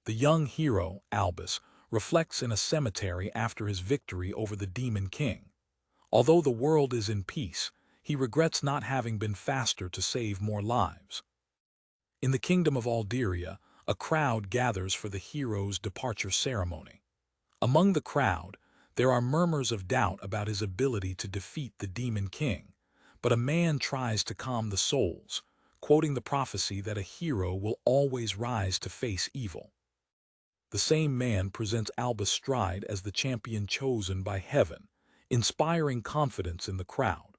The young hero, Albus, reflects in a cemetery after his victory over the Demon King. Although the world is in peace, he regrets not having been faster to save more lives. In the kingdom of Alderia, a crowd gathers for the hero's departure ceremony. Among the crowd, there are murmurs of doubt about his ability to defeat the Demon King, but a man tries to calm the souls, quoting the prophecy that a hero will always rise to face evil. The same man presents Albus Stride as the champion chosen by heaven, inspiring confidence in the crowd.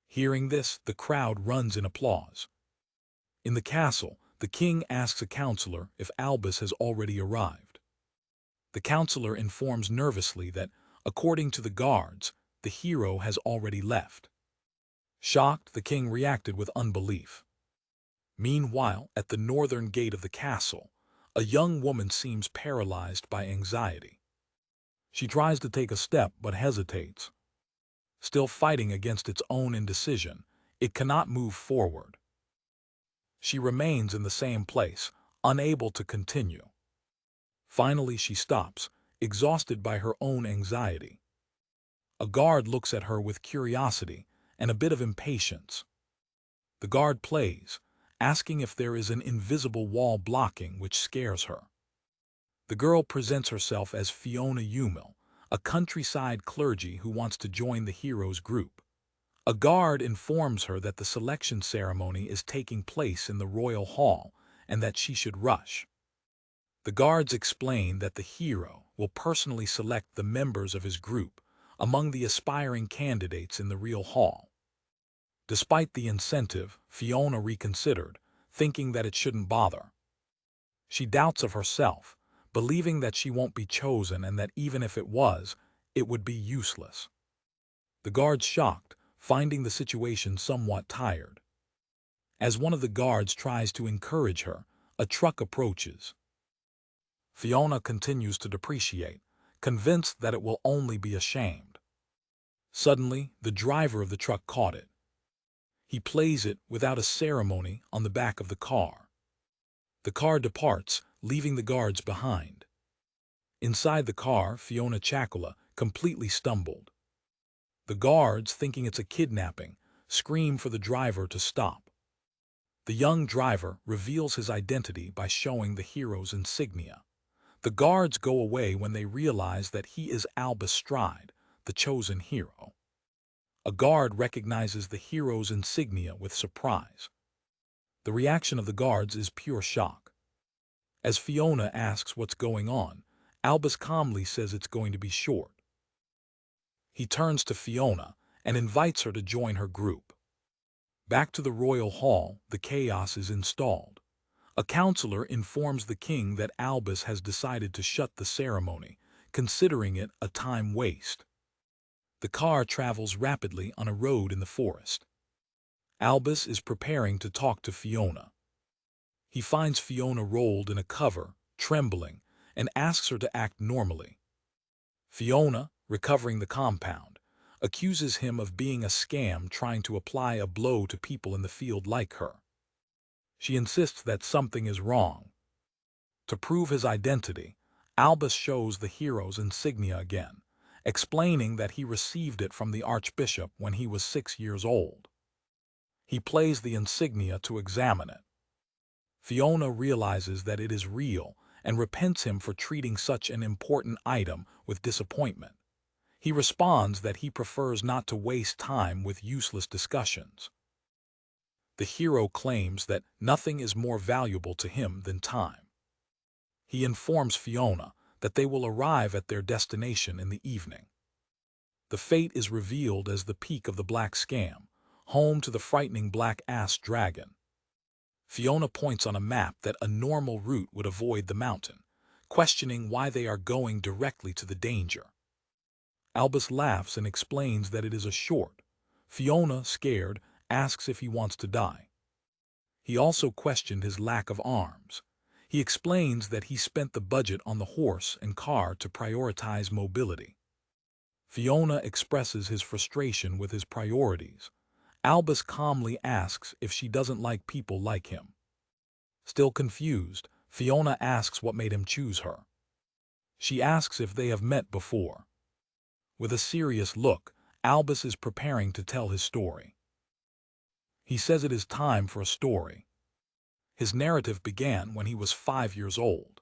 Hearing this, the crowd runs in applause. In the castle, the king asks a counselor if Albus has already arrived. The counselor informs nervously that, according to the guards, the hero has already left. Shocked, the king reacted with unbelief. Meanwhile, at the northern gate of the castle, a young woman seems paralyzed by anxiety. She tries to take a step but hesitates. Still fighting against its own indecision, it cannot move forward. She remains in the same place, unable to continue. Finally, she stops, exhausted by her own anxiety. A guard looks at her with curiosity and a bit of impatience. The guard plays, asking if there is an invisible wall blocking, which scares her. The girl presents herself as Fiona Yumil, a countryside clergy who wants to join the hero's group. A guard informs her that the selection ceremony is taking place in the royal hall and that she should rush. The guards explain that the hero will personally select the members of his group among the aspiring candidates in the real hall. Despite the incentive, Fiona reconsidered, thinking that it shouldn't bother. She doubts of herself, believing that she won't be chosen and that even if it was, it would be useless. The guards shocked, finding the situation somewhat tired. As one of the guards tries to encourage her, a truck approaches. Fiona continues to depreciate, convinced that it will only be ashamed. Suddenly, the driver of the truck caught it. He plays it without a ceremony on the back of the car. The car departs, leaving the guards behind. Inside the car, Fiona Chakula completely stumbled. The guards, thinking it's a kidnapping, scream for the driver to stop. The young driver reveals his identity by showing the hero's insignia. The guards go away when they realize that he is Albus Stride, the chosen hero. A guard recognizes the hero's insignia with surprise. The reaction of the guards is pure shock. As Fiona asks what's going on, Albus calmly says it's going to be short. He turns to Fiona and invites her to join her group. Back to the royal hall, the chaos is installed. A counselor informs the king that Albus has decided to shut the ceremony, considering it a time waste. The car travels rapidly on a road in the forest. Albus is preparing to talk to Fiona. He finds Fiona rolled in a cover, trembling, and asks her to act normally. Fiona, recovering the compound, accuses him of being a scam trying to apply a blow to people in the field like her. She insists that something is wrong. To prove his identity, Albus shows the hero's insignia again, explaining that he received it from the archbishop when he was 6 years old. He plays the insignia to examine it. Fiona realizes that it is real and repents him for treating such an important item with disappointment. He responds that he prefers not to waste time with useless discussions. The hero claims that nothing is more valuable to him than time. He informs Fiona that they will arrive at their destination in the evening. The fate is revealed as the peak of the Black Scam, home to the frightening Black Ass Dragon. Fiona points on a map that a normal route would avoid the mountain, questioning why they are going directly to the danger. Albus laughs and explains that it is a short. Fiona, scared, asks if he wants to die. He also questioned his lack of arms. He explains that he spent the budget on the horse and car to prioritize mobility. Fiona expresses his frustration with his priorities. Albus calmly asks if she doesn't like people like him. Still confused, Fiona asks what made him choose her. She asks if they have met before. With a serious look, Albus is preparing to tell his story. He says it is time for a story. His narrative began when he was 5 years old.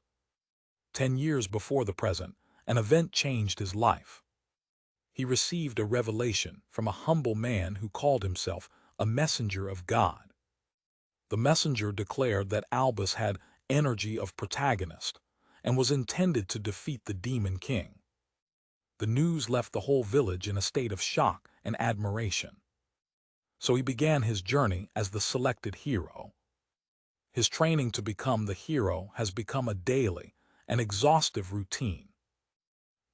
10 years before the present, an event changed his life. He received a revelation from a humble man who called himself a messenger of God. The messenger declared that Albus had energy of Protagonist and was intended to defeat the Demon King. The news left the whole village in a state of shock and admiration. So he began his journey as the selected hero. His training to become the hero has become a daily and exhaustive routine.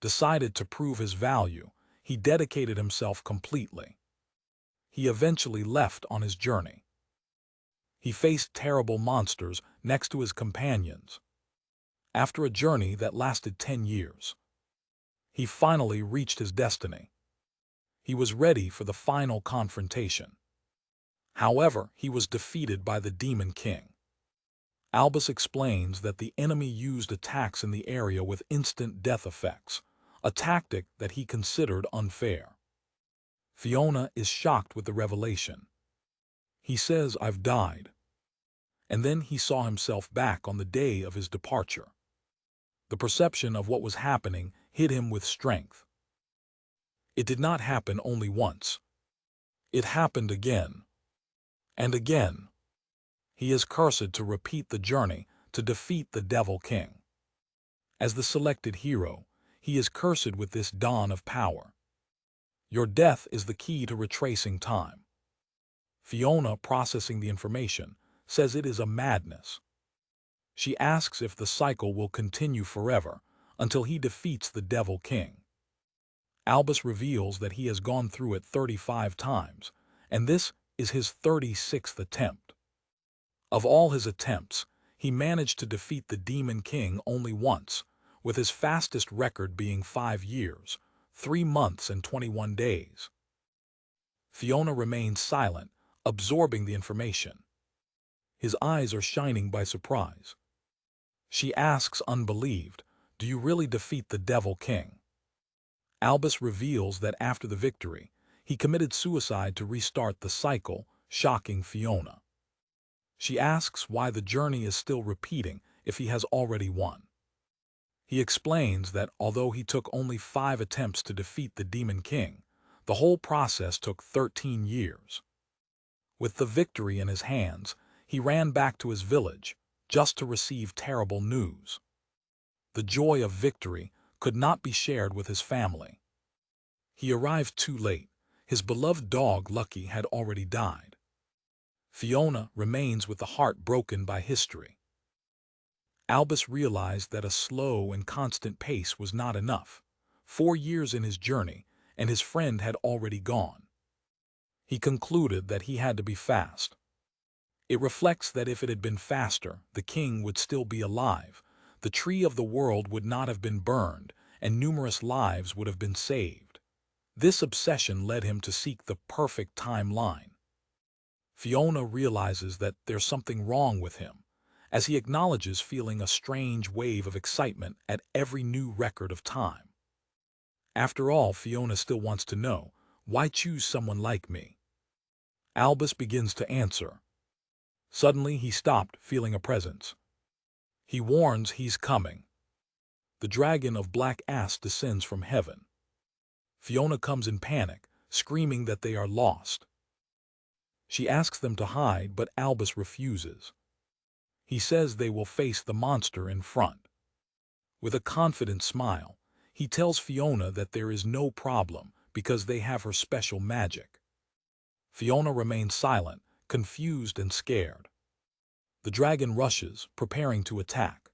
Decided to prove his value, he dedicated himself completely. He eventually left on his journey. He faced terrible monsters next to his companions. After a journey that lasted 10 years, he finally reached his destiny. He was ready for the final confrontation. However, he was defeated by the Demon King. Albus explains that the enemy used attacks in the area with instant death effects, a tactic that he considered unfair. Fiona is shocked with the revelation. He says, "I've died." And then he saw himself back on the day of his departure. The perception of what was happening hit him with strength. It did not happen only once. It happened again and again. He is cursed to repeat the journey to defeat the Devil King. As the selected hero, he is cursed with this dawn of power. Your death is the key to retracing time. Fiona, processing the information, says it is a madness. She asks if the cycle will continue forever until he defeats the Devil King. Albus reveals that he has gone through it 35 times, and this is his 36th attempt. Of all his attempts, he managed to defeat the Demon King only once, with his fastest record being 5 years, 3 months and 21 days. Fiona remains silent, absorbing the information. His eyes are shining by surprise. She asks, unbelieved, "Do you really defeat the Devil King?" Albus reveals that after the victory, he committed suicide to restart the cycle, shocking Fiona. She asks why the journey is still repeating if he has already won. He explains that although he took only 5 attempts to defeat the Demon King, the whole process took 13 years. With the victory in his hands, he ran back to his village, just to receive terrible news. The joy of victory could not be shared with his family. He arrived too late. His beloved dog Lucky had already died. Fiona remains with the heart broken by history. Albus realized that a slow and constant pace was not enough. 4 years in his journey, and his friend had already gone. He concluded that he had to be fast. It reflects that if it had been faster, the king would still be alive, the tree of the world would not have been burned, and numerous lives would have been saved. This obsession led him to seek the perfect timeline. Fiona realizes that there's something wrong with him, as he acknowledges feeling a strange wave of excitement at every new record of time. After all, Fiona still wants to know, why choose someone like me? Albus begins to answer. Suddenly he stopped, feeling a presence. He warns he's coming. The dragon of black ass descends from heaven. Fiona comes in panic, screaming that they are lost. She asks them to hide, but Albus refuses. He says they will face the monster in front. With a confident smile, he tells Fiona that there is no problem because they have her special magic. Fiona remains silent, confused and scared. The dragon rushes, preparing to attack.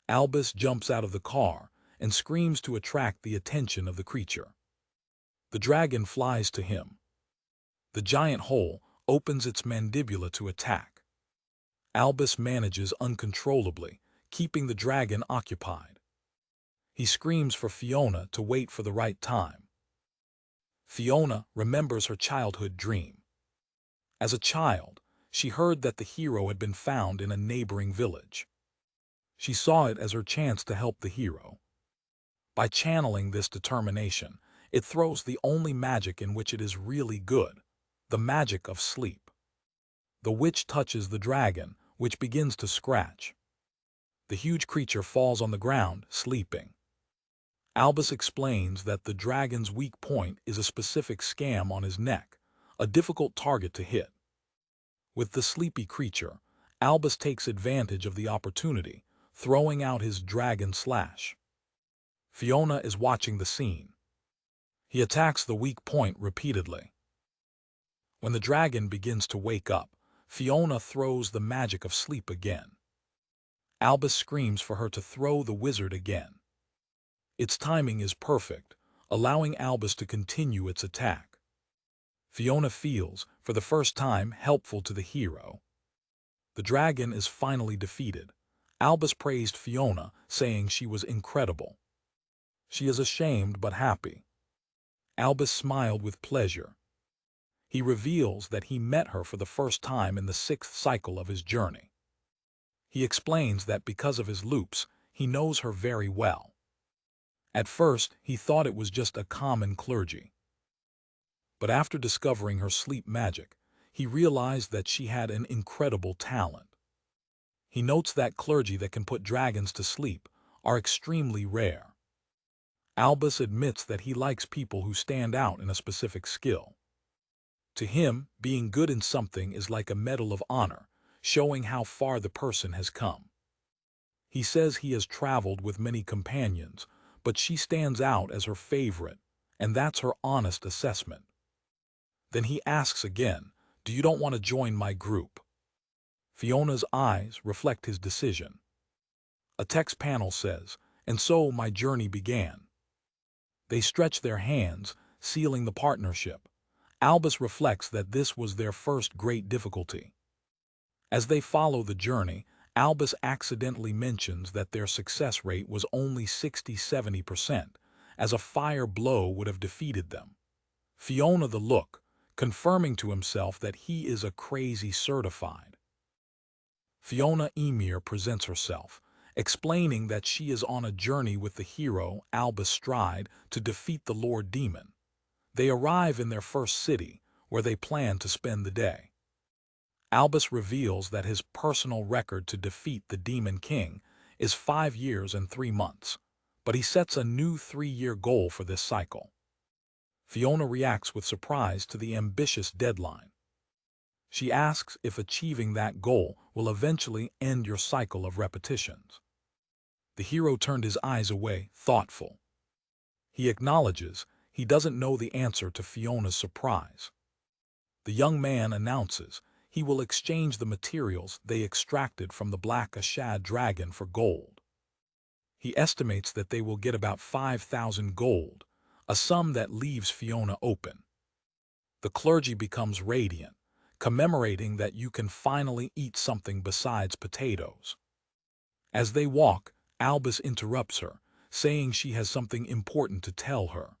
Albus jumps out of the car and screams to attract the attention of the creature. The dragon flies to him. The giant hole opens its mandibula to attack. Albus manages uncontrollably, keeping the dragon occupied. He screams for Fiona to wait for the right time. Fiona remembers her childhood dream. As a child, she heard that the hero had been found in a neighboring village. She saw it as her chance to help the hero. By channeling this determination, it throws the only magic in which it is really good, the magic of sleep. The witch touches the dragon, which begins to scratch. The huge creature falls on the ground, sleeping. Albus explains that the dragon's weak point is a specific scam on his neck, a difficult target to hit. With the sleepy creature, Albus takes advantage of the opportunity, throwing out his dragon slash. Fiona is watching the scene. He attacks the weak point repeatedly. When the dragon begins to wake up, Fiona throws the magic of sleep again. Albus screams for her to throw the wizard again. Its timing is perfect, allowing Albus to continue its attack. Fiona feels, for the first time, helpful to the hero. The dragon is finally defeated. Albus praised Fiona, saying she was incredible. She is ashamed but happy. Albus smiled with pleasure. He reveals that he met her for the first time in the 6th cycle of his journey. He explains that because of his loops, he knows her very well. At first, he thought it was just a common clergy. But after discovering her sleep magic, he realized that she had an incredible talent. He notes that clergy that can put dragons to sleep are extremely rare. Albus admits that he likes people who stand out in a specific skill. To him, being good in something is like a medal of honor, showing how far the person has come. He says he has traveled with many companions, but she stands out as her favorite, and that's her honest assessment. Then he asks again, "Do you don't want to join my group?" Fiona's eyes reflect his decision. A text panel says, "And so my journey began." They stretch their hands, sealing the partnership. Albus reflects that this was their first great difficulty. As they follow the journey, Albus accidentally mentions that their success rate was only 60–70%, as a fire blow would have defeated them. Fiona the look, confirming to himself that he is a crazy certified. Fiona Emir presents herself, explaining that she is on a journey with the hero, Albus Stride, to defeat the Lord Demon. They arrive in their first city, where they plan to spend the day. Albus reveals that his personal record to defeat the Demon King is 5 years and 3 months, but he sets a new 3-year goal for this cycle. Fiona reacts with surprise to the ambitious deadline. She asks if achieving that goal will eventually end your cycle of repetitions. The hero turned his eyes away, thoughtful. He acknowledges he doesn't know the answer to Fiona's surprise. The young man announces he will exchange the materials they extracted from the Black Ashad dragon for gold. He estimates that they will get about 5,000 gold, a sum that leaves Fiona open. The clergy becomes radiant, commemorating that you can finally eat something besides potatoes. As they walk, Albus interrupts her, saying she has something important to tell her.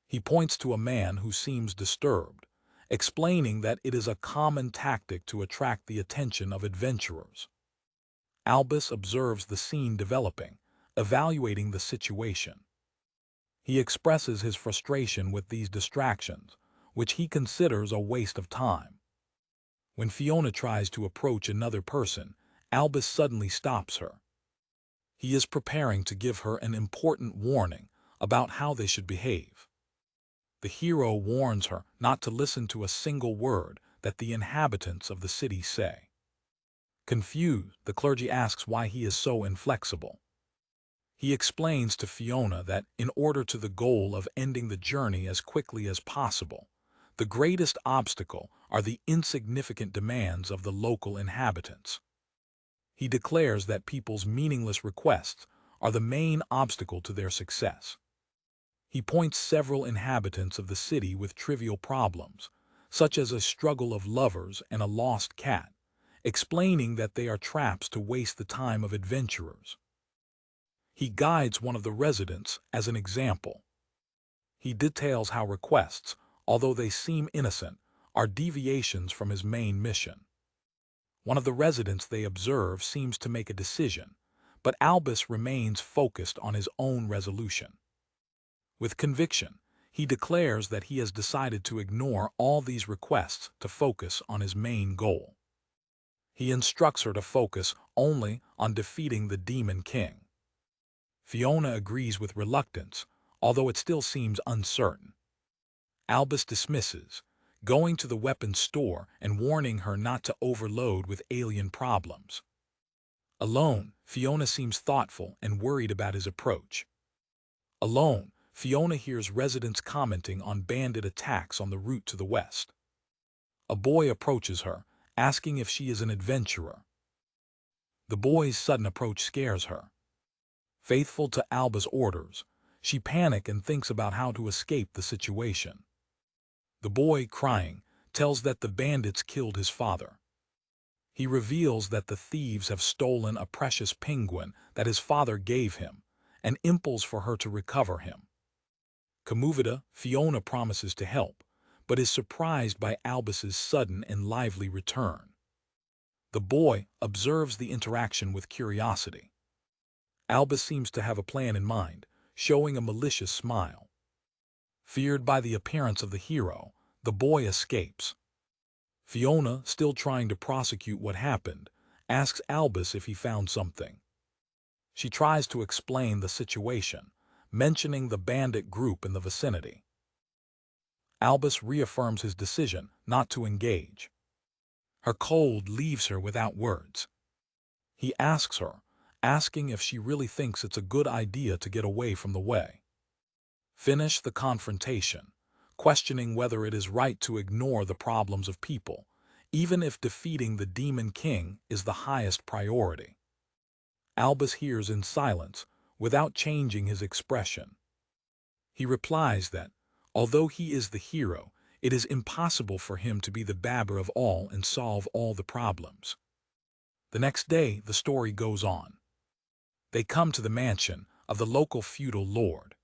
He points to a man who seems disturbed, explaining that it is a common tactic to attract the attention of adventurers. Albus observes the scene developing, evaluating the situation. He expresses his frustration with these distractions, which he considers a waste of time. When Fiona tries to approach another person, Albus suddenly stops her. He is preparing to give her an important warning about how they should behave. The hero warns her not to listen to a single word that the inhabitants of the city say. Confused, the clergy asks why he is so inflexible. He explains to Fiona that in order to the goal of ending the journey as quickly as possible, the greatest obstacle are the insignificant demands of the local inhabitants. He declares that people's meaningless requests are the main obstacle to their success. He points several inhabitants of the city with trivial problems, such as a struggle of lovers and a lost cat, explaining that they are traps to waste the time of adventurers. He guides one of the residents as an example. He details how requests, although they seem innocent, are deviations from his main mission. One of the residents they observe seems to make a decision, but Albus remains focused on his own resolution. With conviction, he declares that he has decided to ignore all these requests to focus on his main goal. He instructs her to focus only on defeating the Demon King. Fiona agrees with reluctance, although it still seems uncertain. Albus dismisses, going to the weapons store and warning her not to overload with alien problems. Alone, Fiona seems thoughtful and worried about his approach. Alone, Fiona hears residents commenting on bandit attacks on the route to the west. A boy approaches her, asking if she is an adventurer. The boy's sudden approach scares her. Faithful to Albus' orders, she panics and thinks about how to escape the situation. The boy, crying, tells that the bandits killed his father. He reveals that the thieves have stolen a precious penguin that his father gave him, and implores for her to recover him. Commovida, Fiona promises to help, but is surprised by Albus's sudden and lively return. The boy observes the interaction with curiosity. Albus seems to have a plan in mind, showing a malicious smile. Feared by the appearance of the hero, the boy escapes. Fiona, still trying to prosecute what happened, asks Albus if he found something. She tries to explain the situation, mentioning the bandit group in the vicinity. Albus reaffirms his decision not to engage. Her cold leaves her without words. He asks her, asking if she really thinks it's a good idea to get away from the way. Finish the confrontation, questioning whether it is right to ignore the problems of people, even if defeating the Demon King is the highest priority. Albus hears in silence, without changing his expression. He replies that, although he is the hero, it is impossible for him to be the babber of all and solve all the problems. The next day, the story goes on. They come to the mansion of the local feudal lord.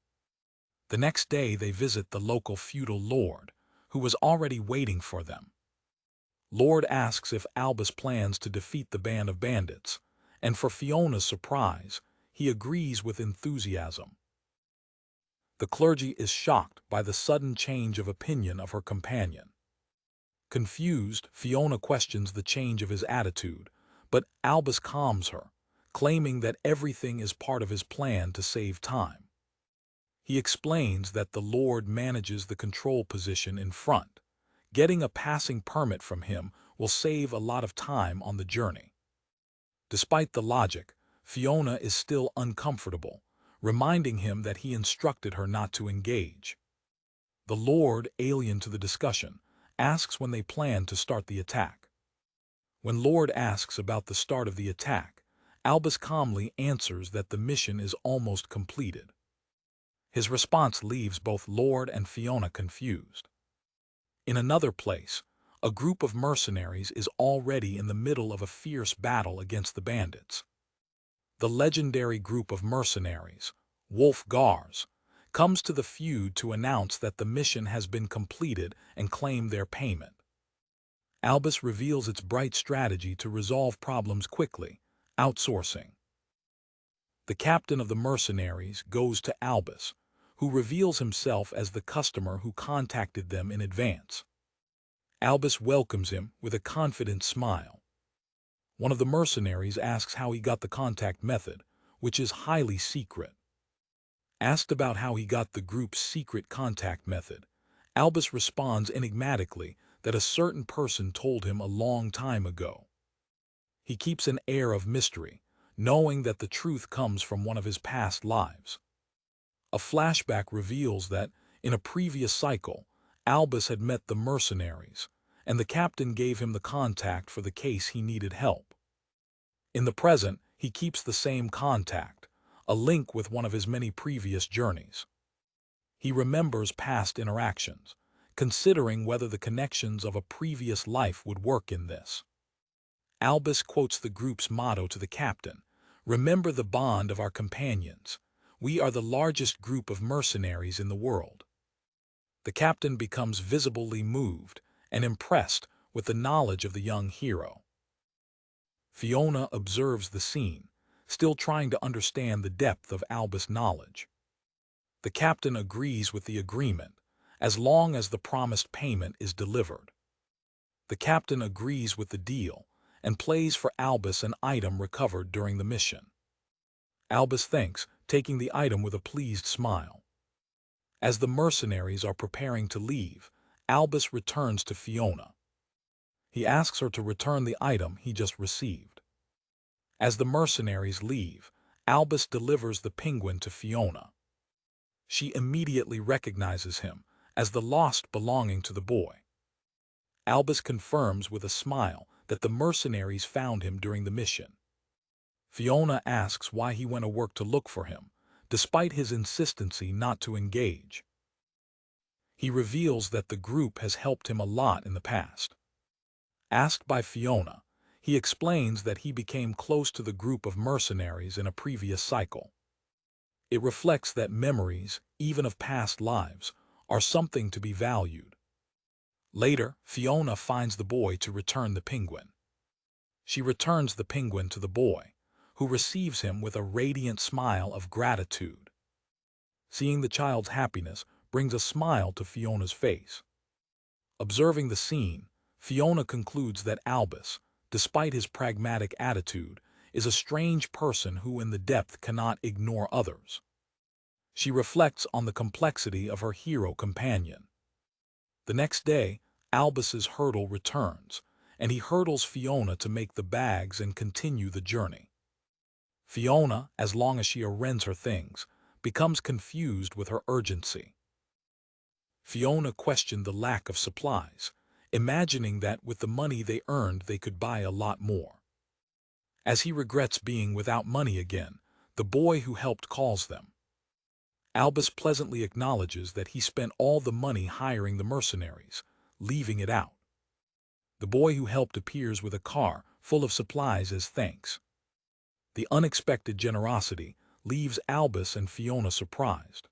The next day, they visit the local feudal lord, who was already waiting for them. Lord asks if Albus plans to defeat the band of bandits, and for Fiona's surprise, he agrees with enthusiasm. The clergy is shocked by the sudden change of opinion of her companion. Confused, Fiona questions the change of his attitude, but Albus calms her, claiming that everything is part of his plan to save time. He explains that the Lord manages the control position in front. Getting a passing permit from him will save a lot of time on the journey. Despite the logic, Fiona is still uncomfortable, reminding him that he instructed her not to engage. The Lord, alien to the discussion, asks when they plan to start the attack. When Lord asks about the start of the attack, Albus calmly answers that the mission is almost completed. His response leaves both Lord and Fiona confused. In another place, a group of mercenaries is already in the middle of a fierce battle against the bandits. The legendary group of mercenaries, Wolf Guards, comes to the feud to announce that the mission has been completed and claim their payment. Albus reveals its bright strategy to resolve problems quickly, outsourcing. The captain of the mercenaries goes to Albus, who reveals himself as the customer who contacted them in advance. Albus welcomes him with a confident smile. One of the mercenaries asks how he got the contact method, which is highly secret. Asked about how he got the group's secret contact method, Albus responds enigmatically that a certain person told him a long time ago. He keeps an air of mystery, knowing that the truth comes from one of his past lives. A flashback reveals that, in a previous cycle, Albus had met the mercenaries, and the captain gave him the contact for the case he needed help. In the present, he keeps the same contact, a link with one of his many previous journeys. He remembers past interactions, considering whether the connections of a previous life would work in this. Albus quotes the group's motto to the captain, "Remember the bond of our companions. We are the largest group of mercenaries in the world." The captain becomes visibly moved and impressed with the knowledge of the young hero. Fiona observes the scene, still trying to understand the depth of Albus' knowledge. The captain agrees with the agreement, as long as the promised payment is delivered. The captain agrees with the deal and plays for Albus an item recovered during the mission. Albus thanks, taking the item with a pleased smile. As the mercenaries are preparing to leave, Albus returns to Fiona. He asks her to return the item he just received. As the mercenaries leave, Albus delivers the penguin to Fiona. She immediately recognizes him as the lost belonging to the boy. Albus confirms with a smile that the mercenaries found him during the mission. Fiona asks why he went to work to look for him, despite his insistency not to engage. He reveals that the group has helped him a lot in the past. Asked by Fiona, he explains that he became close to the group of mercenaries in a previous cycle. It reflects that memories, even of past lives, are something to be valued. Later, Fiona finds the boy to return the penguin. She returns the penguin to the boy, who receives him with a radiant smile of gratitude. Seeing the child's happiness brings a smile to Fiona's face. Observing the scene, Fiona concludes that Albus, despite his pragmatic attitude, is a strange person who in the depth cannot ignore others. She reflects on the complexity of her hero companion. The next day, Albus's hurdle returns, and he hurdles Fiona to make the bags and continue the journey. Fiona, as long as she arranges her things, becomes confused with her urgency. Fiona questioned the lack of supplies, imagining that with the money they earned they could buy a lot more. As he regrets being without money again, the boy who helped calls them. Albus pleasantly acknowledges that he spent all the money hiring the mercenaries, leaving it out. The boy who helped appears with a car full of supplies as thanks. The unexpected generosity leaves Albus and Fiona surprised.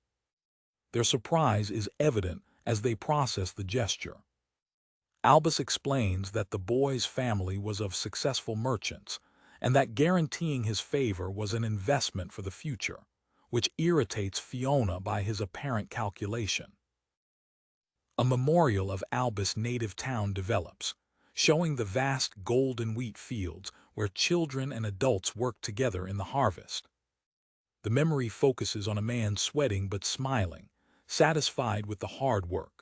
Their surprise is evident as they process the gesture. Albus explains that the boy's family was of successful merchants, and that guaranteeing his favor was an investment for the future, which irritates Fiona by his apparent calculation. A memorial of Albus' native town develops, showing the vast golden wheat fields where children and adults work together in the harvest. The memory focuses on a man sweating but smiling, satisfied with the hard work.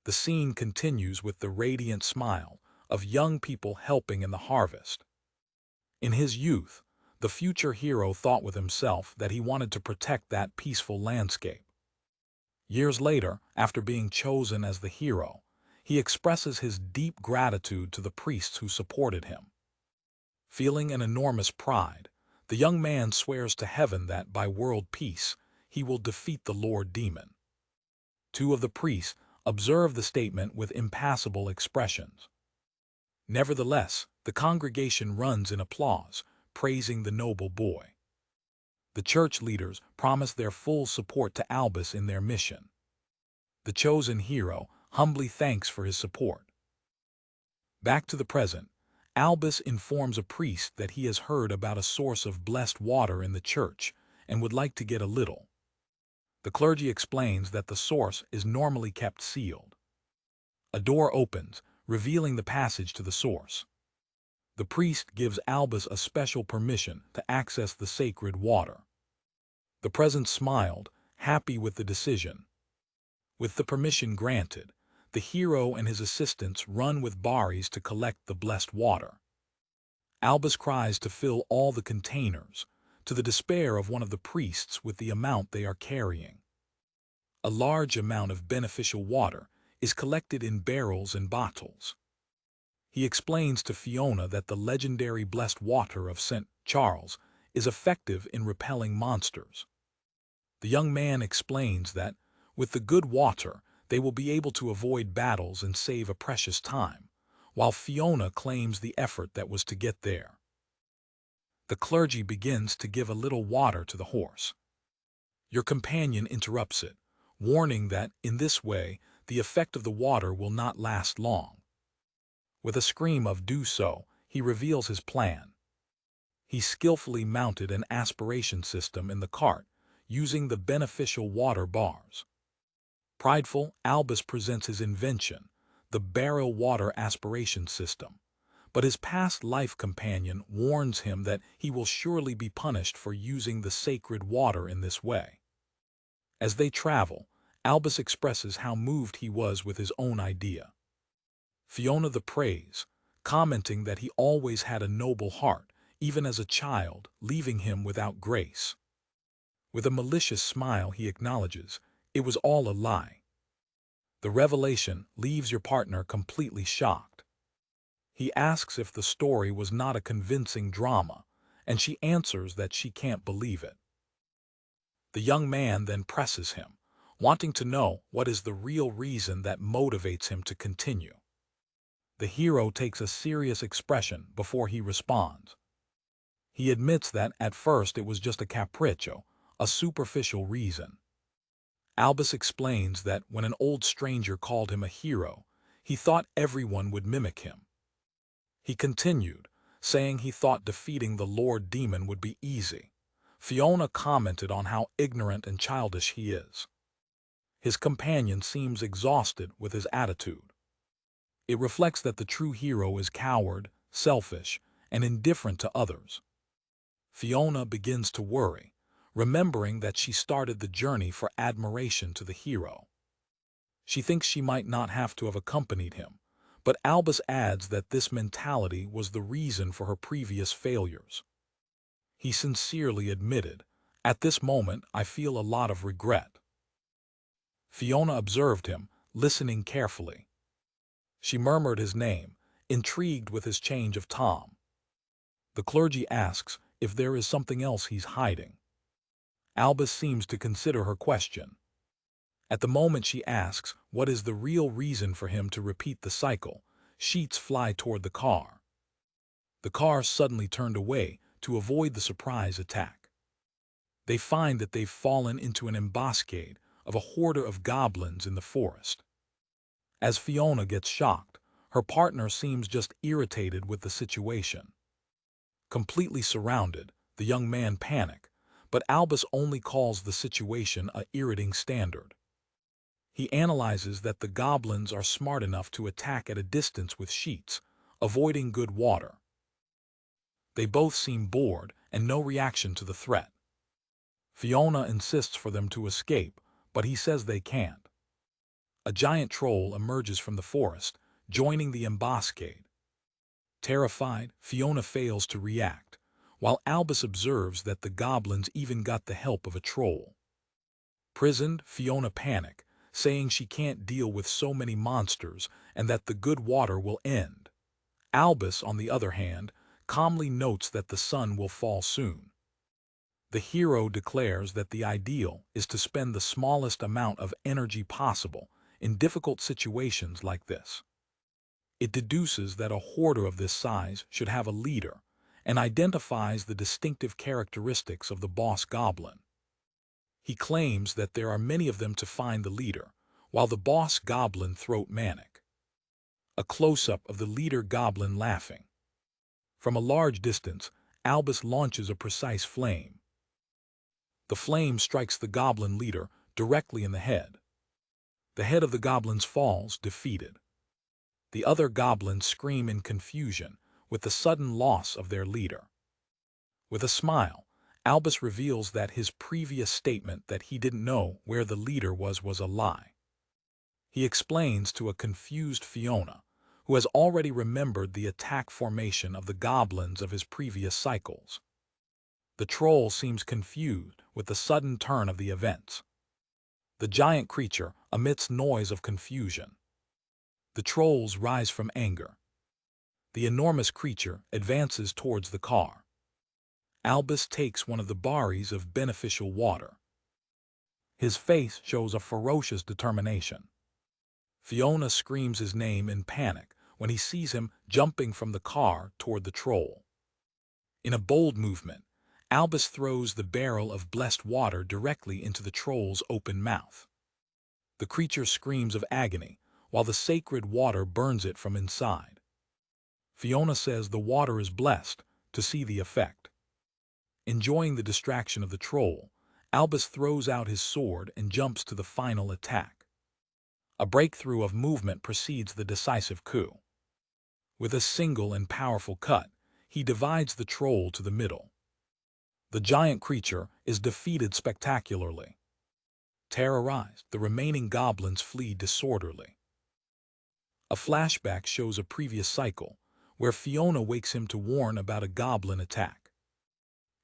The scene continues with the radiant smile of young people helping in the harvest. In his youth, the future hero thought with himself that he wanted to protect that peaceful landscape. Years later, after being chosen as the hero, he expresses his deep gratitude to the priests who supported him. Feeling an enormous pride, the young man swears to heaven that by world peace, he will defeat the Lord Demon. Two of the priests observe the statement with impassible expressions. Nevertheless, the congregation runs in applause, praising the noble boy. The church leaders promise their full support to Albus in their mission. The chosen hero humbly thanks for his support. Back to the present, Albus informs a priest that he has heard about a source of blessed water in the church and would like to get a little. The clergy explains that the source is normally kept sealed. A door opens, revealing the passage to the source. The priest gives Albus a special permission to access the sacred water. The present smiled, happy with the decision. With the permission granted, the hero and his assistants run with baris to collect the blessed water. Albus cries to fill all the containers, to the despair of one of the priests with the amount they are carrying. A large amount of beneficial water is collected in barrels and bottles. He explains to Fiona that the legendary blessed water of St. Charles is effective in repelling monsters. The young man explains that, with the good water, they will be able to avoid battles and save a precious time, while Fiona claims the effort that was to get there. The clergy begins to give a little water to the horse. Your companion interrupts it, warning that, in this way, the effect of the water will not last long. With a scream of "do so," he reveals his plan. He skillfully mounted an aspiration system in the cart, using the beneficial water bars. Prideful, Albus presents his invention, the barrel water aspiration system, but his past life companion warns him that he will surely be punished for using the sacred water in this way. As they travel, Albus expresses how moved he was with his own idea. Fiona the praise, commenting that he always had a noble heart, even as a child, leaving him without grace. With a malicious smile he acknowledges, it was all a lie. The revelation leaves your partner completely shocked. He asks if the story was not a convincing drama, and she answers that she can't believe it. The young man then presses him, wanting to know what is the real reason that motivates him to continue. The hero takes a serious expression before he responds. He admits that at first it was just a capriccio, a superficial reason. Albus explains that when an old stranger called him a hero, he thought everyone would mimic him. He continued, saying he thought defeating the Lord Demon would be easy. Fiona commented on how ignorant and childish he is. His companion seems exhausted with his attitude. It reflects that the true hero is coward, selfish, and indifferent to others. Fiona begins to worry, remembering that she started the journey for admiration to the hero. She thinks she might not have to have accompanied him, but Albus adds that this mentality was the reason for her previous failures. He sincerely admitted, "At this moment I feel a lot of regret." Fiona observed him, listening carefully. She murmured his name, intrigued with his change of tone. The clergy asks if there is something else he's hiding. Albus seems to consider her question. At the moment she asks what is the real reason for him to repeat the cycle, sheets fly toward the car. The car suddenly turned away to avoid the surprise attack. They find that they've fallen into an ambuscade of a horde of goblins in the forest. As Fiona gets shocked, her partner seems just irritated with the situation. Completely surrounded, the young man panics, but Albus only calls the situation a irritating standard. He analyzes that the goblins are smart enough to attack at a distance with sheets, avoiding good water. They both seem bored and no reaction to the threat. Fiona insists for them to escape, but he says they can't. A giant troll emerges from the forest, joining the ambuscade. Terrified, Fiona fails to react, while Albus observes that the goblins even got the help of a troll. Prisoned, Fiona panics, saying she can't deal with so many monsters and that the good water will end. Albus, on the other hand, calmly notes that the sun will fall soon. The hero declares that the ideal is to spend the smallest amount of energy possible in difficult situations like this. It deduces that a hoarder of this size should have a leader and identifies the distinctive characteristics of the boss goblin. He claims that there are many of them to find the leader, while the boss goblin throat manic. A close-up of the leader goblin laughing. From a large distance, Albus launches a precise flame. The flame strikes the goblin leader directly in the head. The head of the goblins falls, defeated. The other goblins scream in confusion with the sudden loss of their leader. With a smile, Albus reveals that his previous statement that he didn't know where the leader was a lie. He explains to a confused Fiona, who has already remembered the attack formation of the goblins of his previous cycles. The troll seems confused with the sudden turn of the events. The giant creature emits noise of confusion. The trolls rise from anger. The enormous creature advances towards the car. Albus takes one of the baris of beneficial water. His face shows a ferocious determination. Fiona screams his name in panic when he sees him jumping from the car toward the troll. In a bold movement, Albus throws the barrel of blessed water directly into the troll's open mouth. The creature screams of agony, while the sacred water burns it from inside. Fiona says the water is blessed to see the effect. Enjoying the distraction of the troll, Albus throws out his sword and jumps to the final attack. A breakthrough of movement precedes the decisive coup. With a single and powerful cut, he divides the troll to the middle. The giant creature is defeated spectacularly. Terrorized, the remaining goblins flee disorderly. A flashback shows a previous cycle, where Fiona wakes him to warn about a goblin attack.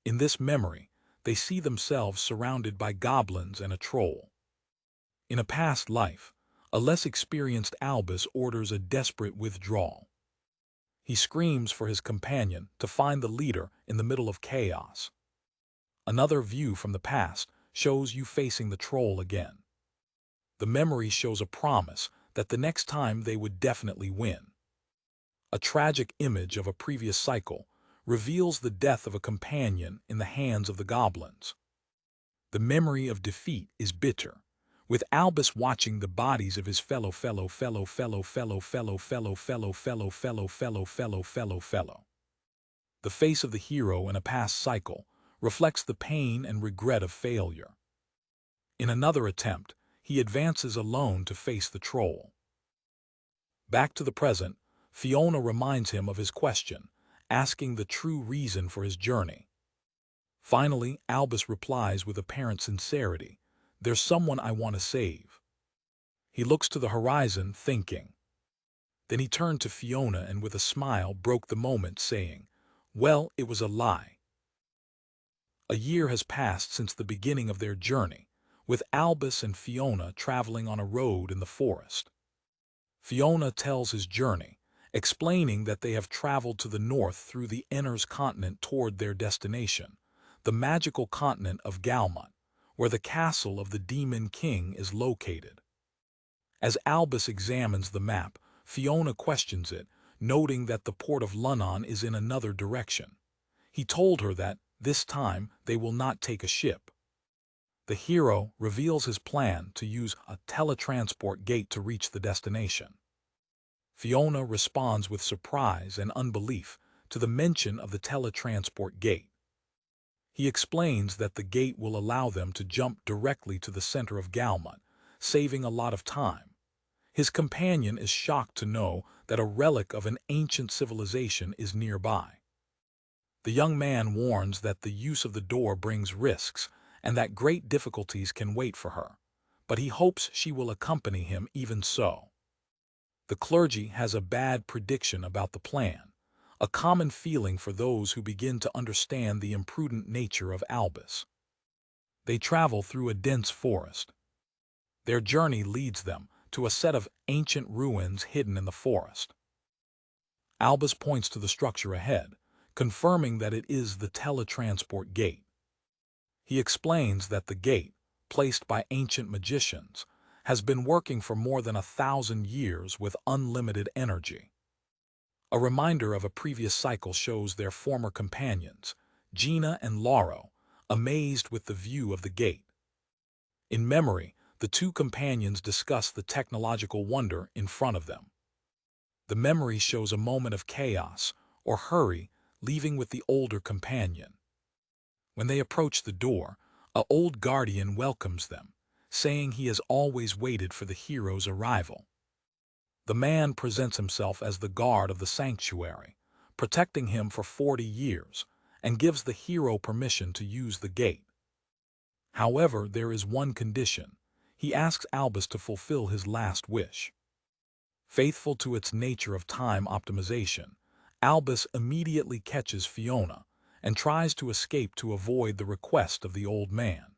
In this memory, they see themselves surrounded by goblins and a troll. In a past life, a less experienced Albus orders a desperate withdrawal. He screams for his companion to find the leader in the middle of chaos. Another view from the past shows you facing the troll again. The memory shows a promise that the next time they would definitely win. A tragic image of a previous cycle reveals the death of a companion in the hands of the goblins. The memory of defeat is bitter, with Albus watching the bodies of his fellow. The face of the hero in a past cycle reflects the pain and regret of failure. In another attempt, he advances alone to face the troll. Back to the present, Fiona reminds him of his question, asking the true reason for his journey. Finally, Albus replies with apparent sincerity, "There's someone I want to save." He looks to the horizon, thinking. Then he turned to Fiona and with a smile broke the moment, saying, "Well, it was a lie." A year has passed since the beginning of their journey, with Albus and Fiona traveling on a road in the forest. Fiona tells his journey, explaining that they have traveled to the north through the Enner's continent toward their destination, the magical continent of Galmut, where the castle of the Demon King is located. As Albus examines the map, Fiona questions it, noting that the port of Lunnon is in another direction. He told her that, this time, they will not take a ship. The hero reveals his plan to use a teletransport gate to reach the destination. Fiona responds with surprise and unbelief to the mention of the teletransport gate. He explains that the gate will allow them to jump directly to the center of Galmut, saving a lot of time. His companion is shocked to know that a relic of an ancient civilization is nearby. The young man warns that the use of the door brings risks and that great difficulties can wait for her, but he hopes she will accompany him even so. The clergy has a bad prediction about the plan, a common feeling for those who begin to understand the imprudent nature of Albus. They travel through a dense forest. Their journey leads them to a set of ancient ruins hidden in the forest. Albus points to the structure ahead, confirming that it is the teletransport gate. He explains that the gate, placed by ancient magicians, has been working for more than 1,000 years with unlimited energy. A reminder of a previous cycle shows their former companions, Gina and Lauro, amazed with the view of the gate. In memory, the two companions discuss the technological wonder in front of them. The memory shows a moment of chaos or hurry, leaving with the older companion. When they approach the door, an old guardian welcomes them, saying he has always waited for the hero's arrival. The man presents himself as the guard of the sanctuary, protecting him for 40 years, and gives the hero permission to use the gate. However, there is one condition. He asks Albus to fulfill his last wish. Faithful to its nature of time optimization, Albus immediately catches Fiona and tries to escape to avoid the request of the old man.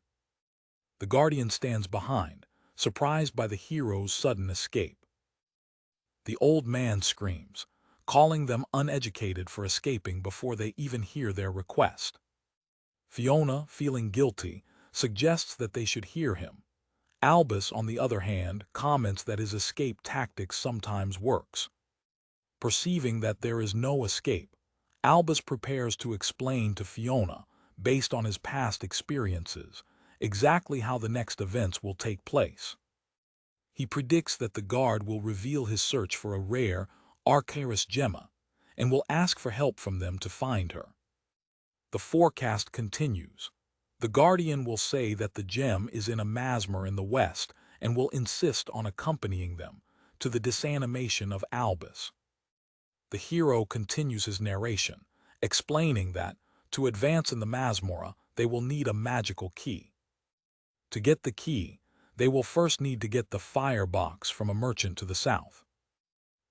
The guardian stands behind, surprised by the hero's sudden escape. The old man screams, calling them uneducated for escaping before they even hear their request. Fiona, feeling guilty, suggests that they should hear him. Albus, on the other hand, comments that his escape tactic sometimes works. Perceiving that there is no escape, Albus prepares to explain to Fiona, based on his past experiences, exactly how the next events will take place. He predicts that the guard will reveal his search for a rare Arcaris gemma, and will ask for help from them to find her. The forecast continues. The Guardian will say that the gem is in a masmer in the west and will insist on accompanying them, to the disanimation of Albus. The hero continues his narration, explaining that, to advance in the masmorra, they will need a magical key. To get the key, they will first need to get the firebox from a merchant to the south.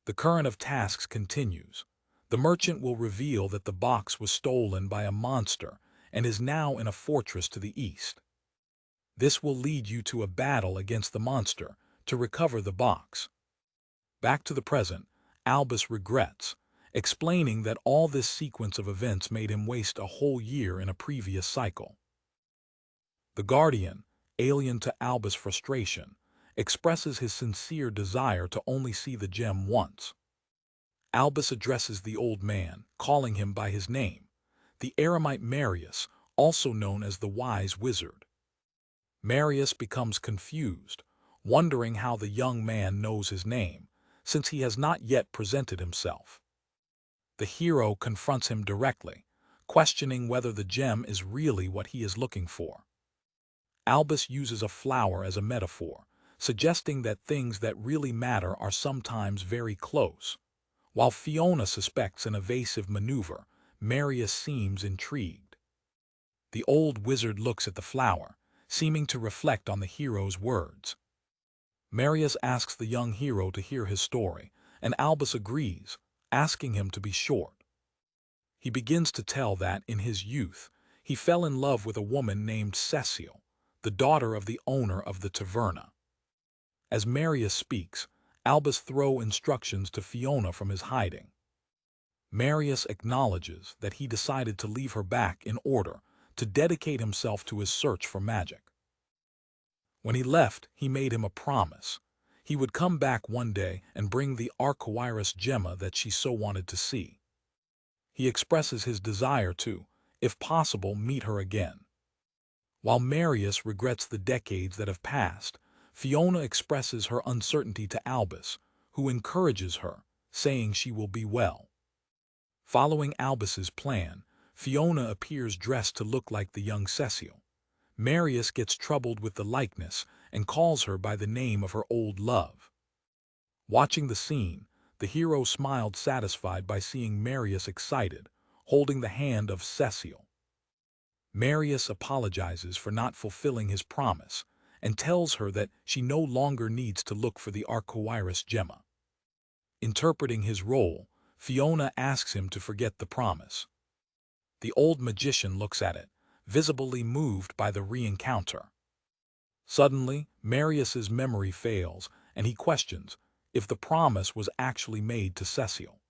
The current of tasks continues. The merchant will reveal that the box was stolen by a monster and is now in a fortress to the east. This will lead you to a battle against the monster to recover the box. Back to the present, Albus regrets, explaining that all this sequence of events made him waste a whole year in a previous cycle. The Guardian, alien to Albus' frustration, expresses his sincere desire to only see the gem once. Albus addresses the old man, calling him by his name, the eremite Marius, also known as the Wise Wizard. Marius becomes confused, wondering how the young man knows his name, since he has not yet presented himself. The hero confronts him directly, questioning whether the gem is really what he is looking for. Albus uses a flower as a metaphor, suggesting that things that really matter are sometimes very close. While Fiona suspects an evasive maneuver, Marius seems intrigued. The old wizard looks at the flower, seeming to reflect on the hero's words. Marius asks the young hero to hear his story, and Albus agrees, asking him to be short. He begins to tell that, in his youth, he fell in love with a woman named Cecile, the daughter of the owner of the taverna. As Marius speaks, Albus throws instructions to Fiona from his hiding. Marius acknowledges that he decided to leave her back in order to dedicate himself to his search for magic. When he left, he made him a promise. He would come back one day and bring the Arcoiris gemma that she so wanted to see. He expresses his desire to, if possible, meet her again. While Marius regrets the decades that have passed, Fiona expresses her uncertainty to Albus, who encourages her, saying she will be well. Following Albus's plan, Fiona appears dressed to look like the young Cecile. Marius gets troubled with the likeness and calls her by the name of her old love. Watching the scene, the hero smiled satisfied by seeing Marius excited, holding the hand of Cecile. Marius apologizes for not fulfilling his promise and tells her that she no longer needs to look for the Arcoiris gemma. Interpreting his role, Fiona asks him to forget the promise. The old magician looks at it, visibly moved by the re-encounter. Suddenly, Marius's memory fails, and he questions if the promise was actually made to Cecile.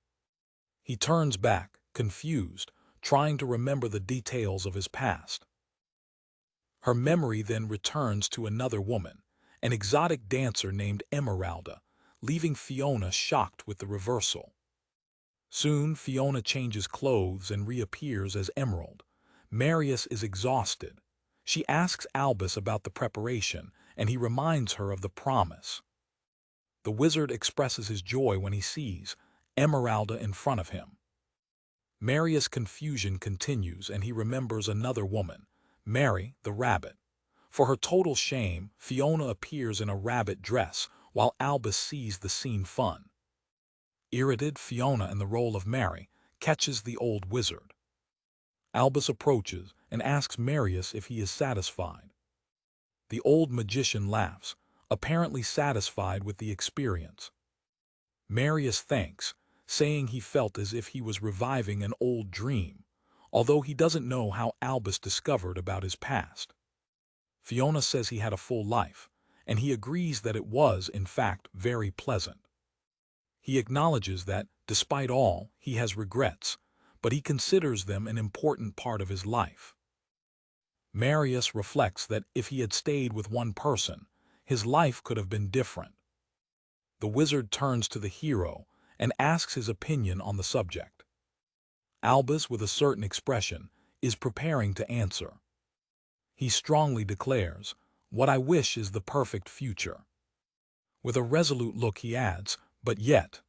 He turns back, confused, trying to remember the details of his past. Her memory then returns to another woman, an exotic dancer named Emeralda, leaving Fiona shocked with the reversal. Soon, Fiona changes clothes and reappears as Emerald. Marius is exhausted. She asks Albus about the preparation, and he reminds her of the promise. The wizard expresses his joy when he sees Emeralda in front of him. Marius' confusion continues, and he remembers another woman, Mary the rabbit. For her total shame, Fiona appears in a rabbit dress, while Albus sees the scene fun. Irritated, Fiona, in the role of Mary, catches the old wizard. Albus approaches and asks Marius if he is satisfied. The old magician laughs, apparently satisfied with the experience. Marius thanks, saying he felt as if he was reviving an old dream, although he doesn't know how Albus discovered about his past. Fiona says he had a full life, and he agrees that it was, in fact, very pleasant. He acknowledges that, despite all, he has regrets, but he considers them an important part of his life. Marius reflects that if he had stayed with one person, his life could have been different. The wizard turns to the hero and asks his opinion on the subject. Albus, with a certain expression, is preparing to answer. He strongly declares, "What I wish is the perfect future." With a resolute look he adds, "But yet."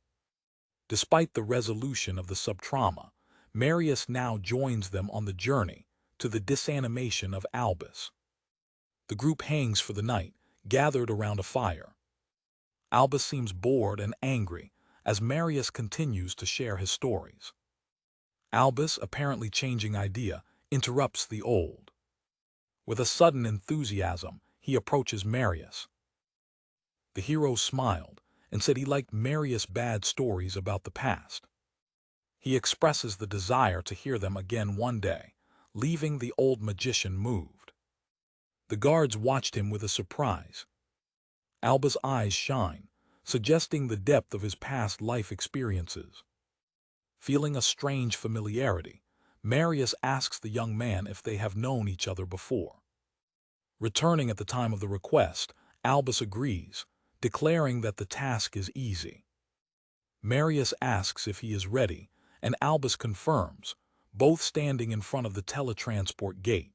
Despite the resolution of the subtrauma, Marius now joins them on the journey to the disanimation of Albus. The group hangs for the night, gathered around a fire. Albus seems bored and angry as Marius continues to share his stories. Albus, apparently changing idea, interrupts the old. With a sudden enthusiasm, he approaches Marius. The hero smiled and said he liked Marius' bad stories about the past. He expresses the desire to hear them again one day, leaving the old magician moved. The guards watched him with a surprise. Albus' eyes shine, suggesting the depth of his past life experiences. Feeling a strange familiarity, Marius asks the young man if they have known each other before. Returning at the time of the request, Albus agrees, declaring that the task is easy. Marius asks if he is ready, and Albus confirms, both standing in front of the teletransport gate.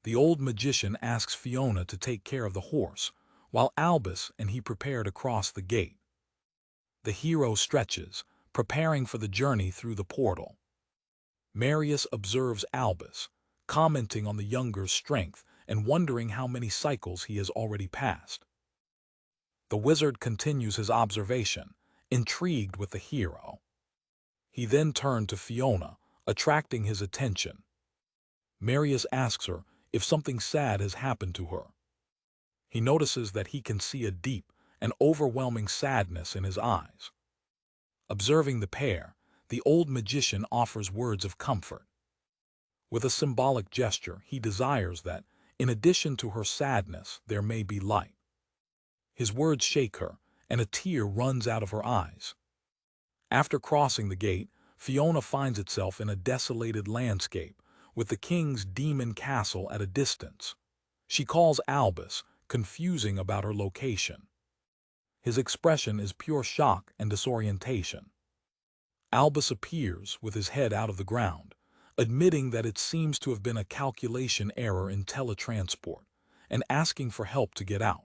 The old magician asks Fiona to take care of the horse, while Albus and he prepare to cross the gate. The hero stretches, preparing for the journey through the portal. Marius observes Albus, commenting on the younger's strength and wondering how many cycles he has already passed. The wizard continues his observation, intrigued with the hero. He then turned to Fiona, attracting his attention. Marius asks her if something sad has happened to her. He notices that he can see a deep and overwhelming sadness in his eyes. Observing the pair, the old magician offers words of comfort. With a symbolic gesture, he desires that, in addition to her sadness, there may be light. His words shake her, and a tear runs out of her eyes. After crossing the gate, Fiona finds itself in a desolated landscape, with the king's demon castle at a distance. She calls Albus, confusing about her location. His expression is pure shock and disorientation. Albus appears with his head out of the ground, admitting that it seems to have been a calculation error in teletransport, and asking for help to get out.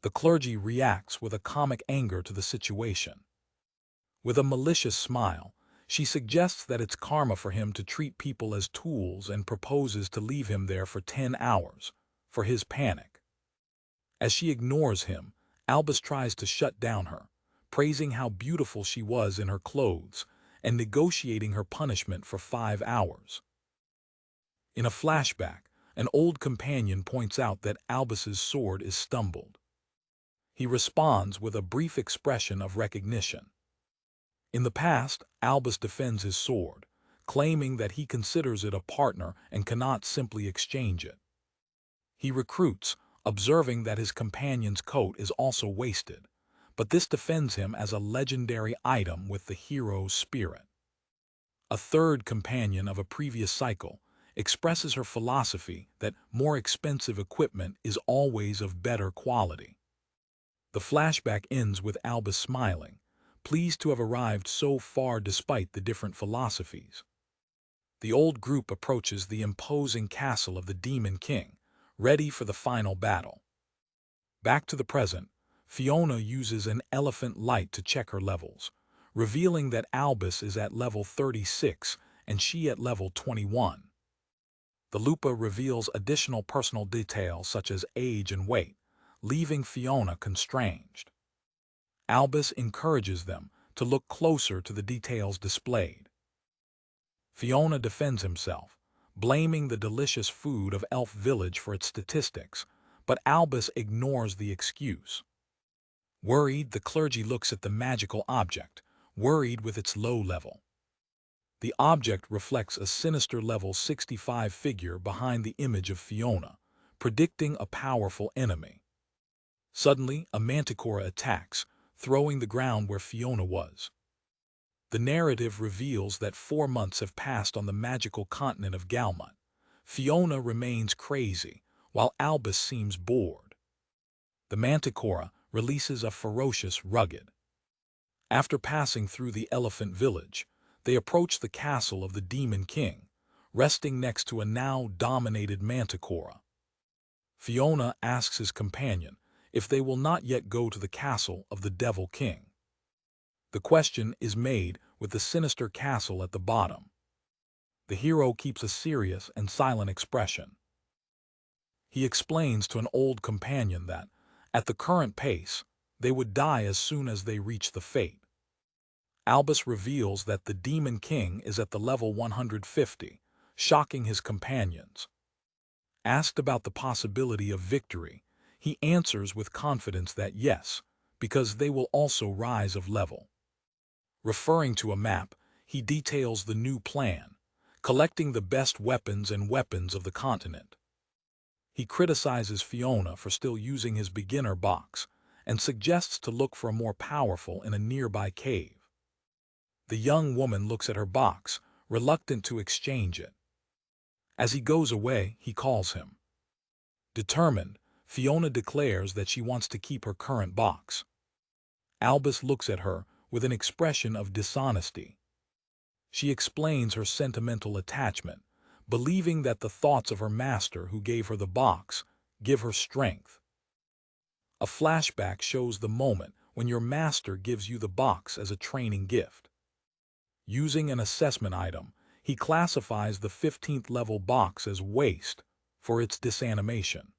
The clergy reacts with a comic anger to the situation. With a malicious smile, she suggests that it's karma for him to treat people as tools and proposes to leave him there for 10 hours, for his panic. As she ignores him, Albus tries to shut down her, praising how beautiful she was in her clothes and negotiating her punishment for 5 hours. In a flashback, an old companion points out that Albus's sword is stumbled. He responds with a brief expression of recognition. In the past, Albus defends his sword, claiming that he considers it a partner and cannot simply exchange it. He recruits, observing that his companion's coat is also wasted, but this defends him as a legendary item with the hero's spirit. A third companion of a previous cycle expresses her philosophy that more expensive equipment is always of better quality. The flashback ends with Albus smiling, pleased to have arrived so far despite the different philosophies. The old group approaches the imposing castle of the Demon King, ready for the final battle. Back to the present, Fiona uses an elephant light to check her levels, revealing that Albus is at level 36 and she at level 21. The lupa reveals additional personal details such as age and weight, leaving Fiona constrained. Albus encourages them to look closer to the details displayed. Fiona defends himself, blaming the delicious food of Elf Village for its statistics, but Albus ignores the excuse. Worried, the clergy looks at the magical object, worried with its low level. The object reflects a sinister level 65 figure behind the image of Fiona, predicting a powerful enemy. Suddenly, a manticore attacks, throwing the ground where Fiona was. The narrative reveals that 4 months have passed on the magical continent of Galmut. Fiona remains crazy, while Albus seems bored. The manticore releases a ferocious rugged. After passing through the elephant village, they approach the castle of the Demon King, resting next to a now dominated manticore. Fiona asks his companion if they will not yet go to the castle of the Devil King. The question is made with the sinister castle at the bottom. The hero keeps a serious and silent expression. He explains to an old companion that, at the current pace, they would die as soon as they reach the fate. Albus reveals that the Demon King is at the level 150, shocking his companions. Asked about the possibility of victory, he answers with confidence that yes, because they will also rise of level. Referring to a map, he details the new plan, collecting the best weapons and weapons of the continent. He criticizes Fiona for still using his beginner box and suggests to look for a more powerful in a nearby cave. The young woman looks at her box, reluctant to exchange it. As he goes away, he calls him. Determined, Fiona declares that she wants to keep her current box. Albus looks at her with an expression of dishonesty. She explains her sentimental attachment, believing that the thoughts of her master who gave her the box give her strength. A flashback shows the moment when your master gives you the box as a training gift. Using an assessment item, he classifies the 15th level box as waste for its disanimation.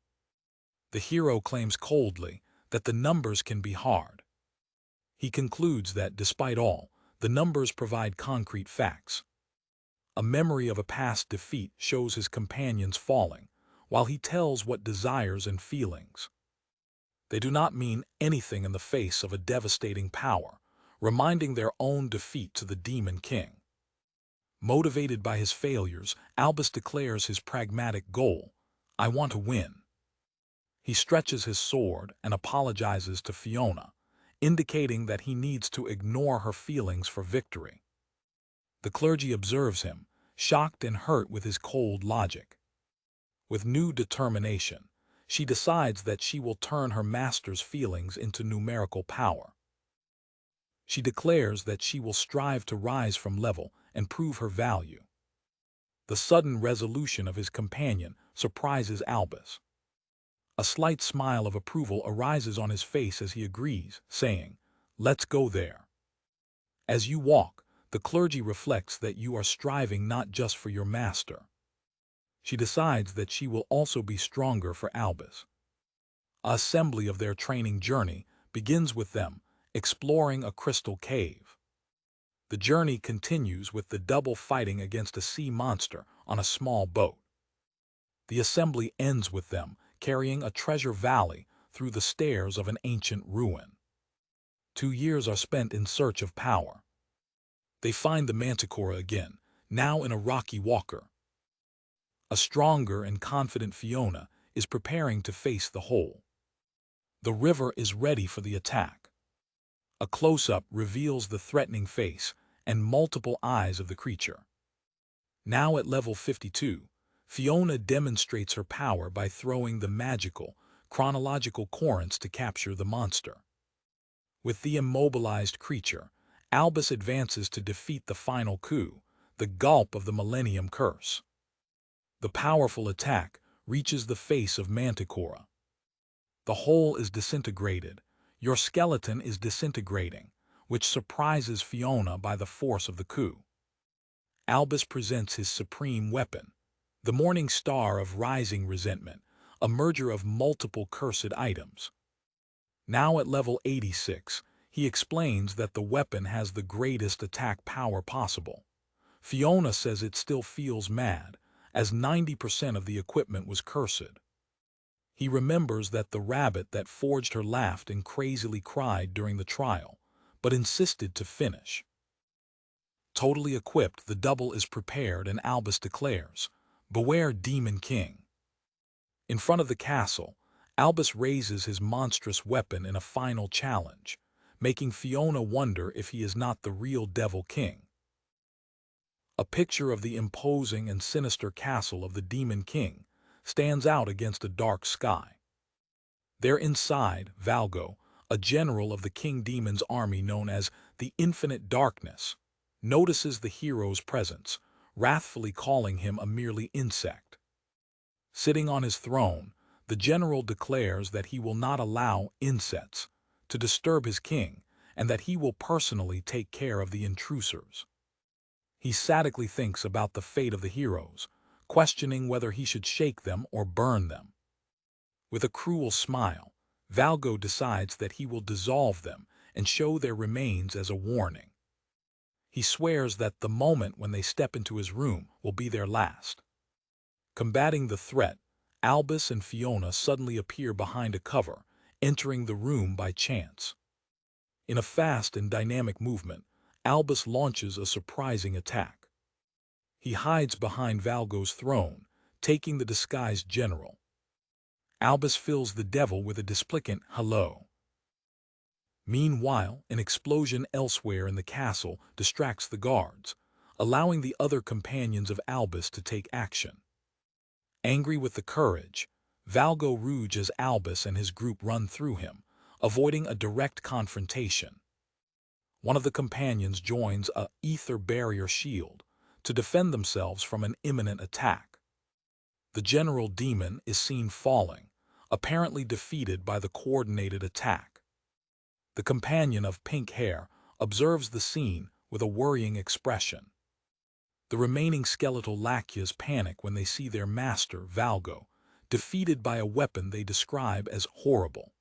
The hero claims coldly that the numbers can be hard. He concludes that, despite all, the numbers provide concrete facts. A memory of a past defeat shows his companions falling, while he tells what desires and feelings. They do not mean anything in the face of a devastating power, reminding their own defeat to the Demon King. Motivated by his failures, Albus declares his pragmatic goal: I want to win. He stretches his sword and apologizes to Fiona, indicating that he needs to ignore her feelings for victory. The clergy observes him, shocked and hurt with his cold logic. With new determination, she decides that she will turn her master's feelings into numerical power. She declares that she will strive to rise from level and prove her value. The sudden resolution of his companion surprises Albus. A slight smile of approval arises on his face as he agrees, saying, "Let's go there." As you walk, the clergy reflects that you are striving not just for your master. She decides that she will also be stronger for Albus. A assembly of their training journey begins with them exploring a crystal cave. The journey continues with the double fighting against a sea monster on a small boat. The assembly ends with them carrying a treasure valley through the stairs of an ancient ruin. 2 years are spent in search of power. They find the Manticora again, now in a rocky walker. A stronger and confident Fiona is preparing to face the whole. The river is ready for the attack. A close-up reveals the threatening face and multiple eyes of the creature. Now at level 52, Fiona demonstrates her power by throwing the magical, chronological currents to capture the monster. With the immobilized creature, Albus advances to defeat the final coup, the gulp of the Millennium Curse. The powerful attack reaches the face of Manticora. The whole is disintegrated. Your skeleton is disintegrating, which surprises Fiona by the force of the coup. Albus presents his supreme weapon, the Morning Star of Rising Resentment, a merger of multiple cursed items. Now at level 86, he explains that the weapon has the greatest attack power possible. Fiona says it still feels mad, as 90% of the equipment was cursed. He remembers that the rabbit that forged her laughed and crazily cried during the trial, but insisted to finish. Totally equipped, the double is prepared and Albus declares, "Beware, Demon King." In front of the castle, Albus raises his monstrous weapon in a final challenge, making Fiona wonder if he is not the real Devil King. A picture of the imposing and sinister castle of the Demon King stands out against a dark sky. There inside, Valgo, a general of the King Demon's army known as the Infinite Darkness, notices the hero's presence, wrathfully calling him a merely insect. Sitting on his throne, the general declares that he will not allow insects to disturb his king and that he will personally take care of the intruders. He sadly thinks about the fate of the heroes, questioning whether he should shake them or burn them. With a cruel smile, Valgo decides that he will dissolve them and show their remains as a warning. He swears that the moment when they step into his room will be their last. Combating the threat, Albus and Fiona suddenly appear behind a cover, entering the room by chance. In a fast and dynamic movement, Albus launches a surprising attack. He hides behind Valgo's throne, taking the disguised general. Albus fills the devil with a despicant hello. Meanwhile, an explosion elsewhere in the castle distracts the guards, allowing the other companions of Albus to take action. Angry with the courage, Valgo rouges Albus and his group run through him, avoiding a direct confrontation. One of the companions joins a ether barrier shield to defend themselves from an imminent attack. The general demon is seen falling, apparently defeated by the coordinated attack. The companion of pink hair observes the scene with a worrying expression. The remaining skeletal lacheys panic when they see their master, Valgo, defeated by a weapon they describe as horrible.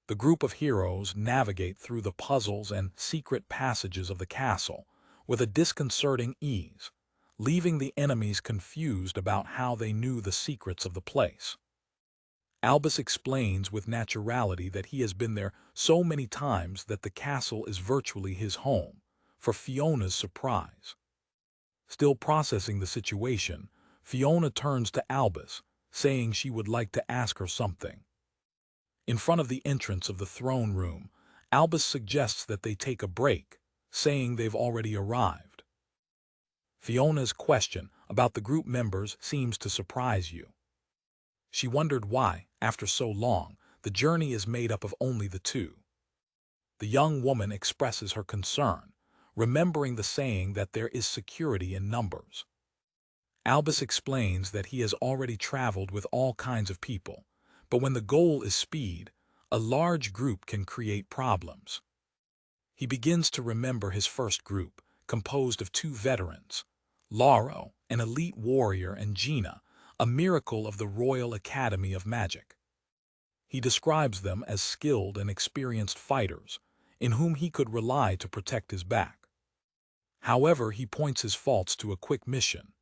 The group of heroes navigate through the puzzles and secret passages of the castle with a disconcerting ease, leaving the enemies confused about how they knew the secrets of the place. Albus explains with naturality that he has been there so many times that the castle is virtually his home, for Fiona's surprise. Still processing the situation, Fiona turns to Albus, saying she would like to ask her something. In front of the entrance of the throne room, Albus suggests that they take a break, saying they've already arrived. Fiona's question about the group members seems to surprise you. She wondered why, after so long, the journey is made up of only the two. The young woman expresses her concern, remembering the saying that there is security in numbers. Albus explains that he has already traveled with all kinds of people, but when the goal is speed, a large group can create problems. He begins to remember his first group, composed of 2 veterans, Lauro, an elite warrior, and Gina, a miracle of the Royal Academy of Magic. He describes them as skilled and experienced fighters, in whom he could rely to protect his back. However, he points his faults to a quick mission.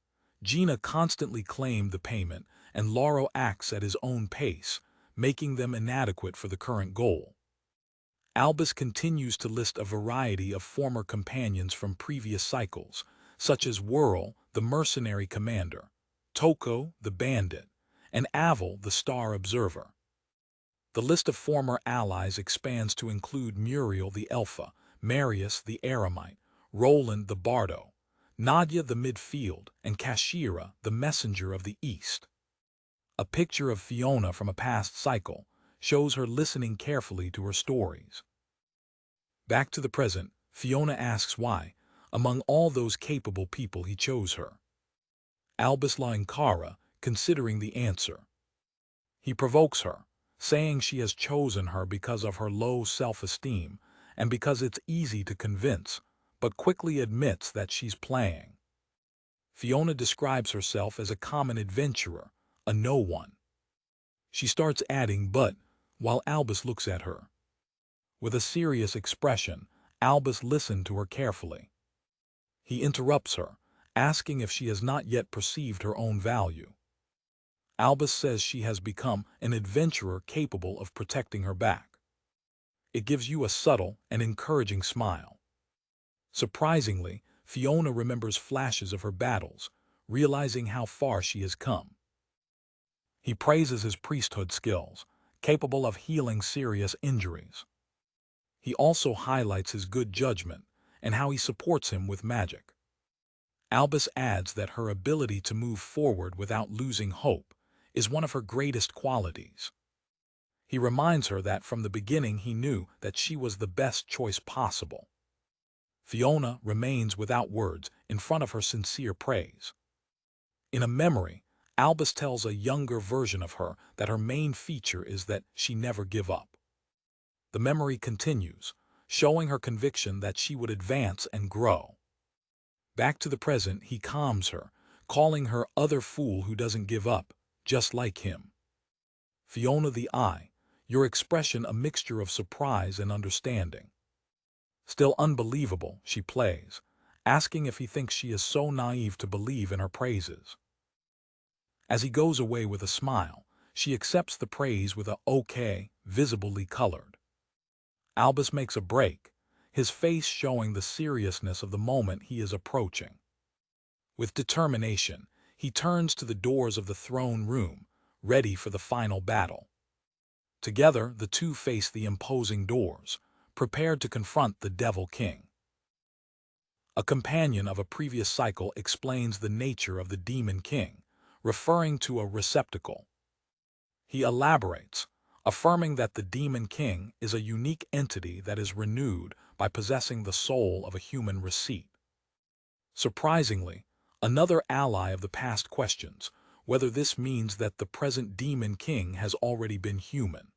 Gina constantly claimed the payment, and Lauro acts at his own pace, making them inadequate for the current goal. Albus continues to list a variety of former companions from previous cycles, such as Whirl, the mercenary commander, Toko, the bandit, and Avel, the star observer. The list of former allies expands to include Muriel the Elfa, Marius the Eremite, Roland the Bardo, Nadia the midfield, and Kashira the messenger of the East. A picture of Fiona from a past cycle shows her listening carefully to her stories. Back to the present, Fiona asks why, among all those capable people, he chose her. Albus Linkara, considering the answer. He provokes her, saying she has chosen her because of her low self-esteem and because it's easy to convince, but quickly admits that she's playing. Fiona describes herself as a common adventurer, a no one. She starts adding but, while Albus looks at her. With a serious expression, Albus listened to her carefully. He interrupts her, asking if she has not yet perceived her own value. Albus says she has become an adventurer capable of protecting her back. It gives you a subtle and encouraging smile. Surprisingly, Fiona remembers flashes of her battles, realizing how far she has come. He praises his priesthood skills, capable of healing serious injuries. He also highlights his good judgment and how he supports him with magic. Albus adds that her ability to move forward without losing hope is one of her greatest qualities. He reminds her that from the beginning he knew that she was the best choice possible. Fiona remains without words in front of her sincere praise. In a memory, Albus tells a younger version of her that her main feature is that she never give up. The memory continues, showing her conviction that she would advance and grow. Back to the present, he calms her, calling her other fool who doesn't give up, just like him. Fiona the Eye, your expression a mixture of surprise and understanding. Still unbelievable, she plays, asking if he thinks she is so naive to believe in her praises. As he goes away with a smile, she accepts the praise with a okay, visibly colored. Albus makes a break, his face showing the seriousness of the moment he is approaching. With determination, he turns to the doors of the throne room, ready for the final battle. Together, the two face the imposing doors, prepared to confront the Devil King. A companion of a previous cycle explains the nature of the Demon King, referring to a receptacle. He elaborates, affirming that the Demon King is a unique entity that is renewed by possessing the soul of a human receipt. Surprisingly, another ally of the past questions whether this means that the present Demon King has already been human.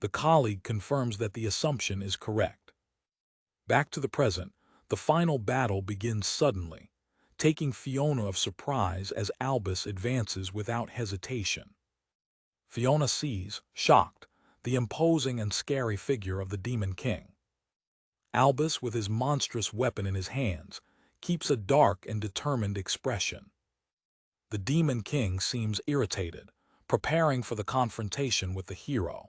The colleague confirms that the assumption is correct. Back to the present, the final battle begins suddenly, taking Fiona of surprise as Albus advances without hesitation. Fiona sees, shocked, the imposing and scary figure of the Demon King. Albus, with his monstrous weapon in his hands, keeps a dark and determined expression. The Demon King seems irritated, preparing for the confrontation with the hero.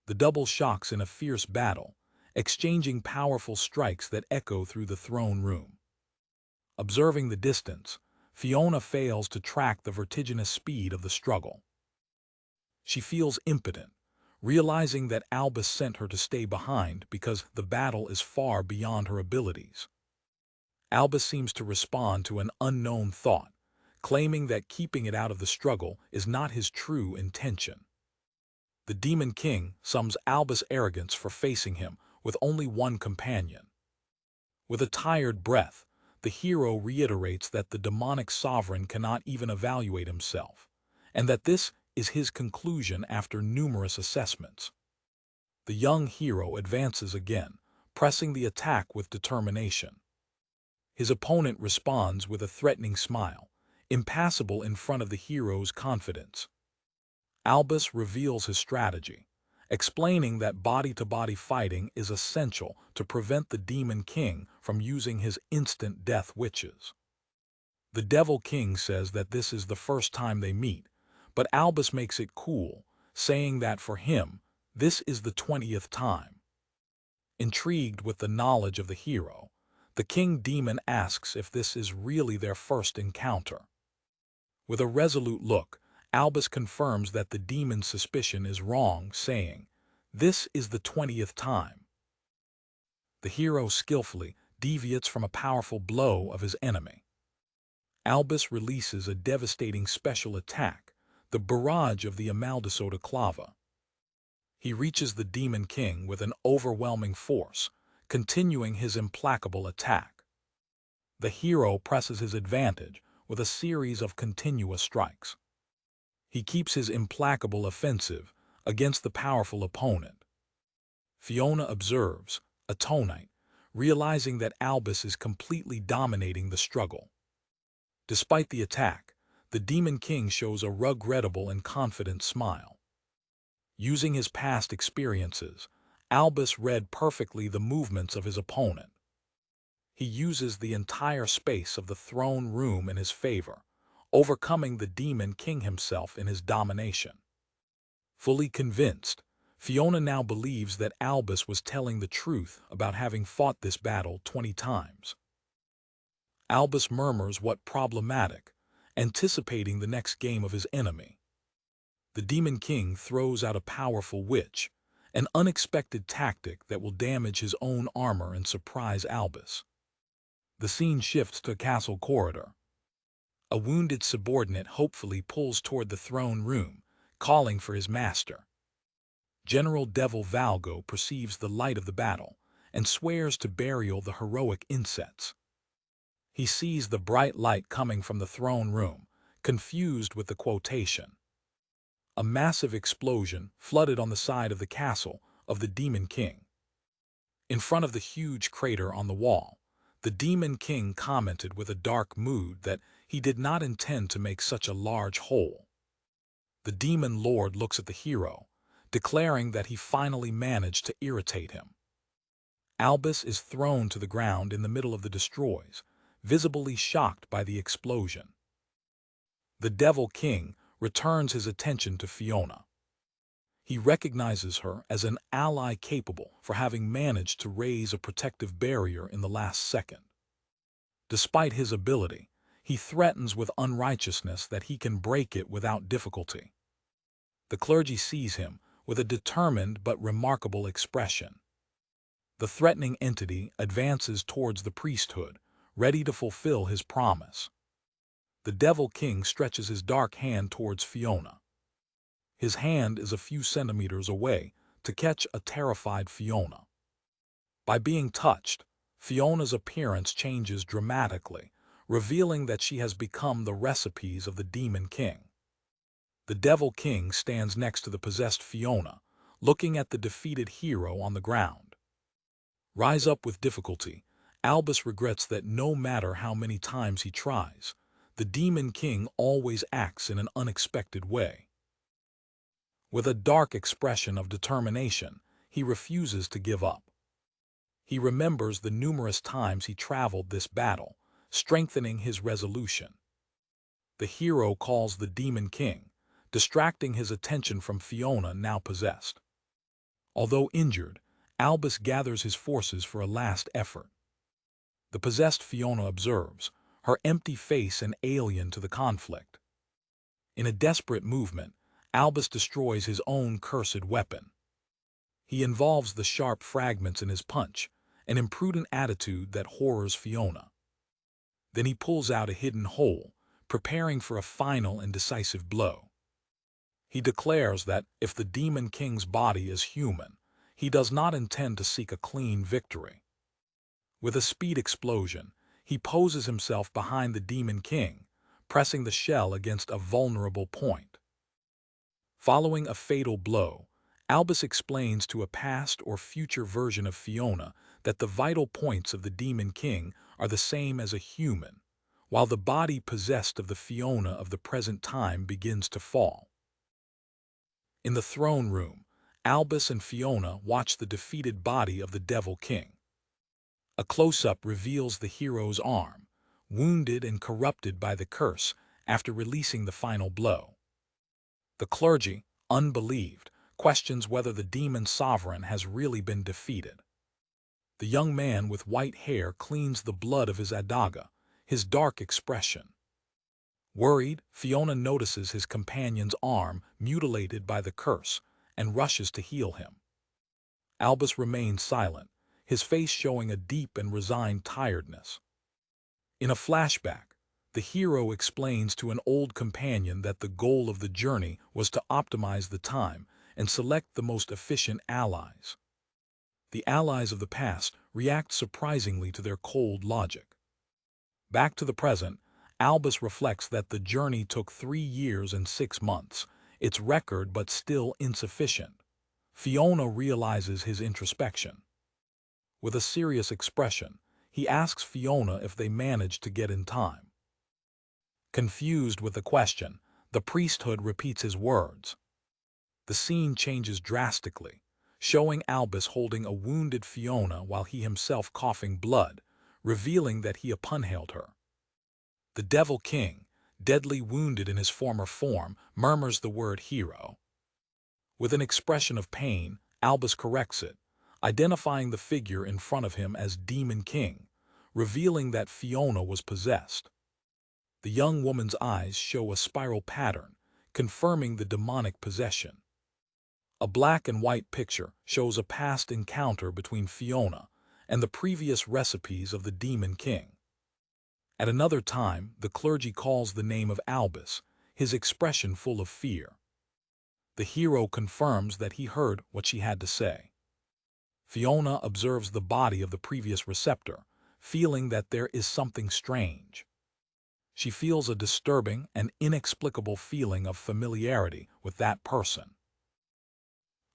The double shocks in a fierce battle, exchanging powerful strikes that echo through the throne room. Observing the distance, Fiona fails to track the vertiginous speed of the struggle. She feels impotent, realizing that Albus sent her to stay behind because the battle is far beyond her abilities. Albus seems to respond to an unknown thought, claiming that keeping it out of the struggle is not his true intention. The Demon King sums Albus' arrogance for facing him with only one companion. With a tired breath, the hero reiterates that the demonic sovereign cannot even evaluate himself, and that this is his conclusion after numerous assessments. The young hero advances again, pressing the attack with determination. His opponent responds with a threatening smile, impassible in front of the hero's confidence. Albus reveals his strategy, explaining that body-to-body fighting is essential to prevent the Demon King from using his instant death witches. The Devil King says that this is the first time they meet, but Albus makes it cool, saying that for him, this is the 20th time. Intrigued with the knowledge of the hero, the King Demon asks if this is really their first encounter. With a resolute look, Albus confirms that the demon's suspicion is wrong, saying, "This is the 20th time." The hero skillfully deviates from a powerful blow of his enemy. Albus releases a devastating special attack, the barrage of the Amaldisoda Clava. He reaches the Demon King with an overwhelming force, continuing his implacable attack. The hero presses his advantage with a series of continuous strikes. He keeps his implacable offensive against the powerful opponent. Fiona observes, attonite, realizing that Albus is completely dominating the struggle. Despite the attack, the Demon King shows a regrettable and confident smile. Using his past experiences, Albus read perfectly the movements of his opponent. He uses the entire space of the throne room in his favor, overcoming the Demon King himself in his domination. Fully convinced, Fiona now believes that Albus was telling the truth about having fought this battle 20 times. Albus murmurs what problematic, anticipating the next game of his enemy. The Demon King throws out a powerful witch, an unexpected tactic that will damage his own armor and surprise Albus. The scene shifts to a castle corridor. A wounded subordinate hopefully pulls toward the throne room, calling for his master. General Devil Valgo perceives the light of the battle and swears to burial the heroic insets. He sees the bright light coming from the throne room, confused with the quotation. A massive explosion flooded on the side of the castle of the Demon King. In front of the huge crater on the wall, the Demon King commented with a dark mood that he did not intend to make such a large hole. The Demon Lord looks at the hero, declaring that he finally managed to irritate him. Albus is thrown to the ground in the middle of the destroys, visibly shocked by the explosion. The Devil King returns his attention to Fiona. He recognizes her as an ally capable for having managed to raise a protective barrier in the last second. Despite his ability, he threatens with unrighteousness that he can break it without difficulty. The clergy sees him with a determined but remarkable expression. The threatening entity advances towards the priesthood, ready to fulfill his promise. The Devil King stretches his dark hand towards Fiona. His hand is a few centimeters away to catch a terrified Fiona. By being touched, Fiona's appearance changes dramatically, revealing that she has become the recipes of the Demon King. The Devil King stands next to the possessed Fiona, looking at the defeated hero on the ground. Rise up with difficulty, Albus regrets that no matter how many times he tries, the Demon King always acts in an unexpected way. With a dark expression of determination, he refuses to give up. He remembers the numerous times he traveled this battle, strengthening his resolution. The hero calls the Demon King, distracting his attention from Fiona now possessed. Although injured, Albus gathers his forces for a last effort. The possessed Fiona observes, her empty face an alien to the conflict. In a desperate movement, Albus destroys his own cursed weapon. He involves the sharp fragments in his punch, an imprudent attitude that horrors Fiona. Then he pulls out a hidden hole, preparing for a final and decisive blow. He declares that if the Demon King's body is human, he does not intend to seek a clean victory. With a speed explosion, he poses himself behind the Demon King, pressing the shell against a vulnerable point. Following a fatal blow, Albus explains to a past or future version of Fiona that the vital points of the Demon King are the same as a human, while the body possessed of the Fiona of the present time begins to fall. In the throne room, Albus and Fiona watch the defeated body of the Devil King. A close-up reveals the hero's arm, wounded and corrupted by the curse after releasing the final blow. The clergy, unbelieved, questions whether the demon sovereign has really been defeated. The young man with white hair cleans the blood of his adaga, his dark expression. Worried, Fiona notices his companion's arm mutilated by the curse and rushes to heal him. Albus remains silent, his face showing a deep and resigned tiredness. In a flashback, the hero explains to an old companion that the goal of the journey was to optimize the time and select the most efficient allies. The allies of the past react surprisingly to their cold logic. Back to the present, Albus reflects that the journey took 3 years and 6 months, its record but still insufficient. Fiona realizes his introspection. With a serious expression, he asks Fiona if they managed to get in time. Confused with the question, the priesthood repeats his words. The scene changes drastically, showing Albus holding a wounded Fiona while he himself coughing blood, revealing that he punhaled her. The Devil King, deadly wounded in his former form, murmurs the word hero. With an expression of pain, Albus corrects it, identifying the figure in front of him as Demon King, revealing that Fiona was possessed. The young woman's eyes show a spiral pattern, confirming the demonic possession. A black and white picture shows a past encounter between Fiona and the previous recipes of the Demon King. At another time, the clergy calls the name of Albus, his expression full of fear. The hero confirms that he heard what she had to say. Fiona observes the body of the previous receptor, feeling that there is something strange. She feels a disturbing and inexplicable feeling of familiarity with that person.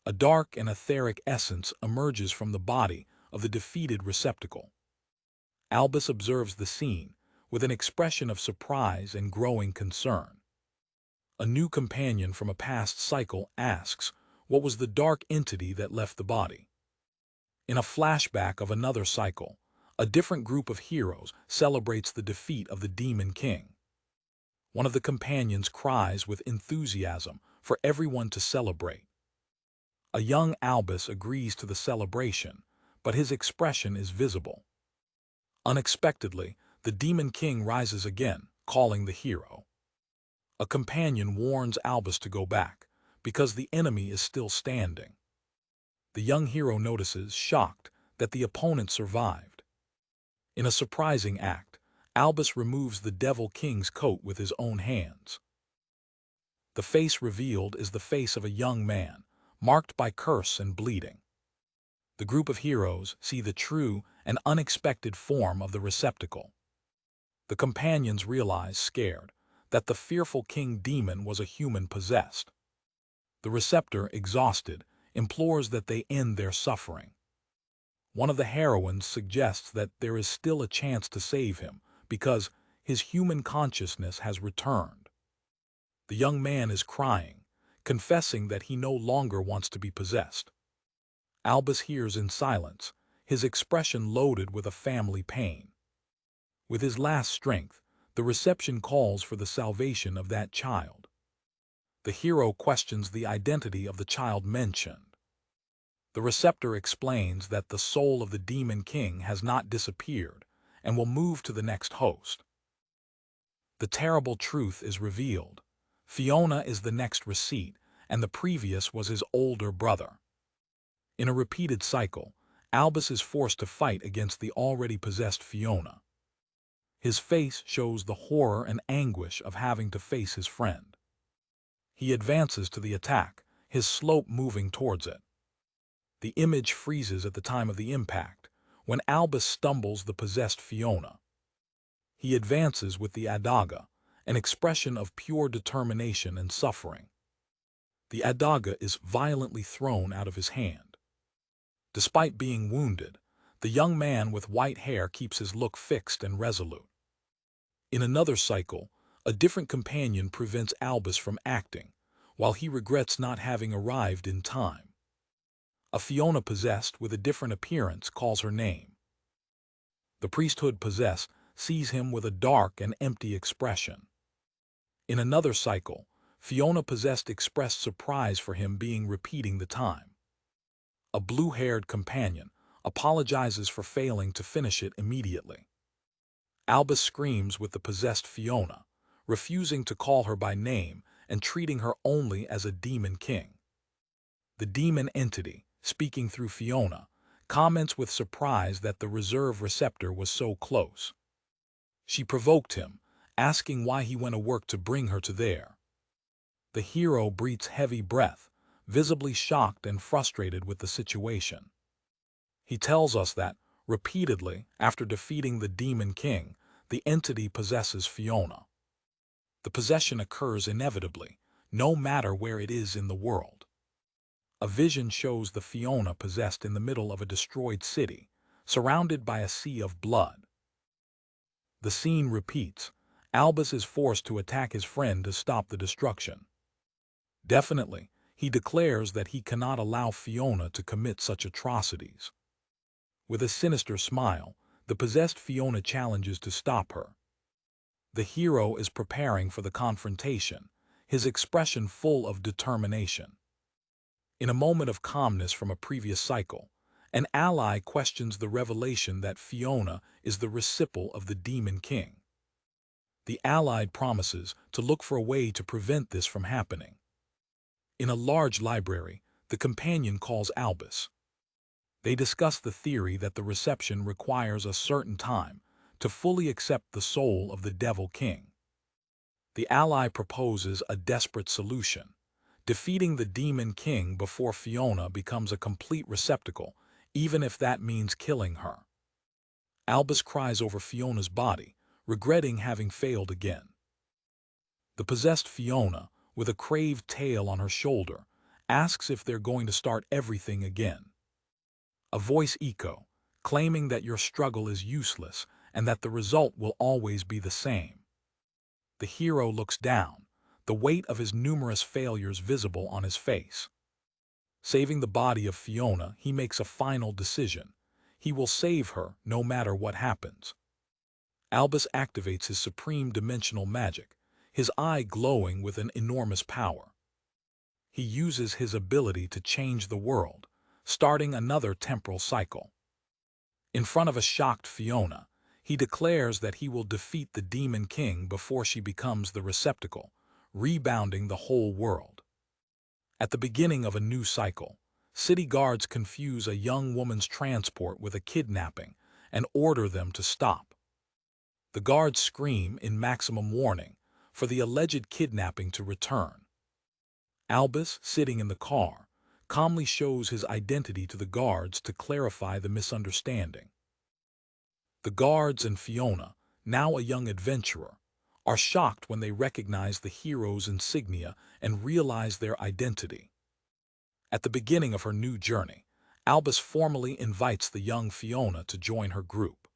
A dark and etheric essence emerges from the body, of the defeated receptacle. Albus observes the scene with an expression of surprise and growing concern. A new companion from a past cycle asks what was the dark entity that left the body. In a flashback of another cycle, a different group of heroes celebrates the defeat of the Demon King. One of the companions cries with enthusiasm for everyone to celebrate. A young Albus agrees to the celebration, but his expression is visible. Unexpectedly, the Demon King rises again, calling the hero. A companion warns Albus to go back, because the enemy is still standing. The young hero notices, shocked, that the opponent survived. In a surprising act, Albus removes the Devil King's coat with his own hands. The face revealed is the face of a young man, marked by curse and bleeding. The group of heroes see the true and unexpected form of the receptacle. The companions realize, scared, that the fearful king demon was a human possessed. The receptor, exhausted, implores that they end their suffering. One of the heroines suggests that there is still a chance to save him because his human consciousness has returned. The young man is crying, confessing that he no longer wants to be possessed. Albus hears in silence, his expression loaded with a family pain. With his last strength, the reception calls for the salvation of that child. The hero questions the identity of the child mentioned. The receptor explains that the soul of the Demon King has not disappeared and will move to the next host. The terrible truth is revealed. Fiona is the next receipt, and the previous was his older brother. In a repeated cycle, Albus is forced to fight against the already possessed Fiona. His face shows the horror and anguish of having to face his friend. He advances to the attack, his slope moving towards it. The image freezes at the time of the impact, when Albus stumbles the possessed Fiona. He advances with the adaga, an expression of pure determination and suffering. The adaga is violently thrown out of his hand. Despite being wounded, the young man with white hair keeps his look fixed and resolute. In another cycle, a different companion prevents Albus from acting, while he regrets not having arrived in time. A Fiona possessed with a different appearance calls her name. The priesthood possessed sees him with a dark and empty expression. In another cycle, Fiona possessed expressed surprise for him being repeating the time. A blue-haired companion apologizes for failing to finish it immediately. Albus screams with the possessed Fiona, refusing to call her by name and treating her only as a demon king. The demon entity, speaking through Fiona, comments with surprise that the reserve receptor was so close. She provoked him, asking why he went to work to bring her to there. The hero breathes heavy breath, visibly shocked and frustrated with the situation. He tells us that, repeatedly, after defeating the Demon King, the entity possesses Fiona. The possession occurs inevitably, no matter where it is in the world. A vision shows the Fiona possessed in the middle of a destroyed city, surrounded by a sea of blood. The scene repeats. Albus is forced to attack his friend to stop the destruction. Definitely, he declares that he cannot allow Fiona to commit such atrocities. With a sinister smile, the possessed Fiona challenges to stop her. The hero is preparing for the confrontation, his expression full of determination. In a moment of calmness from a previous cycle, an ally questions the revelation that Fiona is the recipient of the Demon King. The allied promises to look for a way to prevent this from happening. In a large library, the companion calls Albus. They discuss the theory that the reception requires a certain time to fully accept the soul of the Devil King. The ally proposes a desperate solution, defeating the Demon King before Fiona becomes a complete receptacle, even if that means killing her. Albus cries over Fiona's body, regretting having failed again. The possessed Fiona, with a craved tail on her shoulder, asks if they're going to start everything again. A voice echo, claiming that your struggle is useless and that the result will always be the same. The hero looks down, the weight of his numerous failures visible on his face. Saving the body of Fiona, he makes a final decision. He will save her no matter what happens. Albus activates his supreme dimensional magic, his eye glowing with an enormous power. He uses his ability to change the world, starting another temporal cycle. In front of a shocked Fiona, he declares that he will defeat the Demon King before she becomes the receptacle, rebounding the whole world. At the beginning of a new cycle, city guards confuse a young woman's transport with a kidnapping and order them to stop. The guards scream in maximum warning for the alleged kidnapping to return. Albus, sitting in the car, calmly shows his identity to the guards to clarify the misunderstanding. The guards and Fiona, now a young adventurer, are shocked when they recognize the hero's insignia and realize their identity. At the beginning of her new journey, Albus formally invites the young Fiona to join her group.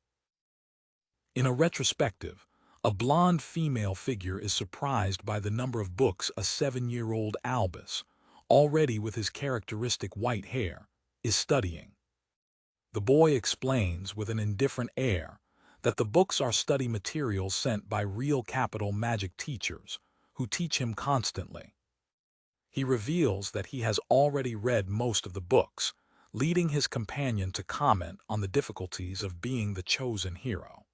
In a retrospective, a blonde female figure is surprised by the number of books a 7-year-old Albus, already with his characteristic white hair, is studying. The boy explains with an indifferent air that the books are study materials sent by real capital magic teachers who teach him constantly. He reveals that he has already read most of the books, leading his companion to comment on the difficulties of being the chosen hero.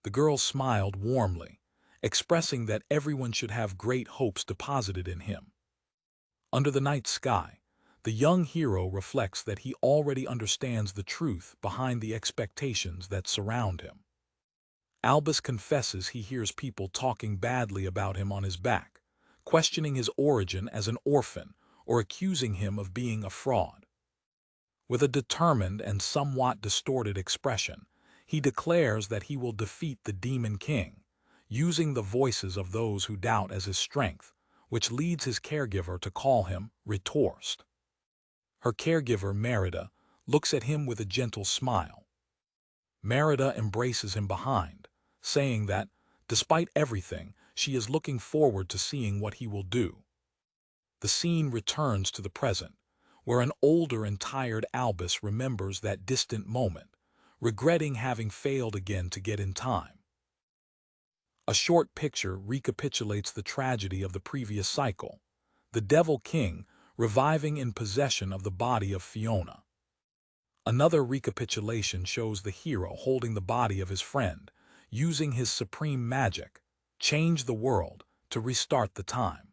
The girl smiled warmly, expressing that everyone should have great hopes deposited in him. Under the night sky, the young hero reflects that he already understands the truth behind the expectations that surround him. Albus confesses he hears people talking badly about him on his back, questioning his origin as an orphan or accusing him of being a fraud. With a determined and somewhat distorted expression, he declares that he will defeat the Demon King, using the voices of those who doubt as his strength, which leads his caregiver to call him Retorst. Her caregiver, Merida, looks at him with a gentle smile. Merida embraces him behind, saying that, despite everything, she is looking forward to seeing what he will do. The scene returns to the present, where an older and tired Albus remembers that distant moment, regretting having failed again to get in time. A short picture recapitulates the tragedy of the previous cycle, the Devil King reviving in possession of the body of Fiona. Another recapitulation shows the hero holding the body of his friend, using his supreme magic, change the world, to restart the time.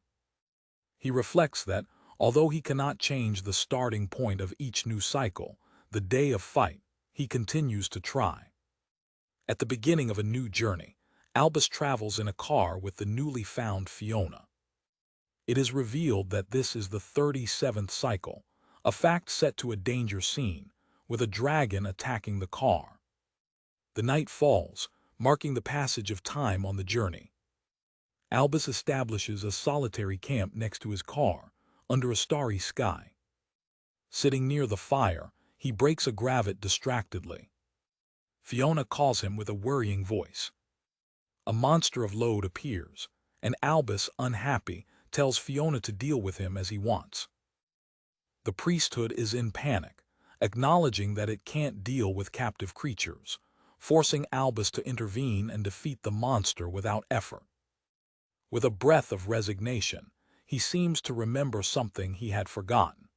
He reflects that, although he cannot change the starting point of each new cycle, the day of fight, he continues to try. At the beginning of a new journey, Albus travels in a car with the newly found Fiona. It is revealed that this is the 37th cycle, a fact set to a danger scene, with a dragon attacking the car. The night falls, marking the passage of time on the journey. Albus establishes a solitary camp next to his car, under a starry sky. Sitting near the fire, he breaks a gravet distractedly. Fiona calls him with a worrying voice. A monster of load appears, and Albus, unhappy, tells Fiona to deal with him as he wants. The priesthood is in panic, acknowledging that it can't deal with captive creatures, forcing Albus to intervene and defeat the monster without effort. With a breath of resignation, he seems to remember something he had forgotten.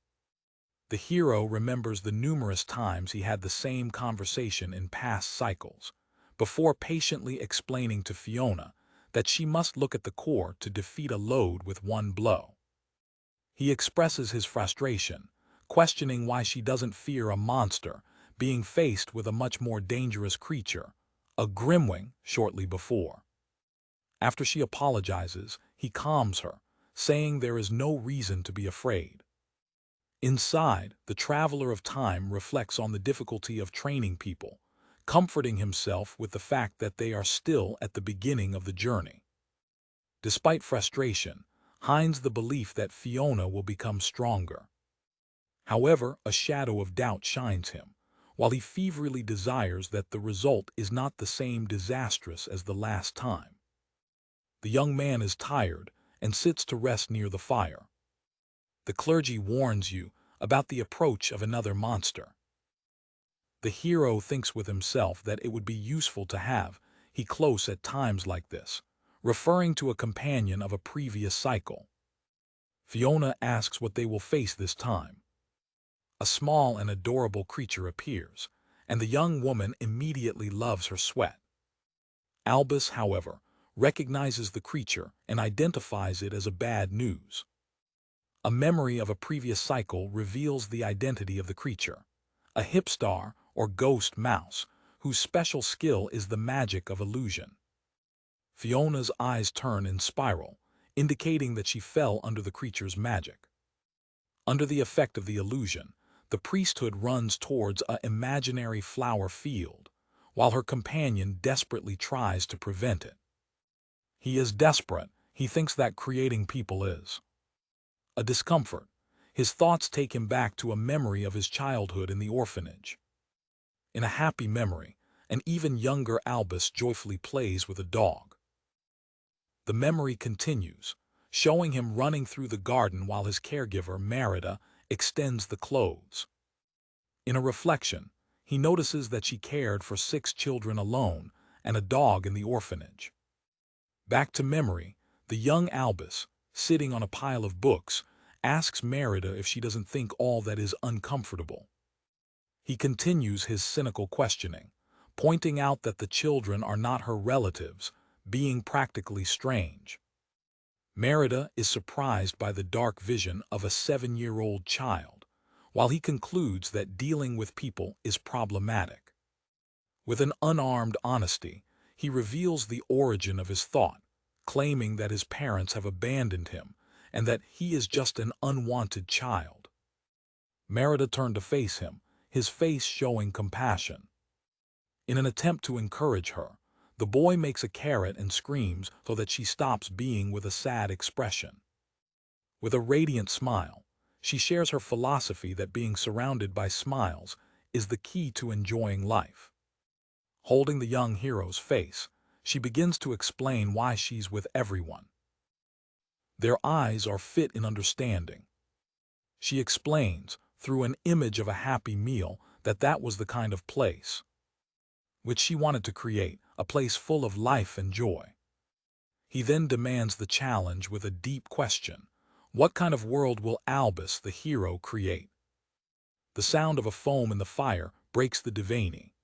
The hero remembers the numerous times he had the same conversation in past cycles, before patiently explaining to Fiona that she must look at the core to defeat a load with one blow. He expresses his frustration, questioning why she doesn't fear a monster, being faced with a much more dangerous creature, a Grimwing, shortly before. After she apologizes, he calms her, saying there is no reason to be afraid. Inside, the Traveler of Time reflects on the difficulty of training people, comforting himself with the fact that they are still at the beginning of the journey. Despite frustration, hinds the belief that Fiona will become stronger. However, a shadow of doubt shines him, while he feverishly desires that the result is not the same disastrous as the last time. The young man is tired and sits to rest near the fire. The clergy warns you about the approach of another monster. The hero thinks with himself that it would be useful to have he close at times like this, referring to a companion of a previous cycle. Fiona asks what they will face this time. A small and adorable creature appears, and the young woman immediately loves her sweat. Albus, however, recognizes the creature and identifies it as a bad news. A memory of a previous cycle reveals the identity of the creature, a hipstar or ghost mouse, whose special skill is the magic of illusion. Fiona's eyes turn in spiral, indicating that she fell under the creature's magic. Under the effect of the illusion, the priesthood runs towards an imaginary flower field, while her companion desperately tries to prevent it. He is desperate. He thinks that creating people is a discomfort. His thoughts take him back to a memory of his childhood in the orphanage. In a happy memory, an even younger Albus joyfully plays with a dog. The memory continues, showing him running through the garden while his caregiver, Merida, extends the clothes. In a reflection, he notices that she cared for 6 children alone and a dog in the orphanage. Back to memory, the young Albus, sitting on a pile of books, asks Merida if she doesn't think all that is uncomfortable. He continues his cynical questioning, pointing out that the children are not her relatives, being practically strange. Merida is surprised by the dark vision of a 7-year-old child, while he concludes that dealing with people is problematic. With an unarmed honesty, he reveals the origin of his thought, claiming that his parents have abandoned him and that he is just an unwanted child. Merida turned to face him, his face showing compassion. In an attempt to encourage her, the boy makes a carrot and screams so that she stops being with a sad expression. With a radiant smile, she shares her philosophy that being surrounded by smiles is the key to enjoying life. Holding the young hero's face, she begins to explain why she's with everyone. Their eyes are fit in understanding. She explains, through an image of a happy meal, that was the kind of place which she wanted to create, a place full of life and joy. He then demands the challenge with a deep question. What kind of world will Albus, the hero, create? The sound of a foam in the fire breaks the divanity.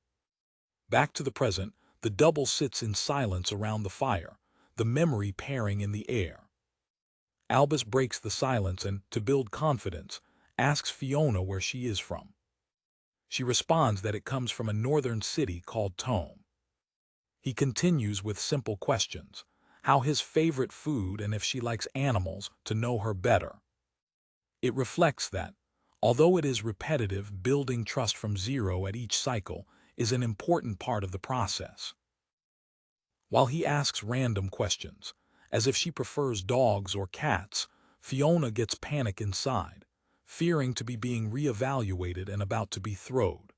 Back to the present, the double sits in silence around the fire, the memory pairing in the air. Albus breaks the silence and, to build confidence, asks Fiona where she is from. She responds that it comes from a northern city called Tome. He continues with simple questions, how his favorite food and if she likes animals, to know her better. It reflects that, although it is repetitive, building trust from zero at each cycle is an important part of the process. While he asks random questions, as if she prefers dogs or cats, Fiona gets panic inside, fearing to be being reevaluated and about to be thrown.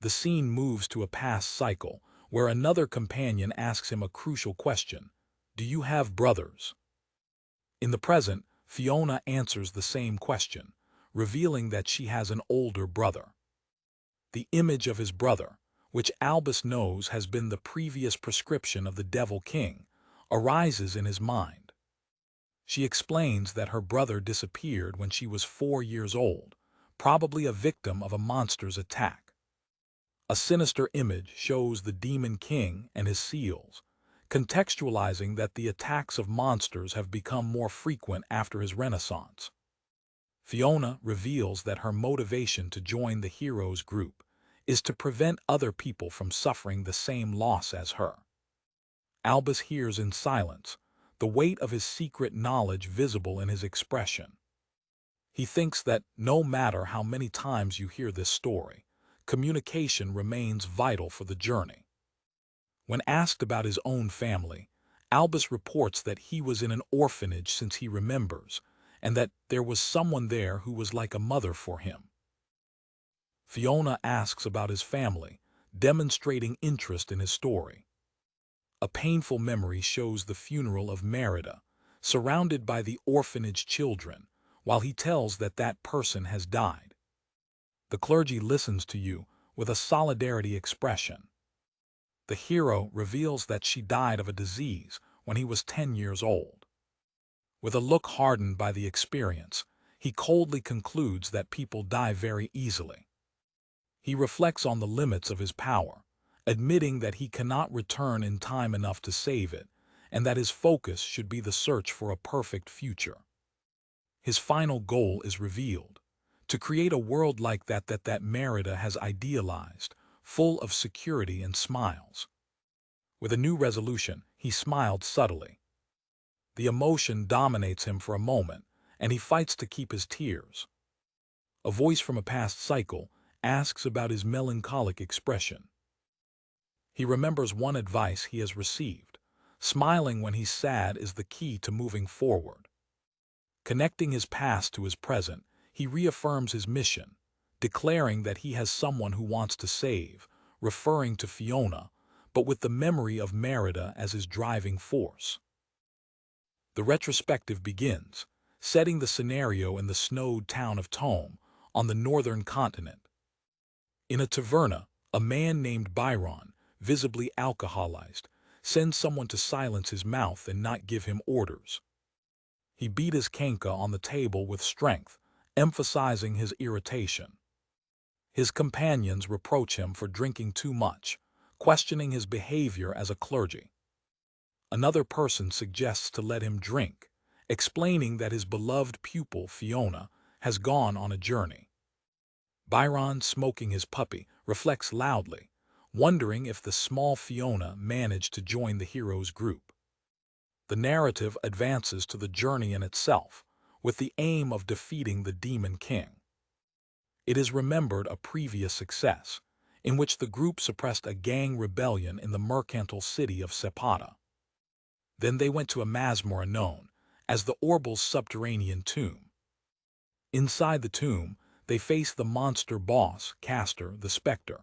The scene moves to a past cycle, where another companion asks him a crucial question: do you have brothers? In the present, Fiona answers the same question, revealing that she has an older brother. The image of his brother, which Albus knows has been the previous prescription of the Devil King, arises in his mind. She explains that her brother disappeared when she was 4 years old, probably a victim of a monster's attack. A sinister image shows the Demon King and his seals, contextualizing that the attacks of monsters have become more frequent after his renaissance. Fiona reveals that her motivation to join the hero's group is to prevent other people from suffering the same loss as her. Albus hears in silence, the weight of his secret knowledge visible in his expression. He thinks that no matter how many times you hear this story, communication remains vital for the journey. When asked about his own family, Albus reports that he was in an orphanage since he remembers, and that there was someone there who was like a mother for him. Fiona asks about his family, demonstrating interest in his story. A painful memory shows the funeral of Merida, surrounded by the orphanage children, while he tells that that person has died. The clergy listens to you with a solidarity expression. The hero reveals that she died of a disease when he was 10 years old. With a look hardened by the experience, he coldly concludes that people die very easily. He reflects on the limits of his power, admitting that he cannot return in time enough to save it, and that his focus should be the search for a perfect future. His final goal is revealed: to create a world like that Merida has idealized, full of security and smiles. With a new resolution, he smiled subtly. The emotion dominates him for a moment, and he fights to keep his tears. A voice from a past cycle asks about his melancholic expression. He remembers one advice he has received: smiling when he's sad is the key to moving forward. Connecting his past to his present, he reaffirms his mission, declaring that he has someone who wants to save, referring to Fiona, but with the memory of Merida as his driving force. The retrospective begins, setting the scenario in the snowed town of Tome, on the northern continent. In a taverna, a man named Byron, visibly alcoholized, sends someone to silence his mouth and not give him orders. He beat his kanka on the table with strength, emphasizing his irritation. His companions reproach him for drinking too much, questioning his behavior as a clergy. Another person suggests to let him drink, explaining that his beloved pupil, Fiona, has gone on a journey. Byron, smoking his puppy, reflects loudly, wondering if the small Fiona managed to join the hero's group. The narrative advances to the journey in itself, with the aim of defeating the Demon King. It is remembered a previous success, in which the group suppressed a gang rebellion in the mercantile city of Sepata. Then they went to a masmorra known as the Orbel's subterranean tomb. Inside the tomb, they face the monster boss, Castor the Spectre.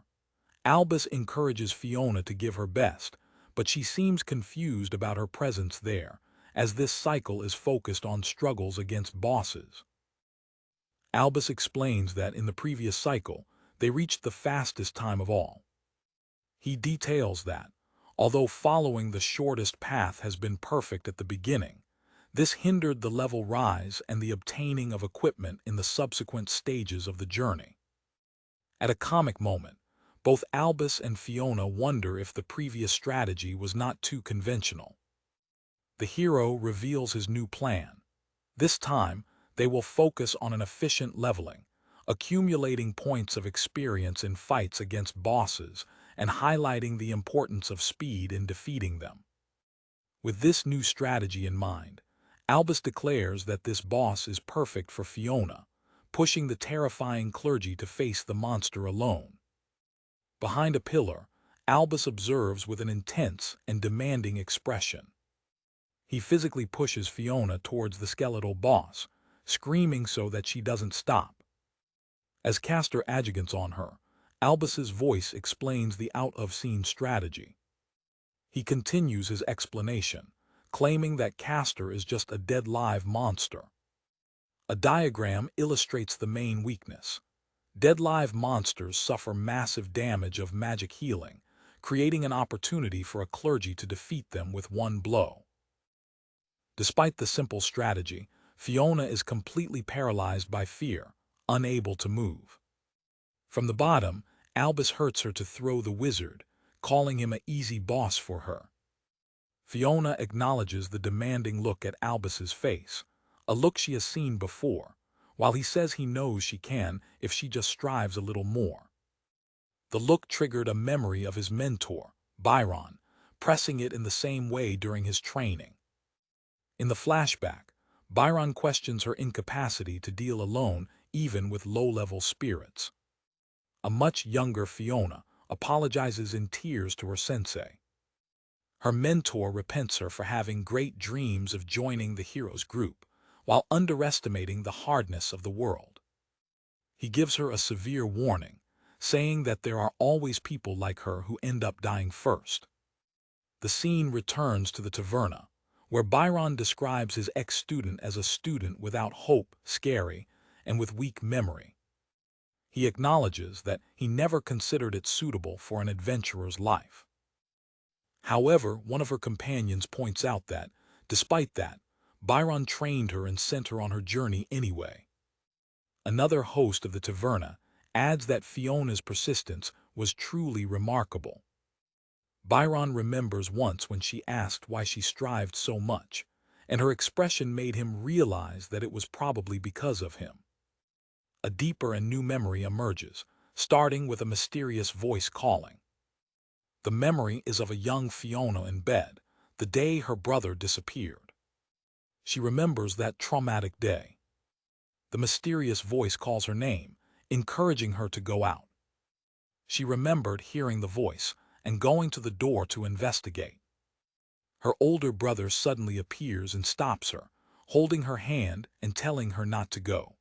Albus encourages Fiona to give her best, but she seems confused about her presence there, as this cycle is focused on struggles against bosses. Albus explains that in the previous cycle, they reached the fastest time of all. He details that, although following the shortest path has been perfect at the beginning, this hindered the level rise and the obtaining of equipment in the subsequent stages of the journey. At a comic moment, both Albus and Fiona wonder if the previous strategy was not too conventional. The hero reveals his new plan. This time, they will focus on an efficient leveling, accumulating points of experience in fights against bosses and highlighting the importance of speed in defeating them. With this new strategy in mind, Albus declares that this boss is perfect for Fiona, pushing the terrifying clergy to face the monster alone. Behind a pillar, Albus observes with an intense and demanding expression. He physically pushes Fiona towards the skeletal boss, screaming so that she doesn't stop. As Castor adjugants on her, Albus's voice explains the out-of-scene strategy. He continues his explanation, claiming that Castor is just a dead live monster. A diagram illustrates the main weakness. Dead live monsters suffer massive damage of magic healing, creating an opportunity for a clergy to defeat them with one blow. Despite the simple strategy, Fiona is completely paralyzed by fear, unable to move. From the bottom, Albus hurts her to throw the wizard, calling him an easy boss for her. Fiona acknowledges the demanding look at Albus's face, a look she has seen before, while he says he knows she can if she just strives a little more. The look triggered a memory of his mentor, Byron, pressing it in the same way during his training. In the flashback, Byron questions her incapacity to deal alone even with low-level spirits. A much younger Fiona apologizes in tears to her sensei. Her mentor repents her for having great dreams of joining the hero's group, while underestimating the hardness of the world. He gives her a severe warning, saying that there are always people like her who end up dying first. The scene returns to the taverna, where Byron describes his ex-student as a student without hope, scary, and with weak memory. He acknowledges that he never considered it suitable for an adventurer's life. However, one of her companions points out that, despite that, Byron trained her and sent her on her journey anyway. Another host of the taverna adds that Fiona's persistence was truly remarkable. Byron remembers once when she asked why she strived so much, and her expression made him realize that it was probably because of him. A deeper and new memory emerges, starting with a mysterious voice calling. The memory is of a young Fiona in bed, the day her brother disappeared. She remembers that traumatic day. The mysterious voice calls her name, encouraging her to go out. She remembered hearing the voice and going to the door to investigate. Her older brother suddenly appears and stops her, holding her hand and telling her not to go.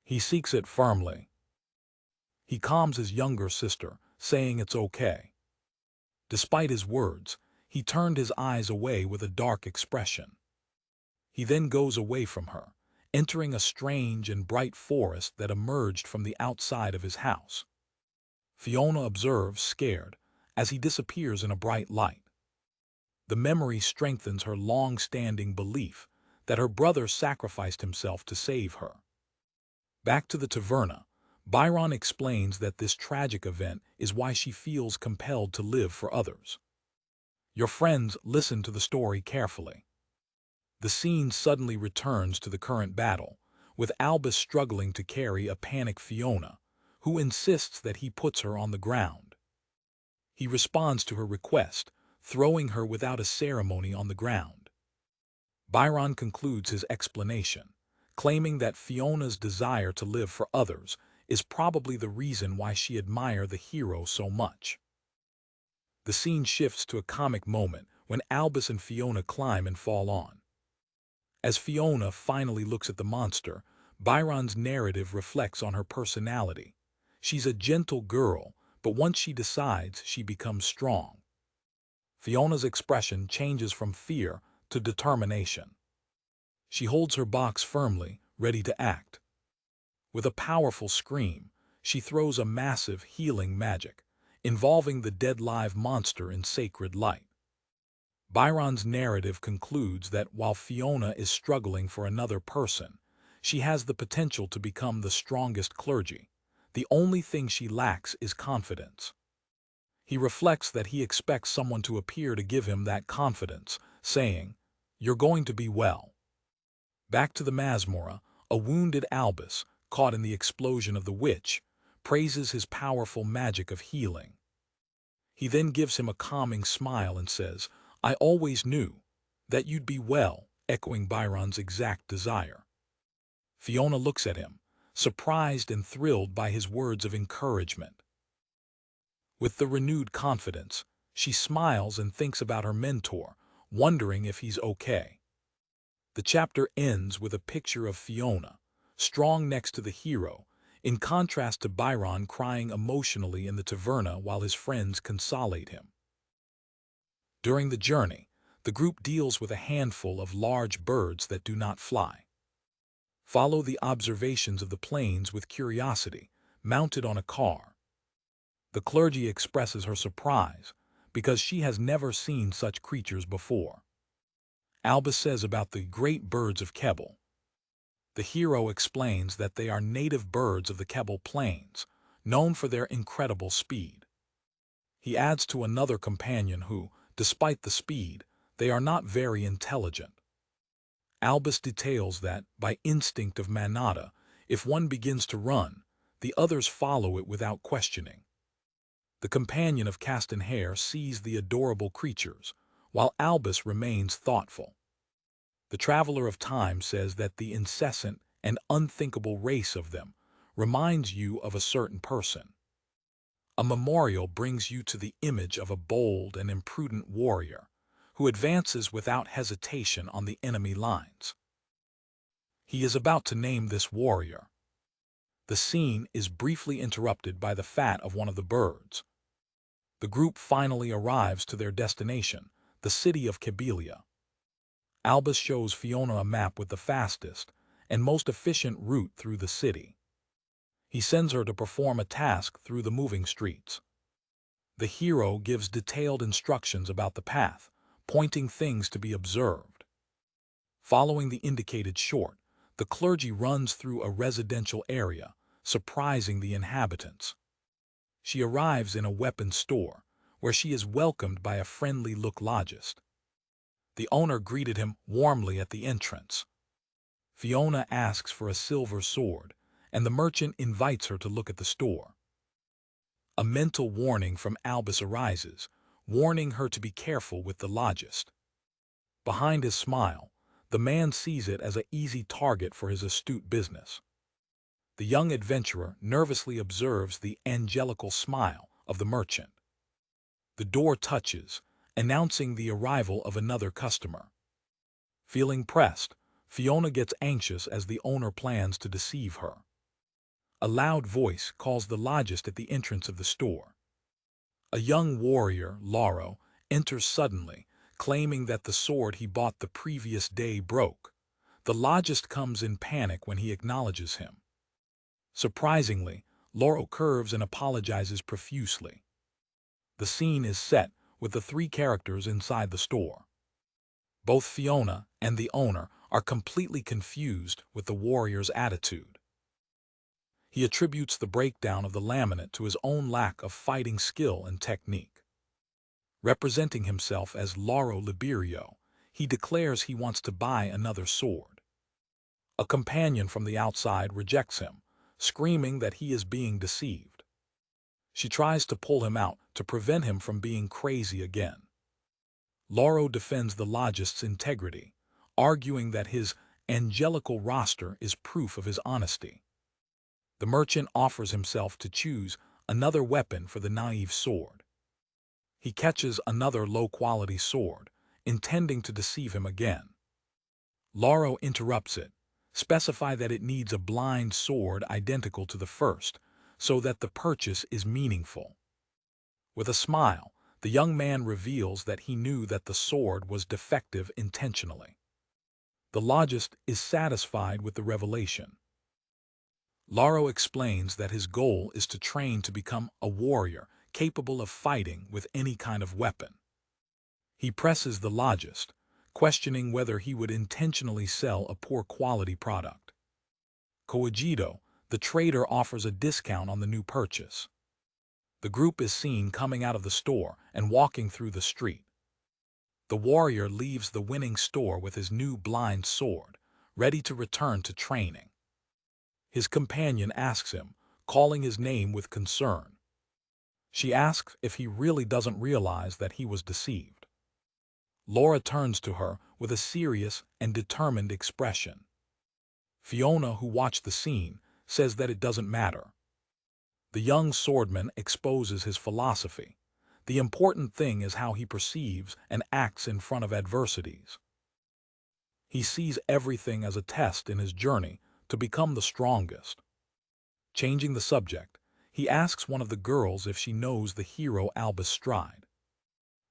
He seeks it firmly. He calms his younger sister, saying it's okay. Despite his words, he turned his eyes away with a dark expression. He then goes away from her, entering a strange and bright forest that emerged from the outside of his house. Fiona observes, scared, as he disappears in a bright light. The memory strengthens her long-standing belief that her brother sacrificed himself to save her. Back to the taverna, Byron explains that this tragic event is why she feels compelled to live for others. Your friends listen to the story carefully. The scene suddenly returns to the current battle, with Albus struggling to carry a panicked Fiona, who insists that he puts her on the ground. He responds to her request, throwing her without a ceremony on the ground. Byron concludes his explanation, claiming that Fiona's desire to live for others is probably the reason why she admired the hero so much. The scene shifts to a comic moment when Albus and Fiona climb and fall on. As Fiona finally looks at the monster, Byron's narrative reflects on her personality. She's a gentle girl, but once she decides, she becomes strong. Fiona's expression changes from fear to determination. She holds her box firmly, ready to act. With a powerful scream, she throws a massive healing magic, involving the dead live monster in sacred light. Byron's narrative concludes that while Fiona is struggling for another person, she has the potential to become the strongest clergy. The only thing she lacks is confidence. He reflects that he expects someone to appear to give him that confidence, saying, "You're going to be well." Back to the Masmorra, a wounded Albus, caught in the explosion of the witch, praises his powerful magic of healing. He then gives him a calming smile and says, "I always knew that you'd be well," echoing Byron's exact desire. Fiona looks at him, surprised and thrilled by his words of encouragement. With the renewed confidence, she smiles and thinks about her mentor, wondering if he's okay. The chapter ends with a picture of Fiona, strong next to the hero, in contrast to Byron crying emotionally in the taverna while his friends consolate him. During the journey, the group deals with a handful of large birds that do not fly. Follow the observations of the planes with curiosity, mounted on a car. The clergy expresses her surprise because she has never seen such creatures before. Albus says about the great birds of Kebble. The hero explains that they are native birds of the Kebble Plains, known for their incredible speed. He adds to another companion who, despite the speed, they are not very intelligent. Albus details that, by instinct of manada, if one begins to run, the others follow it without questioning. The companion of Casten Hair sees the adorable creatures, while Albus remains thoughtful. The Traveler of Time says that the incessant and unthinkable race of them reminds you of a certain person. A memorial brings you to the image of a bold and imprudent warrior who advances without hesitation on the enemy lines. He is about to name this warrior. The scene is briefly interrupted by the fat of one of the birds. The group finally arrives to their destination, the city of Kabylia. Albus shows Fiona a map with the fastest and most efficient route through the city. He sends her to perform a task through the moving streets. The hero gives detailed instructions about the path, pointing things to be observed. Following the indicated short, the clergy runs through a residential area, surprising the inhabitants. She arrives in a weapons store, where she is welcomed by a friendly-look logist. The owner greeted him warmly at the entrance. Fiona asks for a silver sword, and the merchant invites her to look at the store. A mental warning from Albus arises, warning her to be careful with the logist. Behind his smile, the man sees it as an easy target for his astute business. The young adventurer nervously observes the angelical smile of the merchant. The door touches, announcing the arrival of another customer. Feeling pressed, Fiona gets anxious as the owner plans to deceive her. A loud voice calls the logist at the entrance of the store. A young warrior, Lauro, enters suddenly, claiming that the sword he bought the previous day broke. The logist comes in panic when he acknowledges him. Surprisingly, Lauro curves and apologizes profusely. The scene is set with the three characters inside the store. Both Fiona and the owner are completely confused with the warrior's attitude. He attributes the breakdown of the laminate to his own lack of fighting skill and technique. Representing himself as Lauro Liberio, he declares he wants to buy another sword. A companion from the outside rejects him, screaming that he is being deceived. She tries to pull him out to prevent him from being crazy again. Lauro defends the logist's integrity, arguing that his angelical roster is proof of his honesty. The merchant offers himself to choose another weapon for the naive sword. He catches another low-quality sword, intending to deceive him again. Lauro interrupts it, specifying that it needs a blind sword identical to the first, so that the purchase is meaningful. With a smile, the young man reveals that he knew that the sword was defective intentionally. The logist is satisfied with the revelation. Lauro explains that his goal is to train to become a warrior capable of fighting with any kind of weapon. He presses the logist, questioning whether he would intentionally sell a poor quality product. Coagito, the trader, offers a discount on the new purchase. The group is seen coming out of the store and walking through the street. The warrior leaves the winning store with his new blind sword, ready to return to training. His companion asks him, calling his name with concern. She asks if he really doesn't realize that he was deceived. Laura turns to her with a serious and determined expression. Fiona, who watched the scene, says that it doesn't matter. The young swordman exposes his philosophy. The important thing is how he perceives and acts in front of adversities. He sees everything as a test in his journey to become the strongest. Changing the subject, he asks one of the girls if she knows the hero Albus Stride.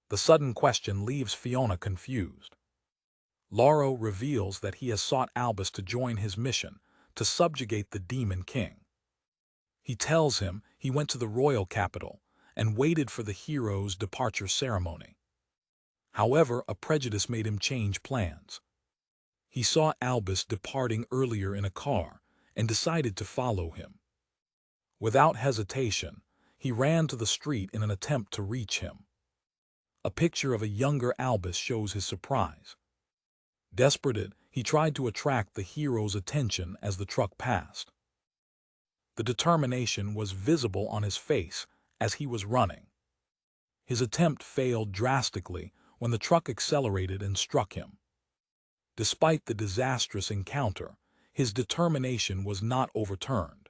The sudden question leaves Fiona confused. Lauro reveals that he has sought Albus to join his mission to subjugate the Demon King. He tells him he went to the royal capital and waited for the hero's departure ceremony. However, a prejudice made him change plans. He saw Albus departing earlier in a car and decided to follow him. Without hesitation, he ran to the street in an attempt to reach him. A picture of a younger Albus shows his surprise. Desperate, he tried to attract the hero's attention as the truck passed. The determination was visible on his face as he was running. His attempt failed drastically when the truck accelerated and struck him. Despite the disastrous encounter, his determination was not overturned.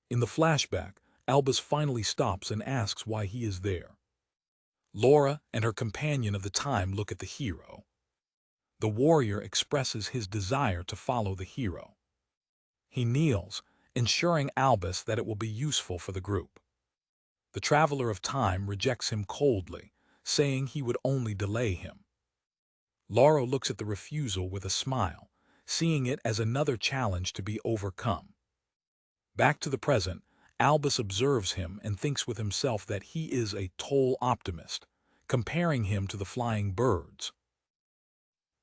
In the flashback, Albus finally stops and asks why he is there. Laura and her companion of the time look at the hero. The warrior expresses his desire to follow the hero. He kneels ensuring Albus that it will be useful for the group. The Traveler of Time rejects him coldly, saying he would only delay him. Lauro looks at the refusal with a smile, seeing it as another challenge to be overcome. Back to the present, Albus observes him and thinks with himself that he is a total optimist, comparing him to the flying birds.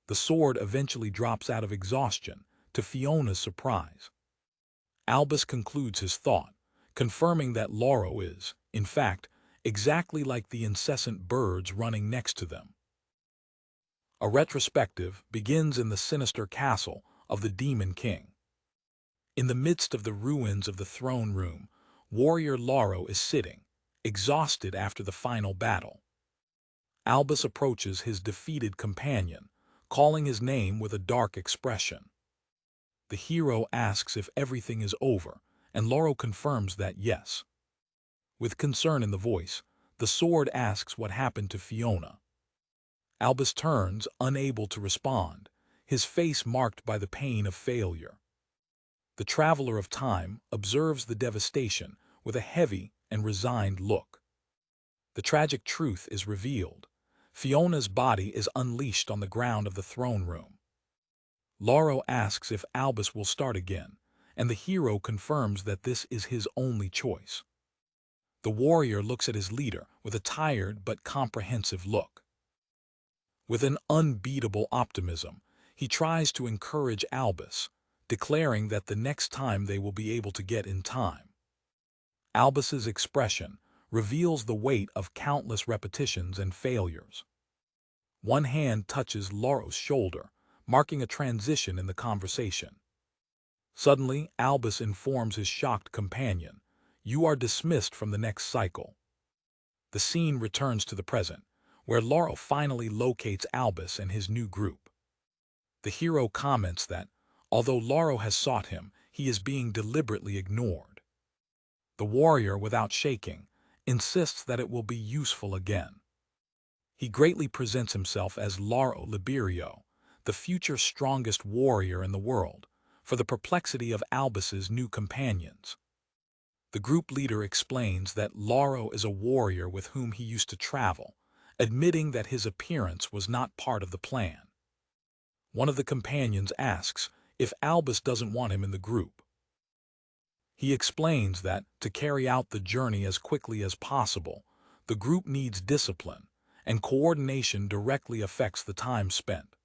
The sword eventually drops out of exhaustion, to Fiona's surprise. Albus concludes his thought, confirming that Lauro is, in fact, exactly like the incessant birds running next to them. A retrospective begins in the sinister castle of the Demon King. In the midst of the ruins of the throne room, warrior Lauro is sitting, exhausted after the final battle. Albus approaches his defeated companion, calling his name with a dark expression. The hero asks if everything is over, and Lauro confirms that yes. With concern in the voice, the sword asks what happened to Fiona. Albus turns, unable to respond, his face marked by the pain of failure. The Traveler of Time observes the devastation with a heavy and resigned look. The tragic truth is revealed. Fiona's body is unleashed on the ground of the throne room. Lauro asks if Albus will start again, and the hero confirms that this is his only choice. The warrior looks at his leader with a tired but comprehensive look. With an unbeatable optimism, he tries to encourage Albus, declaring that the next time they will be able to get in time. Albus's expression reveals the weight of countless repetitions and failures. One hand touches Lauro's shoulder, marking a transition in the conversation. Suddenly, Albus informs his shocked companion, "You are dismissed from the next cycle." The scene returns to the present, where Lauro finally locates Albus and his new group. The hero comments that, although Lauro has sought him, he is being deliberately ignored. The warrior, without shaking, insists that it will be useful again. He greatly presents himself as Lauro Liberio, the future strongest warrior in the world, for the perplexity of Albus's new companions. The group leader explains that Lauro is a warrior with whom he used to travel, admitting that his appearance was not part of the plan. One of the companions asks if Albus doesn't want him in the group. He explains that, to carry out the journey as quickly as possible, the group needs discipline, and coordination directly affects the time spent.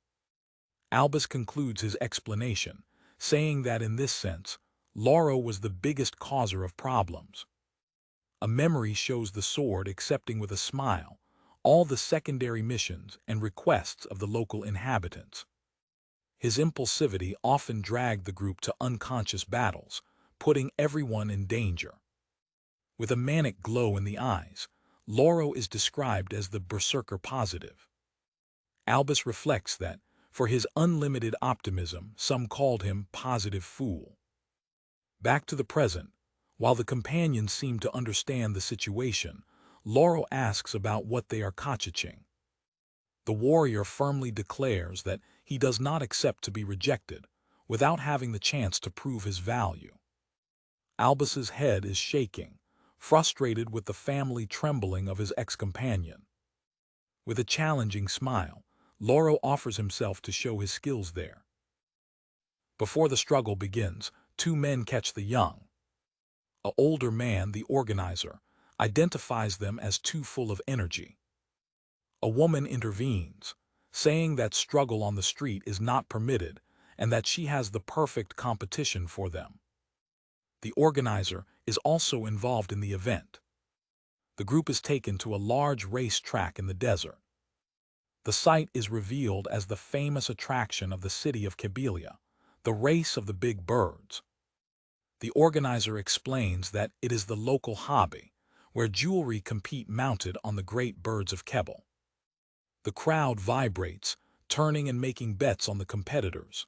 Albus concludes his explanation, saying that in this sense, Lauro was the biggest causer of problems. A memory shows the sword accepting with a smile all the secondary missions and requests of the local inhabitants. His impulsivity often dragged the group to unconscious battles, putting everyone in danger. With a manic glow in the eyes, Lauro is described as the berserker positive. Albus reflects that, for his unlimited optimism, some called him positive fool. Back to the present, while the companions seem to understand the situation, Lauro asks about what they are kachaching. The warrior firmly declares that he does not accept to be rejected, without having the chance to prove his value. Albus's head is shaking, frustrated with the family trembling of his ex-companion. With a challenging smile, Lauro offers himself to show his skills there. Before the struggle begins, two men catch the young. An older man, the organizer, identifies them as too full of energy. A woman intervenes, saying that struggle on the street is not permitted and that she has the perfect competition for them. The organizer is also involved in the event. The group is taken to a large race track in the desert. The site is revealed as the famous attraction of the city of Kabylia, the race of the big birds. The organizer explains that it is the local hobby, where jewelry compete mounted on the great birds of Kebble. The crowd vibrates, turning and making bets on the competitors.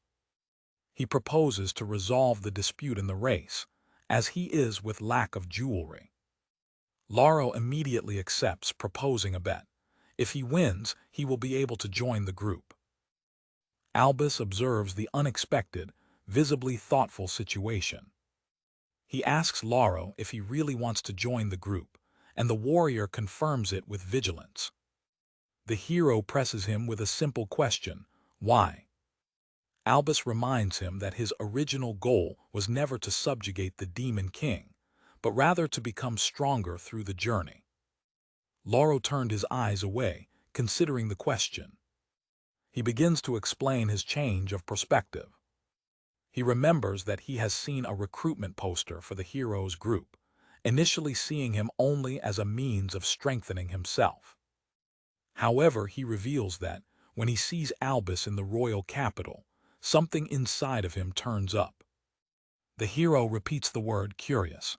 He proposes to resolve the dispute in the race, as he is with lack of jewelry. Lauro immediately accepts, proposing a bet. If he wins, he will be able to join the group. Albus observes the unexpected, visibly thoughtful situation. He asks Lauro if he really wants to join the group, and the warrior confirms it with vigilance. The hero presses him with a simple question, why? Albus reminds him that his original goal was never to subjugate the Demon King, but rather to become stronger through the journey. Lauro turned his eyes away, considering the question. He begins to explain his change of perspective. He remembers that he has seen a recruitment poster for the hero's group, initially seeing him only as a means of strengthening himself. However, he reveals that, when he sees Albus in the royal capital, something inside of him turns up. The hero repeats the word curious.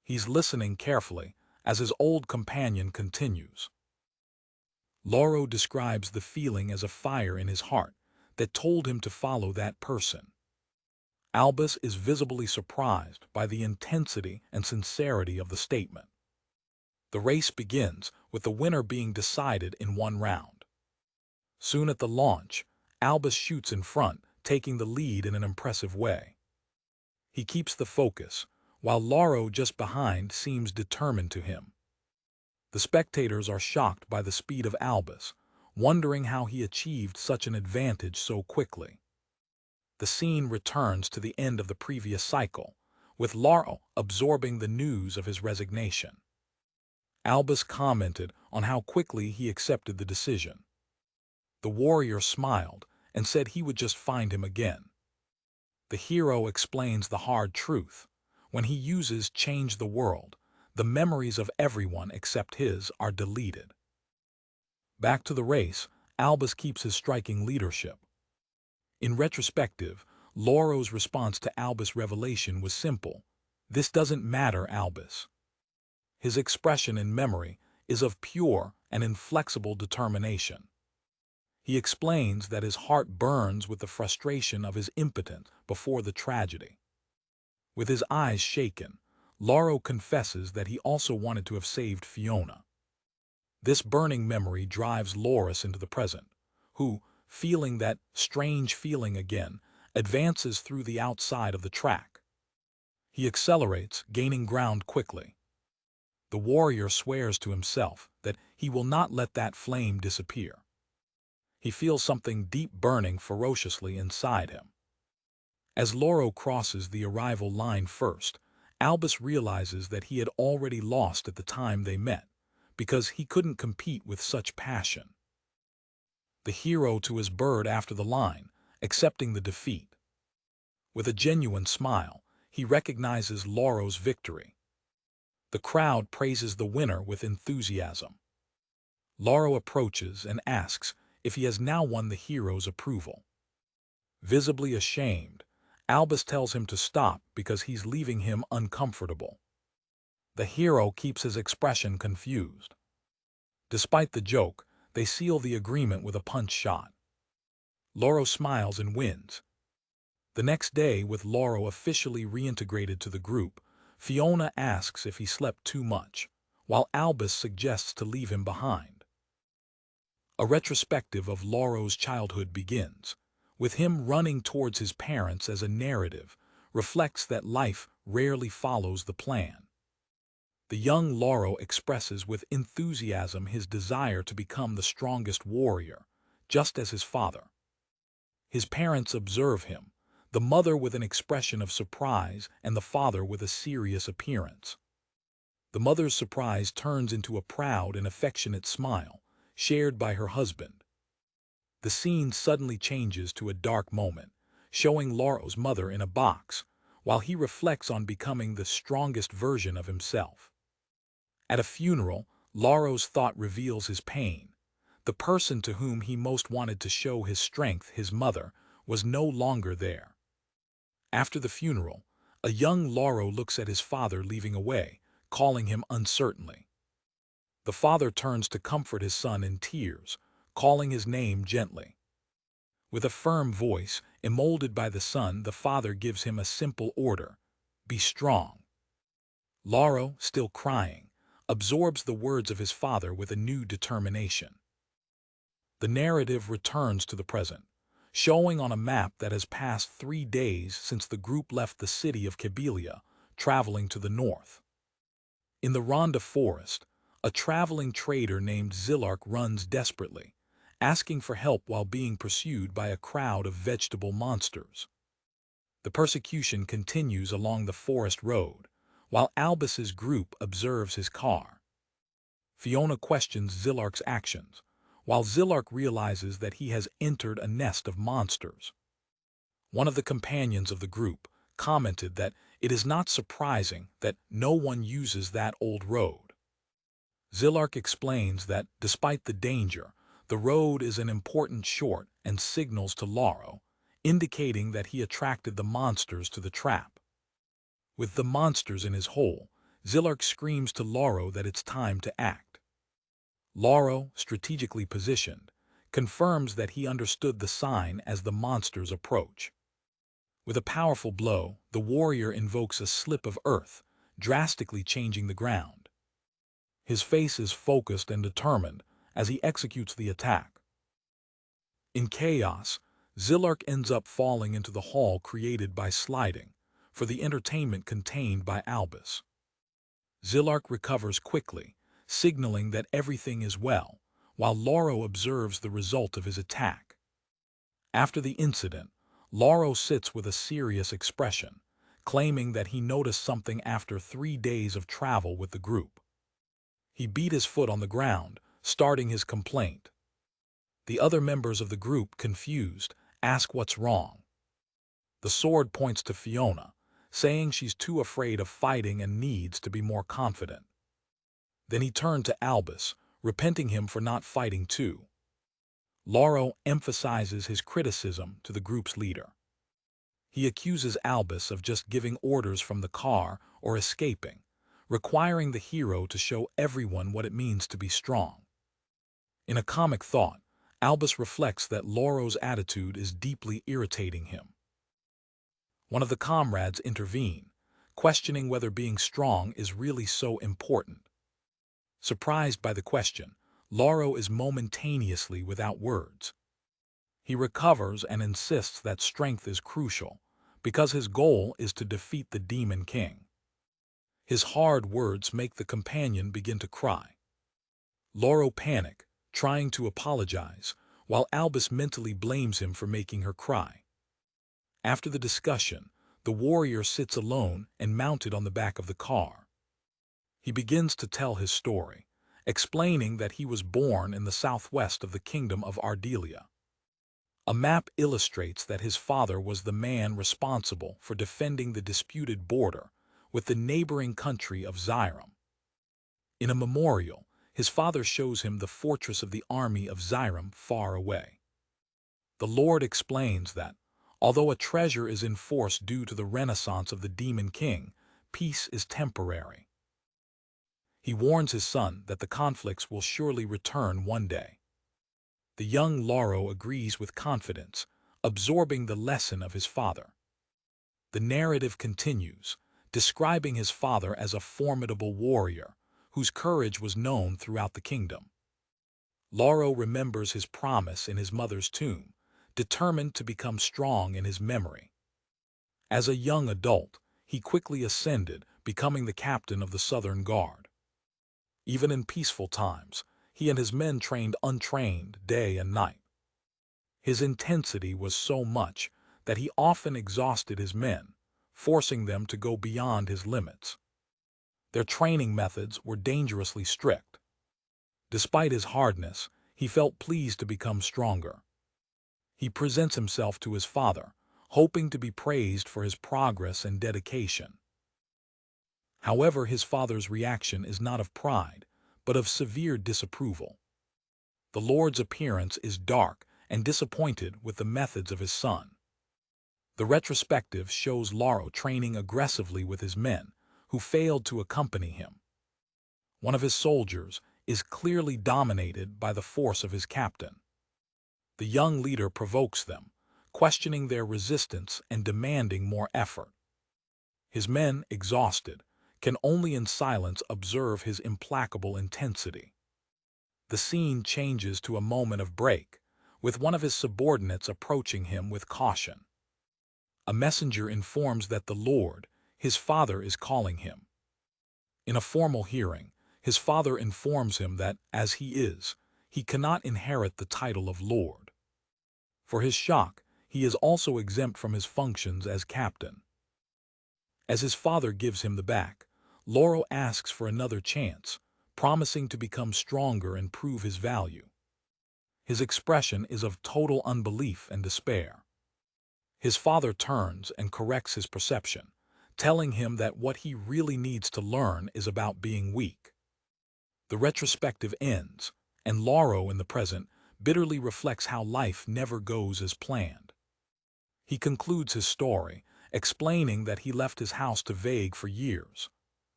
He's listening carefully as his old companion continues. Lauro describes the feeling as a fire in his heart that told him to follow that person. Albus is visibly surprised by the intensity and sincerity of the statement. The race begins, with the winner being decided in one round. Soon at the launch, Albus shoots in front, taking the lead in an impressive way. He keeps the focus, while Lauro just behind seems determined to him. The spectators are shocked by the speed of Albus, wondering how he achieved such an advantage so quickly. The scene returns to the end of the previous cycle, with Lauro absorbing the news of his resignation. Albus commented on how quickly he accepted the decision. The warrior smiled and said he would just find him again. The hero explains the hard truth. When he uses Change the World, the memories of everyone except his are deleted. Back to the race, Albus keeps his striking leadership. In retrospective, Lauro's response to Albus' revelation was simple. This doesn't matter, Albus. His expression in memory is of pure and inflexible determination. He explains that his heart burns with the frustration of his impotence before the tragedy. With his eyes shaken, Lauro confesses that he also wanted to have saved Fiona. This burning memory drives Loris into the present, who, feeling that strange feeling again, advances through the outside of the track. He accelerates, gaining ground quickly. The warrior swears to himself that he will not let that flame disappear. He feels something deep burning ferociously inside him. As Lauro crosses the arrival line first, Albus realizes that he had already lost at the time they met, because he couldn't compete with such passion. The hero to his bird after the line, accepting the defeat. With a genuine smile, he recognizes Lauro's victory. The crowd praises the winner with enthusiasm. Lauro approaches and asks if he has now won the hero's approval. Visibly ashamed, Albus tells him to stop because he's leaving him uncomfortable. The hero keeps his expression confused. Despite the joke, they seal the agreement with a punch shot. Lauro smiles and wins. The next day, with Lauro officially reintegrated to the group, Fiona asks if he slept too much, while Albus suggests to leave him behind. A retrospective of Lauro's childhood begins, with him running towards his parents as a narrative reflects that life rarely follows the plan. The young Lauro expresses with enthusiasm his desire to become the strongest warrior, just as his father. His parents observe him, the mother with an expression of surprise and the father with a serious appearance. The mother's surprise turns into a proud and affectionate smile, shared by her husband. The scene suddenly changes to a dark moment, showing Lauro's mother in a box, while he reflects on becoming the strongest version of himself. At a funeral, Lauro's thought reveals his pain. The person to whom he most wanted to show his strength, his mother, was no longer there. After the funeral, a young Lauro looks at his father leaving away, calling him uncertainly. The father turns to comfort his son in tears, calling his name gently. With a firm voice, emmolded by the son, the father gives him a simple order: be strong. Lauro, still crying, absorbs the words of his father with a new determination. The narrative returns to the present, showing on a map that has passed 3 days since the group left the city of Kabylia, traveling to the north. In the Rhondda forest, a traveling trader named Zilark runs desperately, asking for help while being pursued by a crowd of vegetable monsters. The persecution continues along the forest road, while Albus's group observes his car. Fiona questions Zilark's actions, while Zilark realizes that he has entered a nest of monsters. One of the companions of the group commented that it is not surprising that no one uses that old road. Zilark explains that, despite the danger, the road is an important short and signals to Laro, indicating that he attracted the monsters to the trap. With the monsters in his hole, Zilark screams to Laro that it's time to act. Laro, strategically positioned, confirms that he understood the sign as the monsters approach. With a powerful blow, the warrior invokes a slip of earth, drastically changing the ground. His face is focused and determined as he executes the attack. In chaos, Zilark ends up falling into the hall created by sliding, for the entertainment contained by Albus. Zilark recovers quickly, signaling that everything is well, while Laro observes the result of his attack. After the incident, Laro sits with a serious expression, claiming that he noticed something after 3 days of travel with the group. He beat his foot on the ground, starting his complaint. The other members of the group, confused, ask what's wrong. The sword points to Fiona, saying she's too afraid of fighting and needs to be more confident. Then he turned to Albus, repenting him for not fighting too. Laro emphasizes his criticism to the group's leader. He accuses Albus of just giving orders from the car or escaping, requiring the hero to show everyone what it means to be strong. In a comic thought, Albus reflects that Laro's attitude is deeply irritating him. One of the comrades intervene, questioning whether being strong is really so important. Surprised by the question, Laro is momentaneously without words. He recovers and insists that strength is crucial, because his goal is to defeat the Demon King. His hard words make the companion begin to cry. Laro panics, trying to apologize, while Albus mentally blames him for making her cry. After the discussion, the warrior sits alone and mounted on the back of the car. He begins to tell his story, explaining that he was born in the southwest of the kingdom of Ardelia. A map illustrates that his father was the man responsible for defending the disputed border with the neighboring country of Zyram. In a memorial, his father shows him the fortress of the army of Zyram far away. The Lord explains that, although a treasure is enforced due to the renaissance of the Demon King, peace is temporary. He warns his son that the conflicts will surely return one day. The young Laro agrees with confidence, absorbing the lesson of his father. The narrative continues, describing his father as a formidable warrior, whose courage was known throughout the kingdom. Laro remembers his promise in his mother's tomb, determined to become strong in his memory. As a young adult, he quickly ascended, becoming the captain of the Southern Guard. Even in peaceful times, he and his men trained untrained day and night. His intensity was so much that he often exhausted his men, forcing them to go beyond his limits. Their training methods were dangerously strict. Despite his hardness, he felt pleased to become stronger. He presents himself to his father, hoping to be praised for his progress and dedication. However, his father's reaction is not of pride, but of severe disapproval. The Lord's appearance is dark and disappointed with the methods of his son. The retrospective shows Laro training aggressively with his men, who failed to accompany him. One of his soldiers is clearly dominated by the force of his captain. The young leader provokes them, questioning their resistance and demanding more effort. His men, exhausted, can only in silence observe his implacable intensity. The scene changes to a moment of break, with one of his subordinates approaching him with caution. A messenger informs that the Lord, His father is calling him. In a formal hearing, his father informs him that, as he is, he cannot inherit the title of lord. For his shock, he is also exempt from his functions as captain. As his father gives him the back, Lauro asks for another chance, promising to become stronger and prove his value. His expression is of total unbelief and despair. His father turns and corrects his perception, telling him that what he really needs to learn is about being weak. The retrospective ends, and Lauro in the present bitterly reflects how life never goes as planned. He concludes his story, explaining that he left his house to vague for years.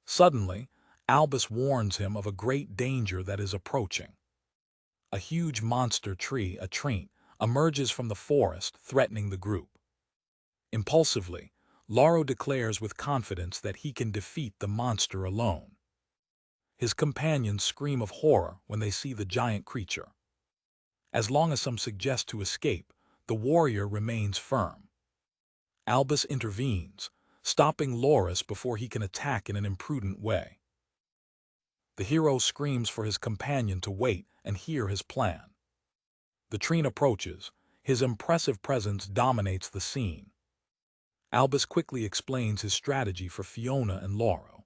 Suddenly, Albus warns him of a great danger that is approaching. A huge monster tree, a treant, emerges from the forest, threatening the group. Impulsively, Lauro declares with confidence that he can defeat the monster alone. His companions scream of horror when they see the giant creature. As long as some suggest to escape, the warrior remains firm. Albus intervenes, stopping Laurus before he can attack in an imprudent way. The hero screams for his companion to wait and hear his plan. The treant approaches. His impressive presence dominates the scene. Albus quickly explains his strategy for Fiona and Lauro.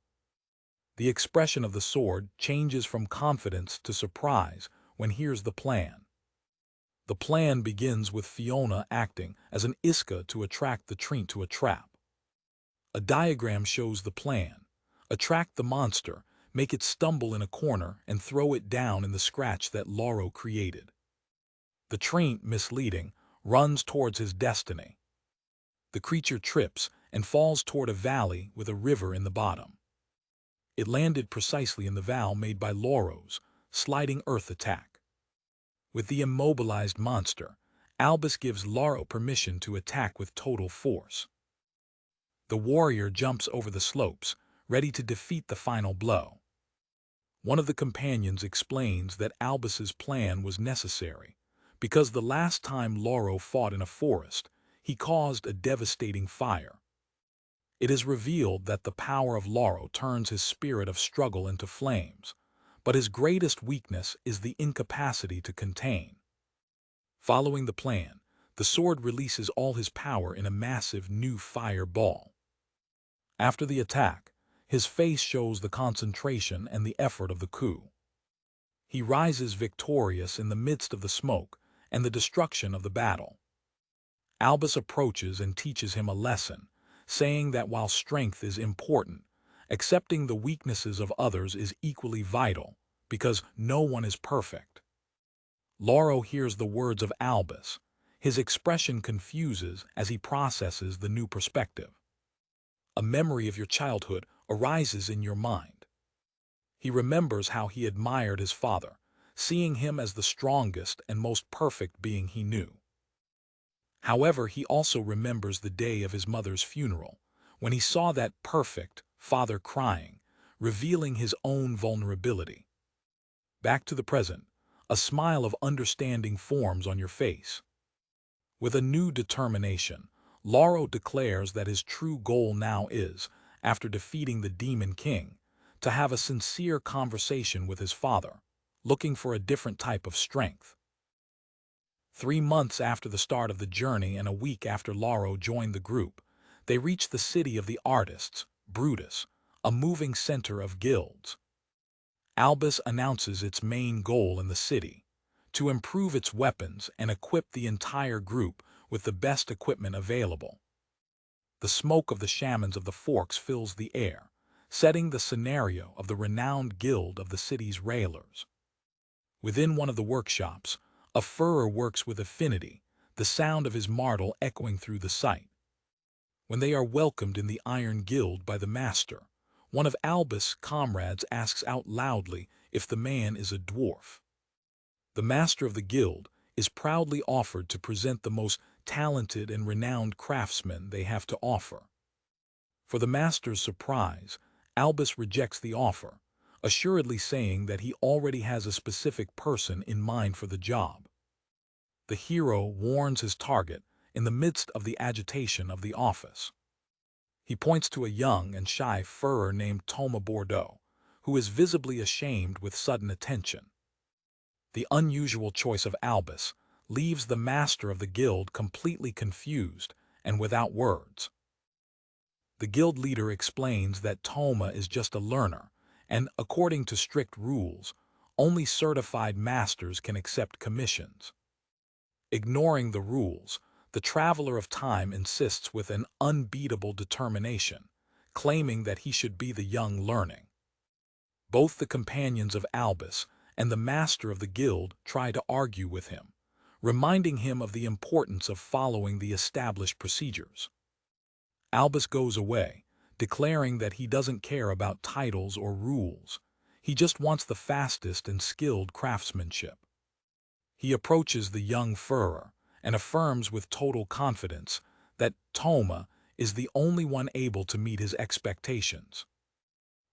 The expression of the sword changes from confidence to surprise when he hears the plan. The plan begins with Fiona acting as an Iska to attract the treant to a trap. A diagram shows the plan. Attract the monster, make it stumble in a corner, and throw it down in the scratch that Lauro created. The treant, misleading, runs towards his destiny. The creature trips and falls toward a valley with a river in the bottom. It landed precisely in the valve made by Lauro's sliding earth attack. With the immobilized monster, Albus gives Lauro permission to attack with total force. The warrior jumps over the slopes, ready to defeat the final blow. One of the companions explains that Albus's plan was necessary, because the last time Lauro fought in a forest, he caused a devastating fire. It is revealed that the power of Lauro turns his spirit of struggle into flames, but his greatest weakness is the incapacity to contain. Following the plan, the sword releases all his power in a massive new fireball. After the attack, his face shows the concentration and the effort of the coup. He rises victorious in the midst of the smoke and the destruction of the battle. Albus approaches and teaches him a lesson, saying that while strength is important, accepting the weaknesses of others is equally vital, because no one is perfect. Lauro hears the words of Albus. His expression confuses as he processes the new perspective. A memory of your childhood arises in your mind. He remembers how he admired his father, seeing him as the strongest and most perfect being he knew. However, he also remembers the day of his mother's funeral, when he saw that perfect father crying, revealing his own vulnerability. Back to the present, a smile of understanding forms on your face. With a new determination, Lauro declares that his true goal now is, after defeating the Demon King, to have a sincere conversation with his father, looking for a different type of strength. 3 months after the start of the journey and a week after Lauro joined the group, they reached the city of the artists, Brutus, a moving center of guilds. Albus announces its main goal in the city, to improve its weapons and equip the entire group with the best equipment available. The smoke of the shamans of the forks fills the air, setting the scenario of the renowned guild of the city's railers. Within one of the workshops, a furrer works with affinity, the sound of his martel echoing through the site. When they are welcomed in the Iron Guild by the master, one of Albus' comrades asks out loudly if the man is a dwarf. The master of the guild is proudly offered to present the most talented and renowned craftsmen they have to offer. For the master's surprise, Albus rejects the offer, assuredly saying that he already has a specific person in mind for the job. The hero warns his target in the midst of the agitation of the office. He points to a young and shy furrer named Thoma Bordeaux, who is visibly ashamed with sudden attention. The unusual choice of Albus leaves the master of the guild completely confused and without words. The guild leader explains that Thoma is just a learner, and, according to strict rules, only certified masters can accept commissions. Ignoring the rules, the Traveler of Time insists with an unbeatable determination, claiming that he should be the young learning. Both the companions of Albus and the master of the guild try to argue with him, reminding him of the importance of following the established procedures. Albus goes away, declaring that he doesn't care about titles or rules. He just wants the fastest and skilled craftsmanship. He approaches the young furrer and affirms with total confidence that Thoma is the only one able to meet his expectations.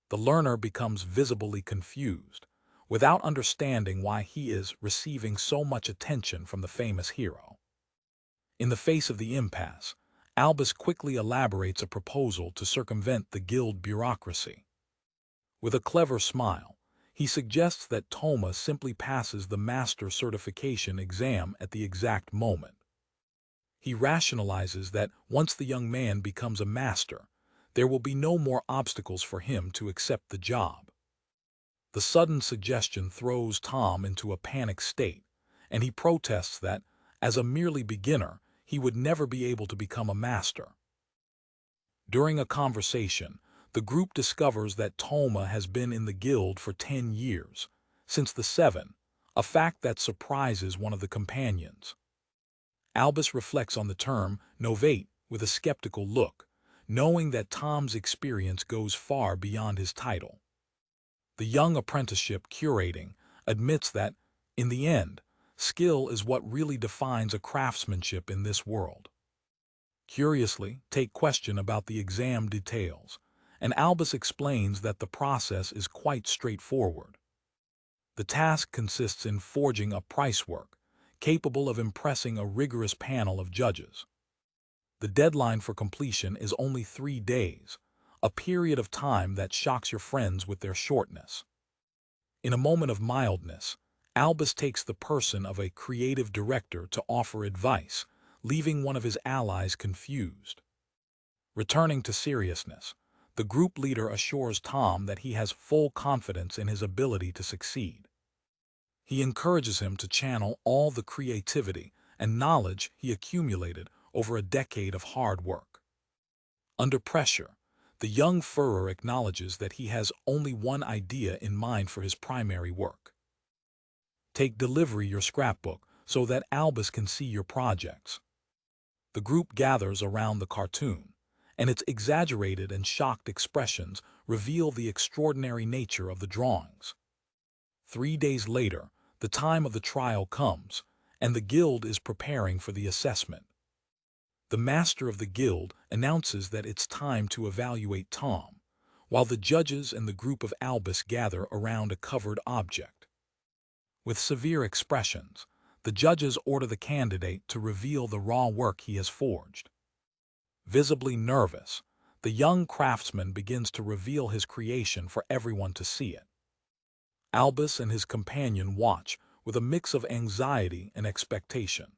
The learner becomes visibly confused, without understanding why he is receiving so much attention from the famous hero. In the face of the impasse, Albus quickly elaborates a proposal to circumvent the guild bureaucracy. With a clever smile, he suggests that Thoma simply passes the master certification exam at the exact moment. He rationalizes that once the young man becomes a master, there will be no more obstacles for him to accept the job. The sudden suggestion throws Tom into a panic state, and he protests that, as a merely beginner, he would never be able to become a master. During a conversation, the group discovers that Thoma has been in the guild for 10 years, since the 7, a fact that surprises one of the companions. Albus reflects on the term novate with a skeptical look, knowing that Tom's experience goes far beyond his title. The young apprenticeship curating admits that, in the end, skill is what really defines a craftsmanship in this world. Curiously, take question about the exam details, and Albus explains that the process is quite straightforward. The task consists in forging a pricework, capable of impressing a rigorous panel of judges. The deadline for completion is only 3 days, a period of time that shocks your friends with their shortness. In a moment of mildness, Albus takes the person of a creative director to offer advice, leaving one of his allies confused. Returning to seriousness, the group leader assures Tom that he has full confidence in his ability to succeed. He encourages him to channel all the creativity and knowledge he accumulated over a decade of hard work. Under pressure, the young furrer acknowledges that he has only one idea in mind for his primary work. Deliver your scrapbook so that Albus can see your projects. The group gathers around the cartoon, and its exaggerated and shocked expressions reveal the extraordinary nature of the drawings. 3 days later, the time of the trial comes, and the guild is preparing for the assessment. The master of the guild announces that it's time to evaluate Tom, while the judges and the group of Albus gather around a covered object. With severe expressions, the judges order the candidate to reveal the raw work he has forged. Visibly nervous, the young craftsman begins to reveal his creation for everyone to see it. Albus and his companion watch with a mix of anxiety and expectation.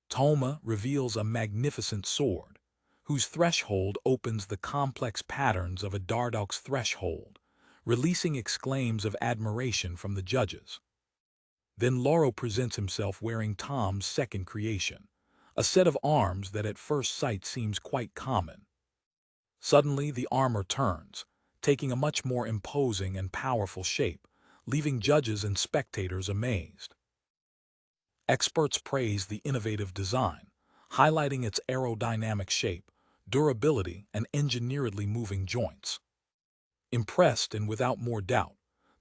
Thoma reveals a magnificent sword, whose threshold opens the complex patterns of a Dardouk's threshold, releasing exclaims of admiration from the judges. Then Lauro presents himself wearing Tom's second creation, a set of arms that at first sight seems quite common. Suddenly the armor turns, taking a much more imposing and powerful shape, leaving judges and spectators amazed. Experts praise the innovative design, highlighting its aerodynamic shape, durability, and engineeredly moving joints. Impressed and without more doubt,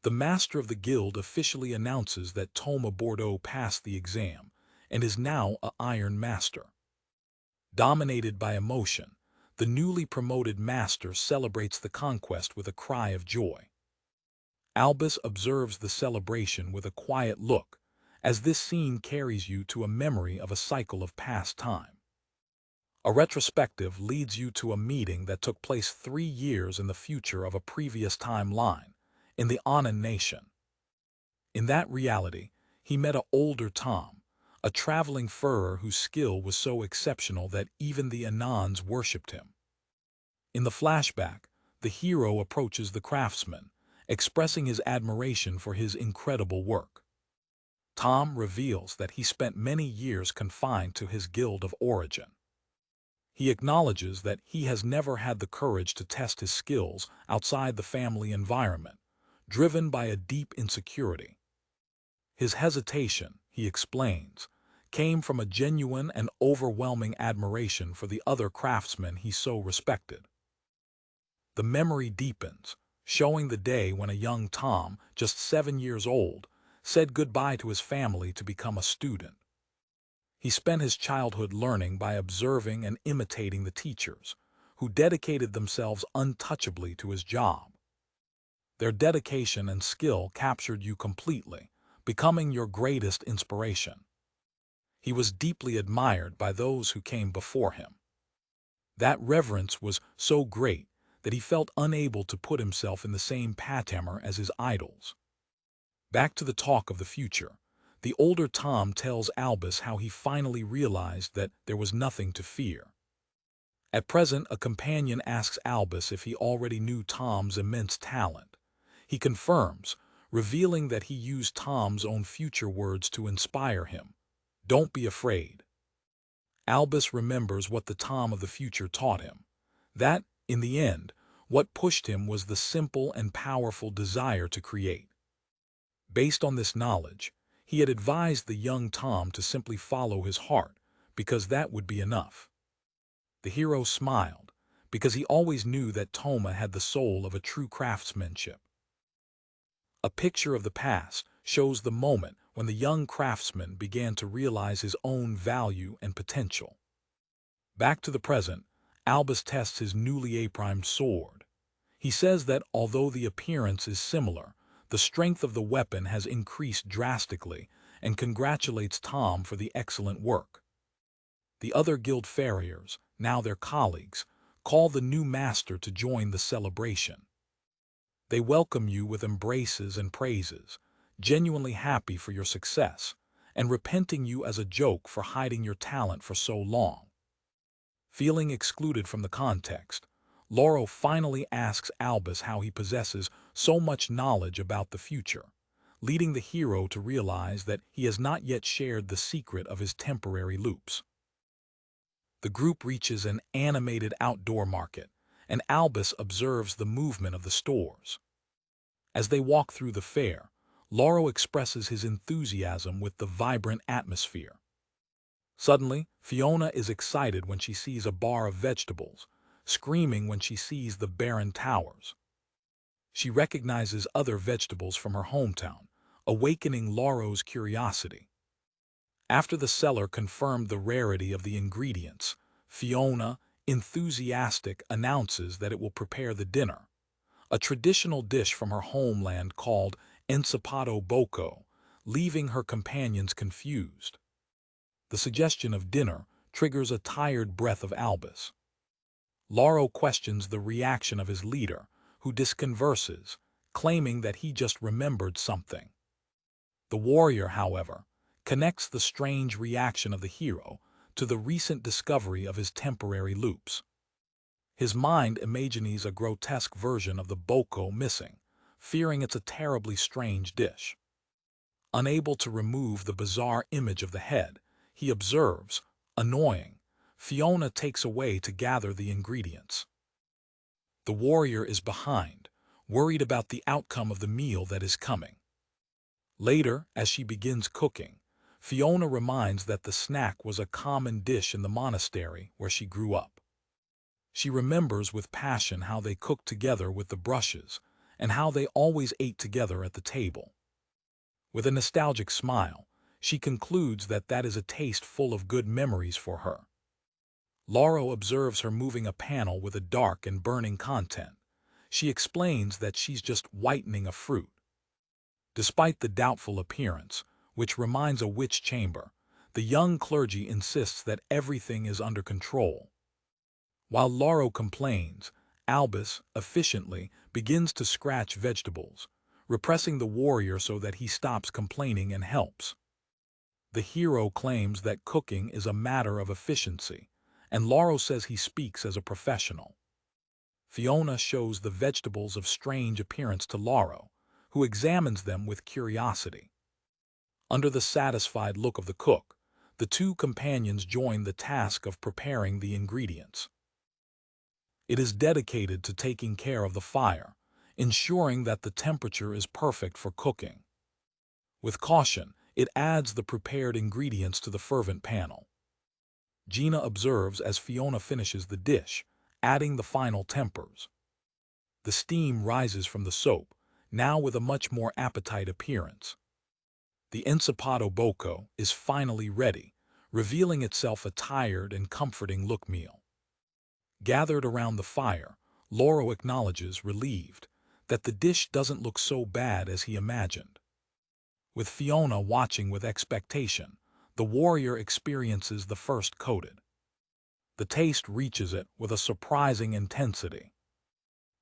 the master of the guild officially announces that Thoma Bordeaux passed the exam and is now an Iron Master. Dominated by emotion, the newly promoted master celebrates the conquest with a cry of joy. Albus observes the celebration with a quiet look, as this scene carries you to a memory of a cycle of past time. A retrospective leads you to a meeting that took place 3 years in the future of a previous timeline, in the Anan nation. In that reality, he met an older Tom, a traveling furrer whose skill was so exceptional that even the Anans worshipped him. In the flashback, the hero approaches the craftsman, expressing his admiration for his incredible work. Tom reveals that he spent many years confined to his guild of origin. He acknowledges that he has never had the courage to test his skills outside the family environment, driven by a deep insecurity. His hesitation, he explains, came from a genuine and overwhelming admiration for the other craftsmen he so respected. The memory deepens, showing the day when a young Tom, just 7 years old, said goodbye to his family to become a student. He spent his childhood learning by observing and imitating the teachers, who dedicated themselves untouchably to his job. Their dedication and skill captured you completely, becoming your greatest inspiration. He was deeply admired by those who came before him. That reverence was so great that he felt unable to put himself in the same patamar as his idols. Back to the talk of the future, the older Tom tells Albus how he finally realized that there was nothing to fear. At present, a companion asks Albus if he already knew Tom's immense talent. He confirms, revealing that he used Tom's own future words to inspire him. "Don't be afraid." Albus remembers what the Tom of the future taught him. That, in the end, what pushed him was the simple and powerful desire to create. Based on this knowledge, he had advised the young Tom to simply follow his heart, because that would be enough. The hero smiled, because he always knew that Toma had the soul of a true craftsmanship. A picture of the past shows the moment when the young craftsman began to realize his own value and potential. Back to the present, Albus tests his newly primed sword. He says that although the appearance is similar, the strength of the weapon has increased drastically and congratulates Tom for the excellent work. The other guild farriers, now their colleagues, call the new master to join the celebration. They welcome you with embraces and praises, genuinely happy for your success, and repenting you as a joke for hiding your talent for so long. Feeling excluded from the context, Lauro finally asks Albus how he possesses so much knowledge about the future, leading the hero to realize that he has not yet shared the secret of his temporary loops. The group reaches an animated outdoor market, and Albus observes the movement of the stores. As they walk through the fair, Lauro expresses his enthusiasm with the vibrant atmosphere. Suddenly, Fiona is excited when she sees a bar of vegetables, screaming when she sees the barren towers. She recognizes other vegetables from her hometown, awakening Lauro's curiosity. After the seller confirmed the rarity of the ingredients, Fiona, enthusiastic, announces that it will prepare the dinner, a traditional dish from her homeland called ensopado boko, leaving her companions confused. The suggestion of dinner triggers a tired breath of Albus. Lauro questions the reaction of his leader, who disconverses, claiming that he just remembered something. The warrior, however, connects the strange reaction of the hero to the recent discovery of his temporary loops. His mind imagines a grotesque version of the boko missing, fearing it's a terribly strange dish. Unable to remove the bizarre image of the head, he observes, annoying, Fiona takes away to gather the ingredients. The warrior is behind, worried about the outcome of the meal that is coming. Later, as she begins cooking, Fiona reminds that the snack was a common dish in the monastery where she grew up. She remembers with passion how they cooked together with the brushes and how they always ate together at the table. With a nostalgic smile, she concludes that that is a taste full of good memories for her. Lauro observes her moving a panel with a dark and burning content. She explains that she's just whitening a fruit. Despite the doubtful appearance, which reminds a witch chamber, the young clergy insists that everything is under control. While Lauro complains, Albus, efficiently, begins to scratch vegetables, repressing the warrior so that he stops complaining and helps. The hero claims that cooking is a matter of efficiency, and Lauro says he speaks as a professional. Fiona shows the vegetables of strange appearance to Lauro, who examines them with curiosity. Under the satisfied look of the cook, the two companions join the task of preparing the ingredients. It is dedicated to taking care of the fire, ensuring that the temperature is perfect for cooking. With caution, it adds the prepared ingredients to the fervent panel. Gina observes as Fiona finishes the dish, adding the final tempers. The steam rises from the soap, now with a much more appetite appearance. The ensopado boko is finally ready, revealing itself a tired and comforting look meal. Gathered around the fire, Lauro acknowledges, relieved, that the dish doesn't look so bad as he imagined. With Fiona watching with expectation, the warrior experiences the first coated. The taste reaches it with a surprising intensity.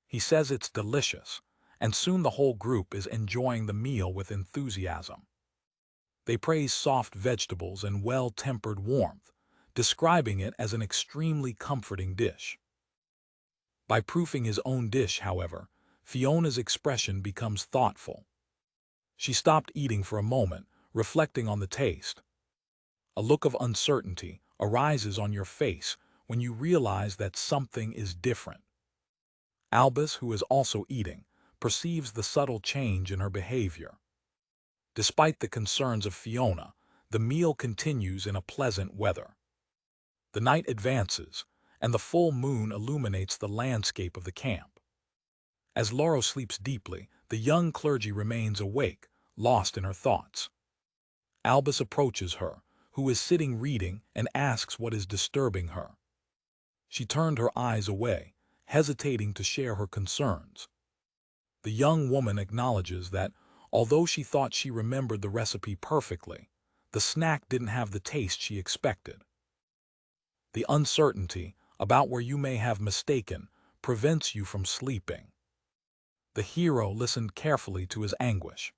He says it's delicious, and soon the whole group is enjoying the meal with enthusiasm. They praise soft vegetables and well-tempered warmth, describing it as an extremely comforting dish. By proofing his own dish, however, Fiona's expression becomes thoughtful. She stopped eating for a moment, reflecting on the taste. A look of uncertainty arises on your face when you realize that something is different. Albus, who is also eating, perceives the subtle change in her behavior. Despite the concerns of Fiona, the meal continues in a pleasant weather. The night advances, and the full moon illuminates the landscape of the camp. As Lauro sleeps deeply, the young clergy remains awake, lost in her thoughts. Albus approaches her, who is sitting reading, and asks what is disturbing her. She turned her eyes away, hesitating to share her concerns. The young woman acknowledges that, although she thought she remembered the recipe perfectly, the snack didn't have the taste she expected. The uncertainty about where you may have mistaken prevents you from sleeping. The hero listened carefully to his anguish.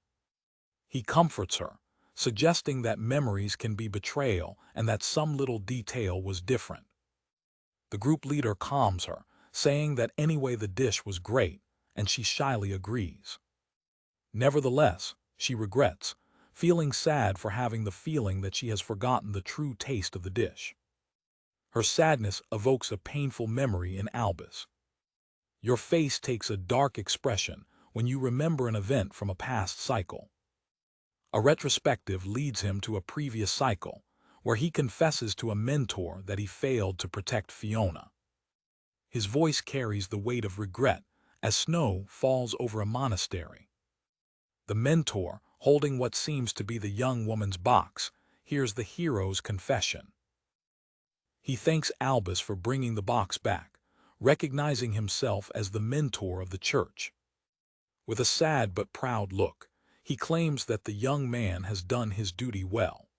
He comforts her, suggesting that memories can be betrayal and that some little detail was different. The group leader calms her, saying that anyway the dish was great, and she shyly agrees. Nevertheless, she regrets, feeling sad for having the feeling that she has forgotten the true taste of the dish. Her sadness evokes a painful memory in Albus. Your face takes a dark expression when you remember an event from a past cycle. A retrospective leads him to a previous cycle, where he confesses to a mentor that he failed to protect Fiona. His voice carries the weight of regret as snow falls over a monastery. The mentor, holding what seems to be the young woman's box, hears the hero's confession. He thanks Albus for bringing the box back, recognizing himself as the mentor of the church. With a sad but proud look, he claims that the young man has done his duty well.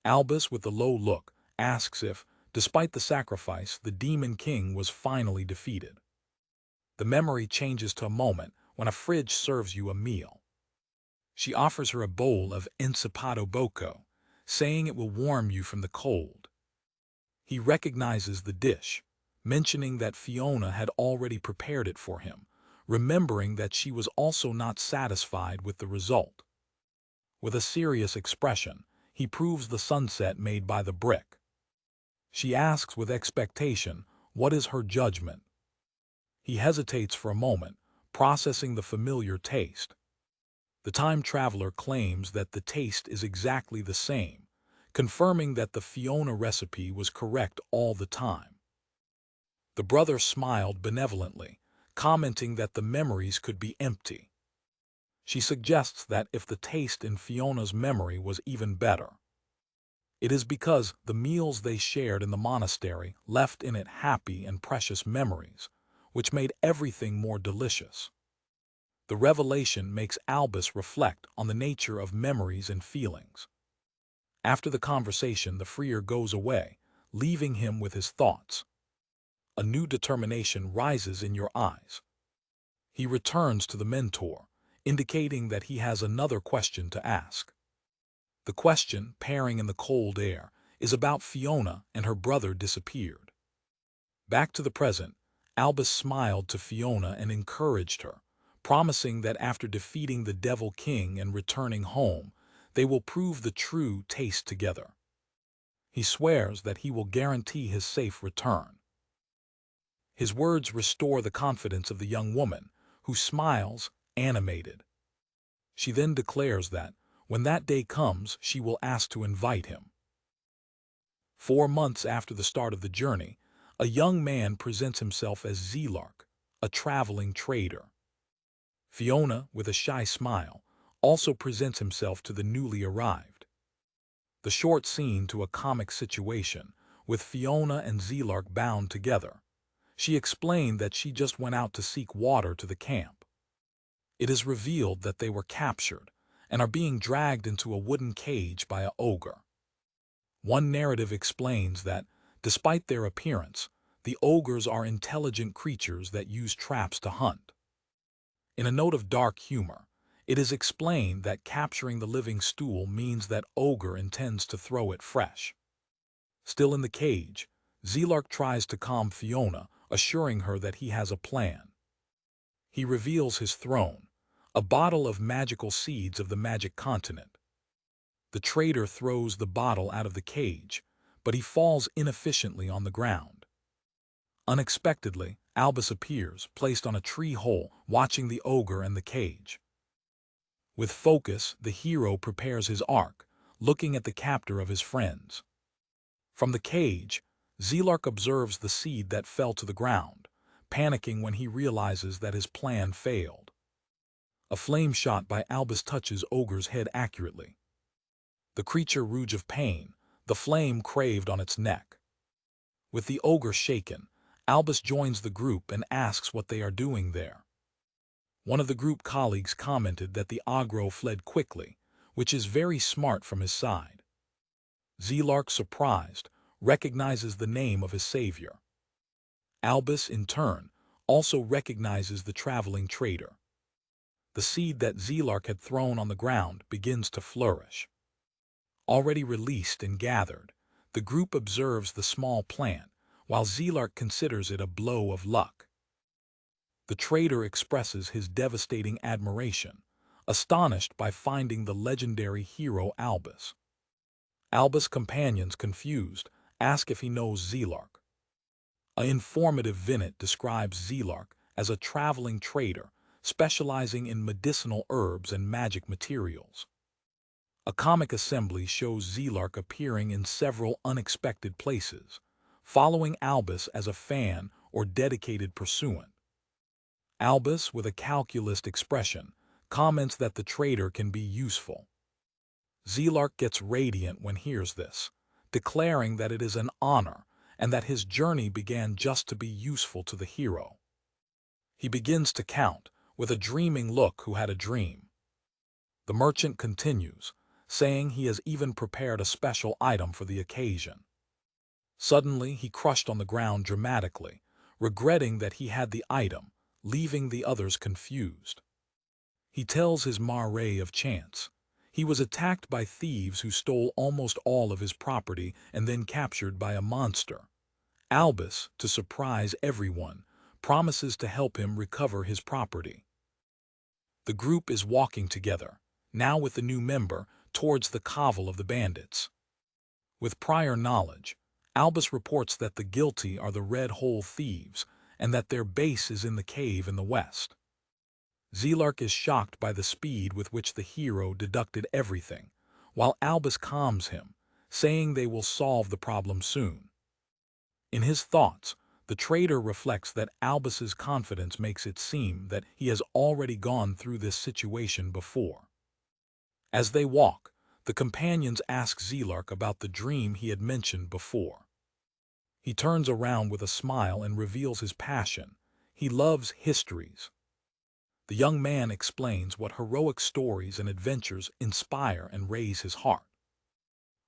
Albus, with a low look, asks if, despite the sacrifice, the demon king was finally defeated. The memory changes to a moment when a fridge serves you a meal. She offers her a bowl of ensopado boko, saying it will warm you from the cold. He recognizes the dish, mentioning that Fiona had already prepared it for him, remembering that she was also not satisfied with the result. With a serious expression, he proves the sunset made by the brick. She asks with expectation, what is her judgment? He hesitates for a moment, processing the familiar taste. The time traveler claims that the taste is exactly the same, confirming that the Fiona recipe was correct all the time. The brother smiled benevolently, commenting that the memories could be empty. She suggests that if the taste in Fiona's memory was even better, it is because the meals they shared in the monastery left in it happy and precious memories, which made everything more delicious. The revelation makes Albus reflect on the nature of memories and feelings. After the conversation, the friar goes away, leaving him with his thoughts. A new determination rises in your eyes. He returns to the mentor, indicating that he has another question to ask. The question, pairing in the cold air, is about Fiona and her brother disappeared. Back to the present, Albus smiled to Fiona and encouraged her, promising that after defeating the Devil King and returning home, they will prove the true taste together. He swears that he will guarantee his safe return. His words restore the confidence of the young woman, who smiles, animated. She then declares that, when that day comes, she will ask to invite him. 4 months after the start of the journey, a young man presents himself as Zelark, a traveling trader. Fiona, with a shy smile, also presents himself to the newly arrived. The short scene to a comic situation, with Fiona and Zelark bound together. She explained that she just went out to seek water to the camp. It is revealed that they were captured and are being dragged into a wooden cage by an ogre. One narrative explains that, despite their appearance, the ogres are intelligent creatures that use traps to hunt. In a note of dark humor, it is explained that capturing the living stool means that ogre intends to throw it fresh. Still in the cage, Zelark tries to calm Fiona, assuring her that he has a plan. He reveals his throne, a bottle of magical seeds of the magic continent. The trader throws the bottle out of the cage, but he falls inefficiently on the ground. Unexpectedly, Albus appears, placed on a tree hole, watching the ogre and the cage. With focus, the hero prepares his arc, looking at the captor of his friends. From the cage, Zelark observes the seed that fell to the ground, panicking when he realizes that his plan failed. A flame shot by Albus touches Ogre's head accurately. The creature rooge of pain, the flame craved on its neck. With the ogre shaken, Albus joins the group and asks what they are doing there. One of the group colleagues commented that the ogre fled quickly, which is very smart from his side. Zelark, surprised, recognizes the name of his savior. Albus, in turn, also recognizes the traveling trader. The seed that Zelark had thrown on the ground begins to flourish. Already released and gathered, the group observes the small plant, while Zelark considers it a blow of luck. The trader expresses his devastating admiration, astonished by finding the legendary hero Albus. Albus' companions, confused, ask if he knows Zelark. An informative vignette describes Zelark as a traveling trader specializing in medicinal herbs and magic materials. A comic assembly shows Zelark appearing in several unexpected places, following Albus as a fan or dedicated pursuant. Albus, with a calculist expression, comments that the trader can be useful. Zelark gets radiant when hears this, declaring that it is an honor and that his journey began just to be useful to the hero. He begins to count, with a dreaming look who had a dream. The merchant continues, saying he has even prepared a special item for the occasion. Suddenly, he crushed on the ground dramatically, regretting that he had the item, leaving the others confused. He tells his mare of chance. He was attacked by thieves who stole almost all of his property and then captured by a monster. Albus, to surprise everyone, promises to help him recover his property. The group is walking together, now with the new member, towards the covel of the bandits. With prior knowledge, Albus reports that the guilty are the Red Hole thieves and that their base is in the cave in the west. Zelark is shocked by the speed with which the hero deducted everything, while Albus calms him, saying they will solve the problem soon. In his thoughts, the trader reflects that Albus's confidence makes it seem that he has already gone through this situation before. As they walk, the companions ask Zelark about the dream he had mentioned before. He turns around with a smile and reveals his passion. He loves histories. The young man explains what heroic stories and adventures inspire and raise his heart.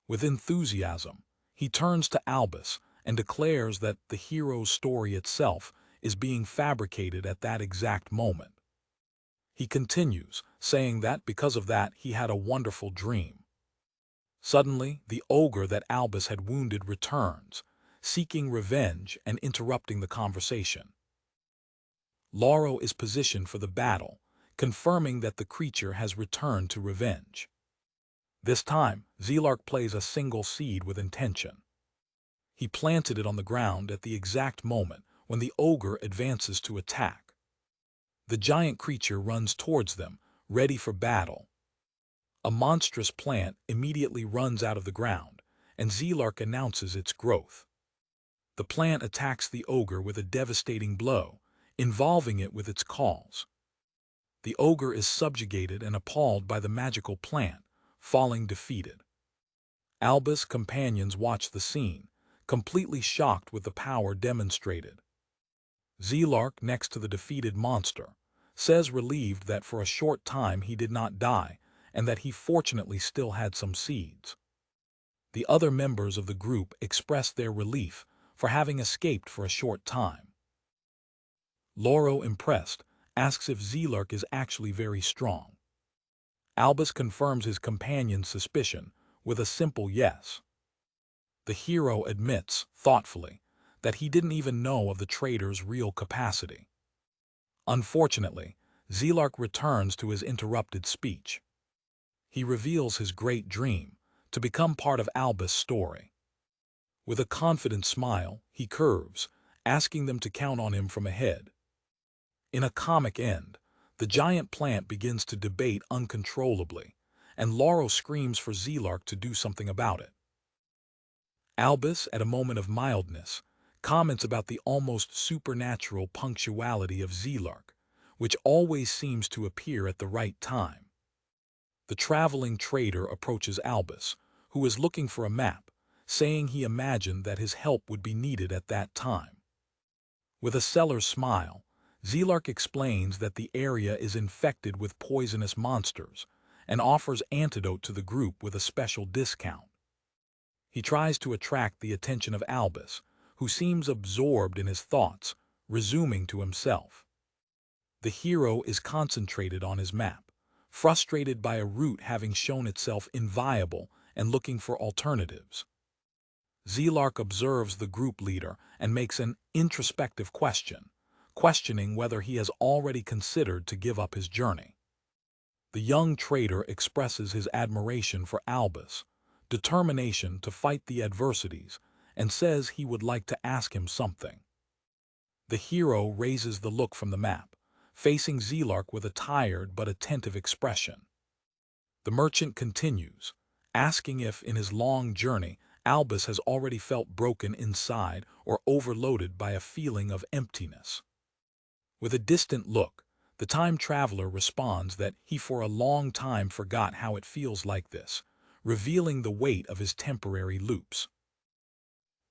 With enthusiasm, he turns to Albus, and declares that the hero's story itself is being fabricated at that exact moment. He continues, saying that because of that he had a wonderful dream. Suddenly, the ogre that Albus had wounded returns, seeking revenge and interrupting the conversation. Lauro is positioned for the battle, confirming that the creature has returned to revenge. This time, Zelark plays a single seed with intention. He planted it on the ground at the exact moment when the ogre advances to attack. The giant creature runs towards them, ready for battle. A monstrous plant immediately runs out of the ground, and Zelark announces its growth. The plant attacks the ogre with a devastating blow, involving it with its calls. The ogre is subjugated and appalled by the magical plant, falling defeated. Albus' companions watch the scene, completely shocked with the power demonstrated. Zelark, next to the defeated monster, says relieved that for a short time he did not die and that he fortunately still had some seeds. The other members of the group express their relief for having escaped for a short time. Lauro, impressed, asks if Zelark is actually very strong. Albus confirms his companion's suspicion with a simple yes. The hero admits, thoughtfully, that he didn't even know of the traitor's real capacity. Unfortunately, Zelark returns to his interrupted speech. He reveals his great dream, to become part of Albus' story. With a confident smile, he curves, asking them to count on him from ahead. In a comic end, the giant plant begins to debate uncontrollably, and Lauro screams for Zelark to do something about it. Albus, at a moment of mildness, comments about the almost supernatural punctuality of Zelark, which always seems to appear at the right time. The traveling trader approaches Albus, who is looking for a map, saying he imagined that his help would be needed at that time. With a seller's smile, Zelark explains that the area is infected with poisonous monsters and offers antidote to the group with a special discount. He tries to attract the attention of Albus, who seems absorbed in his thoughts, resuming to himself. The hero is concentrated on his map, frustrated by a route having shown itself inviable and looking for alternatives. Zelark observes the group leader and makes an introspective question, questioning whether he has already considered to give up his journey. The young trader expresses his admiration for Albus, determination to fight the adversities, and says he would like to ask him something. The hero raises the look from the map, facing Zelark with a tired but attentive expression. The merchant continues, asking if, in his long journey, Albus has already felt broken inside or overloaded by a feeling of emptiness. With a distant look, the time traveler responds that he for a long time forgot how it feels like this, revealing the weight of his temporary loops.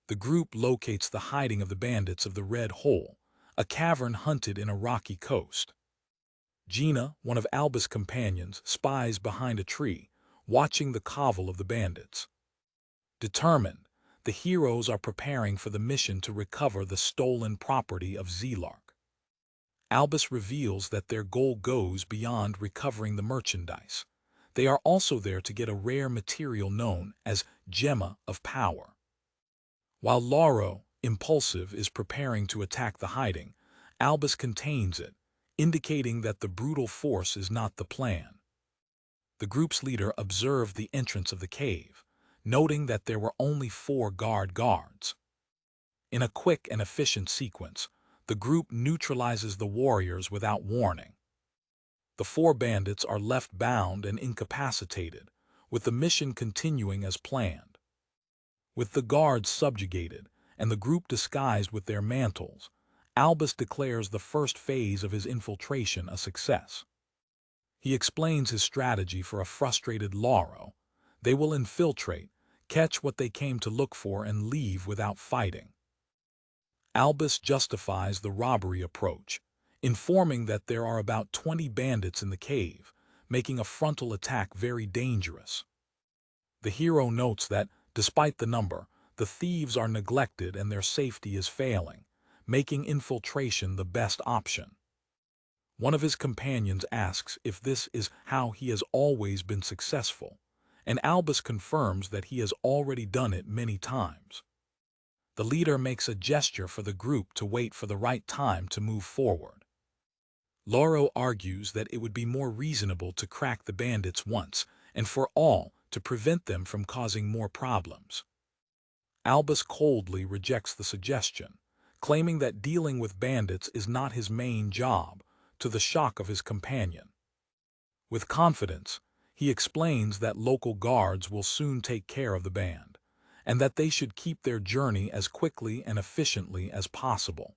The group locates the hiding of the bandits of the Red Hole, a cavern hunted in a rocky coast. Gina, one of Albus' companions, spies behind a tree, watching the covel of the bandits. Determined, the heroes are preparing for the mission to recover the stolen property of Zelark. Albus reveals that their goal goes beyond recovering the merchandise. They are also there to get a rare material known as Gemma of Power. While Lauro, impulsive, is preparing to attack the hiding, Albus contains it, indicating that the brutal force is not the plan. The group's leader observed the entrance of the cave, noting that there were only 4 guards. In a quick and efficient sequence, the group neutralizes the warriors without warning. The 4 bandits are left bound and incapacitated, with the mission continuing as planned. With the guards subjugated and the group disguised with their mantles, Albus declares the first phase of his infiltration a success. He explains his strategy for a frustrated Lauro. They will infiltrate, catch what they came to look for, and leave without fighting. Albus justifies the robbery approach, informing that there are about 20 bandits in the cave, making a frontal attack very dangerous. The hero notes that, despite the number, The thieves are neglected and their safety is failing, making infiltration the best option. One of his companions asks if this is how he has always been successful, and Albus confirms that he has already done it many times. The leader makes a gesture for the group to wait for the right time to move forward. Lauro argues that it would be more reasonable to crack the bandits once and for all to prevent them from causing more problems. Albus coldly rejects the suggestion, claiming that dealing with bandits is not his main job, to the shock of his companion. With confidence, he explains that local guards will soon take care of the band, and that they should keep their journey as quickly and efficiently as possible.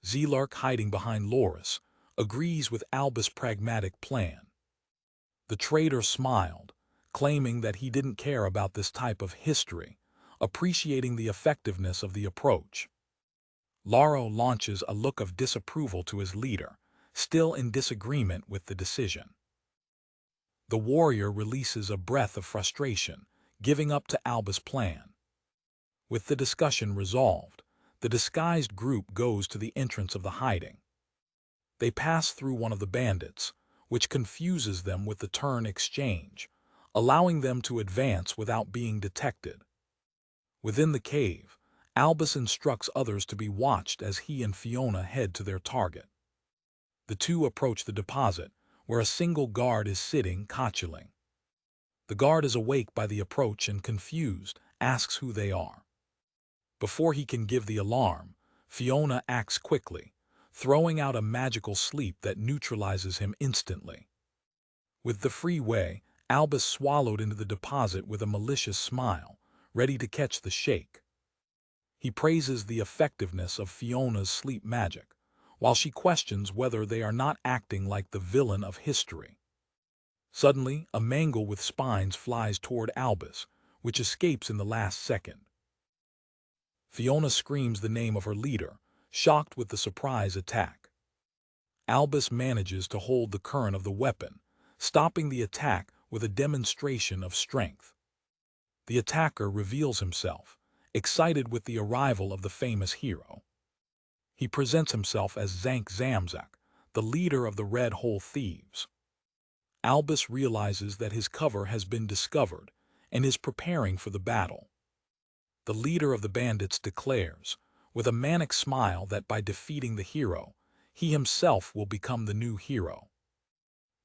Zelark, hiding behind Loris, agrees with Albus' pragmatic plan. The traitor smiled, claiming that he didn't care about this type of history, appreciating the effectiveness of the approach. Lauro launches a look of disapproval to his leader, still in disagreement with the decision. The warrior releases a breath of frustration, giving up to Albus' plan. With the discussion resolved, the disguised group goes to the entrance of the hiding. They pass through one of the bandits, which confuses them with the turn exchange, allowing them to advance without being detected. Within the cave, Albus instructs others to be watched as he and Fiona head to their target. The two approach the deposit, where a single guard is sitting, cotchuling. The guard is awake by the approach and, confused, asks who they are. Before he can give the alarm, Fiona acts quickly, throwing out a magical sleep that neutralizes him instantly. With the free way, Albus swallowed into the deposit with a malicious smile, ready to catch the shake. He praises the effectiveness of Fiona's sleep magic, while she questions whether they are not acting like the villain of history. Suddenly, a mangle with spines flies toward Albus, which escapes in the last second. Fiona screams the name of her leader, shocked with the surprise attack. Albus manages to hold the current of the weapon, stopping the attack with a demonstration of strength. The attacker reveals himself, excited with the arrival of the famous hero. He presents himself as Zank Zamzak, the leader of the Red Hole Thieves. Albus realizes that his cover has been discovered and is preparing for the battle. The leader of the bandits declares, with a manic smile, that by defeating the hero, he himself will become the new hero.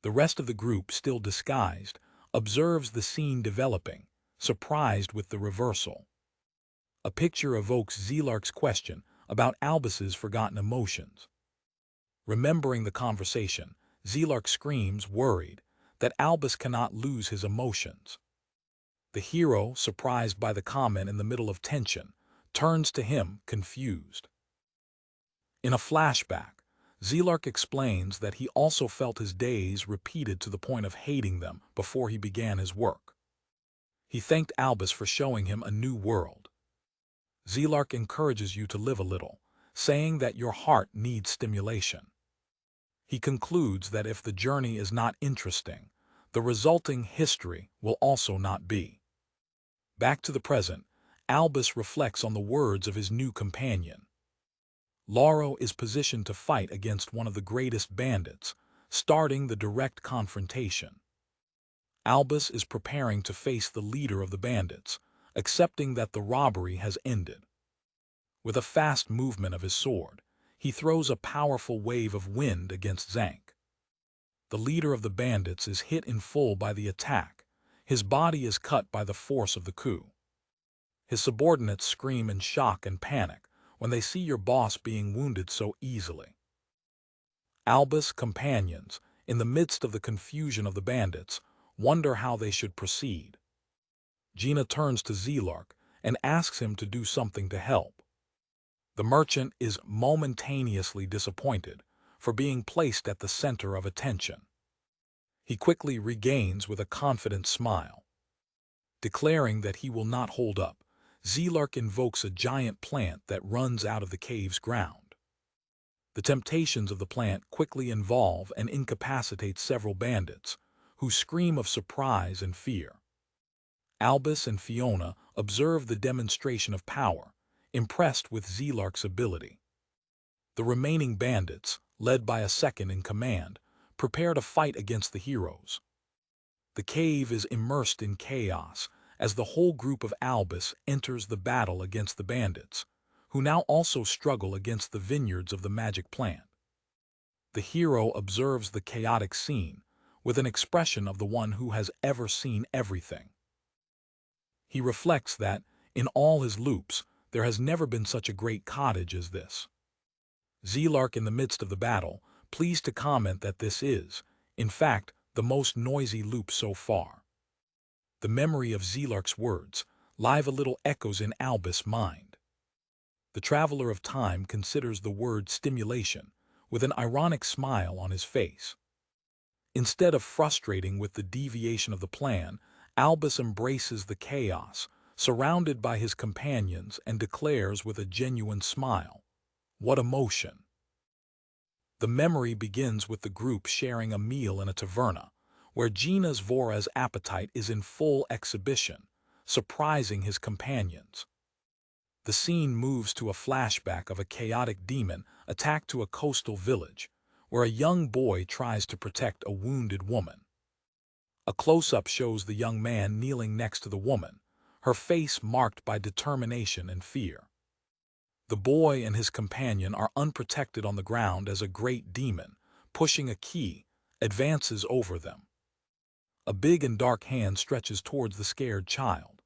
The rest of the group, still disguised, observes the scene developing, surprised with the reversal. A picture evokes Zelark's question about Albus's forgotten emotions. Remembering the conversation, Zelark screams, worried, that Albus cannot lose his emotions. The hero, surprised by the comment in the middle of tension, turns to him, confused. In a flashback, Zelark explains that he also felt his days repeated to the point of hating them before he began his work. He thanked Albus for showing him a new world. Zelark encourages you to live a little, saying that your heart needs stimulation. He concludes that if the journey is not interesting, the resulting history will also not be. Back to the present, Albus reflects on the words of his new companion. Lauro is positioned to fight against one of the greatest bandits, starting the direct confrontation. Albus is preparing to face the leader of the bandits, accepting that the robbery has ended. With a fast movement of his sword, he throws a powerful wave of wind against Zank. The leader of the bandits is hit in full by the attack. His body is cut by the force of the coup. His subordinates scream in shock and panic when they see your boss being wounded so easily. Albus' companions, in the midst of the confusion of the bandits, wonder how they should proceed. Gina turns to Zelark and asks him to do something to help. The merchant is momentaneously disappointed for being placed at the center of attention. He quickly regains with a confident smile. Declaring that he will not hold up, Zelark invokes a giant plant that runs out of the cave's ground. The temptations of the plant quickly involve and incapacitate several bandits, who scream of surprise and fear. Albus and Fiona observe the demonstration of power, impressed with Zelark's ability. The remaining bandits, led by a second in command, prepare to fight against the heroes. The cave is immersed in chaos as the whole group of Albus enters the battle against the bandits, who now also struggle against the vineyards of the magic plant. The hero observes the chaotic scene with an expression of the one who has ever seen everything. He reflects that, in all his loops, there has never been such a great cottage as this. Zelark, in the midst of the battle, pleased to comment that this is, in fact, the most noisy loop so far. The memory of Zelark's words live a little echoes in Albus' mind. The traveler of time considers the word stimulation with an ironic smile on his face. Instead of frustrating with the deviation of the plan, Albus embraces the chaos, surrounded by his companions, and declares with a genuine smile, "What emotion!" The memory begins with the group sharing a meal in a taverna, where Gina's Vora's appetite is in full exhibition, surprising his companions. The scene moves to a flashback of a chaotic demon attack to a coastal village, where a young boy tries to protect a wounded woman. A close-up shows the young man kneeling next to the woman, her face marked by determination and fear. The boy and his companion are unprotected on the ground as a great demon, pushing a key, advances over them. A big and dark hand stretches towards the scared child.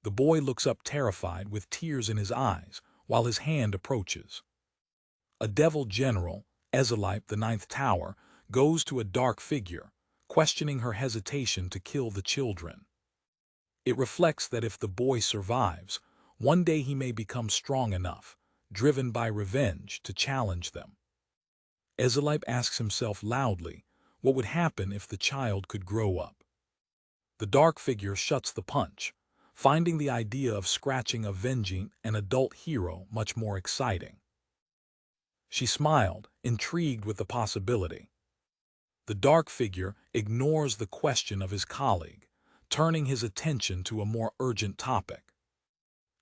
The boy looks up terrified with tears in his eyes while his hand approaches. A devil general, Ezelipe, the Ninth Tower, goes to a dark figure, questioning her hesitation to kill the children. It reflects that if the boy survives, one day he may become strong enough, driven by revenge, to challenge them. Ezelipe asks himself loudly what would happen if the child could grow up. The dark figure shuts the punch, finding the idea of scratching avenging an adult hero much more exciting. She smiled, intrigued with the possibility. The dark figure ignores the question of his colleague, turning his attention to a more urgent topic.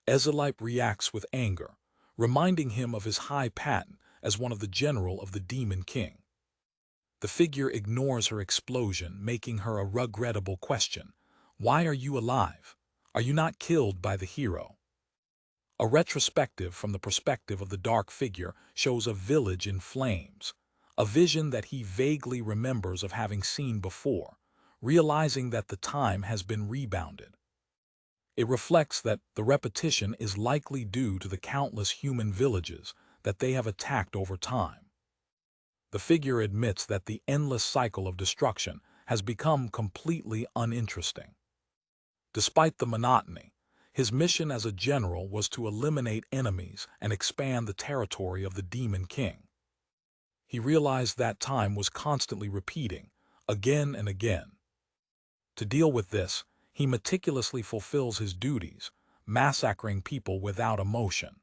Ezelipe reacts with anger, reminding him of his high patent as one of the general of the Demon King. The figure ignores her explosion, making her a regrettable question. Why are you alive? Are you not killed by the hero? A retrospective from the perspective of the dark figure shows a village in flames, a vision that he vaguely remembers of having seen before, realizing that the time has been rebounded. It reflects that the repetition is likely due to the countless human villages that they have attacked over time. The figure admits that the endless cycle of destruction has become completely uninteresting. Despite the monotony, his mission as a general was to eliminate enemies and expand the territory of the Demon King. He realized that time was constantly repeating, again and again. To deal with this, he meticulously fulfills his duties, massacring people without emotion.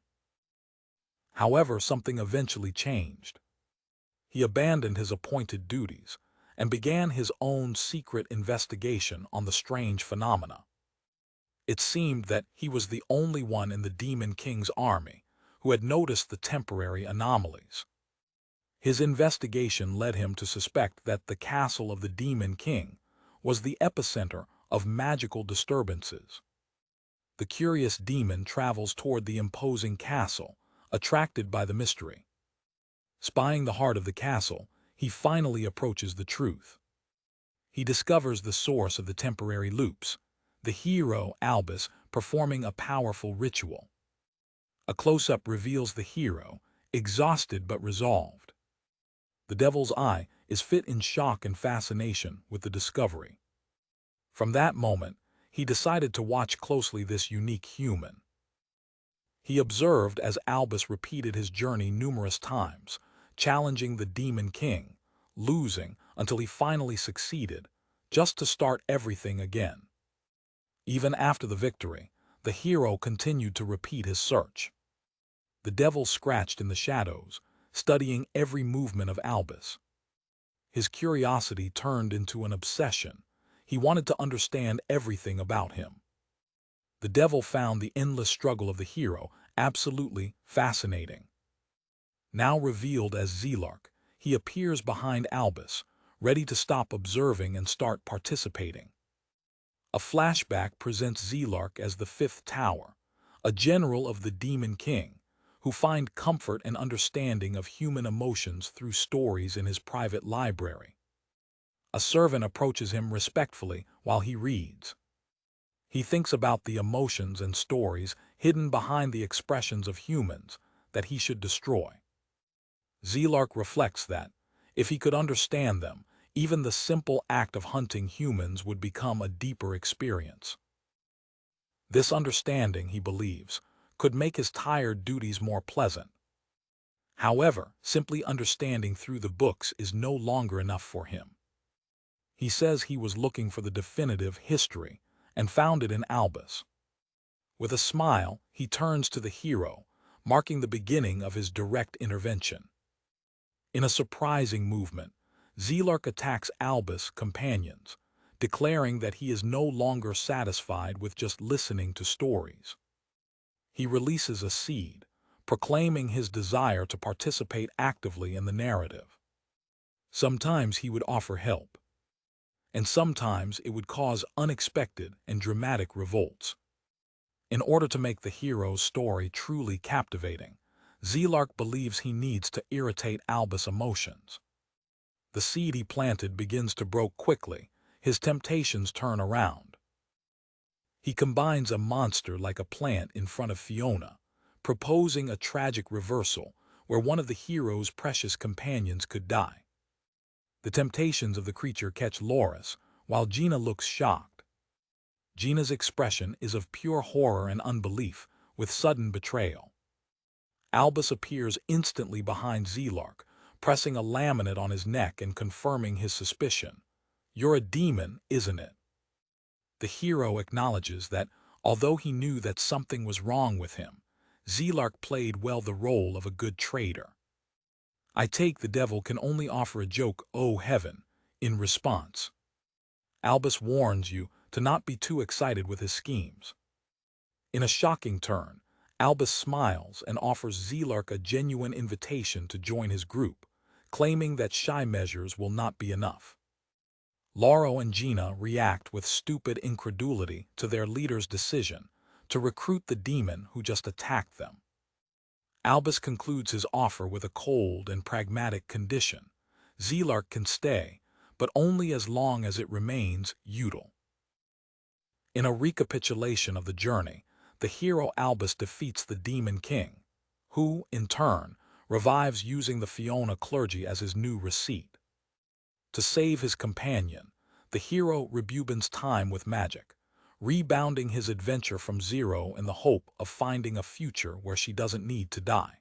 However, something eventually changed. He abandoned his appointed duties and began his own secret investigation on the strange phenomena. It seemed that he was the only one in the Demon King's army who had noticed the temporary anomalies. His investigation led him to suspect that the castle of the Demon King was the epicenter of magical disturbances. The curious demon travels toward the imposing castle, attracted by the mystery. Spying the heart of the castle, he finally approaches the truth. He discovers the source of the temporary loops, the hero, Albus, performing a powerful ritual. A close-up reveals the hero, exhausted but resolved. The devil's eye is fit in shock and fascination with the discovery. From that moment, he decided to watch closely this unique human. He observed as Albus repeated his journey numerous times, challenging the Demon King, losing until he finally succeeded, just to start everything again. Even after the victory, the hero continued to repeat his search. The devil scratched in the shadows, studying every movement of Albus. His curiosity turned into an obsession. He wanted to understand everything about him. The devil found the endless struggle of the hero absolutely fascinating. Now revealed as Zelark, he appears behind Albus, ready to stop observing and start participating. A flashback presents Zelark as the Fifth Tower, a general of the Demon King, who find comfort and understanding of human emotions through stories in his private library. A servant approaches him respectfully while he reads. He thinks about the emotions and stories hidden behind the expressions of humans that he should destroy. Zelark reflects that, if he could understand them, even the simple act of hunting humans would become a deeper experience. This understanding, he believes, could make his tired duties more pleasant. However, simply understanding through the books is no longer enough for him. He says he was looking for the definitive history and found it in Albus. With a smile, he turns to the hero, marking the beginning of his direct intervention. In a surprising movement, Zelark attacks Albus' companions, declaring that he is no longer satisfied with just listening to stories. He releases a seed, proclaiming his desire to participate actively in the narrative. Sometimes he would offer help, and sometimes it would cause unexpected and dramatic revolts. In order to make the hero's story truly captivating, Zelark believes he needs to irritate Albus' emotions. The seed he planted begins to grow quickly, his temptations turn around. He combines a monster like a plant in front of Fiona, proposing a tragic reversal where one of the hero's precious companions could die. The temptations of the creature catch Loris, while Gina looks shocked. Gina's expression is of pure horror and unbelief, with sudden betrayal. Albus appears instantly behind Zelark, pressing a laminate on his neck and confirming his suspicion. "You're a demon, isn't it?" The hero acknowledges that, although he knew that something was wrong with him, Zelark played well the role of a good traitor. "I take the devil can only offer a joke, oh heaven," in response. Albus warns you to not be too excited with his schemes. In a shocking turn, Albus smiles and offers Zelark a genuine invitation to join his group, claiming that shy measures will not be enough. Lauro and Gina react with stupid incredulity to their leader's decision to recruit the demon who just attacked them. Albus concludes his offer with a cold and pragmatic condition. Zelark can stay, but only as long as it remains utile. In a recapitulation of the journey, the hero Albus defeats the Demon King, who, in turn, revives using the Fiona clergy as his new receipt. To save his companion, the hero rebubins time with magic, rebounding his adventure from zero in the hope of finding a future where she doesn't need to die.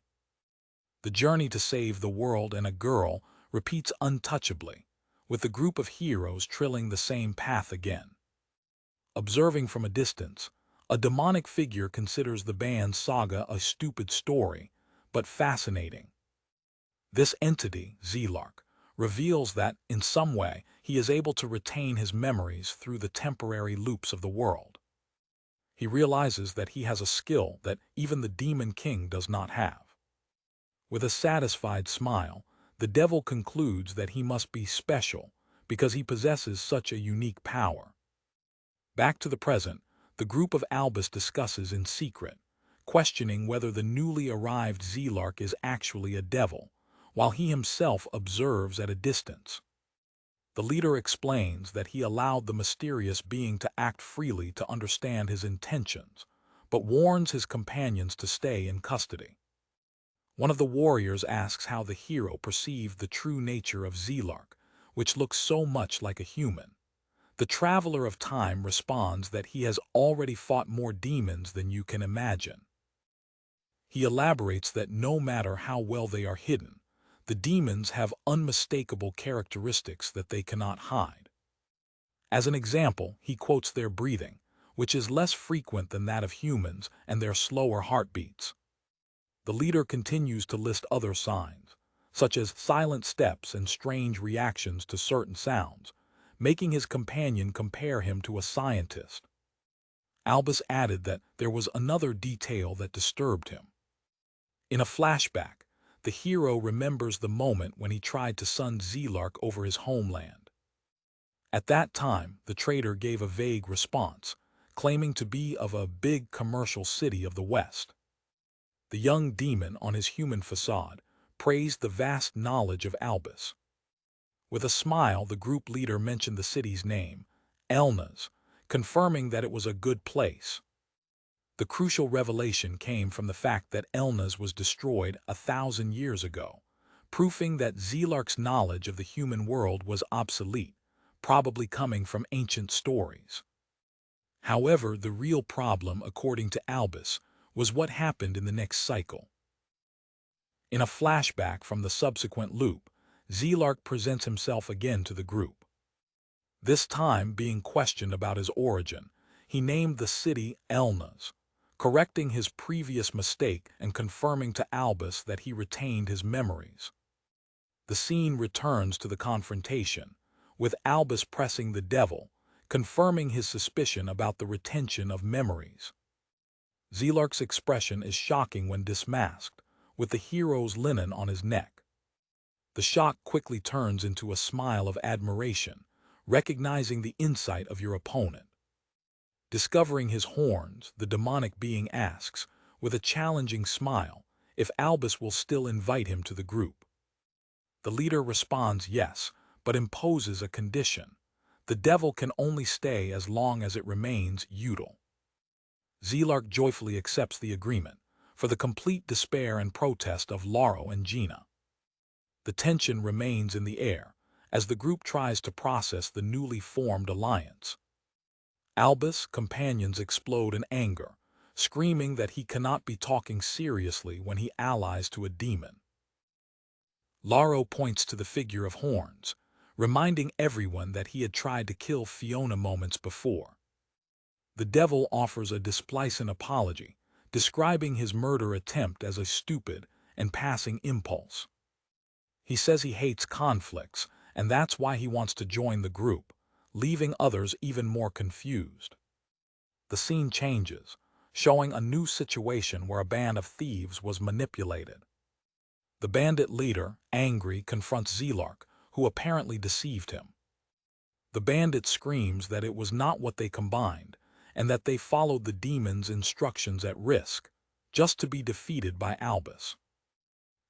The journey to save the world and a girl repeats untouchably, with the group of heroes trilling the same path again. Observing from a distance, a demonic figure considers the band's saga a stupid story, but fascinating. This entity, Zelark, reveals that, in some way, he is able to retain his memories through the temporary loops of the world. He realizes that he has a skill that even the Demon King does not have. With a satisfied smile, the devil concludes that he must be special because he possesses such a unique power. Back to the present, the group of Albus discusses in secret, questioning whether the newly arrived Zelark is actually a devil, while he himself observes at a distance. The leader explains that he allowed the mysterious being to act freely to understand his intentions, but warns his companions to stay in custody. One of the warriors asks how the hero perceived the true nature of Zelark, which looks so much like a human. The traveler of time responds that he has already fought more demons than you can imagine. He elaborates that no matter how well they are hidden, the demons have unmistakable characteristics that they cannot hide. As an example, he quotes their breathing, which is less frequent than that of humans, and their slower heartbeats. The leader continues to list other signs, such as silent steps and strange reactions to certain sounds, making his companion compare him to a scientist. Albus added that there was another detail that disturbed him. In a flashback, the hero remembers the moment when he tried to sun Zelark over his homeland. At that time, the traitor gave a vague response, claiming to be of a big commercial city of the West. The young demon on his human facade praised the vast knowledge of Albus. With a smile, the group leader mentioned the city's name, Elna's, confirming that it was a good place. The crucial revelation came from the fact that Elna's was destroyed 1,000 years ago, proving that Zelark's knowledge of the human world was obsolete, probably coming from ancient stories. However, the real problem, according to Albus, was what happened in the next cycle. In a flashback from the subsequent loop, Zelark presents himself again to the group. This time, being questioned about his origin, he named the city Elna's, correcting his previous mistake and confirming to Albus that he retained his memories. The scene returns to the confrontation, with Albus pressing the devil, confirming his suspicion about the retention of memories. Zelark's expression is shocking when dismasked, with the hero's linen on his neck. The shock quickly turns into a smile of admiration, recognizing the insight of your opponent. Discovering his horns, the demonic being asks, with a challenging smile, if Albus will still invite him to the group. The leader responds yes, but imposes a condition. The devil can only stay as long as it remains Yumil. Zelark joyfully accepts the agreement, for the complete despair and protest of Laro and Gina. The tension remains in the air, as the group tries to process the newly formed alliance. Albus' companions explode in anger, screaming that he cannot be talking seriously when he allies to a demon. Laro points to the figure of horns, reminding everyone that he had tried to kill Fiona moments before. The devil offers a displicent apology, describing his murder attempt as a stupid and passing impulse. He says he hates conflicts, and that's why he wants to join the group, leaving others even more confused. The scene changes, showing a new situation where a band of thieves was manipulated. The bandit leader, angry, confronts Zelark, who apparently deceived him. The bandit screams that it was not what they combined, and that they followed the demon's instructions at risk, just to be defeated by Albus.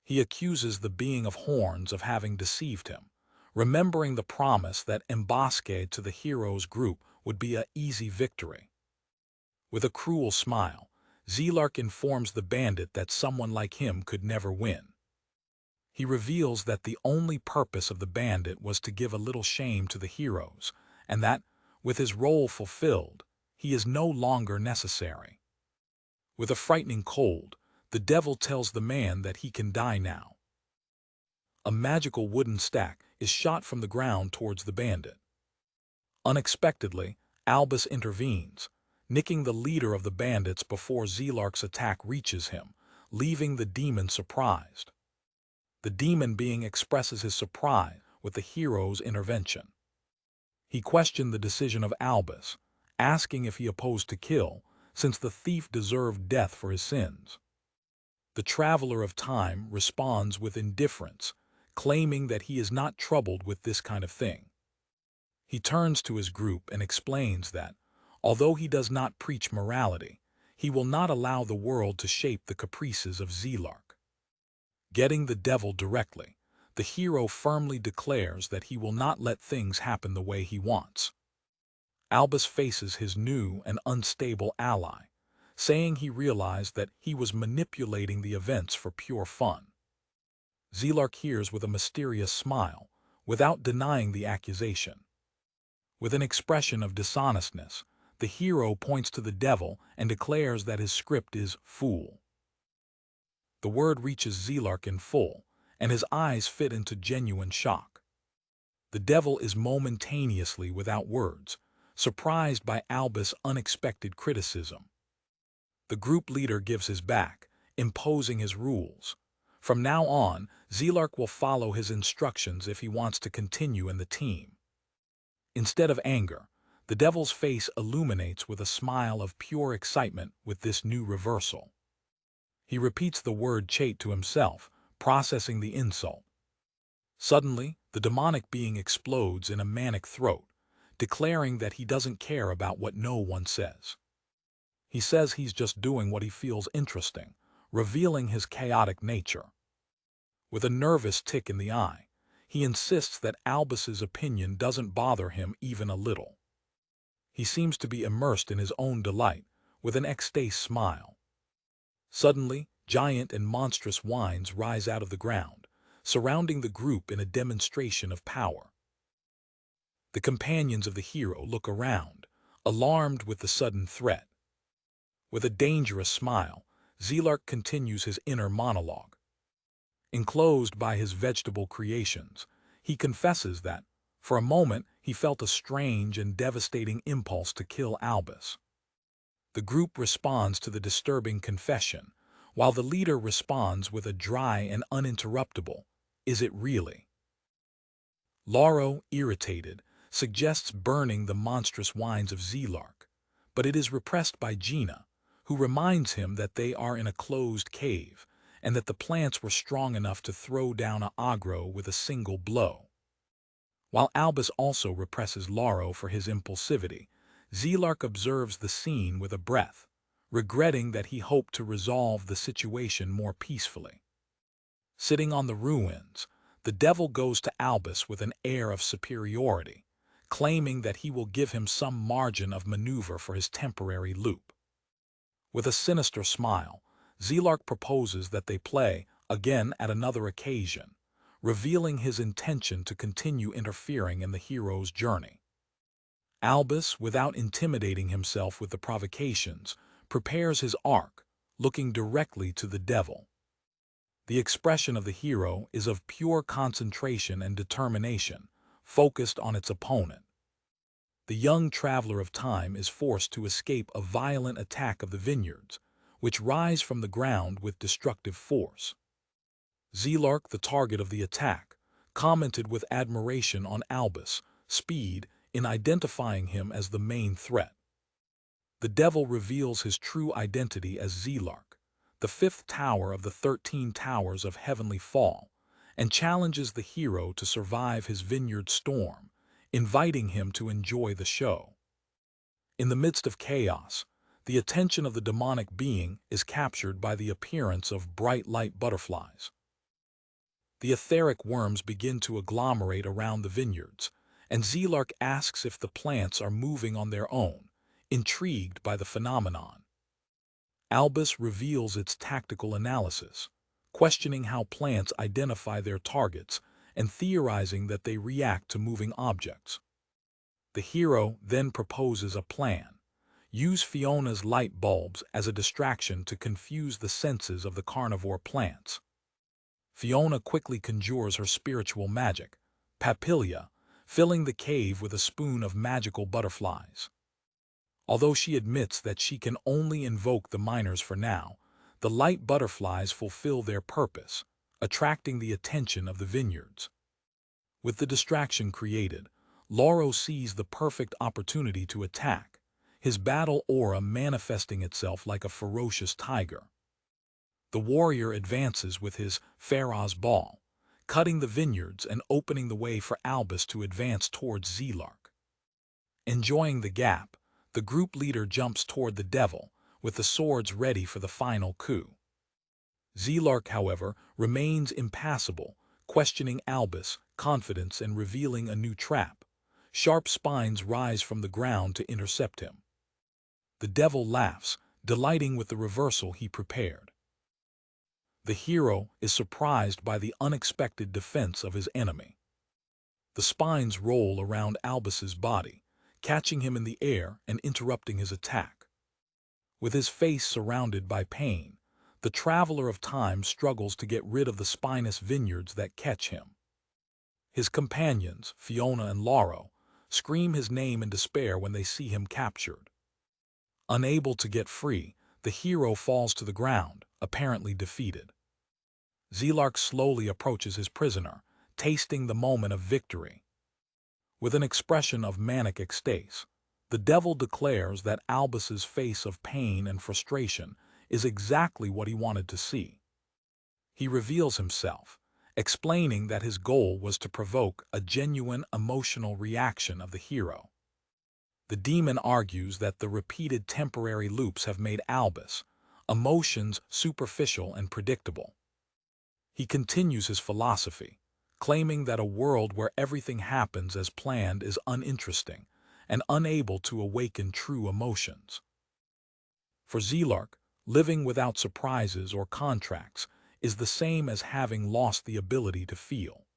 He accuses the being of horns of having deceived him, remembering the promise that emboscade to the hero's group would be an easy victory. With a cruel smile, Zelark informs the bandit that someone like him could never win. He reveals that the only purpose of the bandit was to give a little shame to the heroes, and that, with his role fulfilled, he is no longer necessary. With a frightening cold, the devil tells the man that he can die now. A magical wooden stack is shot from the ground towards the bandit. Unexpectedly, Albus intervenes, nicking the leader of the bandits before Zelark's attack reaches him, leaving the demon surprised. The demon being expresses his surprise with the hero's intervention. He questioned the decision of Albus, asking if he opposed to kill, since the thief deserved death for his sins. The traveler of time responds with indifference, claiming that he is not troubled with this kind of thing. He turns to his group and explains that, although he does not preach morality, he will not allow the world to shape the caprices of Zelark. Getting the devil directly, the hero firmly declares that he will not let things happen the way he wants. Albus faces his new and unstable ally, saying he realized that he was manipulating the events for pure fun. Zelark hears with a mysterious smile, without denying the accusation. With an expression of dishonestness, the hero points to the devil and declares that his script is fool. The word reaches Zelark in full, and his eyes fit into genuine shock. The devil is momentaneously without words, surprised by Albus' unexpected criticism. The group leader gives his back, imposing his rules. From now on, Zelark will follow his instructions if he wants to continue in the team. Instead of anger, the devil's face illuminates with a smile of pure excitement with this new reversal. He repeats the word chait to himself, processing the insult. Suddenly, the demonic being explodes in a manic throat, declaring that he doesn't care about what no one says. He says he's just doing what he feels interesting, revealing his chaotic nature. With a nervous tick in the eye, he insists that Albus's opinion doesn't bother him even a little. He seems to be immersed in his own delight, with an ecstasy smile. Suddenly, giant and monstrous winds rise out of the ground, surrounding the group in a demonstration of power. The companions of the hero look around, alarmed with the sudden threat. With a dangerous smile, Zelark continues his inner monologue. Enclosed by his vegetable creations, he confesses that, for a moment, he felt a strange and devastating impulse to kill Albus. The group responds to the disturbing confession, while the leader responds with a dry and uninterruptible, "Is it really?" Lauro, irritated, suggests burning the monstrous wines of Zelark, but it is repressed by Gina, who reminds him that they are in a closed cave and that the plants were strong enough to throw down a agro with a single blow. While Albus also represses Lauro for his impulsivity, Zelark observes the scene with a breath, regretting that he hoped to resolve the situation more peacefully. Sitting on the ruins, the devil goes to Albus with an air of superiority, claiming that he will give him some margin of maneuver for his temporary loop. With a sinister smile, Zelark proposes that they play again at another occasion, revealing his intention to continue interfering in the hero's journey. Albus, without intimidating himself with the provocations, prepares his arc, looking directly to the devil. The expression of the hero is of pure concentration and determination, focused on its opponent. The young traveler of time is forced to escape a violent attack of the vineyards, which rise from the ground with destructive force. Zelark, the target of the attack, commented with admiration on Albus' speed in identifying him as the main threat. The devil reveals his true identity as Zelark, the fifth tower of the 13 towers of heavenly fall, and challenges the hero to survive his vineyard storm, inviting him to enjoy the show. In the midst of chaos, the attention of the demonic being is captured by the appearance of bright light butterflies. The etheric worms begin to agglomerate around the vineyards, and Zelark asks if the plants are moving on their own, intrigued by the phenomenon. Albus reveals its tactical analysis, questioning how plants identify their targets and theorizing that they react to moving objects. The hero then proposes a plan. Use Fiona's light bulbs as a distraction to confuse the senses of the carnivore plants. Fiona quickly conjures her spiritual magic, Papillia, filling the cave with a spoon of magical butterflies. Although she admits that she can only invoke the miners for now, the light butterflies fulfill their purpose, attracting the attention of the vineyards. With the distraction created, Lauro sees the perfect opportunity to attack, his battle aura manifesting itself like a ferocious tiger. The warrior advances with his Pharaoh's Ball, cutting the vineyards and opening the way for Albus to advance towards Zelark. Enjoying the gap, the group leader jumps toward the devil, with the swords ready for the final coup. Zelark, however, remains impassible, questioning Albus' confidence and revealing a new trap. Sharp spines rise from the ground to intercept him. The devil laughs, delighting with the reversal he prepared. The hero is surprised by the unexpected defense of his enemy. The spines roll around Albus's body, catching him in the air and interrupting his attack. With his face surrounded by pain, the traveler of time struggles to get rid of the spinous vineyards that catch him. His companions, Fiona and Lauro, scream his name in despair when they see him captured. Unable to get free, the hero falls to the ground, apparently defeated. Zelark slowly approaches his prisoner, tasting the moment of victory. With an expression of manic ecstasy, the devil declares that Albus's face of pain and frustration is exactly what he wanted to see. He reveals himself, explaining that his goal was to provoke a genuine emotional reaction of the hero. The demon argues that the repeated temporary loops have made Albus' emotions superficial and predictable. He continues his philosophy, claiming that a world where everything happens as planned is uninteresting and unable to awaken true emotions. For Zelark, living without surprises or contracts is the same as having lost the ability to feel.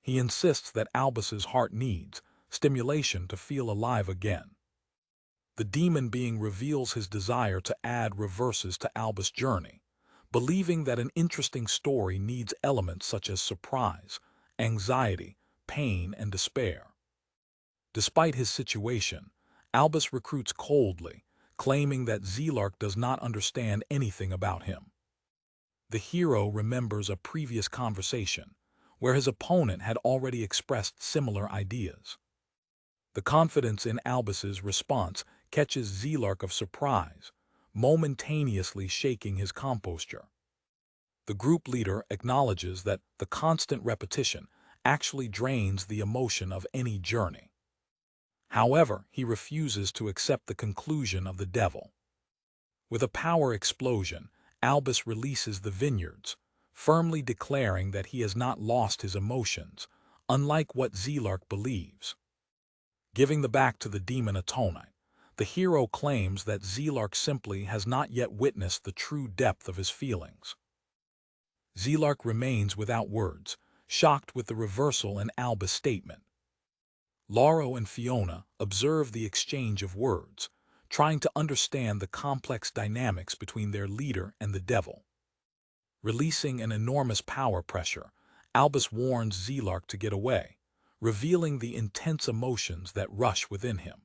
He insists that Albus's heart needs stimulation to feel alive again. The demon being reveals his desire to add reverses to Albus' journey, believing that an interesting story needs elements such as surprise, anxiety, pain, and despair. Despite his situation, Albus recruits coldly, claiming that Zelark does not understand anything about him. The hero remembers a previous conversation, where his opponent had already expressed similar ideas. The confidence in Albus's response catches Zelark of surprise, momentaneously shaking his composure. The group leader acknowledges that the constant repetition actually drains the emotion of any journey. However, he refuses to accept the conclusion of the devil. With a power explosion, Albus releases the vineyards, firmly declaring that he has not lost his emotions, unlike what Zelark believes. Giving the back to the demon Atonite, the hero claims that Zelark simply has not yet witnessed the true depth of his feelings. Zelark remains without words, shocked with the reversal in Albus' statement. Lauro and Fiona observe the exchange of words, trying to understand the complex dynamics between their leader and the devil. Releasing an enormous power pressure, Albus warns Zelark to get away, revealing the intense emotions that rush within him.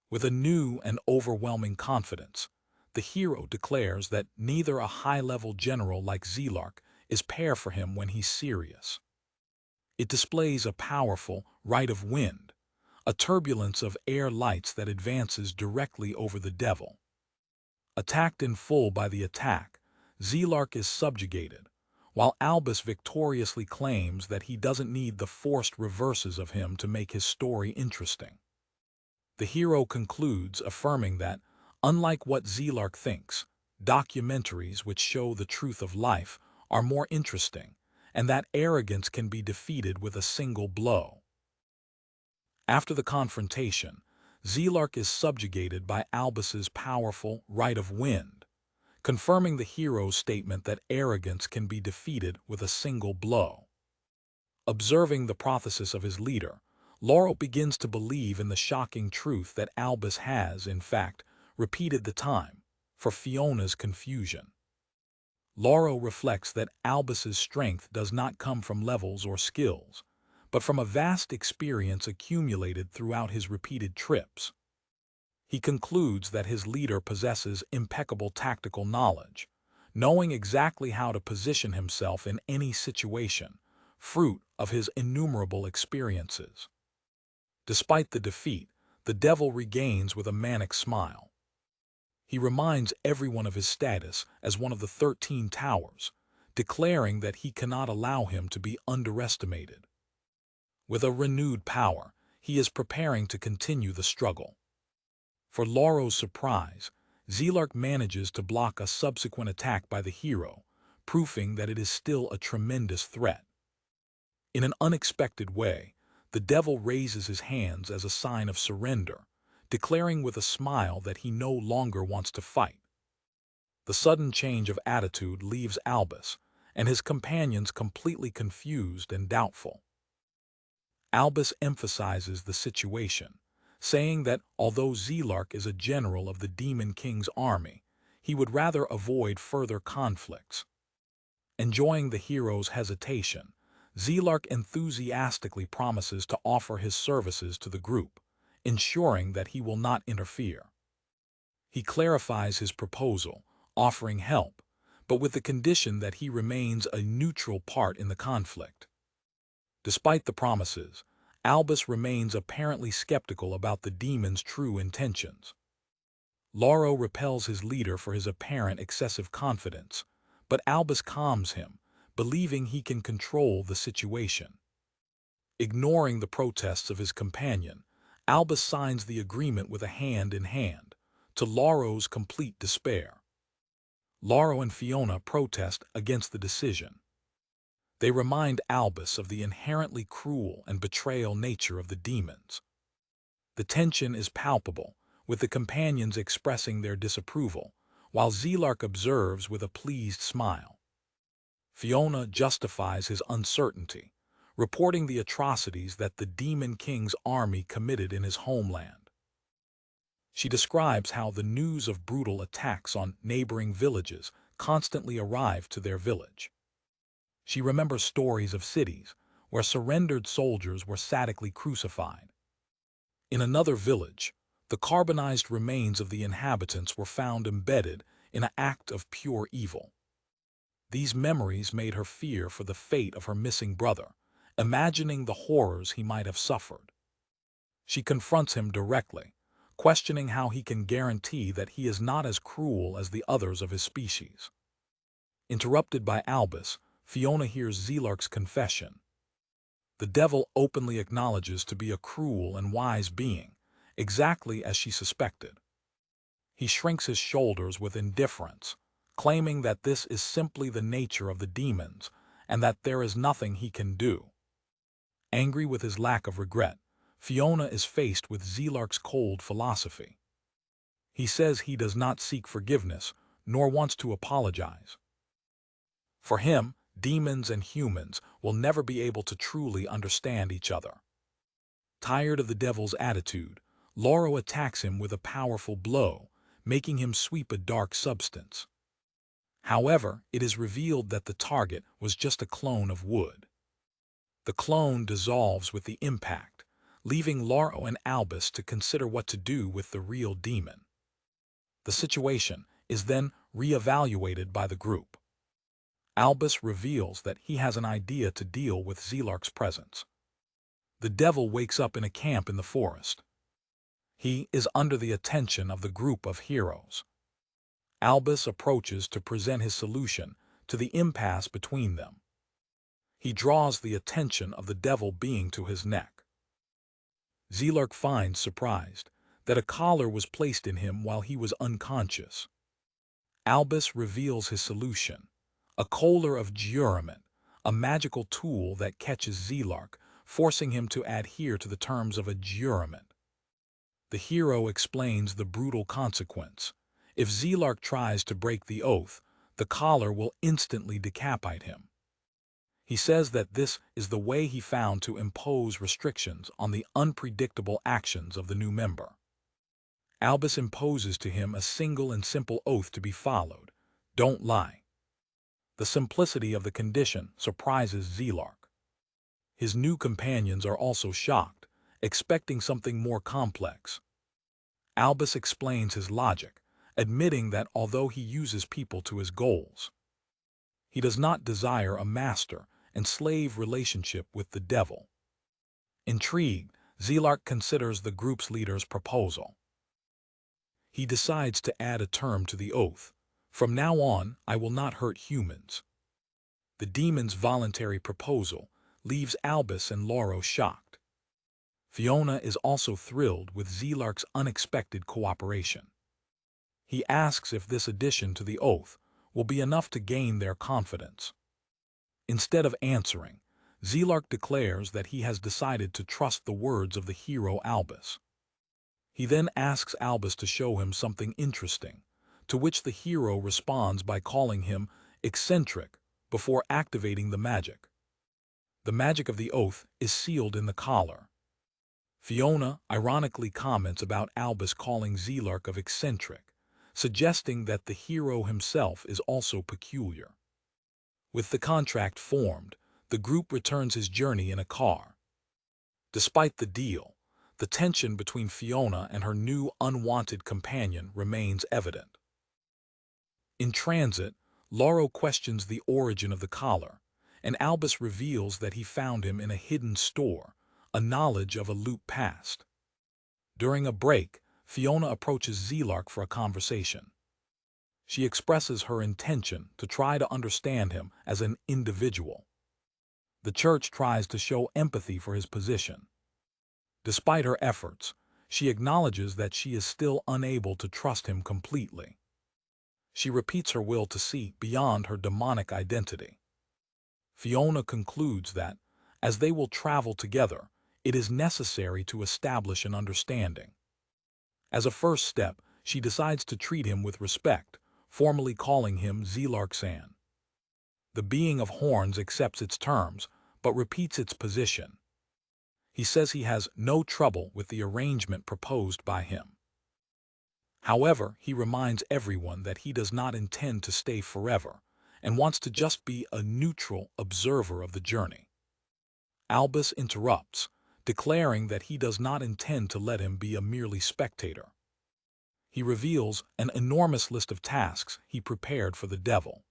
With a new and overwhelming confidence, the hero declares that neither a high-level general like Zelark is pair for him when he's serious. It displays a powerful right of wind, a turbulence of air lights that advances directly over the devil. Attacked in full by the attack, Zelark is subjugated, while Albus victoriously claims that he doesn't need the forced reverses of him to make his story interesting. The hero concludes affirming that, unlike what Zelark thinks, documentaries which show the truth of life are more interesting, and that arrogance can be defeated with a single blow. After the confrontation, Zelark is subjugated by Albus's powerful right of wind, confirming the hero's statement that arrogance can be defeated with a single blow. Observing the prothesis of his leader, Lauro begins to believe in the shocking truth that Albus has, in fact, repeated the time, for Fiona's confusion. Lauro reflects that Albus's strength does not come from levels or skills, but from a vast experience accumulated throughout his repeated trips. He concludes that his leader possesses impeccable tactical knowledge, knowing exactly how to position himself in any situation, fruit of his innumerable experiences. Despite the defeat, the devil regains with a manic smile. He reminds everyone of his status as one of the 13 towers, declaring that he cannot allow him to be underestimated. With a renewed power, he is preparing to continue the struggle. For Lauro's surprise, Zelark manages to block a subsequent attack by the hero, proving that it is still a tremendous threat. In an unexpected way, the devil raises his hands as a sign of surrender, declaring with a smile that he no longer wants to fight. The sudden change of attitude leaves Albus and his companions completely confused and doubtful. Albus emphasizes the situation, saying that although Zelark is a general of the Demon King's army, he would rather avoid further conflicts. Enjoying the hero's hesitation, Zelark enthusiastically promises to offer his services to the group, ensuring that he will not interfere. He clarifies his proposal, offering help, but with the condition that he remains a neutral part in the conflict. Despite the promises, Albus remains apparently skeptical about the demon's true intentions. Lauro repels his leader for his apparent excessive confidence, but Albus calms him, believing he can control the situation. Ignoring the protests of his companion, Albus signs the agreement with a hand in hand, to Lauro's complete despair. Lauro and Fiona protest against the decision. They remind Albus of the inherently cruel and betrayal nature of the demons. The tension is palpable, with the companions expressing their disapproval, while Zelark observes with a pleased smile. Fiona justifies his uncertainty, reporting the atrocities that the Demon King's army committed in his homeland. She describes how the news of brutal attacks on neighboring villages constantly arrived to their village. She remembers stories of cities where surrendered soldiers were sadically crucified. In another village, the carbonized remains of the inhabitants were found embedded in an act of pure evil. These memories made her fear for the fate of her missing brother, imagining the horrors he might have suffered. She confronts him directly, questioning how he can guarantee that he is not as cruel as the others of his species. Interrupted by Albus, Fiona hears Zelark's confession. The devil openly acknowledges to be a cruel and wise being, exactly as she suspected. He shrinks his shoulders with indifference, claiming that this is simply the nature of the demons and that there is nothing he can do. Angry with his lack of regret, Fiona is faced with Zelark's cold philosophy. He says he does not seek forgiveness, nor wants to apologize. For him, demons and humans will never be able to truly understand each other. Tired of the devil's attitude, Lauro attacks him with a powerful blow, making him sweep a dark substance. However, it is revealed that the target was just a clone of wood. The clone dissolves with the impact, leaving Lauro and Albus to consider what to do with the real demon. The situation is then re-evaluated by the group. Albus reveals that he has an idea to deal with Zelark's presence. The devil wakes up in a camp in the forest. He is under the attention of the group of heroes. Albus approaches to present his solution to the impasse between them. He draws the attention of the devil being to his neck. Zelark finds, surprised, that a collar was placed in him while he was unconscious. Albus reveals his solution, a collar of jurament, a magical tool that catches Zelark, forcing him to adhere to the terms of a jurament. The hero explains the brutal consequence. If Zelark tries to break the oath, the collar will instantly decapitate him. He says that this is the way he found to impose restrictions on the unpredictable actions of the new member. Albus imposes to him a single and simple oath to be followed: don't lie. The simplicity of the condition surprises Zelark. His new companions are also shocked, expecting something more complex. Albus explains his logic, admitting that although he uses people to his goals, he does not desire a master and slave relationship with the devil. Intrigued, Zelark considers the group's leader's proposal. He decides to add a term to the oath: from now on, I will not hurt humans. The demon's voluntary proposal leaves Albus and Lauro shocked. Fiona is also thrilled with Zelark's unexpected cooperation. He asks if this addition to the oath will be enough to gain their confidence. Instead of answering, Zelark declares that he has decided to trust the words of the hero Albus. He then asks Albus to show him something interesting, to which the hero responds by calling him eccentric before activating the magic. The magic of the oath is sealed in the collar. Fiona ironically comments about Albus calling Zelark of eccentric, suggesting that the hero himself is also peculiar. With the contract formed, the group returns his journey in a car. Despite the deal, the tension between Fiona and her new unwanted companion remains evident. In transit, Lauro questions the origin of the collar, and Albus reveals that he found him in a hidden store, a knowledge of a loop past. During a break, Fiona approaches Zelark for a conversation. She expresses her intention to try to understand him as an individual. The church tries to show empathy for his position. Despite her efforts, she acknowledges that she is still unable to trust him completely. She repeats her will to see beyond her demonic identity. Fiona concludes that, as they will travel together, it is necessary to establish an understanding. As a first step, she decides to treat him with respect, formally calling him Zelark-san. The being of horns accepts its terms, but repeats its position. He says he has no trouble with the arrangement proposed by him. However, he reminds everyone that he does not intend to stay forever and wants to just be a neutral observer of the journey. Albus interrupts, declaring that he does not intend to let him be a merely spectator. He reveals an enormous list of tasks he prepared for the devil.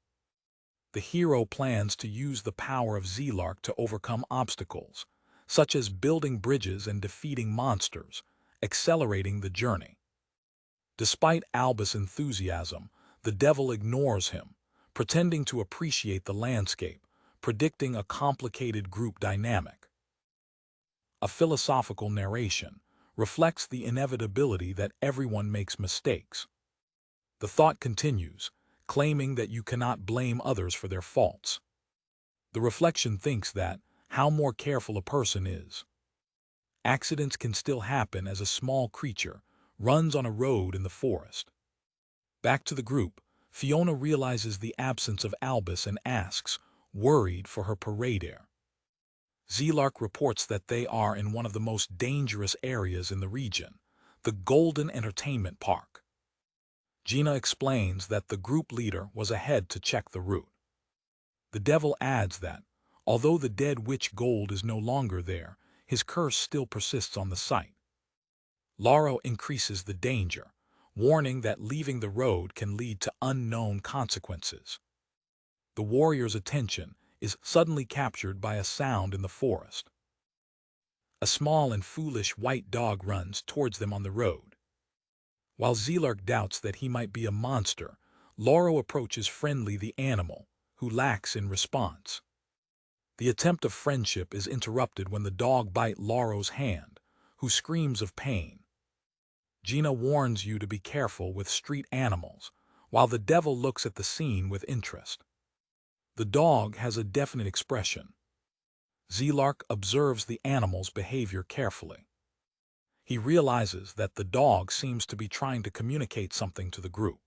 The hero plans to use the power of Zelark to overcome obstacles, such as building bridges and defeating monsters, accelerating the journey. Despite Albus' enthusiasm, the devil ignores him, pretending to appreciate the landscape, predicting a complicated group dynamic. A philosophical narration reflects the inevitability that everyone makes mistakes. The thought continues, claiming that you cannot blame others for their faults. The reflection thinks that, how more careful a person is. Accidents can still happen as a small creature runs on a road in the forest. Back to the group, Fiona realizes the absence of Albus and asks, worried for her parade air. Zelark reports that they are in one of the most dangerous areas in the region, the Golden Entertainment Park. Gina explains that the group leader was ahead to check the route. The devil adds that, although the dead witch Gold is no longer there, his curse still persists on the site. Lauro increases the danger, warning that leaving the road can lead to unknown consequences. The warrior's attention is suddenly captured by a sound in the forest. A small and foolish white dog runs towards them on the road. While Zelark doubts that he might be a monster, Lauro approaches friendly the animal, who lacks in response. The attempt of friendship is interrupted when the dog bites Lauro's hand, who screams of pain. Gina warns you to be careful with street animals, while the devil looks at the scene with interest. The dog has a definite expression. Zelark observes the animal's behavior carefully. He realizes that the dog seems to be trying to communicate something to the group.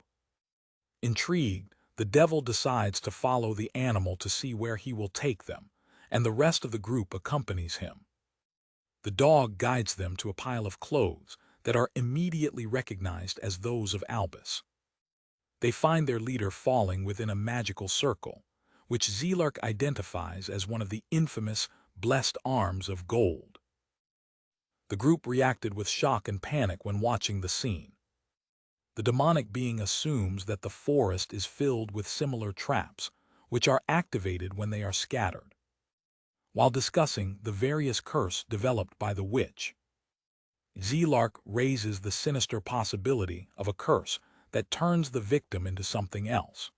Intrigued, the devil decides to follow the animal to see where he will take them, and the rest of the group accompanies him. The dog guides them to a pile of clothes that are immediately recognized as those of Albus. They find their leader falling within a magical circle, which Zelark identifies as one of the infamous blessed arms of gold. The group reacted with shock and panic when watching the scene. The demonic being assumes that the forest is filled with similar traps, which are activated when they are scattered. While discussing the various curses developed by the witch, Zelark raises the sinister possibility of a curse that turns the victim into something else.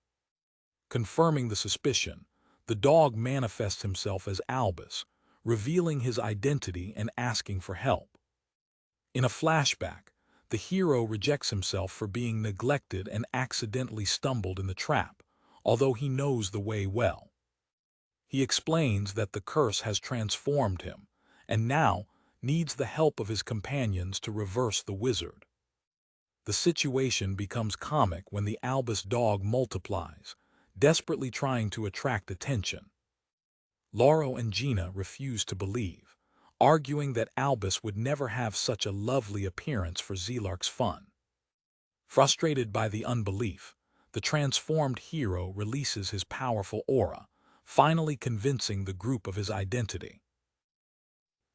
Confirming the suspicion, the dog manifests himself as Albus, revealing his identity and asking for help. In a flashback, the hero rejects himself for being neglected and accidentally stumbled in the trap, although he knows the way well. He explains that the curse has transformed him, and now needs the help of his companions to reverse the wizard. The situation becomes comic when the Albus dog multiplies, desperately trying to attract attention. Lauro and Gina refuse to believe, arguing that Albus would never have such a lovely appearance for Zelark's fun. Frustrated by the unbelief, the transformed hero releases his powerful aura, finally convincing the group of his identity.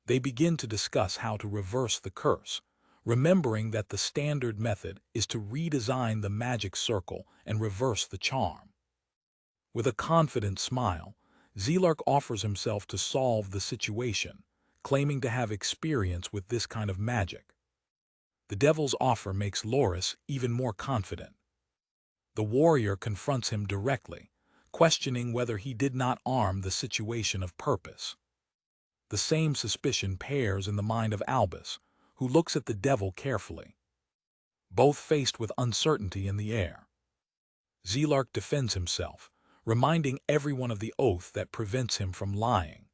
They begin to discuss how to reverse the curse, remembering that the standard method is to redesign the magic circle and reverse the charm. With a confident smile, Zelark offers himself to solve the situation, claiming to have experience with this kind of magic. The devil's offer makes Loris even more confident. The warrior confronts him directly, questioning whether he did not arm the situation of purpose. The same suspicion pairs in the mind of Albus, who looks at the devil carefully. Both faced with uncertainty in the air. Zelark defends himself, reminding everyone of the oath that prevents him from lying.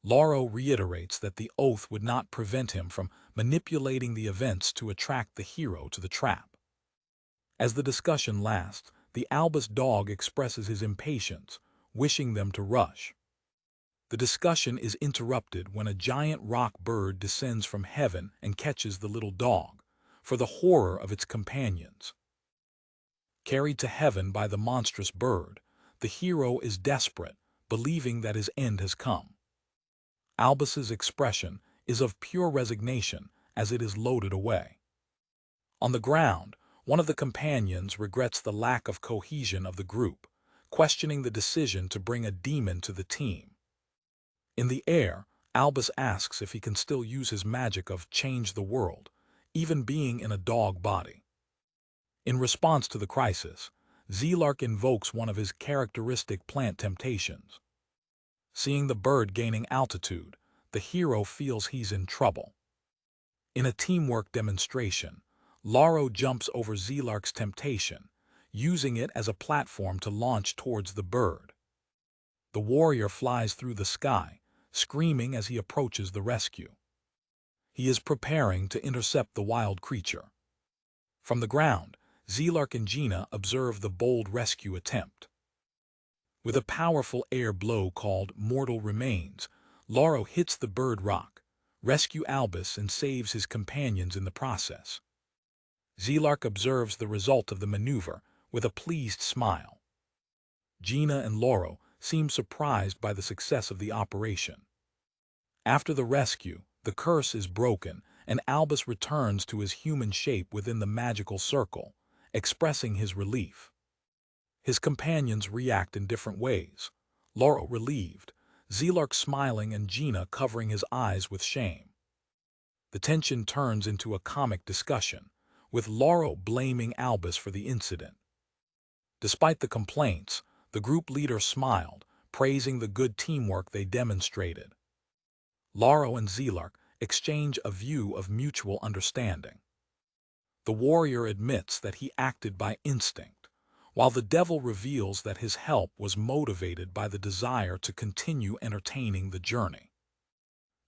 Lauro reiterates that the oath would not prevent him from manipulating the events to attract the hero to the trap. As the discussion lasts, the Albus dog expresses his impatience, wishing them to rush. The discussion is interrupted when a giant rock bird descends from heaven and catches the little dog, for the horror of its companions. Carried to heaven by the monstrous bird, the hero is desperate, believing that his end has come. Albus's expression is of pure resignation as it is loaded away. On the ground, one of the companions regrets the lack of cohesion of the group, questioning the decision to bring a demon to the team. In the air, Albus asks if he can still use his magic of change the world, even being in a dog body. In response to the crisis, Zelark invokes one of his characteristic plant temptations. Seeing the bird gaining altitude, the hero feels he's in trouble. In a teamwork demonstration, Lauro jumps over Zelark's temptation, using it as a platform to launch towards the bird. The warrior flies through the sky, screaming as he approaches the rescue. He is preparing to intercept the wild creature. From the ground, Zelark and Gina observe the bold rescue attempt. With a powerful air blow called Mortal Remains, Lauro hits the bird rock, rescues Albus and saves his companions in the process. Zelark observes the result of the maneuver with a pleased smile. Gina and Lauro seem surprised by the success of the operation. After the rescue, the curse is broken and Albus returns to his human shape within the magical circle, expressing his relief. His companions react in different ways. Lauro relieved, Zelark smiling and Gina covering his eyes with shame. The tension turns into a comic discussion, with Lauro blaming Albus for the incident. Despite the complaints, the group leader smiled, praising the good teamwork they demonstrated. Lauro and Zelark exchange a view of mutual understanding. The warrior admits that he acted by instinct, while the devil reveals that his help was motivated by the desire to continue entertaining the journey.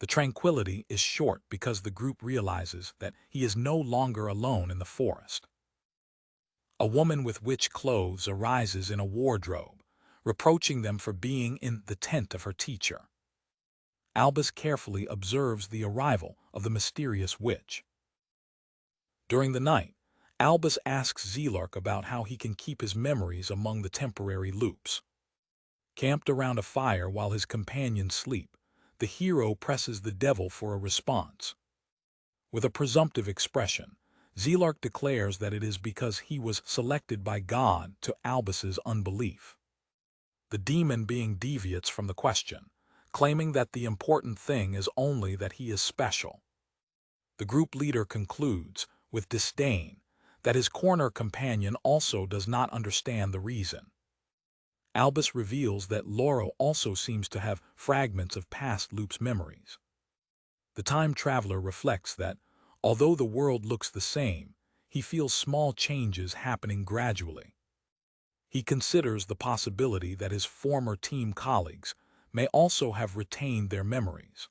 The tranquility is short because the group realizes that he is no longer alone in the forest. A woman with witch clothes arises in a wardrobe, reproaching them for being in the tent of her teacher. Albus carefully observes the arrival of the mysterious witch. During the night, Albus asks Zelark about how he can keep his memories among the temporary loops. Camped around a fire while his companions sleep, the hero presses the devil for a response. With a presumptive expression, Zelark declares that it is because he was selected by God to Albus's unbelief. The demon being deviates from the question, claiming that the important thing is only that he is special. The group leader concludes, with disdain, that his corner companion also does not understand the reason. Albus reveals that Lauro also seems to have fragments of past Loop's memories. The time traveler reflects that, although the world looks the same, he feels small changes happening gradually. He considers the possibility that his former team colleagues may also have retained their memories.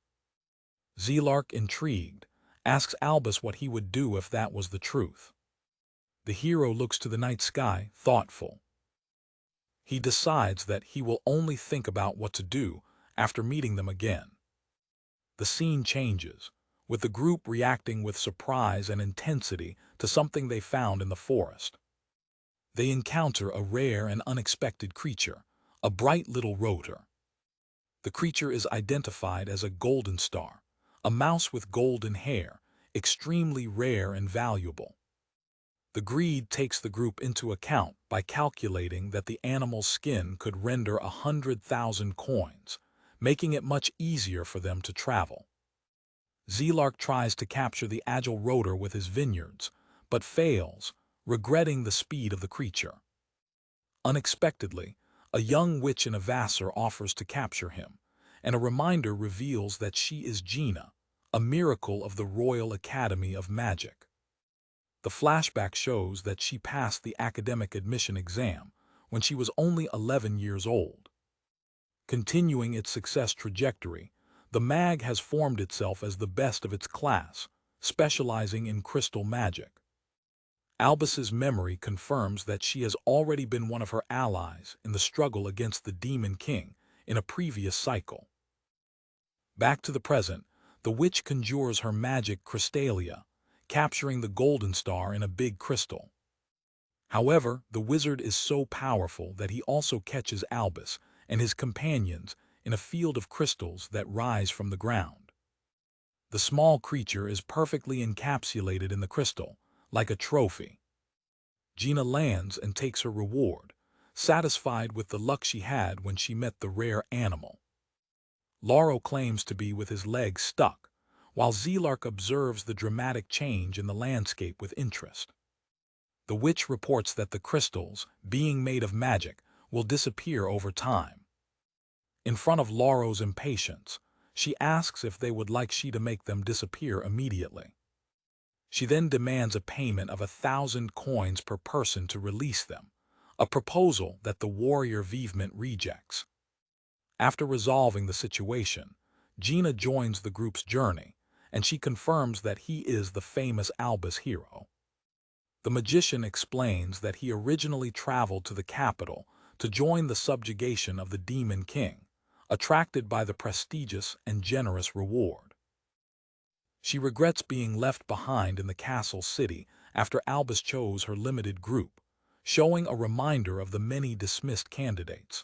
Zelark, intrigued, asks Albus what he would do if that was the truth. The hero looks to the night sky, thoughtful. He decides that he will only think about what to do after meeting them again. The scene changes, with the group reacting with surprise and intensity to something they found in the forest. They encounter a rare and unexpected creature, a bright little rotor. The creature is identified as a golden star, a mouse with golden hair, extremely rare and valuable. The greed takes the group into account by calculating that the animal's skin could render 100,000 coins, making it much easier for them to travel. Zelark tries to capture the agile rotor with his vineyards, but fails, regretting the speed of the creature. Unexpectedly, a young witch in a Vassar offers to capture him, and a reminder reveals that she is Gina, a miracle of the Royal Academy of Magic. The flashback shows that she passed the academic admission exam when she was only 11 years old. Continuing its success trajectory, the mag has formed itself as the best of its class, specializing in crystal magic. Albus's memory confirms that she has already been one of her allies in the struggle against the Demon King in a previous cycle. Back to the present, the witch conjures her magic Crystalia, capturing the golden star in a big crystal. However, the wizard is so powerful that he also catches Albus and his companions in a field of crystals that rise from the ground. The small creature is perfectly encapsulated in the crystal, like a trophy. Gina lands and takes her reward, satisfied with the luck she had when she met the rare animal. Lauro claims to be with his legs stuck, while Zelark observes the dramatic change in the landscape with interest. The witch reports that the crystals, being made of magic, will disappear over time. In front of Lauro's impatience, she asks if they would like she to make them disappear immediately. She then demands a payment of 1,000 coins per person to release them, a proposal that the warrior Vivement rejects. After resolving the situation, Gina joins the group's journey, and she confirms that he is the famous Albus hero. The magician explains that he originally traveled to the capital to join the subjugation of the Demon King, attracted by the prestigious and generous reward. She regrets being left behind in the castle city after Albus chose her limited group, showing a reminder of the many dismissed candidates.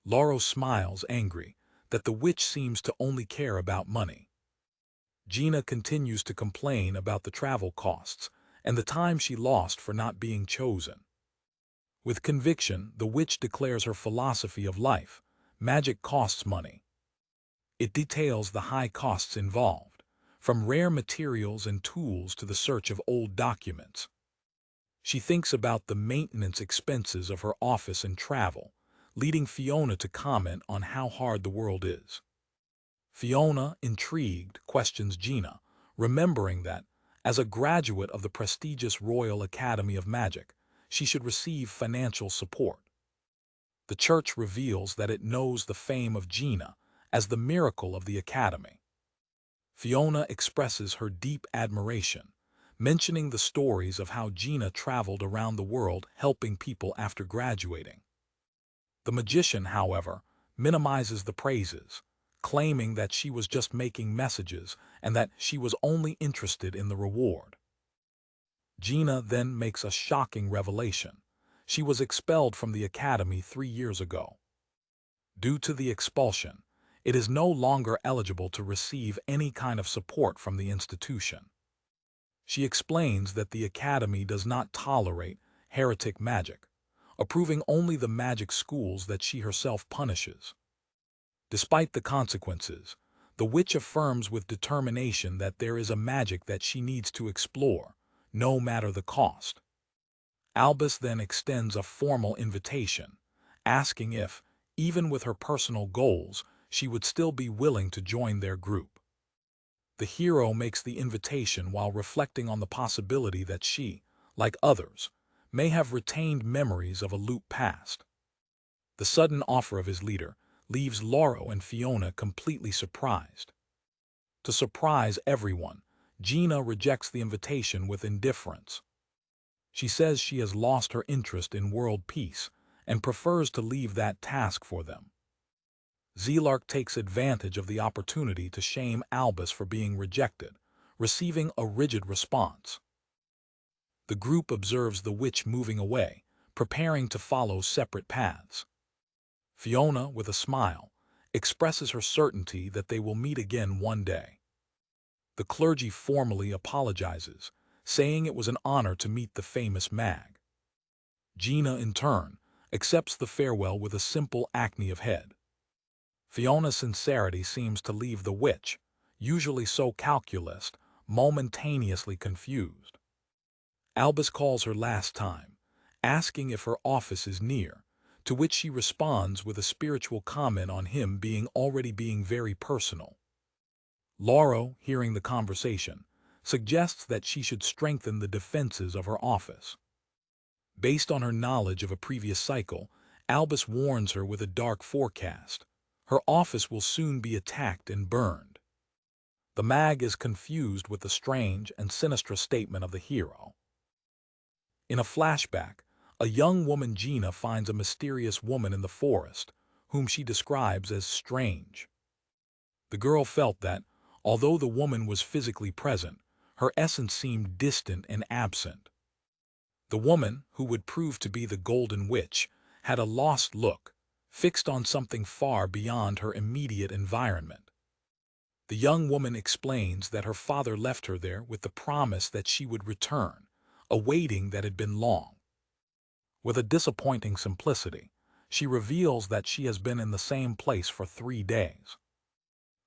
Lauro smiles, angry that the witch seems to only care about money. Gina continues to complain about the travel costs and the time she lost for not being chosen. With conviction, the witch declares her philosophy of life: magic costs money. It details the high costs involved, from rare materials and tools to the search of old documents. She thinks about the maintenance expenses of her office and travel, leading Fiona to comment on how hard the world is. Fiona, intrigued, questions Gina, remembering that, as a graduate of the prestigious Royal Academy of Magic, she should receive financial support. The church reveals that it knows the fame of Gina as the miracle of the Academy. Fiona expresses her deep admiration, mentioning the stories of how Gina traveled around the world helping people after graduating. The magician, however, minimizes the praises, claiming that she was just making messages and that she was only interested in the reward. Gina then makes a shocking revelation. She was expelled from the academy 3 years ago. Due to the expulsion, it is no longer eligible to receive any kind of support from the institution. She explains that the academy does not tolerate heretic magic, approving only the magic schools that she herself punishes. Despite the consequences, the witch affirms with determination that there is a magic that she needs to explore, no matter the cost. Albus then extends a formal invitation, asking if, even with her personal goals, she would still be willing to join their group. The hero makes the invitation while reflecting on the possibility that she, like others, may have retained memories of a loop past. The sudden offer of his leader leaves Lauro and Fiona completely surprised. To surprise everyone, Gina rejects the invitation with indifference. She says she has lost her interest in world peace and prefers to leave that task for them. Zelark takes advantage of the opportunity to shame Albus for being rejected, receiving a rigid response. The group observes the witch moving away, preparing to follow separate paths. Fiona, with a smile, expresses her certainty that they will meet again one day. The clergy formally apologizes, saying it was an honor to meet the famous mag. Gina, in turn, accepts the farewell with a simple acne of head. Fiona's sincerity seems to leave the witch, usually so calculist, momentaneously confused. Albus calls her last time, asking if her office is near, to which she responds with a spiritual comment on him being very personal. Lauro, hearing the conversation, suggests that she should strengthen the defenses of her office. Based on her knowledge of a previous cycle, Albus warns her with a dark forecast. Her office will soon be attacked and burned. The mag is confused with the strange and sinister statement of the hero. In a flashback, a young woman Gina finds a mysterious woman in the forest, whom she describes as strange. The girl felt that, although the woman was physically present, her essence seemed distant and absent. The woman, who would prove to be the Golden Witch, had a lost look, fixed on something far beyond her immediate environment. The young woman explains that her father left her there with the promise that she would return, a waiting that had been long. With a disappointing simplicity, she reveals that she has been in the same place for 3 days.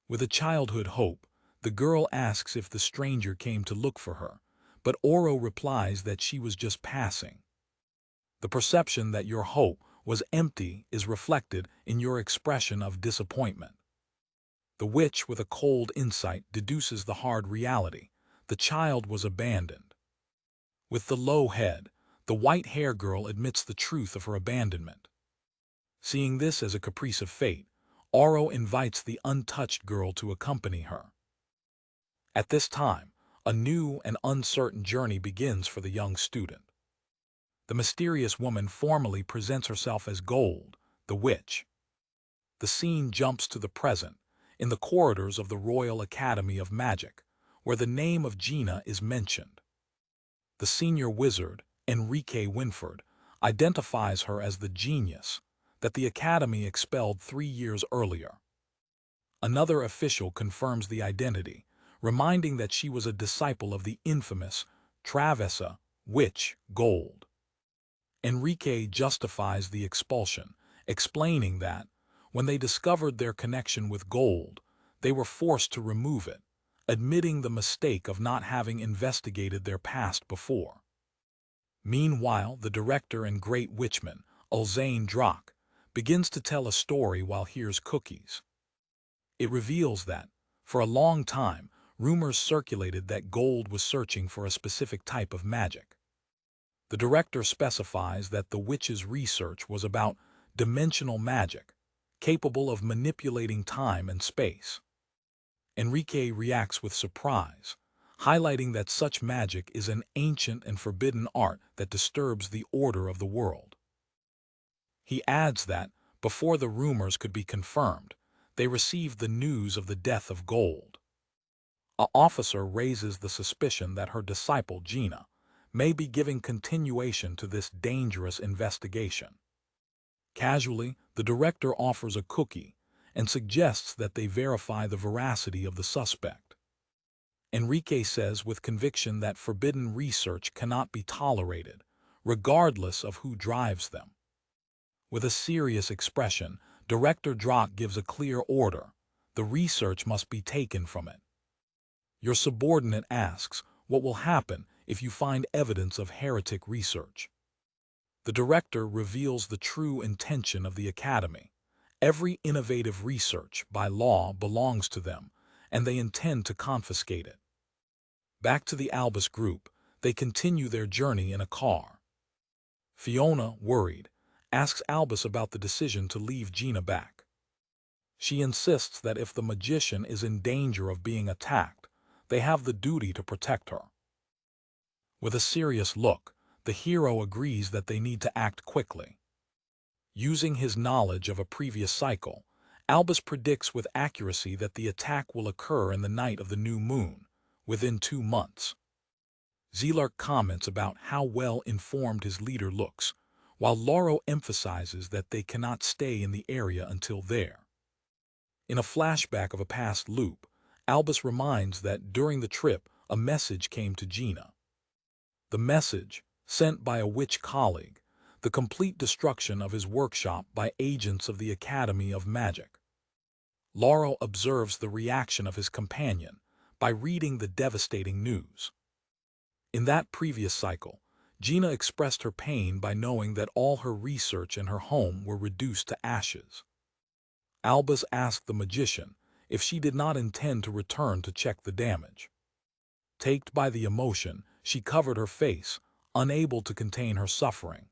With a childhood hope, the girl asks if the stranger came to look for her, but Oro replies that she was just passing. The perception that your hope was empty is reflected in your expression of disappointment. The witch, with a cold insight, deduces the hard reality. The child was abandoned. With the low head, the white-haired girl admits the truth of her abandonment. Seeing this as a caprice of fate, Oro invites the untouched girl to accompany her. At this time, a new and uncertain journey begins for the young student. The mysterious woman formally presents herself as Gold, the witch. The scene jumps to the present, in the corridors of the Royal Academy of Magic, where the name of Gina is mentioned. The senior wizard, Enrique Winford, identifies her as the genius that the Academy expelled 3 years earlier. Another official confirms the identity, reminding that she was a disciple of the infamous Travessa witch Gold. Enrique justifies the expulsion, explaining that, when they discovered their connection with Gold, they were forced to remove it, admitting the mistake of not having investigated their past before. Meanwhile, the director and great witchman, Ulzane Drak, begins to tell a story while hears cookies. It reveals that, for a long time, rumors circulated that Gold was searching for a specific type of magic. The director specifies that the witch's research was about dimensional magic, capable of manipulating time and space. Enrique reacts with surprise, highlighting that such magic is an ancient and forbidden art that disturbs the order of the world. He adds that, before the rumors could be confirmed, they received the news of the death of Gold. An officer raises the suspicion that her disciple, Gina, may be giving continuation to this dangerous investigation. Casually, the director offers a cookie and suggests that they verify the veracity of the suspect. Enrique says with conviction that forbidden research cannot be tolerated, regardless of who drives them. With a serious expression, Director Drak gives a clear order: the research must be taken from it. Your subordinate asks, what will happen if you find evidence of heretic research? The director reveals the true intention of the Academy. Every innovative research, by law, belongs to them, and they intend to confiscate it. Back to the Albus group, they continue their journey in a car. Fiona, worried, asks Albus about the decision to leave Gina back. She insists that if the magician is in danger of being attacked, they have the duty to protect her. With a serious look, the hero agrees that they need to act quickly. Using his knowledge of a previous cycle, Albus predicts with accuracy that the attack will occur in the night of the new moon, within 2 months. Zelark comments about how well informed his leader looks, while Lauro emphasizes that they cannot stay in the area until there. In a flashback of a past loop, Albus reminds that during the trip a message came to Gina. The message, sent by a witch colleague, the complete destruction of his workshop by agents of the Academy of Magic. Laurel observes the reaction of his companion by reading the devastating news. In that previous cycle, Gina expressed her pain by knowing that all her research and her home were reduced to ashes. Albus asked the magician if she did not intend to return to check the damage. Taken by the emotion, she covered her face, unable to contain her suffering.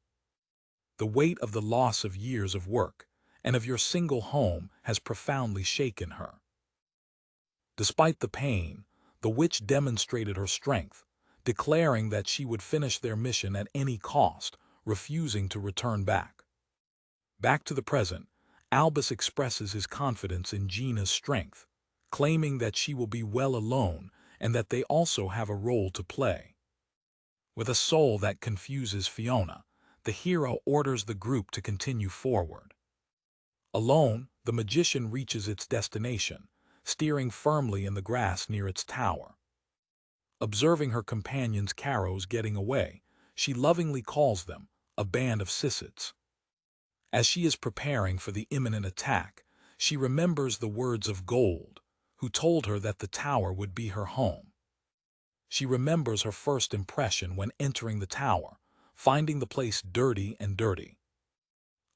The weight of the loss of years of work and of your single home has profoundly shaken her. Despite the pain, the witch demonstrated her strength, declaring that she would finish their mission at any cost, refusing to return back. Back to the present, Albus expresses his confidence in Gina's strength, claiming that she will be well alone and that they also have a role to play. With a soul that confuses Fiona, the hero orders the group to continue forward. Alone, the magician reaches its destination, steering firmly in the grass near its tower. Observing her companions' carrows getting away, she lovingly calls them a band of Syssids. As she is preparing for the imminent attack, she remembers the words of Gold, who told her that the tower would be her home. She remembers her first impression when entering the tower, finding the place dirty and dirty.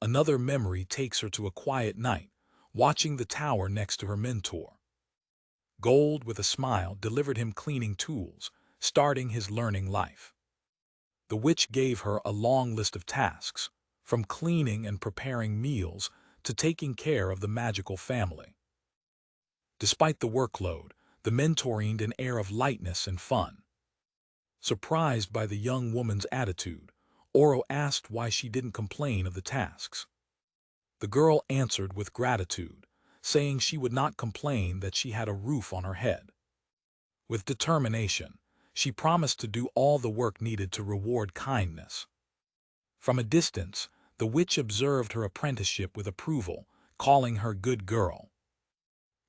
Another memory takes her to a quiet night, watching the tower next to her mentor. Gold, with a smile, delivered him cleaning tools, starting his learning life. The witch gave her a long list of tasks, from cleaning and preparing meals to taking care of the magical family. Despite the workload, the mentor maintained an air of lightness and fun. Surprised by the young woman's attitude, Oro asked why she didn't complain of the tasks. The girl answered with gratitude, saying she would not complain that she had a roof on her head. With determination, she promised to do all the work needed to reward kindness. From a distance, the witch observed her apprenticeship with approval, calling her good girl.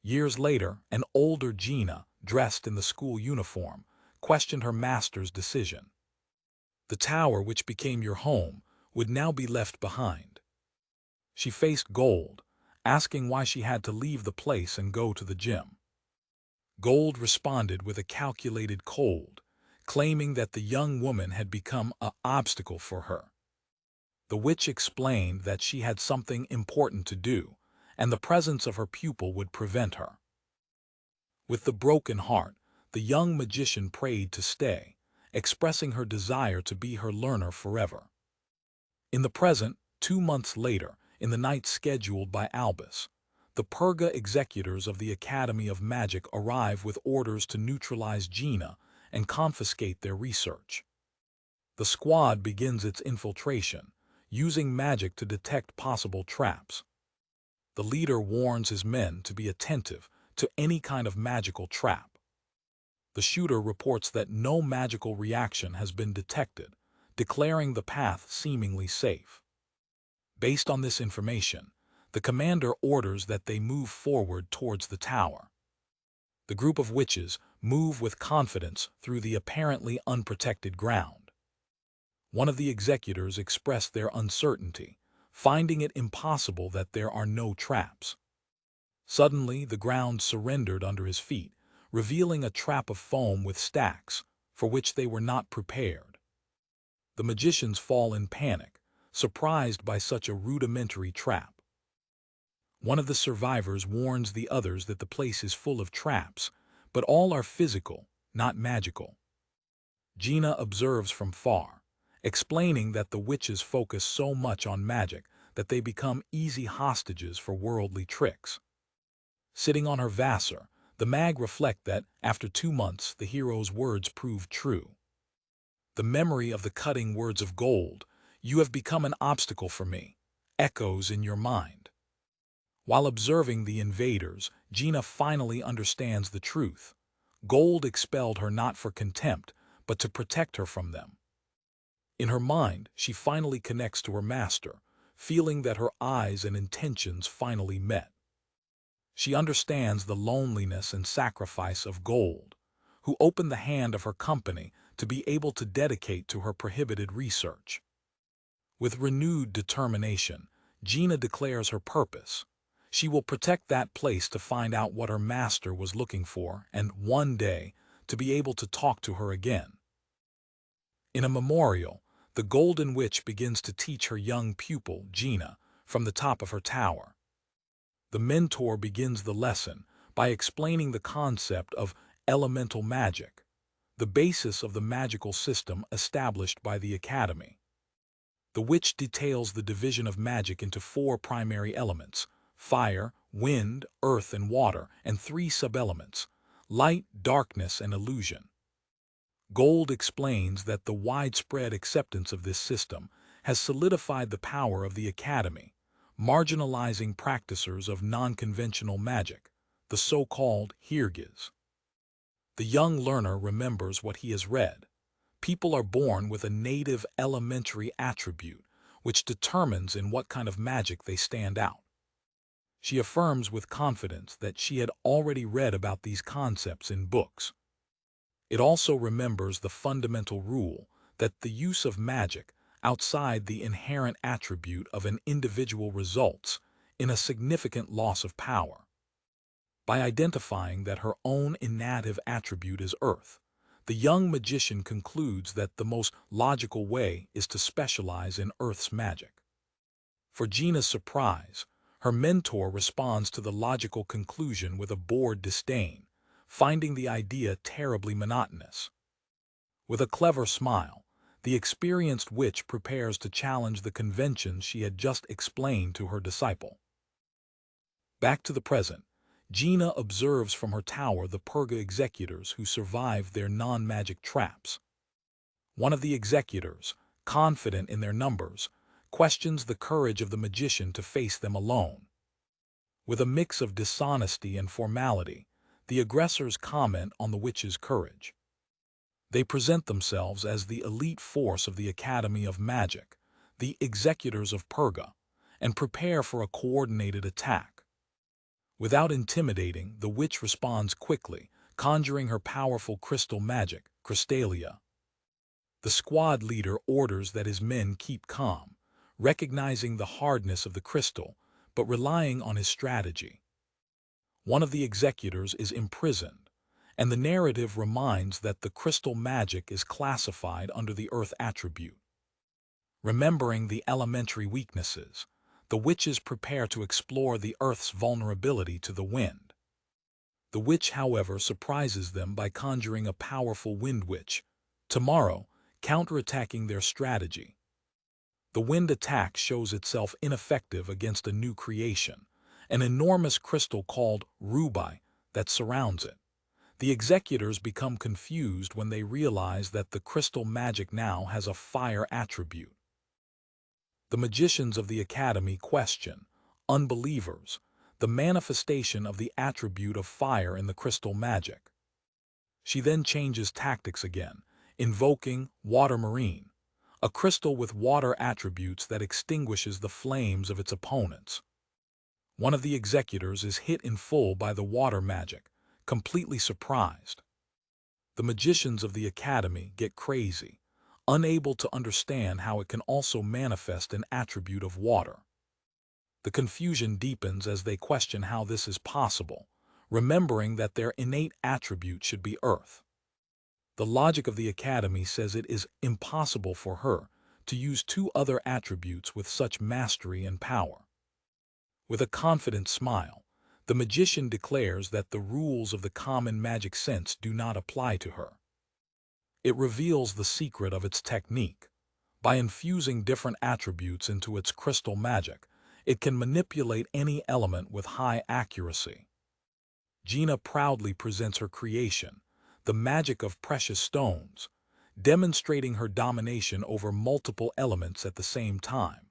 Years later, an older Gina, dressed in the school uniform, questioned her master's decision. The tower which became your home would now be left behind. She faced Gold, asking why she had to leave the place and go to the gym. Gold responded with a calculated cold, claiming that the young woman had become an obstacle for her. The witch explained that she had something important to do, and the presence of her pupil would prevent her. With the broken heart, the young magician prayed to stay, expressing her desire to be her learner forever. In the present, 2 months later, in the night scheduled by Albus, the Purga executors of the Academy of Magic arrive with orders to neutralize Gina and confiscate their research. The squad begins its infiltration, using magic to detect possible traps. The leader warns his men to be attentive to any kind of magical trap. The shooter reports that no magical reaction has been detected, declaring the path seemingly safe. Based on this information, the commander orders that they move forward towards the tower. The group of witches move with confidence through the apparently unprotected ground. One of the executors expressed their uncertainty, finding it impossible that there are no traps. Suddenly, the ground surrendered under his feet, revealing a trap of foam with stacks, for which they were not prepared. The magicians fall in panic, surprised by such a rudimentary trap. One of the survivors warns the others that the place is full of traps, but all are physical, not magical. Gina observes from far, explaining that the witches focus so much on magic that they become easy hostages for worldly tricks. Sitting on her Vassar, the mag reflect that, after 2 months, the hero's words proved true. The memory of the cutting words of Gold, "You have become an obstacle for me," echoes in your mind. While observing the invaders, Gina finally understands the truth. Gold expelled her not for contempt, but to protect her from them. In her mind, she finally connects to her master, feeling that her eyes and intentions finally met. She understands the loneliness and sacrifice of Gold, who opened the hand of her company to be able to dedicate to her prohibited research. With renewed determination, Gina declares her purpose. She will protect that place to find out what her master was looking for and, one day, to be able to talk to her again. In a memorial, the Golden Witch begins to teach her young pupil, Gina, from the top of her tower. The mentor begins the lesson by explaining the concept of elemental magic, the basis of the magical system established by the Academy. The witch details the division of magic into 4 primary elements: fire, wind, earth, and water, and 3 sub-elements: light, darkness, and illusion. Gold explains that the widespread acceptance of this system has solidified the power of the Academy, marginalizing practicers of non-conventional magic, the so-called Hirgis. The young learner remembers what he has read. People are born with a native elementary attribute, which determines in what kind of magic they stand out. She affirms with confidence that she had already read about these concepts in books. It also remembers the fundamental rule that the use of magic outside the inherent attribute of an individual results in a significant loss of power. By identifying that her own innative attribute is earth, the young magician concludes that the most logical way is to specialize in Earth's magic. For Gina's surprise, her mentor responds to the logical conclusion with a bored disdain, finding the idea terribly monotonous. With a clever smile, the experienced witch prepares to challenge the conventions she had just explained to her disciple. Back to the present, Gina observes from her tower the Purga executors who survived their non-magic traps. One of the executors, confident in their numbers, questions the courage of the magician to face them alone. With a mix of dishonesty and formality, the aggressors comment on the witch's courage. They present themselves as the elite force of the Academy of Magic, the executors of Purga, and prepare for a coordinated attack. Without intimidating, the witch responds quickly, conjuring her powerful crystal magic, Crystallia. The squad leader orders that his men keep calm, recognizing the hardness of the crystal, but relying on his strategy. One of the executors is imprisoned, and the narrative reminds that the crystal magic is classified under the earth attribute. Remembering the elementary weaknesses, the witches prepare to explore the earth's vulnerability to the wind. The witch, however, surprises them by conjuring a powerful wind witch, tomorrow, counterattacking their strategy. The wind attack shows itself ineffective against a new creation, an enormous crystal called ruby that surrounds it. The executors become confused when they realize that the crystal magic now has a fire attribute. The magicians of the Academy question, unbelievers, the manifestation of the attribute of fire in the crystal magic. She then changes tactics again, invoking water marine, a crystal with water attributes that extinguishes the flames of its opponents. One of the executors is hit in full by the water magic, completely surprised. The magicians of the Academy get crazy, unable to understand how it can also manifest an attribute of water. The confusion deepens as they question how this is possible, remembering that their innate attribute should be earth. The logic of the Academy says it is impossible for her to use 2 other attributes with such mastery and power. With a confident smile, the magician declares that the rules of the common magic sense do not apply to her. It reveals the secret of its technique. By infusing different attributes into its crystal magic, it can manipulate any element with high accuracy. Gina proudly presents her creation, the magic of precious stones, demonstrating her domination over multiple elements at the same time.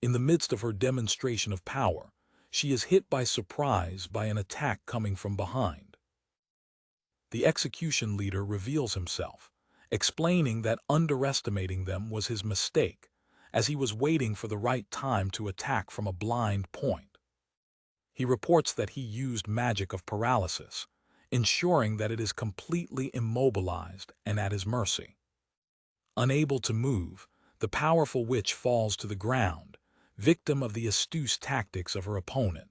In the midst of her demonstration of power, she is hit by surprise by an attack coming from behind. The execution leader reveals himself, explaining that underestimating them was his mistake, as he was waiting for the right time to attack from a blind point. He reports that he used magic of paralysis, ensuring that it is completely immobilized and at his mercy. Unable to move, the powerful witch falls to the ground, victim of the astute tactics of her opponent.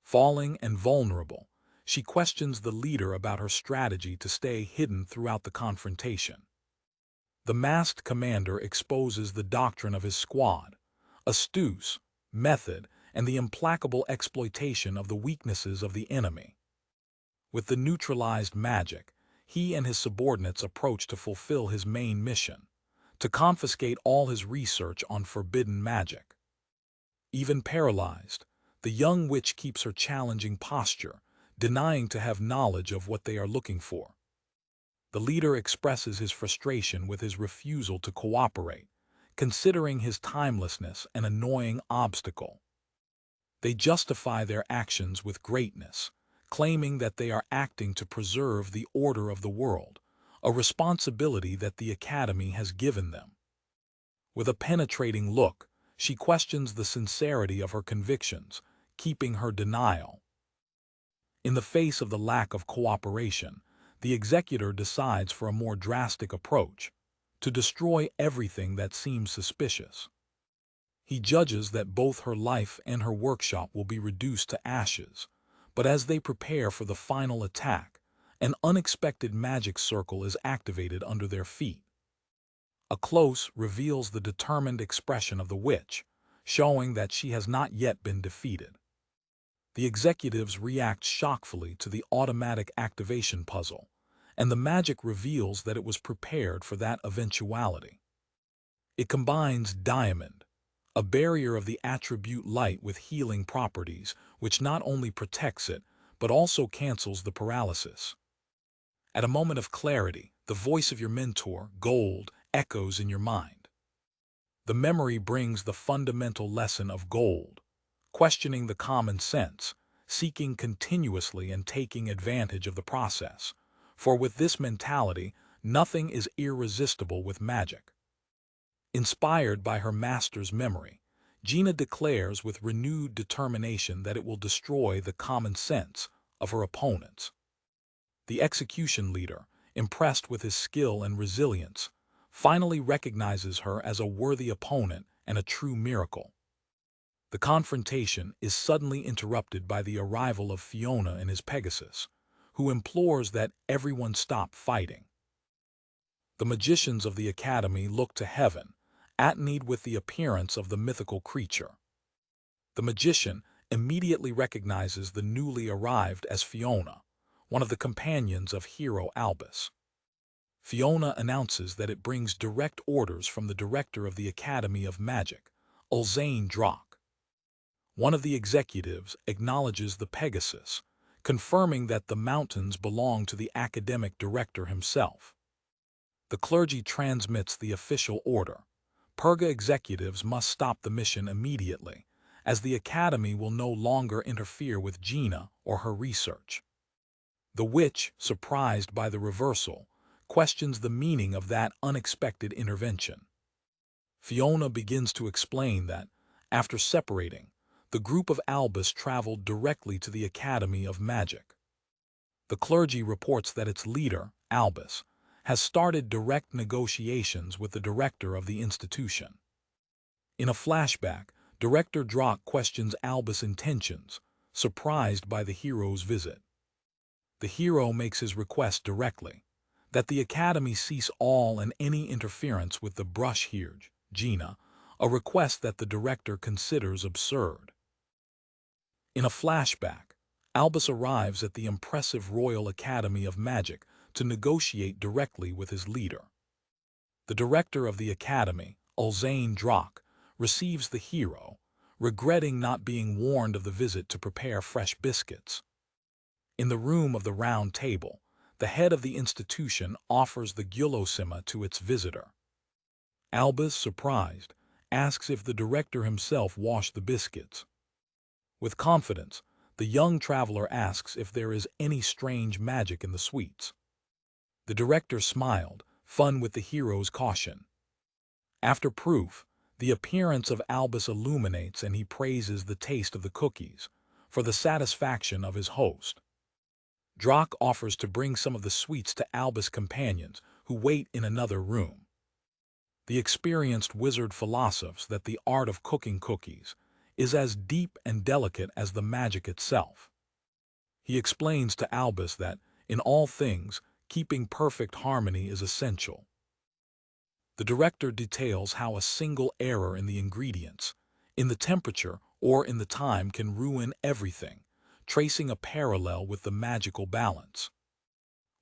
Falling and vulnerable, she questions the leader about her strategy to stay hidden throughout the confrontation. The masked commander exposes the doctrine of his squad, astute, method, and the implacable exploitation of the weaknesses of the enemy. With the neutralized magic, he and his subordinates approach to fulfill his main mission, to confiscate all his research on forbidden magic. Even paralyzed, the young witch keeps her challenging posture, denying to have knowledge of what they are looking for. The leader expresses his frustration with his refusal to cooperate, considering his timelessness an annoying obstacle. They justify their actions with greatness, claiming that they are acting to preserve the order of the world, a responsibility that the Academy has given them. With a penetrating look, she questions the sincerity of her convictions, keeping her denial. In the face of the lack of cooperation, the executor decides for a more drastic approach, to destroy everything that seems suspicious. He judges that both her life and her workshop will be reduced to ashes, but as they prepare for the final attack, an unexpected magic circle is activated under their feet. A close reveals the determined expression of the witch, showing that she has not yet been defeated. The executives react shockfully to the automatic activation puzzle, and the magic reveals that it was prepared for that eventuality. It combines diamond, a barrier of the attribute light, with healing properties, which not only protects it, but also cancels the paralysis. At a moment of clarity, the voice of your mentor, Gold, echoes in your mind. The memory brings the fundamental lesson of Gold, questioning the common sense, seeking continuously and taking advantage of the process. For with this mentality, nothing is irresistible with magic. Inspired by her master's memory, Gina declares with renewed determination that it will destroy the common sense of her opponents. The execution leader, impressed with his skill and resilience, finally recognizes her as a worthy opponent and a true miracle. The confrontation is suddenly interrupted by the arrival of Fiona and his Pegasus, who implores that everyone stop fighting. The magicians of the Academy look to heaven, at need with the appearance of the mythical creature. The magician immediately recognizes the newly arrived as Fiona, one of the companions of hero Albus. Fiona announces that it brings direct orders from the director of the Academy of Magic, Ulzane Drak. One of the executives acknowledges the Pegasus, confirming that the mountains belong to the academic director himself. The clergy transmits the official order. Perga executives must stop the mission immediately, as the Academy will no longer interfere with Gina or her research. The witch, surprised by the reversal, questions the meaning of that unexpected intervention. Fiona begins to explain that, after separating, the group of Albus traveled directly to the Academy of Magic. The clergy reports that its leader, Albus, has started direct negotiations with the director of the institution. In a flashback, Director Drak questions Albus' intentions, surprised by the hero's visit. The hero makes his request directly, that the Academy cease all and any interference with the brush-haired Gina, a request that the director considers absurd. In a flashback, Albus arrives at the impressive Royal Academy of Magic to negotiate directly with his leader. The director of the Academy, Ulzane Drak, receives the hero, regretting not being warned of the visit to prepare fresh biscuits. In the room of the round table, the head of the institution offers the gulosima to its visitor. Albus, surprised, asks if the director himself washed the biscuits. With confidence, the young traveler asks if there is any strange magic in the sweets. The director smiled, fun with the hero's caution. After proof, the appearance of Albus illuminates and he praises the taste of the cookies, for the satisfaction of his host. Drak offers to bring some of the sweets to Albus' companions, who wait in another room. The experienced wizard philosophes that the art of cooking cookies, is as deep and delicate as the magic itself. He explains to Albus that, in all things, keeping perfect harmony is essential. The director details how a single error in the ingredients, in the temperature, or in the time can ruin everything, tracing a parallel with the magical balance.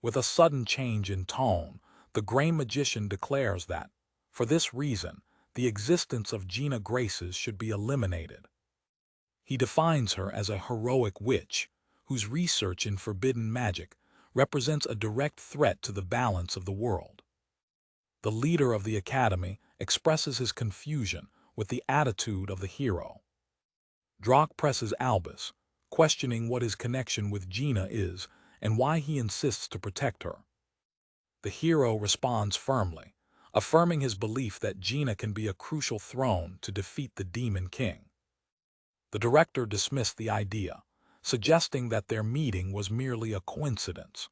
With a sudden change in tone, the Gray Magician declares that, for this reason, the existence of Gina Graces should be eliminated. He defines her as a heroic witch, whose research in forbidden magic represents a direct threat to the balance of the world. The leader of the academy expresses his confusion with the attitude of the hero. Drock presses Albus, questioning what his connection with Gina is and why he insists to protect her. The hero responds firmly, affirming his belief that Gina can be a crucial thrown to defeat the Demon King. The director dismissed the idea, suggesting that their meeting was merely a coincidence.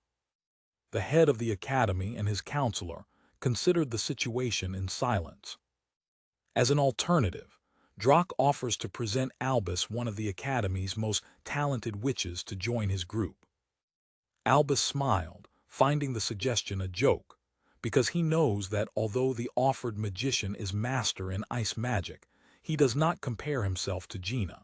The head of the academy and his counselor considered the situation in silence. As an alternative, Drock offers to present Albus one of the academy's most talented witches to join his group. Albus smiled, finding the suggestion a joke, because he knows that although the offered magician is master in ice magic, he does not compare himself to Gina.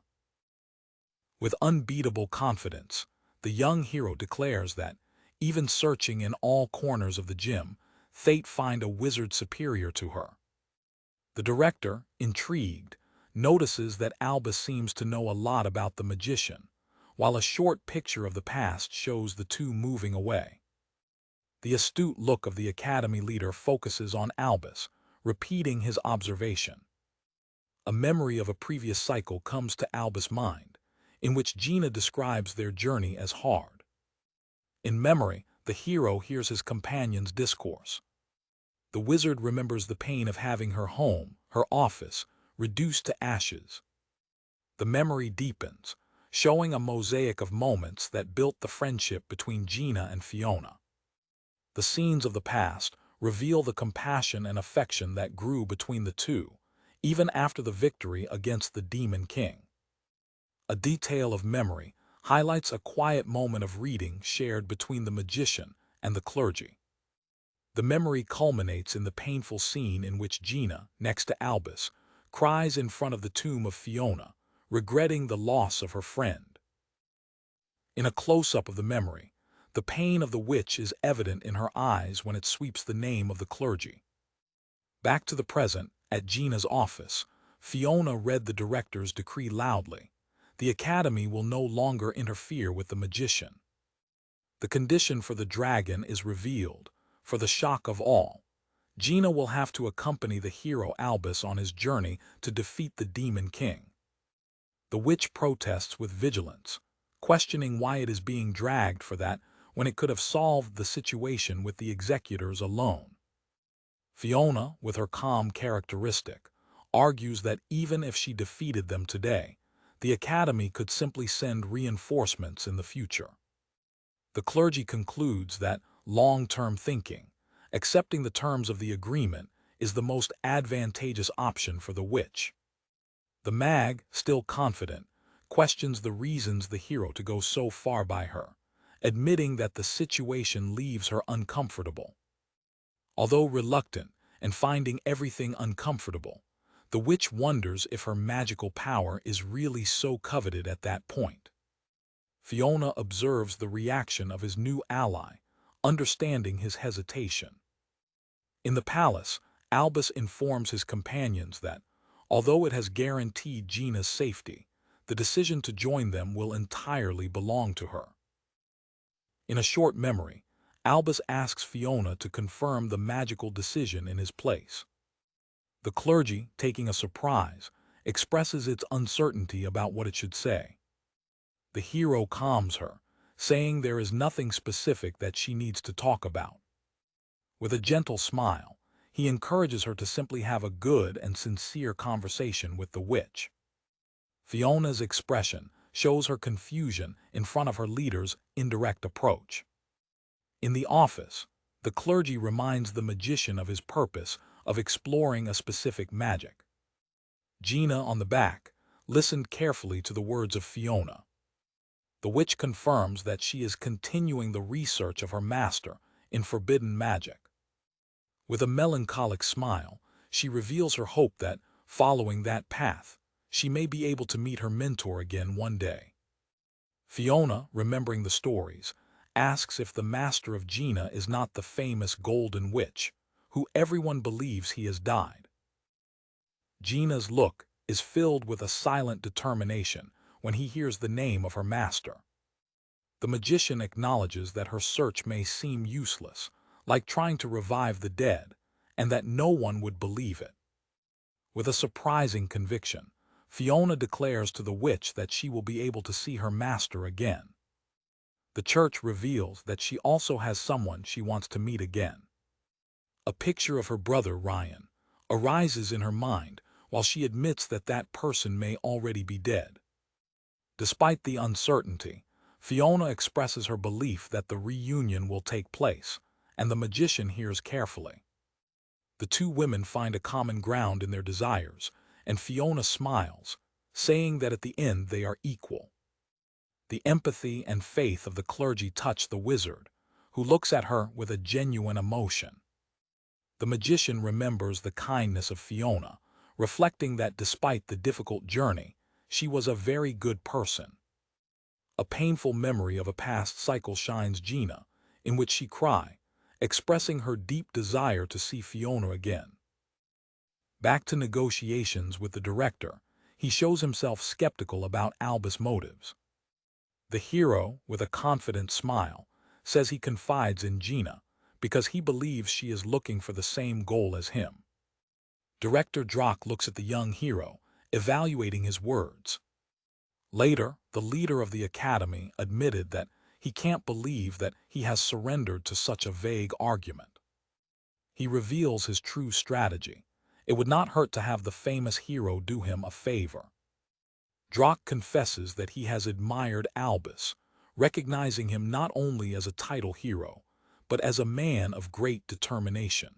With unbeatable confidence, the young hero declares that, even searching in all corners of the gym, fate find a wizard superior to her. The director, intrigued, notices that Albus seems to know a lot about the magician, while a short picture of the past shows the two moving away. The astute look of the academy leader focuses on Albus, repeating his observation. A memory of a previous cycle comes to Albus' mind, in which Gina describes their journey as hard. In memory, the hero hears his companion's discourse. The wizard remembers the pain of having her home, her office, reduced to ashes. The memory deepens, showing a mosaic of moments that built the friendship between Gina and Fiona. The scenes of the past reveal the compassion and affection that grew between the two, even after the victory against the Demon King. A detail of memory highlights a quiet moment of reading shared between the magician and the clergy. The memory culminates in the painful scene in which Gina, next to Albus, cries in front of the tomb of Fiona, regretting the loss of her friend. In a close-up of the memory, the pain of the witch is evident in her eyes when it sweeps the name of the clergy. Back to the present, at Gina's office, Fiona read the director's decree loudly. The academy will no longer interfere with the magician. The condition for the dragon is revealed. For the shock of all, Gina will have to accompany the hero Albus on his journey to defeat the Demon King. The witch protests with vigilance, questioning why it is being dragged for that when it could have solved the situation with the executors alone. Fiona, with her calm characteristic, argues that even if she defeated them today, the academy could simply send reinforcements in the future. The clergy concludes that long-term thinking, accepting the terms of the agreement, is the most advantageous option for the witch. The mag, still confident, questions the reasons the hero to go so far by her, admitting that the situation leaves her uncomfortable. Although reluctant and finding everything uncomfortable, the witch wonders if her magical power is really so coveted at that point. Fiona observes the reaction of his new ally, understanding his hesitation. In the palace, Albus informs his companions that, although it has guaranteed Gina's safety, the decision to join them will entirely belong to her. In a short memory, Albus asks Fiona to confirm the magical decision in his place. The clergy, taking a surprise, expresses its uncertainty about what it should say. The hero calms her, saying there is nothing specific that she needs to talk about. With a gentle smile, he encourages her to simply have a good and sincere conversation with the witch. Fiona's expression shows her confusion in front of her leader's indirect approach. In the office, the clergy reminds the magician of his purpose of exploring a specific magic. Gina, on the back, listened carefully to the words of Fiona. The witch confirms that she is continuing the research of her master in forbidden magic. With a melancholic smile, she reveals her hope that, following that path, she may be able to meet her mentor again one day. Fiona, remembering the stories, asks if the master of Gina is not the famous Golden Witch, who everyone believes he has died. Gina's look is filled with a silent determination when he hears the name of her master. The magician acknowledges that her search may seem useless, like trying to revive the dead, and that no one would believe it. With a surprising conviction, Fiona declares to the witch that she will be able to see her master again. The church reveals that she also has someone she wants to meet again. A picture of her brother Ryan arises in her mind while she admits that that person may already be dead. Despite the uncertainty, Fiona expresses her belief that the reunion will take place, and the magician hears carefully. The two women find a common ground in their desires, and Fiona smiles, saying that at the end they are equal. The empathy and faith of the clergy touch the wizard, who looks at her with a genuine emotion. The magician remembers the kindness of Fiona, reflecting that despite the difficult journey, she was a very good person. A painful memory of a past cycle shines Gina, in which she cries, expressing her deep desire to see Fiona again. Back to negotiations with the director, he shows himself skeptical about Albus' motives. The hero, with a confident smile, says he confides in Gina because he believes she is looking for the same goal as him. Director Drock looks at the young hero, evaluating his words. Later, the leader of the academy admitted that he can't believe that he has surrendered to such a vague argument. He reveals his true strategy. It would not hurt to have the famous hero do him a favor. Drock confesses that he has admired Albus, recognizing him not only as a title hero, but as a man of great determination.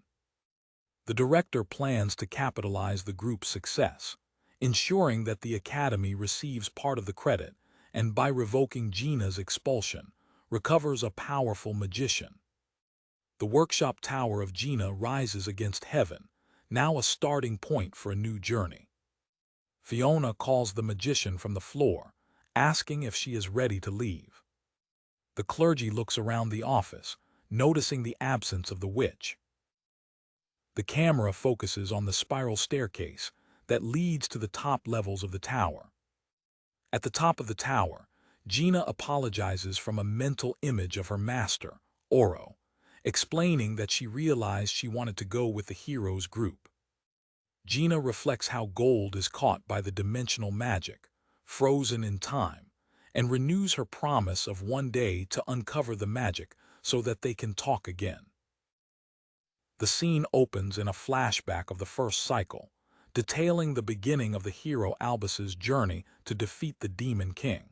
The director plans to capitalize the group's success, ensuring that the academy receives part of the credit and, by revoking Gina's expulsion, recovers a powerful magician. The workshop tower of Gina rises against heaven, now a starting point for a new journey. Fiona calls the magician from the floor, asking if she is ready to leave. The clergy looks around the office, noticing the absence of the witch. The camera focuses on the spiral staircase that leads to the top levels of the tower. At the top of the tower, Gina apologizes from a mental image of her master, Oro, explaining that she realized she wanted to go with the hero's group. Gina reflects how gold is caught by the dimensional magic, frozen in time, and renews her promise of one day to uncover the magic so that they can talk again. The scene opens in a flashback of the first cycle, detailing the beginning of the hero Albus's journey to defeat the Demon King.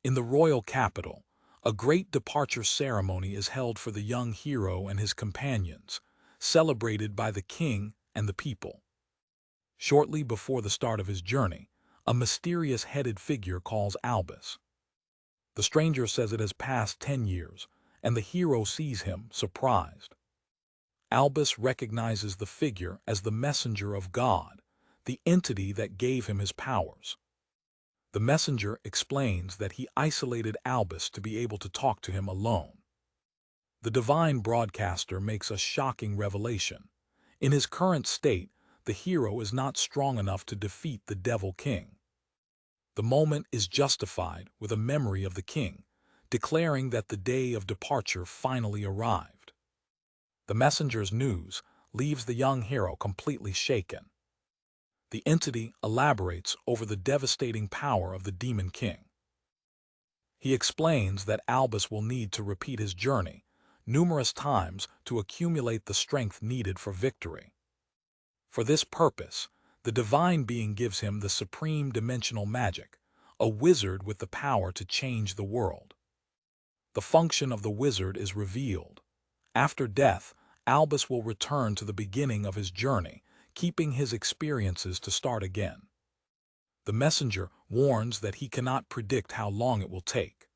In the royal capital, a great departure ceremony is held for the young hero and his companions, celebrated by the king and the people. Shortly before the start of his journey, a mysterious headed figure calls Albus. The stranger says it has passed 10 years, and the hero sees him, surprised. Albus recognizes the figure as the messenger of God, the entity that gave him his powers. The messenger explains that he isolated Albus to be able to talk to him alone. The divine broadcaster makes a shocking revelation. In his current state, the hero is not strong enough to defeat the Devil King. The moment is justified with a memory of the king, declaring that the day of departure finally arrived. The messenger's news leaves the young hero completely shaken. The entity elaborates over the devastating power of the Demon King. He explains that Albus will need to repeat his journey numerous times to accumulate the strength needed for victory. For this purpose, the divine being gives him the supreme dimensional magic, a wizard with the power to change the world. The function of the wizard is revealed. After death, Albus will return to the beginning of his journey, keeping his experiences to start again. The messenger warns that he cannot predict how long it will take.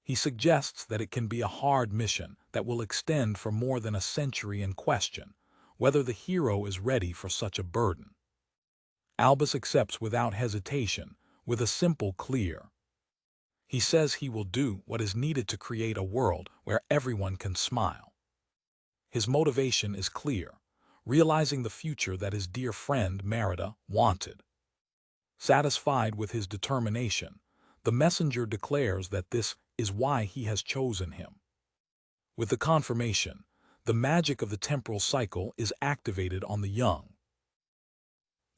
He suggests that it can be a hard mission that will extend for more than a century and question whether the hero is ready for such a burden. Albus accepts without hesitation, with a simple clear. He says he will do what is needed to create a world where everyone can smile. His motivation is clear, realizing the future that his dear friend Merida wanted. Satisfied with his determination, the messenger declares that this is why he has chosen him. With the confirmation, the magic of the temporal cycle is activated on the young.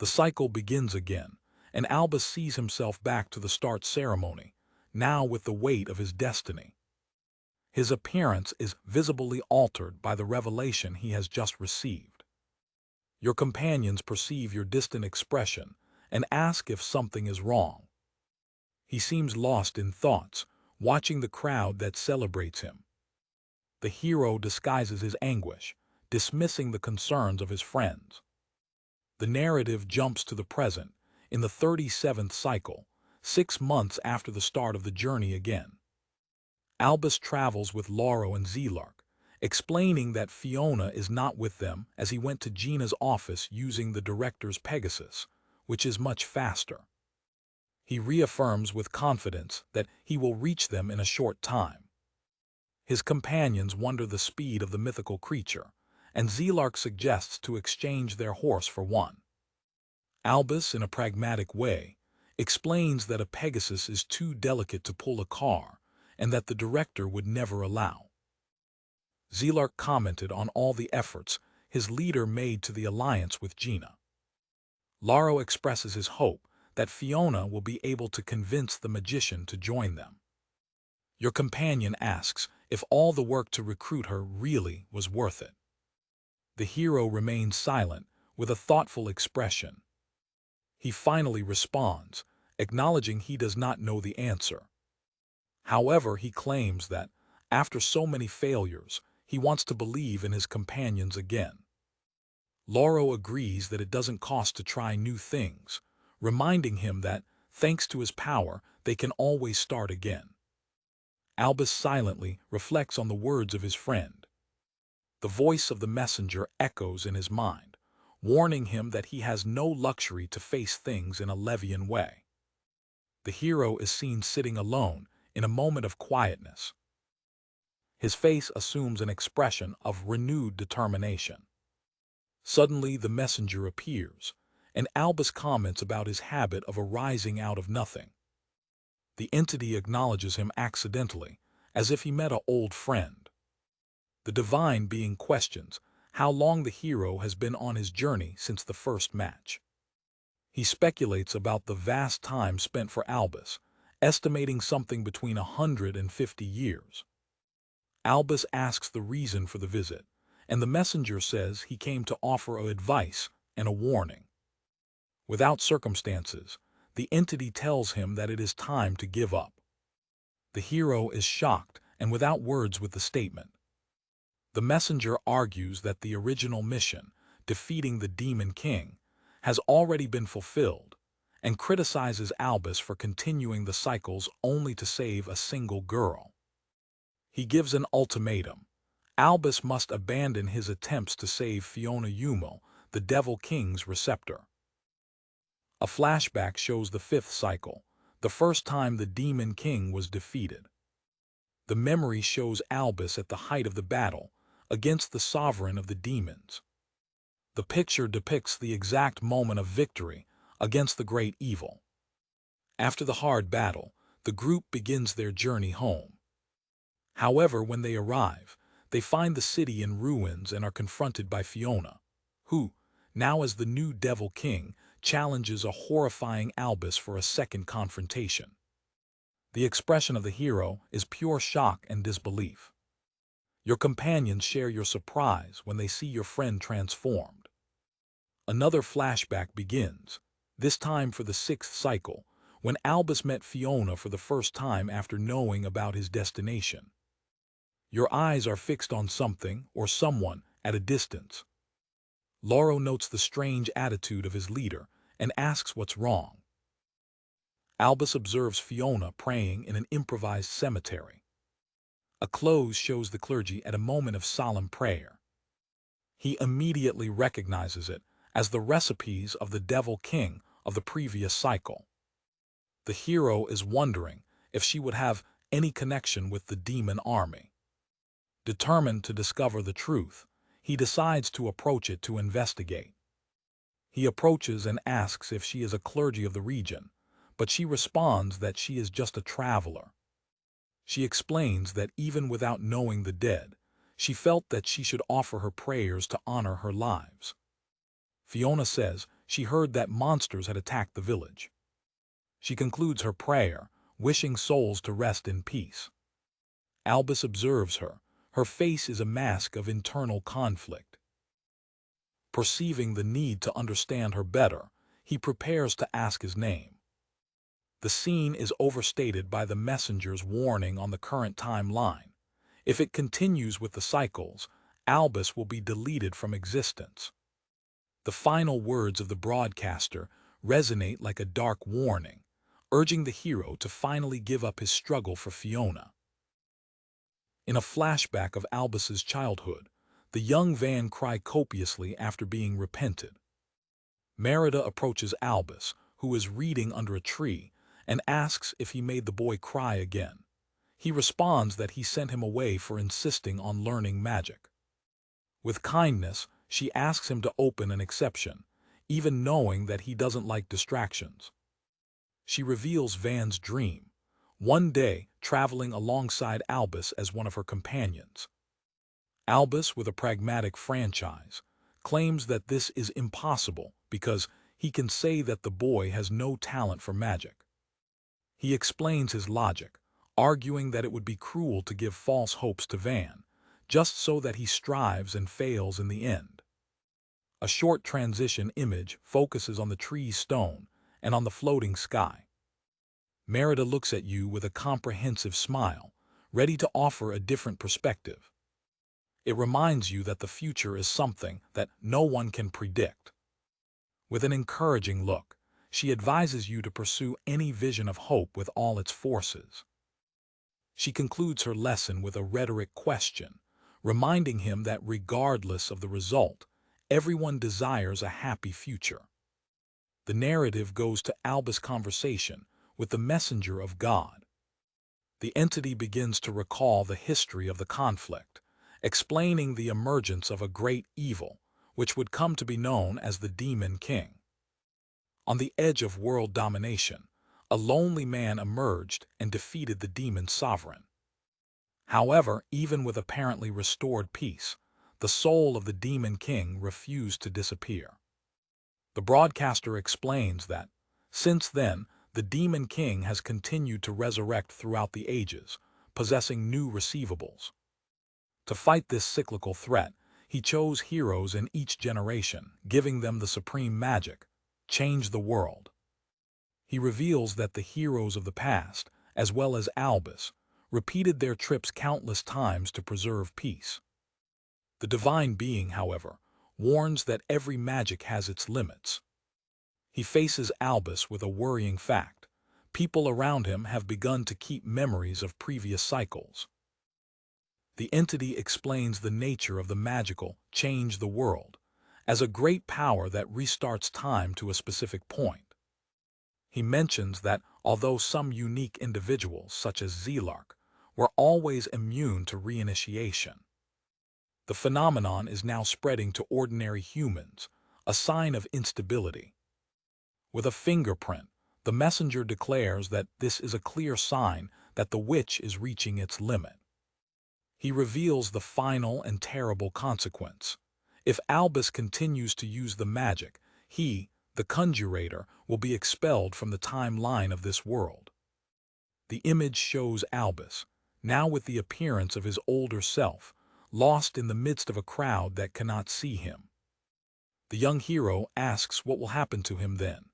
The cycle begins again, and Albus sees himself back to the start ceremony, now with the weight of his destiny. His appearance is visibly altered by the revelation he has just received. Your companions perceive your distant expression and ask if something is wrong. He seems lost in thoughts, watching the crowd that celebrates him. The hero disguises his anguish, dismissing the concerns of his friends. The narrative jumps to the present, in the 37th cycle, 6 months after the start of the journey again. Albus travels with Lauro and Zelark, explaining that Fiona is not with them as he went to Gina's office using the director's Pegasus, which is much faster. He reaffirms with confidence that he will reach them in a short time. His companions wonder the speed of the mythical creature, and Zelark suggests to exchange their horse for one. Albus, in a pragmatic way, explains that a Pegasus is too delicate to pull a car, and that the director would never allow. Zelark commented on all the efforts his leader made to the alliance with Gina. Lauro expresses his hope that Fiona will be able to convince the magician to join them. Your companion asks if all the work to recruit her really was worth it. The hero remains silent, with a thoughtful expression. He finally responds, acknowledging he does not know the answer. However, he claims that, after so many failures, he wants to believe in his companions again. Lauro agrees that it doesn't cost to try new things, reminding him that, thanks to his power, they can always start again. Albus silently reflects on the words of his friend. The voice of the messenger echoes in his mind, warning him that he has no luxury to face things in a Levian way. The hero is seen sitting alone in a moment of quietness. His face assumes an expression of renewed determination. Suddenly the messenger appears, and Albus comments about his habit of arising out of nothing. The entity acknowledges him accidentally, as if he met an old friend. The divine being questions how long the hero has been on his journey since the first match. He speculates about the vast time spent for Albus, estimating something between 150 years. Albus asks the reason for the visit, and the messenger says he came to offer advice and a warning. Without circumstances, the entity tells him that it is time to give up. The hero is shocked and without words with the statement. The messenger argues that the original mission, defeating the Demon King, has already been fulfilled, and criticizes Albus for continuing the cycles only to save a single girl. He gives an ultimatum. Albus must abandon his attempts to save Fiona Yumil, the Devil King's receptor. A flashback shows the 5th cycle, the first time the Demon King was defeated. The memory shows Albus at the height of the battle, against the sovereign of the demons. The picture depicts the exact moment of victory against the great evil. After the hard battle, the group begins their journey home. However, when they arrive, they find the city in ruins and are confronted by Fiona, who, now as the new Devil King, challenges a horrifying Albus for a second confrontation. The expression of the hero is pure shock and disbelief. Your companions share your surprise when they see your friend transformed. Another flashback begins, this time for the 6th cycle, when Albus met Fiona for the first time after knowing about his destination. Your eyes are fixed on something or someone at a distance. Lauro notes the strange attitude of his leader and asks what's wrong. Albus observes Fiona praying in an improvised cemetery. A close shows the clergy at a moment of solemn prayer. He immediately recognizes it as the recipes of the Devil King of the previous cycle. The hero is wondering if she would have any connection with the demon army. Determined to discover the truth, he decides to approach it to investigate. He approaches and asks if she is a clergy of the region, but she responds that she is just a traveler. She explains that even without knowing the dead, she felt that she should offer her prayers to honor her lives. Fiona says she heard that monsters had attacked the village. She concludes her prayer, wishing souls to rest in peace. Albus observes her. Her face is a mask of internal conflict. Perceiving the need to understand her better, he prepares to ask his name. The scene is overstated by the messenger's warning on the current timeline. If it continues with the cycles, Albus will be deleted from existence. The final words of the broadcaster resonate like a dark warning, urging the hero to finally give up his struggle for Fiona. In a flashback of Albus's childhood, the young Van cry copiously after being repented. Merida approaches Albus, who is reading under a tree, and asks if he made the boy cry again. He responds that he sent him away for insisting on learning magic. With kindness, she asks him to open an exception, even knowing that he doesn't like distractions. She reveals Van's dream, one day traveling alongside Albus as one of her companions. Albus, with a pragmatic franchise, claims that this is impossible because he can say that the boy has no talent for magic. He explains his logic, arguing that it would be cruel to give false hopes to Van, just so that he strives and fails in the end. A short transition image focuses on the tree's stone and on the floating sky. Merida looks at you with a comprehensive smile, ready to offer a different perspective. It reminds you that the future is something that no one can predict. With an encouraging look, she advises you to pursue any vision of hope with all its forces. She concludes her lesson with a rhetoric question, reminding him that regardless of the result, everyone desires a happy future. The narrative goes to Albus' conversation with the messenger of God. The entity begins to recall the history of the conflict, explaining the emergence of a great evil, which would come to be known as the Demon King. On the edge of world domination, a lonely man emerged and defeated the demon sovereign. However, even with apparently restored peace, the soul of the Demon King refused to disappear. The broadcaster explains that, since then, the Demon King has continued to resurrect throughout the ages, possessing new receivables. To fight this cyclical threat, he chose heroes in each generation, giving them the supreme magic, change the world. He reveals that the heroes of the past, as well as Albus, repeated their trips countless times to preserve peace. The divine being, however, warns that every magic has its limits. He faces Albus with a worrying fact. People around him have begun to keep memories of previous cycles. The entity explains the nature of the magical change the world as a great power that restarts time to a specific point. He mentions that although some unique individuals, such as Zelark, were always immune to reinitiation, the phenomenon is now spreading to ordinary humans, a sign of instability. With a fingerprint, the messenger declares that this is a clear sign that the witch is reaching its limit. He reveals the final and terrible consequence. If Albus continues to use the magic, he, the conjurator, will be expelled from the timeline of this world. The image shows Albus, now with the appearance of his older self, lost in the midst of a crowd that cannot see him. The young hero asks what will happen to him then.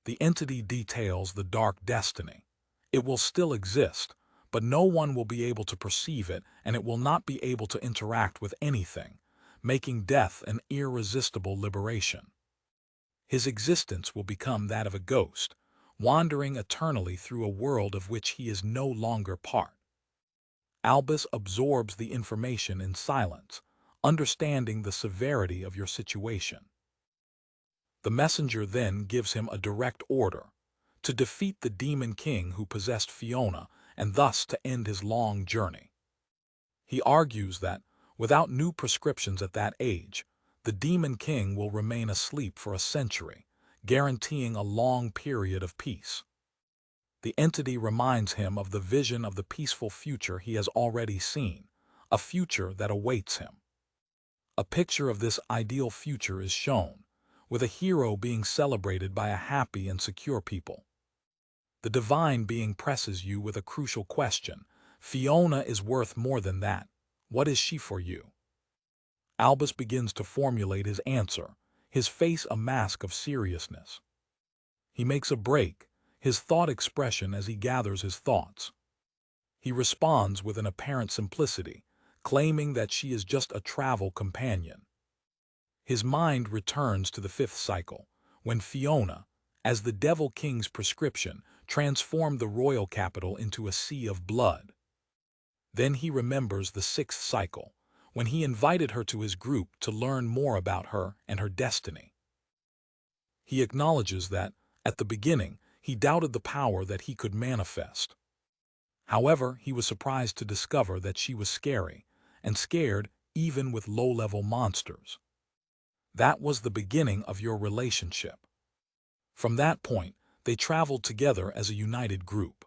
The entity details the dark destiny. It will still exist, but no one will be able to perceive it, and it will not be able to interact with anything, making death an irresistible liberation. His existence will become that of a ghost, wandering eternally through a world of which he is no longer part. Albus absorbs the information in silence, understanding the severity of your situation. The messenger then gives him a direct order to defeat the demon king who possessed Fiona and thus to end his long journey. He argues that, without new prescriptions at that age, the demon king will remain asleep for a century, guaranteeing a long period of peace. The entity reminds him of the vision of the peaceful future he has already seen, a future that awaits him. A picture of this ideal future is shown, with a hero being celebrated by a happy and secure people. The divine being presses you with a crucial question. Fiona is worth more than that. What is she for you? Albus begins to formulate his answer, his face a mask of seriousness. He makes a break, his thought expression as he gathers his thoughts. He responds with an apparent simplicity, claiming that she is just a travel companion. His mind returns to the fifth cycle, when Fiona, as the Devil King's prescription, transformed the royal capital into a sea of blood. Then he remembers the sixth cycle, when he invited her to his group to learn more about her and her destiny. He acknowledges that, at the beginning, he doubted the power that he could manifest. However, he was surprised to discover that she was scary, and scared even with low-level monsters. That was the beginning of your relationship. From that point, they traveled together as a united group.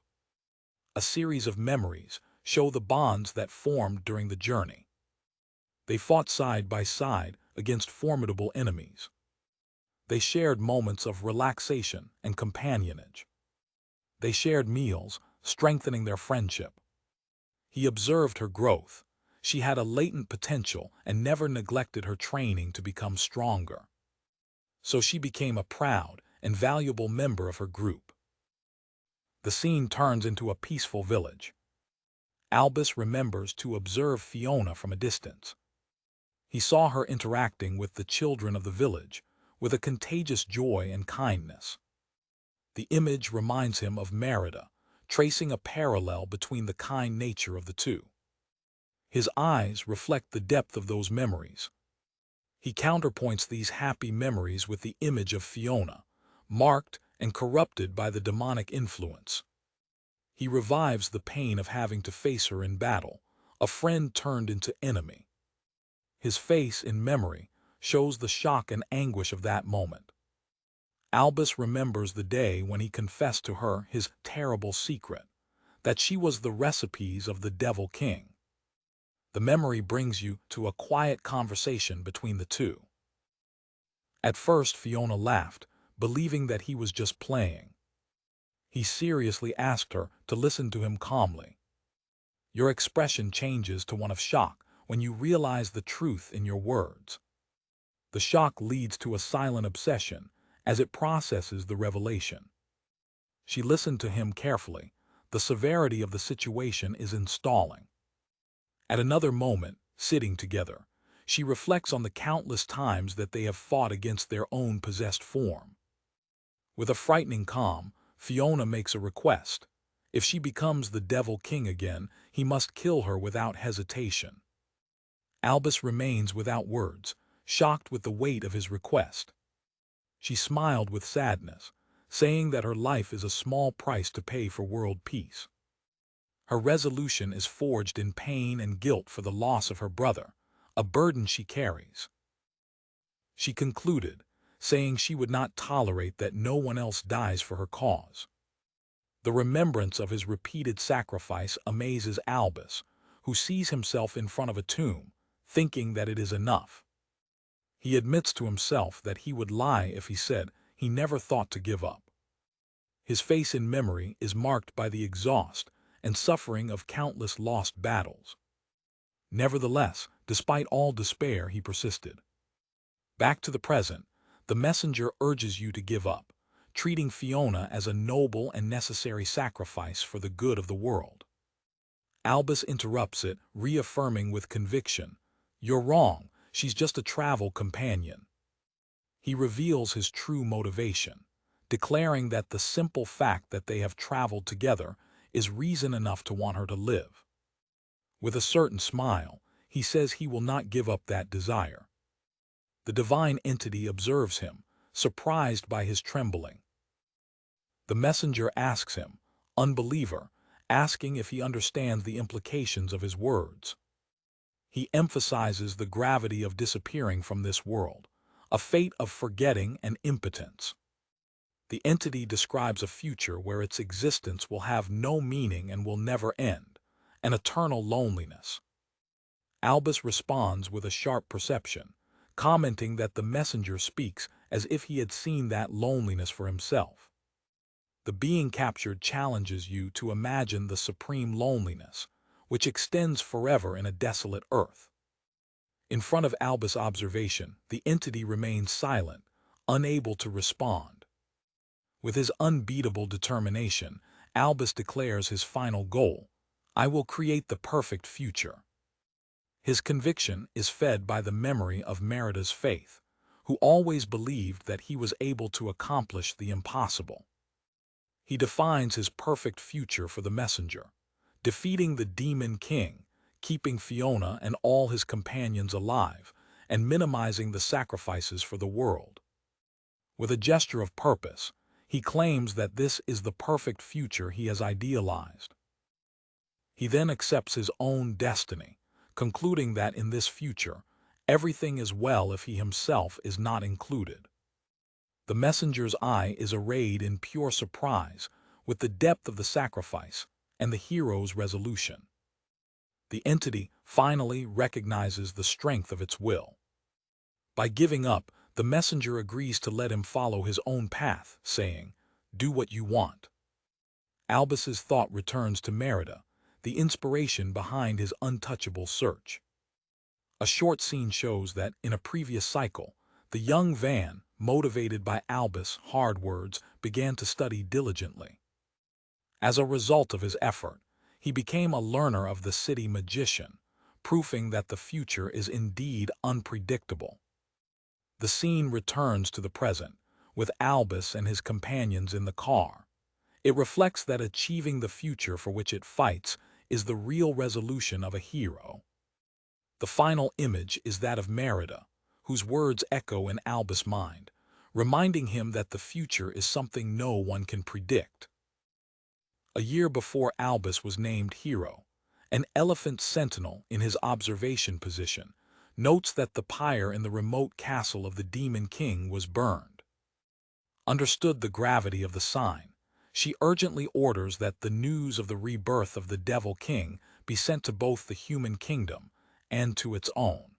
A series of memories show the bonds that formed during the journey. They fought side by side against formidable enemies. They shared moments of relaxation and companionage. They shared meals, strengthening their friendship. He observed her growth. She had a latent potential and never neglected her training to become stronger. So she became a proud and valuable member of her group. The scene turns into a peaceful village. Albus remembers to observe Fiona from a distance. He saw her interacting with the children of the village with a contagious joy and kindness. The image reminds him of Merida, tracing a parallel between the kind nature of the two. His eyes reflect the depth of those memories. He counterpoints these happy memories with the image of Fiona, marked and corrupted by the demonic influence. He revives the pain of having to face her in battle, a friend turned into enemy. His face, in memory, shows the shock and anguish of that moment. Albus remembers the day when he confessed to her his terrible secret, that she was the recipes of the Devil King. The memory brings you to a quiet conversation between the two. At first, Fiona laughed, believing that he was just playing. He seriously asked her to listen to him calmly. Your expression changes to one of shock when you realize the truth in your words. The shock leads to a silent obsession as it processes the revelation. She listened to him carefully. The severity of the situation is installing. At another moment, sitting together, she reflects on the countless times that they have fought against their own possessed form. With a frightening calm, Fiona makes a request. If she becomes the Devil King again, he must kill her without hesitation. Albus remains without words, shocked with the weight of his request. She smiled with sadness, saying that her life is a small price to pay for world peace. Her resolution is forged in pain and guilt for the loss of her brother, a burden she carries. She concluded, saying she would not tolerate that no one else dies for her cause. The remembrance of his repeated sacrifice amazes Albus, who sees himself in front of a tomb, thinking that it is enough. He admits to himself that he would lie if he said he never thought to give up. His face in memory is marked by the exhaust and suffering of countless lost battles. Nevertheless, despite all despair, he persisted. Back to the present, the messenger urges you to give up, treating Fiona as a noble and necessary sacrifice for the good of the world. Albus interrupts it, reaffirming with conviction, "You're wrong, she's just a travel companion." He reveals his true motivation, declaring that the simple fact that they have traveled together is reason enough to want her to live. With a certain smile, he says he will not give up that desire. The divine entity observes him, surprised by his trembling. The messenger asks him, unbeliever, asking if he understands the implications of his words. He emphasizes the gravity of disappearing from this world, a fate of forgetting and impotence. The entity describes a future where its existence will have no meaning and will never end, an eternal loneliness. Albus responds with a sharp perception, commenting that the messenger speaks as if he had seen that loneliness for himself. The being captured challenges you to imagine the supreme loneliness, which extends forever in a desolate earth. In front of Albus' observation, the entity remains silent, unable to respond. With his unbeatable determination, Albus declares his final goal: I will create the perfect future. His conviction is fed by the memory of Merida's faith, who always believed that he was able to accomplish the impossible. He defines his perfect future for the messenger, defeating the Demon King, keeping Fiona and all his companions alive, and minimizing the sacrifices for the world. With a gesture of purpose, he claims that this is the perfect future he has idealized. He then accepts his own destiny, concluding that in this future, everything is well if he himself is not included. The messenger's eye is arrayed in pure surprise with the depth of the sacrifice and the hero's resolution. The entity finally recognizes the strength of its will. By giving up, the messenger agrees to let him follow his own path, saying, "Do what you want." Albus's thought returns to Merida, the inspiration behind his untouchable search. A short scene shows that, in a previous cycle, the young Van, motivated by Albus' hard words, began to study diligently. As a result of his effort, he became a learner of the city magician, proving that the future is indeed unpredictable. The scene returns to the present, with Albus and his companions in the car. It reflects that achieving the future for which it fights is the real resolution of a hero. The final image is that of Merida, whose words echo in Albus' mind, reminding him that the future is something no one can predict. A year before Albus was named hero, an elephant sentinel in his observation position notes that the pyre in the remote castle of the Demon King was burned. Understood the gravity of the sign, she urgently orders that the news of the rebirth of the Devil King be sent to both the human kingdom and to its own.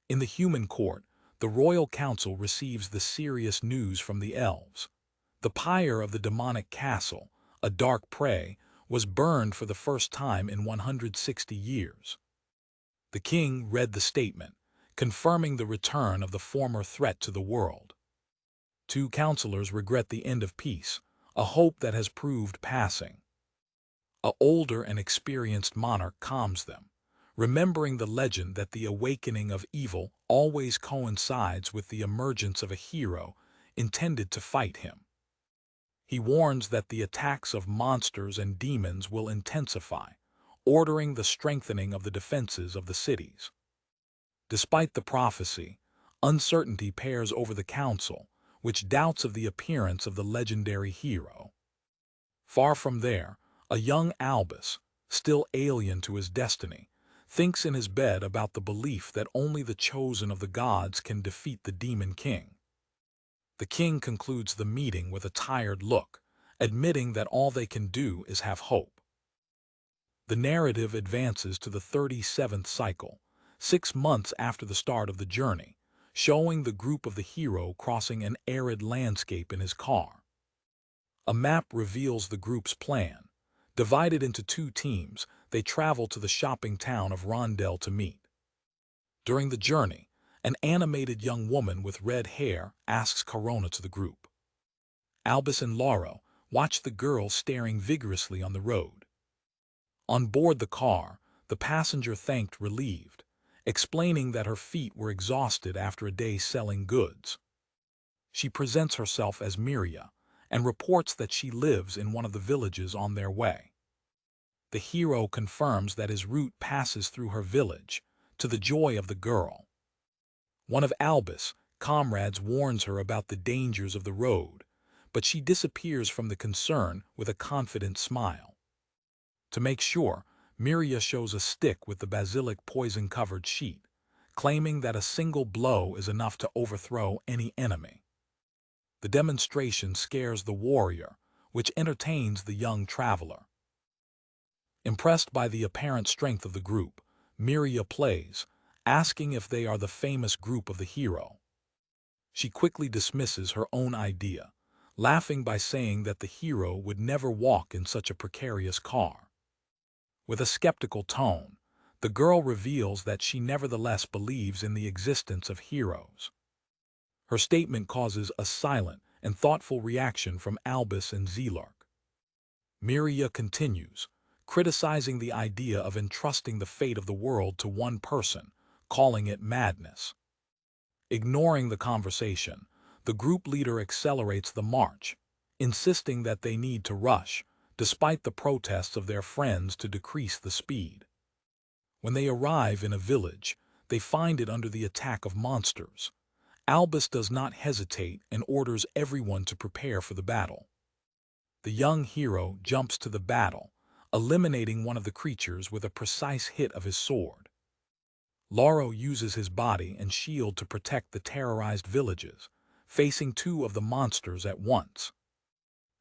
In the human court, the royal council receives the serious news from the elves. The pyre of the demonic castle, a dark prey, was burned for the first time in 160 years. The king read the statement, confirming the return of the former threat to the world. Two counselors regret the end of peace, a hope that has proved passing. An older and experienced monarch calms them, remembering the legend that the awakening of evil always coincides with the emergence of a hero intended to fight him. He warns that the attacks of monsters and demons will intensify, ordering the strengthening of the defenses of the cities. Despite the prophecy, uncertainty pairs over the council, which doubts of the appearance of the legendary hero. Far from there, a young Albus, still alien to his destiny, thinks in his bed about the belief that only the chosen of the gods can defeat the Demon King. The king concludes the meeting with a tired look, admitting that all they can do is have hope. The narrative advances to the 37th cycle, 6 months after the start of the journey, showing the group of the hero crossing an arid landscape in his car. A map reveals the group's plan. Divided into 2 teams, they travel to the shopping town of Rondell to meet. During the journey, an animated young woman with red hair asks Corona to the group. Albus and Lauro watch the girl staring vigorously on the road. On board the car, the passenger thanked relieved, explaining that her feet were exhausted after a day selling goods. She presents herself as Miria and reports that she lives in one of the villages on their way. The hero confirms that his route passes through her village, to the joy of the girl. One of Albus' comrades warns her about the dangers of the road, but she disappears from the concern with a confident smile. To make sure, Miria shows a stick with the basilic poison-covered sheet, claiming that a single blow is enough to overthrow any enemy. The demonstration scares the warrior, which entertains the young traveler. Impressed by the apparent strength of the group, Miria plays, asking if they are the famous group of the hero. She quickly dismisses her own idea, laughing by saying that the hero would never walk in such a precarious car. With a skeptical tone, the girl reveals that she nevertheless believes in the existence of heroes. Her statement causes a silent and thoughtful reaction from Albus and Zelark. Miria continues, criticizing the idea of entrusting the fate of the world to one person, calling it madness. Ignoring the conversation, the group leader accelerates the march, insisting that they need to rush, despite the protests of their friends to decrease the speed. When they arrive in a village, they find it under the attack of monsters. Albus does not hesitate and orders everyone to prepare for the battle. The young hero jumps to the battle, eliminating one of the creatures with a precise hit of his sword. Lauro uses his body and shield to protect the terrorized villages, facing two of the monsters at once.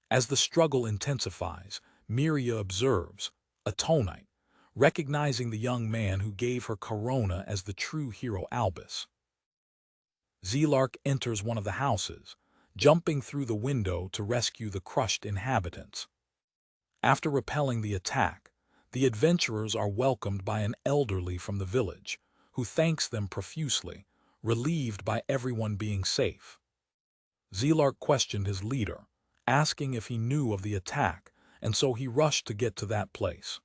As the struggle intensifies, Miria observes, a Tonite, recognizing the young man who gave her corona as the true hero Albus. Zelark enters one of the houses, jumping through the window to rescue the crushed inhabitants. After repelling the attack, the adventurers are welcomed by an elderly from the village, who thanks them profusely, relieved by everyone being safe. Zelark questioned his leader, asking if he knew of the attack, and so he rushed to get to that place.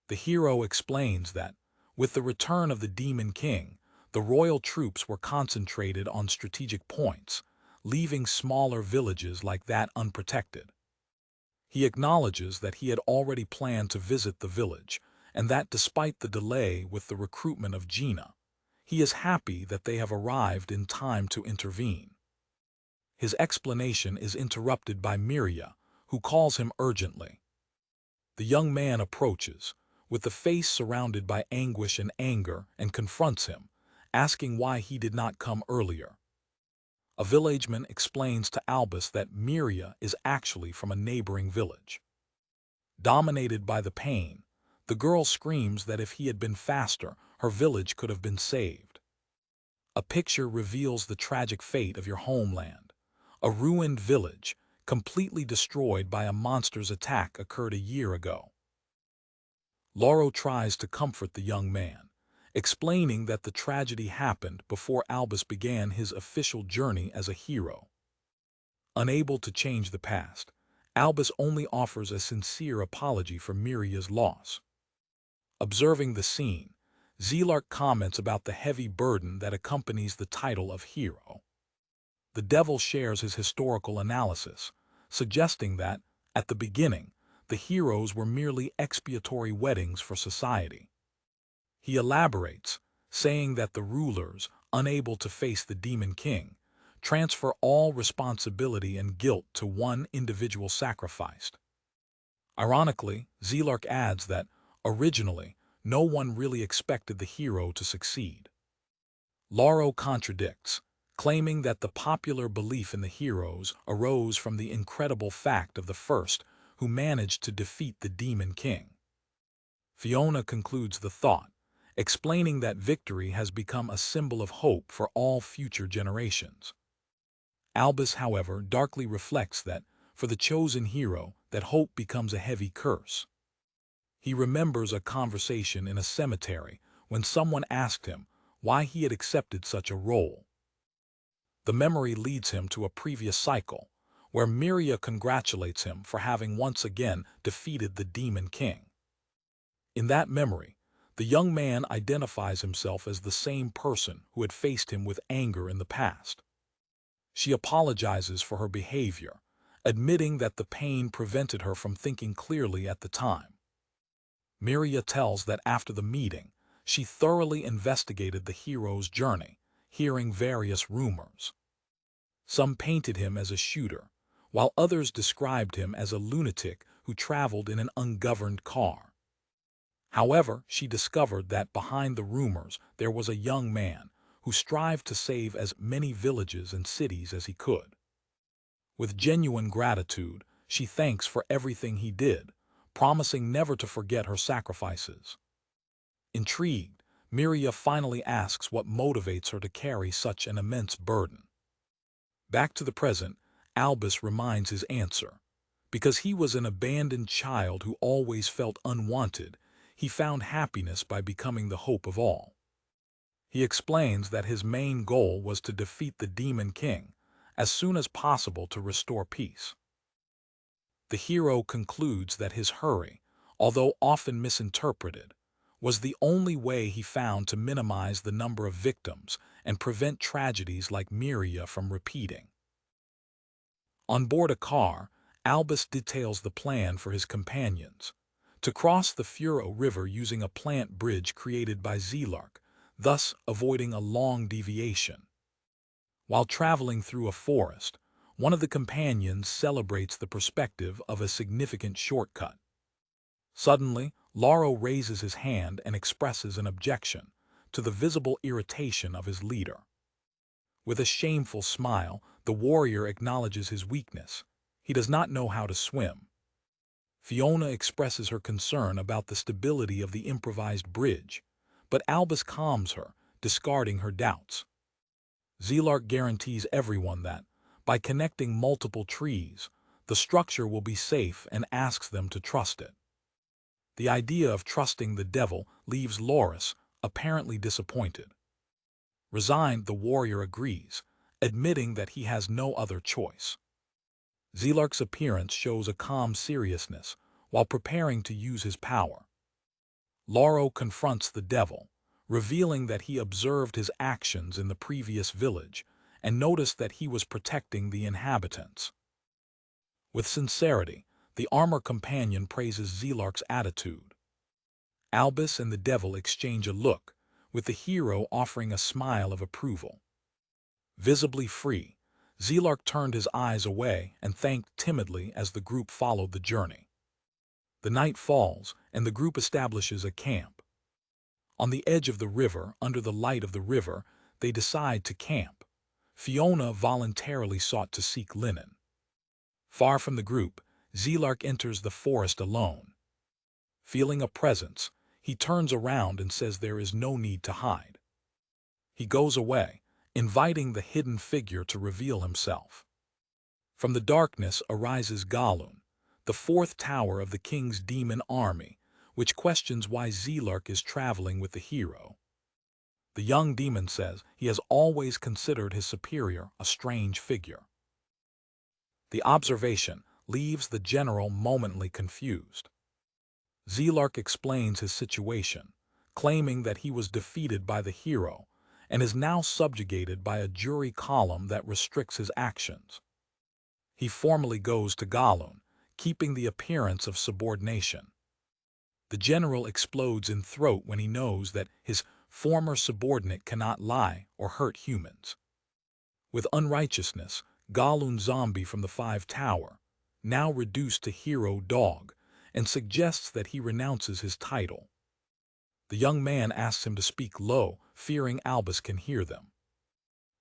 The hero explains that, with the return of the Demon King, the royal troops were concentrated on strategic points, leaving smaller villages like that unprotected. He acknowledges that he had already planned to visit the village, and that despite the delay with the recruitment of Gina, he is happy that they have arrived in time to intervene. His explanation is interrupted by Miria, who calls him urgently. The young man approaches, with the face surrounded by anguish and anger, and confronts him, asking why he did not come earlier. A villageman explains to Albus that Miria is actually from a neighboring village. Dominated by the pain, the girl screams that if he had been faster, her village could have been saved. A picture reveals the tragic fate of your homeland. A ruined village, completely destroyed by a monster's attack, occurred a year ago. Lauro tries to comfort the young man, explaining that the tragedy happened before Albus began his official journey as a hero. Unable to change the past, Albus only offers a sincere apology for Miria's loss. Observing the scene, Zelark comments about the heavy burden that accompanies the title of hero. The devil shares his historical analysis, suggesting that, at the beginning, the heroes were merely expiatory weddings for society. He elaborates, saying that the rulers, unable to face the Demon King, transfer all responsibility and guilt to one individual sacrificed. Ironically, Zelark adds that, originally, no one really expected the hero to succeed. Lauro contradicts, claiming that the popular belief in the heroes arose from the incredible fact of the first who managed to defeat the Demon King. Fiona concludes the thought, explaining that victory has become a symbol of hope for all future generations. Albus, however, darkly reflects that, for the chosen hero, that hope becomes a heavy curse. He remembers a conversation in a cemetery when someone asked him why he had accepted such a role. The memory leads him to a previous cycle, where Miria congratulates him for having once again defeated the Demon King. In that memory, the young man identifies himself as the same person who had faced him with anger in the past. She apologizes for her behavior, admitting that the pain prevented her from thinking clearly at the time. Miria tells that after the meeting, she thoroughly investigated the hero's journey, hearing various rumors. Some painted him as a shooter, while others described him as a lunatic who traveled in an ungoverned car. However, she discovered that behind the rumors there was a young man who strived to save as many villages and cities as he could. With genuine gratitude, she thanks for everything he did, promising never to forget her sacrifices. Intrigued, Miria finally asks what motivates her to carry such an immense burden. Back to the present, Albus reminds his answer. Because he was an abandoned child who always felt unwanted, he found happiness by becoming the hope of all. He explains that his main goal was to defeat the Demon King as soon as possible to restore peace. The hero concludes that his hurry, although often misinterpreted, was the only way he found to minimize the number of victims and prevent tragedies like Miria from repeating. On board a car, Albus details the plan for his companions: to cross the Furo River using a plant bridge created by Zelark, thus avoiding a long deviation. While traveling through a forest, one of the companions celebrates the perspective of a significant shortcut. Suddenly, Lauro raises his hand and expresses an objection to the visible irritation of his leader. With a shameful smile, the warrior acknowledges his weakness. He does not know how to swim. Fiona expresses her concern about the stability of the improvised bridge, but Albus calms her, discarding her doubts. Zelark guarantees everyone that, by connecting multiple trees, the structure will be safe and asks them to trust it. The idea of trusting the devil leaves Loris apparently disappointed. Resigned, the warrior agrees, admitting that he has no other choice. Zelark's appearance shows a calm seriousness while preparing to use his power. Lauro confronts the devil, revealing that he observed his actions in the previous village and noticed that he was protecting the inhabitants. With sincerity, the armor companion praises Zelark's attitude. Albus and the devil exchange a look, with the hero offering a smile of approval. Visibly free, Zelark turned his eyes away and thanked timidly as the group followed the journey. The night falls, and the group establishes a camp. On the edge of the river, under the light of the river, they decide to camp. Fiona voluntarily sought to seek linen. Far from the group, Zelark enters the forest alone. Feeling a presence, he turns around and says there is no need to hide. He goes away, inviting the hidden figure to reveal himself. From the darkness arises Galun, the fourth tower of the king's demon army, which questions why Zelark is traveling with the hero. The young demon says he has always considered his superior a strange figure. The observation leaves the general momently confused. Zelark explains his situation, claiming that he was defeated by the hero and is now subjugated by a jury column that restricts his actions. He formally goes to Galun, keeping the appearance of subordination. The general explodes in throat when he knows that his former subordinate cannot lie or hurt humans. With unrighteousness, Galun Zombie from the Five Tower, now reduced to Hero Dog, and suggests that he renounces his title. The young man asks him to speak low, fearing Albus can hear them.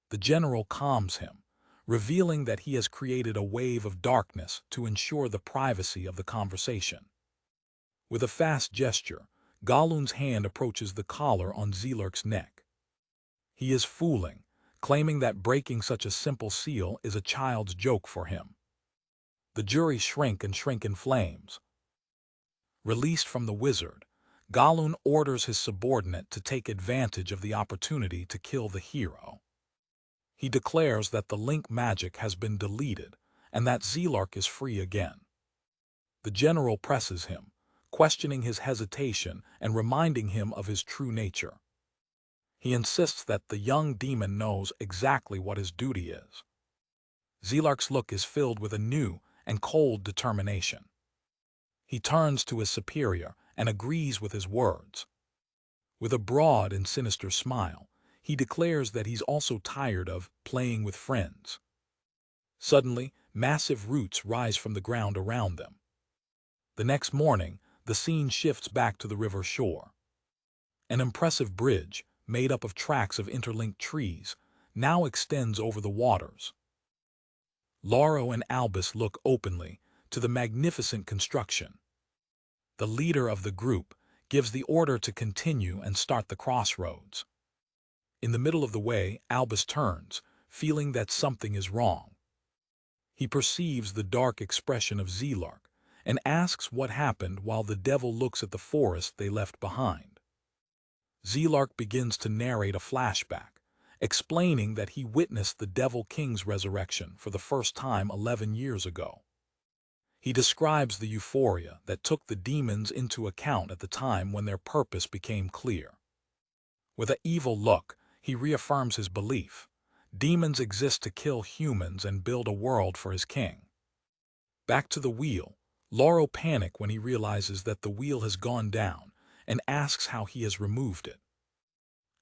The general calms him, revealing that he has created a wave of darkness to ensure the privacy of the conversation. With a fast gesture, Galun's hand approaches the collar on Zelark's neck. He is fooling, claiming that breaking such a simple seal is a child's joke for him. The jury shrink in flames. Released from the wizard, Galun orders his subordinate to take advantage of the opportunity to kill the hero. He declares that the link magic has been deleted and that Zelark is free again. The general presses him, questioning his hesitation and reminding him of his true nature. He insists that the young demon knows exactly what his duty is. Zelark's look is filled with a new and cold determination. He turns to his superior and agrees with his words. With a broad and sinister smile, he declares that he's also tired of playing with friends. Suddenly, massive roots rise from the ground around them. The next morning, the scene shifts back to the river shore. An impressive bridge, made up of tracks of interlinked trees, now extends over the waters. Lauro and Albus look openly to the magnificent construction. The leader of the group gives the order to continue and start the crossroads. In the middle of the way, Albus turns, feeling that something is wrong. He perceives the dark expression of Zelark and asks what happened while the devil looks at the forest they left behind. Zelark begins to narrate a flashback, explaining that he witnessed the Devil King's resurrection for the first time 11 years ago. He describes the euphoria that took the demons into account at the time when their purpose became clear. With an evil look, he reaffirms his belief. Demons exist to kill humans and build a world for his king. Back to the wheel, Lauro panics when he realizes that the wheel has gone down and asks how he has removed it.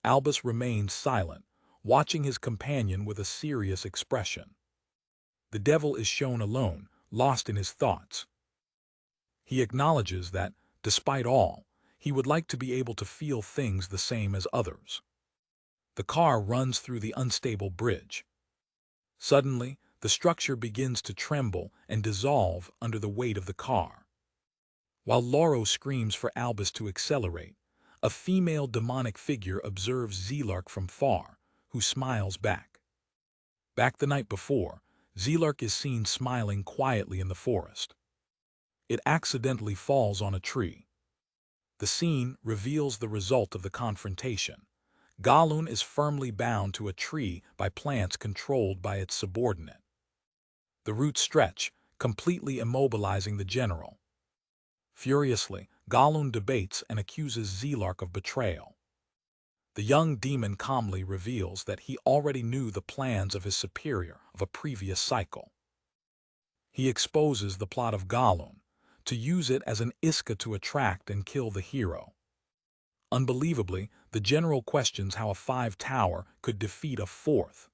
Albus remains silent, watching his companion with a serious expression. The devil is shown alone, lost in his thoughts. He acknowledges that, despite all, he would like to be able to feel things the same as others. The car runs through the unstable bridge. Suddenly, the structure begins to tremble and dissolve under the weight of the car. While Lauro screams for Albus to accelerate, a female demonic figure observes Zelark from far, who smiles back. Back the night before, Zelark is seen smiling quietly in the forest. It accidentally falls on a tree. The scene reveals the result of the confrontation. Galun is firmly bound to a tree by plants controlled by its subordinate. The roots stretch, completely immobilizing the general. Furiously, Galun debates and accuses Zelark of betrayal. The young demon calmly reveals that he already knew the plans of his superior of a previous cycle. He exposes the plot of Galun, to use it as an iska to attract and kill the hero. Unbelievably, the general questions how a 5-tower could defeat a 4th.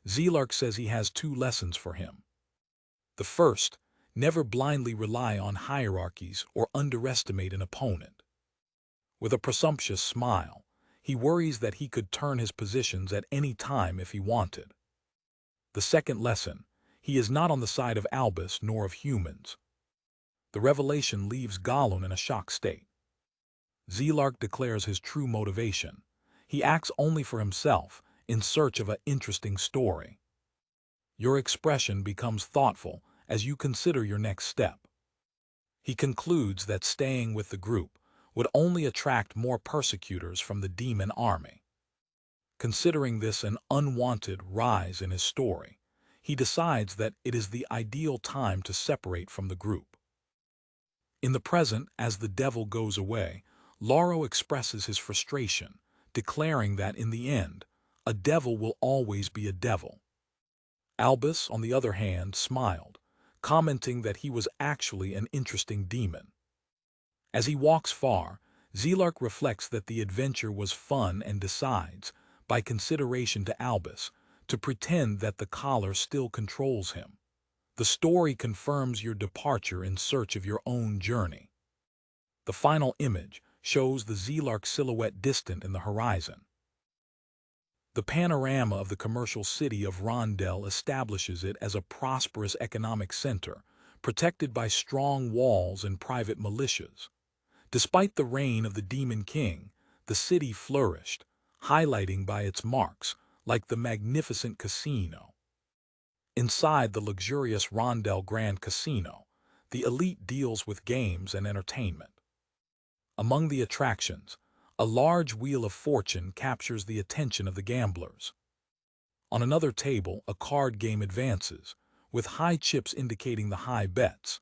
Zelark says he has 2 lessons for him. The first, never blindly rely on hierarchies or underestimate an opponent. With a presumptuous smile, he worries that he could turn his positions at any time if he wanted. The second lesson, he is not on the side of Albus nor of humans. The revelation leaves Galun in a shocked state. Zelark declares his true motivation. He acts only for himself, in search of an interesting story. Your expression becomes thoughtful as you consider your next step. He concludes that staying with the group would only attract more persecutors from the demon army. Considering this an unwanted rise in his story, he decides that it is the ideal time to separate from the group. In the present, as the devil goes away, Lauro expresses his frustration, declaring that in the end, a devil will always be a devil. Albus, on the other hand, smiled, commenting that he was actually an interesting demon. As he walks far, Zelark reflects that the adventure was fun and decides, by consideration to Albus, to pretend that the collar still controls him. The story confirms your departure in search of your own journey. The final image shows the Zelark silhouette distant in the horizon. The panorama of the commercial city of Rondel establishes it as a prosperous economic center, protected by strong walls and private militias. Despite the reign of the Demon King, the city flourished, highlighting by its marks, like the magnificent casino. Inside the luxurious Rondel Grand Casino, the elite deals with games and entertainment. Among the attractions, a large wheel of fortune captures the attention of the gamblers. On another table, a card game advances, with high chips indicating the high bets.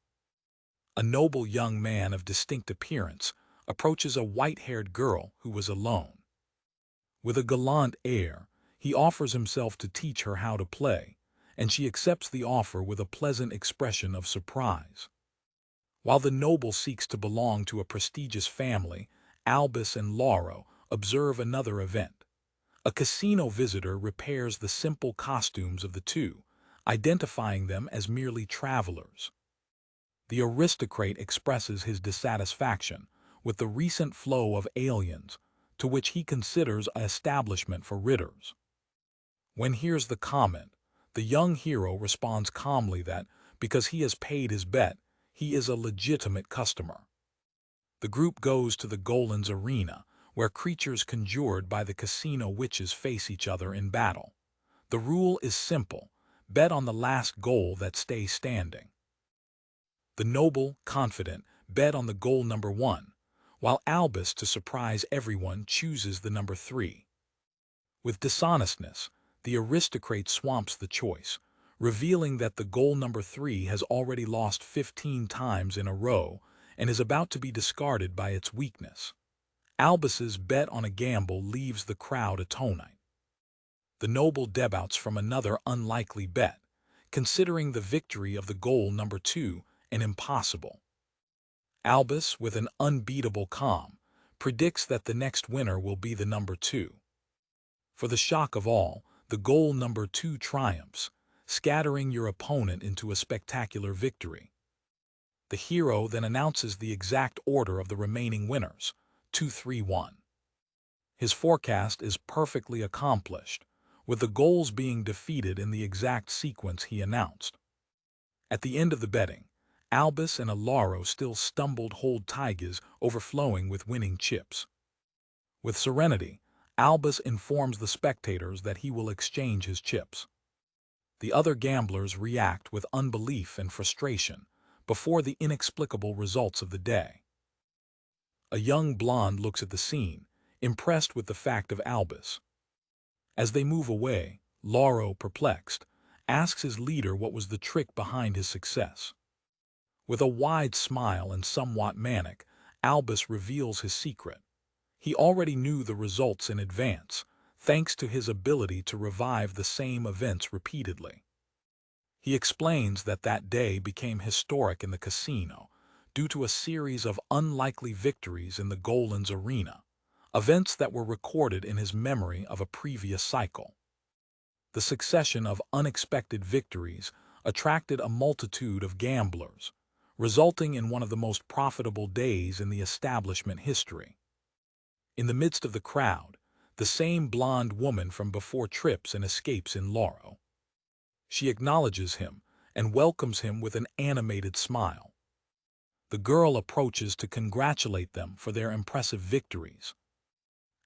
A noble young man of distinct appearance approaches a white-haired girl who was alone. With a gallant air, he offers himself to teach her how to play, and she accepts the offer with a pleasant expression of surprise. While the noble seeks to belong to a prestigious family, Albus and Lauro observe another event. A casino visitor repairs the simple costumes of the two, identifying them as merely travelers. The aristocrat expresses his dissatisfaction with the recent flow of aliens, to which he considers an establishment for ridders. When he hears the comment, the young hero responds calmly that, because he has paid his bet, he is a legitimate customer. The group goes to the Golan's arena, where creatures conjured by the casino witches face each other in battle. The rule is simple: bet on the last goal that stays standing. The noble, confident, bet on the goal number 1, while Albus, to surprise everyone, chooses the number 3. With dishonestness, the aristocrat swamps the choice, revealing that the goal number 3 has already lost 15 times in a row and is about to be discarded by its weakness. Albus's bet on a gamble leaves the crowd atonight. The noble debounces from another unlikely bet, considering the victory of the goal number 2 an impossible. Albus, with an unbeatable calm, predicts that the next winner will be the number 2. For the shock of all, the goal number 2 triumphs, scattering your opponent into a spectacular victory. The hero then announces the exact order of the remaining winners: 2-3-1. His forecast is perfectly accomplished, with the goals being defeated in the exact sequence he announced. At the end of the betting, Albus and Lauro still stumbled hold tigers overflowing with winning chips. With serenity, Albus informs the spectators that he will exchange his chips. The other gamblers react with unbelief and frustration before the inexplicable results of the day. A young blonde looks at the scene, impressed with the fact of Albus. As they move away, Lauro, perplexed, asks his leader what was the trick behind his success. With a wide smile and somewhat manic, Albus reveals his secret. He already knew the results in advance, thanks to his ability to revive the same events repeatedly. He explains that that day became historic in the casino due to a series of unlikely victories in the Golan's arena, events that were recorded in his memory of a previous cycle. The succession of unexpected victories attracted a multitude of gamblers, resulting in one of the most profitable days in the establishment history. In the midst of the crowd, the same blonde woman from before trips and escapes in Lauro. She acknowledges him and welcomes him with an animated smile. The girl approaches to congratulate them for their impressive victories.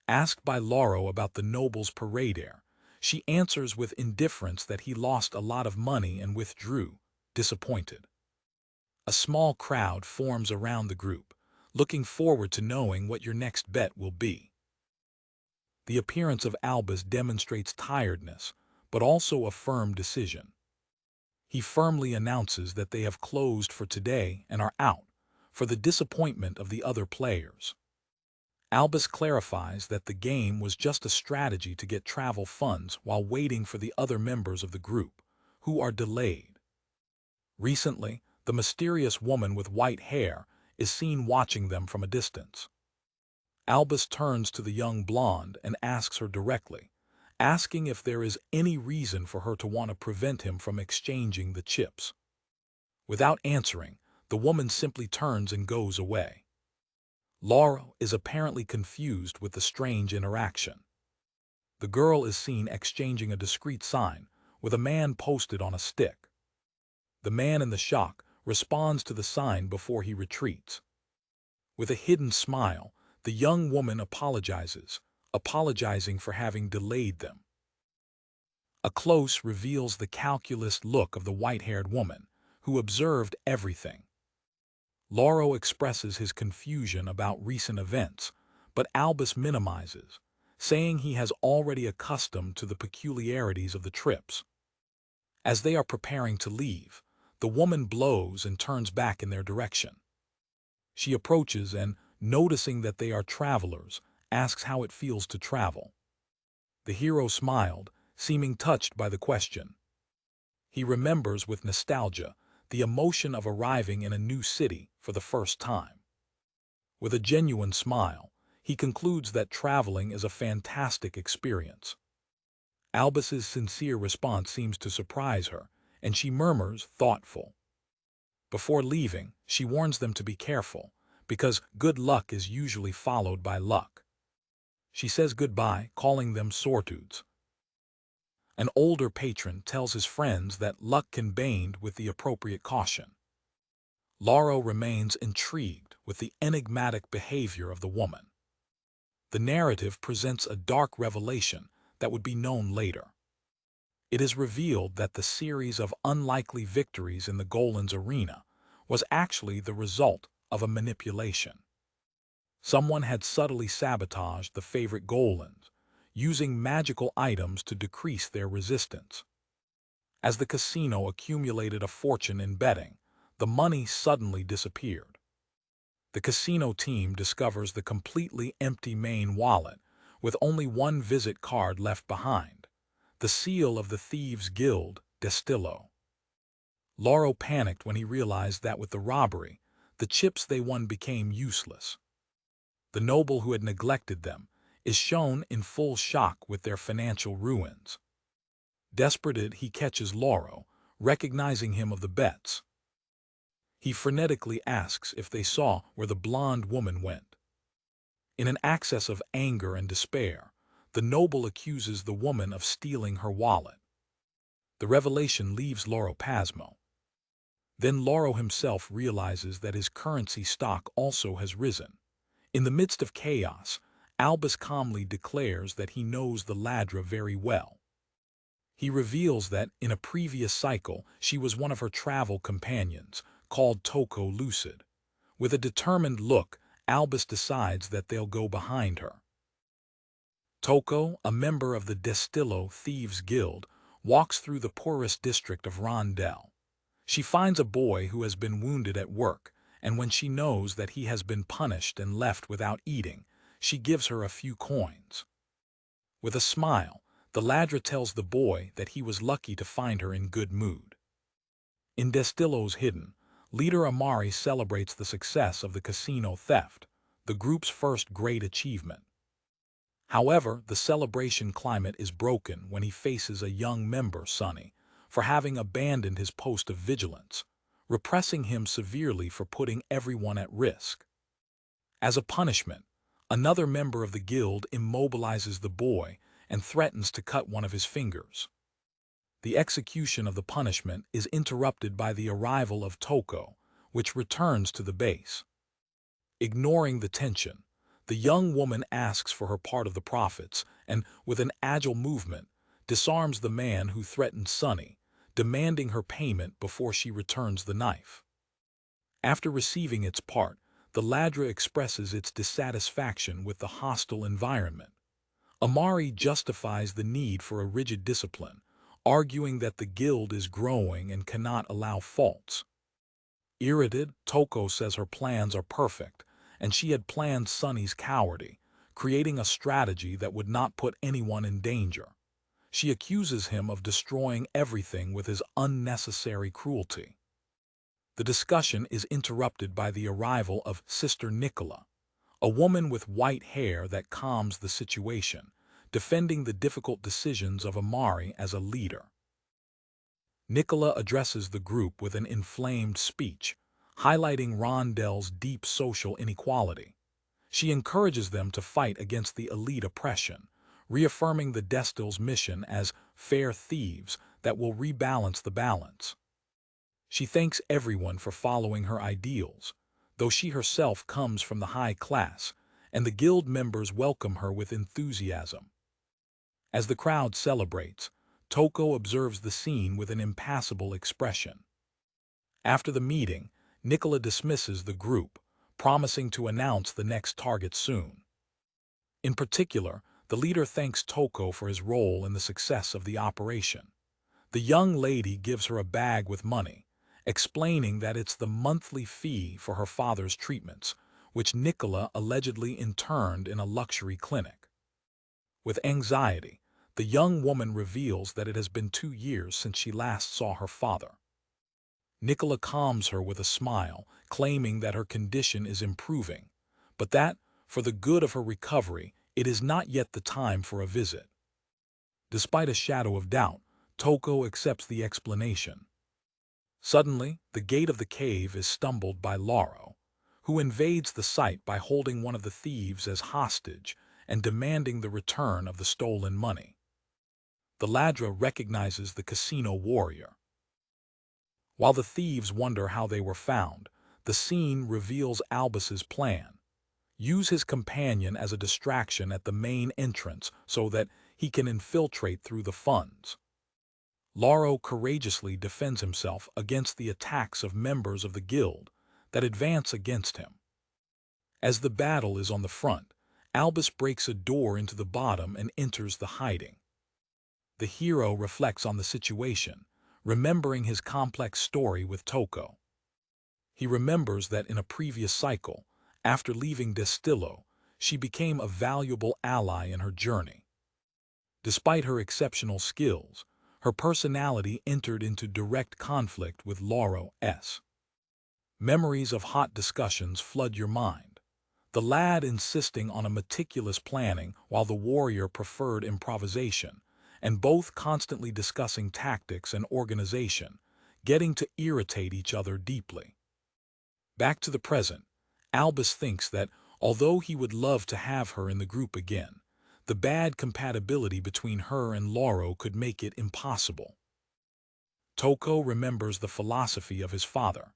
Asked by Lauro about the noble's parade air, she answers with indifference that he lost a lot of money and withdrew, disappointed. A small crowd forms around the group, looking forward to knowing what your next bet will be. The appearance of Albus demonstrates tiredness, but also a firm decision. He firmly announces that they have closed for today and are out, for the disappointment of the other players. Albus clarifies that the game was just a strategy to get travel funds while waiting for the other members of the group, who are delayed. Recently, the mysterious woman with white hair is seen watching them from a distance. Albus turns to the young blonde and asks her directly, asking if there is any reason for her to want to prevent him from exchanging the chips. Without answering, the woman simply turns and goes away. Lauro is apparently confused with the strange interaction. The girl is seen exchanging a discreet sign with a man posted on a stick. The man in the shock responds to the sign before he retreats. With a hidden smile, the young woman apologizing for having delayed them. A close reveals the calculus look of the white-haired woman, who observed everything. Lauro expresses his confusion about recent events, but Albus minimizes, saying he has already accustomed to the peculiarities of the trips. As they are preparing to leave, the woman blows and turns back in their direction. She approaches and, noticing that they are travelers, asks how it feels to travel. The hero smiled, seeming touched by the question. He remembers with nostalgia the emotion of arriving in a new city for the first time. With a genuine smile, he concludes that traveling is a fantastic experience. Albus's sincere response seems to surprise her, and she murmurs, thoughtful. Before leaving, she warns them to be careful, because good luck is usually followed by luck. She says goodbye, calling them sortudes. An older patron tells his friends that luck can bend with the appropriate caution. Lauro remains intrigued with the enigmatic behavior of the woman. The narrative presents a dark revelation that would be known later. It is revealed that the series of unlikely victories in the Golan's arena was actually the result of a manipulation. Someone had subtly sabotaged the favorite Golans, using magical items to decrease their resistance. As the casino accumulated a fortune in betting, the money suddenly disappeared. The casino team discovers the completely empty main wallet, with only one visit card left behind, the seal of the Thieves' Guild, Destillo. Lauro panicked when he realized that with the robbery, the chips they won became useless. The noble who had neglected them is shown in full shock with their financial ruins. Desperate, he catches Lauro, recognizing him of the bets. He frenetically asks if they saw where the blonde woman went. In an access of anger and despair, the noble accuses the woman of stealing her wallet. The revelation leaves Lauro pasmo. Then Lauro himself realizes that his currency stock also has risen. In the midst of chaos, Albus calmly declares that he knows the Ladra very well. He reveals that, in a previous cycle, she was one of her travel companions, called Toko Lucid. With a determined look, Albus decides that they'll go behind her. Toko, a member of the Destillo Thieves' Guild, walks through the poorest district of Rondel. She finds a boy who has been wounded at work, and when she knows that he has been punished and left without eating, she gives her a few coins. With a smile, the Ladra tells the boy that he was lucky to find her in good mood. In Destillo's Hidden, leader Amari celebrates the success of the casino theft, the group's first great achievement. However, the celebration climate is broken when he faces a young member, Sonny, for having abandoned his post of vigilance, repressing him severely for putting everyone at risk. As a punishment, another member of the guild immobilizes the boy and threatens to cut one of his fingers. The execution of the punishment is interrupted by the arrival of Toko, which returns to the base. Ignoring the tension, the young woman asks for her part of the profits and, with an agile movement, disarms the man who threatened Sonny, demanding her payment before she returns the knife. After receiving its part, the Ladra expresses its dissatisfaction with the hostile environment. Amari justifies the need for a rigid discipline, arguing that the guild is growing and cannot allow faults. Irritated, Toko says her plans are perfect, and she had planned Sonny's cowardice, creating a strategy that would not put anyone in danger. She accuses him of destroying everything with his unnecessary cruelty. The discussion is interrupted by the arrival of Sister Nicola, a woman with white hair that calms the situation, defending the difficult decisions of Amari as a leader. Nicola addresses the group with an inflamed speech, highlighting Rondel's deep social inequality. She encourages them to fight against the elite oppression, reaffirming the Destil's mission as fair thieves that will rebalance the balance. She thanks everyone for following her ideals, though she herself comes from the high class, and the guild members welcome her with enthusiasm. As the crowd celebrates, Toko observes the scene with an impassible expression. After the meeting, Nicola dismisses the group, promising to announce the next target soon. In particular, the leader thanks Toko for his role in the success of the operation. The young lady gives her a bag with money, explaining that it's the monthly fee for her father's treatments, which Nicola allegedly interned in a luxury clinic. With anxiety, The young woman reveals that it has been 2 years since she last saw her father. Nicola calms her with a smile, claiming that her condition is improving, but that, for the good of her recovery, it is not yet the time for a visit. Despite a shadow of doubt, Toko accepts the explanation. Suddenly, the gate of the cave is stumbled by Lauro, who invades the site by holding one of the thieves as hostage and demanding the return of the stolen money. The Ladra recognizes the casino warrior. While the thieves wonder how they were found, the scene reveals Albus's plan. Use his companion as a distraction at the main entrance so that he can infiltrate through the funds. Lauro courageously defends himself against the attacks of members of the guild that advance against him. As the battle is on the front, Albus breaks a door into the bottom and enters the hiding. The hero reflects on the situation, remembering his complex story with Toko. He remembers that in a previous cycle, after leaving Destillo, she became a valuable ally in her journey. Despite her exceptional skills, her personality entered into direct conflict with Lauro-S. Memories of hot discussions flood your mind, the lad insisting on a meticulous planning while the warrior preferred improvisation, and both constantly discussing tactics and organization, getting to irritate each other deeply. Back to the present, Albus thinks that, although he would love to have her in the group again, the bad compatibility between her and Lauro could make it impossible. Toko remembers the philosophy of his father.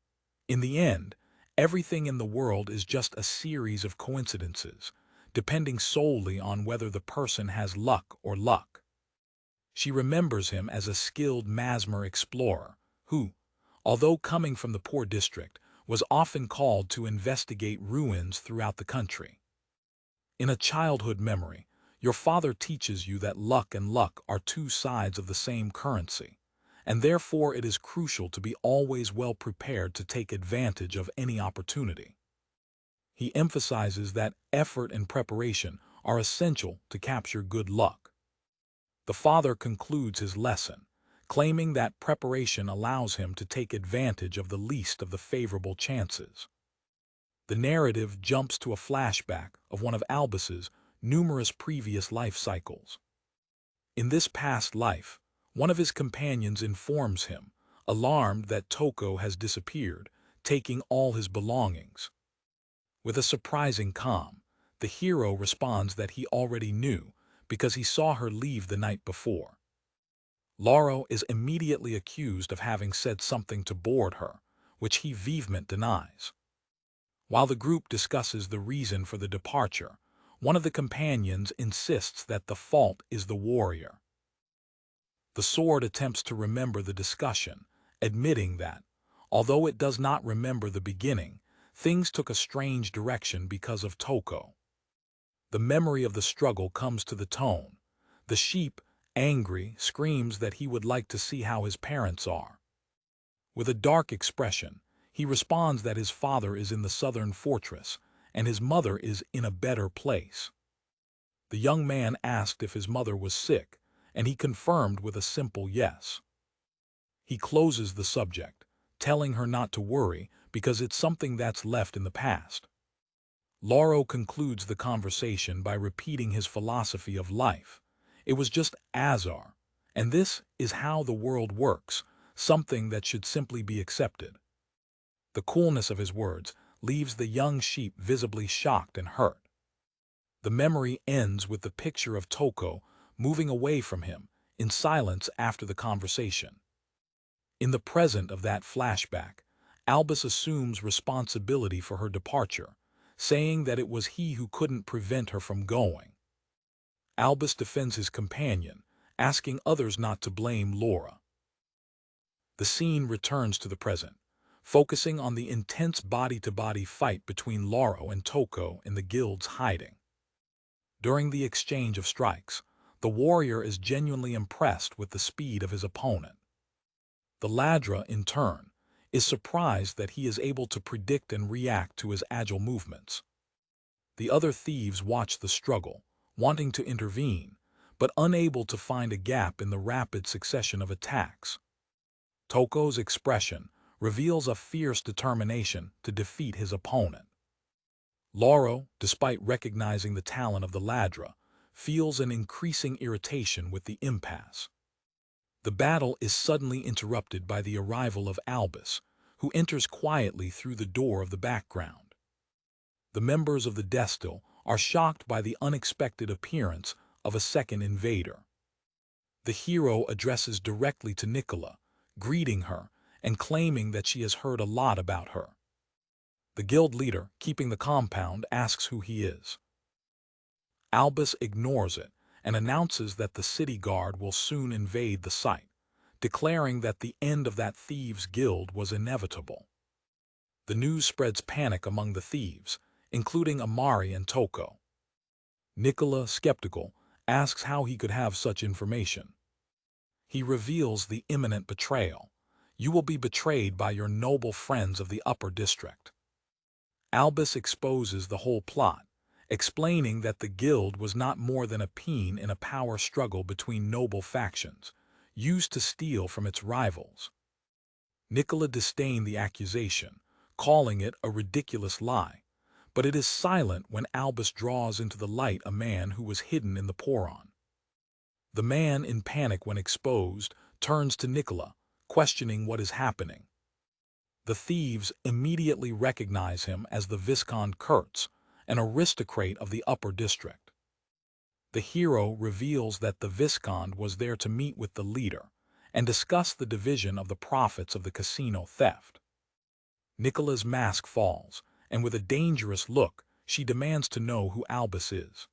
In the end, everything in the world is just a series of coincidences, depending solely on whether the person has luck or luck. She remembers him as a skilled Masmer explorer who, although coming from the poor district, was often called to investigate ruins throughout the country. In a childhood memory, your father teaches you that luck and luck are two sides of the same currency, and therefore it is crucial to be always well prepared to take advantage of any opportunity. He emphasizes that effort and preparation are essential to capture good luck. The father concludes his lesson, claiming that preparation allows him to take advantage of the least of the favorable chances. The narrative jumps to a flashback of one of Albus's numerous previous life cycles. In this past life, one of his companions informs him, alarmed that Toko has disappeared, taking all his belongings. With a surprising calm, the hero responds that he already knew because he saw her leave the night before. Lauro is immediately accused of having said something to board her, which he vehemently denies. While the group discusses the reason for the departure, one of the companions insists that the fault is the warrior. The sword attempts to remember the discussion, admitting that, although it does not remember the beginning, things took a strange direction because of Toko. The memory of the struggle comes to the tone. The sheep, angry, screams that he would like to see how his parents are. With a dark expression, he responds that his father is in the southern fortress and his mother is in a better place. The young man asked if his mother was sick, and he confirmed with a simple yes. He closes the subject, telling her not to worry because it's something that's left in the past. Lauro concludes the conversation by repeating his philosophy of life. It was just Azar, and this is how the world works, something that should simply be accepted. The coolness of his words leaves the young sheep visibly shocked and hurt. The memory ends with the picture of Toko moving away from him in silence after the conversation. In the present of that flashback, Albus assumes responsibility for her departure, saying that it was he who couldn't prevent her from going. Albus defends his companion, asking others not to blame Laura. The scene returns to the present, focusing on the intense body-to-body fight between Lauro and Toko in the guild's hiding. During the exchange of strikes, the warrior is genuinely impressed with the speed of his opponent. The Ladra, in turn, is surprised that he is able to predict and react to his agile movements. The other thieves watch the struggle, wanting to intervene, but unable to find a gap in the rapid succession of attacks. Toko's expression reveals a fierce determination to defeat his opponent. Lauro, despite recognizing the talent of the Ladra, feels an increasing irritation with the impasse. The battle is suddenly interrupted by the arrival of Albus, who enters quietly through the door of the background. The members of the Destil are shocked by the unexpected appearance of a second invader. The hero addresses directly to Nicola, greeting her and claiming that she has heard a lot about her. The guild leader, keeping the compound, asks who he is. Albus ignores it and announces that the city guard will soon invade the site, declaring that the end of that thieves' guild was inevitable. The news spreads panic among the thieves, including Amari and Toko. Nicola, skeptical, asks how he could have such information. He reveals the imminent betrayal. You will be betrayed by your noble friends of the upper district. Albus exposes the whole plot, explaining that the guild was not more than a pawn in a power struggle between noble factions, used to steal from its rivals. Nicola disdained the accusation, calling it a ridiculous lie, but it is silent when Albus draws into the light a man who was hidden in the Poron. The man, in panic when exposed, turns to Nicola, questioning what is happening. The thieves immediately recognize him as the Viscount Kurtz, an aristocrat of the upper district. The hero reveals that the Viscount was there to meet with the leader and discuss the division of the profits of the casino theft. Nicola's mask falls, and with a dangerous look, she demands to know who Albus is.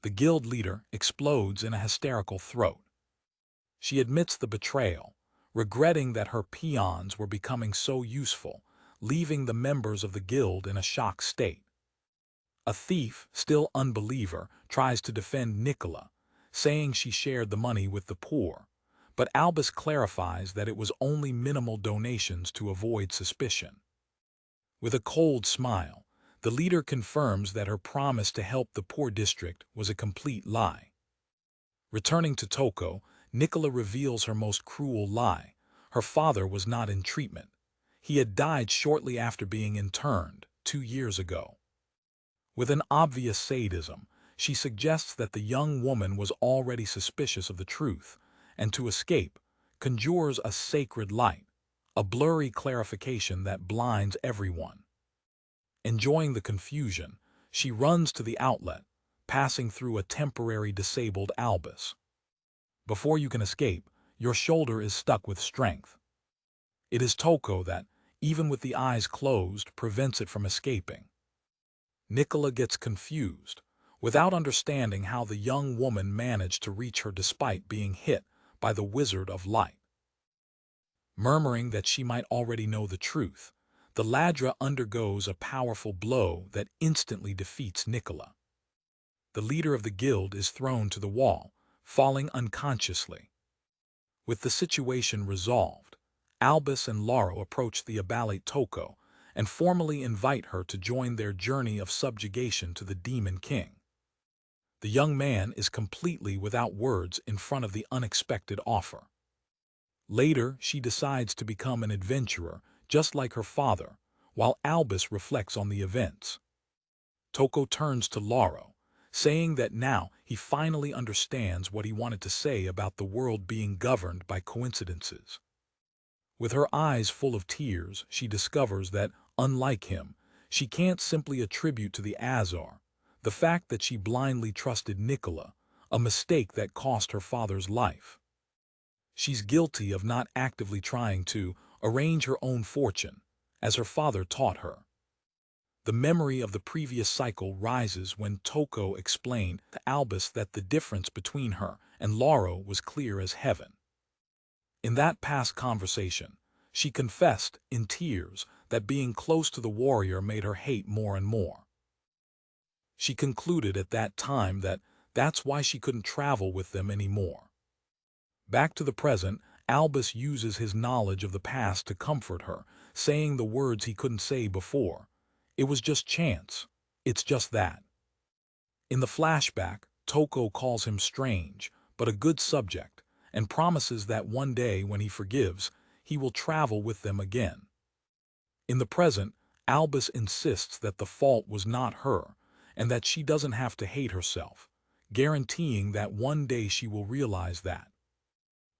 The guild leader explodes in a hysterical throat. She admits the betrayal, regretting that her peons were becoming so useful, leaving the members of the guild in a shocked state. A thief, still unbeliever, tries to defend Nicola, saying she shared the money with the poor, but Albus clarifies that it was only minimal donations to avoid suspicion. With a cold smile, the leader confirms that her promise to help the poor district was a complete lie. Returning to Toko, Nicola reveals her most cruel lie. Her father was not in treatment. He had died shortly after being interned, 2 years ago. With an obvious sadism, she suggests that the young woman was already suspicious of the truth, and to escape, conjures a sacred light, a blurry clarification that blinds everyone. Enjoying the confusion, she runs to the outlet, passing through a temporary disabled Albus. Before you can escape, your shoulder is stuck with strength. It is Toko that, even with the eyes closed, prevents it from escaping. Nicola gets confused, without understanding how the young woman managed to reach her despite being hit by the Wizard of Light. Murmuring that she might already know the truth, the Ladra undergoes a powerful blow that instantly defeats Nicola. The leader of the guild is thrown to the wall, falling unconsciously. With the situation resolved, Albus and Lauro approach the abalate Toko and formally invite her to join their journey of subjugation to the Demon King. The young man is completely without words in front of the unexpected offer. Later, she decides to become an adventurer, just like her father, while Albus reflects on the events. Toko turns to Lauro, saying that now he finally understands what he wanted to say about the world being governed by coincidences. With her eyes full of tears, she discovers that, unlike him, she can't simply attribute to the Azar the fact that she blindly trusted Nicola, a mistake that cost her father's life. She's guilty of not actively trying to arrange her own fortune, as her father taught her. The memory of the previous cycle rises when Toko explained to Albus that the difference between her and Lauro was clear as heaven. In that past conversation, she confessed, in tears, that being close to the warrior made her hate more and more. She concluded at that time that that's why she couldn't travel with them anymore. Back to the present, Albus uses his knowledge of the past to comfort her, saying the words he couldn't say before. It was just chance. It's just that. In the flashback, Toko calls him strange, but a good subject, and promises that one day when he forgives, he will travel with them again. In the present, Albus insists that the fault was not her, and that she doesn't have to hate herself, guaranteeing that one day she will realize that.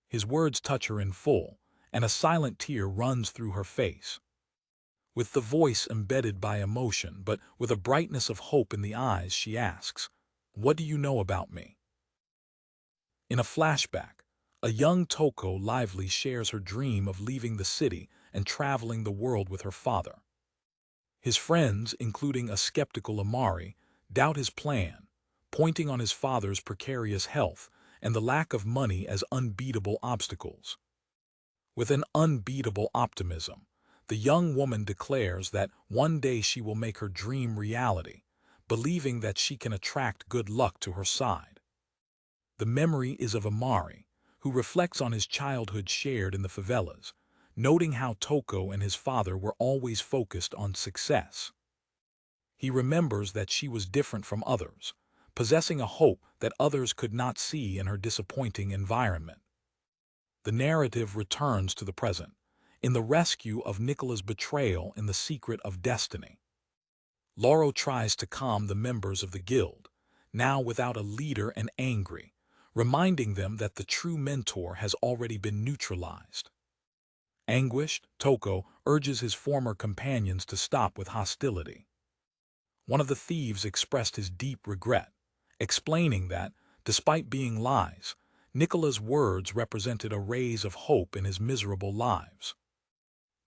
His words touch her in full, and a silent tear runs through her face. With the voice embedded by emotion, but with a brightness of hope in the eyes, she asks, "What do you know about me?" In a flashback, a young Toko lively shares her dream of leaving the city and traveling the world with her father. His friends, including a skeptical Amari, doubt his plan, pointing on his father's precarious health and the lack of money as unbeatable obstacles. With an unbeatable optimism, the young woman declares that one day she will make her dream reality, believing that she can attract good luck to her side. The memory is of Amari, who reflects on his childhood shared in the favelas, noting how Toko and his father were always focused on success. He remembers that she was different from others, possessing a hope that others could not see in her disappointing environment. The narrative returns to the present, in the rescue of Nicola's betrayal in the secret of destiny. Lauro tries to calm the members of the guild, now without a leader and angry, reminding them that the true mentor has already been neutralized. Anguished, Toko urges his former companions to stop with hostility. One of the thieves expressed his deep regret, explaining that, despite being lies, Nicola's words represented a rays of hope in his miserable lives.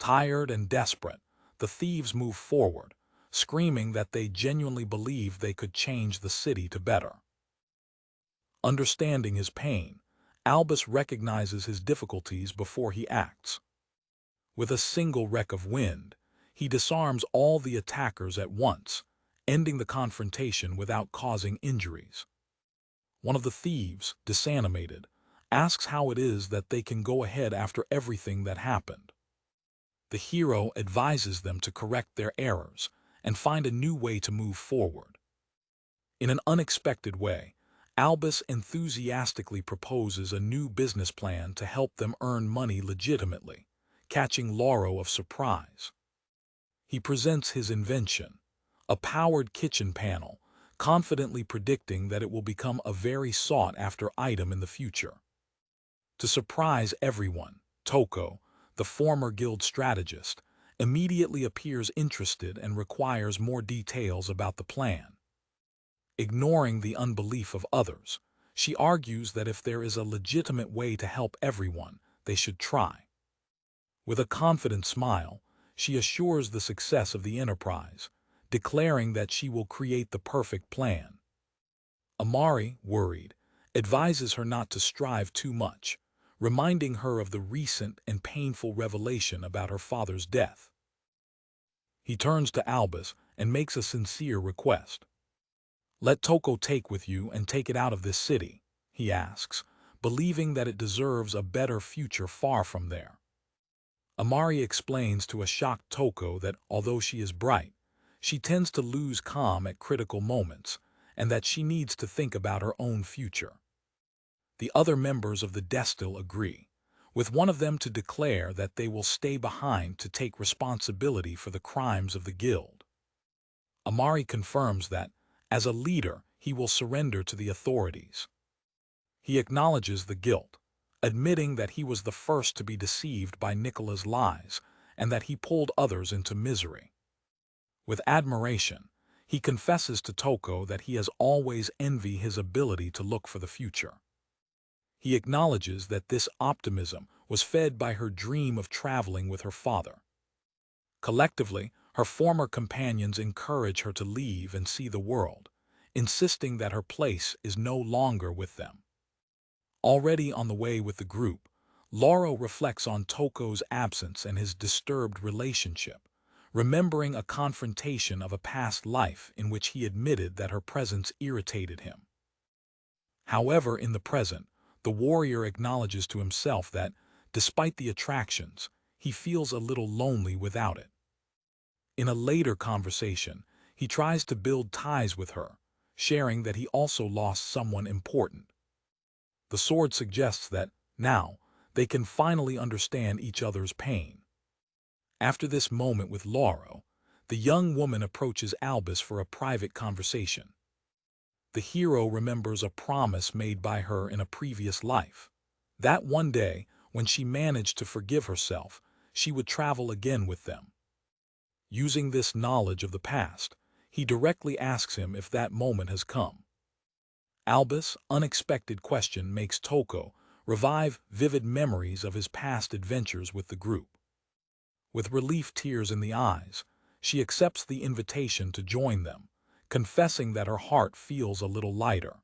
Tired and desperate, the thieves move forward, screaming that they genuinely believed they could change the city to better. Understanding his pain, Albus recognizes his difficulties before he acts. With a single wreck of wind, he disarms all the attackers at once, ending the confrontation without causing injuries. One of the thieves, disanimated, asks how it is that they can go ahead after everything that happened. The hero advises them to correct their errors and find a new way to move forward. In an unexpected way, Albus enthusiastically proposes a new business plan to help them earn money legitimately, catching Lauro off surprise. He presents his invention, a powered kitchen panel, confidently predicting that it will become a very sought-after item in the future. To surprise everyone, Toko, the former guild strategist, immediately appears interested and requires more details about the plan. Ignoring the unbelief of others, she argues that if there is a legitimate way to help everyone, they should try. With a confident smile, she assures the success of the enterprise, declaring that she will create the perfect plan. Amari, worried, advises her not to strive too much, reminding her of the recent and painful revelation about her father's death. He turns to Albus and makes a sincere request. "Let Toko take with you and take it out of this city," he asks, believing that it deserves a better future far from there. Amari explains to a shocked Toko that although she is bright, she tends to lose calm at critical moments, and that she needs to think about her own future. The other members of the Destil agree, with one of them to declare that they will stay behind to take responsibility for the crimes of the guild. Amari confirms that, as a leader, he will surrender to the authorities. He acknowledges the guilt, admitting that he was the first to be deceived by Nicola's lies and that he pulled others into misery. With admiration, he confesses to Toko that he has always envied his ability to look for the future. He acknowledges that this optimism was fed by her dream of traveling with her father. Collectively, her former companions encourage her to leave and see the world, insisting that her place is no longer with them. Already on the way with the group, Lauro reflects on Toko's absence and his disturbed relationship, remembering a confrontation of a past life in which he admitted that her presence irritated him. However, in the present, the warrior acknowledges to himself that, despite the attractions, he feels a little lonely without it. In a later conversation, he tries to build ties with her, sharing that he also lost someone important. The sword suggests that, now, they can finally understand each other's pain. After this moment with Lauro, the young woman approaches Albus for a private conversation. The hero remembers a promise made by her in a previous life. That one day, when she managed to forgive herself, she would travel again with them. Using this knowledge of the past, he directly asks him if that moment has come. Albus' unexpected question makes Toko revive vivid memories of his past adventures with the group. With relief tears in the eyes, she accepts the invitation to join them, confessing that her heart feels a little lighter.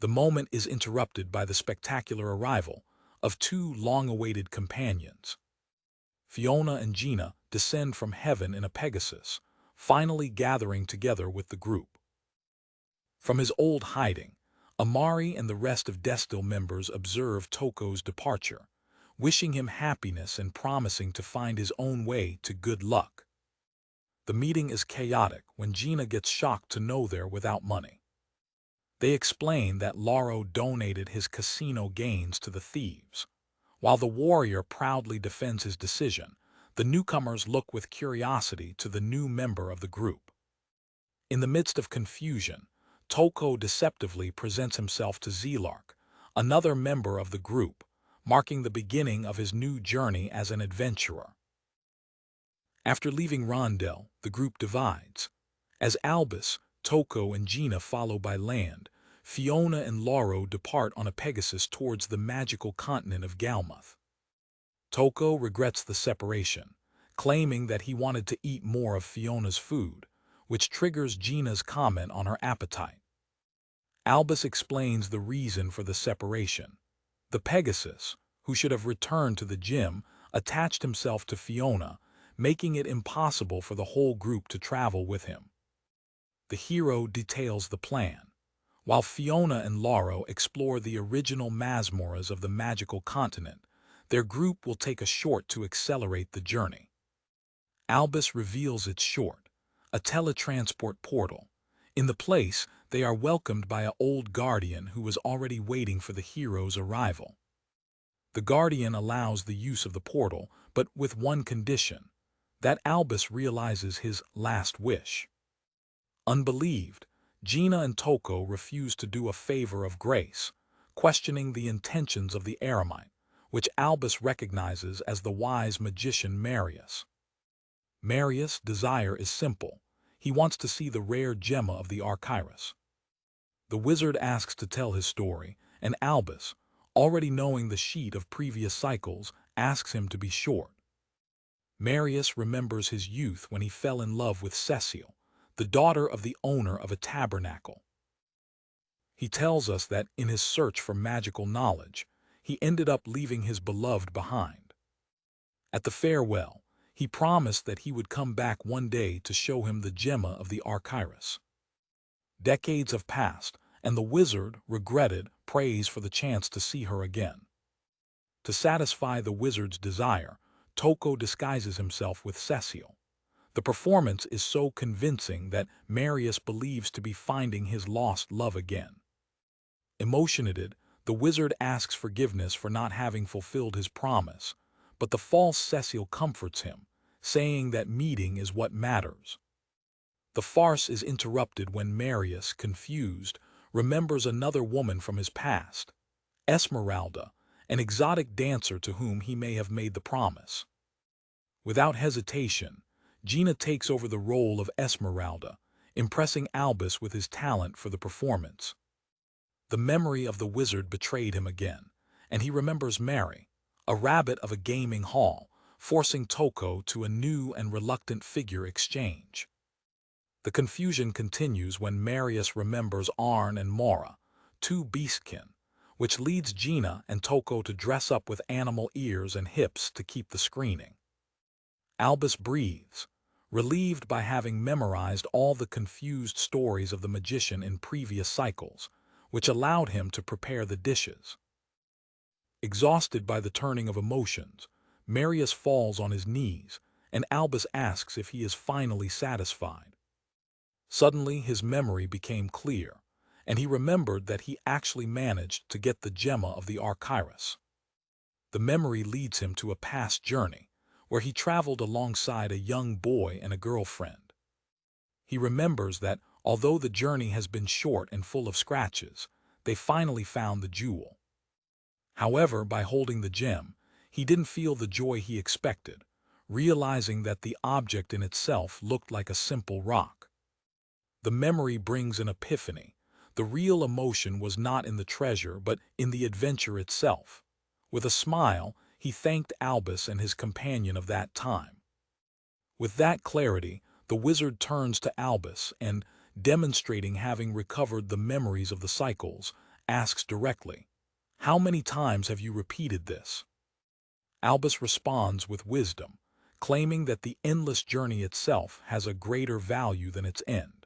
The moment is interrupted by the spectacular arrival of two long-awaited companions. Fiona and Gina descend from heaven in a Pegasus, finally gathering together with the group. From his old hiding, Amari and the rest of Destil members observe Toko's departure, wishing him happiness and promising to find his own way to good luck. The meeting is chaotic when Gina gets shocked to know they're without money. They explain that Lauro donated his casino gains to the thieves. While the warrior proudly defends his decision, the newcomers look with curiosity to the new member of the group. In the midst of confusion, Toko deceptively presents himself to Zelark, another member of the group, marking the beginning of his new journey as an adventurer. After leaving Rondel, the group divides. As Albus, Toko, and Gina follow by land, Fiona and Lauro depart on a Pegasus towards the magical continent of Galmuth. Toko regrets the separation, claiming that he wanted to eat more of Fiona's food, which triggers Gina's comment on her appetite. Albus explains the reason for the separation. The Pegasus, who should have returned to the gym, attached himself to Fiona, making it impossible for the whole group to travel with him. The hero details the plan. While Fiona and Lauro explore the original Masmoras of the magical continent, their group will take a short to accelerate the journey. Albus reveals its short, a teletransport portal. In the place, they are welcomed by an old guardian who was already waiting for the hero's arrival. The guardian allows the use of the portal, but with one condition, that Albus realizes his last wish. Unbelieved, Gina and Toko refuse to do a favor of grace, questioning the intentions of the eremite, which Albus recognizes as the wise magician Marius. Marius' desire is simple. He wants to see the rare gemma of the Archairos. The wizard asks to tell his story, and Albus, already knowing the sheet of previous cycles, asks him to be short. Marius remembers his youth when he fell in love with Cecile, the daughter of the owner of a tabernacle. He tells us that in his search for magical knowledge, he ended up leaving his beloved behind. At the farewell, he promised that he would come back one day to show him the gemma of the Archairos. Decades have passed, and the wizard, regretted, prays for the chance to see her again. To satisfy the wizard's desire, Toko disguises himself with Cecile. The performance is so convincing that Marius believes to be finding his lost love again. Emotionated, the wizard asks forgiveness for not having fulfilled his promise, but the false Cecile comforts him, saying that meeting is what matters. The farce is interrupted when Marius, confused, remembers another woman from his past, Esmeralda, an exotic dancer to whom he may have made the promise. Without hesitation, Gina takes over the role of Esmeralda, impressing Albus with his talent for the performance. The memory of the wizard betrayed him again, and he remembers Mary, a rabbit of a gaming hall, forcing Toko to a new and reluctant figure exchange. The confusion continues when Marius remembers Arn and Mora, two beastkin, which leads Gina and Toko to dress up with animal ears and hips to keep the screening. Albus breathes, relieved by having memorized all the confused stories of the magician in previous cycles, which allowed him to prepare the dishes. Exhausted by the turning of emotions, Marius falls on his knees, and Albus asks if he is finally satisfied. Suddenly his memory became clear, and he remembered that he actually managed to get the gemma of the Archairos. The memory leads him to a past journey, where he traveled alongside a young boy and a girlfriend. He remembers that, although the journey has been short and full of scratches, they finally found the jewel. However, by holding the gem, he didn't feel the joy he expected, realizing that the object in itself looked like a simple rock. The memory brings an epiphany. The real emotion was not in the treasure, but in the adventure itself. With a smile, he thanked Albus and his companion of that time. With that clarity, the wizard turns to Albus and, demonstrating having recovered the memories of the cycles, asks directly, "How many times have you repeated this?" Albus responds with wisdom, claiming that the endless journey itself has a greater value than its end.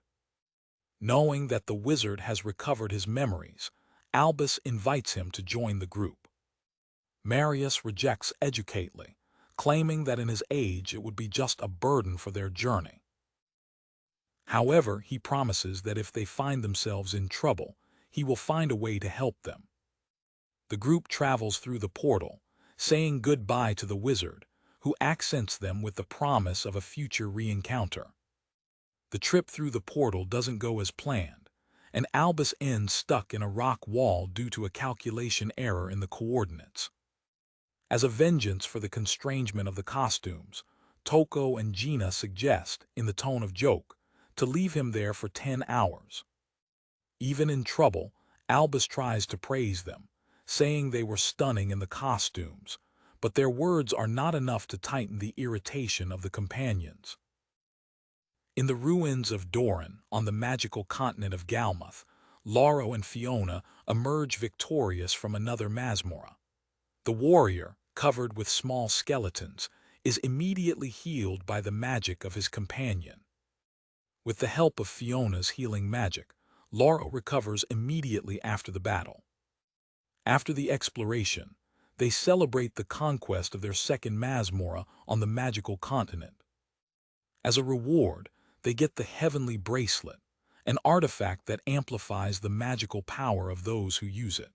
Knowing that the wizard has recovered his memories, Albus invites him to join the group. Marius rejects educately, claiming that in his age it would be just a burden for their journey. However, he promises that if they find themselves in trouble, he will find a way to help them. The group travels through the portal, saying goodbye to the wizard, who accents them with the promise of a future re-encounter. The trip through the portal doesn't go as planned, and Albus ends stuck in a rock wall due to a calculation error in the coordinates. As a vengeance for the constrangement of the costumes, Toko and Gina suggest, in the tone of joke, to leave him there for 10 hours. Even in trouble, Albus tries to praise them, saying they were stunning in the costumes, but their words are not enough to tighten the irritation of the companions. In the ruins of Doran, on the magical continent of Galmuth, Lauro and Fiona emerge victorious from another Masmorra. The warrior, covered with small skeletons, is immediately healed by the magic of his companion. With the help of Fiona's healing magic, Lauro recovers immediately after the battle. After the exploration, they celebrate the conquest of their second Masmorra on the magical continent. As a reward, they get the Heavenly Bracelet, an artifact that amplifies the magical power of those who use it.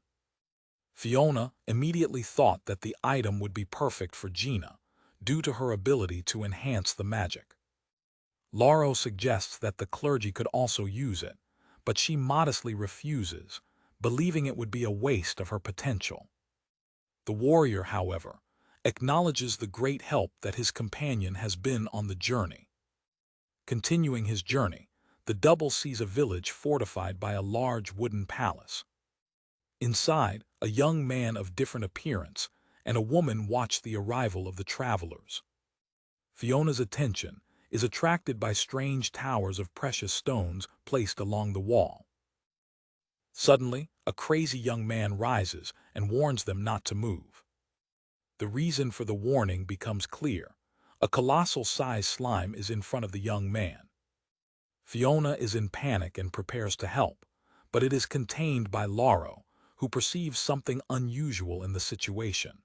Fiona immediately thought that the item would be perfect for Gina, due to her ability to enhance the magic. Lauro suggests that the clergy could also use it, but she modestly refuses, believing it would be a waste of her potential. The warrior, however, acknowledges the great help that his companion has been on the journey. Continuing his journey, the double sees a village fortified by a large wooden palace. Inside, a young man of different appearance and a woman watch the arrival of the travelers. Fiona's attention is attracted by strange towers of precious stones placed along the wall. Suddenly, a crazy young man rises and warns them not to move. The reason for the warning becomes clear. A colossal-sized slime is in front of the young man. Fiona is in panic and prepares to help, but it is contained by Lauro, who perceives something unusual in the situation.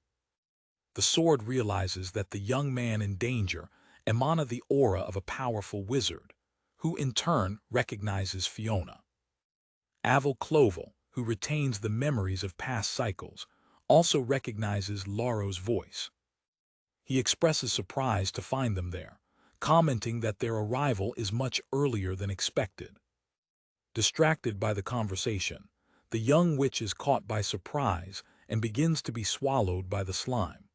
The sword realizes that the young man in danger emana the aura of a powerful wizard, who in turn recognizes Fiona. Avel Clovel, who retains the memories of past cycles, also recognizes Lauro's voice. He expresses surprise to find them there, commenting that their arrival is much earlier than expected. Distracted by the conversation, the young witch is caught by surprise and begins to be swallowed by the slime.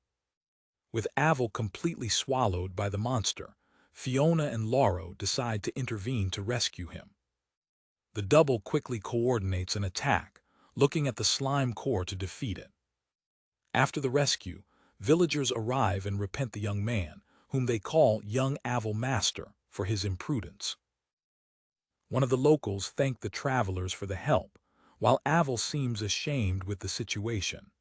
With Avel completely swallowed by the monster, Fiona and Lauro decide to intervene to rescue him. The double quickly coordinates an attack, looking at the slime core to defeat it. After the rescue, villagers arrive and repent the young man, whom they call young Avel Master, for his imprudence. One of the locals thank the travelers for the help, while Avel seems ashamed with the situation.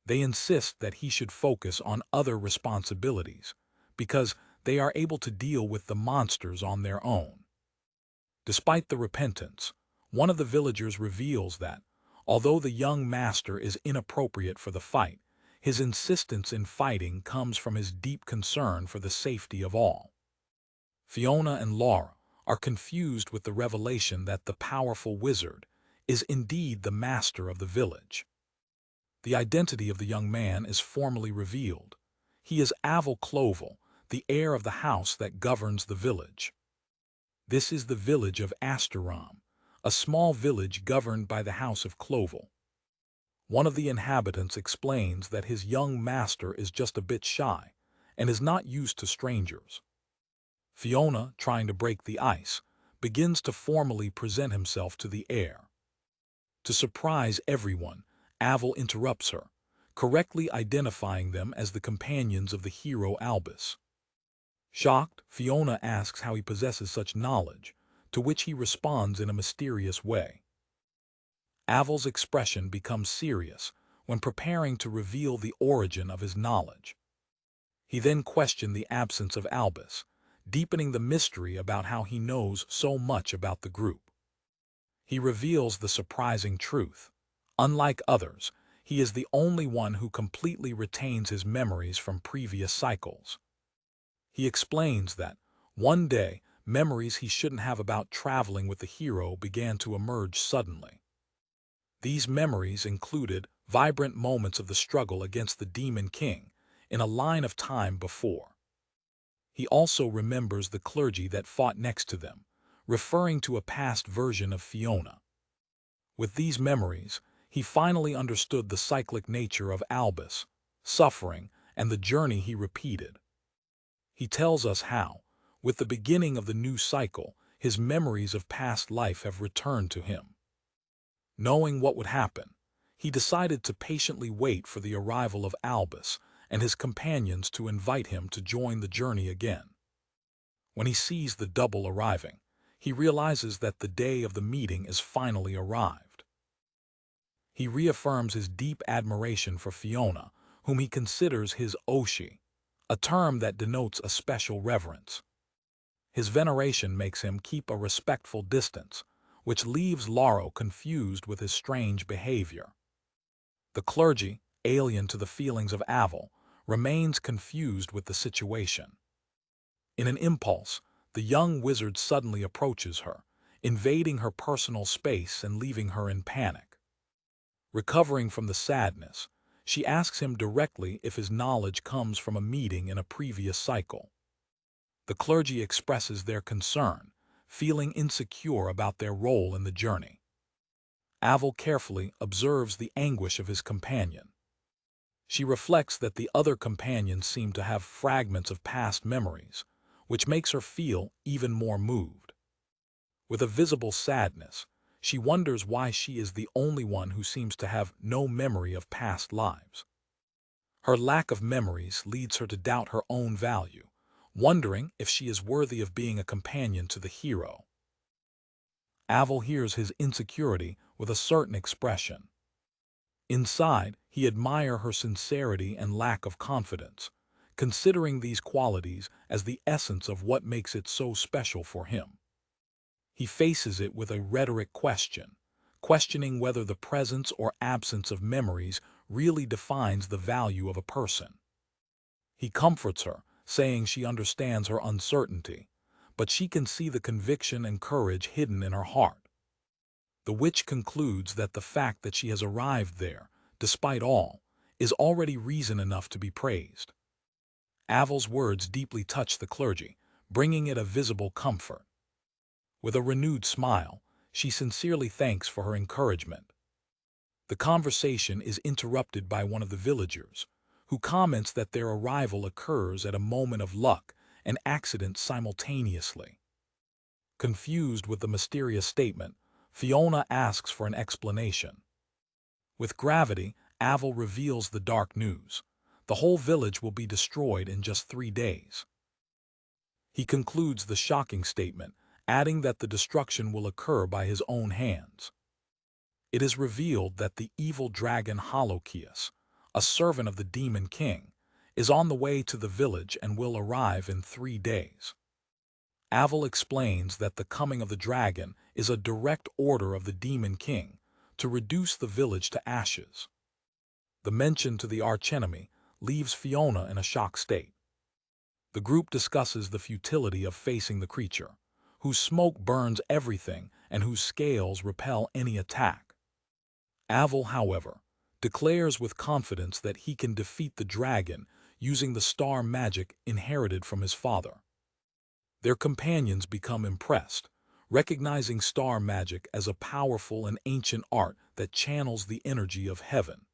They insist that he should focus on other responsibilities, because they are able to deal with the monsters on their own. Despite the repentance, one of the villagers reveals that, although the young master is inappropriate for the fight, his insistence in fighting comes from his deep concern for the safety of all. Fiona and Laura are confused with the revelation that the powerful wizard is indeed the master of the village. The identity of the young man is formally revealed. He is Aval Clovel, the heir of the house that governs the village. This is the village of Asteram, a small village governed by the house of Clovel. One of the inhabitants explains that his young master is just a bit shy and is not used to strangers. Fiona, trying to break the ice, begins to formally present himself to the heir. To surprise everyone, Aval interrupts her, correctly identifying them as the companions of the hero Albus. Shocked, Fiona asks how he possesses such knowledge, to which he responds in a mysterious way. Aval's expression becomes serious when preparing to reveal the origin of his knowledge. He then questioned the absence of Albus, deepening the mystery about how he knows so much about the group. He reveals the surprising truth. Unlike others, he is the only one who completely retains his memories from previous cycles. He explains that, one day, memories he shouldn't have about traveling with the hero began to emerge suddenly. These memories included vibrant moments of the struggle against the Demon King in a line of time before. He also remembers the clergy that fought next to them, referring to a past version of Fiona. With these memories, he finally understood the cyclic nature of Albus, suffering, and the journey he repeated. He tells us how, with the beginning of the new cycle, his memories of past life have returned to him. Knowing what would happen, he decided to patiently wait for the arrival of Albus and his companions to invite him to join the journey again. When he sees the double arriving, he realizes that the day of the meeting is finally arrived. He reaffirms his deep admiration for Fiona, whom he considers his Oshi, a term that denotes a special reverence. His veneration makes him keep a respectful distance, which leaves Laro confused with his strange behavior. The clergy, alien to the feelings of Aval, remains confused with the situation. In an impulse, the young wizard suddenly approaches her, invading her personal space and leaving her in panic. Recovering from the sadness, she asks him directly if his knowledge comes from a meeting in a previous cycle. The clergy expresses their concern, feeling insecure about their role in the journey. Aval carefully observes the anguish of his companion. She reflects that the other companions seem to have fragments of past memories, which makes her feel even more moved. With a visible sadness, she wonders why she is the only one who seems to have no memory of past lives. Her lack of memories leads her to doubt her own value, wondering if she is worthy of being a companion to the hero. Aval hears his insecurity with a certain expression. Inside, he admires her sincerity and lack of confidence, considering these qualities as the essence of what makes it so special for him. He faces it with a rhetoric question, questioning whether the presence or absence of memories really defines the value of a person. He comforts her, saying she understands her uncertainty, but she can see the conviction and courage hidden in her heart. The witch concludes that the fact that she has arrived there, despite all, is already reason enough to be praised. Aval's words deeply touch the clergy, bringing it a visible comfort. With a renewed smile, she sincerely thanks for her encouragement. The conversation is interrupted by one of the villagers, who comments that their arrival occurs at a moment of luck and accident simultaneously. Confused with the mysterious statement, Fiona asks for an explanation. With gravity, Aval reveals the dark news. The whole village will be destroyed in just 3 days. He concludes the shocking statement, adding that the destruction will occur by his own hands. It is revealed that the evil dragon Holokius, a servant of the Demon King, is on the way to the village and will arrive in 3 days. Aval explains that the coming of the dragon is a direct order of the Demon King to reduce the village to ashes. The mention to the archenemy leaves Fiona in a shocked state. The group discusses the futility of facing the creature, whose smoke burns everything and whose scales repel any attack. Aval, however, declares with confidence that he can defeat the dragon using the star magic inherited from his father. Their companions become impressed, recognizing star magic as a powerful and ancient art that channels the energy of heaven.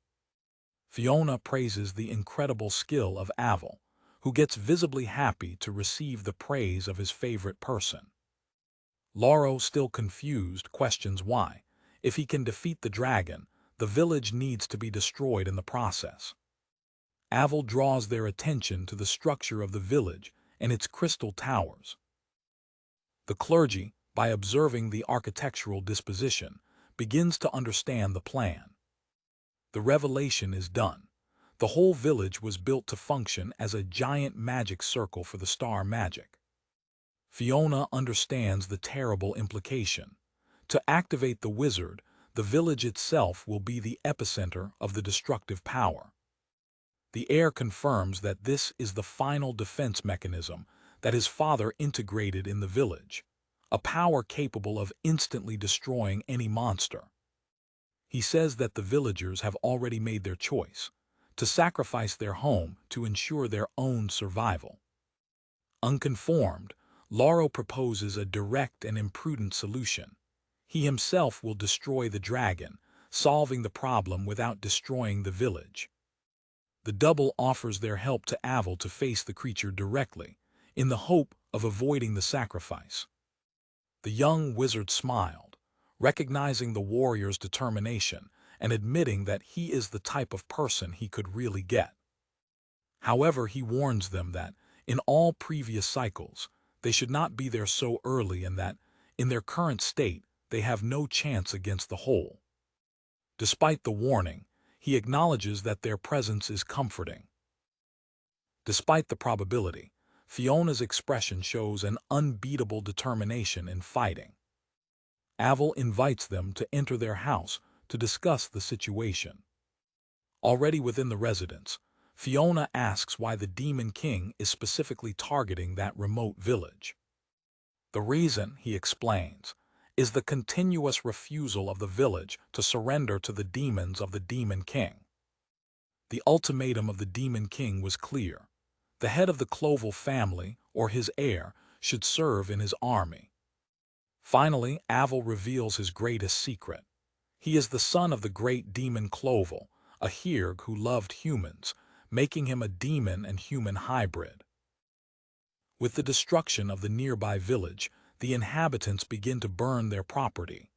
Fiona praises the incredible skill of Aval, who gets visibly happy to receive the praise of his favorite person. Lauro, still confused, questions why, if he can defeat the dragon, the village needs to be destroyed in the process. Aval draws their attention to the structure of the village and its crystal towers. The clergy, by observing the architectural disposition, begins to understand the plan. The revelation is done. The whole village was built to function as a giant magic circle for the star magic. Fiona understands the terrible implication. To activate the wizard, the village itself will be the epicenter of the destructive power. The heir confirms that this is the final defense mechanism that his father integrated in the village, a power capable of instantly destroying any monster. He says that the villagers have already made their choice, to sacrifice their home to ensure their own survival. Unconformed, Lauro proposes a direct and imprudent solution. He himself will destroy the dragon, solving the problem without destroying the village. The double offers their help to Aval to face the creature directly, in the hope of avoiding the sacrifice. The young wizard smiled, recognizing the warrior's determination and admitting that he is the type of person he could really get. However, he warns them that, in all previous cycles, they should not be there so early and that, in their current state, they have no chance against the whole. Despite the warning, he acknowledges that their presence is comforting. Despite the probability, Fiona's expression shows an unbeatable determination in fighting. Aval invites them to enter their house to discuss the situation. Already within the residence, Fiona asks why the Demon King is specifically targeting that remote village. The reason, he explains, is the continuous refusal of the village to surrender to the demons of the Demon King. The ultimatum of the Demon King was clear. The head of the Clovel family, or his heir, should serve in his army. Finally, Aval reveals his greatest secret. He is the son of the great demon Clovel, a Hirg who loved humans, making him a demon and human hybrid. With the destruction of the nearby village, the inhabitants begin to burn their property.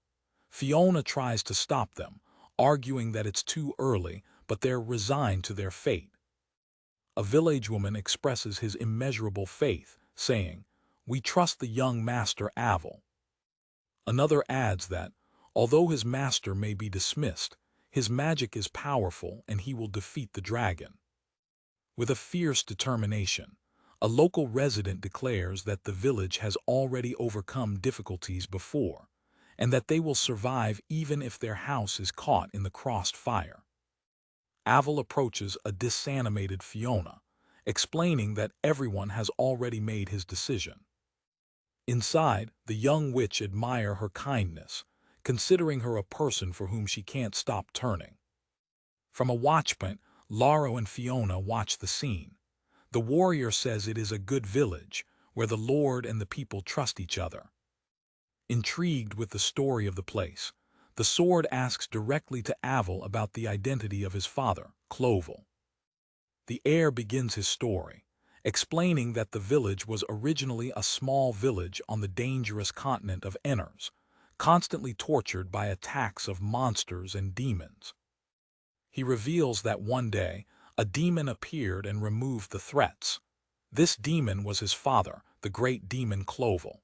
Fiona tries to stop them, arguing that it's too early, but they're resigned to their fate. A village woman expresses his immeasurable faith, saying, "We trust the young master Aval." Another adds that, although his master may be dismissed, his magic is powerful and he will defeat the dragon. With a fierce determination, a local resident declares that the village has already overcome difficulties before, and that they will survive even if their house is caught in the crossed fire. Aval approaches a disanimated Fiona, explaining that everyone has already made his decision. Inside, the young witch admires her kindness, considering her a person for whom she can't stop turning. From a watchpoint, Lauro and Fiona watch the scene. The warrior says it is a good village, where the Lord and the people trust each other. Intrigued with the story of the place, the sword asks directly to Aval about the identity of his father, Clovel. The heir begins his story, explaining that the village was originally a small village on the dangerous continent of Enners, constantly tortured by attacks of monsters and demons. He reveals that one day, a demon appeared and removed the threats. This demon was his father, the great demon Clovel.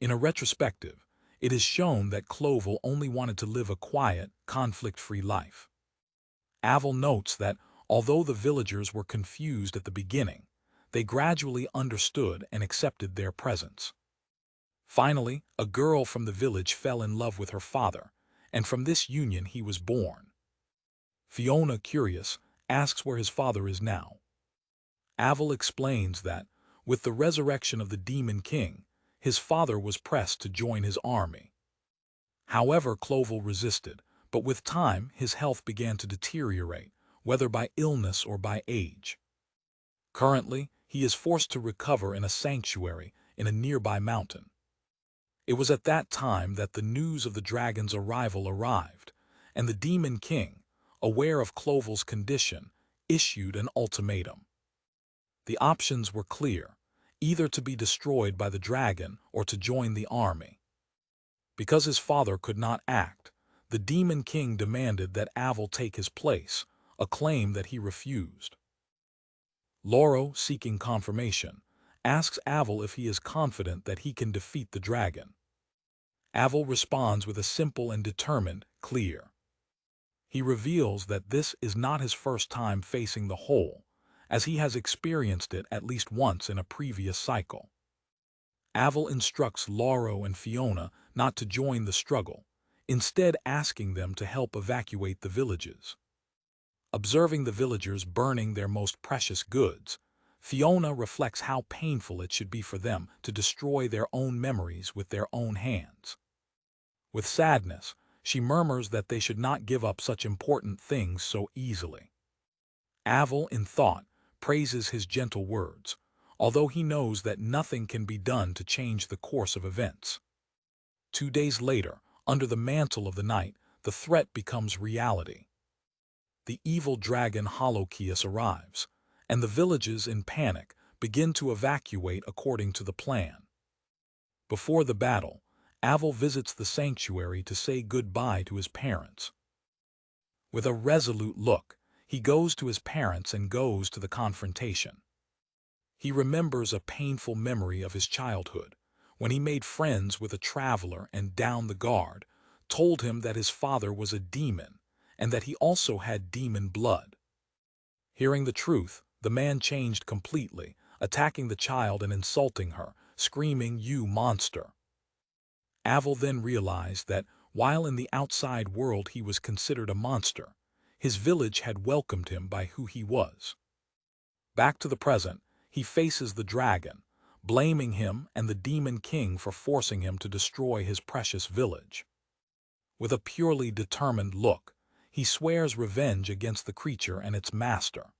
In a retrospective, it is shown that Clovel only wanted to live a quiet, conflict-free life. Aval notes that, although the villagers were confused at the beginning, they gradually understood and accepted their presence. Finally, a girl from the village fell in love with her father, and from this union he was born. Fiona, curious, asks where his father is now. Aval explains that, with the resurrection of the Demon King, his father was pressed to join his army. However, Clovel resisted, but with time his health began to deteriorate, whether by illness or by age. Currently, he is forced to recover in a sanctuary in a nearby mountain. It was at that time that the news of the dragon's arrival arrived, and the Demon King, aware of Clovel's condition, issued an ultimatum. The options were clear, either to be destroyed by the dragon or to join the army. Because his father could not act, the Demon King demanded that Aval take his place, a claim that he refused. Loro, seeking confirmation, asks Aval if he is confident that he can defeat the dragon. Aval responds with a simple and determined, clear. He reveals that this is not his first time facing the hole, as he has experienced it at least once in a previous cycle. Aval instructs Loro and Fiona not to join the struggle, instead asking them to help evacuate the villages. Observing the villagers burning their most precious goods, Fiona reflects how painful it should be for them to destroy their own memories with their own hands. With sadness, she murmurs that they should not give up such important things so easily. Aval, in thought, praises his gentle words, although he knows that nothing can be done to change the course of events. 2 days later, under the mantle of the night, the threat becomes reality. The evil dragon Holokius arrives, and the villages, in panic, begin to evacuate according to the plan. Before the battle, Aval visits the sanctuary to say goodbye to his parents. With a resolute look, he goes to his parents and goes to the confrontation. He remembers a painful memory of his childhood, when he made friends with a traveler and down the guard, told him that his father was a demon and that he also had demon blood. Hearing the truth, the man changed completely, attacking the child and insulting her, screaming, "You monster!" Aval then realized that, while in the outside world he was considered a monster, his village had welcomed him by who he was. Back to the present, he faces the dragon, blaming him and the Demon King for forcing him to destroy his precious village. With a purely determined look, he swears revenge against the creature and its master.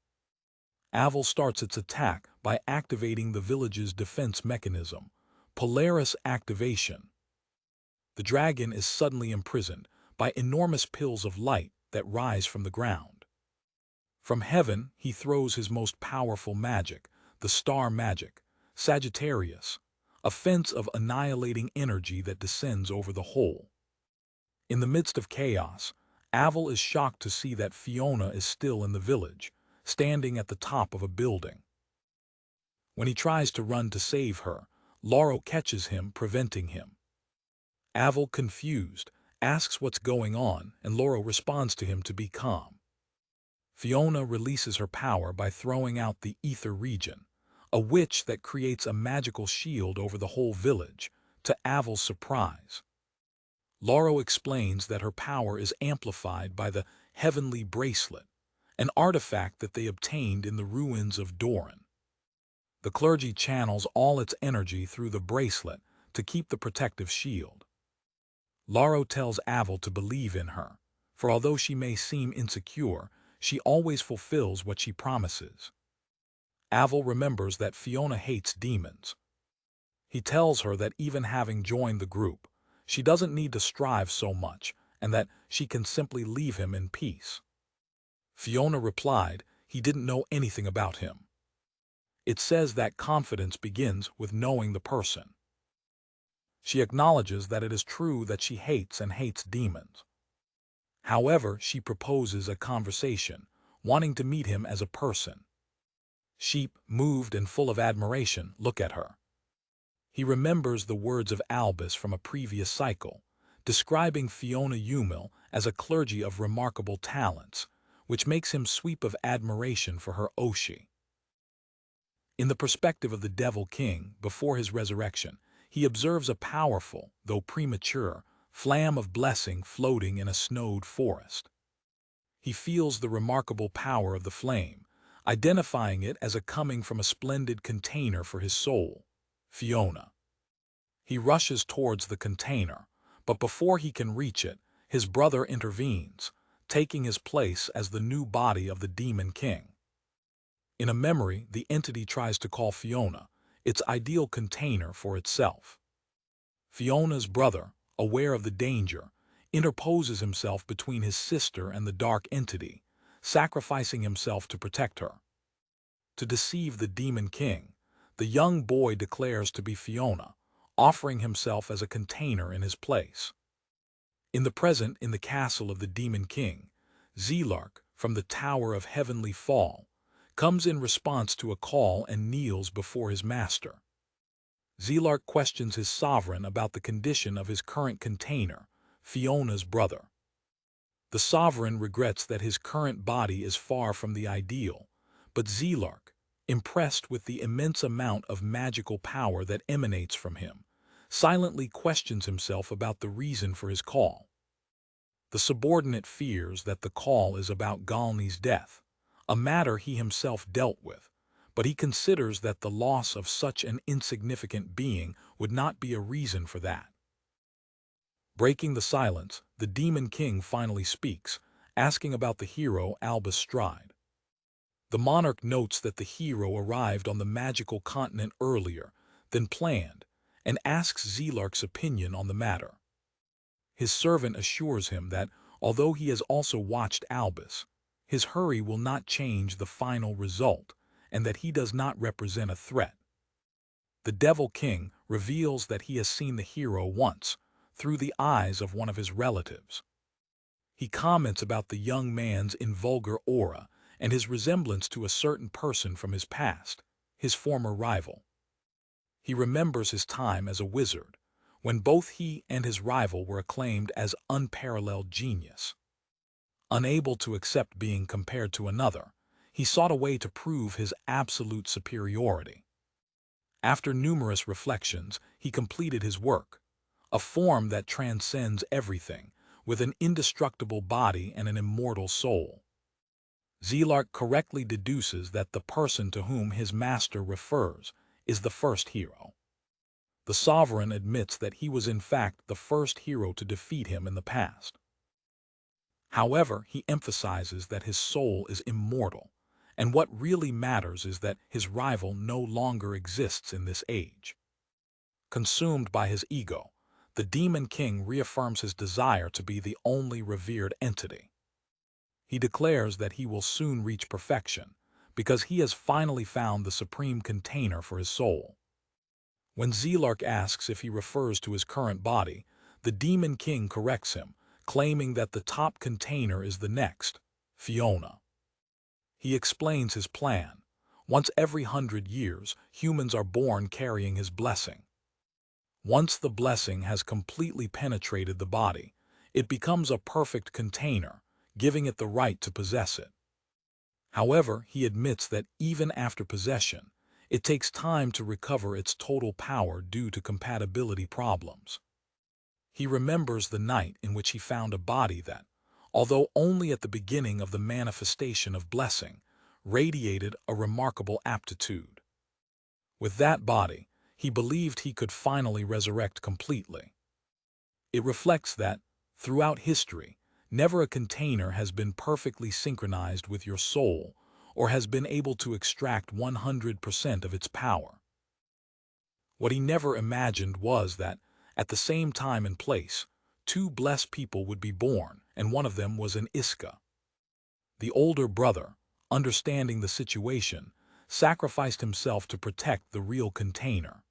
Aval starts its attack by activating the village's defense mechanism, Polaris activation. The dragon is suddenly imprisoned by enormous pills of light that rise from the ground. From heaven, he throws his most powerful magic, the star magic, Sagittarius, a fence of annihilating energy that descends over the whole. In the midst of chaos, Aval is shocked to see that Fiona is still in the village, standing at the top of a building. When he tries to run to save her, Loro catches him, preventing him. Aval, confused, asks what's going on, and Loro responds to him to be calm. Fiona releases her power by throwing out the ether region, a witch that creates a magical shield over the whole village, to Aval's surprise. Loro explains that her power is amplified by the heavenly bracelet, an artifact that they obtained in the ruins of Doran. The clergy channels all its energy through the bracelet to keep the protective shield. Loro tells Aval to believe in her, for although she may seem insecure, she always fulfills what she promises. Aval remembers that Fiona hates demons. He tells her that even having joined the group, she doesn't need to strive so much, and that she can simply leave him in peace. Fiona replied he didn't know anything about him. It says that confidence begins with knowing the person. She acknowledges that it is true that she hates demons. However, she proposes a conversation, wanting to meet him as a person. Sheep, moved and full of admiration, look at her. He remembers the words of Albus from a previous cycle, describing Fiona Yumil as a clergy of remarkable talents, which makes him sweep of admiration for her Oshi. In the perspective of the Devil King, before his resurrection, he observes a powerful, though premature, flame of blessing floating in a snowed forest. He feels the remarkable power of the flame, identifying it as a coming from a splendid container for his soul, Fiona. He rushes towards the container, but before he can reach it, his brother intervenes, taking his place as the new body of the Demon King. In a memory, the entity tries to call Fiona, its ideal container for itself. Fiona's brother, aware of the danger, interposes himself between his sister and the dark entity, sacrificing himself to protect her. To deceive the Demon King, the young boy declares to be Fiona, offering himself as a container in his place. In the present, in the castle of the Demon King, Zelark, from the Tower of Heavenly Fall, comes in response to a call and kneels before his master. Zelark questions his sovereign about the condition of his current container, Fiona's brother. The sovereign regrets that his current body is far from the ideal, but Zelark, impressed with the immense amount of magical power that emanates from him, silently questions himself about the reason for his call. The subordinate fears that the call is about Galni's death, a matter he himself dealt with, but he considers that the loss of such an insignificant being would not be a reason for that. Breaking the silence, the Demon King finally speaks, asking about the hero Albus Stride. The monarch notes that the hero arrived on the magical continent earlier than planned and asks Zelark's opinion on the matter. His servant assures him that, although he has also watched Albus, his hurry will not change the final result and that he does not represent a threat. The Devil King reveals that he has seen the hero once, through the eyes of one of his relatives. He comments about the young man's invulgar aura and his resemblance to a certain person from his past, his former rival. He remembers his time as a wizard, when both he and his rival were acclaimed as unparalleled genius. Unable to accept being compared to another, he sought a way to prove his absolute superiority. After numerous reflections, he completed his work, a form that transcends everything, with an indestructible body and an immortal soul. Zelark correctly deduces that the person to whom his master refers is the first hero. The sovereign admits that he was in fact the first hero to defeat him in the past. However, he emphasizes that his soul is immortal, and what really matters is that his rival no longer exists in this age. Consumed by his ego, the Demon King reaffirms his desire to be the only revered entity. He declares that he will soon reach perfection, because he has finally found the supreme container for his soul. When Zelark asks if he refers to his current body, the Demon King corrects him, claiming that the top container is the next, Fiona. He explains his plan. Once every 100 years, humans are born carrying his blessing. Once the blessing has completely penetrated the body, it becomes a perfect container, giving it the right to possess it. However, he admits that even after possession, it takes time to recover its total power due to compatibility problems. He remembers the night in which he found a body that, although only at the beginning of the manifestation of blessing, radiated a remarkable aptitude. With that body, he believed he could finally resurrect completely. It reflects that, throughout history, never a container has been perfectly synchronized with your soul or has been able to extract 100% of its power. What he never imagined was that, at the same time and place, two blessed people would be born, and one of them was an Iska. The older brother, understanding the situation, sacrificed himself to protect the real container.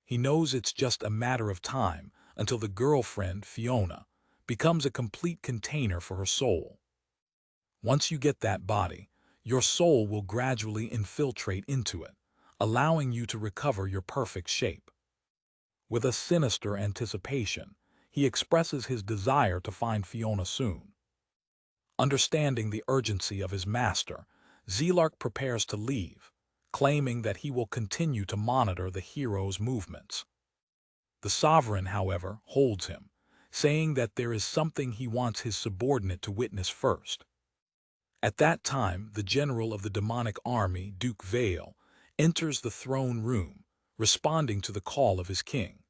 He knows it's just a matter of time until the girlfriend, Fiona, becomes a complete container for her soul. Once you get that body, your soul will gradually infiltrate into it, allowing you to recover your perfect shape. With a sinister anticipation, he expresses his desire to find Fiona soon. Understanding the urgency of his master, Zelark prepares to leave, claiming that he will continue to monitor the hero's movements. The sovereign, however, holds him, saying that there is something he wants his subordinate to witness first. At that time, the general of the demonic army, Duke Vale, enters the throne room, responding to the call of his king.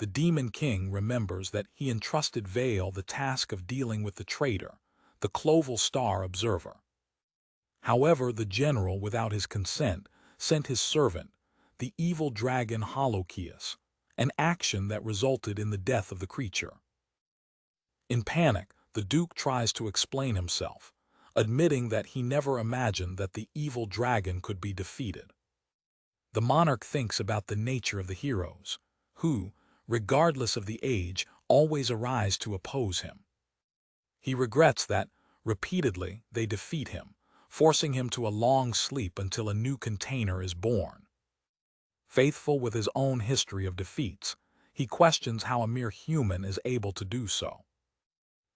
The Demon King remembers that he entrusted Vale the task of dealing with the traitor, the Cloval Star Observer. However, the general, without his consent, sent his servant, the evil dragon Holokius, an action that resulted in the death of the creature. In panic, the Duke tries to explain himself, admitting that he never imagined that the evil dragon could be defeated. The monarch thinks about the nature of the heroes, who, regardless of the age, always arise to oppose him. He regrets that, repeatedly, they defeat him, forcing him to a long sleep until a new container is born. Faithful with his own history of defeats, he questions how a mere human is able to do so.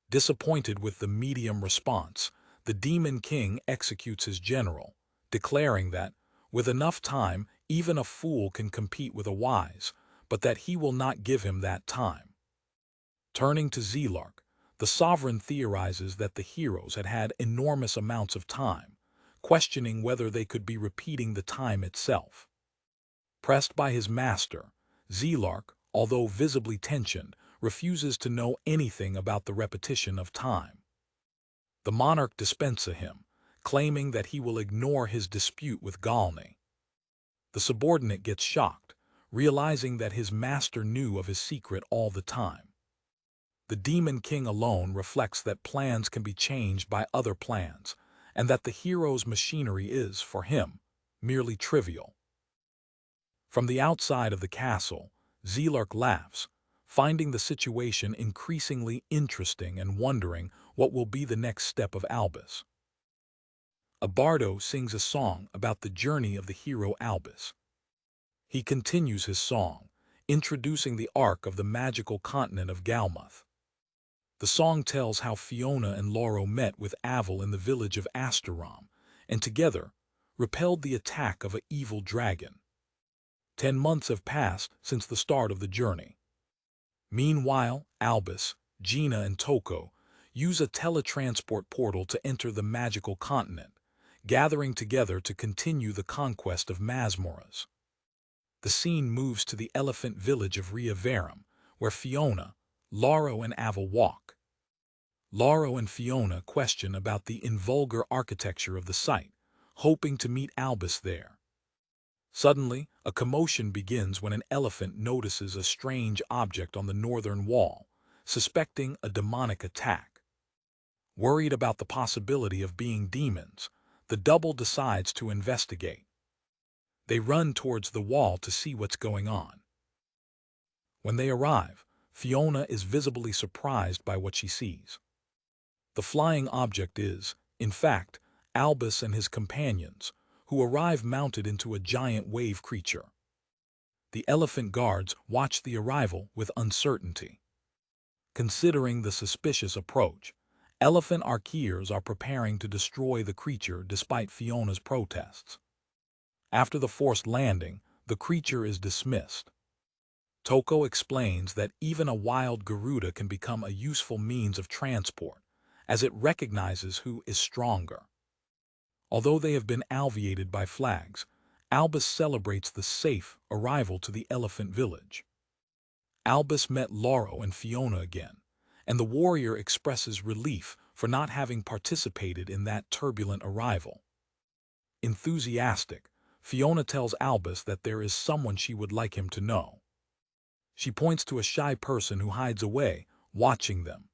Disappointed with the medium response, the Demon King executes his general, declaring that, with enough time, even a fool can compete with a wise, but that he will not give him that time. Turning to Zelark, the sovereign theorizes that the heroes had had enormous amounts of time, questioning whether they could be repeating the time itself. Pressed by his master, Zelark, although visibly tensioned, refuses to know anything about the repetition of time. The monarch dispenses him, claiming that he will ignore his dispute with Galney. The subordinate gets shocked, realizing that his master knew of his secret all the time. The Demon King alone reflects that plans can be changed by other plans, and that the hero's machinery is, for him, merely trivial. From the outside of the castle, Zelark laughs, finding the situation increasingly interesting and wondering what will be the next step of Albus. A bardo sings a song about the journey of the hero Albus. He continues his song, introducing the arc of the magical continent of Galmuth. The song tells how Fiona and Lauro met with Aval in the village of Asterom, and together repelled the attack of an evil dragon. 10 months have passed since the start of the journey. Meanwhile, Albus, Gina, and Toko use a teletransport portal to enter the magical continent, gathering together to continue the conquest of Masmoras. The scene moves to the elephant village of Ria Verum, where Fiona, Lauro, and Aval walk. Lauro and Fiona question about the invulgar architecture of the site, hoping to meet Albus there. Suddenly, a commotion begins when an elephant notices a strange object on the northern wall, suspecting a demonic attack. Worried about the possibility of being demons, the double decides to investigate. They run towards the wall to see what's going on. When they arrive, Fiona is visibly surprised by what she sees. The flying object is, in fact, Albus and his companions, who arrive mounted into a giant wave creature. The elephant guards watch the arrival with uncertainty. Considering the suspicious approach, elephant archers are preparing to destroy the creature despite Fiona's protests. After the forced landing, the creature is dismissed. Toko explains that even a wild Garuda can become a useful means of transport, as it recognizes who is stronger. Although they have been alveated by flags, Albus celebrates the safe arrival to the elephant village. Albus met Lauro and Fiona again, and the warrior expresses relief for not having participated in that turbulent arrival. Enthusiastic, Fiona tells Albus that there is someone she would like him to know. She points to a shy person who hides away, watching them.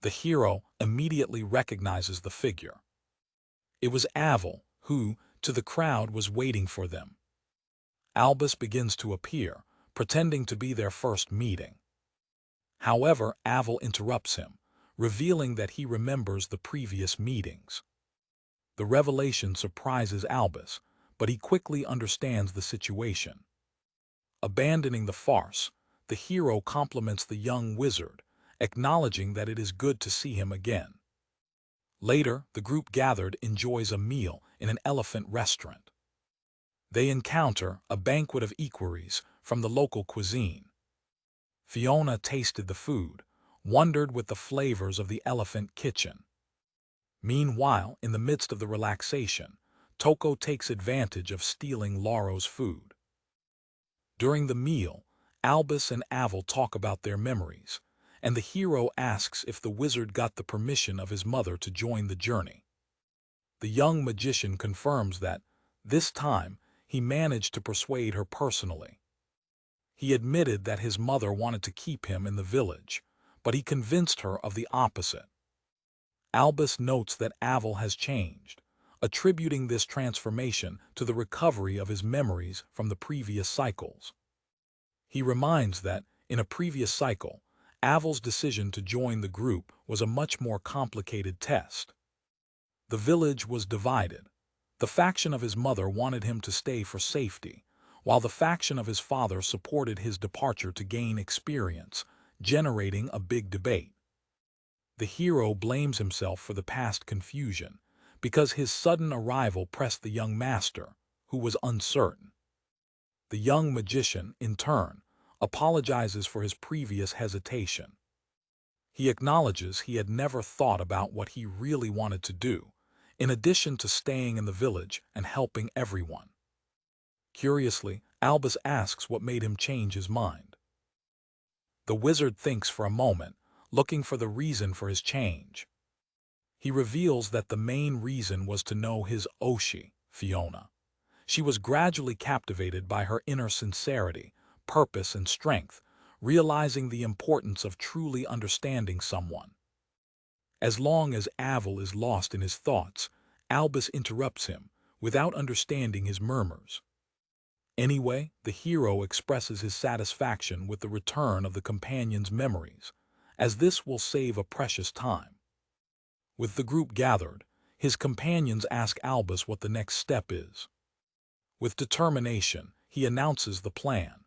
The hero immediately recognizes the figure. It was Aval, who, to the crowd, was waiting for them. Albus begins to appear, pretending to be their first meeting. However, Aval interrupts him, revealing that he remembers the previous meetings. The revelation surprises Albus, but he quickly understands the situation. Abandoning the farce, the hero compliments the young wizard, acknowledging that it is good to see him again. Later, the group gathered enjoys a meal in an elephant restaurant. They encounter a banquet of equerries from the local cuisine. Fiona tasted the food, wondered with the flavors of the elephant kitchen. Meanwhile, in the midst of the relaxation, Toko takes advantage of stealing Lauro's food. During the meal, Albus and Aval talk about their memories, and the hero asks if the wizard got the permission of his mother to join the journey. The young magician confirms that, this time, he managed to persuade her personally. He admitted that his mother wanted to keep him in the village, but he convinced her of the opposite. Albus notes that Aval has changed, attributing this transformation to the recovery of his memories from the previous cycles. He reminds that, in a previous cycle, Aval's decision to join the group was a much more complicated test. The village was divided. The faction of his mother wanted him to stay for safety, while the faction of his father supported his departure to gain experience, generating a big debate. The hero blames himself for the past confusion, because his sudden arrival pressed the young master, who was uncertain. The young magician, in turn, apologizes for his previous hesitation. He acknowledges he had never thought about what he really wanted to do, in addition to staying in the village and helping everyone. Curiously, Albus asks what made him change his mind. The wizard thinks for a moment, looking for the reason for his change. He reveals that the main reason was to know his Oshi, Fiona. She was gradually captivated by her inner sincerity, purpose, and strength, realizing the importance of truly understanding someone. As long as Aval is lost in his thoughts, Albus interrupts him, without understanding his murmurs. Anyway, the hero expresses his satisfaction with the return of the companion's memories, as this will save a precious time. With the group gathered, his companions ask Albus what the next step is. With determination, he announces the plan: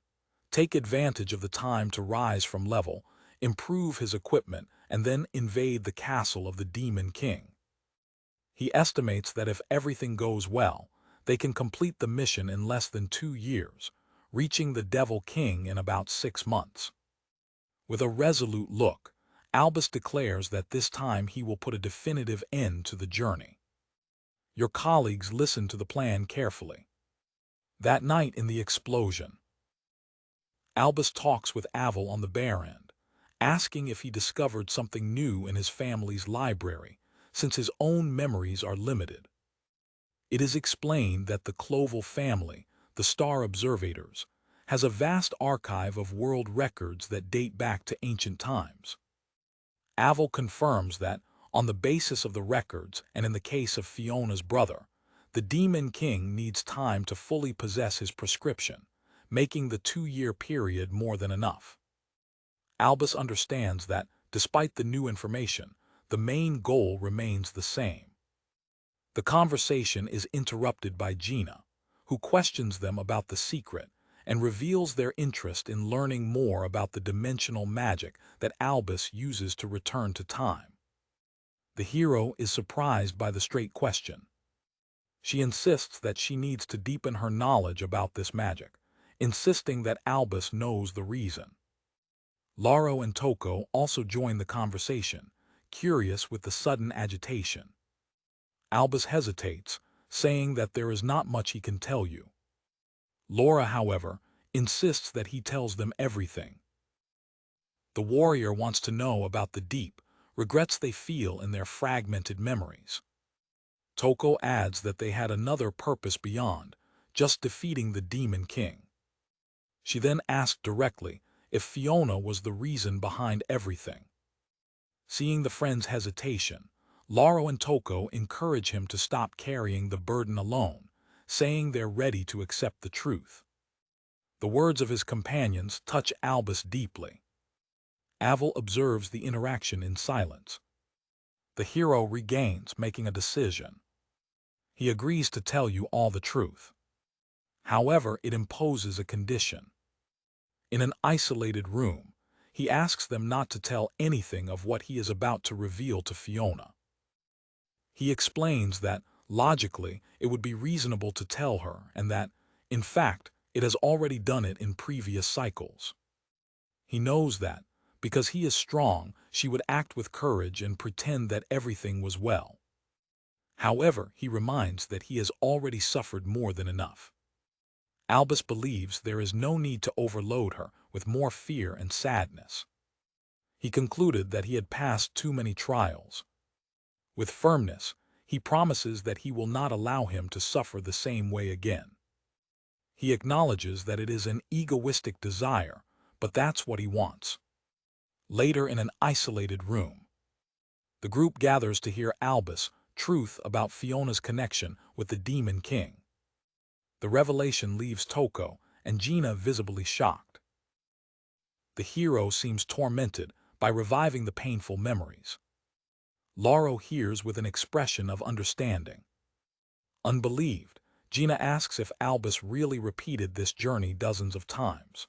take advantage of the time to rise from level, improve his equipment, and then invade the castle of the Demon King. He estimates that if everything goes well, they can complete the mission in less than 2 years, reaching the Devil King in about 6 months. With a resolute look, Albus declares that this time he will put a definitive end to the journey. Your colleagues listen to the plan carefully. That night in the explosion, Albus talks with Aval on the bare end, asking if he discovered something new in his family's library, since his own memories are limited. It is explained that the Clovel family, the Star Observators, has a vast archive of world records that date back to ancient times. Aval confirms that, on the basis of the records and in the case of Fiona's brother, the Demon King needs time to fully possess his prescription, making the 2-year period more than enough. Albus understands that, despite the new information, the main goal remains the same. The conversation is interrupted by Gina, who questions them about the secret and reveals their interest in learning more about the dimensional magic that Albus uses to return to time. The hero is surprised by the straight question. She insists that she needs to deepen her knowledge about this magic, insisting that Albus knows the reason. Laro and Toko also join the conversation, curious with the sudden agitation. Albus hesitates, saying that there is not much he can tell you. Laura, however, insists that he tells them everything. The warrior wants to know about the deep regrets they feel in their fragmented memories. Toko adds that they had another purpose beyond just defeating the Demon King. She then asked directly if Fiona was the reason behind everything. Seeing the friend's hesitation, Laro and Toko encourage him to stop carrying the burden alone, saying they're ready to accept the truth. The words of his companions touch Albus deeply. Aval observes the interaction in silence. The hero regains, making a decision. He agrees to tell you all the truth. However, it imposes a condition. In an isolated room, he asks them not to tell anything of what he is about to reveal to Fiona. He explains that, logically, it would be reasonable to tell her and that, in fact, it has already done it in previous cycles. He knows that, because he is strong, she would act with courage and pretend that everything was well. However, he reminds that he has already suffered more than enough. Albus believes there is no need to overload her with more fear and sadness. He concluded that he had passed too many trials. With firmness, he promises that he will not allow him to suffer the same way again. He acknowledges that it is an egoistic desire, but that's what he wants. Later, in an isolated room, the group gathers to hear Albus' truth about Fiona's connection with the Demon King. The revelation leaves Toko and Gina visibly shocked. The hero seems tormented by reviving the painful memories. Lauro hears with an expression of understanding. Unbelieved, Gina asks if Albus really repeated this journey dozens of times.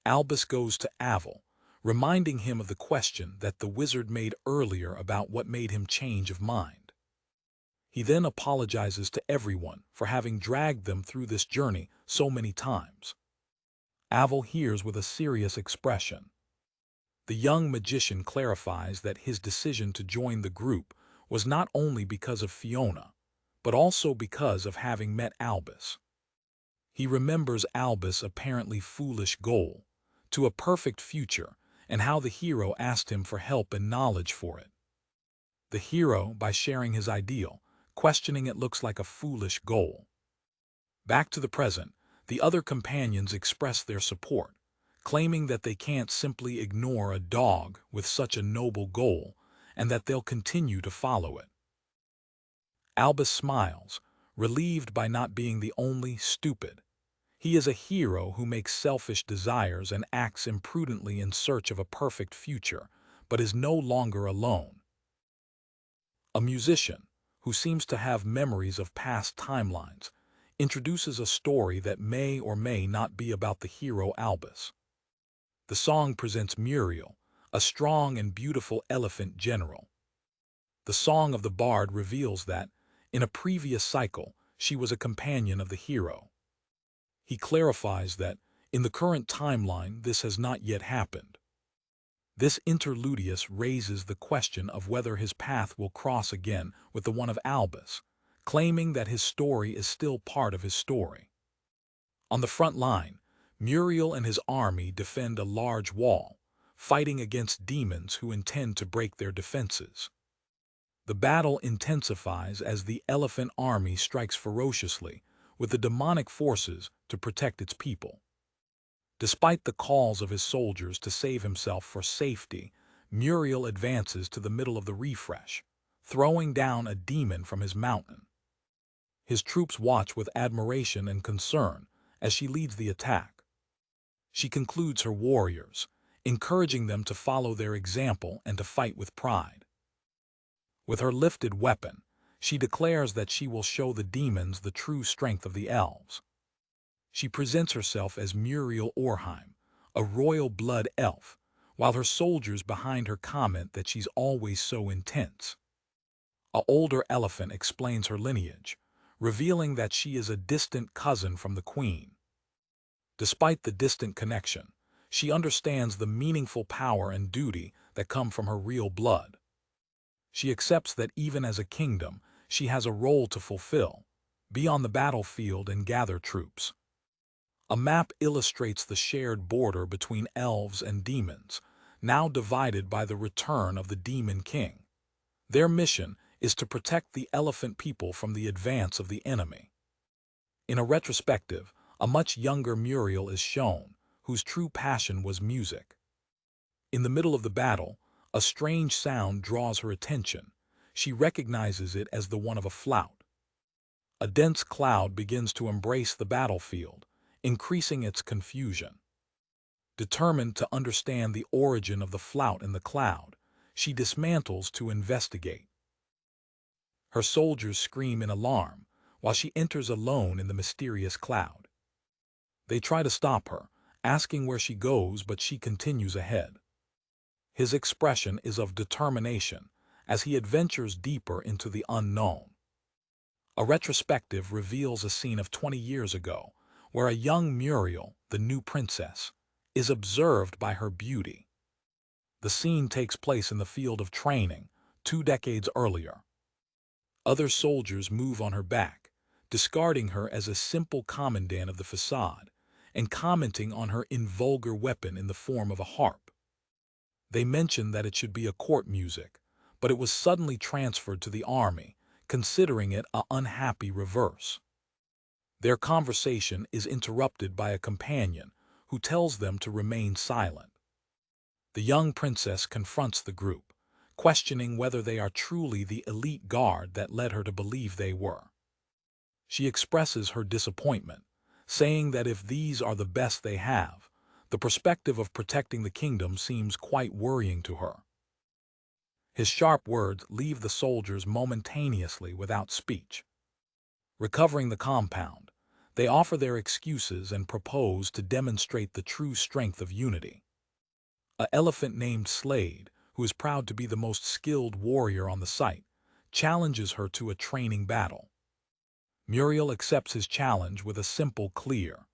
Albus goes to Aval, reminding him of the question that the wizard made earlier about what made him change of mind. He then apologizes to everyone for having dragged them through this journey so many times. Aval hears with a serious expression. The young magician clarifies that his decision to join the group was not only because of Fiona, but also because of having met Albus. He remembers Albus' apparently foolish goal to a perfect future and how the hero asked him for help and knowledge for it. The hero, by sharing his ideal, questioning it looks like a foolish goal. Back to the present, the other companions express their support, claiming that they can't simply ignore a dog with such a noble goal and that they'll continue to follow it. Albus smiles, relieved by not being the only stupid. He is a hero who makes selfish desires and acts imprudently in search of a perfect future, but is no longer alone. A musician, who seems to have memories of past timelines, introduces a story that may or may not be about the hero Albus. The song presents Muriel, a strong and beautiful elephant general. The song of the bard reveals that, in a previous cycle, she was a companion of the hero. He clarifies that, in the current timeline, this has not yet happened. This interludius raises the question of whether his path will cross again with the one of Albus, claiming that his story is still part of his story. On the front line, Muriel and his army defend a large wall, fighting against demons who intend to break their defenses. The battle intensifies as the elephant army strikes ferociously with the demonic forces to protect its people. Despite the calls of his soldiers to save himself for safety, Muriel advances to the middle of the refresh, throwing down a demon from his mountain. His troops watch with admiration and concern as she leads the attack. She concludes her warriors, encouraging them to follow their example and to fight with pride. With her lifted weapon, she declares that she will show the demons the true strength of the elves. She presents herself as Muriel Orheim, a royal blood elf, while her soldiers behind her comment that she's always so intense. An older elephant explains her lineage, revealing that she is a distant cousin from the queen. Despite the distant connection, she understands the meaningful power and duty that come from her real blood. She accepts that even as a kingdom, she has a role to fulfill, be on the battlefield and gather troops. A map illustrates the shared border between elves and demons, now divided by the return of the Demon King. Their mission is to protect the elephant people from the advance of the enemy. In a retrospective, a much younger Muriel is shown, whose true passion was music. In the middle of the battle, a strange sound draws her attention. She recognizes it as the one of a flout. A dense cloud begins to embrace the battlefield, increasing its confusion. Determined to understand the origin of the flout in the cloud, she dismantles to investigate. Her soldiers scream in alarm, while she enters alone in the mysterious cloud. They try to stop her, asking where she goes, but she continues ahead. His expression is of determination as he adventures deeper into the unknown. A retrospective reveals a scene of 20 years ago, where a young Muriel, the new princess, is observed by her beauty. The scene takes place in the field of training, 2 decades earlier. Other soldiers move on her back, discarding her as a simple commandant of the facade, and commenting on her invulgar weapon in the form of a harp. They mentioned that it should be a court music, but it was suddenly transferred to the army, considering it an unhappy reverse. Their conversation is interrupted by a companion who tells them to remain silent. The young princess confronts the group, questioning whether they are truly the elite guard that led her to believe they were. She expresses her disappointment, saying that if these are the best they have, the perspective of protecting the kingdom seems quite worrying to her. His sharp words leave the soldiers momentaneously without speech. Recovering the compound, they offer their excuses and propose to demonstrate the true strength of unity. An elephant named Slade, who is proud to be the most skilled warrior on the site, challenges her to a training battle. Muriel accepts his challenge with a simple clear.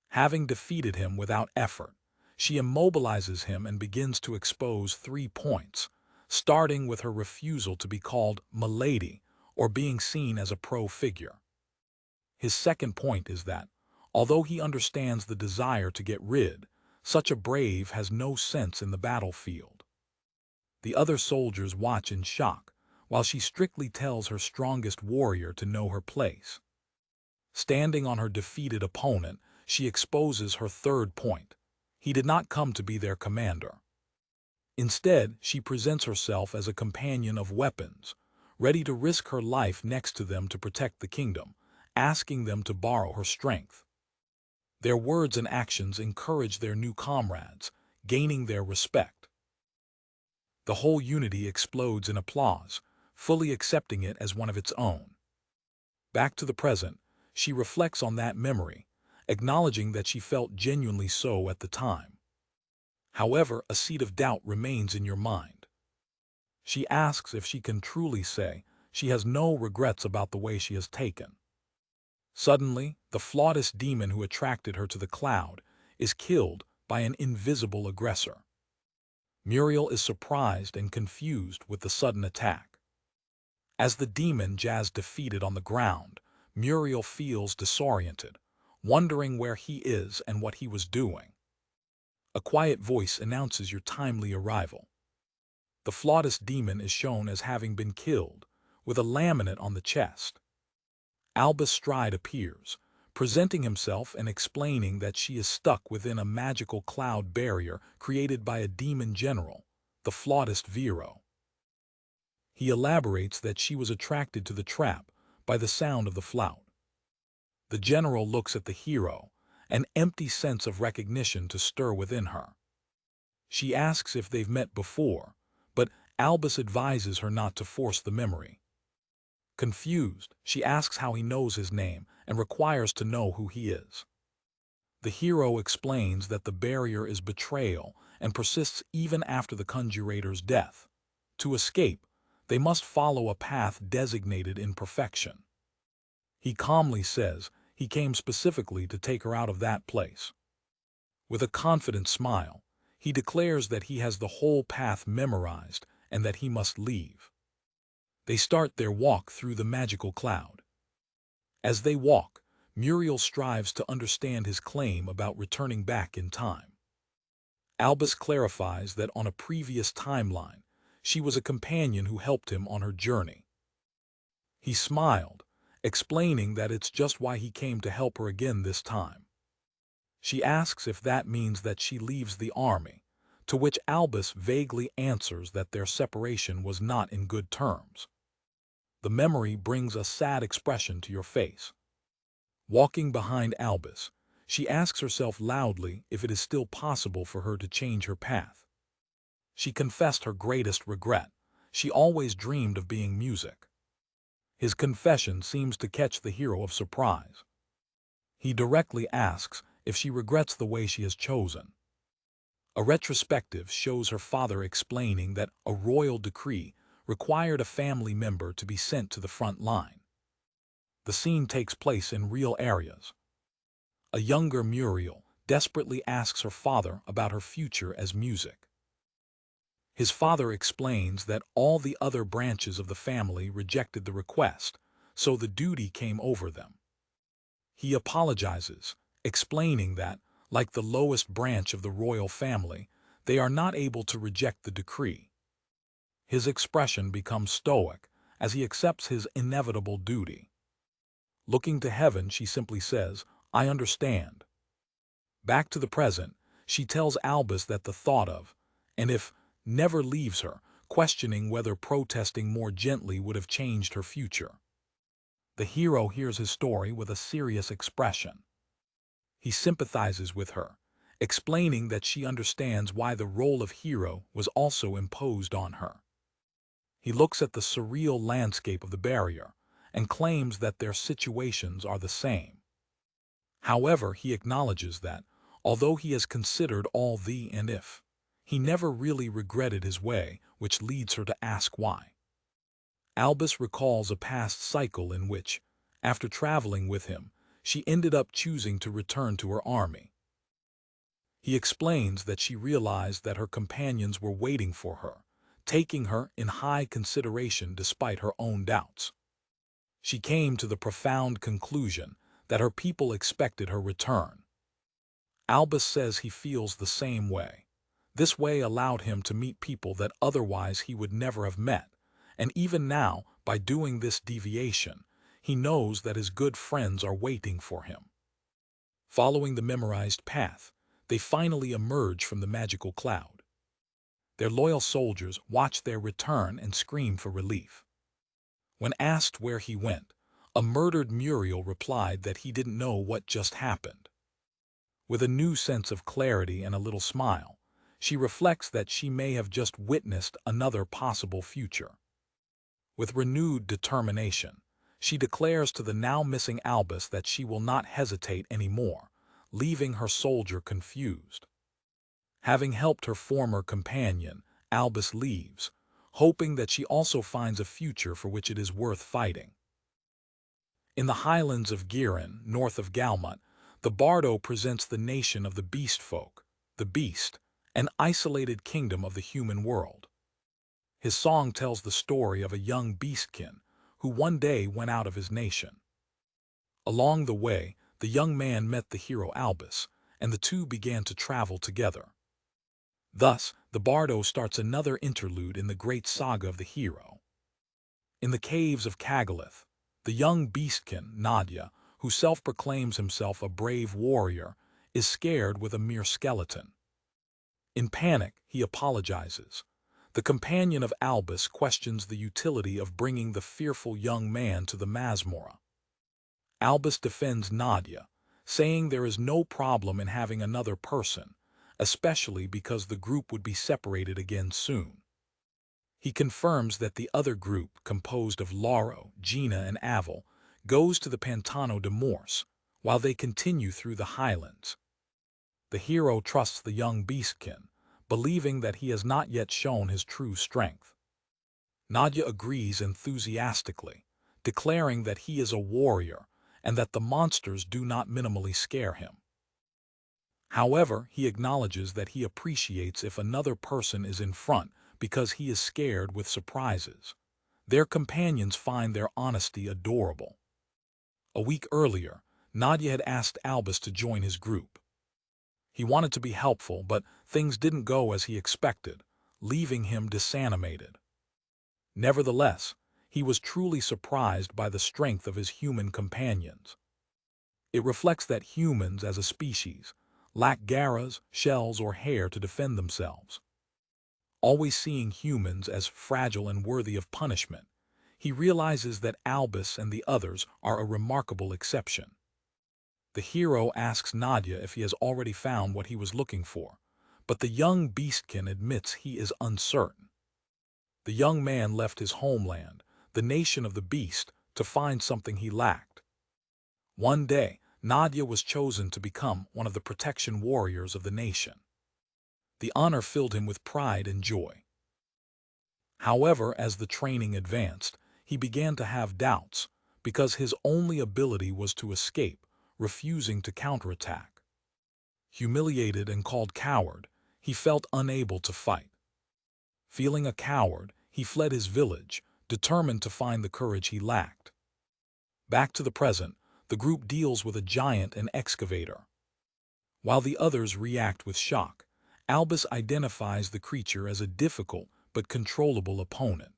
Having defeated him without effort, she immobilizes him and begins to expose 3 points, starting with her refusal to be called "Milady" or being seen as a pro figure. His second point is that, although he understands the desire to get rid, such a brave has no sense in the battlefield. The other soldiers watch in shock, while she strictly tells her strongest warrior to know her place. Standing on her defeated opponent, she exposes her third point. He did not come to be their commander. Instead, she presents herself as a companion of weapons, ready to risk her life next to them to protect the kingdom, asking them to borrow her strength. Their words and actions encourage their new comrades, gaining their respect. The whole unity explodes in applause, fully accepting it as one of its own. Back to the present, she reflects on that memory, acknowledging that she felt genuinely so at the time. However, a seed of doubt remains in your mind. She asks if she can truly say she has no regrets about the way she has taken. Suddenly, the flawless demon who attracted her to the cloud is killed by an invisible aggressor. Muriel is surprised and confused with the sudden attack. As the demon Jazz defeated on the ground, Muriel feels disoriented, wondering where he is and what he was doing. A quiet voice announces your timely arrival. The flawless demon is shown as having been killed, with a laminate on the chest. Albus Stride appears, presenting himself and explaining that she is stuck within a magical cloud barrier created by a demon general, the flautist Vero. He elaborates that she was attracted to the trap by the sound of the flout. The general looks at the hero, an empty sense of recognition to stir within her. She asks if they've met before, but Albus advises her not to force the memory. Confused, she asks how he knows his name and requires to know who he is. The hero explains that the barrier is betrayal and persists even after the conjurator's death. To escape, they must follow a path designated in perfection. He calmly says he came specifically to take her out of that place. With a confident smile, he declares that he has the whole path memorized and that he must leave. They start their walk through the magical cloud. As they walk, Muriel strives to understand his claim about returning back in time. Albus clarifies that on a previous timeline, she was a companion who helped him on her journey. He smiled, explaining that it's just why he came to help her again this time. She asks if that means that she leaves the army, to which Albus vaguely answers that their separation was not in good terms. The memory brings a sad expression to your face. Walking behind Albus, she asks herself loudly if it is still possible for her to change her path. She confessed her greatest regret. She always dreamed of being music. His confession seems to catch the hero of surprise. He directly asks if she regrets the way she has chosen. A retrospective shows her father explaining that a royal decree required a family member to be sent to the front line. The scene takes place in real areas. A younger Muriel desperately asks her father about her future as music. His father explains that all the other branches of the family rejected the request, so the duty came over them. He apologizes, explaining that, like the lowest branch of the royal family, they are not able to reject the decree. His expression becomes stoic as he accepts his inevitable duty. Looking to heaven, she simply says, "I understand." Back to the present, she tells Albus that the thought of, and if, never leaves her, questioning whether protesting more gently would have changed her future. The hero hears his story with a serious expression. He sympathizes with her, explaining that she understands why the role of hero was also imposed on her. He looks at the surreal landscape of the barrier and claims that their situations are the same. However, he acknowledges that, although he has considered all the and if, he never really regretted his way, which leads her to ask why. Albus recalls a past cycle in which, after traveling with him, she ended up choosing to return to her army. He explains that she realized that her companions were waiting for her, taking her in high consideration despite her own doubts. She came to the profound conclusion that her people expected her return. Albus says he feels the same way. This way allowed him to meet people that otherwise he would never have met, and even now, by doing this deviation, he knows that his good friends are waiting for him. Following the memorized path, they finally emerge from the magical cloud. Their loyal soldiers watch their return and scream for relief. When asked where he went, a murdered Muriel replied that he didn't know what just happened. With a new sense of clarity and a little smile, she reflects that she may have just witnessed another possible future. With renewed determination, she declares to the now missing Albus that she will not hesitate anymore, leaving her soldier confused. Having helped her former companion, Albus leaves, hoping that she also finds a future for which it is worth fighting. In the highlands of Giran, north of Galmut, the bardo presents the nation of the beast folk, the beast, an isolated kingdom of the human world. His song tells the story of a young beastkin who one day went out of his nation. Along the way, the young man met the hero Albus, and the two began to travel together. Thus, the bardo starts another interlude in the great saga of the hero. In the caves of Kagalith, the young beastkin, Nadia, who self-proclaims himself a brave warrior, is scared with a mere skeleton. In panic, he apologizes. The companion of Albus questions the utility of bringing the fearful young man to the Masmorra. Albus defends Nadia, saying there is no problem in having another person, especially because the group would be separated again soon. He confirms that the other group, composed of Lauro, Gina, and Avel, goes to the Pantano de Morse, while they continue through the highlands. The hero trusts the young beastkin, believing that he has not yet shown his true strength. Nadia agrees enthusiastically, declaring that he is a warrior and that the monsters do not minimally scare him. However, he acknowledges that he appreciates if another person is in front because he is scared with surprises. Their companions find their honesty adorable. A week earlier, Nadia had asked Albus to join his group. He wanted to be helpful, but things didn't go as he expected, leaving him disanimated. Nevertheless, he was truly surprised by the strength of his human companions. It reflects that humans, as a species, lack garras, shells, or hair to defend themselves. Always seeing humans as fragile and worthy of punishment, he realizes that Albus and the others are a remarkable exception. The hero asks Nadia if he has already found what he was looking for, but the young beastkin admits he is uncertain. The young man left his homeland, the nation of the beast, to find something he lacked. One day, Nadia was chosen to become one of the protection warriors of the nation. The honor filled him with pride and joy. However, as the training advanced, he began to have doubts, because his only ability was to escape, refusing to counterattack. Humiliated and called coward, he felt unable to fight. Feeling a coward, he fled his village, determined to find the courage he lacked. Back to the present, the group deals with a giant and excavator. While the others react with shock, Albus identifies the creature as a difficult but controllable opponent.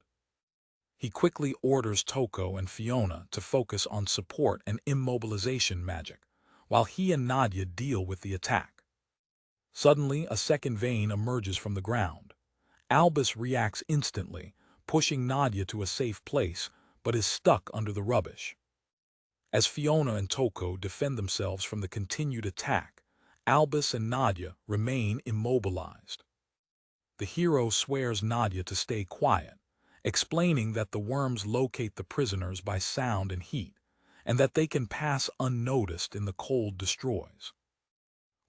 He quickly orders Toko and Fiona to focus on support and immobilization magic, while he and Nadia deal with the attack. Suddenly, a second vein emerges from the ground. Albus reacts instantly, pushing Nadia to a safe place, but is stuck under the rubbish. As Fiona and Toko defend themselves from the continued attack, Albus and Nadia remain immobilized. The hero swears Nadia to stay quiet, explaining that the worms locate the prisoners by sound and heat, and that they can pass unnoticed in the cold destroys.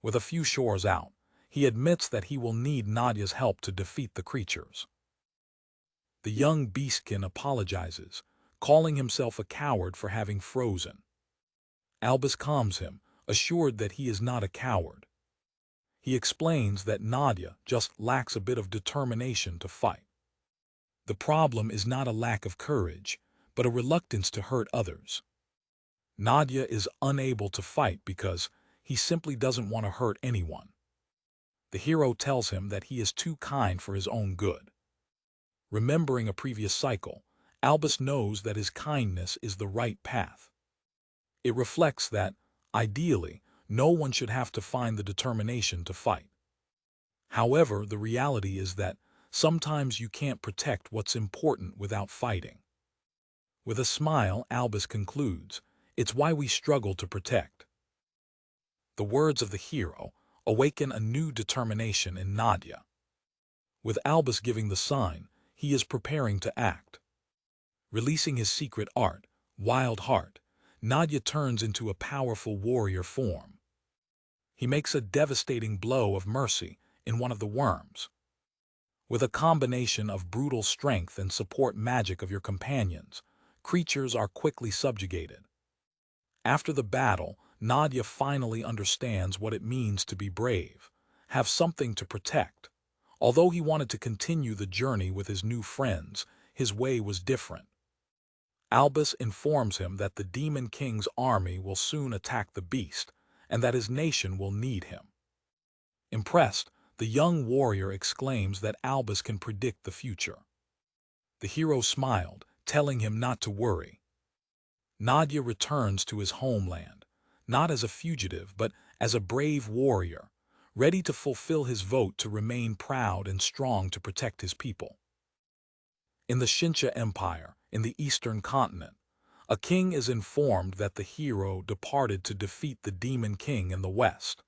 With a few shores out, he admits that he will need Nadia's help to defeat the creatures. The young beastkin apologizes, calling himself a coward for having frozen. Albus calms him, assured that he is not a coward. He explains that Nadia just lacks a bit of determination to fight. The problem is not a lack of courage, but a reluctance to hurt others. Nadia is unable to fight because he simply doesn't want to hurt anyone. The hero tells him that he is too kind for his own good. Remembering a previous cycle, Albus knows that his kindness is the right path. It reflects that, ideally, no one should have to find the determination to fight. However, the reality is that sometimes you can't protect what's important without fighting. With a smile, Albus concludes, "It's why we struggle to protect." The words of the hero awaken a new determination in Nadia. With Albus giving the sign, he is preparing to act. Releasing his secret art, Wild Heart, Nadia turns into a powerful warrior form. He makes a devastating blow of mercy in one of the worms. With a combination of brutal strength and support magic of your companions, creatures are quickly subjugated. After the battle, Nadia finally understands what it means to be brave, have something to protect. Although he wanted to continue the journey with his new friends, his way was different. Albus informs him that the Demon King's army will soon attack the beast, and that his nation will need him. Impressed, the young warrior exclaims that Albus can predict the future. The hero smiled, telling him not to worry. Nadia returns to his homeland, not as a fugitive but as a brave warrior, ready to fulfill his vote to remain proud and strong to protect his people. In the Shinsha Empire, in the Eastern continent, a king is informed that the hero departed to defeat the Demon King in the West.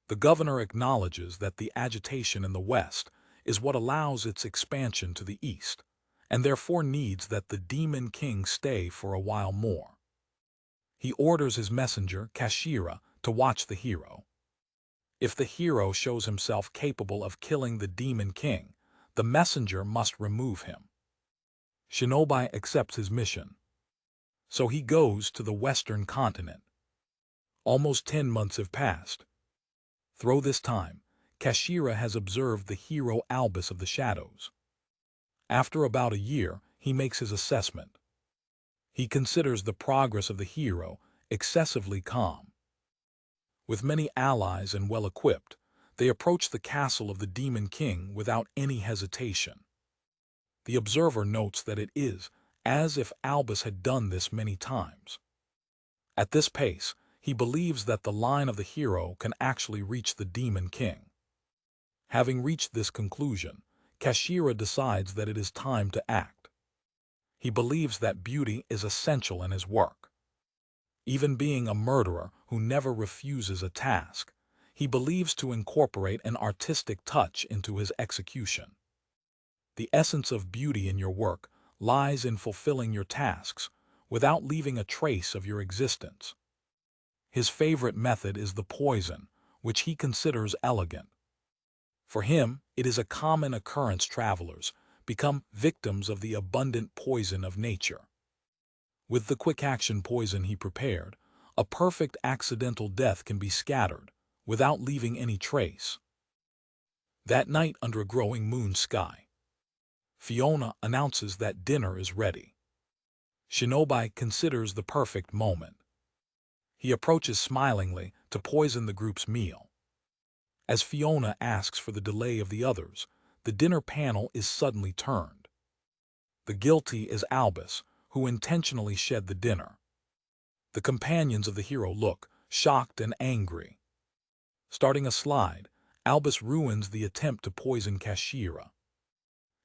The governor acknowledges that the agitation in the West is what allows its expansion to the East, and therefore needs that the Demon King stay for a while more. He orders his messenger, Kashira, to watch the hero. If the hero shows himself capable of killing the Demon King, the messenger must remove him. Shinobi accepts his mission. So he goes to the Western continent. Almost 10 months have passed. Through this time, Kashira has observed the hero Albus of the Shadows. After about a year, he makes his assessment. He considers the progress of the hero excessively calm. With many allies and well-equipped, they approach the castle of the Demon King without any hesitation. The observer notes that it is as if Albus had done this many times. At this pace, he believes that the line of the hero can actually reach the Demon King. Having reached this conclusion, Kashira decides that it is time to act. He believes that beauty is essential in his work. Even being a murderer who never refuses a task, he believes to incorporate an artistic touch into his execution. The essence of beauty in your work lies in fulfilling your tasks without leaving a trace of your existence. His favorite method is the poison, which he considers elegant. For him, it is a common occurrence travelers become victims of the abundant poison of nature. With the quick-action poison he prepared, a perfect accidental death can be scattered without leaving any trace. That night under a growing moon sky, Fiona announces that dinner is ready. Shinobi considers the perfect moment. He approaches smilingly to poison the group's meal. As Fiona asks for the delay of the others, the dinner panel is suddenly turned. The guilty is Albus, who intentionally shed the dinner. The companions of the hero look shocked and angry. Starting a slide, Albus ruins the attempt to poison Kashira.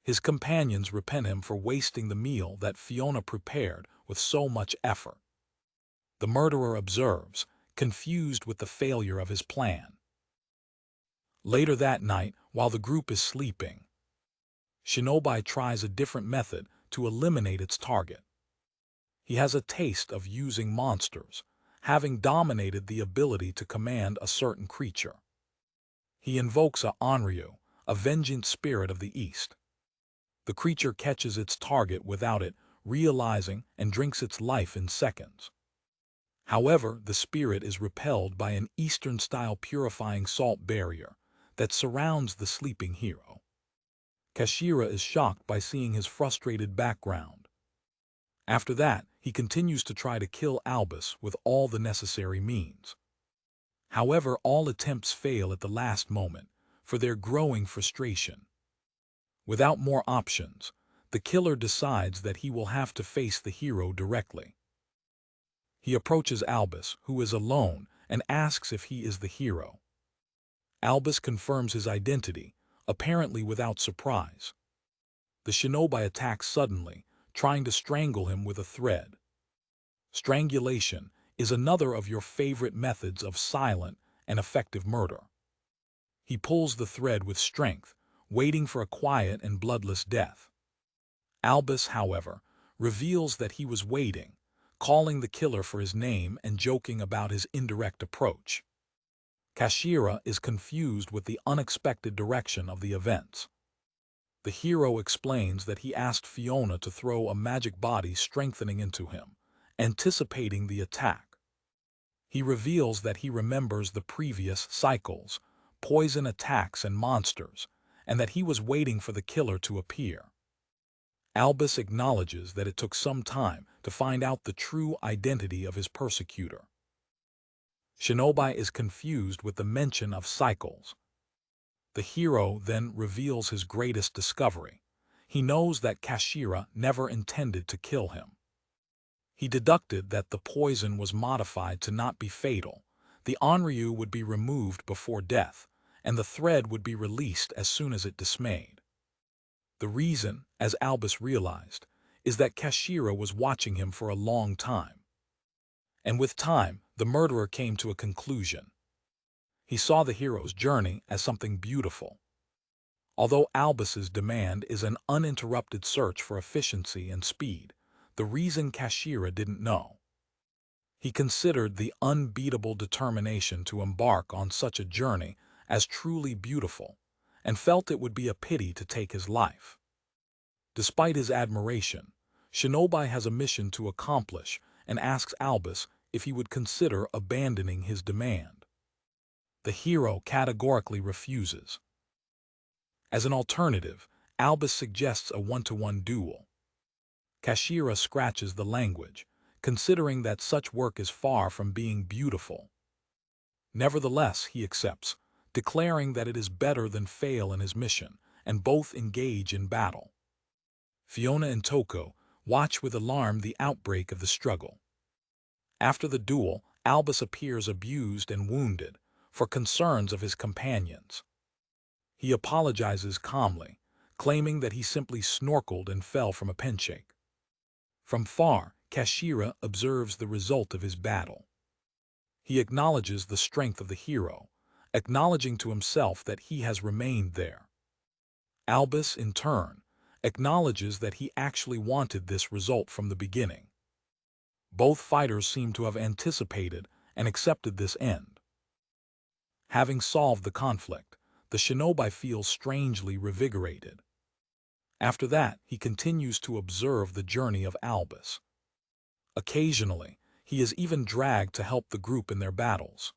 His companions repent him for wasting the meal that Fiona prepared with so much effort. The murderer observes, confused with the failure of his plan. Later that night, while the group is sleeping, Shinobi tries a different method to eliminate its target. He has a taste of using monsters, having dominated the ability to command a certain creature. He invokes a Onryu, a vengeance spirit of the East. The creature catches its target without it realizing and drinks its life in seconds. However, the spirit is repelled by an Eastern-style purifying salt barrier that surrounds the sleeping hero. Kashira is shocked by seeing his frustrated background. After that, he continues to try to kill Albus with all the necessary means. However, all attempts fail at the last moment for their growing frustration. Without more options, the killer decides that he will have to face the hero directly. He approaches Albus, who is alone, and asks if he is the hero. Albus confirms his identity, apparently without surprise. The shinobi attacks suddenly, trying to strangle him with a thread. Strangulation is another of your favorite methods of silent and effective murder. He pulls the thread with strength, waiting for a quiet and bloodless death. Albus, however, reveals that he was waiting, calling the killer for his name and joking about his indirect approach. Kashira is confused with the unexpected direction of the events. The hero explains that he asked Fiona to throw a magic body strengthening into him, anticipating the attack. He reveals that he remembers the previous cycles, poison attacks and monsters, and that he was waiting for the killer to appear. Albus acknowledges that it took some time to find out the true identity of his persecutor. Shinobi is confused with the mention of cycles. The hero then reveals his greatest discovery. He knows that Kashira never intended to kill him. He deducted that the poison was modified to not be fatal, the Onryu would be removed before death, and the thread would be released as soon as it dismayed. The reason, as Albus realized, is that Kashira was watching him for a long time. And with time, the murderer came to a conclusion. He saw the hero's journey as something beautiful. Although Albus's demand is an uninterrupted search for efficiency and speed, the reason Kashira didn't know. He considered the unbeatable determination to embark on such a journey as truly beautiful, and felt it would be a pity to take his life. Despite his admiration, Shinobi has a mission to accomplish and asks Albus if he would consider abandoning his demand. The hero categorically refuses. As an alternative, Albus suggests a one-to-one duel. Kashira scratches the language, considering that such work is far from being beautiful. Nevertheless, he accepts, declaring that it is better than fail in his mission, and both engage in battle. Fiona and Toko watch with alarm the outbreak of the struggle. After the duel, Albus appears abused and wounded, for concerns of his companions. He apologizes calmly, claiming that he simply snorkeled and fell from a penshake. From far, Kashira observes the result of his battle. He acknowledges the strength of the hero, acknowledging to himself that he has remained there. Albus, in turn, acknowledges that he actually wanted this result from the beginning. Both fighters seem to have anticipated and accepted this end. Having solved the conflict, the shinobi feels strangely revigorated. After that, he continues to observe the journey of Albus. Occasionally, he is even dragged to help the group in their battles.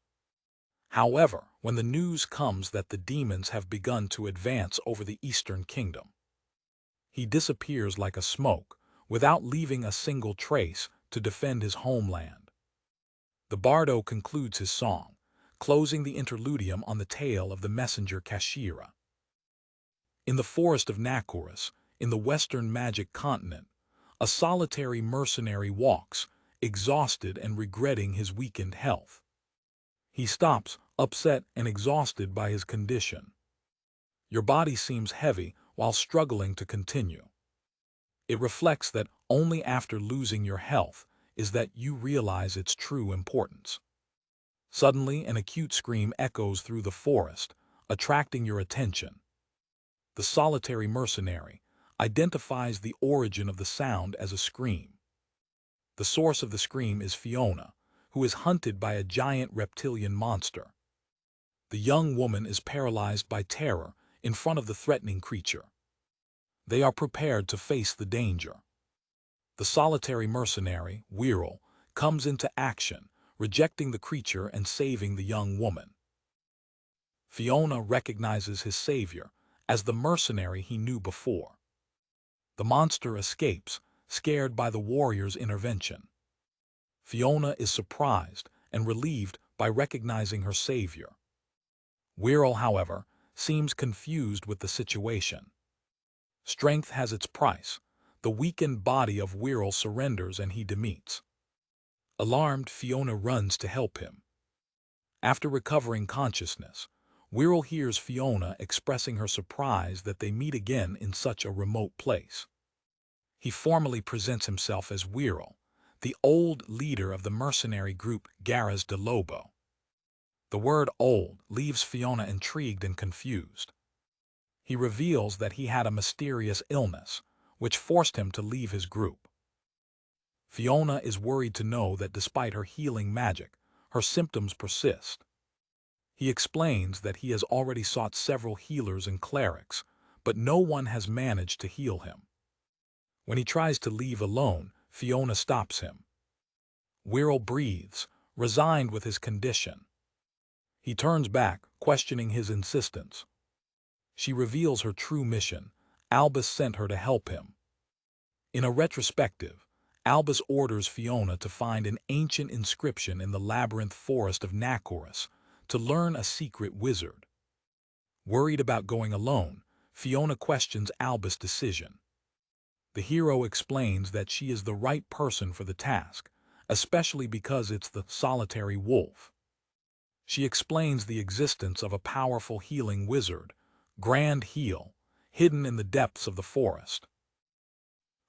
However, when the news comes that the demons have begun to advance over the Eastern Kingdom, he disappears like a smoke, without leaving a single trace to defend his homeland. The bardo concludes his song, closing the interludium on the tale of the messenger Kashira. In the forest of Nakoris, in the western magic continent, a solitary mercenary walks, exhausted and regretting his weakened health. He stops, upset and exhausted by his condition. Your body seems heavy while struggling to continue. It reflects that only after losing your health is that you realize its true importance. Suddenly, an acute scream echoes through the forest, attracting your attention. The solitary mercenary identifies the origin of the sound as a scream. The source of the scream is Fiona, who is hunted by a giant reptilian monster. The young woman is paralyzed by terror in front of the threatening creature. They are prepared to face the danger. The solitary mercenary, Wirral, comes into action, rejecting the creature and saving the young woman. Fiona recognizes his savior as the mercenary he knew before. The monster escapes, scared by the warrior's intervention. Fiona is surprised and relieved by recognizing her savior. Wirral, however, seems confused with the situation. Strength has its price. The weakened body of Wirral surrenders and he demeets. Alarmed, Fiona runs to help him. After recovering consciousness, Wirral hears Fiona expressing her surprise that they meet again in such a remote place. He formally presents himself as Wirral, the old leader of the mercenary group Garras de Lobo. The word old leaves Fiona intrigued and confused. He reveals that he had a mysterious illness, which forced him to leave his group. Fiona is worried to know that despite her healing magic, her symptoms persist. He explains that he has already sought several healers and clerics, but no one has managed to heal him. When he tries to leave alone, Fiona stops him. Wirral breathes, resigned with his condition. He turns back, questioning his insistence. She reveals her true mission. Albus sent her to help him. In a retrospective, Albus orders Fiona to find an ancient inscription in the labyrinth forest of Nakoris to learn a secret wizard. Worried about going alone, Fiona questions Albus' decision. The hero explains that she is the right person for the task, especially because it's the solitary wolf. She explains the existence of a powerful healing wizard, Grand Heal, hidden in the depths of the forest.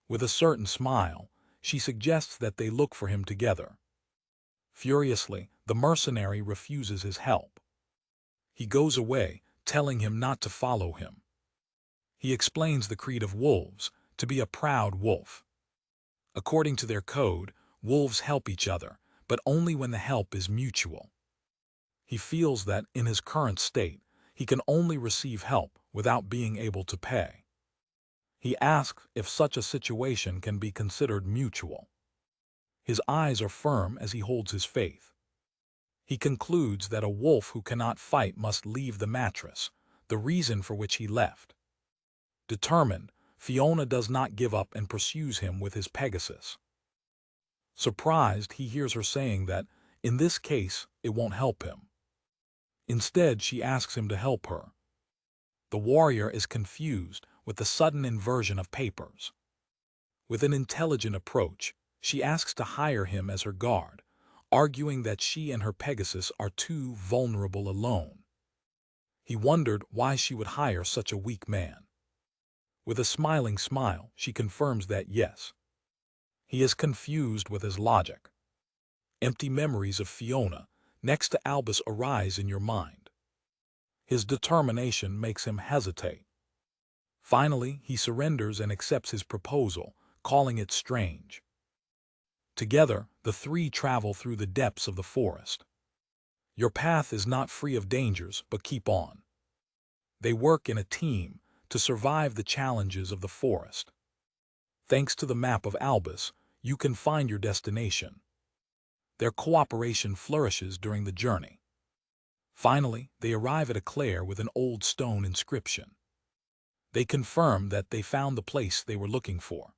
With a certain smile, she suggests that they look for him together. Furiously, the mercenary refuses his help. He goes away, telling him not to follow him. He explains the creed of wolves, to be a proud wolf. According to their code, wolves help each other, but only when the help is mutual. He feels that, in his current state, he can only receive help without being able to pay. He asks if such a situation can be considered mutual. His eyes are firm as he holds his faith. He concludes that a wolf who cannot fight must leave the mattress, the reason for which he left. Determined, Fiona does not give up and pursues him with his Pegasus. Surprised, he hears her saying that, in this case, it won't help him. Instead, she asks him to help her. The warrior is confused with the sudden inversion of papers. With an intelligent approach, she asks to hire him as her guard, arguing that she and her Pegasus are too vulnerable alone. He wondered why she would hire such a weak man. With a smiling smile, she confirms that yes. He is confused with his logic. Empty memories of Fiona, next to Albus, arise in your mind. His determination makes him hesitate. Finally, he surrenders and accepts his proposal, calling it strange. Together, the three travel through the depths of the forest. Your path is not free of dangers, but keep on. They work in a team to survive the challenges of the forest. Thanks to the map of Albus, you can find your destination. Their cooperation flourishes during the journey. Finally, they arrive at a cleft with an old stone inscription. They confirm that they found the place they were looking for.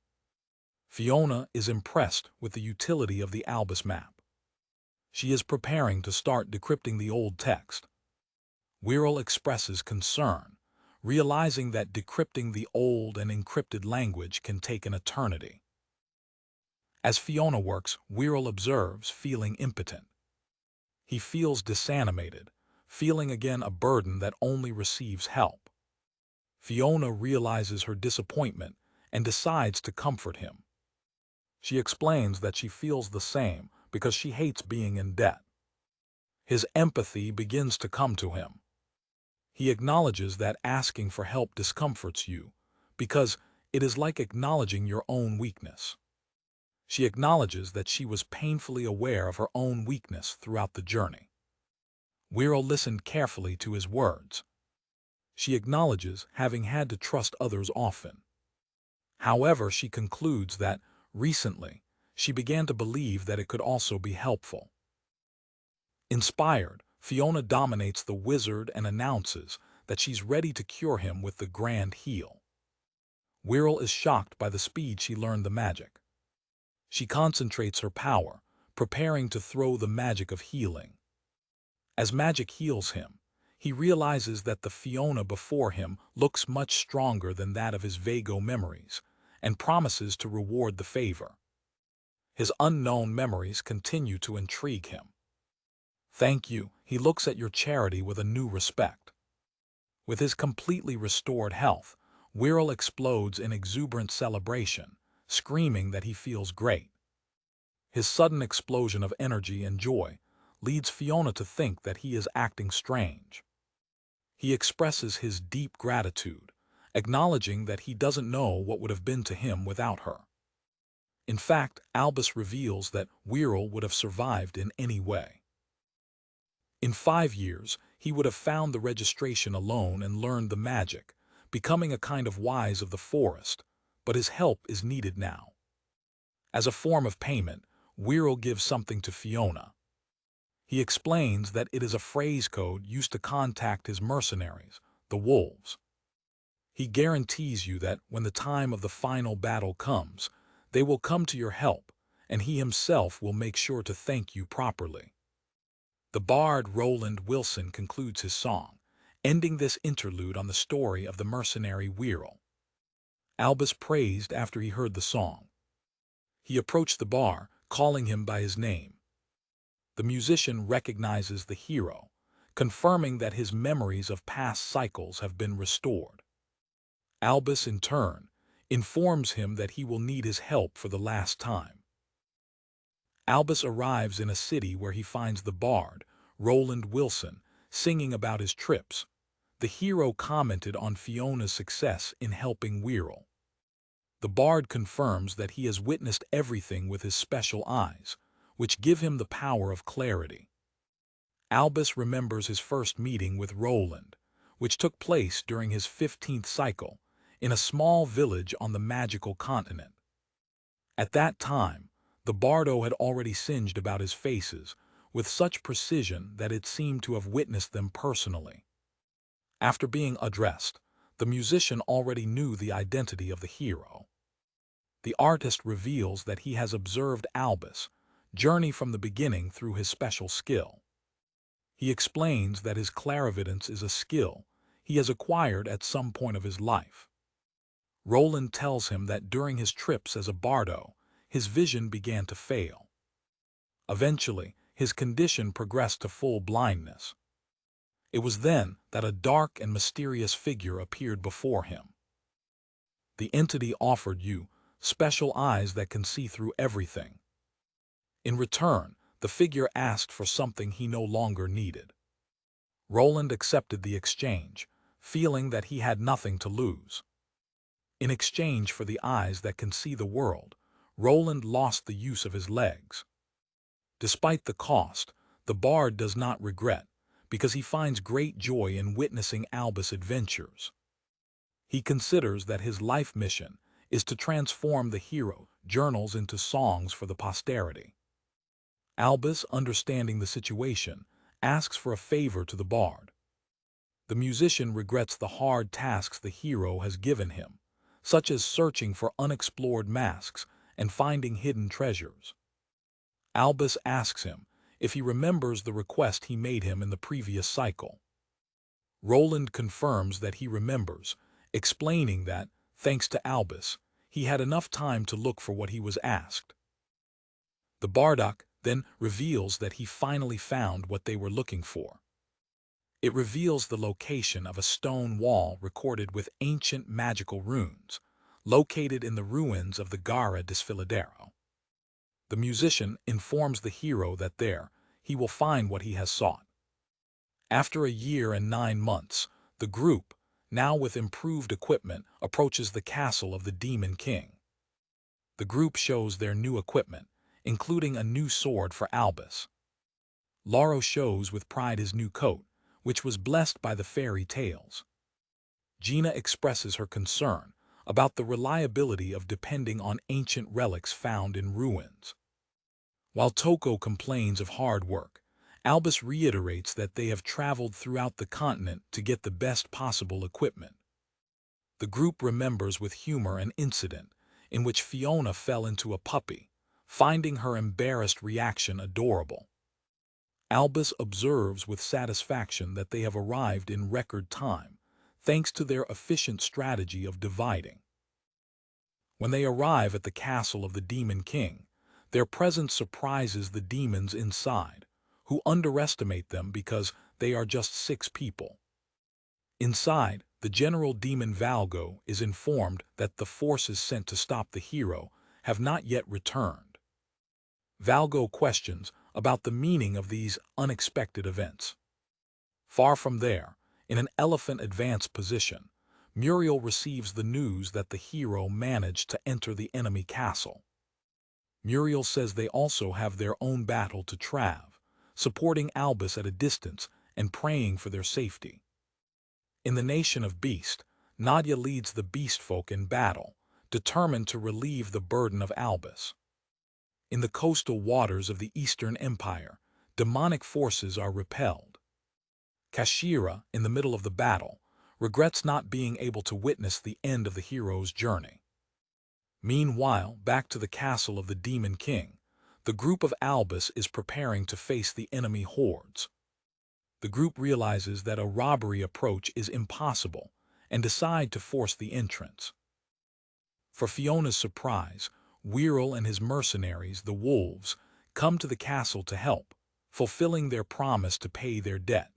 Fiona is impressed with the utility of the Albus map. She is preparing to start decrypting the old text. Wirral expresses concern, realizing that decrypting the old and encrypted language can take an eternity. As Fiona works, Wirral observes, feeling impotent. He feels disanimated, feeling again a burden that only receives help. Fiona realizes her disappointment and decides to comfort him. She explains that she feels the same because she hates being in debt. His empathy begins to come to him. He acknowledges that asking for help discomforts you, because it is like acknowledging your own weakness. She acknowledges that she was painfully aware of her own weakness throughout the journey. Wirral listened carefully to his words. She acknowledges having had to trust others often. However, she concludes that, recently, she began to believe that it could also be helpful. Inspired, Fiona dominates the wizard and announces that she's ready to cure him with the Grand Heal. Wirral is shocked by the speed she learned the magic. She concentrates her power, preparing to throw the magic of healing. As magic heals him, he realizes that the Fiona before him looks much stronger than that of his vago memories, and promises to reward the favor. His unknown memories continue to intrigue him. Thank you, he looks at your charity with a new respect. With his completely restored health, Wirral explodes in exuberant celebration, screaming that he feels great. His sudden explosion of energy and joy leads Fiona to think that he is acting strange. He expresses his deep gratitude, acknowledging that he doesn't know what would have been to him without her. In fact, Albus reveals that Wirral would have survived in any way. In 5 years, he would have found the registration alone and learned the magic, becoming a kind of wise of the forest, but his help is needed now. As a form of payment, Wirral gives something to Fiona. He explains that it is a phrase code used to contact his mercenaries, the wolves. He guarantees you that when the time of the final battle comes, they will come to your help, and he himself will make sure to thank you properly. The bard Roland Wilson concludes his song, ending this interlude on the story of the mercenary Wirral. Albus praised after he heard the song. He approached the bar, calling him by his name. The musician recognizes the hero, confirming that his memories of past cycles have been restored. Albus, in turn, informs him that he will need his help for the last time. Albus arrives in a city where he finds the bard, Roland Wilson, singing about his trips. The hero commented on Fiona's success in helping Wirral. The bard confirms that he has witnessed everything with his special eyes, which give him the power of clarity. Albus remembers his first meeting with Roland, which took place during his 15th cycle, in a small village on the magical continent. At that time, the bardo had already singed about his faces, with such precision that it seemed to have witnessed them personally. After being addressed, the musician already knew the identity of the hero. The artist reveals that he has observed Albus journey from the beginning through his special skill. He explains that his clarividence is a skill he has acquired at some point of his life. Roland tells him that during his trips as a bardo, his vision began to fail. Eventually, his condition progressed to full blindness. It was then that a dark and mysterious figure appeared before him. The entity offered you special eyes that can see through everything. In return, the figure asked for something he no longer needed. Roland accepted the exchange, feeling that he had nothing to lose. In exchange for the eyes that can see the world, Roland lost the use of his legs. Despite the cost, the bard does not regret, because he finds great joy in witnessing Albus' adventures. He considers that his life mission is to transform the hero journals into songs for the posterity. Albus, understanding the situation, asks for a favor to the bard. The musician regrets the hard tasks the hero has given him, such as searching for unexplored masks and finding hidden treasures. Albus asks him if he remembers the request he made him in the previous cycle. Roland confirms that he remembers, explaining that, thanks to Albus, he had enough time to look for what he was asked. The Bardock then reveals that he finally found what they were looking for. It reveals the location of a stone wall recorded with ancient magical runes, located in the ruins of the Gara Desfiladero. The musician informs the hero that there, he will find what he has sought. After a year and 9 months, the group, now with improved equipment, approaches the castle of the Demon King. The group shows their new equipment, including a new sword for Albus. Lauro shows with pride his new coat, which was blessed by the fairy tales. Gina expresses her concern about the reliability of depending on ancient relics found in ruins. While Toko complains of hard work, Albus reiterates that they have traveled throughout the continent to get the best possible equipment. The group remembers with humor an incident in which Fiona fell into a puppy, finding her embarrassed reaction adorable. Albus observes with satisfaction that they have arrived in record time, thanks to their efficient strategy of dividing. When they arrive at the castle of the Demon King, their presence surprises the demons inside, who underestimate them because they are just 6 people. Inside, the general demon Valgo is informed that the forces sent to stop the hero have not yet returned. Valgo questions about the meaning of these unexpected events. Far from there, in an elephant advanced position, Muriel receives the news that the hero managed to enter the enemy castle. Muriel says they also have their own battle to trav, supporting Albus at a distance and praying for their safety. In the nation of Beast, Nadia leads the beast folk in battle, determined to relieve the burden of Albus. In the coastal waters of the Eastern Empire, demonic forces are repelled. Kashira, in the middle of the battle, regrets not being able to witness the end of the hero's journey. Meanwhile, back to the castle of the Demon King, the group of Albus is preparing to face the enemy hordes. The group realizes that a robbery approach is impossible and decide to force the entrance. For Fiona's surprise, Wirral and his mercenaries, the Wolves, come to the castle to help, fulfilling their promise to pay their debt.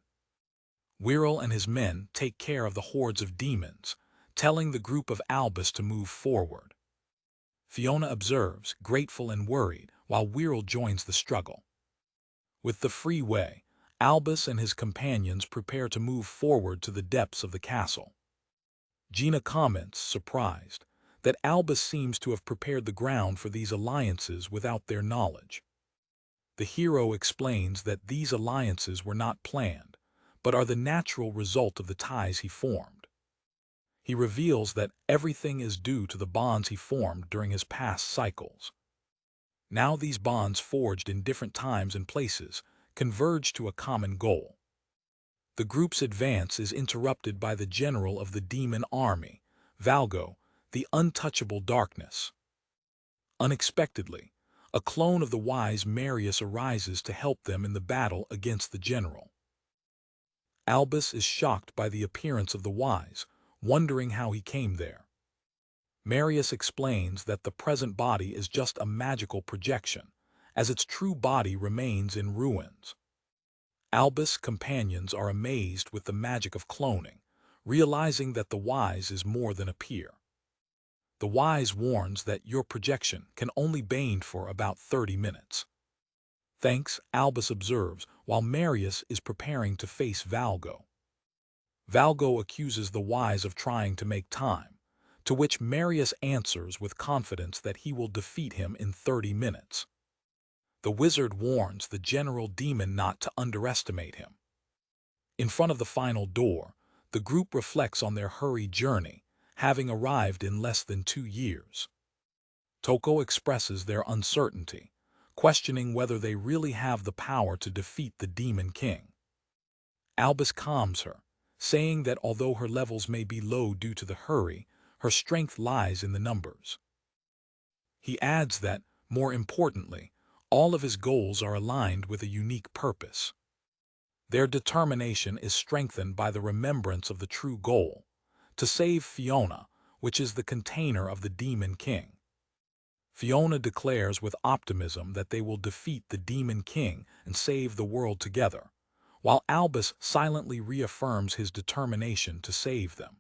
Wirral and his men take care of the hordes of demons, telling the group of Albus to move forward. Fiona observes, grateful and worried, while Wirral joins the struggle. With the free way, Albus and his companions prepare to move forward to the depths of the castle. Gina comments, surprised, that Albus seems to have prepared the ground for these alliances without their knowledge. The hero explains that these alliances were not planned, but are the natural result of the ties he formed. He reveals that everything is due to the bonds he formed during his past cycles. Now these bonds, forged in different times and places, converge to a common goal. The group's advance is interrupted by the general of the demon army, Valgo, the untouchable darkness. Unexpectedly, a clone of the wise Marius arises to help them in the battle against the general. Albus is shocked by the appearance of the wise, wondering how he came there. Marius explains that the present body is just a magical projection, as its true body remains in ruins. Albus' companions are amazed with the magic of cloning, realizing that the wise is more than a peer. The wise warns that your projection can only bane for about 30 minutes. Thanks, Albus observes, while Marius is preparing to face Valgo. Valgo accuses the wise of trying to make time, to which Marius answers with confidence that he will defeat him in 30 minutes. The wizard warns the general demon not to underestimate him. In front of the final door, the group reflects on their hurried journey, having arrived in less than 2 years. Toko expresses their uncertainty, questioning whether they really have the power to defeat the Demon King. Albus calms her, saying that although her levels may be low due to the hurry, her strength lies in the numbers. He adds that, more importantly, all of his goals are aligned with a unique purpose. Their determination is strengthened by the remembrance of the true goal, to save Fiona, which is the container of the Demon King. Fiona declares with optimism that they will defeat the Demon King and save the world together, while Albus silently reaffirms his determination to save them.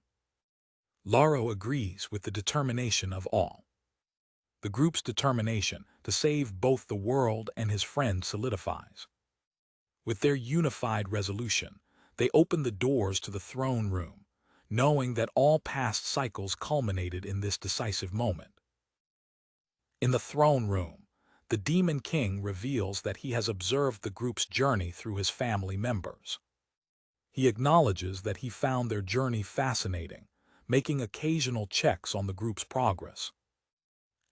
Laro agrees with the determination of all. The group's determination to save both the world and his friend solidifies. With their unified resolution, they open the doors to the throne room, knowing that all past cycles culminated in this decisive moment. In the throne room, the Demon King reveals that he has observed the group's journey through his family members. He acknowledges that he found their journey fascinating, making occasional checks on the group's progress.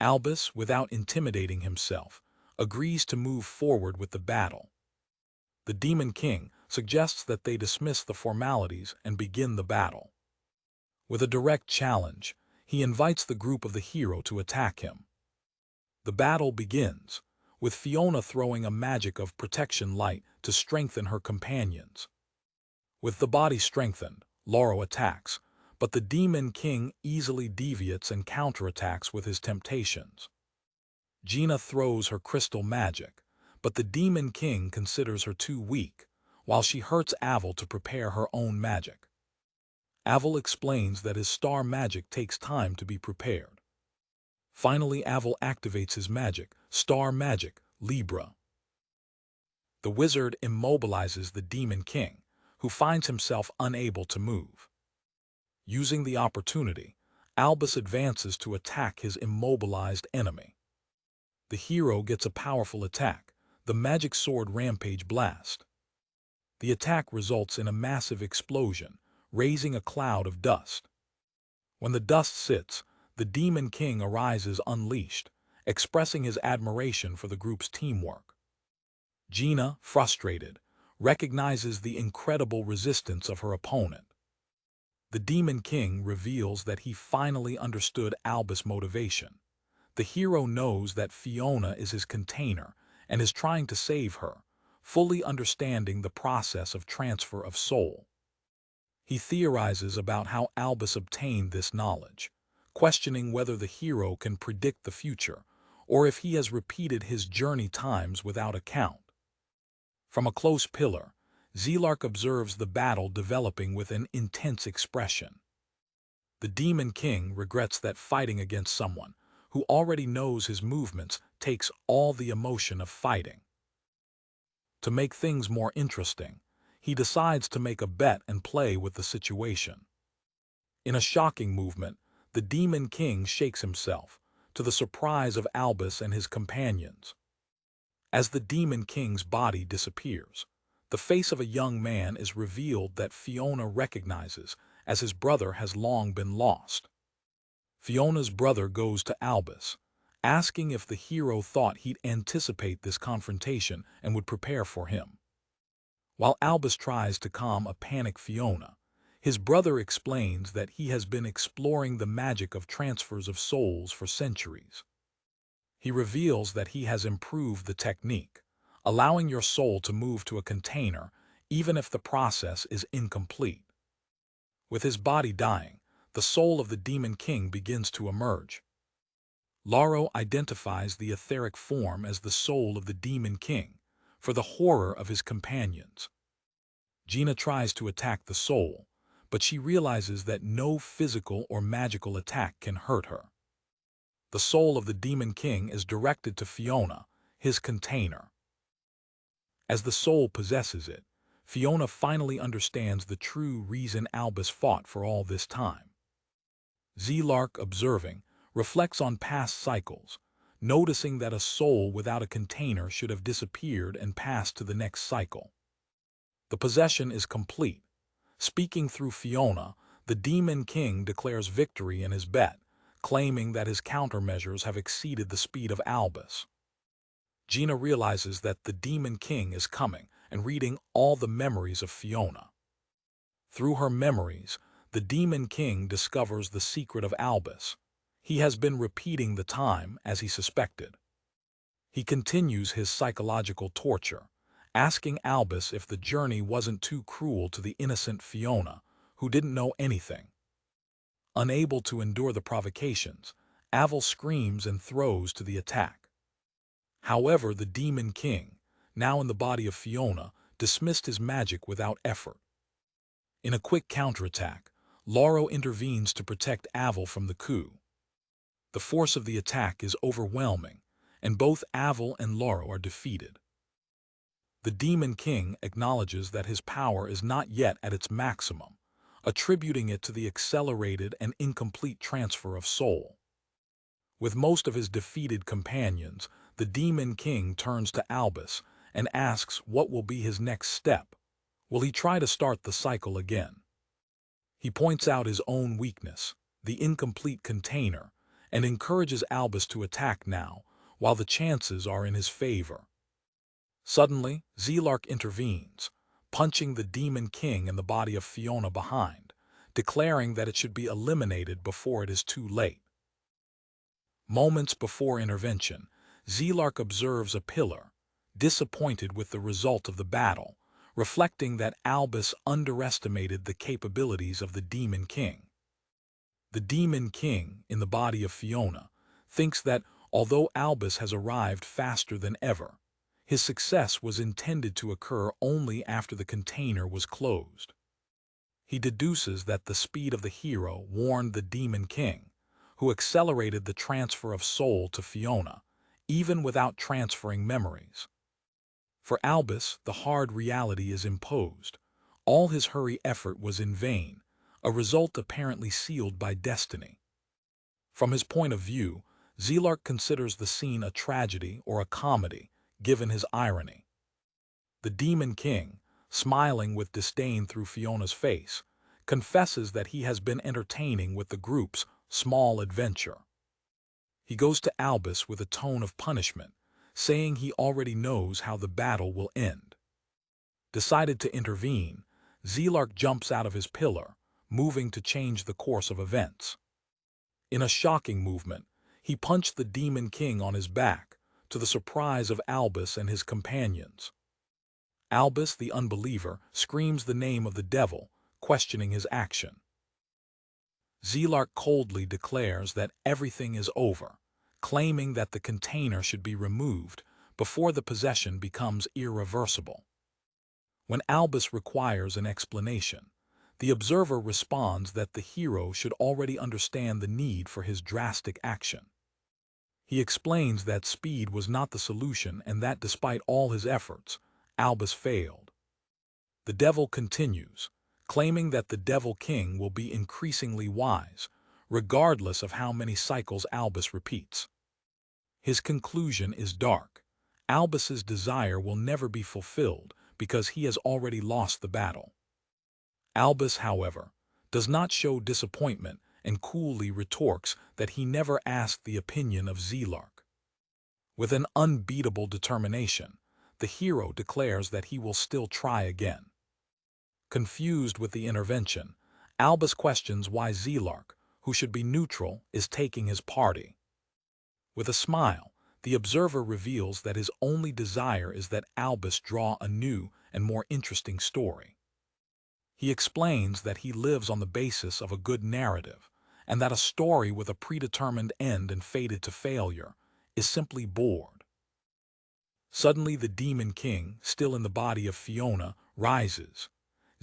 Albus, without intimidating himself, agrees to move forward with the battle. The Demon King suggests that they dismiss the formalities and begin the battle. With a direct challenge, he invites the group of the hero to attack him. The battle begins, with Fiona throwing a magic of protection light to strengthen her companions. With the body strengthened, Laro attacks, but the Demon King easily deviates and counterattacks with his temptations. Gina throws her crystal magic, but the Demon King considers her too weak, while she hurts Aval to prepare her own magic. Aval explains that his star magic takes time to be prepared. Finally, Aval activates his magic, Star Magic, Libra. The wizard immobilizes the Demon King, who finds himself unable to move. Using the opportunity, Albus advances to attack his immobilized enemy. The hero gets a powerful attack, the Magic Sword Rampage Blast. The attack results in a massive explosion, raising a cloud of dust. When the dust sits, the Demon King arises unleashed, expressing his admiration for the group's teamwork. Gina, frustrated, recognizes the incredible resistance of her opponent. The Demon King reveals that he finally understood Albus' motivation. The hero knows that Fiona is his container and is trying to save her, fully understanding the process of transfer of soul. He theorizes about how Albus obtained this knowledge, questioning whether the hero can predict the future or if he has repeated his journey times without account. From a close pillar, Zelark observes the battle developing with an intense expression. The Demon King regrets that fighting against someone who already knows his movements takes all the emotion of fighting. To make things more interesting, he decides to make a bet and play with the situation. In a shocking movement, the Demon King shakes himself, to the surprise of Albus and his companions. As the Demon King's body disappears, the face of a young man is revealed that Fiona recognizes, as his brother has long been lost. Fiona's brother goes to Albus, asking if the hero thought he'd anticipate this confrontation and would prepare for him. While Albus tries to calm a panicked Fiona, his brother explains that he has been exploring the magic of transfers of souls for centuries. He reveals that he has improved the technique, allowing your soul to move to a container even if the process is incomplete. With his body dying, the soul of the Demon King begins to emerge. Laro identifies the etheric form as the soul of the Demon King, for the horror of his companions. Gina tries to attack the soul, but she realizes that no physical or magical attack can hurt her. The soul of the Demon King is directed to Fiona, his container. As the soul possesses it, Fiona finally understands the true reason Albus fought for all this time. Zelark, observing, reflects on past cycles, noticing that a soul without a container should have disappeared and passed to the next cycle. The possession is complete. Speaking through Fiona, the Demon King declares victory in his bet, claiming that his countermeasures have exceeded the speed of Albus. Gina realizes that the Demon King is coming and reading all the memories of Fiona. Through her memories, the Demon King discovers the secret of Albus. He has been repeating the time as he suspected. He continues his psychological torture, asking Albus if the journey wasn't too cruel to the innocent Fiona, who didn't know anything. Unable to endure the provocations, Aval screams and throws to the attack. However, the Demon King, now in the body of Fiona, dismissed his magic without effort. In a quick counterattack, Lauro intervenes to protect Aval from the coup. The force of the attack is overwhelming, and both Aval and Lauro are defeated. The Demon King acknowledges that his power is not yet at its maximum, attributing it to the accelerated and incomplete transfer of soul. With most of his defeated companions, the Demon King turns to Albus and asks what will be his next step. Will he try to start the cycle again? He points out his own weakness, the incomplete container, and encourages Albus to attack now, while the chances are in his favor. Suddenly, Zelark intervenes, punching the Demon King in the body of Fiona behind, declaring that it should be eliminated before it is too late. Moments before intervention, Zelark observes a pillar, disappointed with the result of the battle, reflecting that Albus underestimated the capabilities of the Demon King. The Demon King, in the body of Fiona, thinks that although Albus has arrived faster than ever, his success was intended to occur only after the container was closed. He deduces that the speed of the hero warned the Demon King, who accelerated the transfer of soul to Fiona, even without transferring memories. For Albus, the hard reality is imposed. All his hurry effort was in vain, a result apparently sealed by destiny. From his point of view, Zelark considers the scene a tragedy or a comedy, given his irony. The Demon King, smiling with disdain through Fiona's face, confesses that he has been entertaining with the group's small adventure. He goes to Albus with a tone of punishment, saying he already knows how the battle will end. Decided to intervene, Zelark jumps out of his pillar, moving to change the course of events. In a shocking movement, he punched the Demon King on his back, to the surprise of Albus and his companions. Albus, the unbeliever, screams the name of the devil, questioning his action. Zelark coldly declares that everything is over, claiming that the container should be removed before the possession becomes irreversible. When Albus requires an explanation, the observer responds that the hero should already understand the need for his drastic action. He explains that speed was not the solution and that despite all his efforts, Albus failed. The devil continues, claiming that the Devil King will be increasingly wise, regardless of how many cycles Albus repeats. His conclusion is dark. Albus's desire will never be fulfilled because he has already lost the battle. Albus, however, does not show disappointment and coolly retorts that he never asked the opinion of Zelark. With an unbeatable determination, the hero declares that he will still try again. Confused with the intervention, Albus questions why Zelark, who should be neutral, is taking his party. With a smile, the observer reveals that his only desire is that Albus draw a new and more interesting story. He explains that he lives on the basis of a good narrative, and that a story with a predetermined end and fated to failure is simply bored. Suddenly the Demon King, still in the body of Fiona, rises.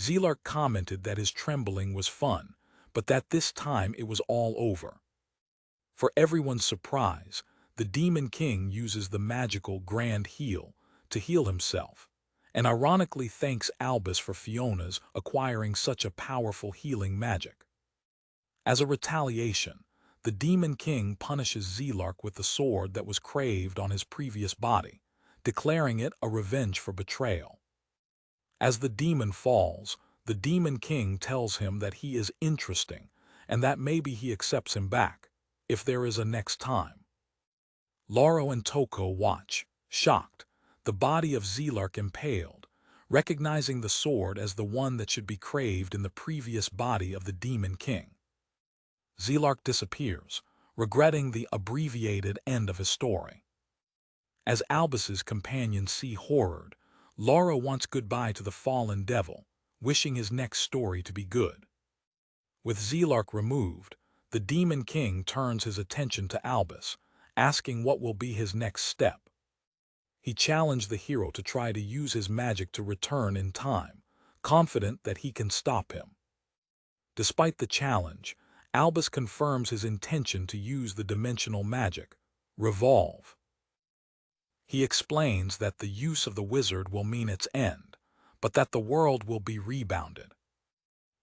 Zelark commented that his trembling was fun, but that this time it was all over. For everyone's surprise, the Demon King uses the magical Grand Heal to heal himself, and ironically thanks Albus for Fiona's acquiring such a powerful healing magic. As a retaliation, the Demon King punishes Zelark with the sword that was craved on his previous body, declaring it a revenge for betrayal. As the demon falls, the Demon King tells him that he is interesting and that maybe he accepts him back, if there is a next time. Lauro and Toko watch, shocked, the body of Zelark impaled, recognizing the sword as the one that should be craved in the previous body of the Demon King. Zelark disappears, regretting the abbreviated end of his story. As Albus's companions see horrored, Laura wants goodbye to the fallen devil, wishing his next story to be good. With Zelark removed, the Demon King turns his attention to Albus, asking what will be his next step. He challenged the hero to try to use his magic to return in time, confident that he can stop him. Despite the challenge, Albus confirms his intention to use the dimensional magic, Revolve. He explains that the use of the wizard will mean its end, but that the world will be rebounded.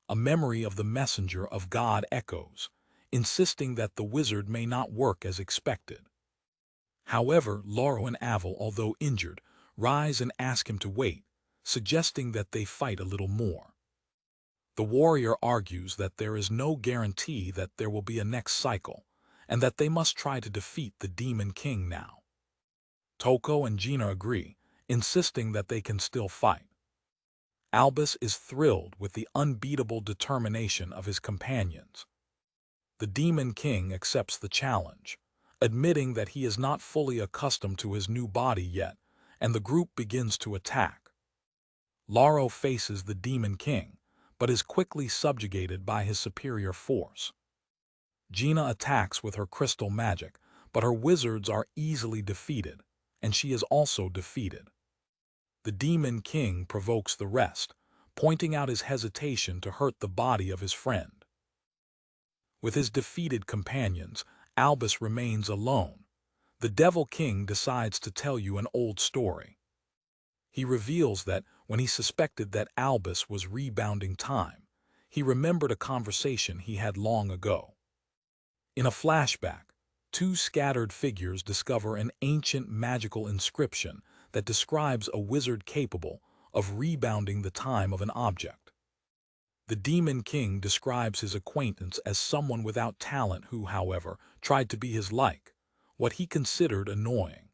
A memory of the messenger of God echoes, insisting that the wizard may not work as expected. However, Lauro and Aval, although injured, rise and ask him to wait, suggesting that they fight a little more. The warrior argues that there is no guarantee that there will be a next cycle, and that they must try to defeat the Demon King now. Toko and Gina agree, insisting that they can still fight. Albus is thrilled with the unbeatable determination of his companions. The Demon King accepts the challenge, admitting that he is not fully accustomed to his new body yet, and the group begins to attack. Lauro faces the Demon King, but is quickly subjugated by his superior force. Gina attacks with her crystal magic, but her wizards are easily defeated, and she is also defeated. The Demon King provokes the rest, pointing out his hesitation to hurt the body of his friend. With his defeated companions, Albus remains alone. The Devil King decides to tell you an old story. He reveals that when he suspected that Albus was rebounding time, he remembered a conversation he had long ago. In a flashback, two scattered figures discover an ancient magical inscription that describes a wizard capable of rebounding the time of an object. The Demon King describes his acquaintance as someone without talent who, however, tried to be his like, what he considered annoying.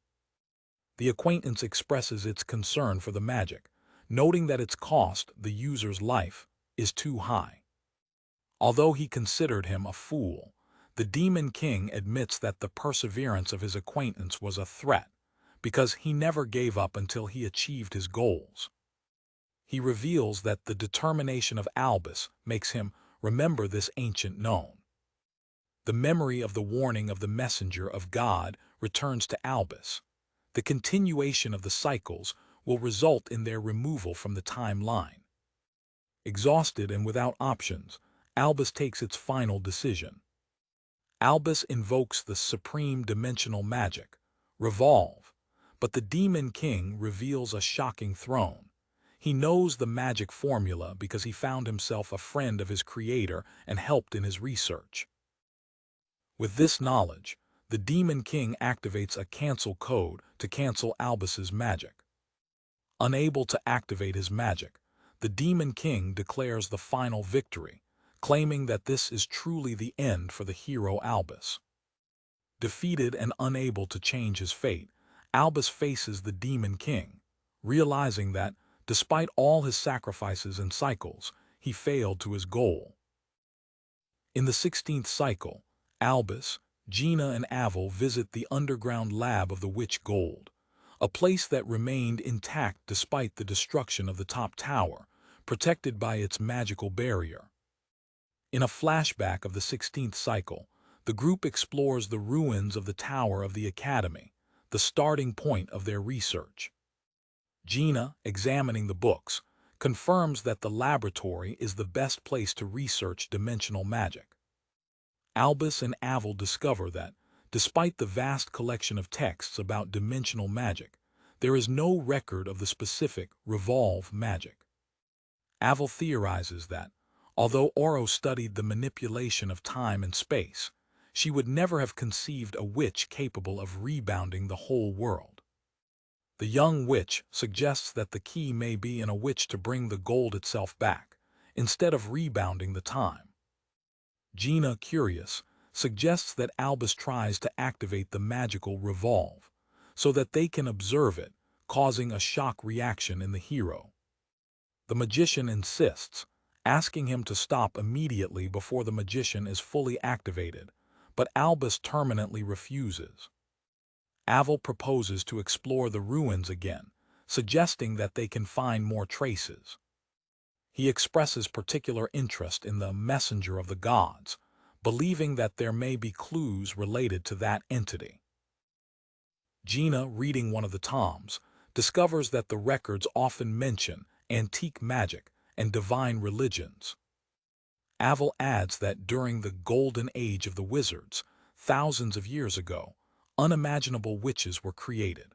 The acquaintance expresses its concern for the magic, noting that its cost, the user's life, is too high. Although he considered him a fool, the Demon King admits that the perseverance of his acquaintance was a threat, because he never gave up until he achieved his goals. He reveals that the determination of Albus makes him remember this ancient known. The memory of the warning of the messenger of God returns to Albus. The continuation of the cycles will result in their removal from the timeline. Exhausted and without options, Albus takes its final decision. Albus invokes the supreme dimensional magic, Revolve, but the Demon King reveals a shocking throne. He knows the magic formula because he found himself a friend of his creator and helped in his research. With this knowledge, the Demon King activates a cancel code to cancel Albus's magic. Unable to activate his magic, the Demon King declares the final victory, claiming that this is truly the end for the hero Albus. Defeated and unable to change his fate, Albus faces the Demon King, realizing that, despite all his sacrifices and cycles, he failed to his goal. In the 16th cycle, Albus, Gina, and Aval visit the underground lab of the Witch Gold, a place that remained intact despite the destruction of the top tower, protected by its magical barrier. In a flashback of the 16th cycle, the group explores the ruins of the Tower of the Academy, the starting point of their research. Gina, examining the books, confirms that the laboratory is the best place to research dimensional magic. Albus and Aval discover that, despite the vast collection of texts about dimensional magic, there is no record of the specific Revolve magic. Aval theorizes that, although Oro studied the manipulation of time and space, she would never have conceived a witch capable of rebounding the whole world. The young witch suggests that the key may be in a witch to bring the gold itself back, instead of rebounding the time. Gina, curious, suggests that Albus tries to activate the magical Revolve, so that they can observe it, causing a shock reaction in the hero. The magician insists, asking him to stop immediately before the magician is fully activated, but Albus terminantly refuses. Aval proposes to explore the ruins again, suggesting that they can find more traces. He expresses particular interest in the messenger of the gods, believing that there may be clues related to that entity. Gina, reading one of the tomes, discovers that the records often mention antique magic and divine religions. Aval adds that during the golden age of the wizards, thousands of years ago, unimaginable witches were created.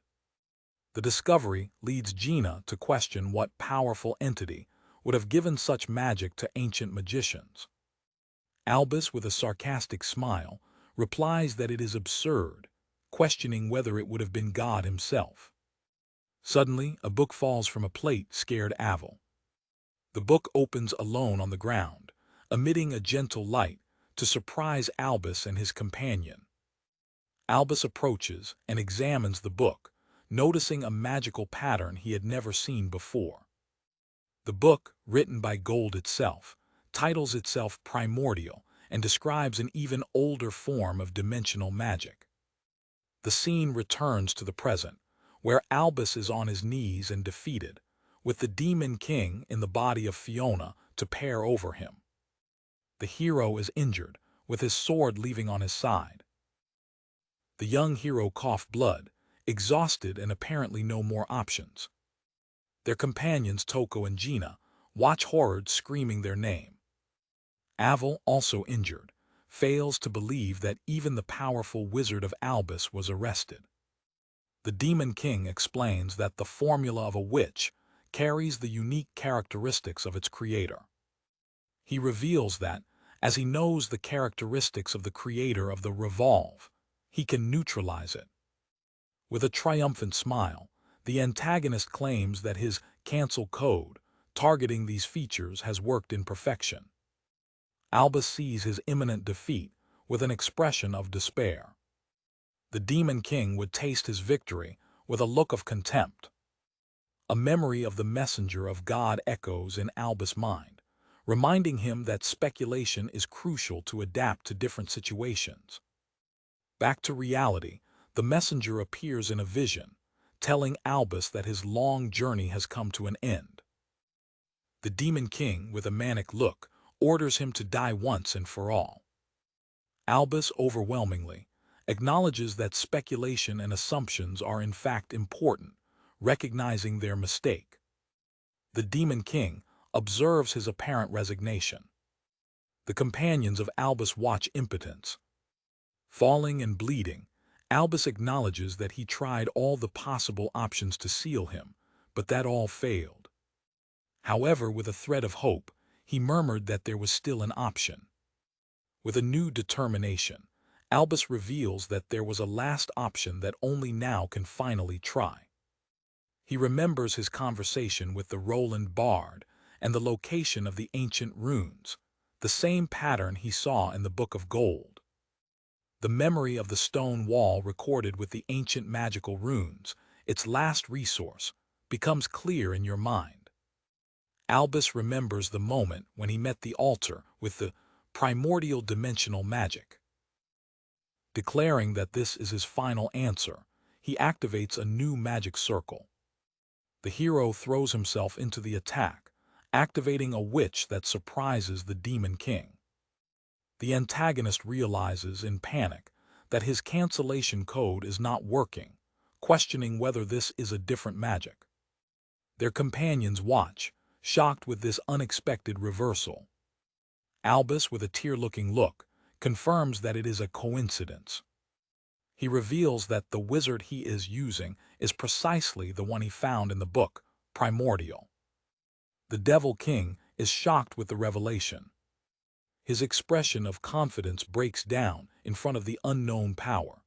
The discovery leads Gina to question what powerful entity would have given such magic to ancient magicians. Albus, with a sarcastic smile, replies that it is absurd, questioning whether it would have been God himself. Suddenly, a book falls from a plate, scared Aval. The book opens alone on the ground, emitting a gentle light to surprise Albus and his companion. Albus approaches and examines the book, noticing a magical pattern he had never seen before. The book, written by Gold itself, titles itself Primordial and describes an even older form of dimensional magic. The scene returns to the present, where Albus is on his knees and defeated, with the Demon King in the body of Fiona to pair over him. The hero is injured, with his sword leaving on his side. The young hero coughs blood, exhausted and apparently no more options. Their companions Toko and Gina watch horrored, screaming their name. Aval, also injured, fails to believe that even the powerful wizard of Albus was arrested. The Demon King explains that the formula of a witch carries the unique characteristics of its creator. He reveals that, as he knows the characteristics of the creator of the revolve, he can neutralize it. With a triumphant smile, the antagonist claims that his cancel code, targeting these features, has worked in perfection. Albus sees his imminent defeat with an expression of despair. The Demon King would taste his victory with a look of contempt. A memory of the messenger of God echoes in Albus' mind, reminding him that speculation is crucial to adapt to different situations. Back to reality, the messenger appears in a vision, telling Albus that his long journey has come to an end. The Demon King, with a manic look, orders him to die once and for all. Albus, overwhelmingly, acknowledges that speculation and assumptions are in fact important, recognizing their mistake. The Demon King observes his apparent resignation. The companions of Albus watch impotence. Falling and bleeding, Albus acknowledges that he tried all the possible options to seal him, but that all failed. However, with a thread of hope, he murmured that there was still an option. With a new determination, Albus reveals that there was a last option that only now can finally try. He remembers his conversation with the Roland Bard and the location of the ancient runes, the same pattern he saw in the Book of Gold. The memory of the stone wall recorded with the ancient magical runes, its last resource, becomes clear in your mind. Albus remembers the moment when he met the altar with the primordial dimensional magic. Declaring that this is his final answer, he activates a new magic circle. The hero throws himself into the attack, activating a witch that surprises the Demon King. The antagonist realizes in panic that his cancellation code is not working, questioning whether this is a different magic. Their companions watch, shocked with this unexpected reversal. Albus, with a tear-looking look, confirms that it is a coincidence. He reveals that the wizard he is using is precisely the one he found in the book, Primordial. The Devil King is shocked with the revelation. His expression of confidence breaks down in front of the unknown power.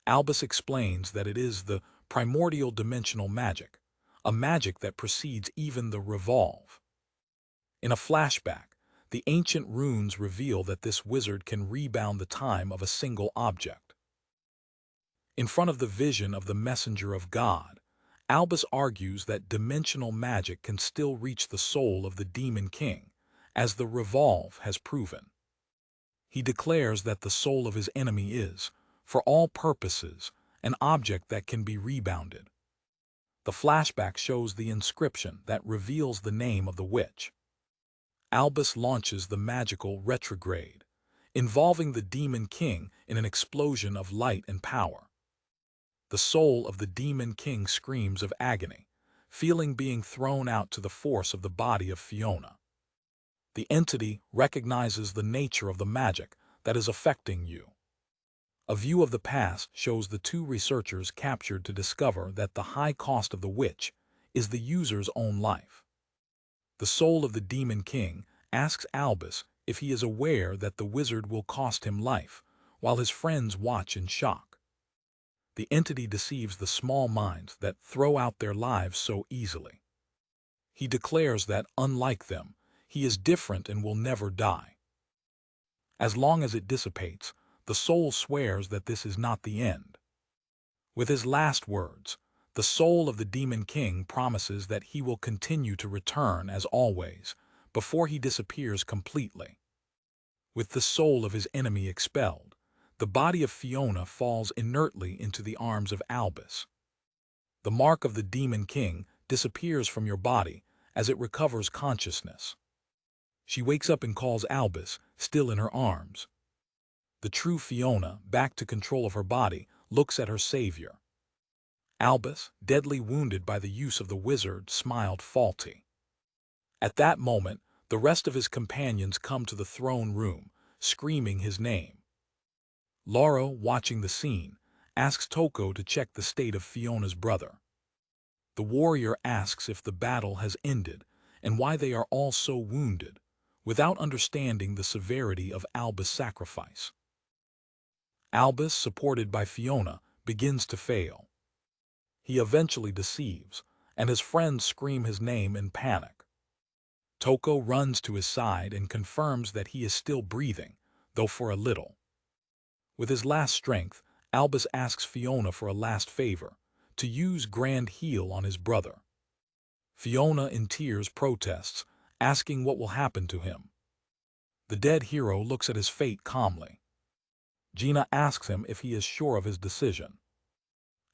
Albus explains that it is the primordial dimensional magic, a magic that precedes even the revolve. In a flashback, the ancient runes reveal that this wizard can rebound the time of a single object. In front of the vision of the messenger of God, Albus argues that dimensional magic can still reach the soul of the Demon King, as the revolve has proven. He declares that the soul of his enemy is, for all purposes, an object that can be rebounded. The flashback shows the inscription that reveals the name of the witch. Albus launches the magical retrograde, involving the Demon King in an explosion of light and power. The soul of the Demon King screams of agony, feeling being thrown out to the force of the body of Fiona. The entity recognizes the nature of the magic that is affecting you. A view of the past shows the two researchers captured to discover that the high cost of the witch is the user's own life. The soul of the Demon King asks Albus if he is aware that the wizard will cost him life, while his friends watch in shock. The entity deceives the small minds that throw out their lives so easily. He declares that, unlike them, he is different and will never die. As long as it dissipates, the soul swears that this is not the end. With his last words, the soul of the Demon King promises that he will continue to return as always, before he disappears completely. With the soul of his enemy expelled, the body of Fiona falls inertly into the arms of Albus. The mark of the Demon King disappears from your body as it recovers consciousness. She wakes up and calls Albus, still in her arms. The true Fiona, back to control of her body, looks at her savior. Albus, deadly wounded by the use of the wizard, smiled faulty. At that moment, the rest of his companions come to the throne room, screaming his name. Laura, watching the scene, asks Toko to check the state of Fiona's brother. The warrior asks if the battle has ended and why they are all so wounded, without understanding the severity of Albus' sacrifice. Albus, supported by Fiona, begins to fail. He eventually deceives, and his friends scream his name in panic. Toko runs to his side and confirms that he is still breathing, though for a little. With his last strength, Albus asks Fiona for a last favor, to use Grand Heal on his brother. Fiona, in tears, protests, asking what will happen to him. The dead hero looks at his fate calmly. Gina asks him if he is sure of his decision.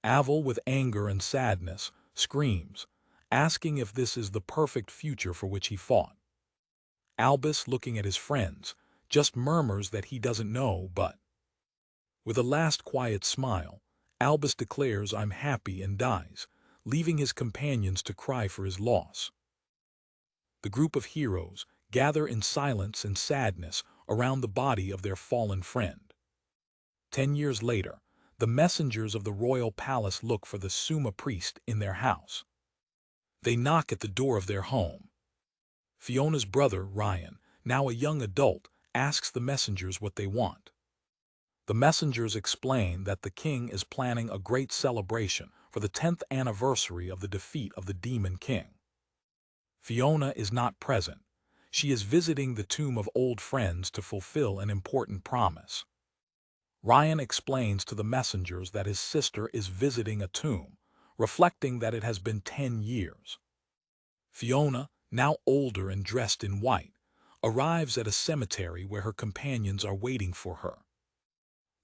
Avel, with anger and sadness, screams, asking if this is the perfect future for which he fought. Albus, looking at his friends, just murmurs that he doesn't know, but with a last quiet smile, Albus declares, "I'm happy," and dies, leaving his companions to cry for his loss. The group of heroes gather in silence and sadness around the body of their fallen friend. 10 years later, the messengers of the royal palace look for the Suma priest in their house. They knock at the door of their home. Fiona's brother, Ryan, now a young adult, asks the messengers what they want. The messengers explain that the king is planning a great celebration for the 10th anniversary of the defeat of the Demon King. Fiona is not present. She is visiting the tomb of old friends to fulfill an important promise. Ryan explains to the messengers that his sister is visiting a tomb, reflecting that it has been 10 years. Fiona, now older and dressed in white, arrives at a cemetery where her companions are waiting for her.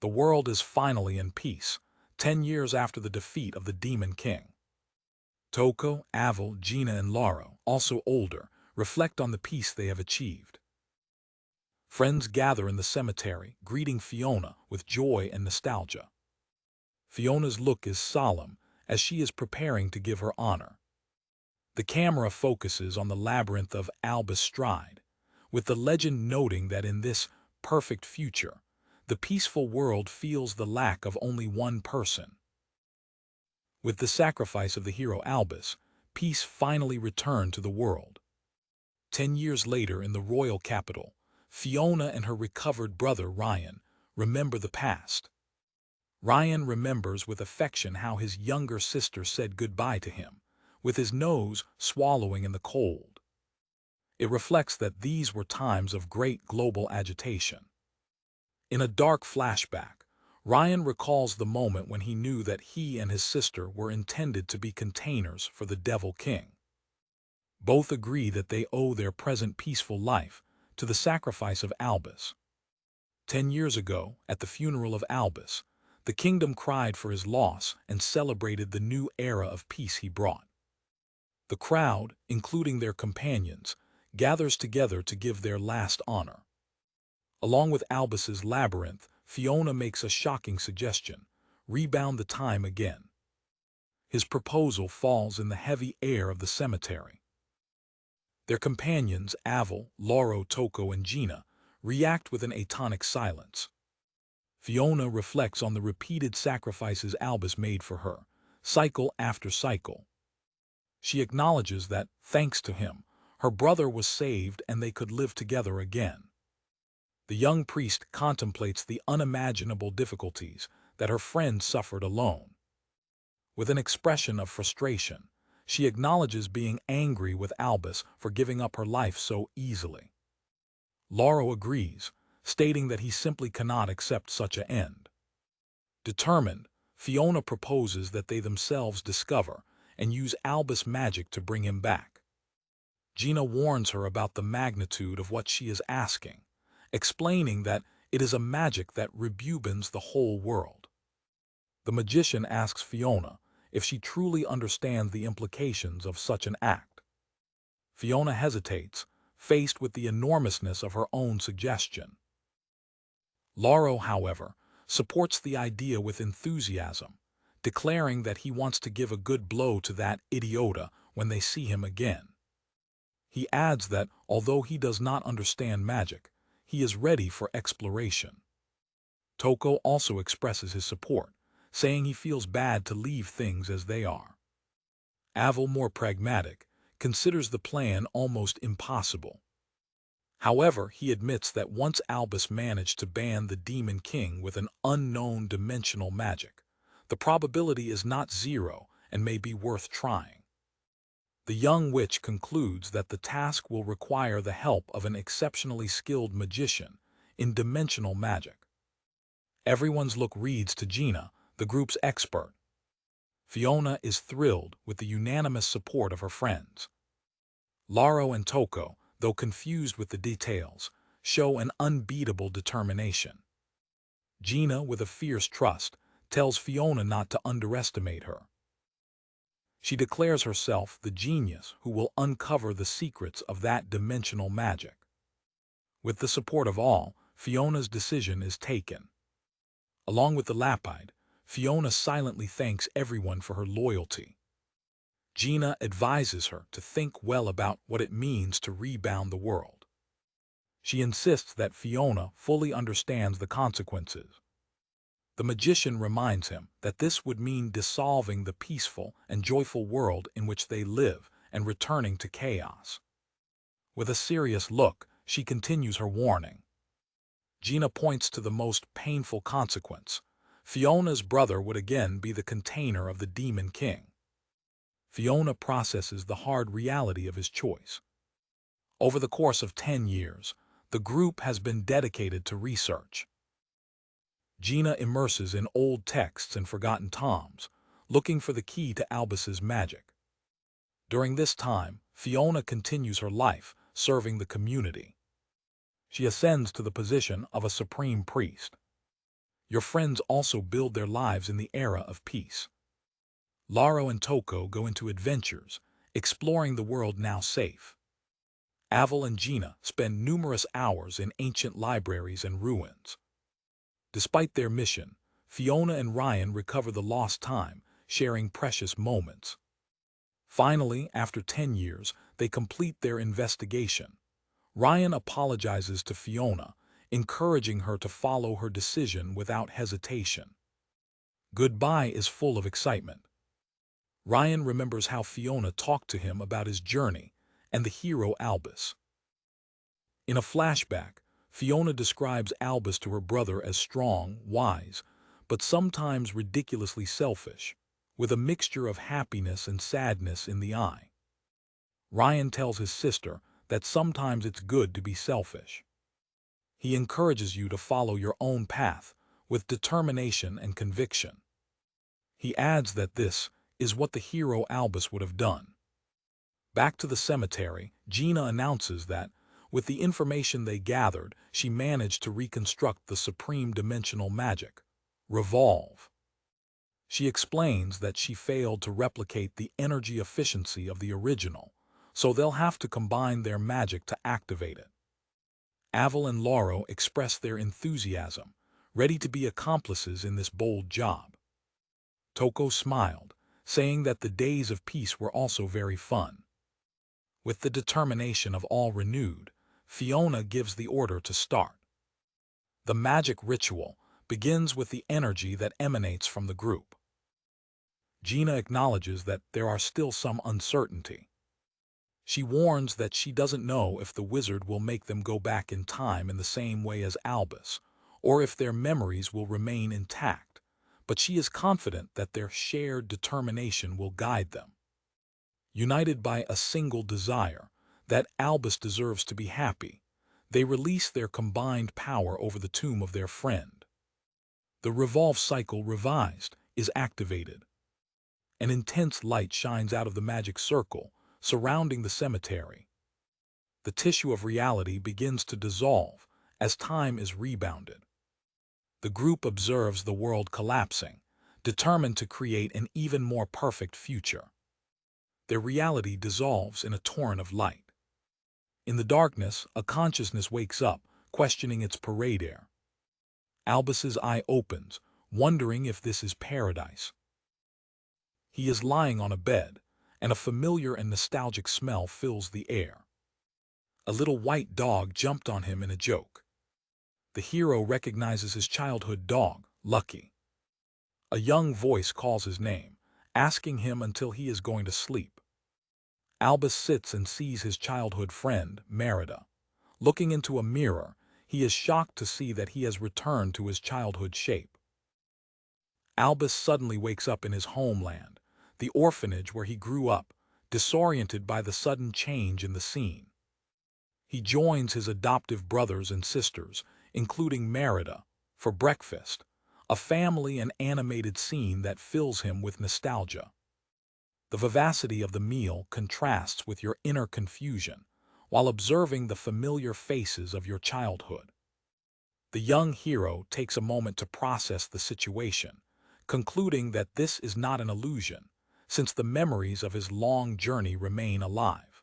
The world is finally in peace, 10 years after the defeat of the Demon King. Toko, Avel, Gina, and Laura, also older, reflect on the peace they have achieved. Friends gather in the cemetery, greeting Fiona with joy and nostalgia. Fiona's look is solemn as she is preparing to give her honor. The camera focuses on the labyrinth of Albus Stride, with the legend noting that in this perfect future, the peaceful world feels the lack of only one person. With the sacrifice of the hero Albus, peace finally returned to the world. 10 years later in the royal capital, Fiona and her recovered brother Ryan remember the past. Ryan remembers with affection how his younger sister said goodbye to him, with his nose swallowing in the cold. It reflects that these were times of great global agitation. In a dark flashback, Ryan recalls the moment when he knew that he and his sister were intended to be containers for the Devil King. Both agree that they owe their present peaceful life to the sacrifice of Albus. 10 years ago, at the funeral of Albus, the kingdom cried for his loss and celebrated the new era of peace he brought. The crowd, including their companions, gathers together to give their last honor. Along with Albus's labyrinth, Fiona makes a shocking suggestion: rebound the time again. His proposal falls in the heavy air of the cemetery. Their companions, Aval, Lauro, Toko, and Gina, react with an atonic silence. Fiona reflects on the repeated sacrifices Albus made for her, cycle after cycle. She acknowledges that, thanks to him, her brother was saved and they could live together again. The young priest contemplates the unimaginable difficulties that her friend suffered alone. With an expression of frustration, she acknowledges being angry with Albus for giving up her life so easily. Lauro agrees, stating that he simply cannot accept such an end. Determined, Fiona proposes that they themselves discover and use Albus' magic to bring him back. Gina warns her about the magnitude of what she is asking, explaining that it is a magic that rebubins the whole world. The magician asks Fiona if she truly understands the implications of such an act. Fiona hesitates, faced with the enormousness of her own suggestion. Lauro, however, supports the idea with enthusiasm, declaring that he wants to give a good blow to that idiota when they see him again. He adds that, although he does not understand magic, he is ready for exploration. Toko also expresses his support, saying he feels bad to leave things as they are. Aval, more pragmatic, considers the plan almost impossible. However, he admits that once Albus managed to ban the Demon King with an unknown dimensional magic, the probability is not zero and may be worth trying. The young witch concludes that the task will require the help of an exceptionally skilled magician in dimensional magic. Everyone's look reads to Gina, the group's expert. Fiona is thrilled with the unanimous support of her friends. Lauro and Toko, though confused with the details, show an unbeatable determination. Gina, with a fierce trust, tells Fiona not to underestimate her. She declares herself the genius who will uncover the secrets of that dimensional magic. With the support of all, Fiona's decision is taken. Along with the lapide, Fiona silently thanks everyone for her loyalty. Gina advises her to think well about what it means to rebound the world. She insists that Fiona fully understands the consequences. The magician reminds him that this would mean dissolving the peaceful and joyful world in which they live and returning to chaos. With a serious look, she continues her warning. Gina points to the most painful consequence. Fiona's brother would again be the container of the Demon King. Fiona processes the hard reality of his choice. Over the course of 10 years, the group has been dedicated to research. Gina immerses in old texts and forgotten tomes, looking for the key to Albus's magic. During this time, Fiona continues her life, serving the community. She ascends to the position of a supreme priest. Your friends also build their lives in the era of peace. Lauro and Toko go into adventures, exploring the world now safe. Aval and Gina spend numerous hours in ancient libraries and ruins. Despite their mission, Fiona and Ryan recover the lost time, sharing precious moments. Finally, after 10 years, they complete their investigation. Ryan apologizes to Fiona, encouraging her to follow her decision without hesitation. Goodbye is full of excitement. Ryan remembers how Fiona talked to him about his journey and the hero Albus. In a flashback, Fiona describes Albus to her brother as strong, wise, but sometimes ridiculously selfish, with a mixture of happiness and sadness in the eye. Ryan tells his sister that sometimes it's good to be selfish. He encourages you to follow your own path with determination and conviction. He adds that this is what the hero Albus would have done. Back to the cemetery, Gina announces that With the information they gathered, she managed to reconstruct the supreme dimensional magic, Revolve. She explains that she failed to replicate the energy efficiency of the original, so they'll have to combine their magic to activate it. Avel and Lauro express their enthusiasm, ready to be accomplices in this bold job. Toko smiled, saying that the days of peace were also very fun. With the determination of all renewed, Fiona gives the order to start. The magic ritual begins with the energy that emanates from the group. Gina acknowledges that there are still some uncertainty. She warns that she doesn't know if the wizard will make them go back in time in the same way as Albus, or if their memories will remain intact, but she is confident that their shared determination will guide them. United by a single desire, that Albus deserves to be happy, they release their combined power over the tomb of their friend. The Revolve cycle revised is activated. An intense light shines out of the magic circle, surrounding the cemetery. The tissue of reality begins to dissolve as time is rebounded. The group observes the world collapsing, determined to create an even more perfect future. Their reality dissolves in a torrent of light. In the darkness, a consciousness wakes up, questioning its parade air. Albus's eye opens, wondering if this is paradise. He is lying on a bed, and a familiar and nostalgic smell fills the air. A little white dog jumped on him in a joke. The hero recognizes his childhood dog, Lucky. A young voice calls his name, asking him until he is going to sleep. Albus sits and sees his childhood friend, Merida. Looking into a mirror, he is shocked to see that he has returned to his childhood shape. Albus suddenly wakes up in his homeland, the orphanage where he grew up, disoriented by the sudden change in the scene. He joins his adoptive brothers and sisters, including Merida, for breakfast, a family and animated scene that fills him with nostalgia. The vivacity of the meal contrasts with your inner confusion, while observing the familiar faces of your childhood. The young hero takes a moment to process the situation, concluding that this is not an illusion, since the memories of his long journey remain alive.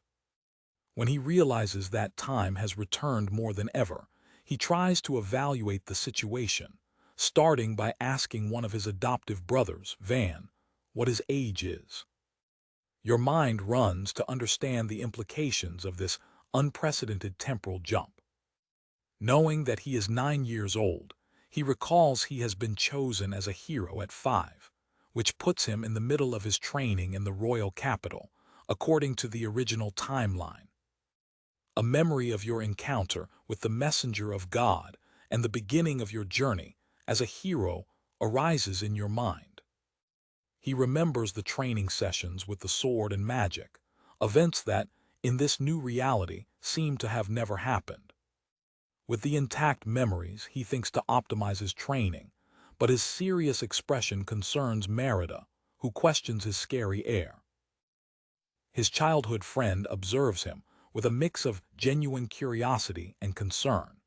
When he realizes that time has returned more than ever, he tries to evaluate the situation, starting by asking one of his adoptive brothers, Van, what his age is. Your mind runs to understand the implications of this unprecedented temporal jump. Knowing that he is 9 years old, he recalls he has been chosen as a hero at 5, which puts him in the middle of his training in the royal capital, according to the original timeline. A memory of your encounter with the messenger of God and the beginning of your journey as a hero arises in your mind. He remembers the training sessions with the sword and magic, events that, in this new reality, seem to have never happened. With the intact memories, he thinks to optimize his training, but his serious expression concerns Merida, who questions his scary air. His childhood friend observes him with a mix of genuine curiosity and concern.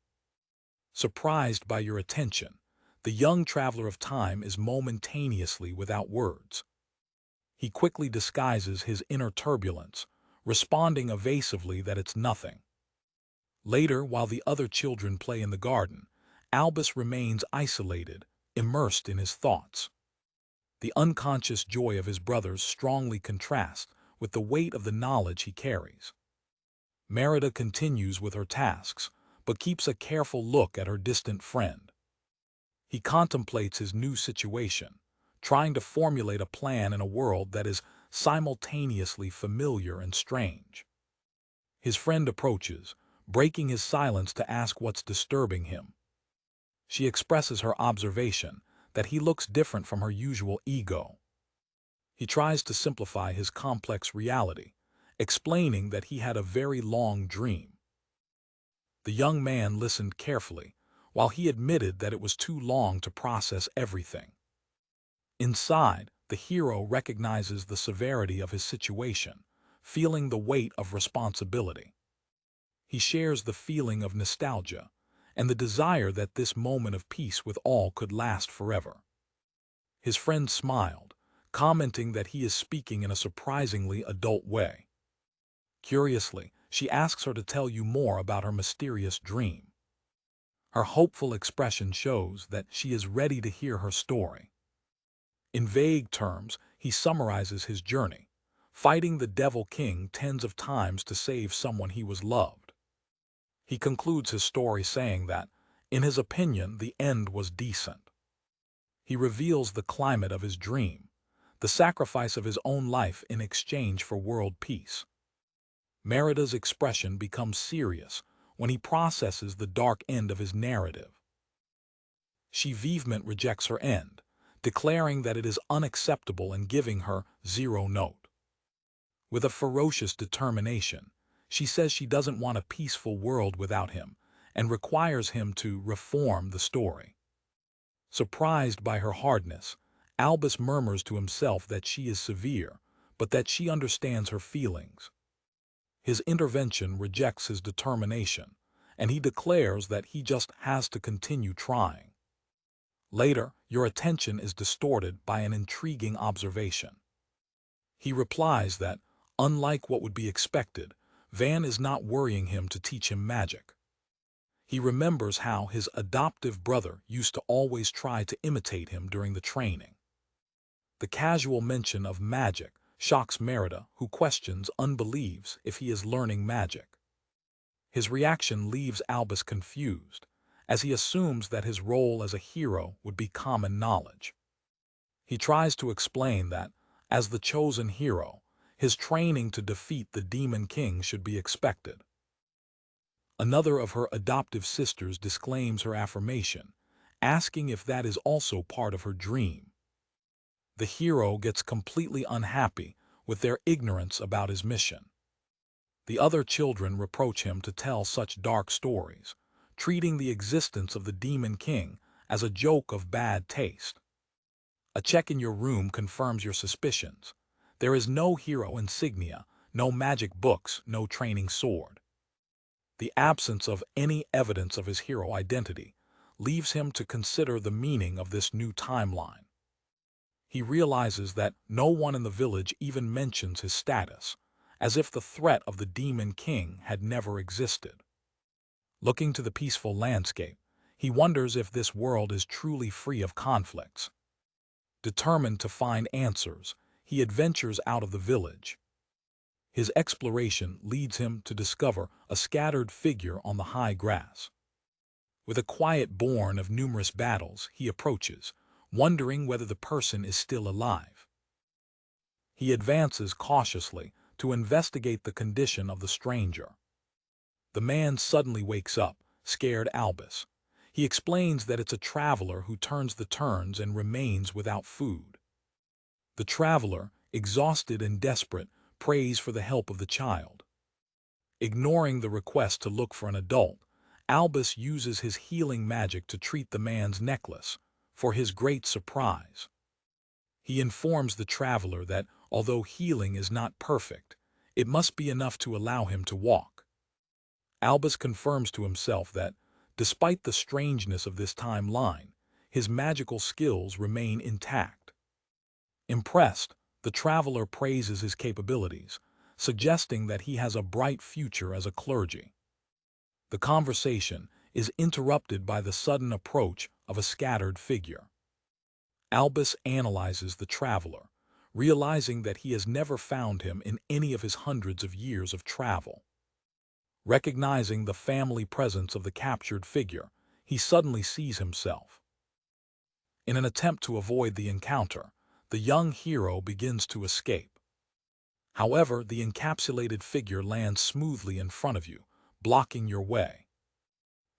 Surprised by your attention, the young traveler of time is momentaneously without words. He quickly disguises his inner turbulence, responding evasively that it's nothing. Later, while the other children play in the garden, Albus remains isolated, immersed in his thoughts. The unconscious joy of his brothers strongly contrasts with the weight of the knowledge he carries. Merida continues with her tasks, but keeps a careful look at her distant friend. He contemplates his new situation, trying to formulate a plan in a world that is simultaneously familiar and strange. His friend approaches, breaking his silence to ask what's disturbing him. She expresses her observation that he looks different from her usual ego. He tries to simplify his complex reality, explaining that he had a very long dream. The young man listened carefully, while he admitted that it was too long to process everything. Inside, the hero recognizes the severity of his situation, feeling the weight of responsibility. He shares the feeling of nostalgia and the desire that this moment of peace with all could last forever. His friend smiled, commenting that he is speaking in a surprisingly adult way. Curiously, she asks her to tell you more about her mysterious dream. Her hopeful expression shows that she is ready to hear her story. In vague terms, he summarizes his journey, fighting the Devil King tens of times to save someone he was loved. He concludes his story saying that, in his opinion, the end was decent. He reveals the climate of his dream, the sacrifice of his own life in exchange for world peace. Merida's expression becomes serious when he processes the dark end of his narrative. She vehemently rejects her end, declaring that it is unacceptable and giving her 0 note. With a ferocious determination, she says she doesn't want a peaceful world without him and requires him to reform the story. Surprised by her hardness, Albus murmurs to himself that she is severe, but that she understands her feelings. His intervention rejects his determination, and he declares that he just has to continue trying. Later, your attention is distorted by an intriguing observation. He replies that, unlike what would be expected, Van is not worrying him to teach him magic. He remembers how his adoptive brother used to always try to imitate him during the training. The casual mention of magic shocks Merida, who questions unbelieves if he is learning magic. His reaction leaves Albus confused, as he assumes that his role as a hero would be common knowledge. He tries to explain that, as the chosen hero, his training to defeat the Demon King should be expected. Another of her adoptive sisters disclaims her affirmation, asking if that is also part of her dream. The hero gets completely unhappy with their ignorance about his mission. The other children reproach him to tell such dark stories, treating the existence of the Demon King as a joke of bad taste. A check in your room confirms your suspicions. There is no hero insignia, no magic books, no training sword. The absence of any evidence of his hero identity leaves him to consider the meaning of this new timeline. He realizes that no one in the village even mentions his status, as if the threat of the Demon King had never existed. Looking to the peaceful landscape, he wonders if this world is truly free of conflicts. Determined to find answers, he adventures out of the village. His exploration leads him to discover a scattered figure on the high grass. With a quiet born of numerous battles, he approaches, wondering whether the person is still alive. He advances cautiously to investigate the condition of the stranger. The man suddenly wakes up, scared Albus. He explains that it's a traveler who turns the turns and remains without food. The traveler, exhausted and desperate, prays for the help of the child. Ignoring the request to look for an adult, Albus uses his healing magic to treat the man's necklace, for his great surprise. He informs the traveler that, although healing is not perfect, it must be enough to allow him to walk. Albus confirms to himself that, despite the strangeness of this timeline, his magical skills remain intact. Impressed, the traveler praises his capabilities, suggesting that he has a bright future as a clergy. The conversation is interrupted by the sudden approach of a scattered figure. Albus analyzes the traveler, realizing that he has never found him in any of his hundreds of years of travel. Recognizing the family presence of the captured figure, he suddenly sees himself. In an attempt to avoid the encounter, the young hero begins to escape. However, the encapsulated figure lands smoothly in front of you, blocking your way.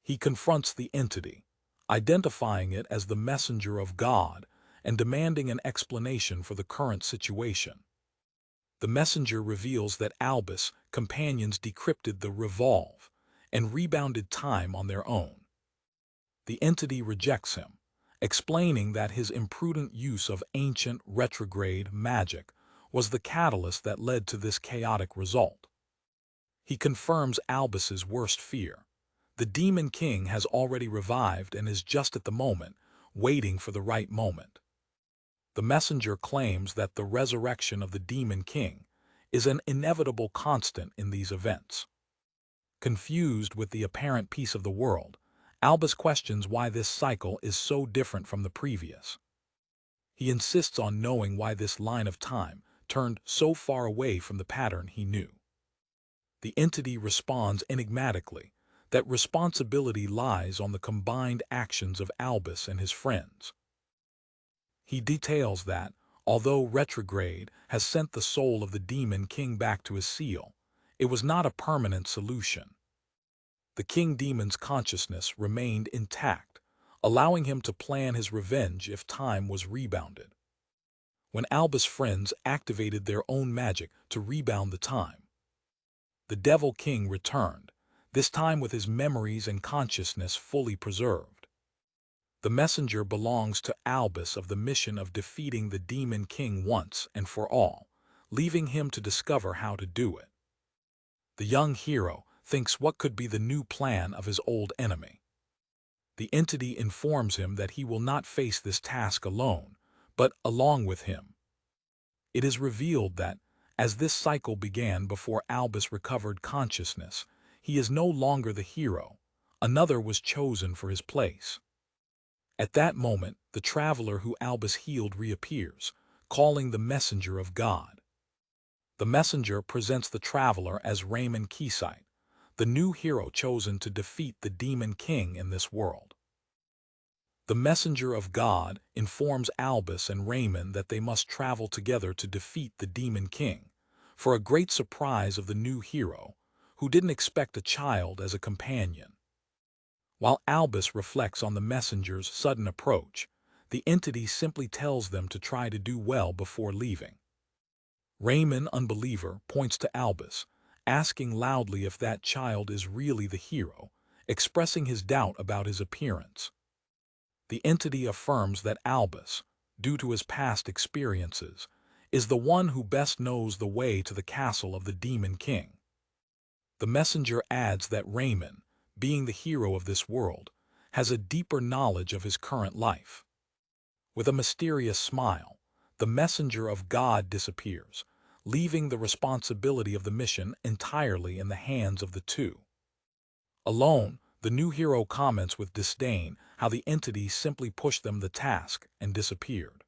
He confronts the entity, identifying it as the messenger of God and demanding an explanation for the current situation. The messenger reveals that Albus' companions decrypted the revolve and rebounded time on their own. The entity rejects him, explaining that his imprudent use of ancient retrograde magic was the catalyst that led to this chaotic result. He confirms Albus's worst fear. The Demon King has already revived and is just at the moment, waiting for the right moment. The messenger claims that the resurrection of the Demon King is an inevitable constant in these events. Confused with the apparent peace of the world, Albus questions why this cycle is so different from the previous. He insists on knowing why this line of time turned so far away from the pattern he knew. The entity responds enigmatically that responsibility lies on the combined actions of Albus and his friends. He details that, although retrograde has sent the soul of the Demon King back to his seal, it was not a permanent solution. The King Demon's consciousness remained intact, allowing him to plan his revenge if time was rebounded. When Albus' friends activated their own magic to rebound the time, the Devil King returned, this time with his memories and consciousness fully preserved. The messenger belongs to Albus of the mission of defeating the Demon King once and for all, leaving him to discover how to do it. The young hero thinks what could be the new plan of his old enemy. The entity informs him that he will not face this task alone, but along with him. It is revealed that, as this cycle began before Albus recovered consciousness, he is no longer the hero. Another was chosen for his place. At that moment, the traveler who Albus healed reappears, calling the messenger of God. The messenger presents the traveler as Raymond Keysight, the new hero chosen to defeat the Demon King in this world. The messenger of God informs Albus and Raymond that they must travel together to defeat the Demon King, for a great surprise of the new hero, who didn't expect a child as a companion. While Albus reflects on the messenger's sudden approach, the entity simply tells them to try to do well before leaving. Raymond, unbeliever, points to Albus, asking loudly if that child is really the hero, expressing his doubt about his appearance. The entity affirms that Albus, due to his past experiences, is the one who best knows the way to the castle of the Demon King. The messenger adds that Raymond, being the hero of this world, has a deeper knowledge of his current life. With a mysterious smile, the messenger of God disappears, leaving the responsibility of the mission entirely in the hands of the two. Alone, the new hero comments with disdain how the entity simply pushed them the task and disappeared.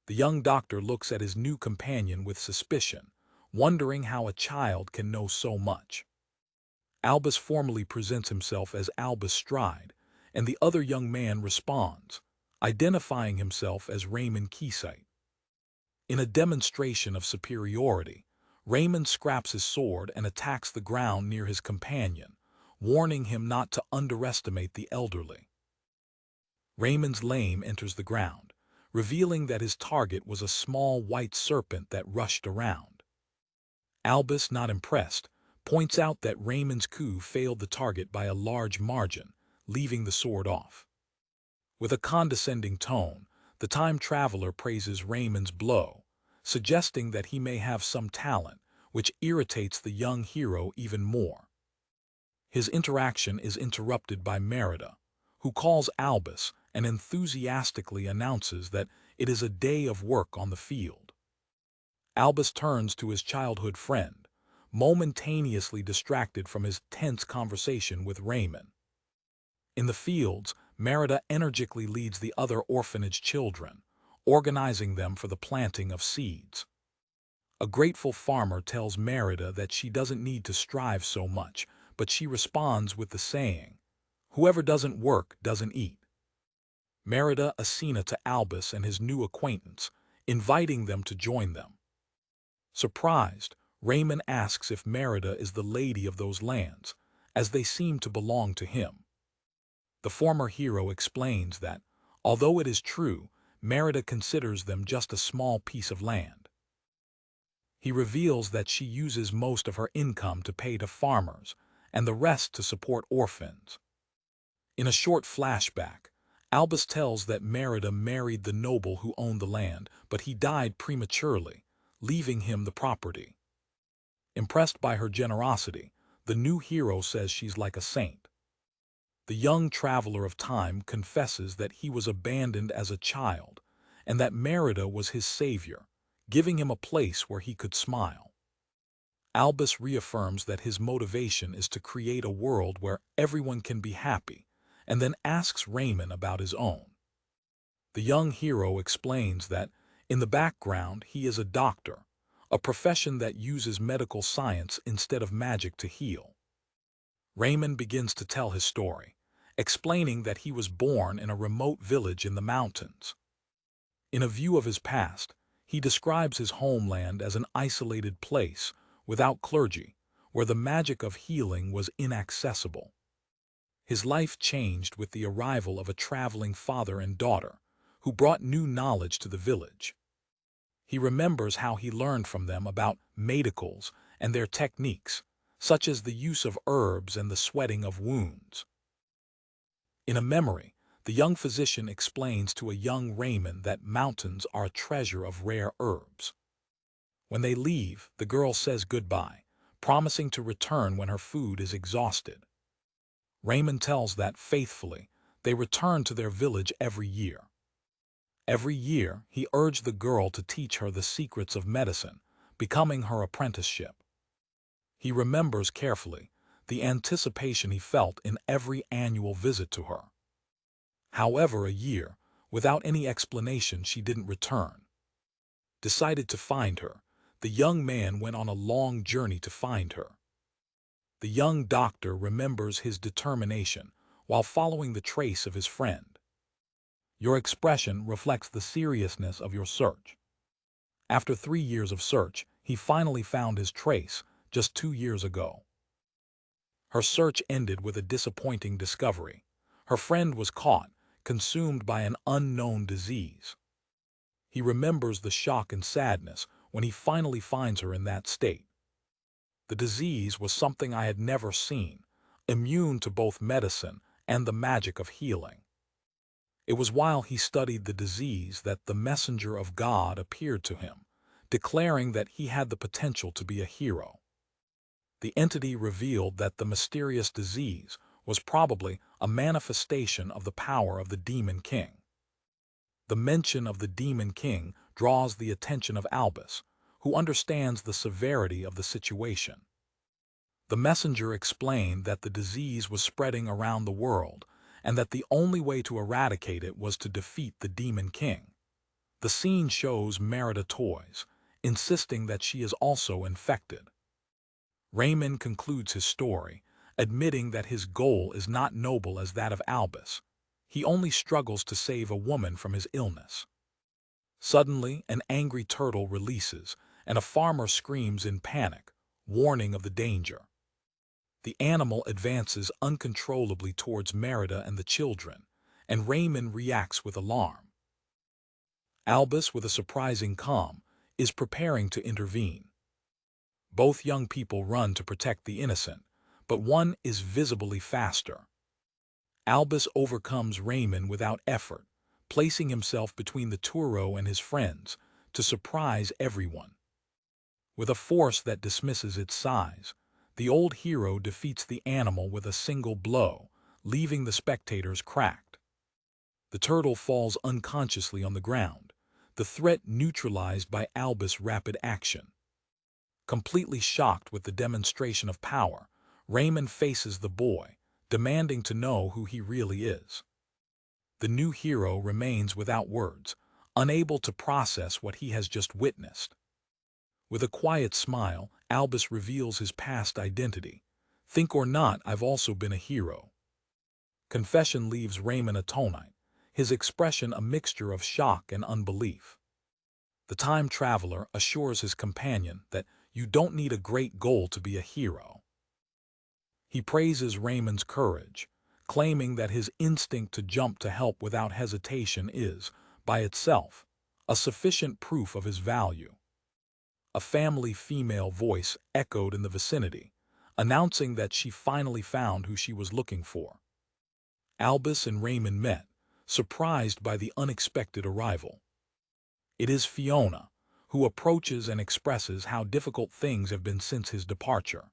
The young doctor looks at his new companion with suspicion, wondering how a child can know so much. Albus formally presents himself as Albus Stride, and the other young man responds, identifying himself as Raymond Keysight. In a demonstration of superiority, Raymond scraps his sword and attacks the ground near his companion, warning him not to underestimate the elderly. Raymond's lame enters the ground, revealing that his target was a small white serpent that rushed around. Albus, not impressed, points out that Raymond's coup failed the target by a large margin, leaving the sword off. With a condescending tone, the time traveler praises Raymond's blow, suggesting that he may have some talent, which irritates the young hero even more. His interaction is interrupted by Merida, who calls Albus and enthusiastically announces that it is a day of work on the field. Albus turns to his childhood friend, momentaneously distracted from his tense conversation with Raymond. In the fields, Merida energically leads the other orphanage children, organizing them for the planting of seeds. A grateful farmer tells Merida that she doesn't need to strive so much, but she responds with the saying, "Whoever doesn't work doesn't eat." Merida Asina to Albus and his new acquaintance, inviting them to join them. Surprised, Raymond asks if Merida is the lady of those lands, as they seem to belong to him. The former hero explains that, although it is true, Merida considers them just a small piece of land. He reveals that she uses most of her income to pay to farmers, and the rest to support orphans. In a short flashback, Albus tells that Merida married the noble who owned the land, but he died prematurely, leaving him the property. Impressed by her generosity, the new hero says she's like a saint. The young traveler of time confesses that he was abandoned as a child and that Merida was his savior, giving him a place where he could smile. Albus reaffirms that his motivation is to create a world where everyone can be happy, and then asks Raymond about his own. The young hero explains that, in the background, he is a doctor, a profession that uses medical science instead of magic to heal. Raymond begins to tell his story, explaining that he was born in a remote village in the mountains. In a view of his past, he describes his homeland as an isolated place, without clergy, where the magic of healing was inaccessible. His life changed with the arrival of a traveling father and daughter, who brought new knowledge to the village. He remembers how he learned from them about medicals and their techniques, such as the use of herbs and the sweating of wounds. In a memory, the young physician explains to a young Raymond that mountains are a treasure of rare herbs. When they leave, the girl says goodbye, promising to return when her food is exhausted. Raymond tells that, faithfully, they return to their village every year. Every year, he urged the girl to teach her the secrets of medicine, becoming her apprenticeship. He remembers carefully the anticipation he felt in every annual visit to her. However, a year, without any explanation, she didn't return. Decided to find her, the young man went on a long journey to find her. The young doctor remembers his determination while following the trace of his friend. Your expression reflects the seriousness of your search. After 3 years of search, he finally found his trace just 2 years ago. Her search ended with a disappointing discovery. Her friend was caught, consumed by an unknown disease. He remembers the shock and sadness when he finally finds her in that state. The disease was something I had never seen, immune to both medicine and the magic of healing. It was while he studied the disease that the messenger of God appeared to him, declaring that he had the potential to be a hero. The entity revealed that the mysterious disease was probably a manifestation of the power of the Demon King. The mention of the Demon King draws the attention of Albus, who understands the severity of the situation. The messenger explained that the disease was spreading around the world and that the only way to eradicate it was to defeat the Demon King. The scene shows Merida toys, insisting that she is also infected. Raymond concludes his story, admitting that his goal is not noble as that of Albus. He only struggles to save a woman from his illness. Suddenly, an angry turtle releases, and a farmer screams in panic, warning of the danger. The animal advances uncontrollably towards Merida and the children, and Raymond reacts with alarm. Albus, with a surprising calm, is preparing to intervene. Both young people run to protect the innocent, but one is visibly faster. Albus overcomes Raymond without effort, placing himself between the Turo and his friends to surprise everyone. With a force that dismisses its size, the old hero defeats the animal with a single blow, leaving the spectators cracked. The turtle falls unconsciously on the ground, the threat neutralized by Albus' rapid action. Completely shocked with the demonstration of power, Raymond faces the boy, demanding to know who he really is. The new hero remains without words, unable to process what he has just witnessed. With a quiet smile, Albus reveals his past identity. Think or not, I've also been a hero. Confession leaves Raymond attonite, his expression a mixture of shock and unbelief. The time traveler assures his companion that you don't need a great goal to be a hero. He praises Raymond's courage, claiming that his instinct to jump to help without hesitation is, by itself, a sufficient proof of his value. A family female voice echoed in the vicinity, announcing that she finally found who she was looking for. Albus and Raymond met, surprised by the unexpected arrival. It is Fiona, who approaches and expresses how difficult things have been since his departure.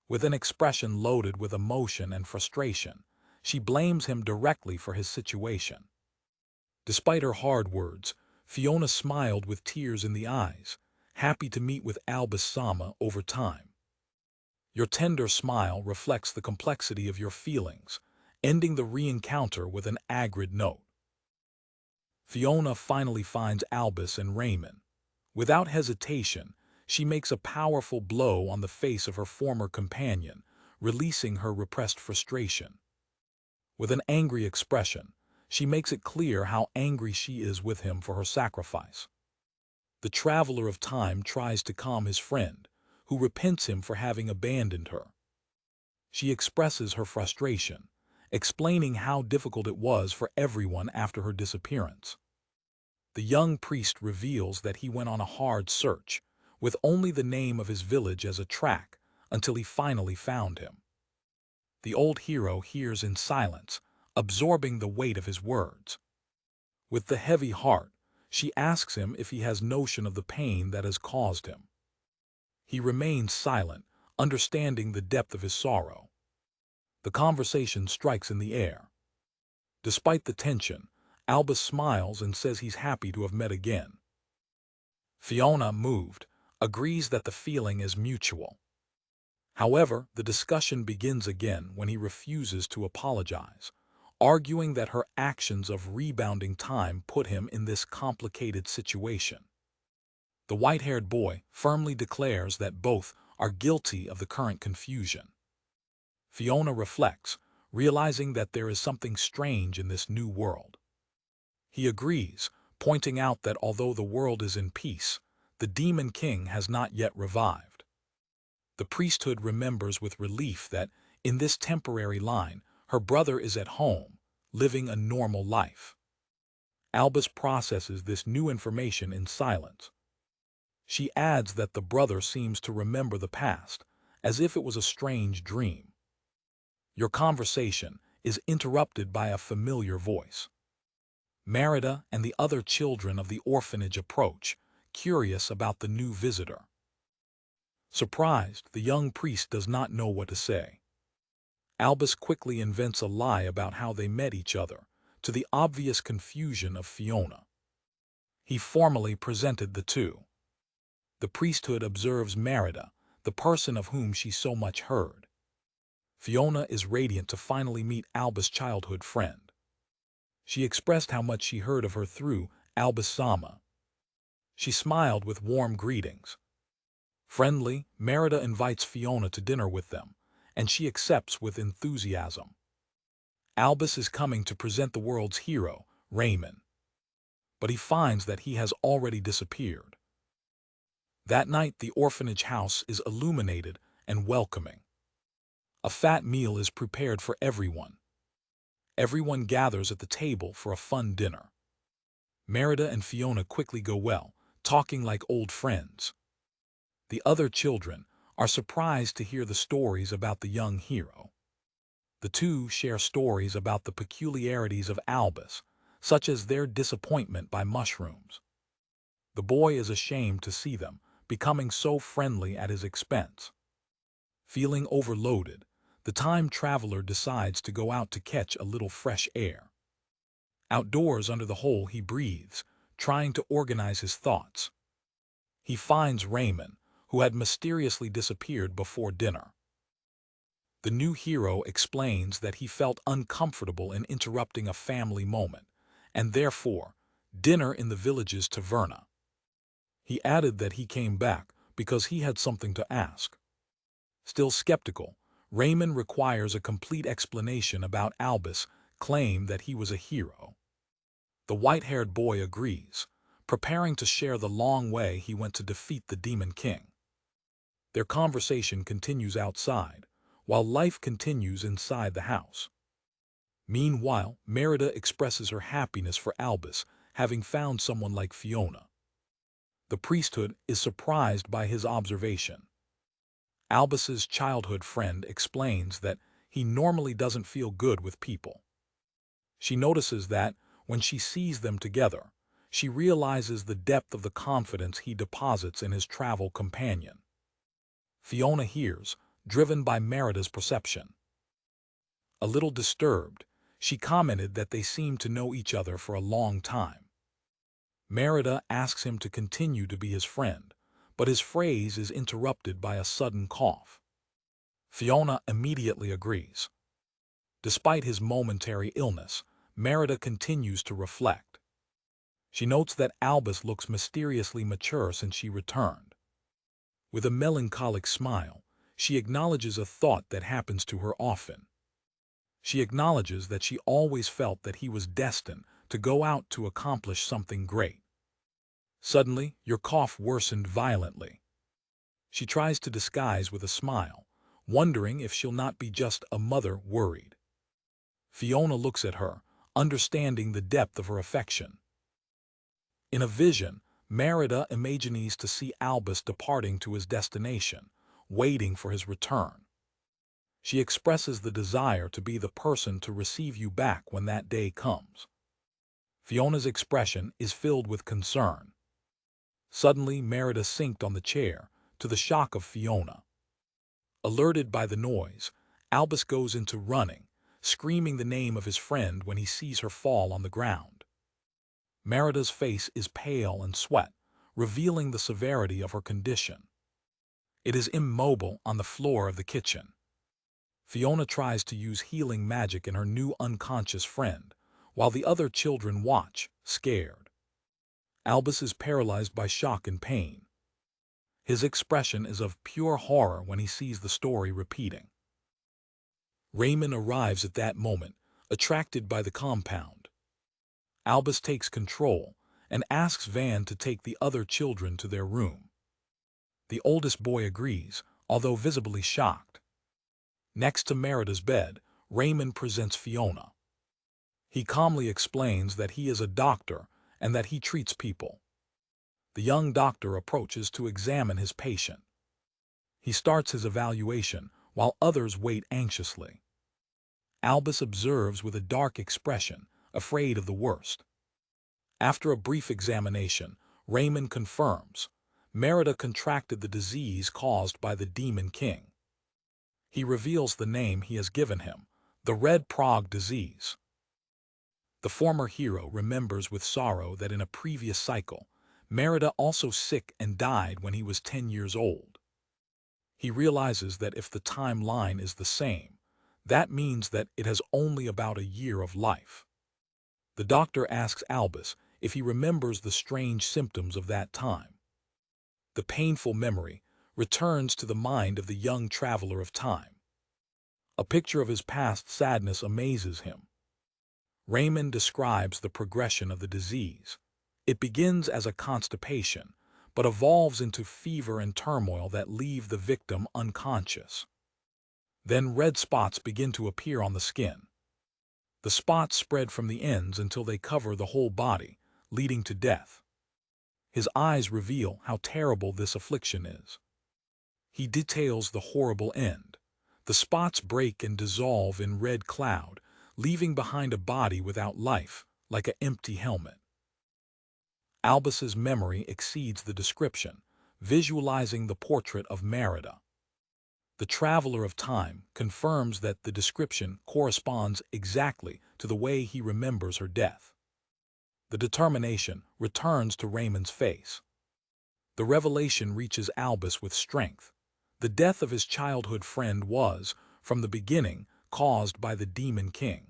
With an expression loaded with emotion and frustration, she blames him directly for his situation. Despite her hard words, Fiona smiled with tears in the eyes, happy to meet with Albus-sama over time. Your tender smile reflects the complexity of your feelings, ending the re-encounter with an acrid note. Fiona finally finds Albus and Raymond. Without hesitation, she makes a powerful blow on the face of her former companion, releasing her repressed frustration. With an angry expression, she makes it clear how angry she is with him for her sacrifice. The Traveler of Time tries to calm his friend, who repents him for having abandoned her. She expresses her frustration, explaining how difficult it was for everyone after her disappearance. The young priest reveals that he went on a hard search, with only the name of his village as a track, until he finally found him. The old hero hears in silence, absorbing the weight of his words. With the heavy heart, she asks him if he has notion of the pain that has caused him. He remains silent, understanding the depth of his sorrow. The conversation strikes in the air. Despite the tension, Albus smiles and says he's happy to have met again. Fiona, moved, agrees that the feeling is mutual. However, the discussion begins again when he refuses to apologize, arguing that her actions of rebounding time put him in this complicated situation. The white-haired boy firmly declares that both are guilty of the current confusion. Fiona reflects, realizing that there is something strange in this new world. He agrees, pointing out that although the world is in peace, the Demon King has not yet revived. The priesthood remembers with relief that, in this temporary line, her brother is at home, living a normal life. Albus processes this new information in silence. She adds that the brother seems to remember the past, as if it was a strange dream. Your conversation is interrupted by a familiar voice. Merida and the other children of the orphanage approach, curious about the new visitor. Surprised, the young priest does not know what to say. Albus quickly invents a lie about how they met each other, to the obvious confusion of Fiona. He formally presented the two. The priesthood observes Merida, the person of whom she so much heard. Fiona is radiant to finally meet Albus' childhood friend. She expressed how much she heard of her through Albus-sama. She smiled with warm greetings. Friendly, Merida invites Fiona to dinner with them, and she accepts with enthusiasm. Albus is coming to present the world's hero, Raymond. But he finds that he has already disappeared. That night, the orphanage house is illuminated and welcoming. A fat meal is prepared for everyone. Everyone gathers at the table for a fun dinner. Merida and Fiona quickly go well, talking like old friends. The other children are surprised to hear the stories about the young hero. The two share stories about the peculiarities of Albus, such as their disappointment by mushrooms. The boy is ashamed to see them, becoming so friendly at his expense. Feeling overloaded, the time traveler decides to go out to catch a little fresh air. Outdoors under the hole he breathes, trying to organize his thoughts. He finds Raymond, who had mysteriously disappeared before dinner. The new hero explains that he felt uncomfortable in interrupting a family moment, and therefore, dinner in the village's taverna. He added that he came back because he had something to ask. Still skeptical, Raymond requires a complete explanation about Albus' claim that he was a hero. The white-haired boy agrees, preparing to share the long way he went to defeat the Demon King. Their conversation continues outside, while life continues inside the house. Meanwhile, Merida expresses her happiness for Albus, having found someone like Fiona. The priesthood is surprised by his observation. Albus's childhood friend explains that he normally doesn't feel good with people. She notices that, when she sees them together, she realizes the depth of the confidence he deposits in his travel companion. Fiona hears, driven by Merida's perception. A little disturbed, she commented that they seemed to know each other for a long time. Merida asks him to continue to be his friend, but his phrase is interrupted by a sudden cough. Fiona immediately agrees. Despite his momentary illness, Merida continues to reflect. She notes that Albus looks mysteriously mature since she returned. With a melancholic smile, she acknowledges a thought that happens to her often. She acknowledges that she always felt that he was destined to go out to accomplish something great. Suddenly, your cough worsened violently. She tries to disguise with a smile, wondering if she'll not be just a mother worried. Fiona looks at her, understanding the depth of her affection. In a vision, Merida imagines to see Albus departing to his destination, waiting for his return. She expresses the desire to be the person to receive you back when that day comes. Fiona's expression is filled with concern. Suddenly, Merida sinks on the chair, to the shock of Fiona. Alerted by the noise, Albus goes into running, screaming the name of his friend when he sees her fall on the ground. Merida's face is pale and sweat, revealing the severity of her condition. It is immobile on the floor of the kitchen. Fiona tries to use healing magic in her new unconscious friend, while the other children watch, scared. Albus is paralyzed by shock and pain. His expression is of pure horror when he sees the story repeating. Raymond arrives at that moment, attracted by the compound. Albus takes control and asks Van to take the other children to their room. The oldest boy agrees, although visibly shocked. Next to Merida's bed, Raymond presents Fiona. He calmly explains that he is a doctor and that he treats people. The young doctor approaches to examine his patient. He starts his evaluation while others wait anxiously. Albus observes with a dark expression, afraid of the worst. After a brief examination, Raymond confirms Merida contracted the disease caused by the Demon King. He reveals the name he has given him, the Red Prague disease. The former hero remembers with sorrow that in a previous cycle, Merida also sick and died when he was 10 years old. He realizes that if the timeline is the same, that means that it has only about a year of life. The doctor asks Albus if he remembers the strange symptoms of that time. The painful memory returns to the mind of the young traveler of time. A picture of his past sadness amazes him. Raymond describes the progression of the disease. It begins as a constipation, but evolves into fever and turmoil that leave the victim unconscious. Then red spots begin to appear on the skin. The spots spread from the ends until they cover the whole body, leading to death. His eyes reveal how terrible this affliction is. He details the horrible end. The spots break and dissolve in red cloud, leaving behind a body without life, like an empty helmet. Albus's memory exceeds the description, visualizing the portrait of Merida. The traveler of time confirms that the description corresponds exactly to the way he remembers her death. The determination returns to Raymond's face. The revelation reaches Albus with strength. The death of his childhood friend was, from the beginning, caused by the Demon King.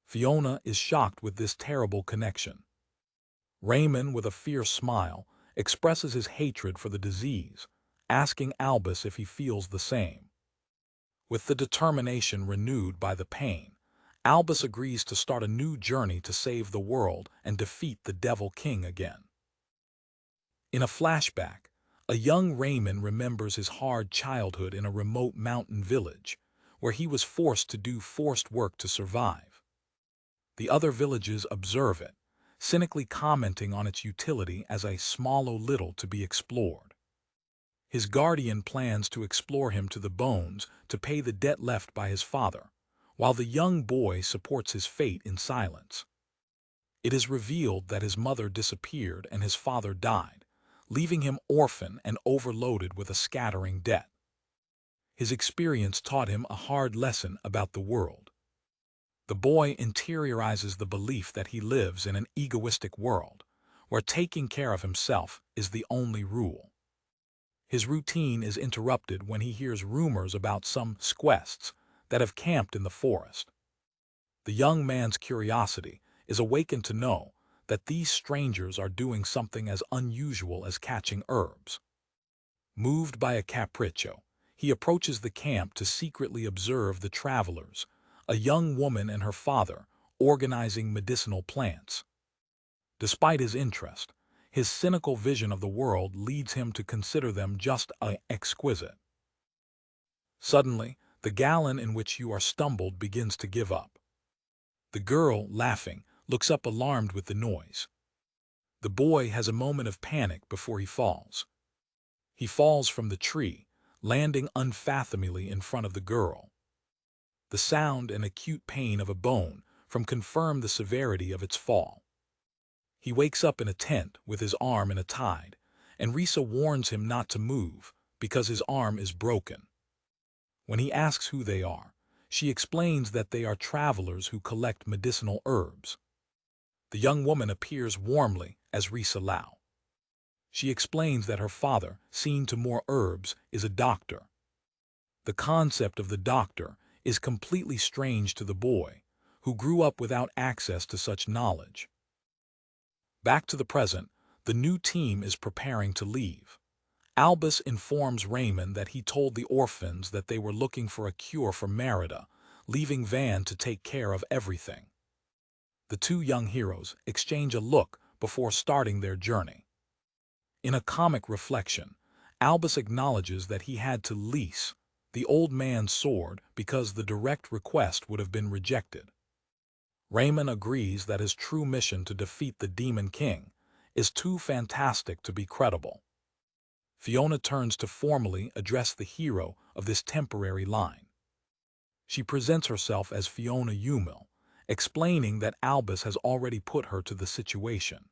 Fiona is shocked with this terrible connection. Raymond, with a fierce smile, expresses his hatred for the disease, asking Albus if he feels the same. With the determination renewed by the pain, Albus agrees to start a new journey to save the world and defeat the Devil King again. In a flashback, a young Raymond remembers his hard childhood in a remote mountain village, where he was forced to do forced work to survive. The other villages observe it, cynically commenting on its utility as a small little to be explored. His guardian plans to explore him to the bones to pay the debt left by his father, while the young boy supports his fate in silence. It is revealed that his mother disappeared and his father died, leaving him orphan and overloaded with a scattering debt. His experience taught him a hard lesson about the world. The boy interiorizes the belief that he lives in an egoistic world, where taking care of himself is the only rule. His routine is interrupted when he hears rumors about some squests that have camped in the forest. The young man's curiosity is awakened to know that these strangers are doing something as unusual as catching herbs. Moved by a capriccio, he approaches the camp to secretly observe the travelers, a young woman and her father, organizing medicinal plants. Despite his interest, his cynical vision of the world leads him to consider them just exquisite. Suddenly, the gallon in which you are stumbled begins to give up. The girl, laughing, looks up alarmed with the noise. The boy has a moment of panic before he falls. He falls from the tree, landing unfathomably in front of the girl. The sound and acute pain of a bone confirm the severity of its fall. He wakes up in a tent with his arm in a tide, and Risa warns him not to move because his arm is broken. When he asks who they are, she explains that they are travelers who collect medicinal herbs. The young woman appears warmly as Risa Lau. She explains that her father, seen to more herbs, is a doctor. The concept of the doctor is completely strange to the boy, who grew up without access to such knowledge. Back to the present, the new team is preparing to leave. Albus informs Raymond that he told the orphans that they were looking for a cure for Merida, leaving Van to take care of everything. The two young heroes exchange a look before starting their journey. In a comic reflection, Albus acknowledges that he had to lease the old man's sword because the direct request would have been rejected. Raymond agrees that his true mission to defeat the Demon King is too fantastic to be credible. Fiona turns to formally address the hero of this temporary line. She presents herself as Fiona Yumil, explaining that Albus has already put her to the situation.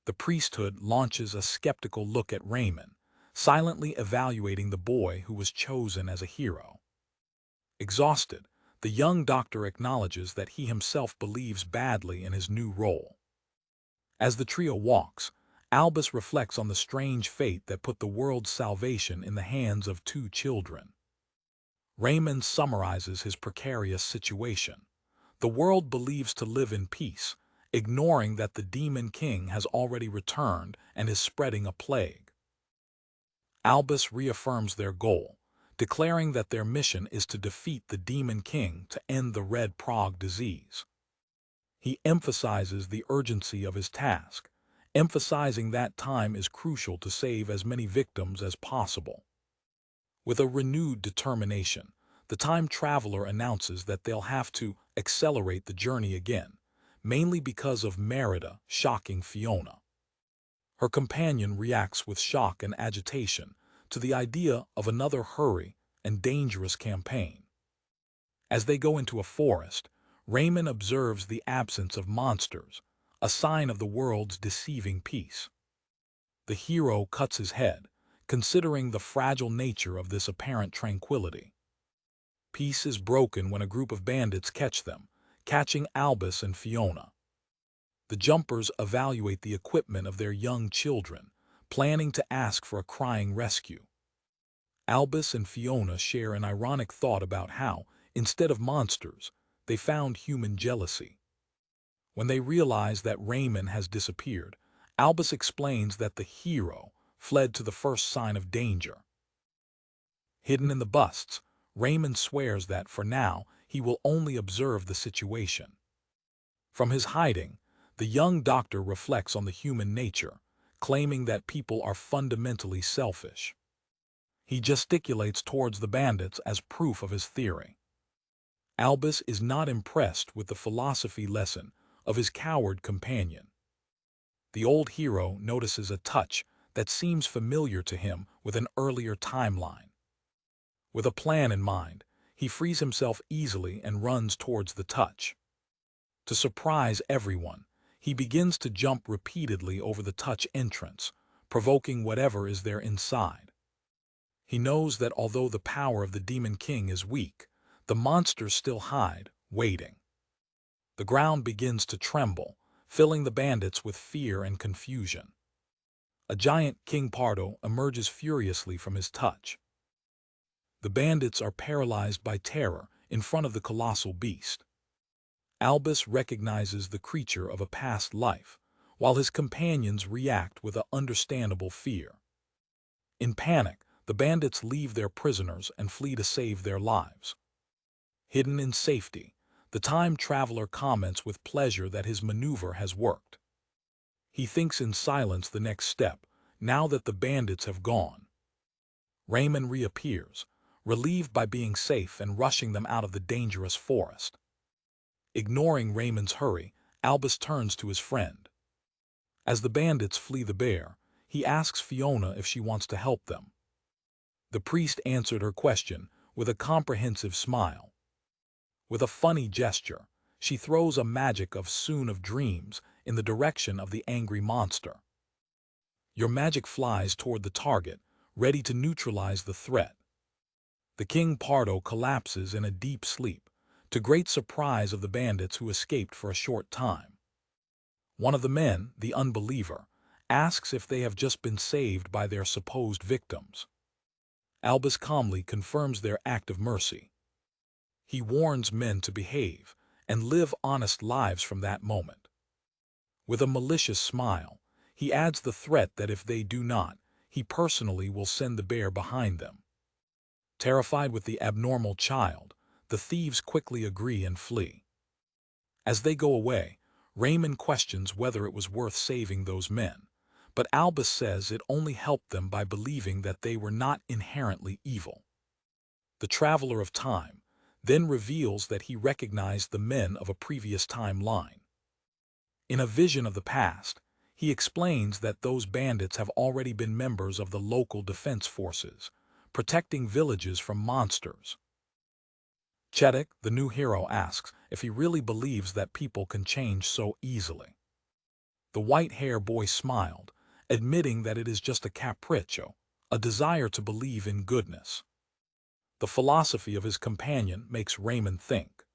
The priesthood launches a skeptical look at Raymond, silently evaluating the boy who was chosen as a hero. Exhausted, the young doctor acknowledges that he himself believes badly in his new role. As the trio walks, Albus reflects on the strange fate that put the world's salvation in the hands of two children. Raymond summarizes his precarious situation. The world believes to live in peace, ignoring that the Demon King has already returned and is spreading a plague. Albus reaffirms their goal, declaring that their mission is to defeat the Demon King to end the Red Prague disease. He emphasizes the urgency of his task, emphasizing that time is crucial to save as many victims as possible. With a renewed determination, the time traveler announces that they'll have to accelerate the journey again, mainly because of Merida shocking Fiona. Her companion reacts with shock and agitation to the idea of another hurry and dangerous campaign. As they go into a forest, Raymond observes the absence of monsters, a sign of the world's deceiving peace. The hero cuts his head, considering the fragile nature of this apparent tranquility. Peace is broken when a group of bandits catch them, catching Albus and Fiona. The jumpers evaluate the equipment of their young children, planning to ask for a crying rescue. Albus and Fiona share an ironic thought about how, instead of monsters, they found human jealousy. When they realize that Raymond has disappeared, Albus explains that the hero fled to the first sign of danger. Hidden in the busts, Raymond swears that, for now, he will only observe the situation. From his hiding, the young doctor reflects on the human nature, claiming that people are fundamentally selfish. He gesticulates towards the bandits as proof of his theory. Albus is not impressed with the philosophy lesson of his coward companion. The old hero notices a touch that seems familiar to him with an earlier timeline. With a plan in mind, he frees himself easily and runs towards the touch. To surprise everyone, He begins to jump repeatedly over the touch entrance, provoking whatever is there inside. He knows that although the power of the Demon King is weak, the monsters still hide, waiting. The ground begins to tremble, filling the bandits with fear and confusion. A giant King Pardo emerges furiously from his touch. The bandits are paralyzed by terror in front of the colossal beast. Albus recognizes the creature of a past life, while his companions react with an understandable fear. In panic, the bandits leave their prisoners and flee to save their lives. Hidden in safety, the time traveler comments with pleasure that his maneuver has worked. He thinks in silence the next step, now that the bandits have gone. Raymond reappears, relieved by being safe and rushing them out of the dangerous forest. Ignoring Raymond's hurry, Albus turns to his friend. As the bandits flee the bear, he asks Fiona if she wants to help them. The priest answered her question with a comprehensive smile. With a funny gesture, she throws a magic of Soon of Dreams in the direction of the angry monster. Your magic flies toward the target, ready to neutralize the threat. The King Pardo collapses in a deep sleep, to great surprise of the bandits who escaped for a short time. One of the men, the unbeliever, asks if they have just been saved by their supposed victims. Albus calmly confirms their act of mercy. He warns men to behave and live honest lives from that moment. With a malicious smile, he adds the threat that if they do not, he personally will send the bear behind them. Terrified with the abnormal child, the thieves quickly agree and flee. As they go away, Raymond questions whether it was worth saving those men, but Albus says it only helped them by believing that they were not inherently evil. The Traveler of Time then reveals that he recognized the men of a previous timeline. In a vision of the past, he explains that those bandits have already been members of the local defense forces, protecting villages from monsters. Chetik, the new hero, asks if he really believes that people can change so easily. The white-haired boy smiled, admitting that it is just a capriccio, a desire to believe in goodness. The philosophy of his companion makes Raymond think.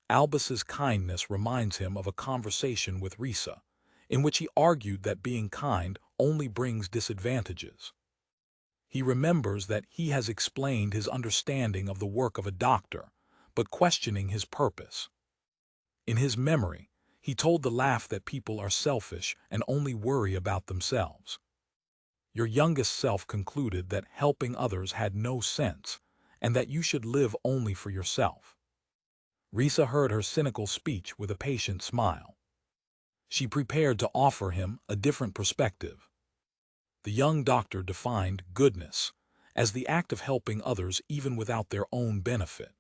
Albus's kindness reminds him of a conversation with Risa, in which he argued that being kind only brings disadvantages. He remembers that he has explained his understanding of the work of a doctor, but questioning his purpose. In his memory, he told the laugh that people are selfish and only worry about themselves. Your youngest self concluded that helping others had no sense, and that you should live only for yourself. Risa heard her cynical speech with a patient smile. She prepared to offer him a different perspective. The young doctor defined goodness as the act of helping others even without their own benefit.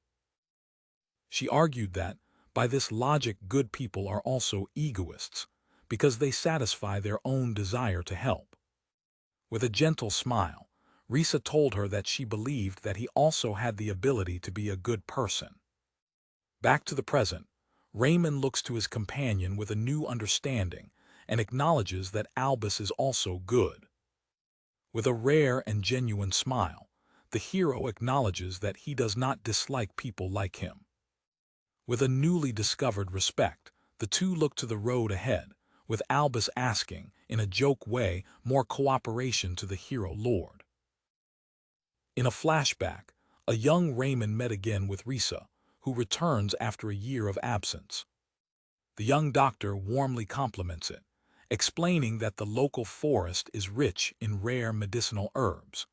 She argued that, by this logic, good people are also egoists, because they satisfy their own desire to help. With a gentle smile, Risa told her that she believed that he also had the ability to be a good person. Back to the present, Raymond looks to his companion with a new understanding and acknowledges that Albus is also good. With a rare and genuine smile, the hero acknowledges that he does not dislike people like him. With a newly discovered respect, the two look to the road ahead, with Albus asking, in a joke way, more cooperation to the hero lord. In a flashback, a young Raymond met again with Risa, who returns after a year of absence. The young doctor warmly compliments it, explaining that the local forest is rich in rare medicinal herbs.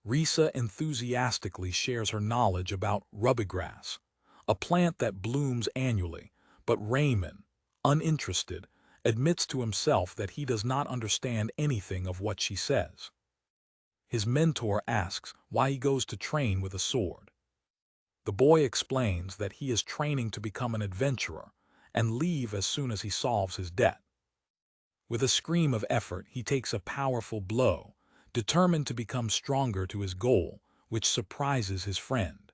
Risa enthusiastically shares her knowledge about rubygrass, a plant that blooms annually, but Raymond, uninterested, admits to himself that he does not understand anything of what she says. His mentor asks why he goes to train with a sword. The boy explains that he is training to become an adventurer and leave as soon as he solves his debt. With a scream of effort, he takes a powerful blow, determined to become stronger to his goal, which surprises his friend.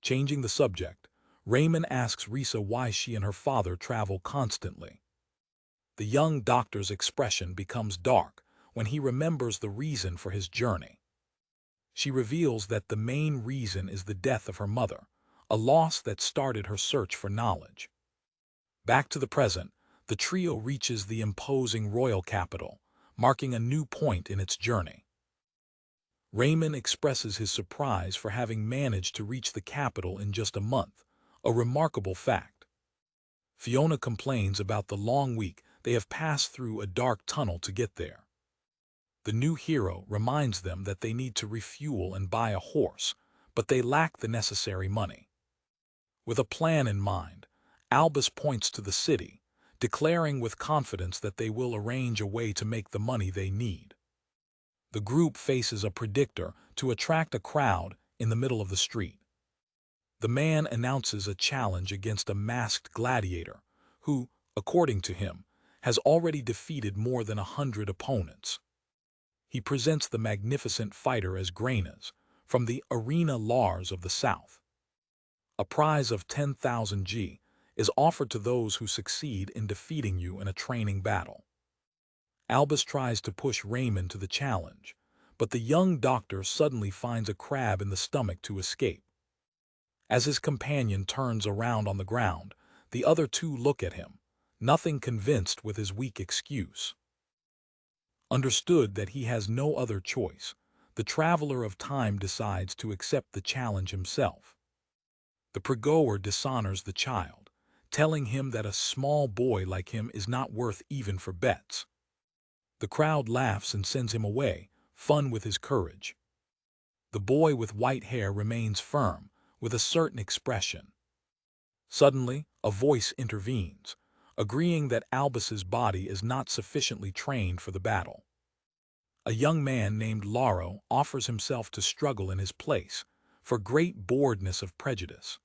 Changing the subject, Raymond asks Risa why she and her father travel constantly. The young doctor's expression becomes dark when he remembers the reason for his journey. She reveals that the main reason is the death of her mother, a loss that started her search for knowledge. Back to the present, the trio reaches the imposing royal capital, marking a new point in its journey. Raymond expresses his surprise for having managed to reach the capital in just a month, a remarkable fact. Fiona complains about the long week they have passed through a dark tunnel to get there. The new hero reminds them that they need to refuel and buy a horse, but they lack the necessary money. With a plan in mind, Albus points to the city, declaring with confidence that they will arrange a way to make the money they need. The group faces a predictor to attract a crowd in the middle of the street. The man announces a challenge against a masked gladiator who, according to him, has already defeated more than 100 opponents. He presents the magnificent fighter as Grainas, from the Arena Lars of the South. A prize of 10,000 G is offered to those who succeed in defeating you in a training battle. Albus tries to push Raymond to the challenge, but the young doctor suddenly finds a crab in the stomach to escape. As his companion turns around on the ground, the other two look at him, nothing convinced with his weak excuse. Understood that he has no other choice, the traveler of time decides to accept the challenge himself. The pregoer dishonors the child, telling him that a small boy like him is not worth even for bets. The crowd laughs and sends him away, fun with his courage. The boy with white hair remains firm, with a certain expression. Suddenly, a voice intervenes, agreeing that Albus's body is not sufficiently trained for the battle. A young man named Laro offers himself to struggle in his place, for great boredness of prejudice.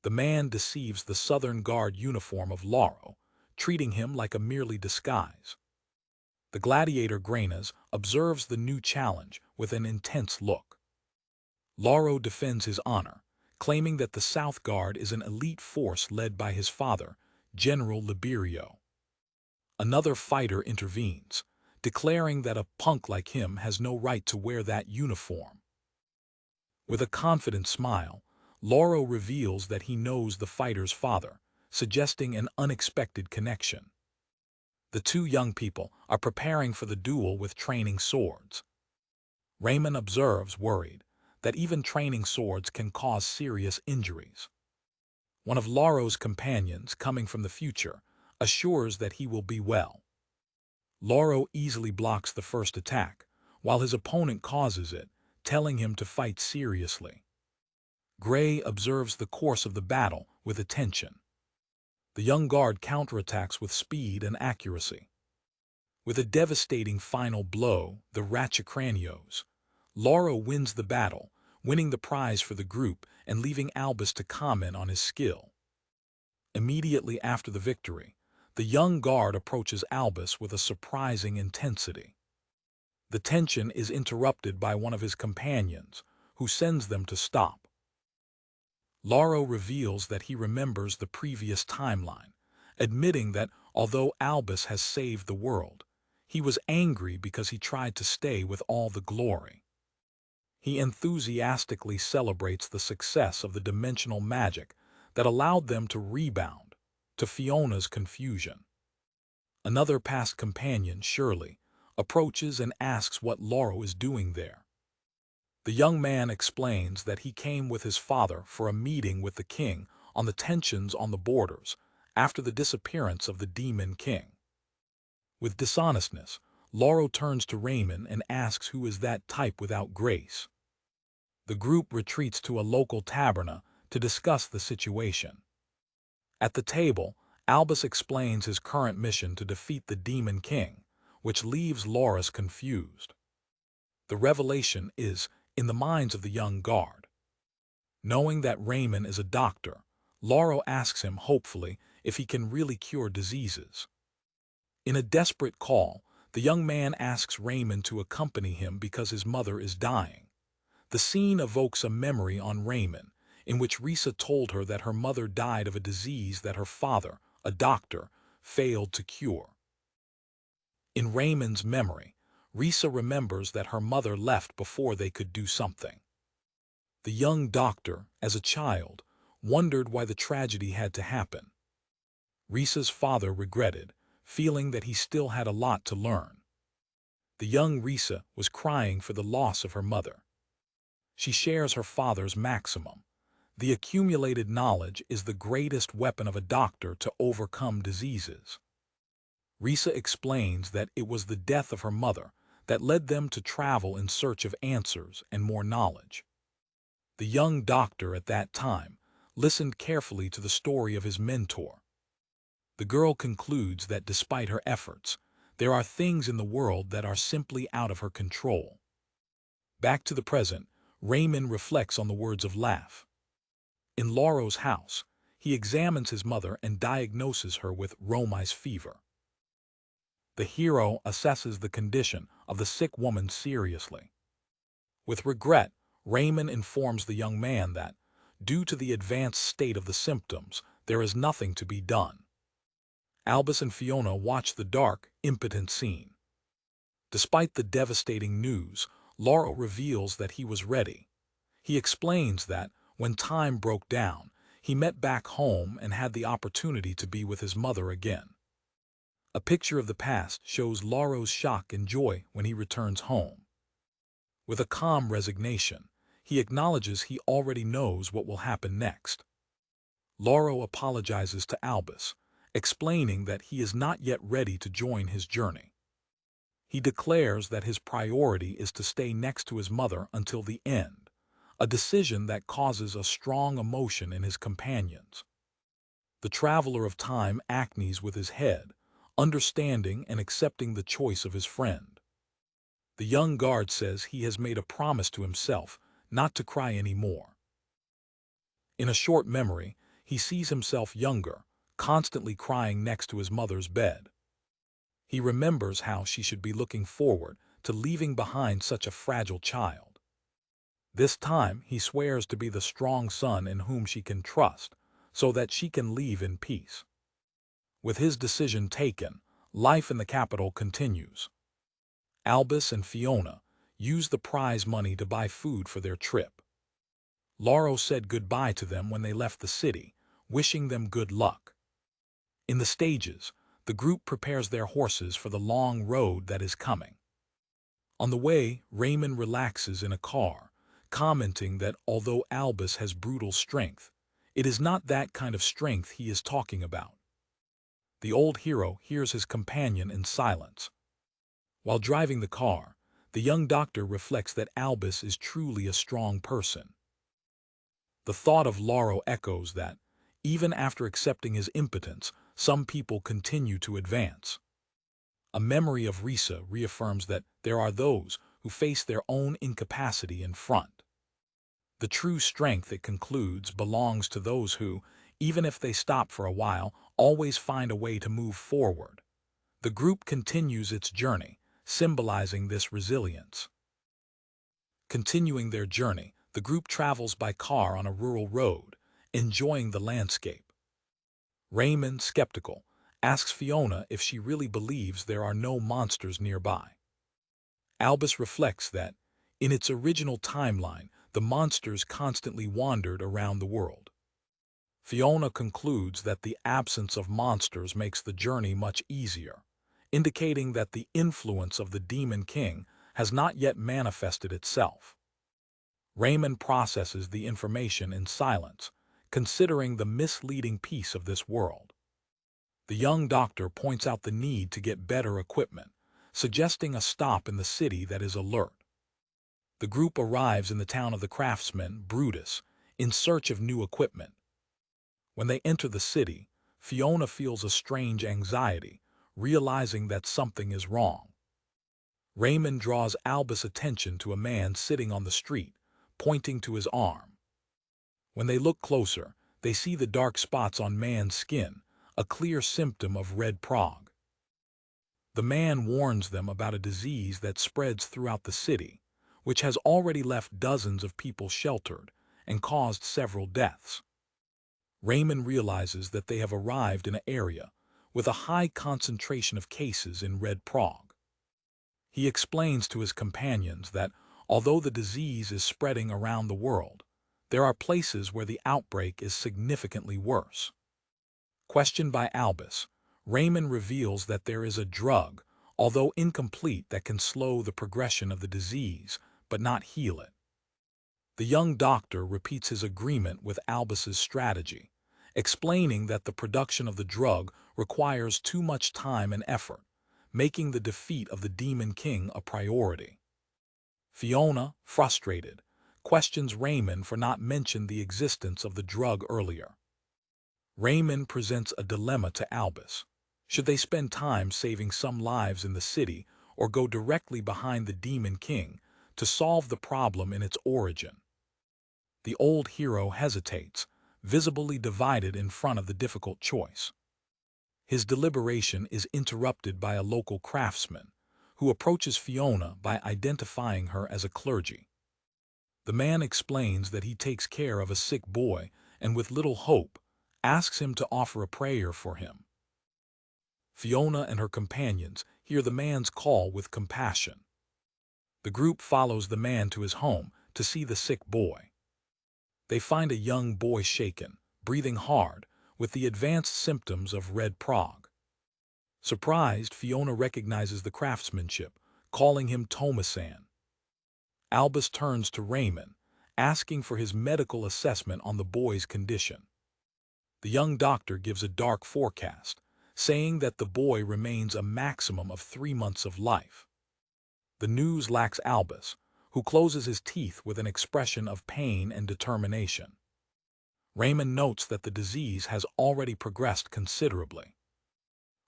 The man deceives the Southern Guard uniform of Laro, treating him like a merely disguise. The gladiator Grainas observes the new challenge with an intense look. Laro defends his honor, claiming that the South Guard is an elite force led by his father, General Liberio. Another fighter intervenes, declaring that a punk like him has no right to wear that uniform. With a confident smile, Laro reveals that he knows the fighter's father, suggesting an unexpected connection. The two young people are preparing for the duel with training swords. Raymond observes, worried, that even training swords can cause serious injuries. One of Laro's companions, coming from the future, assures that he will be well. Laro easily blocks the first attack, while his opponent causes it, telling him to fight seriously. Gray observes the course of the battle with attention. The young guard counterattacks with speed and accuracy. With a devastating final blow, the Ratchacranios, Laro wins the battle, winning the prize for the group and leaving Albus to comment on his skill. Immediately after the victory, the young guard approaches Albus with a surprising intensity. The tension is interrupted by one of his companions, who sends them to stop. Laro reveals that he remembers the previous timeline, admitting that although Albus has saved the world, he was angry because he tried to stay with all the glory. He enthusiastically celebrates the success of the dimensional magic that allowed them to rebound, to Fiona's confusion. Another past companion, Shirley, approaches and asks what Laro is doing there. The young man explains that he came with his father for a meeting with the king on the tensions on the borders after the disappearance of the Demon King. With dishonestness, Laro turns to Raymond and asks who is that type without grace. The group retreats to a local taberna to discuss the situation. At the table, Albus explains his current mission to defeat the Demon King, which leaves Loris confused. The revelation is in the minds of the young guard. Knowing that Raymond is a doctor, Laro asks him, hopefully, if he can really cure diseases. In a desperate call, the young man asks Raymond to accompany him because his mother is dying. The scene evokes a memory on Raymond, in which Risa told her that her mother died of a disease that her father, a doctor, failed to cure. In Raymond's memory, Risa remembers that her mother left before they could do something. The young doctor, as a child, wondered why the tragedy had to happen. Risa's father regretted, feeling that he still had a lot to learn. The young Risa was crying for the loss of her mother. She shares her father's maximum. The accumulated knowledge is the greatest weapon of a doctor to overcome diseases. Risa explains that it was the death of her mother that led them to travel in search of answers and more knowledge. The young doctor at that time listened carefully to the story of his mentor. The girl concludes that despite her efforts, there are things in the world that are simply out of her control. Back to the present, Raymond reflects on the words of Laugh. In Laurel's house, he examines his mother and diagnoses her with Romi's fever. The hero assesses the condition of the sick woman seriously. With regret, Raymond informs the young man that, due to the advanced state of the symptoms, there is nothing to be done. Albus and Fiona watch the dark, impotent scene. Despite the devastating news, Laurel reveals that he was ready. He explains that, when time broke down, he met back home and had the opportunity to be with his mother again. A picture of the past shows Laurel's shock and joy when he returns home. With a calm resignation, he acknowledges he already knows what will happen next. Laurel apologizes to Albus, explaining that he is not yet ready to join his journey. He declares that his priority is to stay next to his mother until the end, a decision that causes a strong emotion in his companions. The traveler of time acnes with his head, understanding and accepting the choice of his friend. The young guard says he has made a promise to himself not to cry anymore. In a short memory, he sees himself younger, constantly crying next to his mother's bed. He remembers how she should be looking forward to leaving behind such a fragile child. This time, he swears to be the strong son in whom she can trust, so that she can leave in peace. With his decision taken, life in the capital continues. Albus and Fiona use the prize money to buy food for their trip. Laurel said goodbye to them when they left the city, wishing them good luck. In the stages, the group prepares their horses for the long road that is coming. On the way, Raymond relaxes in a car, commenting that although Albus has brutal strength, it is not that kind of strength he is talking about. The old hero hears his companion in silence. While driving the car, the young doctor reflects that Albus is truly a strong person. The thought of Laurel echoes that, even after accepting his impotence, some people continue to advance. A memory of Risa reaffirms that there are those who face their own incapacity in front. The true strength, it concludes, belongs to those who, even if they stop for a while, always find a way to move forward. The group continues its journey, symbolizing this resilience. Continuing their journey, the group travels by car on a rural road, enjoying the landscape. Raymond, skeptical, asks Fiona if she really believes there are no monsters nearby. Albus reflects that, in its original timeline, the monsters constantly wandered around the world. Fiona concludes that the absence of monsters makes the journey much easier, indicating that the influence of the Demon King has not yet manifested itself. Raymond processes the information in silence, considering the misleading piece of this world. The young doctor points out the need to get better equipment, suggesting a stop in the city that is alert. The group arrives in the town of the craftsman, Brutus, in search of new equipment. When they enter the city, Fiona feels a strange anxiety, realizing that something is wrong. Raymond draws Albus' attention to a man sitting on the street, pointing to his arm. When they look closer, they see the dark spots on man's skin, a clear symptom of red prog. The man warns them about a disease that spreads throughout the city, which has already left dozens of people sheltered and caused several deaths. Raymond realizes that they have arrived in an area with a high concentration of cases in Red Prague. He explains to his companions that, although the disease is spreading around the world, there are places where the outbreak is significantly worse. Questioned by Albus, Raymond reveals that there is a drug, although incomplete, that can slow the progression of the disease, but not heal it. The young doctor repeats his agreement with Albus's strategy, explaining that the production of the drug requires too much time and effort, making the defeat of the Demon King a priority. Fiona, frustrated, questions Raymond for not mentioning the existence of the drug earlier. Raymond presents a dilemma to Albus. Should they spend time saving some lives in the city or go directly behind the Demon King to solve the problem in its origin? The old hero hesitates, visibly divided in front of the difficult choice. His deliberation is interrupted by a local craftsman, who approaches Fiona by identifying her as a clergy. The man explains that he takes care of a sick boy and, with little hope, asks him to offer a prayer for him. Fiona and her companions hear the man's call with compassion. The group follows the man to his home to see the sick boy. They find a young boy shaken, breathing hard, with the advanced symptoms of Red Prague. Surprised, Fiona recognizes the craftsmanship, calling him Tomasan. Albus turns to Raymond, asking for his medical assessment on the boy's condition. The young doctor gives a dark forecast, saying that the boy remains a maximum of 3 months of life. The news lacks Albus, who closes his teeth with an expression of pain and determination. Raymond notes that the disease has already progressed considerably.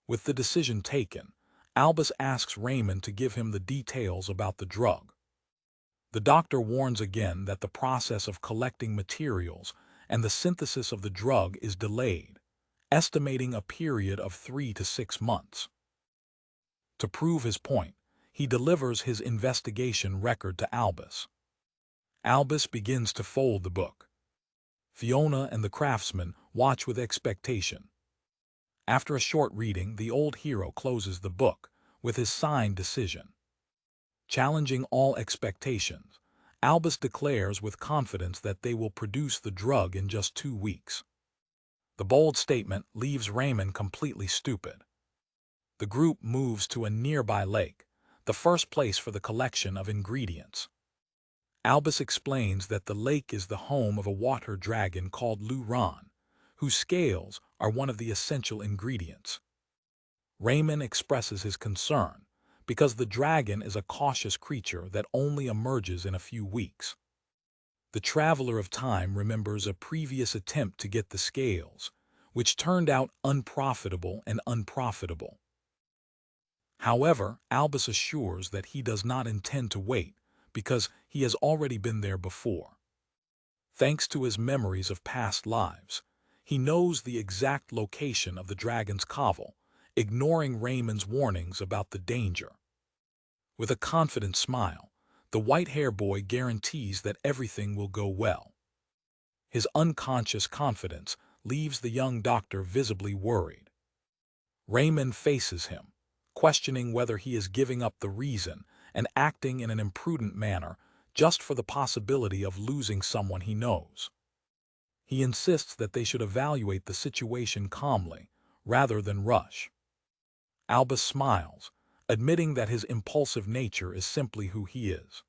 With the decision taken, Albus asks Raymond to give him the details about the drug. The doctor warns again that the process of collecting materials and the synthesis of the drug is delayed, estimating a period of 3 to 6 months. To prove his point, he delivers his investigation record to Albus. Albus begins to fold the book. Fiona and the craftsman watch with expectation. After a short reading, the old hero closes the book with his signed decision. Challenging all expectations, Albus declares with confidence that they will produce the drug in just 2 weeks. The bold statement leaves Raymond completely stupid. The group moves to a nearby lake, the first place for the collection of ingredients. Albus explains that the lake is the home of a water dragon called Luran, whose scales are one of the essential ingredients. Raymond expresses his concern, because the dragon is a cautious creature that only emerges in a few weeks. The Traveler of Time remembers a previous attempt to get the scales, which turned out unprofitable. However, Albus assures that he does not intend to wait because he has already been there before. Thanks to his memories of past lives, he knows the exact location of the dragon's covel, ignoring Raymond's warnings about the danger. With a confident smile, the white-hair boy guarantees that everything will go well. His unconscious confidence leaves the young doctor visibly worried. Raymond faces him, questioning whether he is giving up the reason and acting in an imprudent manner just for the possibility of losing someone he knows. He insists that they should evaluate the situation calmly, rather than rush. Albus smiles, admitting that his impulsive nature is simply who he is.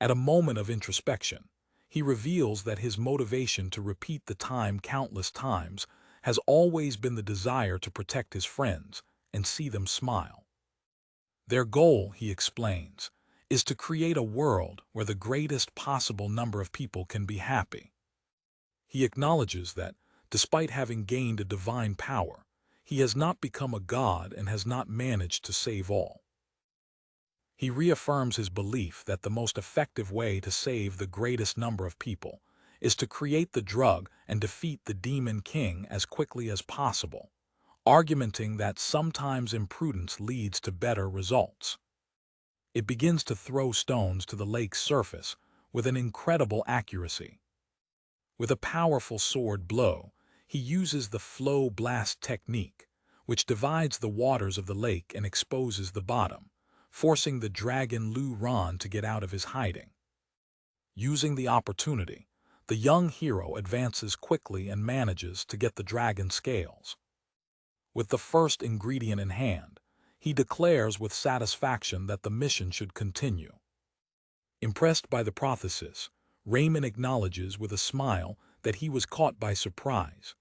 At a moment of introspection, he reveals that his motivation to repeat the time countless times has always been the desire to protect his friends and see them smile. Their goal, he explains, is to create a world where the greatest possible number of people can be happy. He acknowledges that, despite having gained a divine power, he has not become a god and has not managed to save all. He reaffirms his belief that the most effective way to save the greatest number of people is to create the drug and defeat the Demon King as quickly as possible, arguing that sometimes imprudence leads to better results. It begins to throw stones to the lake's surface with an incredible accuracy. With a powerful sword blow, he uses the flow blast technique, which divides the waters of the lake and exposes the bottom, forcing the dragon Lu Ran to get out of his hiding. Using the opportunity, the young hero advances quickly and manages to get the dragon scales. With the first ingredient in hand, he declares with satisfaction that the mission should continue. Impressed by the process, Raymond acknowledges with a smile that he was caught by surprise.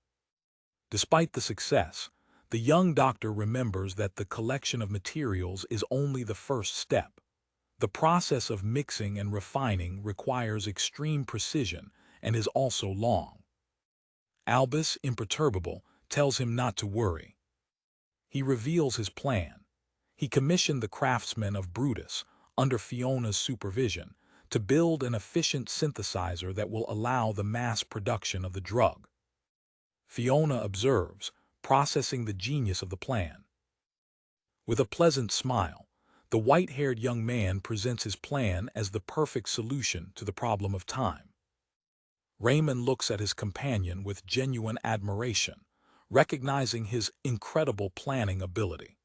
Despite the success, the young doctor remembers that the collection of materials is only the first step. The process of mixing and refining requires extreme precision and is also long. Albus, imperturbable, tells him not to worry. He reveals his plan. He commissioned the craftsmen of Brutus, under Fiona's supervision, to build an efficient synthesizer that will allow the mass production of the drug. Fiona observes, processing the genius of the plan. With a pleasant smile, the white-haired young man presents his plan as the perfect solution to the problem of time. Raymond looks at his companion with genuine admiration, recognizing his incredible planning ability.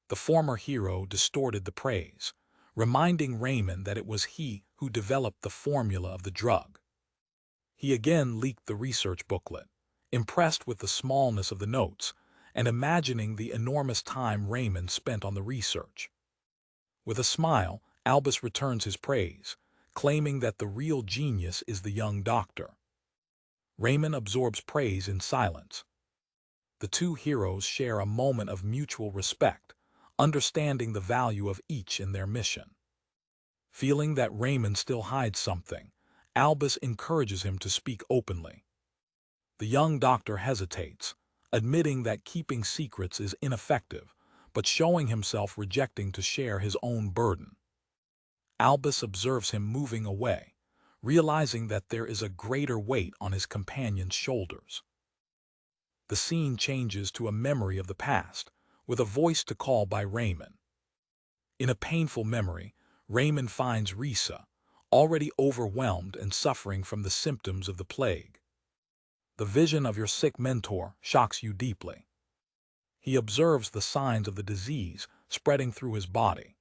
The former hero distorted the praise, reminding Raymond that it was he who developed the formula of the drug. He again leaked the research booklet, impressed with the smallness of the notes and imagining the enormous time Raymond spent on the research. With a smile, Albus returns his praise, claiming that the real genius is the young doctor. Raymond absorbs praise in silence. The two heroes share a moment of mutual respect, understanding the value of each in their mission. Feeling that Raymond still hides something, Albus encourages him to speak openly. The young doctor hesitates, admitting that keeping secrets is ineffective, but showing himself rejecting to share his own burden. Albus observes him moving away, realizing that there is a greater weight on his companion's shoulders. The scene changes to a memory of the past, with a voice to call by Raymond. In a painful memory, Raymond finds Risa, already overwhelmed and suffering from the symptoms of the plague. The vision of your sick mentor shocks you deeply. He observes the signs of the disease spreading through his body.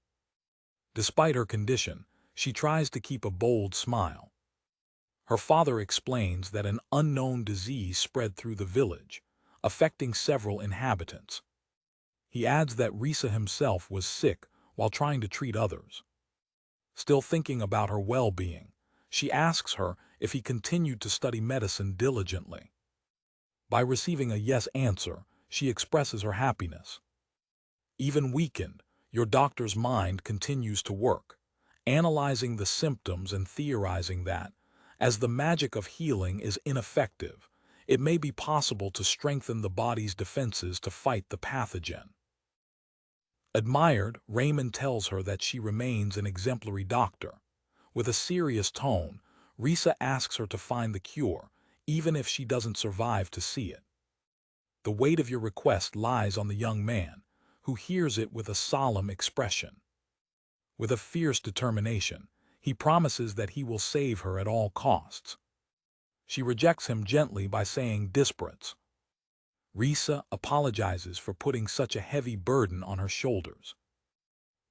Despite her condition, she tries to keep a bold smile. Her father explains that an unknown disease spread through the village, affecting several inhabitants. He adds that Risa himself was sick while trying to treat others. Still thinking about her well-being, she asks her if he continued to study medicine diligently. By receiving a yes answer, she expresses her happiness. Even weakened, your doctor's mind continues to work, analyzing the symptoms and theorizing that, as the magic of healing is ineffective, it may be possible to strengthen the body's defenses to fight the pathogen. Admired, Raymond tells her that she remains an exemplary doctor. With a serious tone, Risa asks her to find the cure, even if she doesn't survive to see it. The weight of your request lies on the young man, who hears it with a solemn expression. With a fierce determination, he promises that he will save her at all costs. She rejects him gently by saying disparates. Risa apologizes for putting such a heavy burden on her shoulders.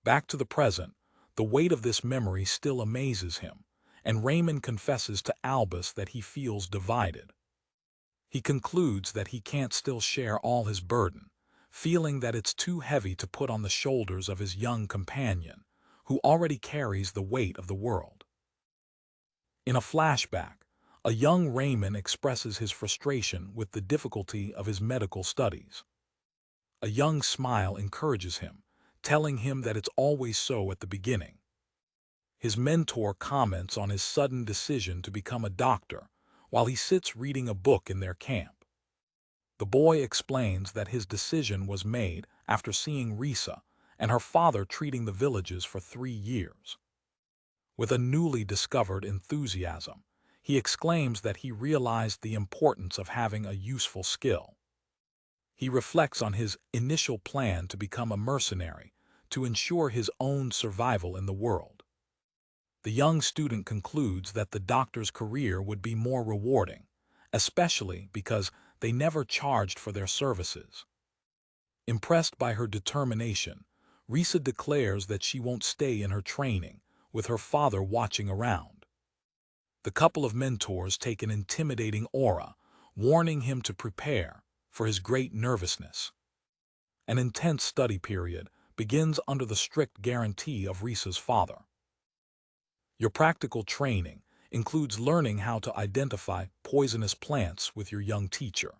Back to the present, the weight of this memory still amazes him, and Raymond confesses to Albus that he feels divided. He concludes that he can't still share all his burden, feeling that it's too heavy to put on the shoulders of his young companion, who already carries the weight of the world. In a flashback, a young Raymond expresses his frustration with the difficulty of his medical studies. A young smile encourages him, telling him that it's always so at the beginning. His mentor comments on his sudden decision to become a doctor while he sits reading a book in their camp. The boy explains that his decision was made after seeing Risa and her father treating the villages for 3 years. With a newly discovered enthusiasm, he exclaims that he realized the importance of having a useful skill. He reflects on his initial plan to become a mercenary to ensure his own survival in the world. The young student concludes that the doctor's career would be more rewarding, especially because they never charged for their services. Impressed by her determination, Risa declares that she won't stay in her training, with her father watching around. The couple of mentors take an intimidating aura, warning him to prepare for his great nervousness. An intense study period begins under the strict guarantee of Risa's father. Your practical training includes learning how to identify poisonous plants with your young teacher.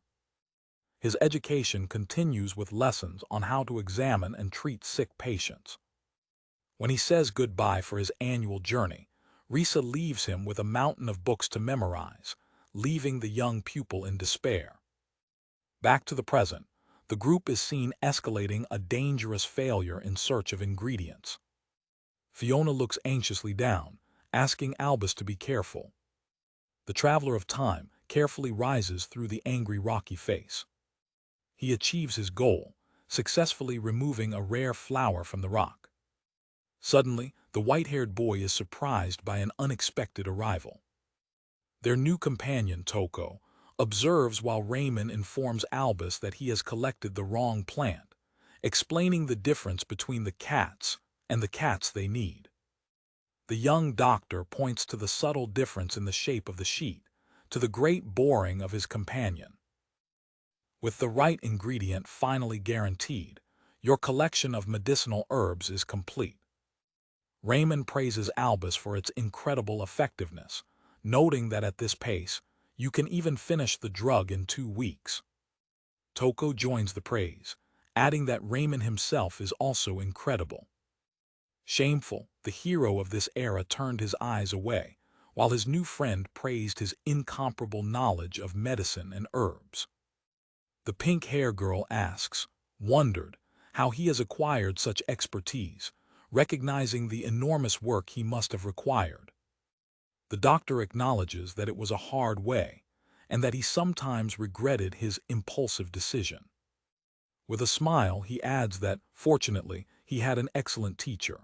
His education continues with lessons on how to examine and treat sick patients. When he says goodbye for his annual journey, Risa leaves him with a mountain of books to memorize, leaving the young pupil in despair. Back to the present, the group is seen escalating a dangerous failure in search of ingredients. Fiona looks anxiously down, asking Albus to be careful. The Traveler of Time carefully rises through the angry rocky face. He achieves his goal, successfully removing a rare flower from the rock. Suddenly, the white-haired boy is surprised by an unexpected arrival. Their new companion, Toko, observes while Raymond informs Albus that he has collected the wrong plant, explaining the difference between the cats and the cats they need. The young doctor points to the subtle difference in the shape of the sheet, to the great boring of his companion. With the right ingredient finally guaranteed, your collection of medicinal herbs is complete. Raymond praises Albus for its incredible effectiveness, noting that at this pace, you can even finish the drug in 2 weeks. Toko joins the praise, adding that Raymond himself is also incredible. Shameful, the hero of this era turned his eyes away, while his new friend praised his incomparable knowledge of medicine and herbs. The pink-hair girl wondered, how he has acquired such expertise, recognizing the enormous work he must have required. The doctor acknowledges that it was a hard way, and that he sometimes regretted his impulsive decision. With a smile, he adds that, fortunately, he had an excellent teacher.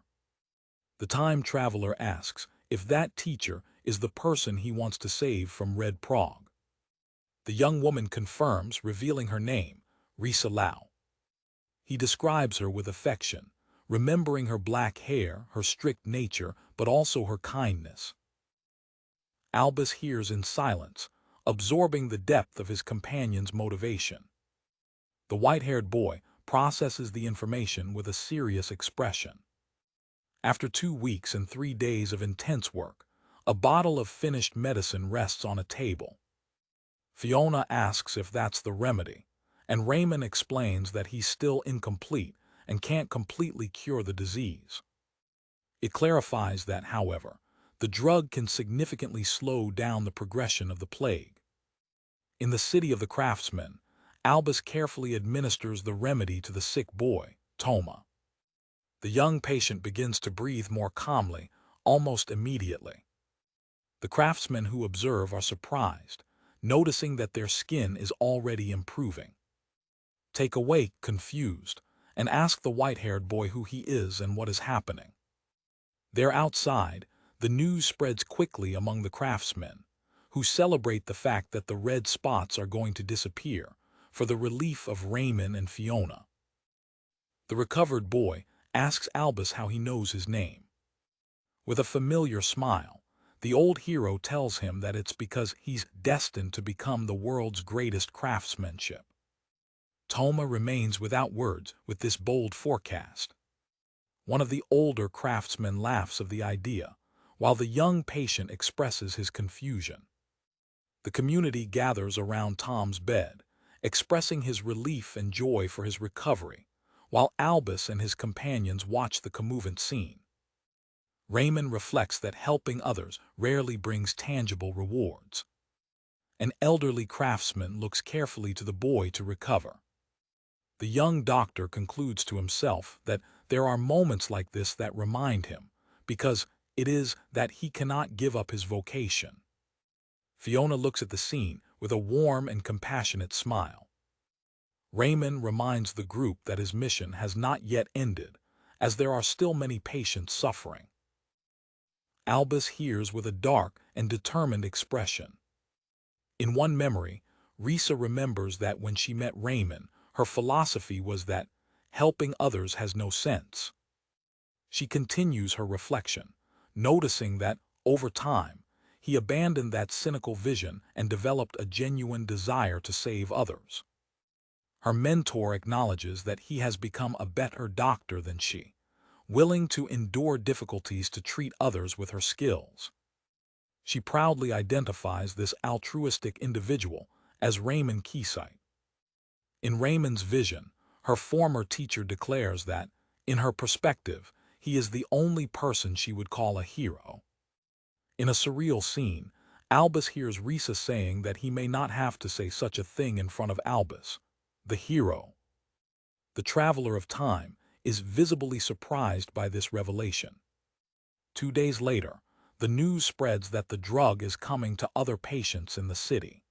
The time traveler asks if that teacher is the person he wants to save from Red Prague. The young woman confirms, revealing her name, Risa Lau. He describes her with affection, remembering her black hair, her strict nature, but also her kindness. Albus hears in silence, absorbing the depth of his companion's motivation. The white-haired boy processes the information with a serious expression. After 2 weeks and 3 days of intense work, a bottle of finished medicine rests on a table. Fiona asks if that's the remedy, and Raymond explains that he's still incomplete and can't completely cure the disease. It clarifies that, however, the drug can significantly slow down the progression of the plague. In the city of the craftsmen, Albus carefully administers the remedy to the sick boy, Toma. The young patient begins to breathe more calmly, almost immediately. The craftsmen who observe are surprised, noticing that their skin is already improving. Take awake, confused, and ask the white-haired boy who he is and what is happening. There outside, the news spreads quickly among the craftsmen, who celebrate the fact that the red spots are going to disappear, for the relief of Raymond and Fiona. The recovered boy asks Albus how he knows his name. With a familiar smile, the old hero tells him that it's because he's destined to become the world's greatest craftsmanship. Toma remains without words with this bold forecast. One of the older craftsmen laughs of the idea, while the young patient expresses his confusion. The community gathers around Tom's bed, expressing his relief and joy for his recovery, while Albus and his companions watch the commovant scene. Raymond reflects that helping others rarely brings tangible rewards. An elderly craftsman looks carefully to the boy to recover. The young doctor concludes to himself that there are moments like this that remind him, because it is that he cannot give up his vocation. Fiona looks at the scene with a warm and compassionate smile. Raymond reminds the group that his mission has not yet ended, as there are still many patients suffering. Albus hears with a dark and determined expression. In one memory, Risa remembers that when she met Raymond, Her philosophy was that helping others has no sense. She continues her reflection, noticing that, over time, he abandoned that cynical vision and developed a genuine desire to save others. Her mentor acknowledges that he has become a better doctor than she, willing to endure difficulties to treat others with her skills. She proudly identifies this altruistic individual as Raymond Keysight. In Raymond's vision, her former teacher declares that, in her perspective, he is the only person she would call a hero. In a surreal scene, Albus hears Risa saying that he may not have to say such a thing in front of Albus, the hero. The Traveler of Time is visibly surprised by this revelation. 2 days later, the news spreads that the drug is coming to other patients in the city.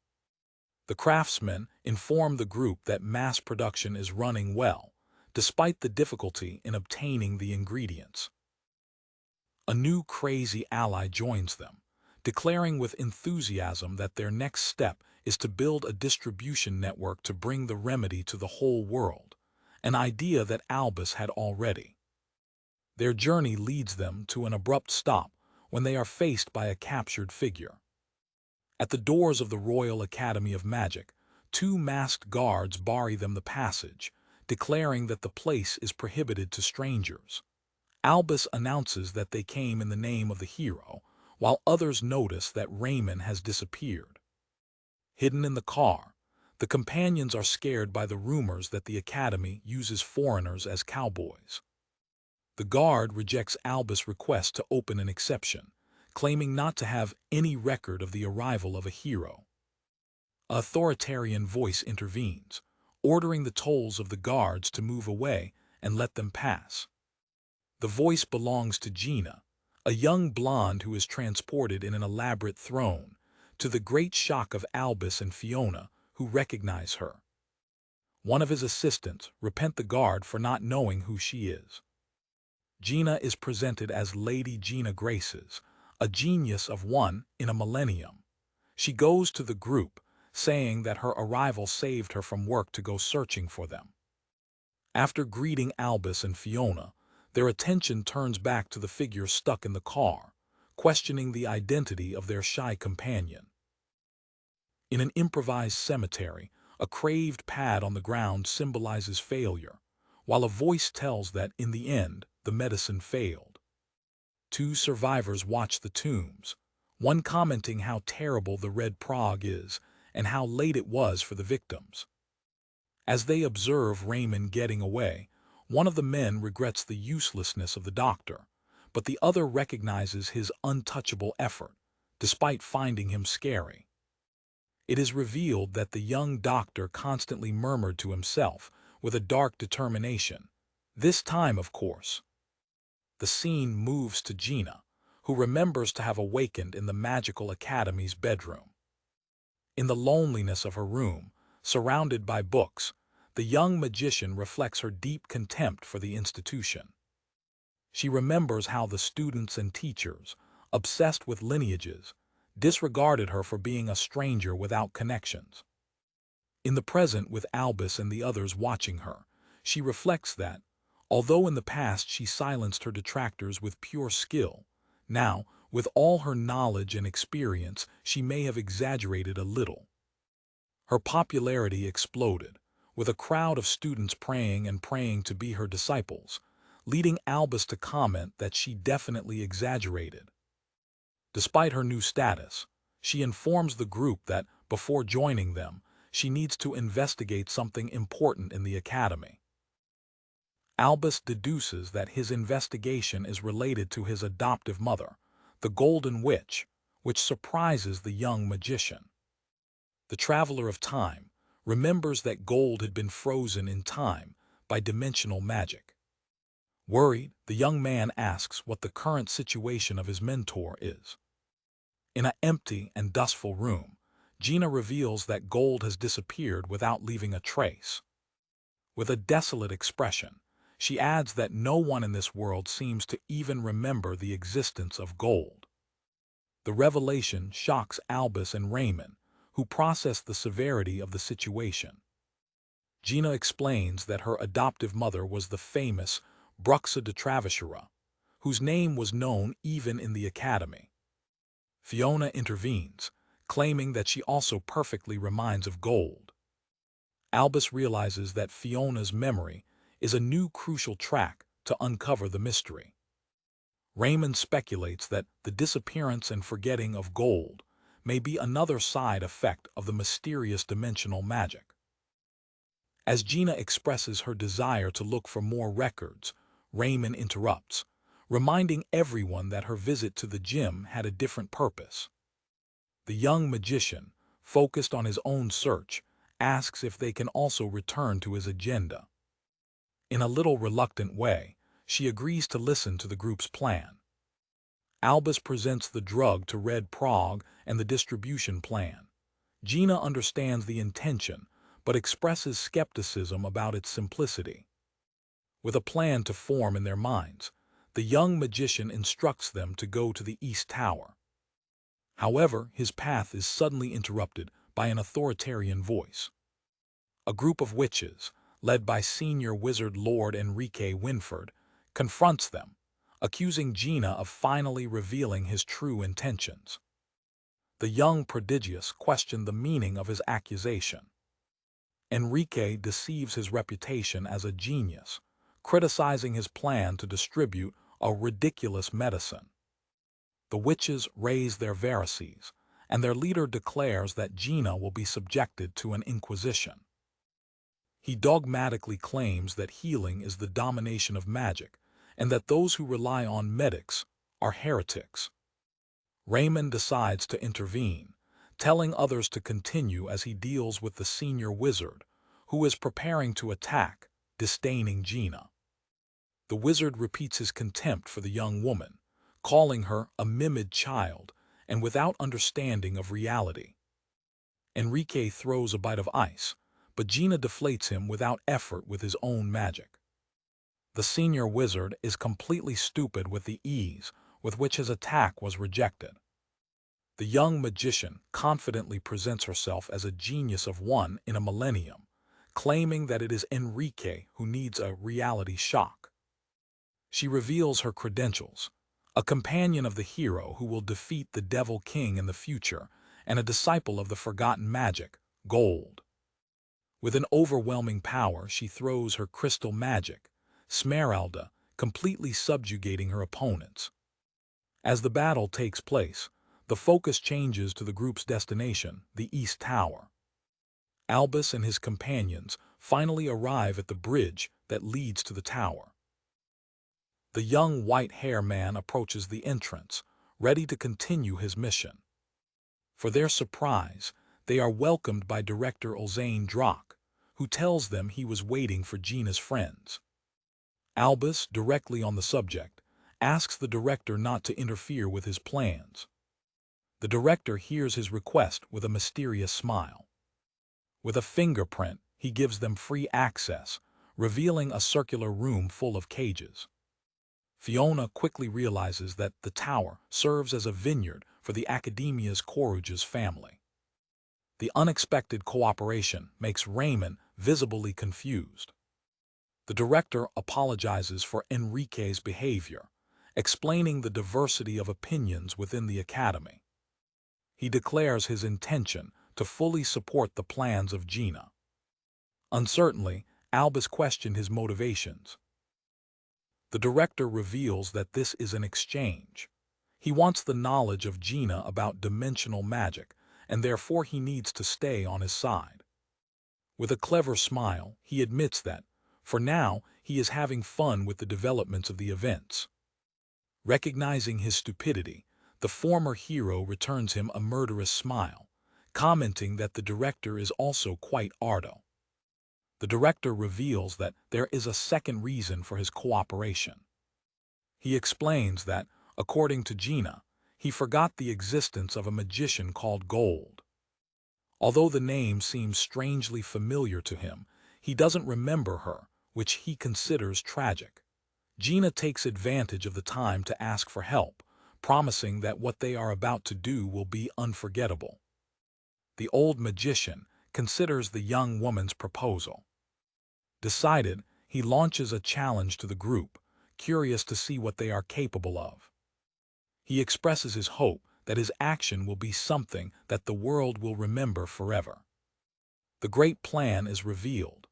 The craftsmen inform the group that mass production is running well, despite the difficulty in obtaining the ingredients. A new crazy ally joins them, declaring with enthusiasm that their next step is to build a distribution network to bring the remedy to the whole world, an idea that Albus had already. Their journey leads them to an abrupt stop when they are faced by a captured figure. At the doors of the Royal Academy of Magic, 2 masked guards bar them the passage, declaring that the place is prohibited to strangers. Albus announces that they came in the name of the hero, while others notice that Raymond has disappeared. Hidden in the car, the companions are scared by the rumors that the Academy uses foreigners as cowboys. The guard rejects Albus' request to open an exception, claiming not to have any record of the arrival of a hero. An authoritarian voice intervenes, ordering the tolls of the guards to move away and let them pass. The voice belongs to Gina, a young blonde who is transported in an elaborate throne, to the great shock of Albus and Fiona, who recognize her. One of his assistants repents the guard for not knowing who she is. Gina is presented as Lady Gina Graces, a genius of one in a millennium. She goes to the group, saying that her arrival saved her from work to go searching for them. After greeting Albus and Fiona, their attention turns back to the figure stuck in the car, questioning the identity of their shy companion. In an improvised cemetery, a carved pad on the ground symbolizes failure, while a voice tells that, in the end, the medicine failed. 2 survivors watch the tombs, one commenting how terrible the red prog is and how late it was for the victims. As they observe Raymond getting away, one of the men regrets the uselessness of the doctor, but the other recognizes his untouchable effort, despite finding him scary. It is revealed that the young doctor constantly murmured to himself with a dark determination. This time, of course. The scene moves to Gina, who remembers to have awakened in the Magical Academy's bedroom. In the loneliness of her room, surrounded by books, the young magician reflects her deep contempt for the institution. She remembers how the students and teachers, obsessed with lineages, disregarded her for being a stranger without connections. In the present, with Albus and the others watching her, she reflects that, although in the past she silenced her detractors with pure skill, now, with all her knowledge and experience, she may have exaggerated a little. Her popularity exploded, with a crowd of students praying and praying to be her disciples, leading Albus to comment that she definitely exaggerated. Despite her new status, she informs the group that, before joining them, she needs to investigate something important in the academy. Albus deduces that his investigation is related to his adoptive mother, the Golden Witch, which surprises the young magician. The Traveler of Time remembers that gold had been frozen in time by dimensional magic. Worried, the young man asks what the current situation of his mentor is. In an empty and dustful room, Gina reveals that gold has disappeared without leaving a trace. With a desolate expression, she adds that no one in this world seems to even remember the existence of gold. The revelation shocks Albus and Raymond, who process the severity of the situation. Gina explains that her adoptive mother was the famous Bruxa de Travesura, whose name was known even in the academy. Fiona intervenes, claiming that she also perfectly reminds of gold. Albus realizes that Fiona's memory is a new crucial track to uncover the mystery. Raymond speculates that the disappearance and forgetting of gold may be another side effect of the mysterious dimensional magic. As Gina expresses her desire to look for more records, Raymond interrupts, reminding everyone that her visit to the gym had a different purpose. The young magician, focused on his own search, asks if they can also return to his agenda. In a little reluctant way, she agrees to listen to the group's plan. Albus presents the drug to Red Prague and the distribution plan. Gina understands the intention, but expresses skepticism about its simplicity. With a plan to form in their minds, the young magician instructs them to go to the East Tower. However, his path is suddenly interrupted by an authoritarian voice. A group of witches, led by senior wizard Lord Enrique Winford, confronts them, accusing Gina of finally revealing his true intentions. The young prodigious questioned the meaning of his accusation. Enrique deceives his reputation as a genius, criticizing his plan to distribute a ridiculous medicine. The witches raise their varices, and their leader declares that Gina will be subjected to an inquisition. He dogmatically claims that healing is the domination of magic, and that those who rely on medics are heretics. Raymond decides to intervene, telling others to continue as he deals with the senior wizard, who is preparing to attack, disdaining Gina. The wizard repeats his contempt for the young woman, calling her a mimic child and without understanding of reality. Enrique throws a bite of ice, but Gina deflates him without effort with his own magic. The senior wizard is completely stupid with the ease with which his attack was rejected. The young magician confidently presents herself as a genius of one in a millennium, claiming that it is Enrique who needs a reality shock. She reveals her credentials: a companion of the hero who will defeat the Devil King in the future, and a disciple of the forgotten magic, gold. With an overwhelming power, she throws her crystal magic, Smeralda, completely subjugating her opponents. As the battle takes place, the focus changes to the group's destination, the East Tower. Albus and his companions finally arrive at the bridge that leads to the tower. The young white-haired man approaches the entrance, ready to continue his mission. For their surprise, they are welcomed by director Ulzane Drock, who tells them he was waiting for Gina's friends. Albus, directly on the subject, asks the director not to interfere with his plans. The director hears his request with a mysterious smile. With a fingerprint, he gives them free access, revealing a circular room full of cages. Fiona quickly realizes that the tower serves as a vineyard for the Academia's Courageous family. The unexpected cooperation makes Raymond visibly confused. The director apologizes for Enrique's behavior, explaining the diversity of opinions within the academy. He declares his intention to fully support the plans of Gina. Uncertainly, Albus questioned his motivations. The director reveals that this is an exchange. He wants the knowledge of Gina about dimensional magic, and therefore he needs to stay on his side. With a clever smile, he admits that, for now, he is having fun with the developments of the events. Recognizing his stupidity, the former hero returns him a murderous smile, commenting that the director is also quite ardo. The director reveals that there is a second reason for his cooperation. He explains that, according to Gina, he forgot the existence of a magician called Gold. Although the name seems strangely familiar to him, he doesn't remember her, which he considers tragic. Gina takes advantage of the time to ask for help, promising that what they are about to do will be unforgettable. The old magician considers the young woman's proposal. Decided, he launches a challenge to the group, curious to see what they are capable of. He expresses his hope that his action will be something that the world will remember forever. The great plan is revealed.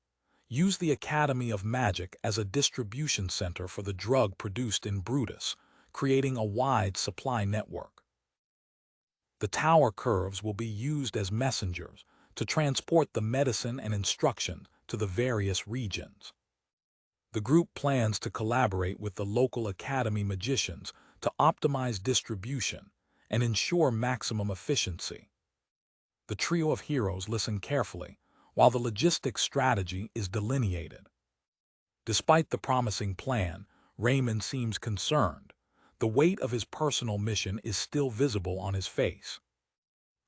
Use the Academy of Magic as a distribution center for the drug produced in Brutus, creating a wide supply network. The tower curves will be used as messengers to transport the medicine and instruction to the various regions. The group plans to collaborate with the local academy magicians to optimize distribution and ensure maximum efficiency. The trio of heroes listen carefully while the logistics strategy is delineated. Despite the promising plan, Raymond seems concerned. The weight of his personal mission is still visible on his face.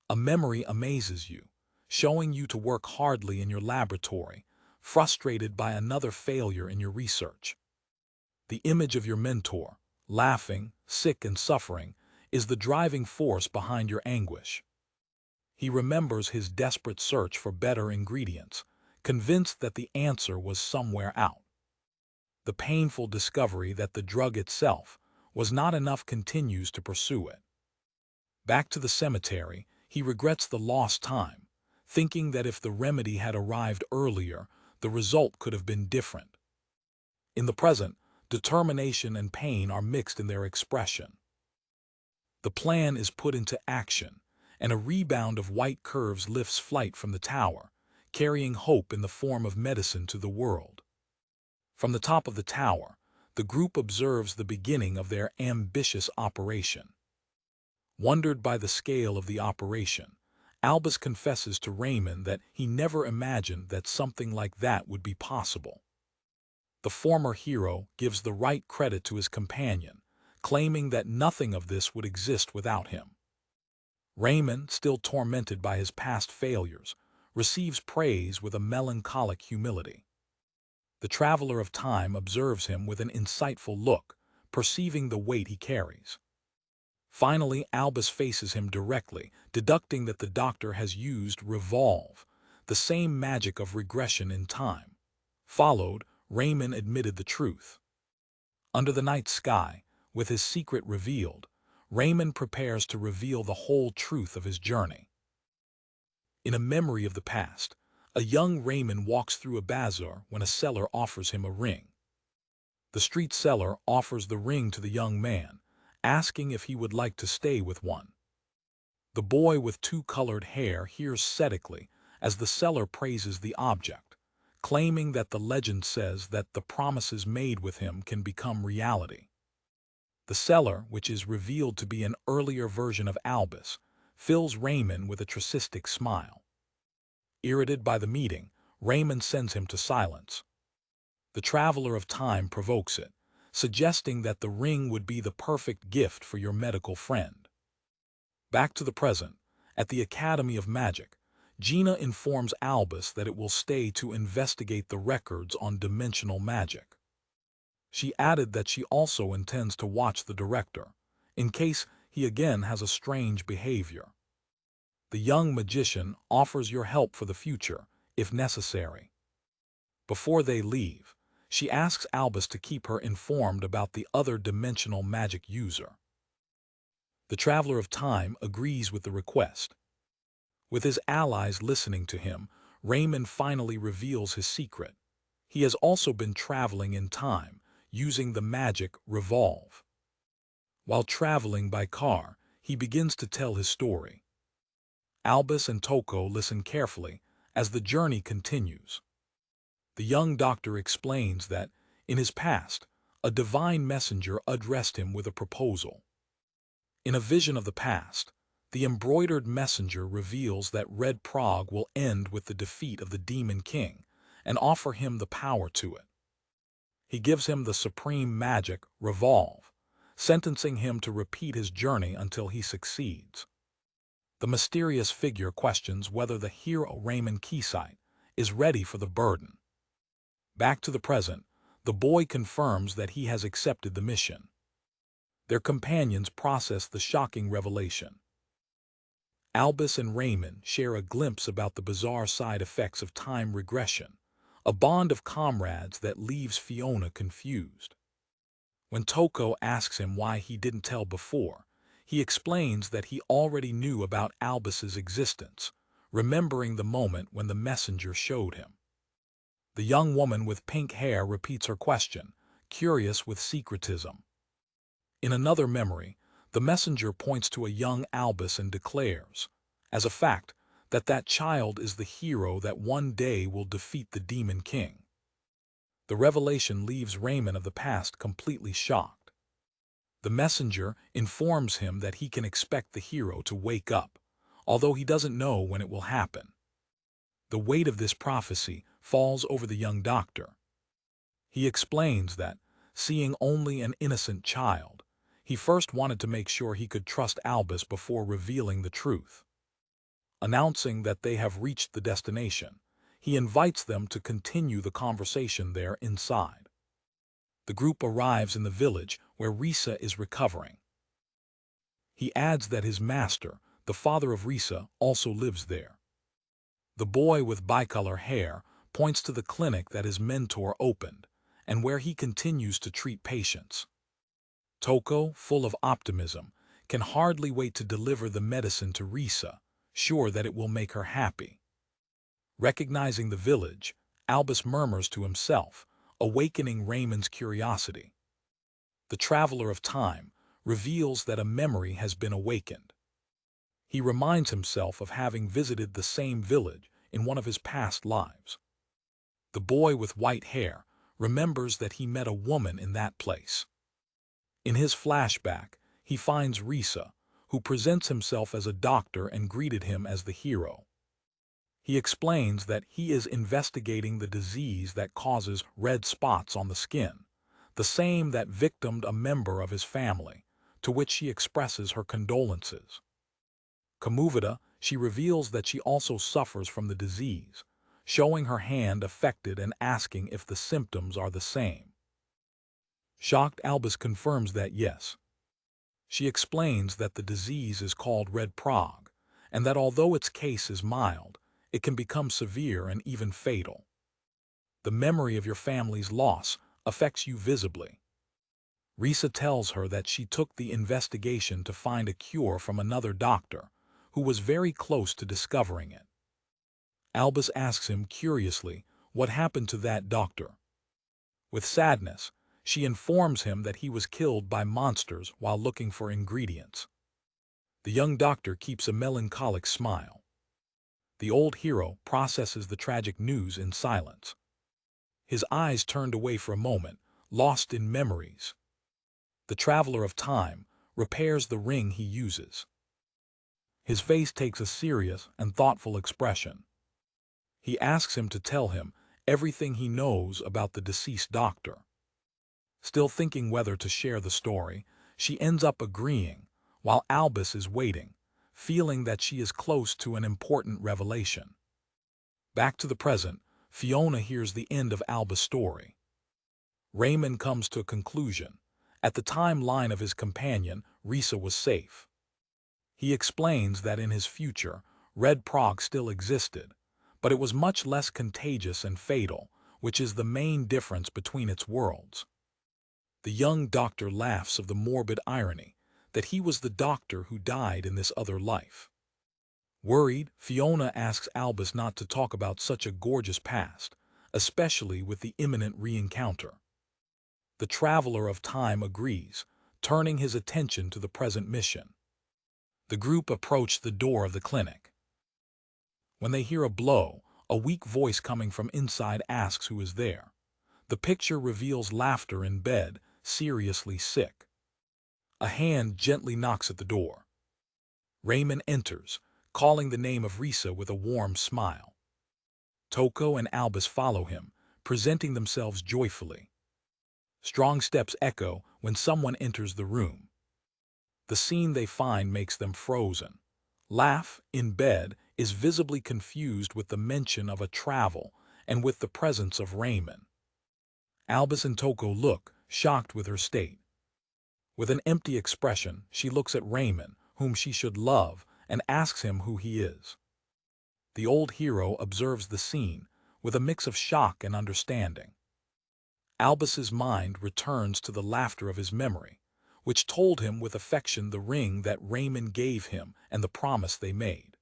A memory amazes you, showing you to work hardly in your laboratory, frustrated by another failure in your research. The image of your mentor, laughing, sick and suffering, is the driving force behind your anguish. He remembers his desperate search for better ingredients, convinced that the answer was somewhere out. The painful discovery that the drug itself was not enough continues to pursue it. Back to the cemetery, he regrets the lost time, thinking that if the remedy had arrived earlier, the result could have been different. In the present, determination and pain are mixed in their expression. The plan is put into action, and a rebound of white curves lifts flight from the tower, carrying hope in the form of medicine to the world. From the top of the tower, the group observes the beginning of their ambitious operation. Wondered by the scale of the operation, Albus confesses to Raymond that he never imagined that something like that would be possible. The former hero gives the right credit to his companion, claiming that nothing of this would exist without him. Raymond, still tormented by his past failures, receives praise with a melancholic humility. The traveler of time observes him with an insightful look, perceiving the weight he carries. Finally, Albus faces him directly, deducting that the doctor has used revolve, the same magic of regression in time. Followed, Raymond admitted the truth. Under the night sky, with his secret revealed, Raymond prepares to reveal the whole truth of his journey. In a memory of the past, a young Raymond walks through a bazaar when a seller offers him a ring. The street seller offers the ring to the young man, asking if he would like to stay with one. The boy with two-colored hair hears sedatively as the seller praises the object, claiming that the legend says that the promises made with him can become reality. The seller, which is revealed to be an earlier version of Albus, fills Raymond with a tragistic smile. Irritated by the meeting, Raymond sends him to silence. The traveler of time provokes it, suggesting that the ring would be the perfect gift for your medical friend. Back to the present, at the Academy of Magic, Gina informs Albus that it will stay to investigate the records on dimensional magic. She added that she also intends to watch the director, in case he again has a strange behavior. The young magician offers your help for the future, if necessary. Before they leave, she asks Albus to keep her informed about the other dimensional magic user. The Traveler of Time agrees with the request. With his allies listening to him, Raymond finally reveals his secret. He has also been traveling in time, using the magic revolve. While traveling by car, he begins to tell his story. Albus and Toko listen carefully as the journey continues. The young doctor explains that, in his past, a divine messenger addressed him with a proposal. In a vision of the past, the embroidered messenger reveals that Red Prague will end with the defeat of the Demon King and offer him the power to it. He gives him the supreme magic, revolve, sentencing him to repeat his journey until he succeeds. The mysterious figure questions whether the hero Raymond Keysight is ready for the burden. Back to the present, the boy confirms that he has accepted the mission. Their companions process the shocking revelation. Albus and Raymond share a glimpse about the bizarre side effects of time regression, a bond of comrades that leaves Fiona confused. When Toko asks him why he didn't tell before, he explains that he already knew about Albus's existence, remembering the moment when the messenger showed him. The young woman with pink hair repeats her question, curious with secretism. In another memory, the messenger points to a young Albus and declares, as a fact, that that child is the hero that one day will defeat the Demon King. The revelation leaves Raymond of the past completely shocked. The messenger informs him that he can expect the hero to wake up, although he doesn't know when it will happen. The weight of this prophecy falls over the young doctor. He explains that, seeing only an innocent child, he first wanted to make sure he could trust Albus before revealing the truth. Announcing that they have reached the destination, he invites them to continue the conversation there inside. The group arrives in the village where Risa is recovering. He adds that his master, the father of Risa, also lives there. The boy with bicolor hair points to the clinic that his mentor opened, and where he continues to treat patients. Toko, full of optimism, can hardly wait to deliver the medicine to Risa, sure that it will make her happy. Recognizing the village, Albus murmurs to himself, awakening Raymond's curiosity. The traveler of time reveals that a memory has been awakened. He reminds himself of having visited the same village in one of his past lives. The boy with white hair remembers that he met a woman in that place. In his flashback, he finds Risa, who presents himself as a doctor and greeted him as the hero. He explains that he is investigating the disease that causes red spots on the skin, the same that victimed a member of his family, to which she expresses her condolences. Kamuvada, she reveals that she also suffers from the disease, showing her hand affected and asking if the symptoms are the same. Shocked, Albus confirms that yes. She explains that the disease is called red prog, and that although its case is mild, it can become severe and even fatal. The memory of your family's loss affects you visibly. Risa tells her that she took the investigation to find a cure from another doctor, who was very close to discovering it. Albus asks him curiously what happened to that doctor. With sadness, she informs him that he was killed by monsters while looking for ingredients. The young doctor keeps a melancholic smile. The old hero processes the tragic news in silence. His eyes turned away for a moment, lost in memories. The traveler of time repairs the ring he uses. His face takes a serious and thoughtful expression. He asks him to tell him everything he knows about the deceased doctor. Still thinking whether to share the story, she ends up agreeing, while Albus is waiting, feeling that she is close to an important revelation. Back to the present, Fiona hears the end of Albus' story. Raymond comes to a conclusion. At the timeline of his companion, Risa was safe. He explains that in his future, red prog still existed, but it was much less contagious and fatal, which is the main difference between its worlds. The young doctor laughs of the morbid irony that he was the doctor who died in this other life. Worried, Fiona asks Albus not to talk about such a gorgeous past, especially with the imminent re-encounter. The traveler of time agrees, turning his attention to the present mission. The group approach the door of the clinic. When they hear a blow, a weak voice coming from inside asks who is there. The picture reveals laughter in bed, seriously sick. A hand gently knocks at the door. Raymond enters, calling the name of Risa with a warm smile. Toko and Albus follow him, presenting themselves joyfully. Strong steps echo when someone enters the room. The scene they find makes them frozen. Laugh, in bed, is visibly confused with the mention of a travel and with the presence of Raymond. Albus and Toko look, shocked with her state. With an empty expression, she looks at Raymond, whom she should love, and asks him who he is. The old hero observes the scene, with a mix of shock and understanding. Albus's mind returns to the laughter of his memory, which told him with affection the ring that Raymond gave him and the promise they made.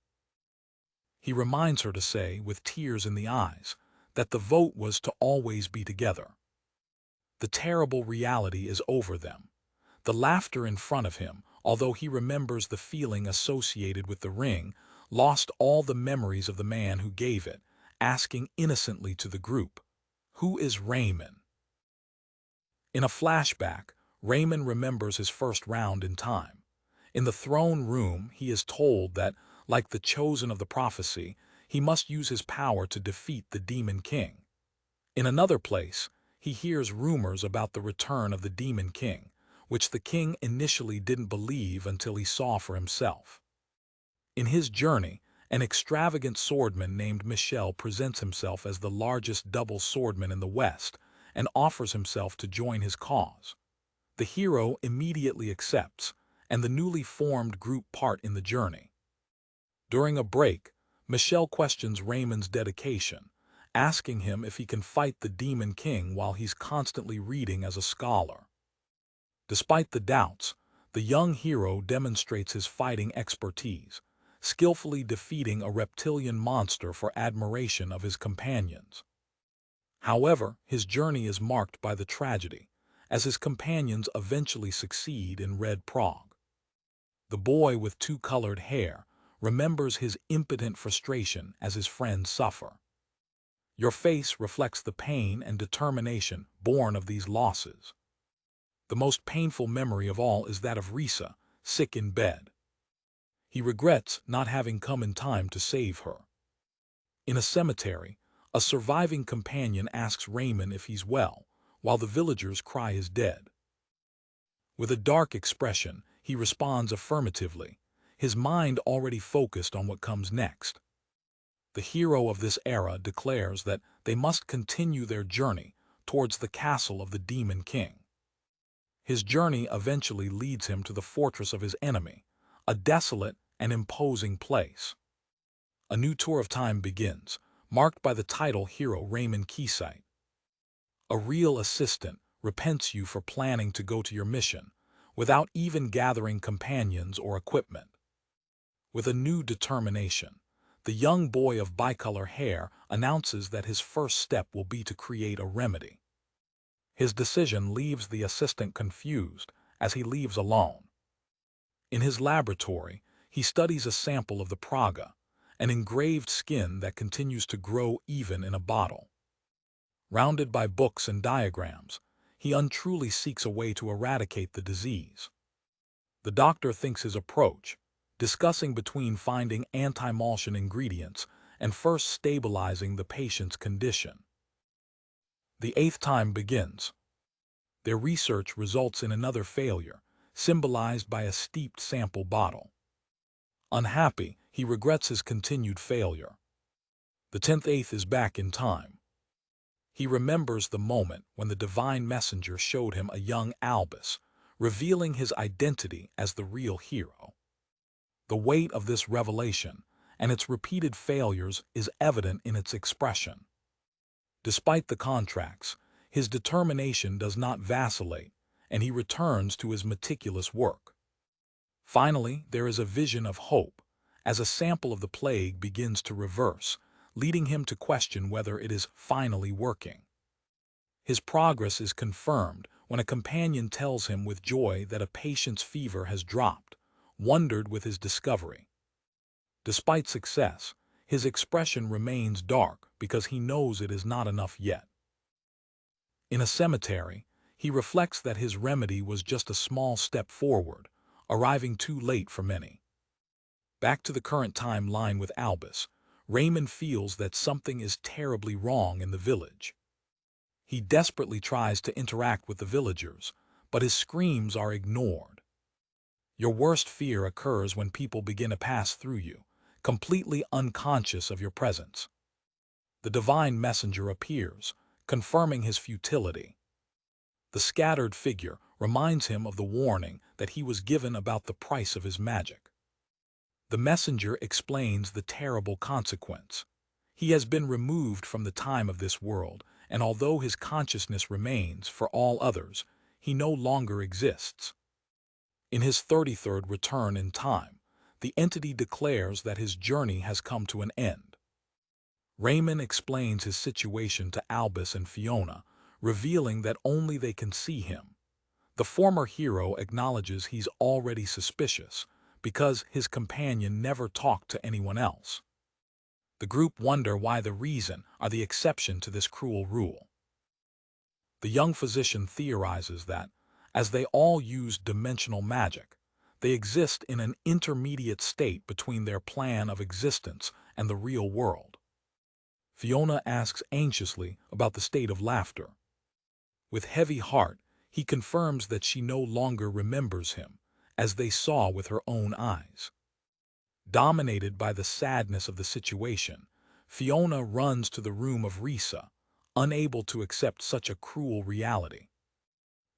He reminds her to say, with tears in the eyes, that the vote was to always be together. The terrible reality is over them. The laughter in front of him, although he remembers the feeling associated with the ring, lost all the memories of the man who gave it, asking innocently to the group, "Who is Raymond?" In a flashback, Raymond remembers his first round in time. In the throne room, he is told that, like the chosen of the prophecy, he must use his power to defeat the Demon King. In another place, he hears rumors about the return of the Demon King, which the king initially didn't believe until he saw for himself. In his journey, an extravagant swordman named Michel presents himself as the largest double swordman in the West and offers himself to join his cause. The hero immediately accepts, and the newly formed group part in the journey. During a break, Michel questions Raymond's dedication, asking him if he can fight the Demon King while he's constantly reading as a scholar. Despite the doubts, the young hero demonstrates his fighting expertise, skillfully defeating a reptilian monster for admiration of his companions. However, his journey is marked by the tragedy, as his companions eventually succeed in Red Prague. The boy with two-colored hair remembers his impotent frustration as his friends suffer. Your face reflects the pain and determination born of these losses. The most painful memory of all is that of Risa, sick in bed. He regrets not having come in time to save her. In a cemetery, a surviving companion asks Raymond if he's well, while the villagers cry he's dead. With a dark expression, he responds affirmatively, his mind already focused on what comes next. The hero of this era declares that they must continue their journey towards the castle of the Demon King. His journey eventually leads him to the fortress of his enemy, a desolate and imposing place. A new tour of time begins, marked by the title hero Raymond Keysight. A real assistant repents you for planning to go to your mission, without even gathering companions or equipment. With a new determination, the young boy of bicolor hair announces that his first step will be to create a remedy. His decision leaves the assistant confused as he leaves alone. In his laboratory, he studies a sample of the praga, an engraved skin that continues to grow even in a bottle. Rounded by books and diagrams, he untruly seeks a way to eradicate the disease. The doctor thinks his approach, discussing between finding anti-emulsion ingredients and first stabilizing the patient's condition. The eighth time begins. Their research results in another failure, symbolized by a steeped sample bottle. Unhappy, he regrets his continued failure. The 10th is back in time. He remembers the moment when the divine messenger showed him a young Albus, revealing his identity as the real hero. The weight of this revelation and its repeated failures is evident in its expression. Despite the contracts, his determination does not vacillate, and he returns to his meticulous work. Finally, there is a vision of hope, as a sample of the plague begins to reverse, leading him to question whether it is finally working. His progress is confirmed when a companion tells him with joy that a patient's fever has dropped, wondered with his discovery. Despite success, his expression remains dark because he knows it is not enough yet. In a cemetery, he reflects that his remedy was just a small step forward, arriving too late for many. Back to the current timeline with Albus, Raymond feels that something is terribly wrong in the village. He desperately tries to interact with the villagers, but his screams are ignored. Your worst fear occurs when people begin to pass through you, completely unconscious of your presence. The divine messenger appears, confirming his futility. The scattered figure reminds him of the warning that he was given about the price of his magic. The messenger explains the terrible consequence. He has been removed from the time of this world, and although his consciousness remains for all others, he no longer exists. In his 33rd return in time, the entity declares that his journey has come to an end. Raymond explains his situation to Albus and Fiona, revealing that only they can see him. The former hero acknowledges he's already suspicious because his companion never talked to anyone else. The group wonder why the reason are the exception to this cruel rule. The young physician theorizes that, as they all use dimensional magic, they exist in an intermediate state between their plan of existence and the real world. Fiona asks anxiously about the state of laughter. With heavy heart, he confirms that she no longer remembers him, as they saw with her own eyes. Dominated by the sadness of the situation, Fiona runs to the room of Risa, unable to accept such a cruel reality.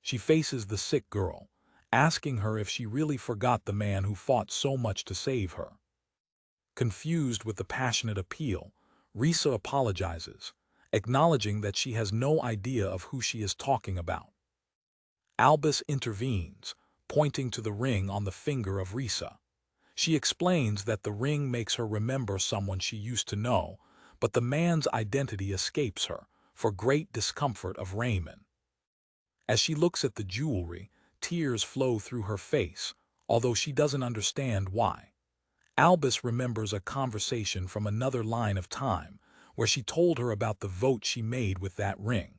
She faces the sick girl, asking her if she really forgot the man who fought so much to save her. Confused with the passionate appeal, Risa apologizes, acknowledging that she has no idea of who she is talking about. Albus intervenes, pointing to the ring on the finger of Risa. She explains that the ring makes her remember someone she used to know, but the man's identity escapes her, for great discomfort of Raymond. As she looks at the jewelry, tears flow through her face, although she doesn't understand why. Albus remembers a conversation from another line of time, where she told her about the vote she made with that ring.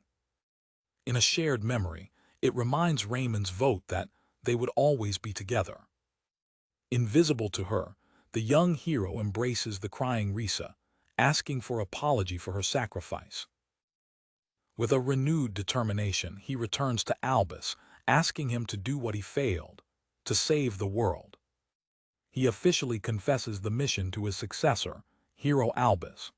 In a shared memory, it reminds Raymond's vote that they would always be together. Invisible to her, the young hero embraces the crying Risa, asking for apology for her sacrifice. With a renewed determination, he returns to Albus, asking him to do what he failed, to save the world. He officially confesses the mission to his successor, Hero Albus.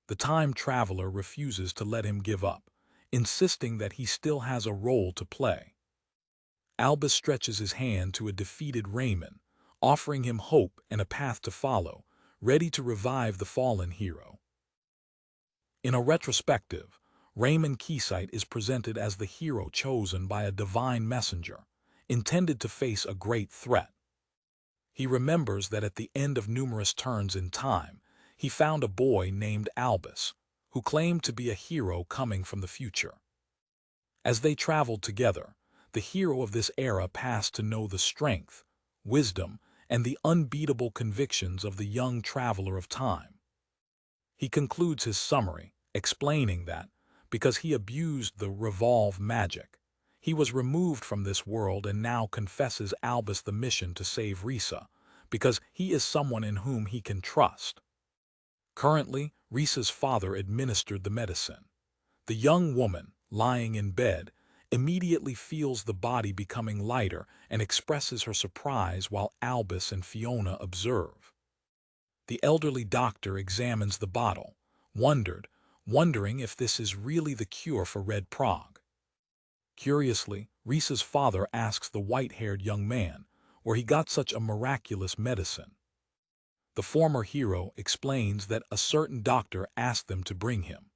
The time traveler refuses to let him give up, insisting that he still has a role to play. Albus stretches his hand to a defeated Raymond, offering him hope and a path to follow, ready to revive the fallen hero. In a retrospective, Raymond Keysight is presented as the hero chosen by a divine messenger, intended to face a great threat. He remembers that at the end of numerous turns in time, he found a boy named Albus, who claimed to be a hero coming from the future. As they traveled together, the hero of this era passed to know the strength, wisdom, and the unbeatable convictions of the young traveler of time. He concludes his summary, explaining that, because he abused the revolve magic, he was removed from this world and now confesses Albus the mission to save Risa, because he is someone in whom he can trust. Currently, Risa's father administered the medicine. The young woman, lying in bed, immediately feels the body becoming lighter and expresses her surprise while Albus and Fiona observe. The elderly doctor examines the bottle, wondering if this is really the cure for red prog. Curiously, Risa's father asks the white-haired young man where he got such a miraculous medicine. The former hero explains that a certain doctor asked them to bring him.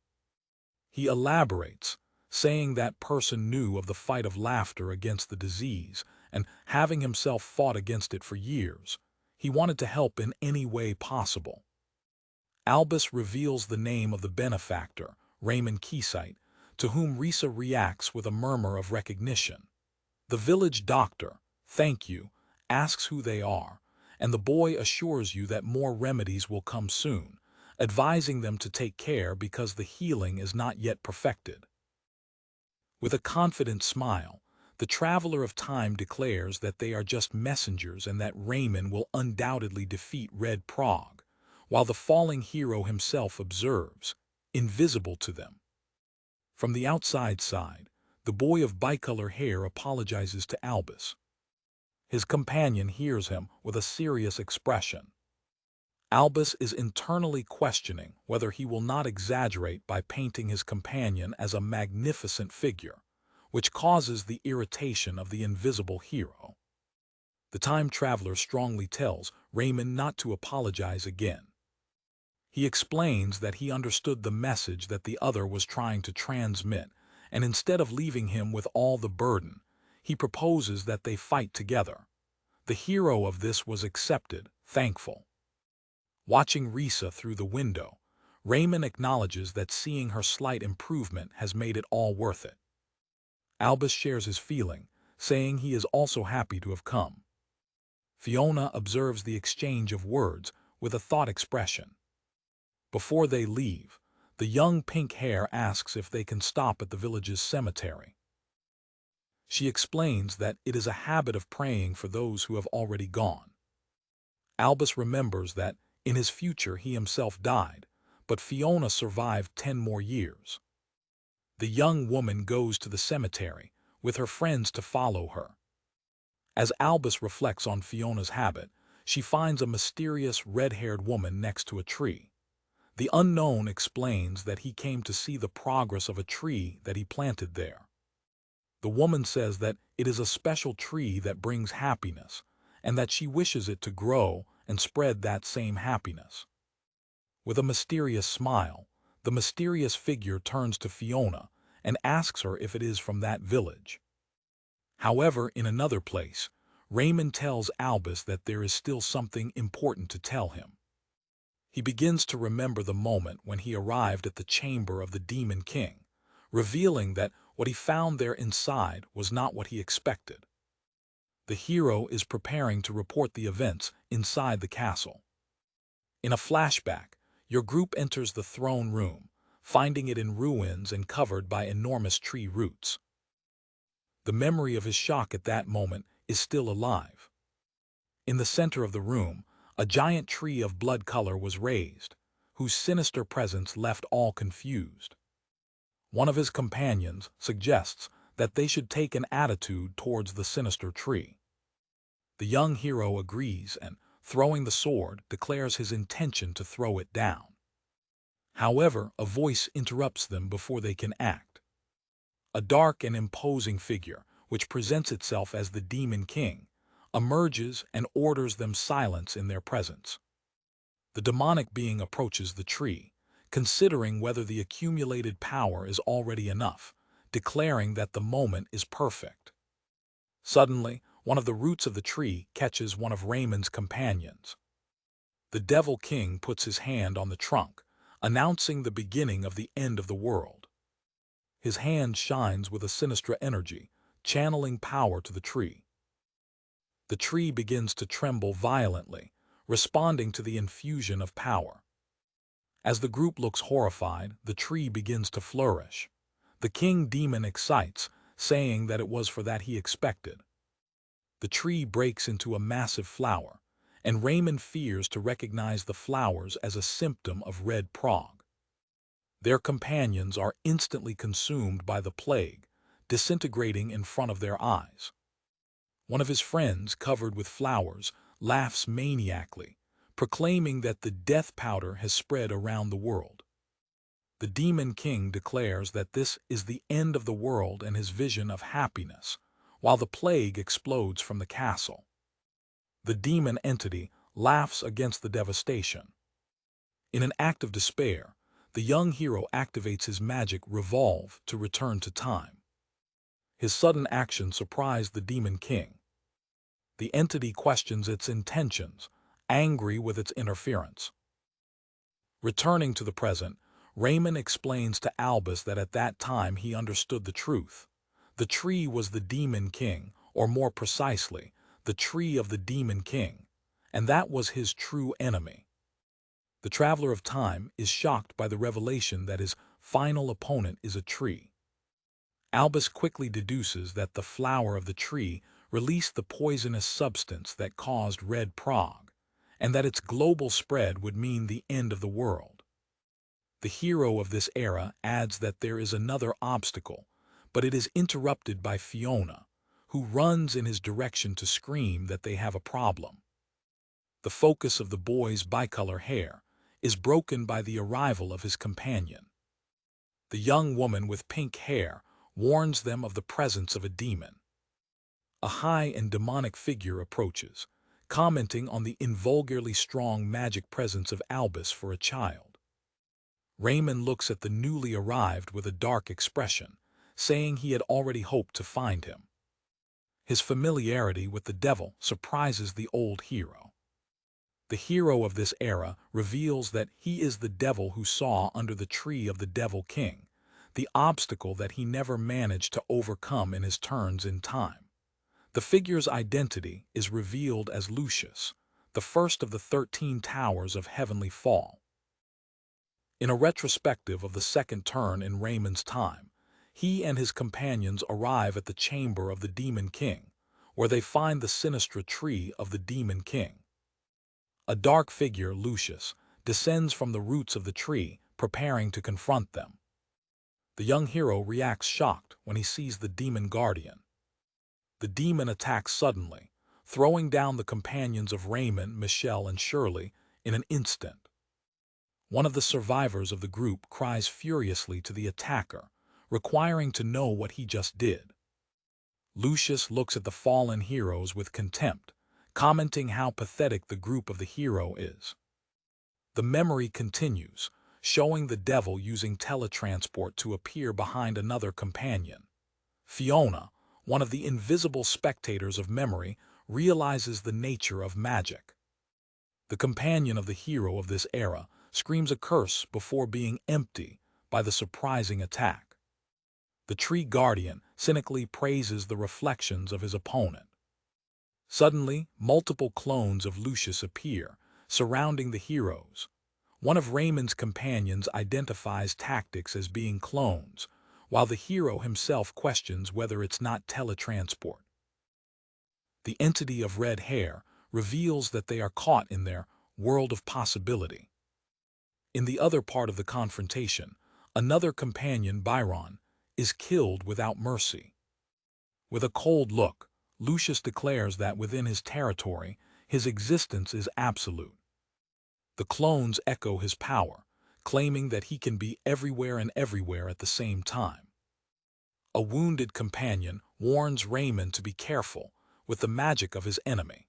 He elaborates, saying that person knew of the fight of laughter against the disease, and having himself fought against it for years, he wanted to help in any way possible. Albus reveals the name of the benefactor, Raymond Keysight, to whom Risa reacts with a murmur of recognition. The village doctor, thank you, asks who they are, and the boy assures you that more remedies will come soon, advising them to take care because the healing is not yet perfected. With a confident smile, the traveler of time declares that they are just messengers and that Raymond will undoubtedly defeat Red Prog, while the falling hero himself observes, invisible to them. From the outside side, the boy of bicolor hair apologizes to Albus. His companion hears him with a serious expression. Albus is internally questioning whether he will not exaggerate by painting his companion as a magnificent figure, which causes the irritation of the invisible hero. The time traveler strongly tells Raymond not to apologize again. He explains that he understood the message that the other was trying to transmit, and instead of leaving him with all the burden, he proposes that they fight together. The hero of this was accepted, thankful. Watching Risa through the window, Raymond acknowledges that seeing her slight improvement has made it all worth it. Albus shares his feeling, saying he is also happy to have come. Fiona observes the exchange of words with a thought expression. Before they leave, the young pink hare asks if they can stop at the village's cemetery. She explains that it is a habit of praying for those who have already gone. Albus remembers that in his future he himself died, but Fiona survived 10 more years. The young woman goes to the cemetery, with her friends to follow her. As Albus reflects on Fiona's habit, she finds a mysterious red-haired woman next to a tree. The unknown explains that he came to see the progress of a tree that he planted there. The woman says that it is a special tree that brings happiness, and that she wishes it to grow and spread that same happiness. With a mysterious smile, the mysterious figure turns to Fiona and asks her if it is from that village. However, in another place, Raymond tells Albus that there is still something important to tell him. He begins to remember the moment when he arrived at the chamber of the Demon King, revealing that what he found there inside was not what he expected. The hero is preparing to report the events inside the castle. In a flashback, your group enters the throne room, finding it in ruins and covered by enormous tree roots. The memory of his shock at that moment is still alive. In the center of the room, a giant tree of blood color was raised, whose sinister presence left all confused. One of his companions suggests that they should take an attitude towards the sinister tree. The young hero agrees and, throwing the sword, declares his intention to throw it down. However, a voice interrupts them before they can act. A dark and imposing figure, which presents itself as the Demon King, emerges and orders them silence in their presence. The demonic being approaches the tree, considering whether the accumulated power is already enough, declaring that the moment is perfect. Suddenly, one of the roots of the tree catches one of Raymond's companions. The Devil King puts his hand on the trunk, announcing the beginning of the end of the world. His hand shines with a sinister energy, channeling power to the tree. The tree begins to tremble violently, responding to the infusion of power. As the group looks horrified, the tree begins to flourish. The king demon excites, saying that it was for that he expected. The tree breaks into a massive flower, and Raymond fears to recognize the flowers as a symptom of red prog. Their companions are instantly consumed by the plague, disintegrating in front of their eyes. One of his friends, covered with flowers, laughs maniacally, proclaiming that the death powder has spread around the world. The Demon King declares that this is the end of the world and his vision of happiness, while the plague explodes from the castle. The demon entity laughs against the devastation. In an act of despair, the young hero activates his magic revolve to return to time. His sudden action surprised the Demon King. The entity questions its intentions, angry with its interference. Returning to the present, Raymond explains to Albus that at that time he understood the truth. The tree was the Demon King, or more precisely, the tree of the Demon King, and that was his true enemy. The Traveler of Time is shocked by the revelation that his final opponent is a tree. Albus quickly deduces that the flower of the tree released the poisonous substance that caused red prog, and that its global spread would mean the end of the world. The hero of this era adds that there is another obstacle, but it is interrupted by Fiona, who runs in his direction to scream that they have a problem. The focus of the boy's bicolor hair is broken by the arrival of his companion. The young woman with pink hair warns them of the presence of a demon. A high and demonic figure approaches, commenting on the invulgarly strong magic presence of Albus for a child. Raymond looks at the newly arrived with a dark expression, saying he had already hoped to find him. His familiarity with the devil surprises the old hero. The hero of this era reveals that he is the devil who saw under the tree of the Devil King, the obstacle that he never managed to overcome in his turns in time. The figure's identity is revealed as Lucius, the first of the 13 towers of heavenly fall. In a retrospective of the second turn in Raymond's time, he and his companions arrive at the chamber of the Demon King, where they find the sinister tree of the Demon King. A dark figure, Lucius, descends from the roots of the tree, preparing to confront them. The young hero reacts shocked when he sees the demon guardian. The demon attacks suddenly, throwing down the companions of Raymond, Michelle, and Shirley in an instant. One of the survivors of the group cries furiously to the attacker, requiring to know what he just did. Lucius looks at the fallen heroes with contempt, commenting how pathetic the group of the hero is. The memory continues, showing the devil using teletransport to appear behind another companion. Fiona, one of the invisible spectators of memory, realizes the nature of magic. The companion of the hero of this era screams a curse before being emptied by the surprising attack. The tree guardian cynically praises the reflections of his opponent. Suddenly, multiple clones of Lucius appear, surrounding the heroes. One of Raymond's companions identifies tactics as being clones, while the hero himself questions whether it's not teletransport. The entity of red hair reveals that they are caught in their world of possibility. In the other part of the confrontation, another companion, Byron, is killed without mercy. With a cold look, Lucius declares that within his territory, his existence is absolute. The clones echo his power, claiming that he can be everywhere and everywhere at the same time. A wounded companion warns Raymond to be careful with the magic of his enemy.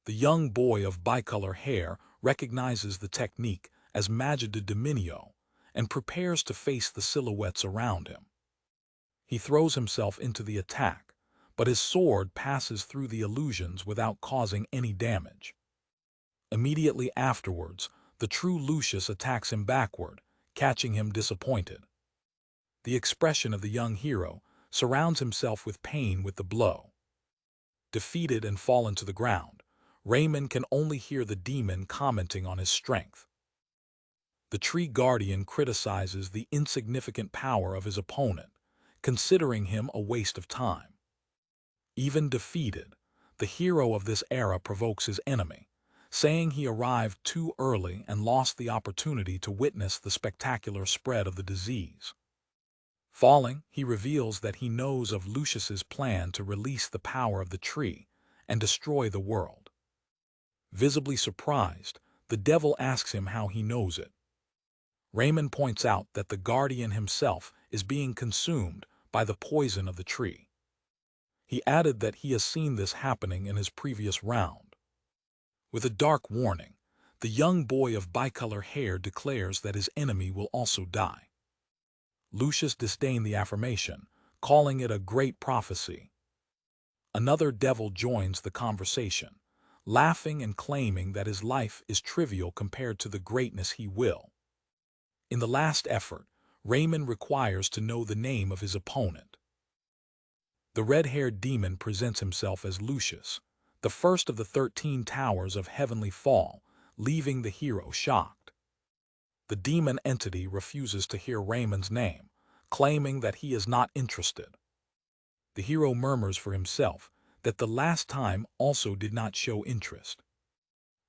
The young boy of bicolor hair recognizes the technique as magia de dominio and prepares to face the silhouettes around him. He throws himself into the attack, but his sword passes through the illusions without causing any damage. Immediately afterwards, the true Lucius attacks him backward, catching him disappointed. The expression of the young hero surrounds himself with pain with the blow. Defeated and fallen to the ground, Raymond can only hear the demon commenting on his strength. The tree guardian criticizes the insignificant power of his opponent, considering him a waste of time. Even defeated, the hero of this era provokes his enemy, saying he arrived too early and lost the opportunity to witness the spectacular spread of the disease. Falling, he reveals that he knows of Lucius's plan to release the power of the tree and destroy the world. Visibly surprised, the devil asks him how he knows it. Raymond points out that the guardian himself is being consumed by the poison of the tree. He added that he has seen this happening in his previous round. With a dark warning, the young boy of bicolor hair declares that his enemy will also die. Lucius disdained the affirmation, calling it a great prophecy. Another devil joins the conversation, laughing and claiming that his life is trivial compared to the greatness he will. In the last effort, Raymond requires to know the name of his opponent. The red-haired demon presents himself as Lucius, the first of the 13 towers of heavenly fall, leaving the hero shocked. The demon entity refuses to hear Raymond's name, claiming that he is not interested. The hero murmurs for himself that the last time also did not show interest.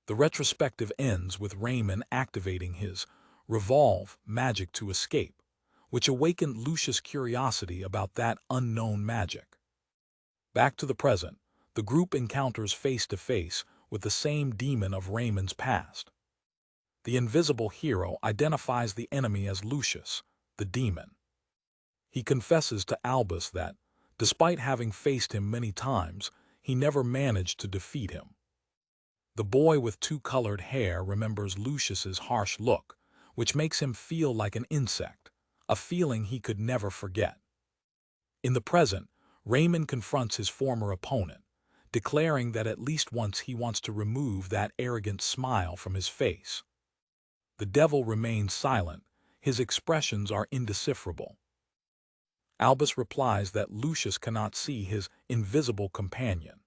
The retrospective ends with Raymond activating his revolve magic to escape, which awakened Lucius' curiosity about that unknown magic. Back to the present, the group encounters face-to-face with the same demon of Raymond's past. The invisible hero identifies the enemy as Lucius, the demon. He confesses to Albus that, despite having faced him many times, he never managed to defeat him. The boy with two colored hair remembers Lucius's harsh look, which makes him feel like an insect, a feeling he could never forget. In the present, Raymond confronts his former opponent, declaring that at least once he wants to remove that arrogant smile from his face. The devil remains silent, his expressions are indecipherable. Albus replies that Lucius cannot see his invisible companion.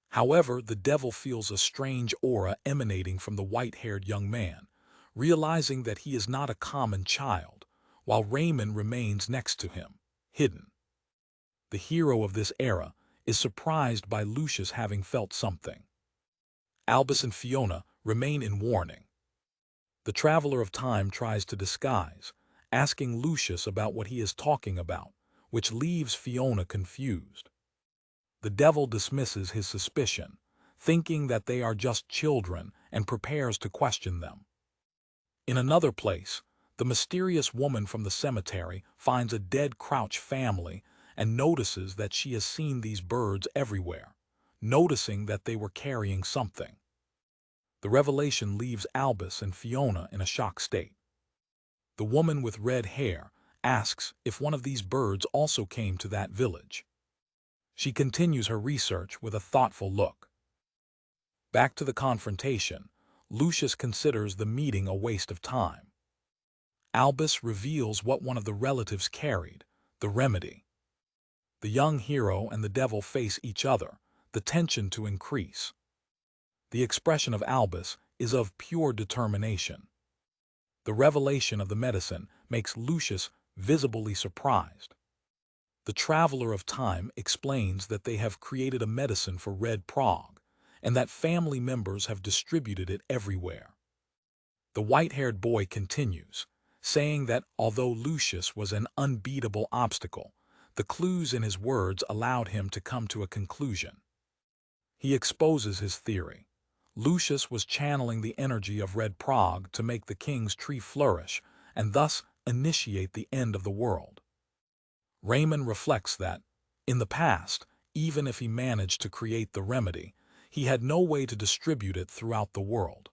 However, the devil feels a strange aura emanating from the white-haired young man, realizing that he is not a common child, while Raymond remains next to him, hidden. The hero of this era is surprised by Lucius having felt something. Albus and Fiona remain in warning. The Traveler of Time tries to disguise, asking Lucius about what he is talking about, which leaves Fiona confused. The devil dismisses his suspicion, thinking that they are just children, and prepares to question them. In another place, the mysterious woman from the cemetery finds a dead Crouch family and notices that she has seen these birds everywhere, noticing that they were carrying something. The revelation leaves Albus and Fiona in a shocked state. The woman with red hair asks if one of these birds also came to that village. She continues her research with a thoughtful look. Back to the confrontation, Lucius considers the meeting a waste of time. Albus reveals what one of the relatives carried, the remedy. The young hero and the devil face each other, the tension to increase. The expression of Albus is of pure determination. The revelation of the medicine makes Lucius visibly surprised. The Traveler of Time explains that they have created a medicine for Red Prague, and that family members have distributed it everywhere. The white-haired boy continues, saying that although Lucius was an unbeatable obstacle, the clues in his words allowed him to come to a conclusion. He exposes his theory. Lucius was channeling the energy of Red Prague to make the king's tree flourish and thus initiate the end of the world. Raymond reflects that, in the past, even if he managed to create the remedy, he had no way to distribute it throughout the world.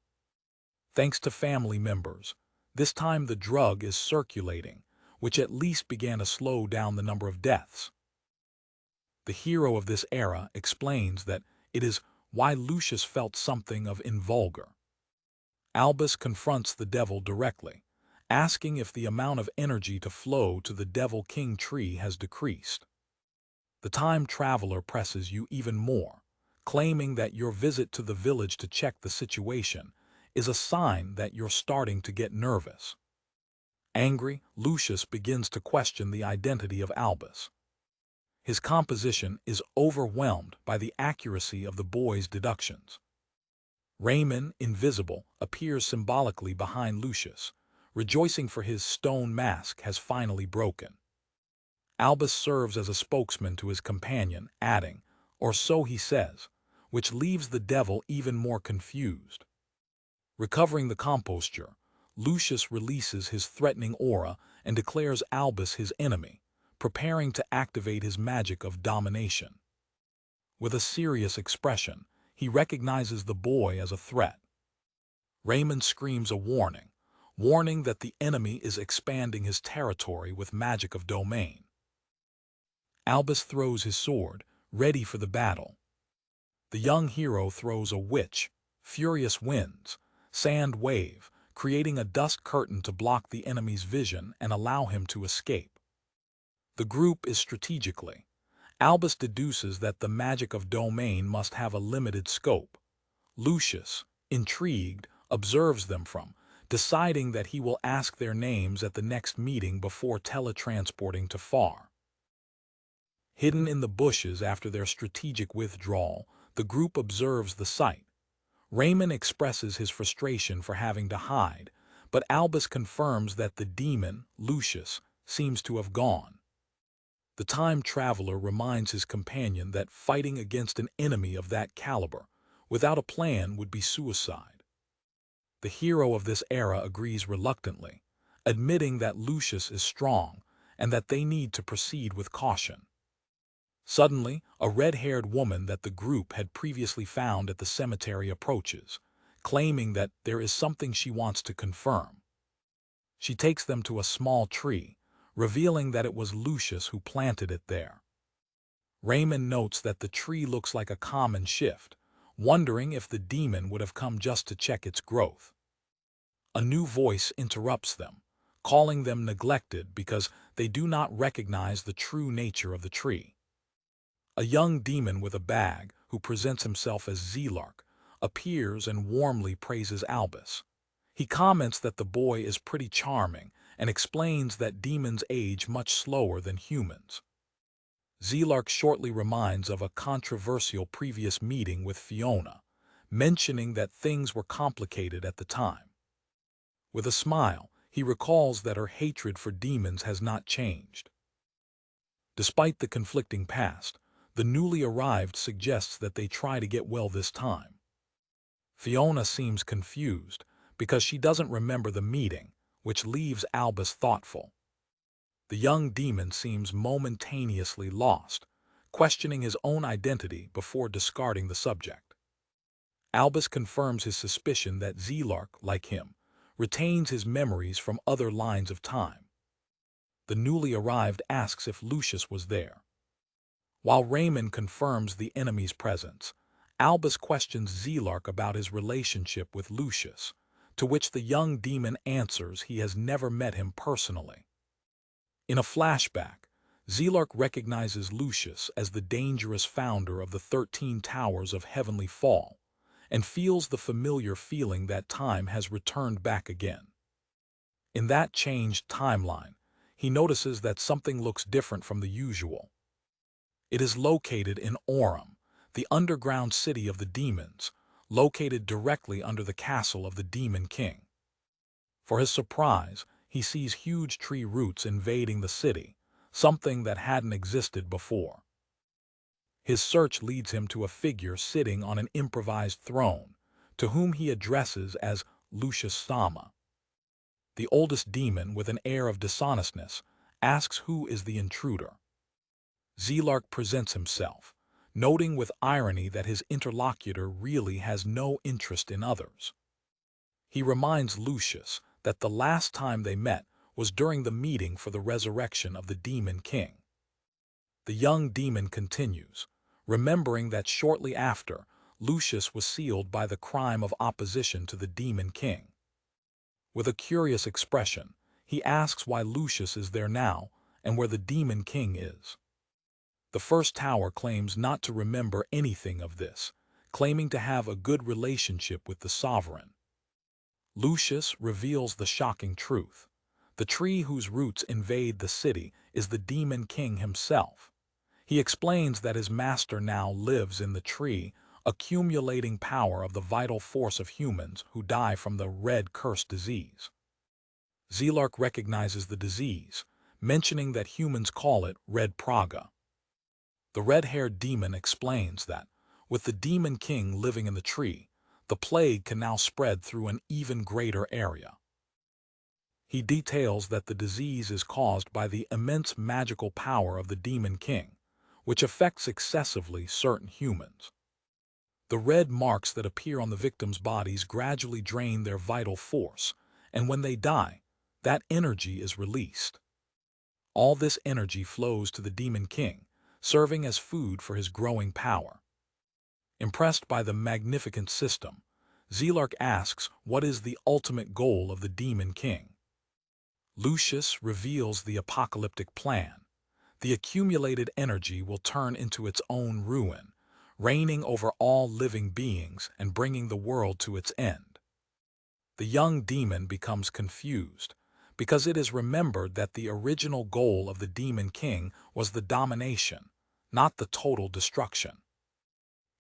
Thanks to family members, this time the drug is circulating, which at least began to slow down the number of deaths. The hero of this era explains that it is why Lucius felt something of invulgar. Albus confronts the devil directly, asking if the amount of energy to flow to the Devil King tree has decreased. The time traveler presses you even more, claiming that your visit to the village to check the situation is a sign that you're starting to get nervous. Angry, Lucius begins to question the identity of Albus. His composition is overwhelmed by the accuracy of the boy's deductions. Raymond, invisible, appears symbolically behind Lucius, rejoicing for his stone mask has finally broken. Albus serves as a spokesman to his companion, adding, "or so he says," which leaves the devil even more confused. Recovering the composture, Lucius releases his threatening aura and declares Albus his enemy, preparing to activate his magic of domination. With a serious expression, he recognizes the boy as a threat. Raymond screams a warning, warning that the enemy is expanding his territory with magic of domain. Albus throws his sword, ready for the battle. The young hero throws a witch, furious winds, sand wave, creating a dust curtain to block the enemy's vision and allow him to escape. The group is strategically. Albus deduces that the magic of domain must have a limited scope. Lucius, intrigued, observes them from, deciding that he will ask their names at the next meeting before teletransporting to far. Hidden in the bushes after their strategic withdrawal, the group observes the sight. Raymond expresses his frustration for having to hide, but Albus confirms that the demon, Lucius, seems to have gone. The time traveler reminds his companion that fighting against an enemy of that caliber, without a plan, would be suicide. The hero of this era agrees reluctantly, admitting that Lucius is strong and that they need to proceed with caution. Suddenly, a red-haired woman that the group had previously found at the cemetery approaches, claiming that there is something she wants to confirm. She takes them to a small tree, revealing that it was Lucius who planted it there. Raymond notes that the tree looks like a common shift, wondering if the demon would have come just to check its growth. A new voice interrupts them, calling them neglected because they do not recognize the true nature of the tree. A young demon with a bag, who presents himself as Zelark, appears and warmly praises Albus. He comments that the boy is pretty charming and explains that demons age much slower than humans. Zelark shortly reminds of a controversial previous meeting with Fiona, mentioning that things were complicated at the time. With a smile, he recalls that her hatred for demons has not changed. Despite the conflicting past, the newly arrived suggests that they try to get well this time. Fiona seems confused because she doesn't remember the meeting, which leaves Albus thoughtful. The young demon seems momentaneously lost, questioning his own identity before discarding the subject. Albus confirms his suspicion that Zelark, like him, retains his memories from other lines of time. The newly arrived asks if Lucius was there. While Raymond confirms the enemy's presence, Albus questions Zelark about his relationship with Lucius, to which the young demon answers he has never met him personally. In a flashback, Zelark recognizes Lucius as the dangerous founder of the 13 Towers of Heavenly Fall, and feels the familiar feeling that time has returned back again. In that changed timeline, he notices that something looks different from the usual. It is located in Aurum, the underground city of the demons, located directly under the castle of the Demon King. For his surprise, he sees huge tree roots invading the city, something that hadn't existed before. His search leads him to a figure sitting on an improvised throne, to whom he addresses as Lucius Sama. The oldest demon, with an air of dishonestness, asks who is the intruder. Zelark presents himself, noting with irony that his interlocutor really has no interest in others. He reminds Lucius that the last time they met was during the meeting for the resurrection of the Demon King. The young demon continues, remembering that shortly after, Lucius was sealed by the crime of opposition to the Demon King. With a curious expression, he asks why Lucius is there now and where the Demon King is. The first tower claims not to remember anything of this, claiming to have a good relationship with the sovereign. Lucius reveals the shocking truth. The tree whose roots invade the city is the Demon King himself. He explains that his master now lives in the tree, accumulating power of the vital force of humans who die from the red curse disease. Zelark recognizes the disease, mentioning that humans call it red praga. The red-haired demon explains that, with the Demon King living in the tree, the plague can now spread through an even greater area. He details that the disease is caused by the immense magical power of the Demon King, which affects excessively certain humans. The red marks that appear on the victims' bodies gradually drain their vital force, and when they die, that energy is released. All this energy flows to the Demon King, serving as food for his growing power. Impressed by the magnificent system, Zelark asks what is the ultimate goal of the Demon King. Lucius reveals the apocalyptic plan. The accumulated energy will turn into its own ruin, reigning over all living beings and bringing the world to its end. The young demon becomes confused, because it is remembered that the original goal of the Demon King was the domination, not the total destruction.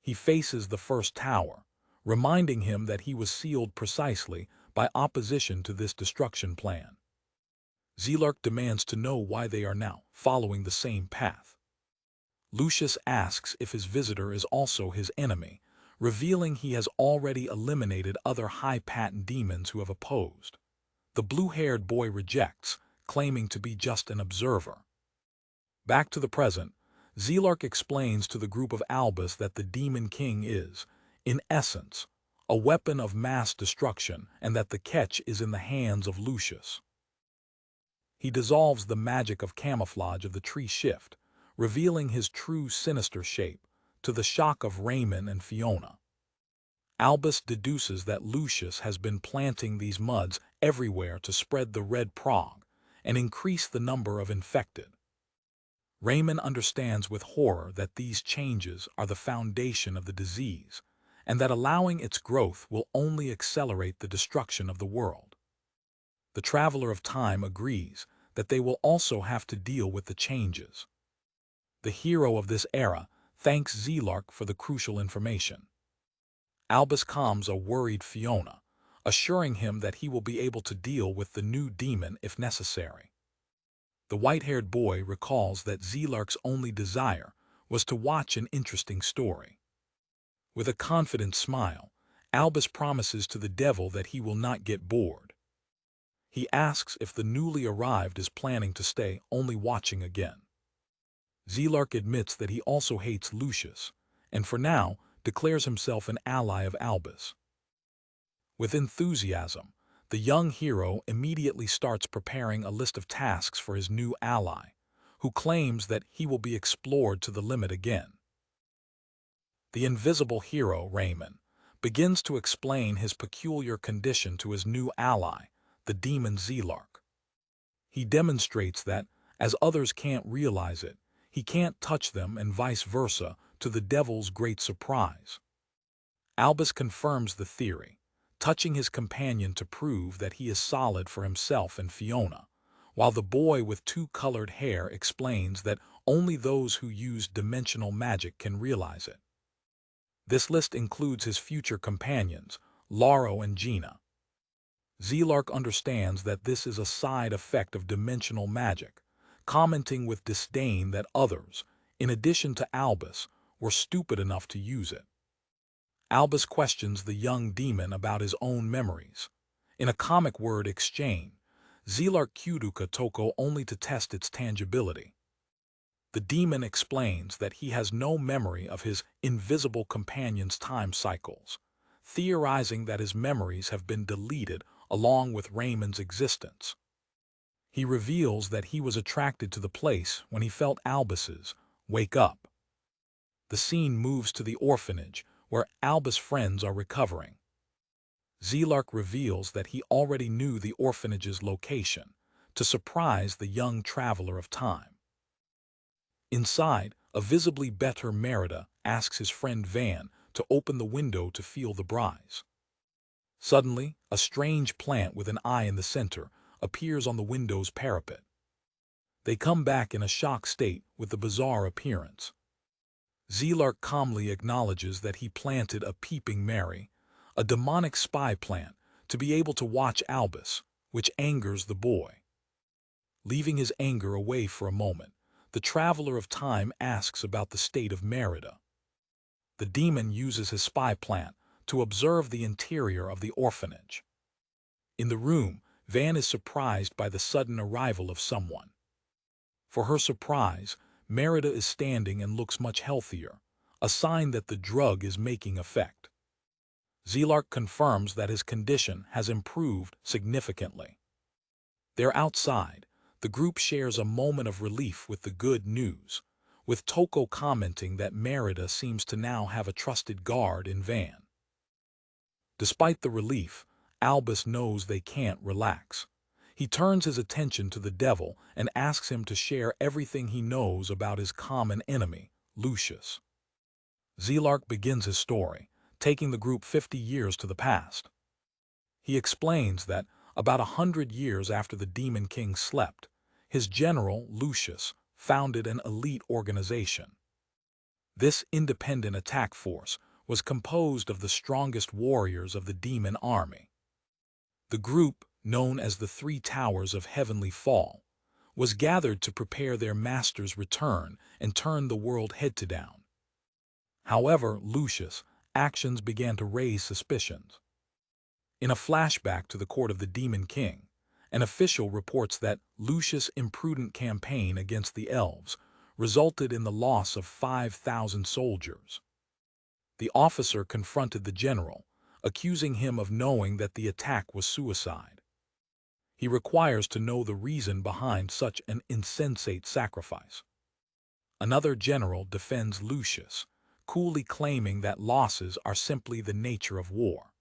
He faces the first tower, reminding him that he was sealed precisely by opposition to this destruction plan. Zelark demands to know why they are now following the same path. Lucius asks if his visitor is also his enemy, revealing he has already eliminated other high-patent demons who have opposed. The blue-haired boy rejects, claiming to be just an observer. Back to the present, Zelark explains to the group of Albus that the Demon King is, in essence, a weapon of mass destruction and that the catch is in the hands of Lucius. he dissolves the magic of camouflage of the tree shift, revealing his true sinister shape, to the shock of Raymond and Fiona. Albus deduces that Lucius has been planting these muds everywhere to spread the red prog and increase the number of infected. Raymond understands with horror that these changes are the foundation of the disease, and that allowing its growth will only accelerate the destruction of the world. The Traveler of Time agrees that they will also have to deal with the changes. The hero of this era thanks Zelark for the crucial information. Albus calms a worried Fiona, assuring him that he will be able to deal with the new demon if necessary. The white-haired boy recalls that Zelark's only desire was to watch an interesting story. With a confident smile, Albus promises to the devil that he will not get bored. He asks if the newly arrived is planning to stay only watching again. Zelark admits that he also hates Lucius, and for now declares himself an ally of Albus. With enthusiasm, the young hero immediately starts preparing a list of tasks for his new ally, who claims that he will be explored to the limit again. The invisible hero, Raymond, begins to explain his peculiar condition to his new ally, the demon Zelark. He demonstrates that, as others can't realize it, he can't touch them and vice versa, to the devil's great surprise. Albus confirms the theory, touching his companion to prove that he is solid for himself and Fiona, while the boy with two-colored hair explains that only those who use dimensional magic can realize it. This list includes his future companions, Lauro and Gina. Zelark understands that this is a side effect of dimensional magic, commenting with disdain that others, in addition to Albus, were stupid enough to use it. Albus questions the young demon about his own memories. In a comic word exchange, Zelark Kuduka Toko only to test its tangibility. The demon explains that he has no memory of his invisible companion's time cycles, theorizing that his memories have been deleted along with Raymond's existence. He reveals that he was attracted to the place when he felt Albus's wake up. The scene moves to the orphanage, where Albus' friends are recovering. Zelark reveals that he already knew the orphanage's location, to surprise the young Traveler of Time. Inside, a visibly better Merida asks his friend Van to open the window to feel the breeze. Suddenly, a strange plant with an eye in the center appears on the window's parapet. They come back in a shocked state with the bizarre appearance. Zelark calmly acknowledges that he planted a Peeping Mary, a demonic spy plant, to be able to watch Albus, which angers the boy. Leaving his anger away for a moment, the Traveler of Time asks about the state of Merida. The demon uses his spy plant to observe the interior of the orphanage. In the room, Van is surprised by the sudden arrival of someone. For her surprise, Merida is standing and looks much healthier, a sign that the drug is making effect. Zelark confirms that his condition has improved significantly. They're outside. The group shares a moment of relief with the good news, with Toko commenting that Merida seems to now have a trusted guard in Van. Despite the relief, Albus knows they can't relax. He turns his attention to the devil and asks him to share everything he knows about his common enemy, Lucius. Zelark begins his story, taking the group 50 years to the past. He explains that, about 100 years after the Demon King slept, his general, Lucius, founded an elite organization. This independent attack force was composed of the strongest warriors of the demon army. The group, known as the Three Towers of Heavenly Fall, was gathered to prepare their master's return and turn the world head to down. However, Lucius' actions began to raise suspicions. In a flashback to the court of the Demon King, an official reports that Lucius' imprudent campaign against the elves resulted in the loss of 5,000 soldiers. The officer confronted the general, accusing him of knowing that the attack was suicide. He requires to know the reason behind such an insensate sacrifice. Another general defends Lucius, coolly claiming that losses are simply the nature of war.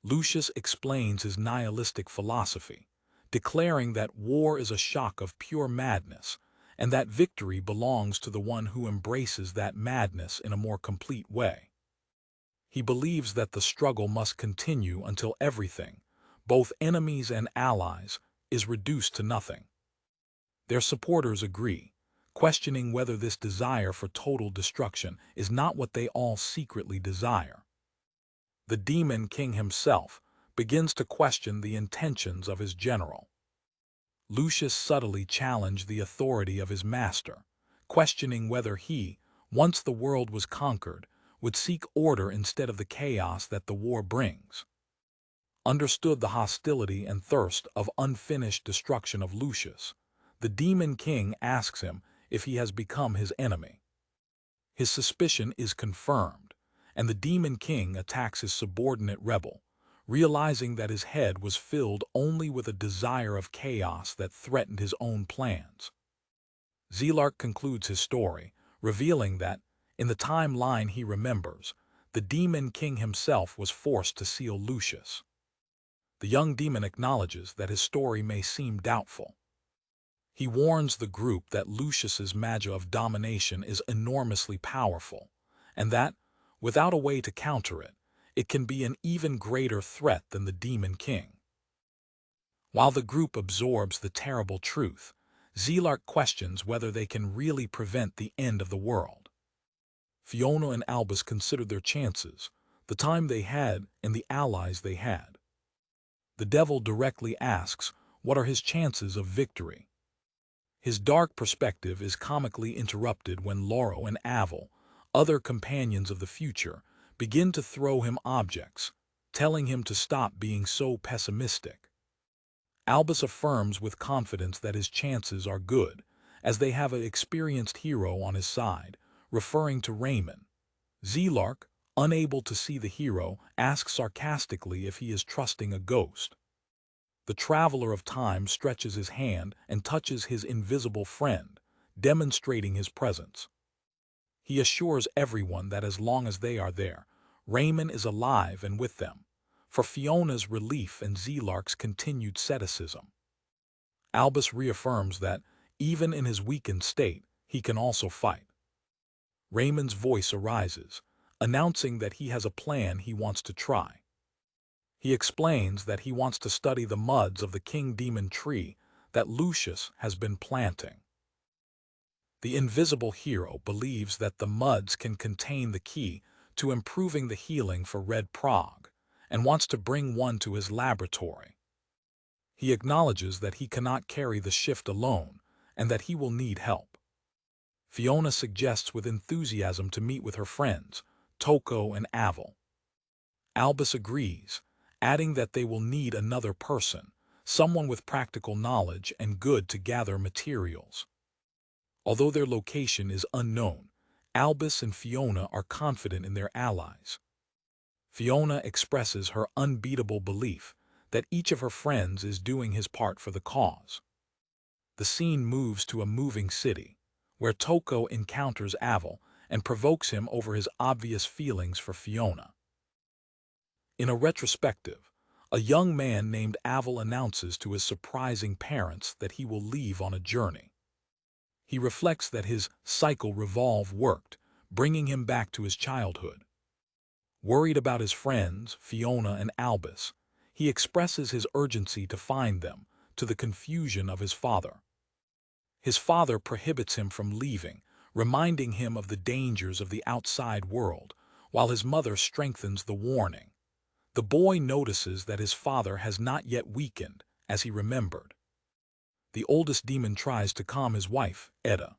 Lucius explains his nihilistic philosophy, declaring that war is a shock of pure madness, and that victory belongs to the one who embraces that madness in a more complete way. He believes that the struggle must continue until everything, both enemies and allies, is reduced to nothing. Their supporters agree, questioning whether this desire for total destruction is not what they all secretly desire. The Demon King himself begins to question the intentions of his general. Lucius subtly challenged the authority of his master, questioning whether he, once the world was conquered, would seek order instead of the chaos that the war brings. Understood the hostility and thirst of unfinished destruction of Lucius, the Demon King asks him if he has become his enemy. His suspicion is confirmed, and the Demon King attacks his subordinate rebel, realizing that his head was filled only with a desire of chaos that threatened his own plans. Zelark concludes his story, revealing that, in the timeline he remembers, the Demon King himself was forced to seal Lucius. The young demon acknowledges that his story may seem doubtful. He warns the group that Lucius's magia of domination is enormously powerful, and that, without a way to counter it, it can be an even greater threat than the Demon King. While the group absorbs the terrible truth, Zelark questions whether they can really prevent the end of the world. Fiona and Albus considered their chances, the time they had and the allies they had. The devil directly asks, what are his chances of victory? His dark perspective is comically interrupted when Lauro and Aval, other companions of the future, begin to throw him objects, telling him to stop being so pessimistic. Albus affirms with confidence that his chances are good, as they have an experienced hero on his side, referring to Raymond. Zelark, unable to see the hero, asks sarcastically if he is trusting a ghost. The Traveler of Time stretches his hand and touches his invisible friend, demonstrating his presence. He assures everyone that as long as they are there, Raymond is alive and with them, for Fiona's relief and Zelark's continued asceticism. Albus reaffirms that, even in his weakened state, he can also fight. Raymond's voice arises, announcing that he has a plan he wants to try. He explains that he wants to study the muds of the King Demon tree that Lucius has been planting. The invisible hero believes that the muds can contain the key to improving the healing for Red Prague, and wants to bring one to his laboratory. He acknowledges that he cannot carry the shift alone, and that he will need help. Fiona suggests with enthusiasm to meet with her friends, Toko and Aval. Albus agrees, adding that they will need another person, someone with practical knowledge and good to gather materials. Although their location is unknown, Albus and Fiona are confident in their allies. Fiona expresses her unbeatable belief that each of her friends is doing his part for the cause. The scene moves to a moving city, where Toko encounters Aval and provokes him over his obvious feelings for Fiona. In a retrospective, a young man named Aval announces to his surprising parents that he will leave on a journey. He reflects that his cycle revolve worked, bringing him back to his childhood. Worried about his friends, Fiona and Albus, he expresses his urgency to find them, to the confusion of his father. His father prohibits him from leaving, reminding him of the dangers of the outside world, while his mother strengthens the warning. The boy notices that his father has not yet weakened, as he remembered. The oldest demon tries to calm his wife, Edda.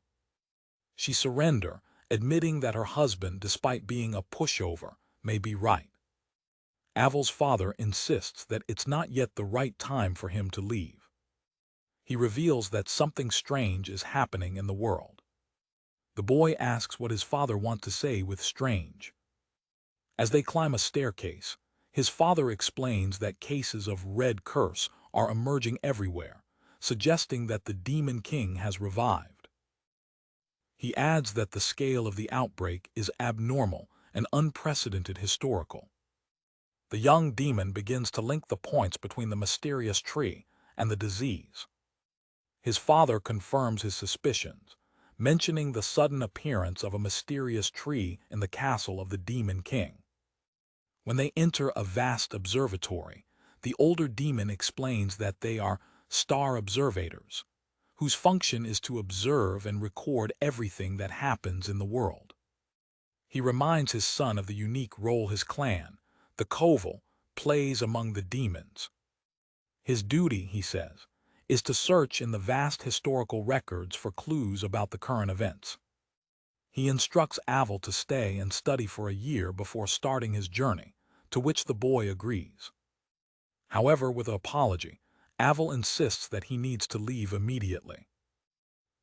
She surrenders, admitting that her husband, despite being a pushover, may be right. Aval's father insists that it's not yet the right time for him to leave. He reveals that something strange is happening in the world. The boy asks what his father wants to say with strange. As they climb a staircase, His father explains that cases of red curse are emerging everywhere, suggesting that the Demon King has revived. He adds that the scale of the outbreak is abnormal and unprecedented historical. The young demon begins to link the points between the mysterious tree and the disease. His father confirms his suspicions, mentioning the sudden appearance of a mysterious tree in the castle of the Demon King. When they enter a vast observatory, the older demon explains that they are star observators, whose function is to observe and record everything that happens in the world. He reminds his son of the unique role his clan, the Koval, plays among the demons. His duty, he says, is to search in the vast historical records for clues about the current events. He instructs Aval to stay and study for a year before starting his journey, to which the boy agrees. However, with an apology, Aval insists that he needs to leave immediately.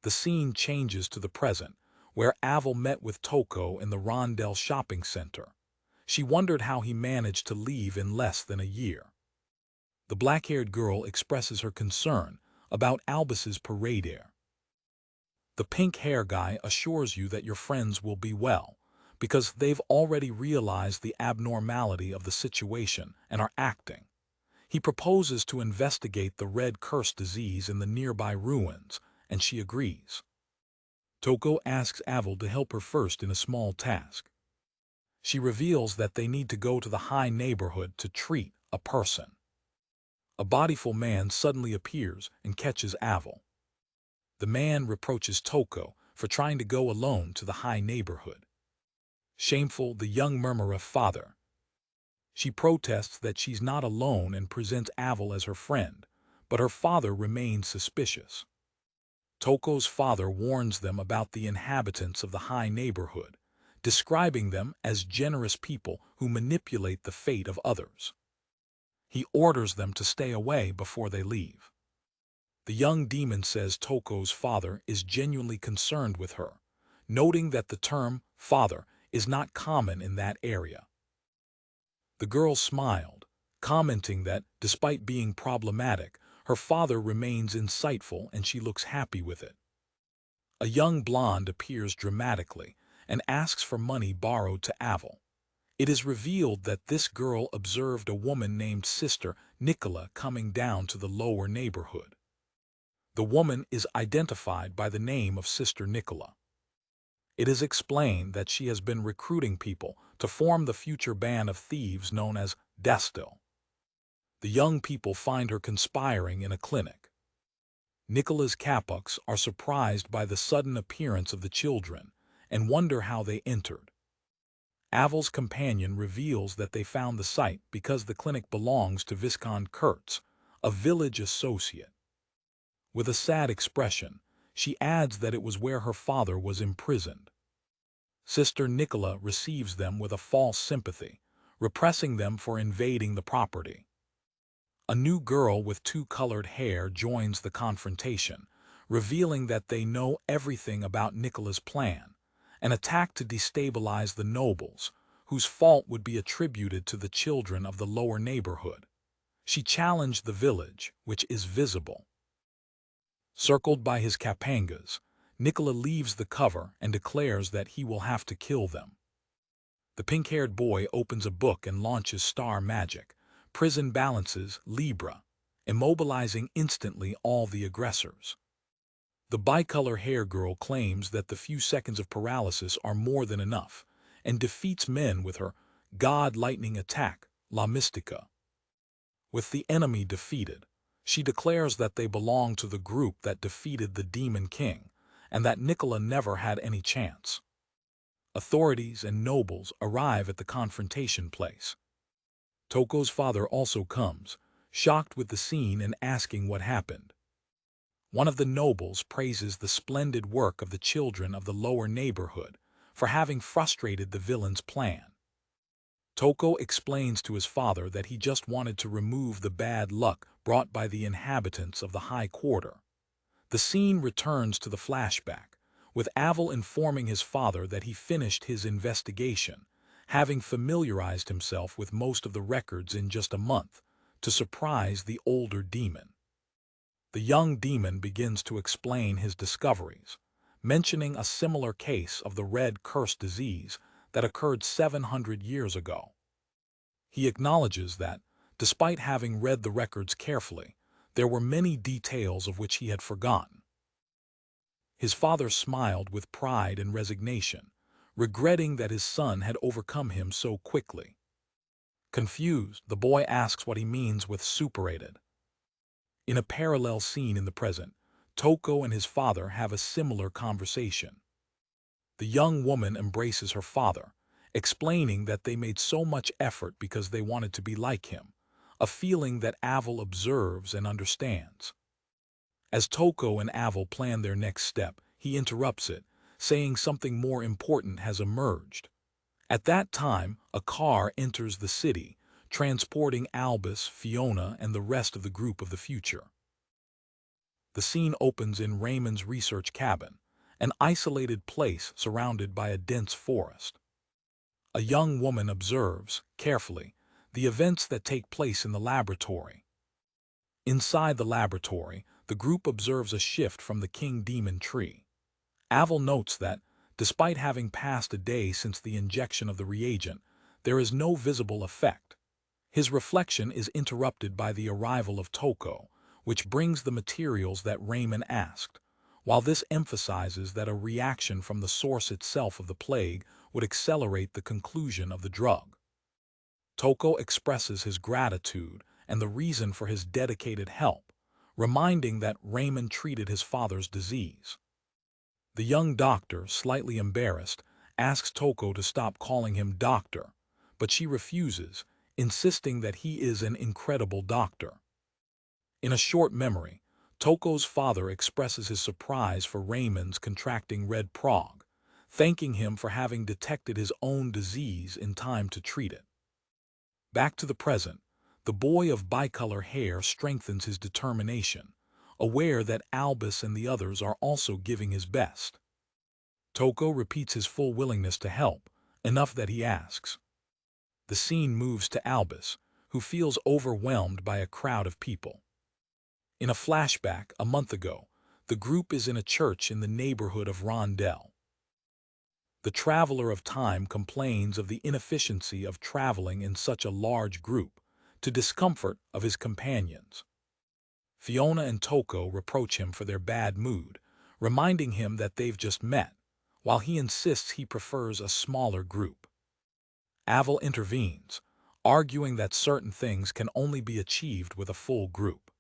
The scene changes to the present, where Aval met with Toko in the Rondell shopping center. She wondered how he managed to leave in less than a year. The black-haired girl expresses her concern about Albus's parade air. The pink-hair guy assures you that your friends will be well, because they've already realized the abnormality of the situation and are acting. He proposes to investigate the red curse disease in the nearby ruins, and she agrees. Toko asks Aval to help her first in a small task. She reveals that they need to go to the high neighborhood to treat a person. A bodyful man suddenly appears and catches Aval. The man reproaches Toko for trying to go alone to the high neighborhood. Shameful, the young murmurs father. She protests that she's not alone and presents Aval as her friend, but her father remains suspicious. Toko's father warns them about the inhabitants of the high neighborhood, describing them as generous people who manipulate the fate of others. He orders them to stay away before they leave. The young demon says Toko's father is genuinely concerned with her, noting that the term father is not common in that area. The girl smiled, commenting that, despite being problematic, her father remains insightful and she looks happy with it. A young blonde appears dramatically and asks for money borrowed to Aval. It is revealed that this girl observed a woman named Sister Nicola coming down to the lower neighborhood. The woman is identified by the name of Sister Nicola. It is explained that she has been recruiting people to form the future band of thieves known as Destil. The young people find her conspiring in a clinic. Nicola's Kapuks are surprised by the sudden appearance of the children and wonder how they entered. Aval's companion reveals that they found the site because the clinic belongs to Viscount Kurtz, a village associate. With a sad expression, she adds that it was where her father was imprisoned. Sister Nicola receives them with a false sympathy, repressing them for invading the property. A new girl with two colored hair joins the confrontation, revealing that they know everything about Nicola's plan, an attack to destabilize the nobles, whose fault would be attributed to the children of the lower neighborhood. She challenged the village, which is visible. Circled by his Kapangas, Nicola leaves the cover and declares that he will have to kill them. The pink-haired boy opens a book and launches star magic, prison balances Libra, immobilizing instantly all the aggressors. The bicolor hair girl claims that the few seconds of paralysis are more than enough, and defeats men with her God lightning attack, La Mystica. With the enemy defeated, she declares that they belong to the group that defeated the Demon King, and that Nicola never had any chance. Authorities and nobles arrive at the confrontation place. Toko's father also comes, shocked with the scene and asking what happened. One of the nobles praises the splendid work of the children of the lower neighborhood for having frustrated the villain's plan. Toko explains to his father that he just wanted to remove the bad luck brought by the inhabitants of the high quarter. The scene returns to the flashback, with Aval informing his father that he finished his investigation, having familiarized himself with most of the records in just a month, to surprise the older demon. The young demon begins to explain his discoveries, mentioning a similar case of the red curse disease that occurred 700 years ago. He acknowledges that, despite having read the records carefully, there were many details of which he had forgotten. His father smiled with pride and resignation, regretting that his son had overcome him so quickly. Confused, the boy asks what he means with superated. In a parallel scene in the present, Toko and his father have a similar conversation. The young woman embraces her father, explaining that they made so much effort because they wanted to be like him, a feeling that Aval observes and understands. As Toko and Aval plan their next step, he interrupts it, saying something more important has emerged. At that time, a car enters the city, transporting Albus, Fiona, and the rest of the group of the future. The scene opens in Raymond's research cabin, an isolated place surrounded by a dense forest. A young woman observes, carefully, the events that take place in the laboratory. Inside the laboratory, the group observes a shift from the king demon tree. Aval notes that, despite having passed a day since the injection of the reagent, there is no visible effect. His reflection is interrupted by the arrival of Toko, which brings the materials that Raymond asked, while this emphasizes that a reaction from the source itself of the plague would accelerate the conclusion of the drug. Toko expresses his gratitude and the reason for his dedicated help, reminding that Raymond treated his father's disease. The young doctor, slightly embarrassed, asks Toko to stop calling him doctor, but she refuses, insisting that he is an incredible doctor. In a short memory, Toko's father expresses his surprise for Raymond's contracting red prog, thanking him for having detected his own disease in time to treat it. Back to the present, the boy of bicolor hair strengthens his determination, aware that Albus and the others are also giving his best. Toko repeats his full willingness to help, enough that he asks. The scene moves to Albus, who feels overwhelmed by a crowd of people. In a flashback, a month ago, the group is in a church in the neighborhood of Rondell. The traveler of time complains of the inefficiency of traveling in such a large group, to discomfort of his companions. Fiona and Toko reproach him for their bad mood, reminding him that they've just met, while he insists he prefers a smaller group. Aval intervenes, arguing that certain things can only be achieved with a full group.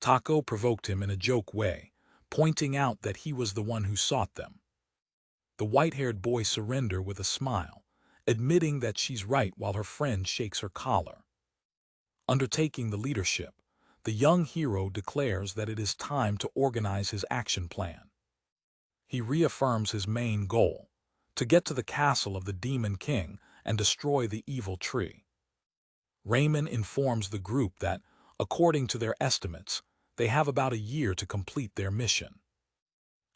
Toko provoked him in a joke way, pointing out that he was the one who sought them. The white-haired boy surrenders with a smile, admitting that she's right while her friend shakes her collar. Undertaking the leadership, the young hero declares that it is time to organize his action plan. He reaffirms his main goal, to get to the castle of the Demon King and destroy the evil tree. Raymond informs the group that, according to their estimates, they have about a year to complete their mission.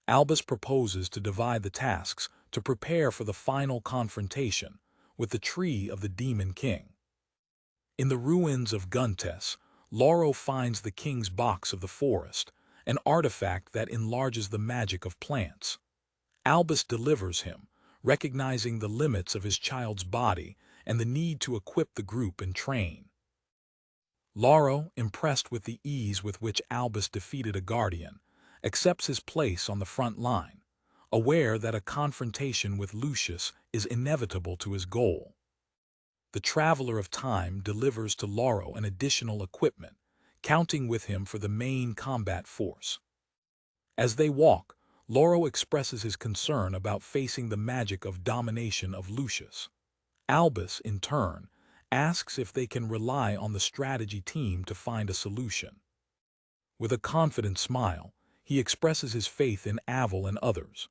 Albus proposes to divide the tasks to prepare for the final confrontation with the tree of the Demon King. In the ruins of Guntes, Lauro finds the king's box of the forest, an artifact that enlarges the magic of plants. Albus delivers him, recognizing the limits of his child's body and the need to equip the group and train. Lauro, impressed with the ease with which Albus defeated a guardian, accepts his place on the front line, aware that a confrontation with Lucius is inevitable to his goal. The Traveler of Time delivers to Lauro an additional equipment, counting with him for the main combat force. As they walk, Lauro expresses his concern about facing the magic of domination of Lucius. Albus, in turn, asks if they can rely on the strategy team to find a solution. With a confident smile, he expresses his faith in Aval and others.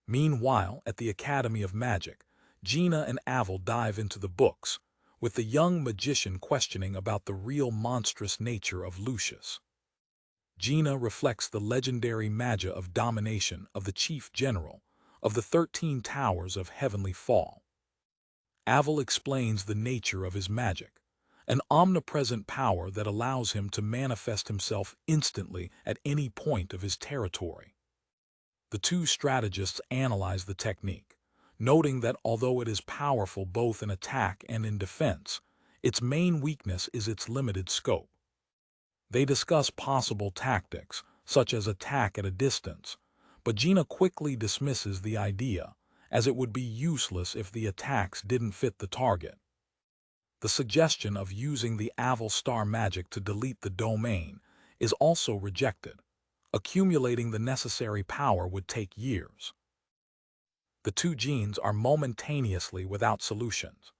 Meanwhile, at the Academy of Magic, Gina and Aval dive into the books, with the young magician questioning about the real monstrous nature of Lucius. Gina reflects the legendary magia of domination of the Chief General of the 13 Towers of Heavenly Fall. Aval explains the nature of his magic, an omnipresent power that allows him to manifest himself instantly at any point of his territory. The two strategists analyze the technique, noting that although it is powerful both in attack and in defense, its main weakness is its limited scope. They discuss possible tactics, such as attack at a distance, but Gina quickly dismisses the idea, as it would be useless if the attacks didn't fit the target. The suggestion of using the Aval star magic to delete the domain is also rejected. Accumulating the necessary power would take years. The two genes are momentaneously without solutions.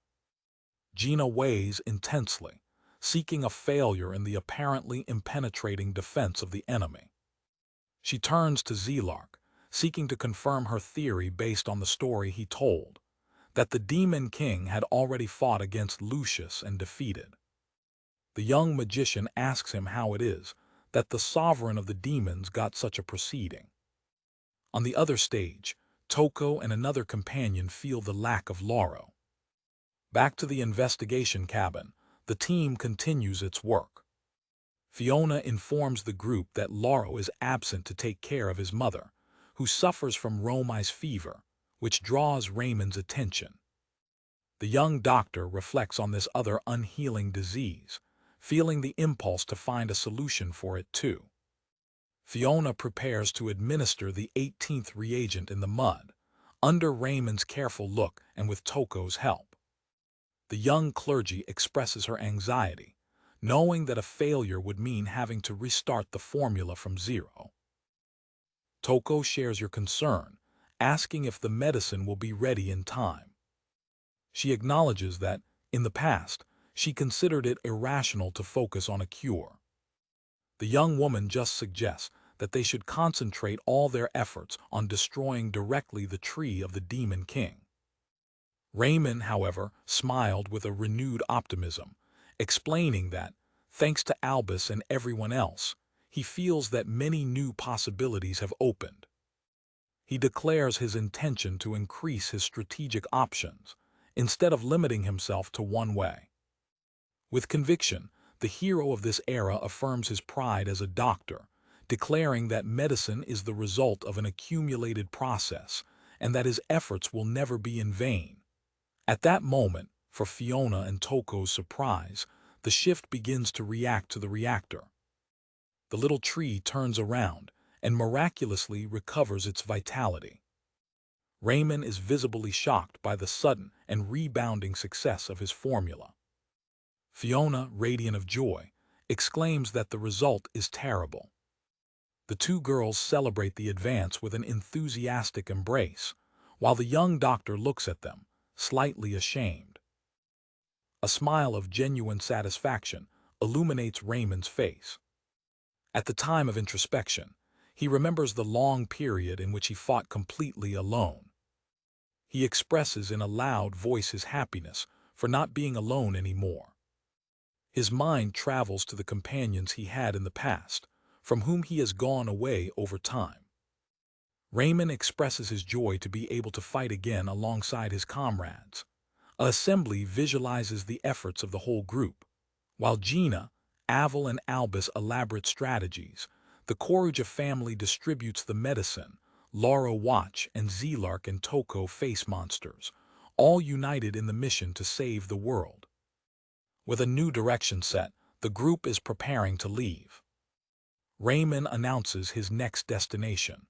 Gina weighs intensely, seeking a failure in the apparently impenetrating defense of the enemy. She turns to Zelark, seeking to confirm her theory based on the story he told, that the Demon King had already fought against Lucius and defeated. The young magician asks him how it is that the sovereign of the demons got such a proceeding. On the other stage, Toko and another companion feel the lack of Lauro. Back to the investigation cabin, the team continues its work. Fiona informs the group that Lauro is absent to take care of his mother, who suffers from Romai's fever, which draws Raymond's attention. The young doctor reflects on this other unhealing disease, feeling the impulse to find a solution for it too. Fiona prepares to administer the 18th reagent in the mud, under Raymond's careful look and with Toko's help. The young clergy expresses her anxiety, knowing that a failure would mean having to restart the formula from zero. Toko shares your concern, asking if the medicine will be ready in time. She acknowledges that, in the past, she considered it irrational to focus on a cure. The young woman just suggests that they should concentrate all their efforts on destroying directly the tree of the Demon King. Raymond, however, smiled with a renewed optimism, explaining that, thanks to Albus and everyone else, he feels that many new possibilities have opened. He declares his intention to increase his strategic options, instead of limiting himself to one way. With conviction, the hero of this era affirms his pride as a doctor, declaring that medicine is the result of an accumulated process and that his efforts will never be in vain. At that moment, for Fiona and Toko's surprise, the shift begins to react to the reactor. The little tree turns around and miraculously recovers its vitality. Raymond is visibly shocked by the sudden and rebounding success of his formula. Fiona, radiant of joy, exclaims that the result is terrible. The two girls celebrate the advance with an enthusiastic embrace, while the young doctor looks at them, slightly ashamed. A smile of genuine satisfaction illuminates Raymond's face. At the time of introspection, he remembers the long period in which he fought completely alone. He expresses in a loud voice his happiness for not being alone anymore. His mind travels to the companions he had in the past, from whom he has gone away over time. Raymond expresses his joy to be able to fight again alongside his comrades. A assembly visualizes the efforts of the whole group, while Gina, Aval, and Albus elaborate strategies. The Koruja family distributes the medicine, Lauro watch, and Zelark and Toko face monsters, all united in the mission to save the world. With a new direction set, the group is preparing to leave. Raymond announces his next destination,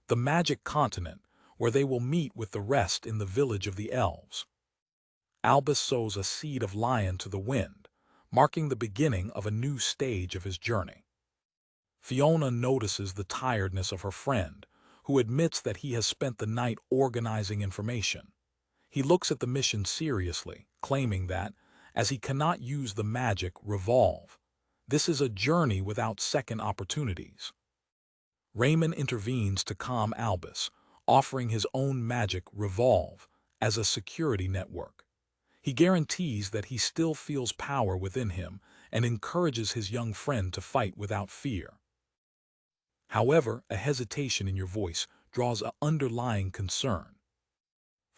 the Magic Continent, where they will meet with the rest in the village of the elves. Albus sows a seed of lion to the wind, marking the beginning of a new stage of his journey. Fiona notices the tiredness of her friend, who admits that he has spent the night organizing information. He looks at the mission seriously, claiming that, as he cannot use the magic revolve, this is a journey without second opportunities. Raymond intervenes to calm Albus, offering his own magic revolve as a security network. He guarantees that he still feels power within him and encourages his young friend to fight without fear. However, a hesitation in your voice draws an underlying concern.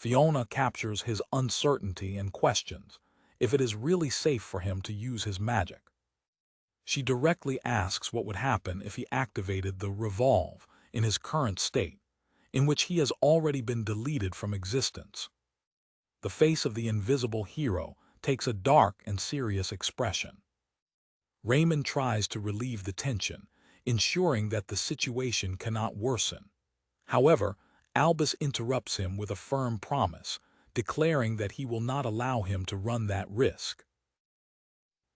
Fiona captures his uncertainty and questions if it is really safe for him to use his magic. She directly asks what would happen if he activated the revolve in his current state, in which he has already been deleted from existence. The face of the invisible hero takes a dark and serious expression. Raymond tries to relieve the tension, ensuring that the situation cannot worsen. However, Albus interrupts him with a firm promise, declaring that he will not allow him to run that risk.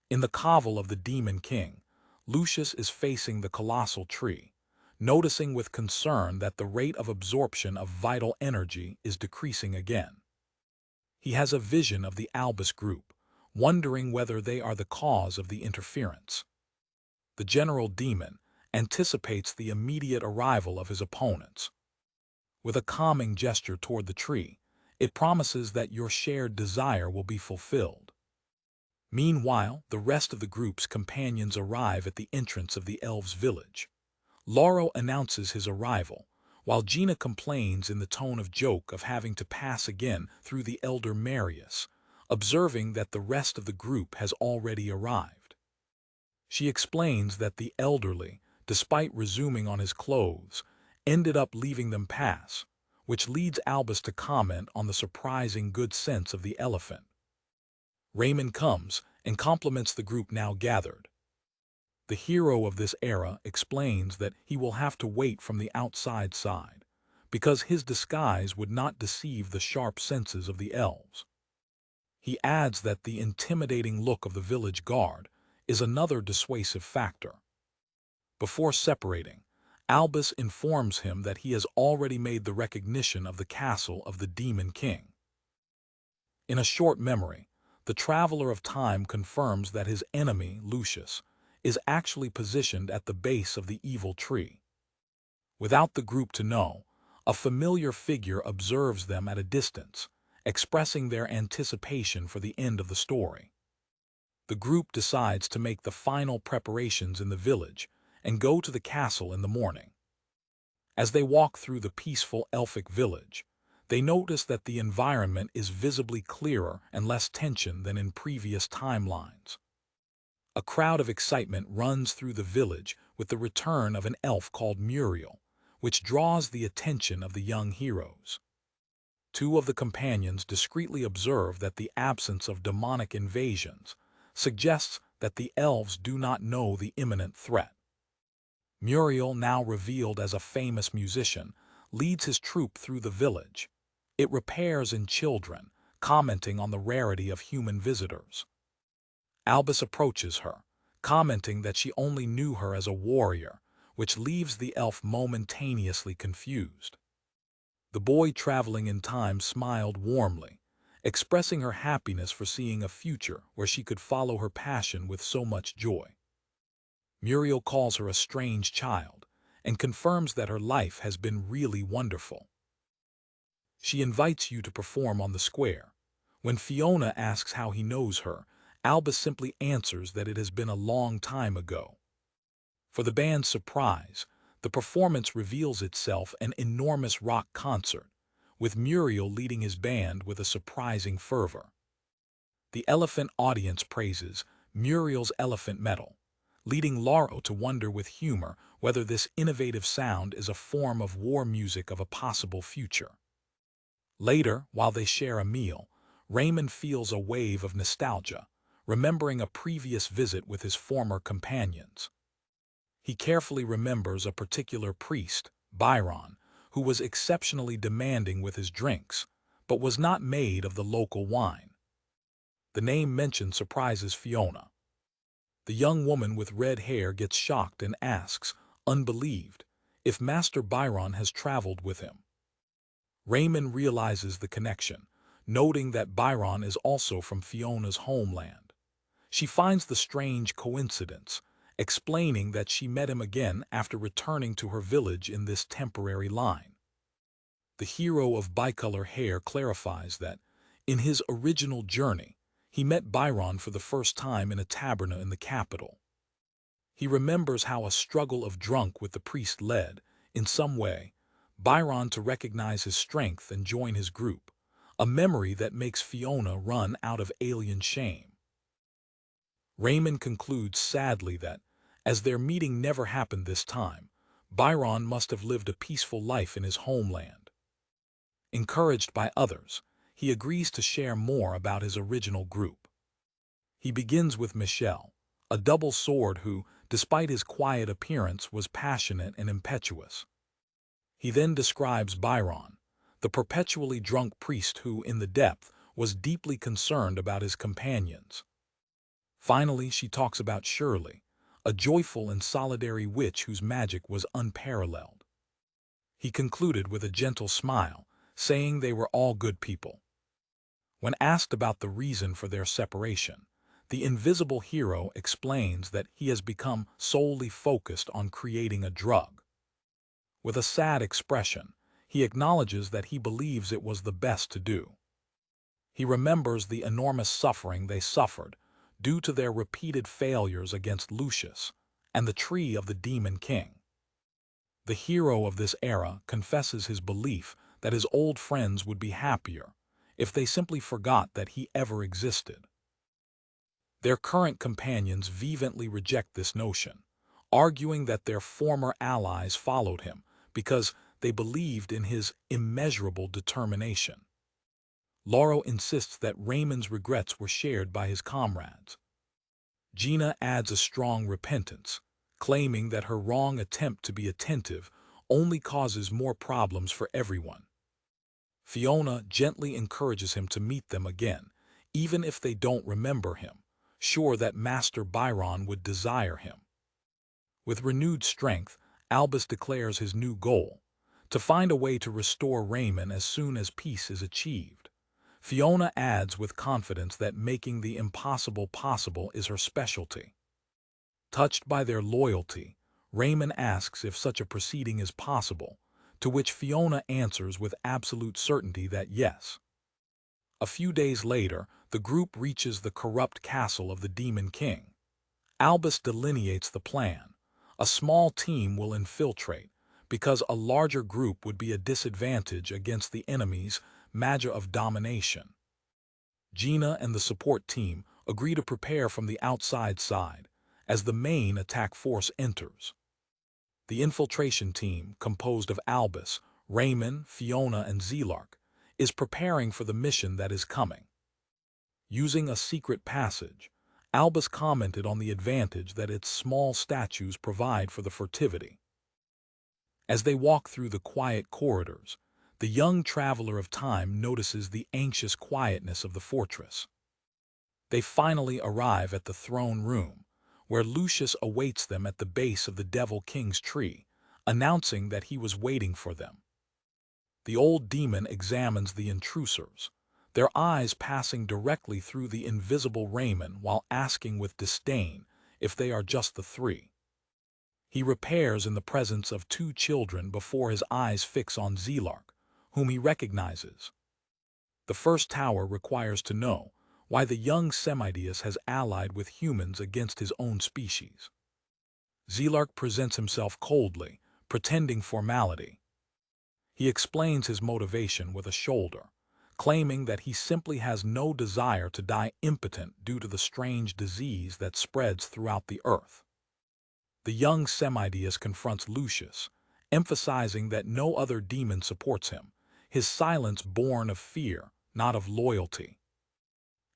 In the covel of the Demon King, Lucius is facing the colossal tree, noticing with concern that the rate of absorption of vital energy is decreasing again. He has a vision of the Albus group, wondering whether they are the cause of the interference. The general demon anticipates the immediate arrival of his opponents. With a calming gesture toward the tree, it promises that your shared desire will be fulfilled. Meanwhile, the rest of the group's companions arrive at the entrance of the elves' village. Lauro announces his arrival, while Gina complains in the tone of joke of having to pass again through the elder Marius, observing that the rest of the group has already arrived. She explains that the elderly, despite resuming on his clothes, ended up leaving them pass, which leads Albus to comment on the surprising good sense of the elephant. Raymond comes and compliments the group now gathered. The hero of this era explains that he will have to wait from the outside side, because his disguise would not deceive the sharp senses of the elves. He adds that the intimidating look of the village guard is another dissuasive factor. Before separating, Albus informs him that he has already made the recognition of the castle of the Demon King. In a short memory, the Traveler of Time confirms that his enemy, Lucius, is actually positioned at the base of the evil tree. Without the group to know, a familiar figure observes them at a distance, expressing their anticipation for the end of the story. The group decides to make the final preparations in the village and go to the castle in the morning. As they walk through the peaceful elfic village, they notice that the environment is visibly clearer and less tension than in previous timelines. A crowd of excitement runs through the village with the return of an elf called Muriel, which draws the attention of the young heroes. Two of the companions discreetly observe that the absence of demonic invasions suggests that the elves do not know the imminent threat. Muriel, now revealed as a famous musician, leads his troupe through the village. It repairs in children, commenting on the rarity of human visitors. Albus approaches her, commenting that she only knew her as a warrior, which leaves the elf momentaneously confused. The boy traveling in time smiled warmly, expressing her happiness for seeing a future where she could follow her passion with so much joy. Muriel calls her a strange child and confirms that her life has been really wonderful. She invites you to perform on the square. When Fiona asks how he knows her, Albus simply answers that it has been a long time ago. For the band's surprise, the performance reveals itself an enormous rock concert, with Muriel leading his band with a surprising fervor. The elephant audience praises Muriel's elephant metal, leading Lauro to wonder with humor whether this innovative sound is a form of war music of a possible future. Later, while they share a meal, Raymond feels a wave of nostalgia, remembering a previous visit with his former companions. He carefully remembers a particular priest, Byron, who was exceptionally demanding with his drinks, but was not made of the local wine. The name mentioned surprises Fiona. The young woman with red hair gets shocked and asks, unbelieved, if Master Byron has traveled with him. Raymond realizes the connection, noting that Byron is also from Fiona's homeland. She finds the strange coincidence, explaining that she met him again after returning to her village in this temporary line. The hero of bicolor hair clarifies that, in his original journey, he met Byron for the first time in a taberna in the capital. He remembers how a struggle of drunk with the priest led, in some way, Byron to recognize his strength and join his group, a memory that makes Fiona run out of alien shame. Raymond concludes sadly that, as their meeting never happened this time, Byron must have lived a peaceful life in his homeland. Encouraged by others, he agrees to share more about his original group. He begins with Michel, a double sword who, despite his quiet appearance, was passionate and impetuous. He then describes Byron, the perpetually drunk priest who, in the depth, was deeply concerned about his companions. Finally, she talks about Shirley, a joyful and solitary witch whose magic was unparalleled. He concluded with a gentle smile, saying they were all good people. When asked about the reason for their separation, the invisible hero explains that he has become solely focused on creating a drug. With a sad expression, he acknowledges that he believes it was the best to do. He remembers the enormous suffering they suffered due to their repeated failures against Lucius and the Tree of the Demon King. The hero of this era confesses his belief that his old friends would be happier if they simply forgot that he ever existed. Their current companions vehemently reject this notion, arguing that their former allies followed him because they believed in his immeasurable determination. Lauro insists that Raymond's regrets were shared by his comrades. Gina adds a strong repentance, claiming that her wrong attempt to be attentive only causes more problems for everyone. Fiona gently encourages him to meet them again, even if they don't remember him, sure that Master Byron would desire him. With renewed strength, Albus declares his new goal, to find a way to restore Raymond as soon as peace is achieved. Fiona adds with confidence that making the impossible possible is her specialty. Touched by their loyalty, Raymond asks if such a proceeding is possible, to which Fiona answers with absolute certainty that yes. A few days later, the group reaches the corrupt castle of the Demon King. Albus delineates the plan. A small team will infiltrate, because a larger group would be a disadvantage against the enemy's Magia of Domination. Gina and the support team agree to prepare from the outside side, as the main attack force enters. The infiltration team, composed of Albus, Raymond, Fiona, and Zelark, is preparing for the mission that is coming. Using a secret passage, Albus commented on the advantage that its small statues provide for the furtivity. As they walk through the quiet corridors, the young traveler of time notices the anxious quietness of the fortress. They finally arrive at the throne room, where Lucius awaits them at the base of the Devil King's tree, announcing that he was waiting for them. The old demon examines the intruders, their eyes passing directly through the invisible Raymond while asking with disdain if they are just the three. He repairs in the presence of two children before his eyes fix on Zelark, whom he recognizes. The first tower requires to know why the young Semideus has allied with humans against his own species. Zelark presents himself coldly, pretending formality. He explains his motivation with a shoulder, claiming that he simply has no desire to die impotent due to the strange disease that spreads throughout the earth. The young Semideus confronts Lucius, emphasizing that no other demon supports him, his silence born of fear, not of loyalty.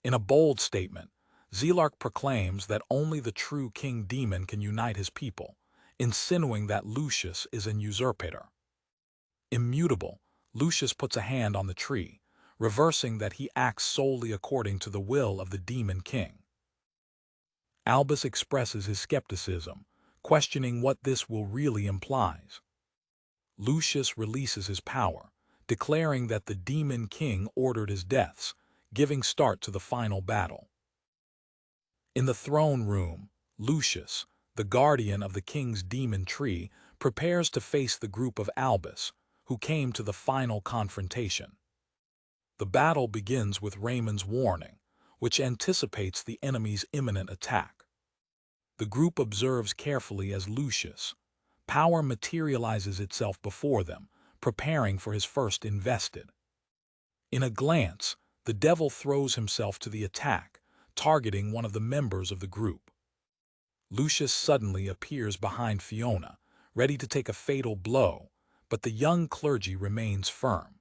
In a bold statement, Zelark proclaims that only the true king demon can unite his people, insinuating that Lucius is an usurpator. Immutable, Lucius puts a hand on the tree, reversing that he acts solely according to the will of the Demon King. Albus expresses his skepticism, questioning what this will really implies. Lucius releases his power, declaring that the Demon King ordered his deaths, giving start to the final battle. In the throne room, Lucius, the guardian of the king's demon tree, prepares to face the group of Albus, who came to the final confrontation. The battle begins with Raymond's warning, which anticipates the enemy's imminent attack. The group observes carefully as Lucius' power materializes itself before them, preparing for his first invested. In a glance, the devil throws himself to the attack, targeting one of the members of the group. Lucius suddenly appears behind Fiona, ready to take a fatal blow, but the young clergy remains firm.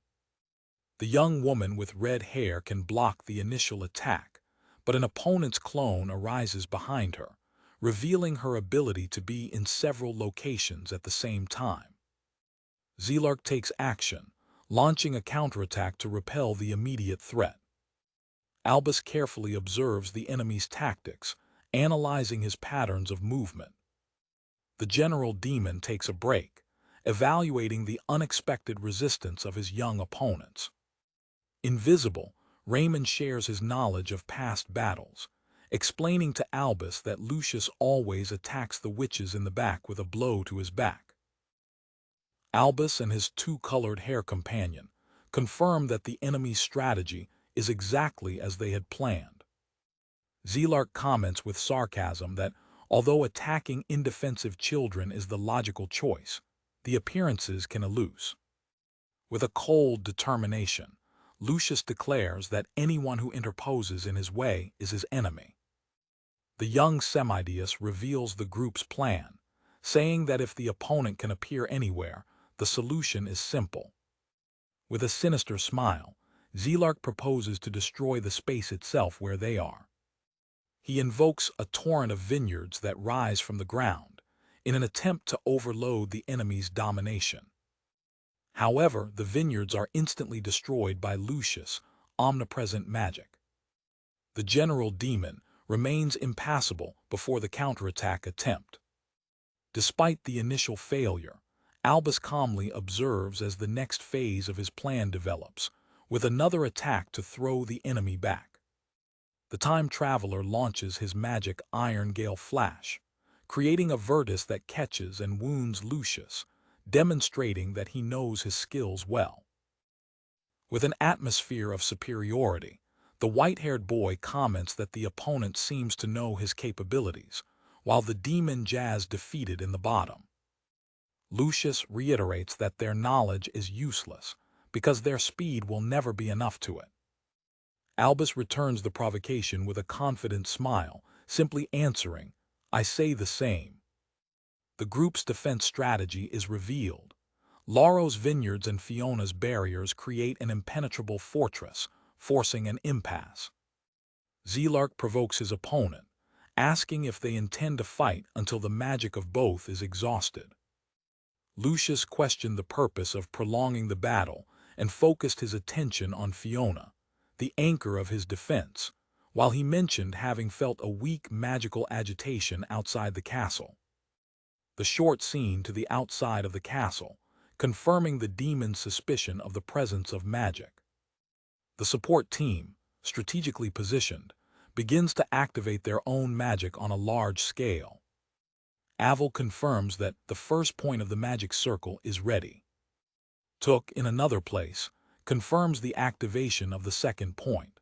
The young woman with red hair can block the initial attack, but an opponent's clone arises behind her, revealing her ability to be in several locations at the same time. Zelark takes action, launching a counterattack to repel the immediate threat. Albus carefully observes the enemy's tactics, analyzing his patterns of movement. The general demon takes a break, evaluating the unexpected resistance of his young opponents. Invisible, Raymond shares his knowledge of past battles, explaining to Albus that Lucius always attacks the witches in the back with a blow to his back. Albus and his two-colored hair companion confirm that the enemy's strategy is exactly as they had planned. Zelark comments with sarcasm that, although attacking indefensive children is the logical choice, the appearances can elude. With a cold determination, Lucius declares that anyone who interposes in his way is his enemy. The young Semideus reveals the group's plan, saying that if the opponent can appear anywhere, the solution is simple. With a sinister smile, Zelark proposes to destroy the space itself where they are. He invokes a torrent of vineyards that rise from the ground, in an attempt to overload the enemy's domination. However, the vineyards are instantly destroyed by Lucius' omnipresent magic. The general demon remains impassible before the counterattack attempt. Despite the initial failure, Albus calmly observes as the next phase of his plan develops, with another attack to throw the enemy back. The time traveler launches his magic Iron Gale Flash, creating a vortex that catches and wounds Lucius, demonstrating that he knows his skills well. With an atmosphere of superiority, the white-haired boy comments that the opponent seems to know his capabilities, while the demon Jazz defeated in the bottom. Lucius reiterates that their knowledge is useless, because their speed will never be enough to it. Albus returns the provocation with a confident smile, simply answering, "I say the same." The group's defense strategy is revealed. Laro's vineyards and Fiona's barriers create an impenetrable fortress, forcing an impasse. Zelark provokes his opponent, asking if they intend to fight until the magic of both is exhausted. Lucius questioned the purpose of prolonging the battle and focused his attention on Fiona, the anchor of his defense, while he mentioned having felt a weak magical agitation outside the castle. The short scene to the outside of the castle, confirming the demon's suspicion of the presence of magic. The support team, strategically positioned, begins to activate their own magic on a large scale. Aval confirms that the first point of the magic circle is ready. Took, in another place, confirms the activation of the second point.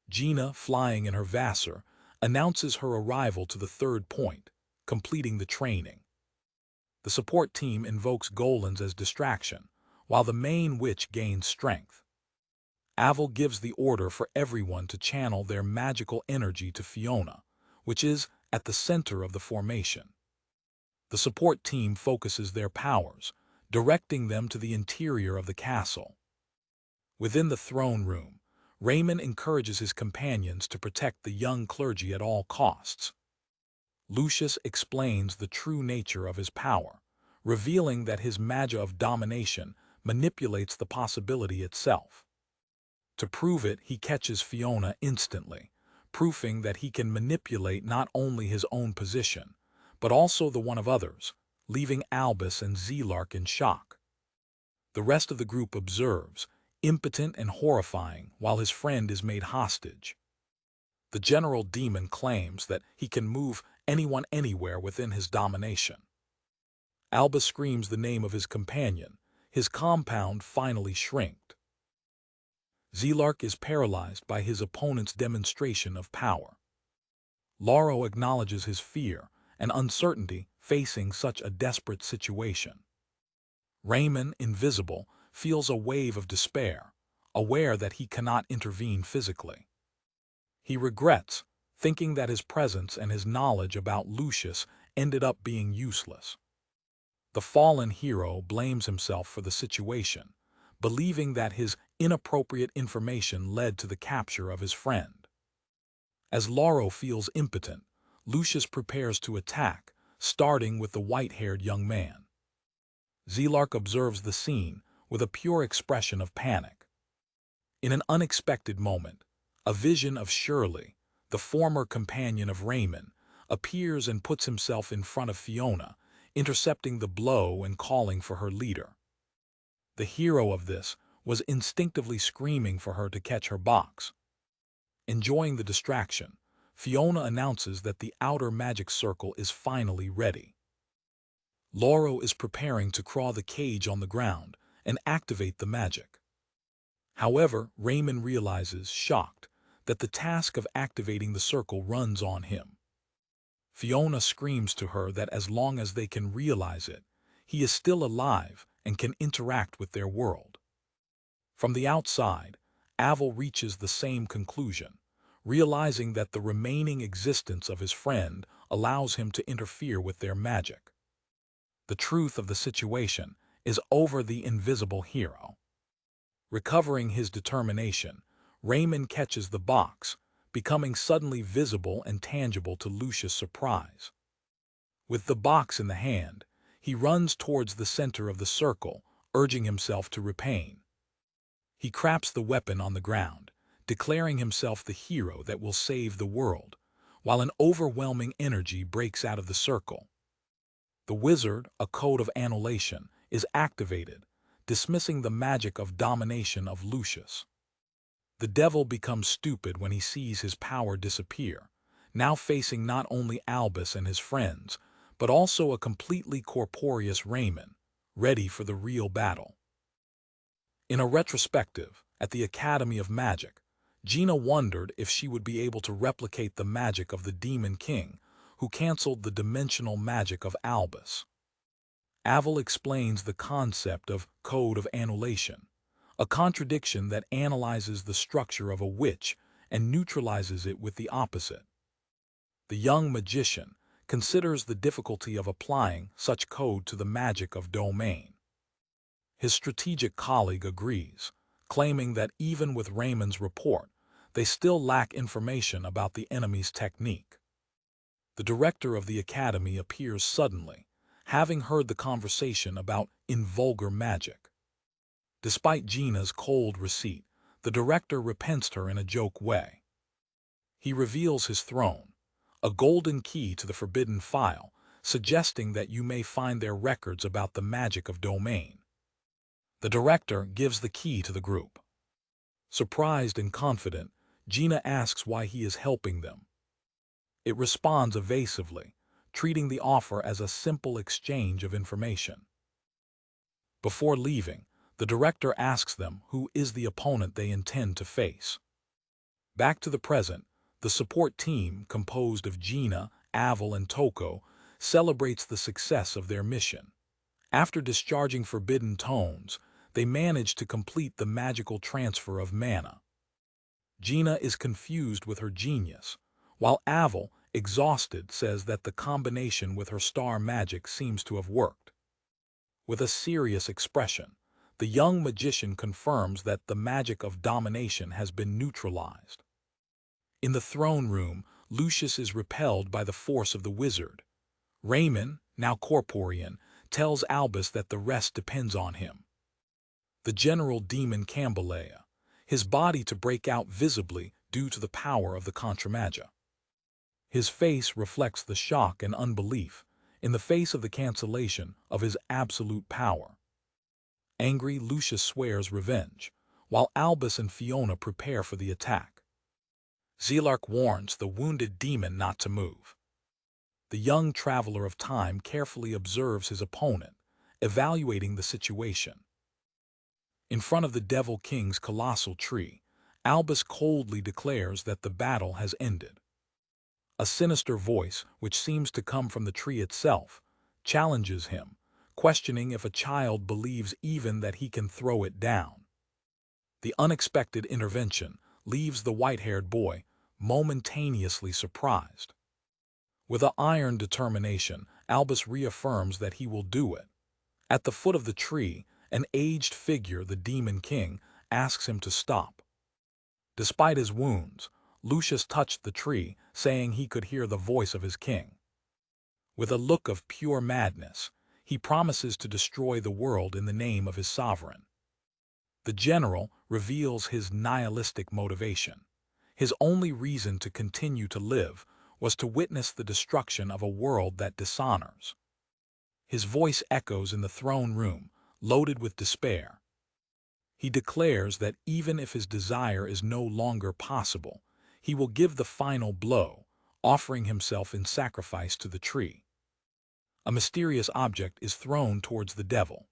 Gina, flying in her Vassar, announces her arrival to the third point, completing the training. The support team invokes Golans as distraction, while the main witch gains strength. Aval gives the order for everyone to channel their magical energy to Fiona, which is at the center of the formation. The support team focuses their powers, directing them to the interior of the castle. Within the throne room, Raymond encourages his companions to protect the young clergy at all costs. Lucius explains the true nature of his power, revealing that his magia of domination manipulates the possibility itself. To prove it, he catches Fiona instantly, proving that he can manipulate not only his own position, but also the one of others, leaving Albus and Zelark in shock. The rest of the group observes, impotent and horrifying, while his friend is made hostage. The general demon claims that he can move anyone anywhere within his domination. Albus screams the name of his companion, his compound finally shrinked. Zelark is paralyzed by his opponent's demonstration of power. Laro acknowledges his fear and uncertainty facing such a desperate situation. Raymond, invisible, feels a wave of despair, aware that he cannot intervene physically. He regrets, thinking that his presence and his knowledge about Lucius ended up being useless. The fallen hero blames himself for the situation, believing that his inappropriate information led to the capture of his friend. As Lauro feels impotent, Lucius prepares to attack, starting with the white-haired young man. Zelark observes the scene with a pure expression of panic. In an unexpected moment, a vision of Shirley, the former companion of Raymond, appears and puts himself in front of Fiona, intercepting the blow and calling for her leader. The hero of this was instinctively screaming for her to catch her box. Enjoying the distraction, Fiona announces that the outer magic circle is finally ready. Lauro is preparing to crawl the cage on the ground and activate the magic. However, Raymond realizes, shocked, that the task of activating the circle runs on him. Fiona screams to her that as long as they can realize it, he is still alive and can interact with their world. From the outside, Aval reaches the same conclusion, realizing that the remaining existence of his friend allows him to interfere with their magic. The truth of the situation is over the invisible hero. Recovering his determination, Raymond catches the box, becoming suddenly visible and tangible to Lucius' surprise. With the box in the hand, he runs towards the center of the circle, urging himself to repay. He craps the weapon on the ground, declaring himself the hero that will save the world, while an overwhelming energy breaks out of the circle. The wizard, a code of annihilation, is activated, dismissing the magic of domination of Lucius. The devil becomes stupid when he sees his power disappear, now facing not only Albus and his friends, but also a completely corporeous Raymond, ready for the real battle. In a retrospective, at the Academy of Magic, Gina wondered if she would be able to replicate the magic of the Demon King, who canceled the dimensional magic of Albus. Aval explains the concept of code of annihilation, a contradiction that analyzes the structure of a witch and neutralizes it with the opposite. The young magician considers the difficulty of applying such code to the magic of domain. His strategic colleague agrees, claiming that even with Raymond's report, they still lack information about the enemy's technique. The director of the academy appears suddenly, having heard the conversation about invulgar magic. Despite Gina's cold receipt, the director repents her in a joke way. He reveals his throne, a golden key to the forbidden file, suggesting that you may find their records about the magic of domain. The director gives the key to the group. Surprised and confident, Gina asks why he is helping them. It responds evasively, treating the offer as a simple exchange of information. Before leaving, the director asks them who is the opponent they intend to face. Back to the present, the support team, composed of Gina, Aval, and Toko, celebrates the success of their mission. After discharging forbidden tones, they manage to complete the magical transfer of mana. Gina is confused with her genius, while Aval, exhausted, says that the combination with her star magic seems to have worked. With a serious expression, the young magician confirms that the magic of domination has been neutralized. In the throne room, Lucius is repelled by the force of the wizard. Raymond, now corporean, tells Albus that the rest depends on him. The general demon Cambalea, his body to break out visibly due to the power of the Contramagia. His face reflects the shock and unbelief in the face of the cancellation of his absolute power. Angry, Lucius swears revenge, while Albus and Fiona prepare for the attack. Zelark warns the wounded demon not to move. The young traveler of time carefully observes his opponent, evaluating the situation. In front of the Devil King's colossal tree, Albus coldly declares that the battle has ended. A sinister voice, which seems to come from the tree itself, challenges him, questioning if a child believes even that he can throw it down. The unexpected intervention leaves the white-haired boy momentaneously surprised. With an iron determination, Albus reaffirms that he will do it. At the foot of the tree, an aged figure, the Demon King, asks him to stop. Despite his wounds, Lucius touched the tree, saying he could hear the voice of his king. With a look of pure madness, he promises to destroy the world in the name of his sovereign. The general reveals his nihilistic motivation. His only reason to continue to live was to witness the destruction of a world that dishonors. His voice echoes in the throne room, loaded with despair. He declares that even if his desire is no longer possible, he will give the final blow, offering himself in sacrifice to the tree. A mysterious object is thrown towards the devil.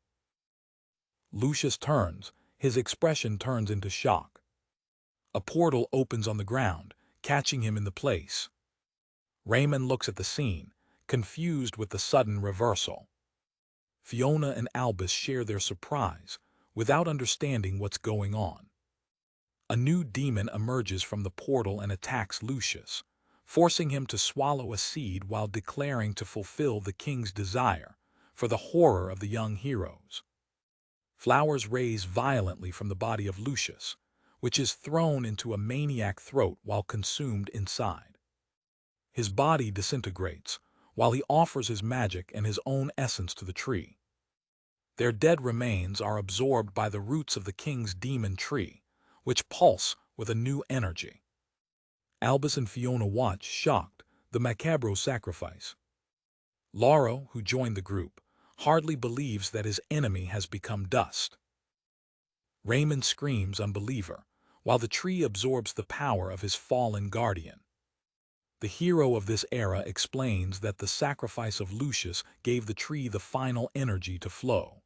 Lucius turns, his expression turns into shock. A portal opens on the ground, catching him in the place. Raymond looks at the scene, confused with the sudden reversal. Fiona and Albus share their surprise, without understanding what's going on. A new demon emerges from the portal and attacks Lucius, forcing him to swallow a seed while declaring to fulfill the king's desire, for the horror of the young heroes. Flowers raise violently from the body of Lucius, which is thrown into a maniac throat while consumed inside. His body disintegrates, while he offers his magic and his own essence to the tree. Their dead remains are absorbed by the roots of the king's demon tree, which pulse with a new energy. Albus and Fiona watch, shocked, the macabre sacrifice. Lauro, who joined the group, hardly believes that his enemy has become dust. Raymond screams unbeliever, while the tree absorbs the power of his fallen guardian. The hero of this era explains that the sacrifice of Lucius gave the tree the final energy to flow.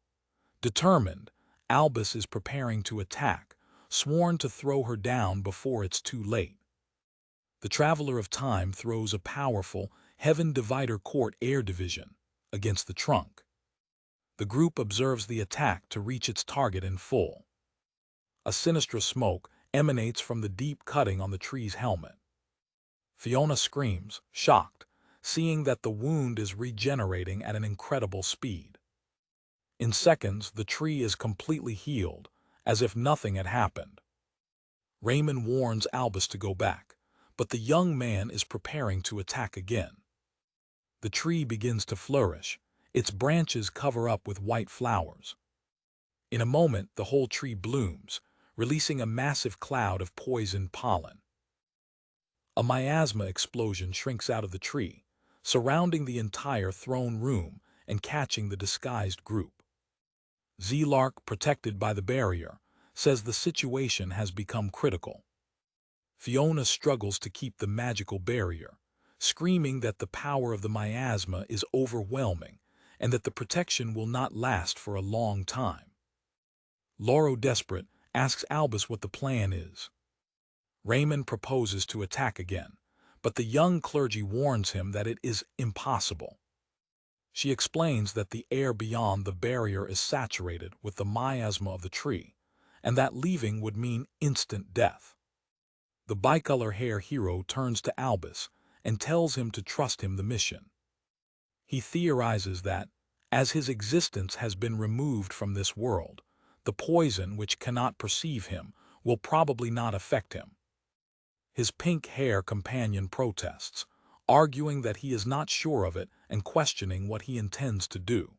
Determined, Albus is preparing to attack, sworn to throw her down before it's too late. The Traveler of Time throws a powerful Heaven Divider Court air division against the trunk. The group observes the attack to reach its target in full. A sinister smoke emanates from the deep cutting on the tree's helmet. Fiona screams, shocked, seeing that the wound is regenerating at an incredible speed. In seconds, the tree is completely healed, as if nothing had happened. Raymond warns Albus to go back, but the young man is preparing to attack again. The tree begins to flourish, its branches cover up with white flowers. In a moment, the whole tree blooms, releasing a massive cloud of poisoned pollen. A miasma explosion shrinks out of the tree, surrounding the entire throne room and catching the disguised group. Zelark, protected by the barrier, says the situation has become critical. Fiona struggles to keep the magical barrier, screaming that the power of the miasma is overwhelming and that the protection will not last for a long time. Lauro, desperate, asks Albus what the plan is. Raymond proposes to attack again, but the young clergy warns him that it is impossible. She explains that the air beyond the barrier is saturated with the miasma of the tree, and that leaving would mean instant death. The bicolor hair hero turns to Albus and tells him to trust him the mission. He theorizes that, as his existence has been removed from this world, the poison which cannot perceive him will probably not affect him. His pink hair companion protests, arguing that he is not sure of it and questioning what he intends to do.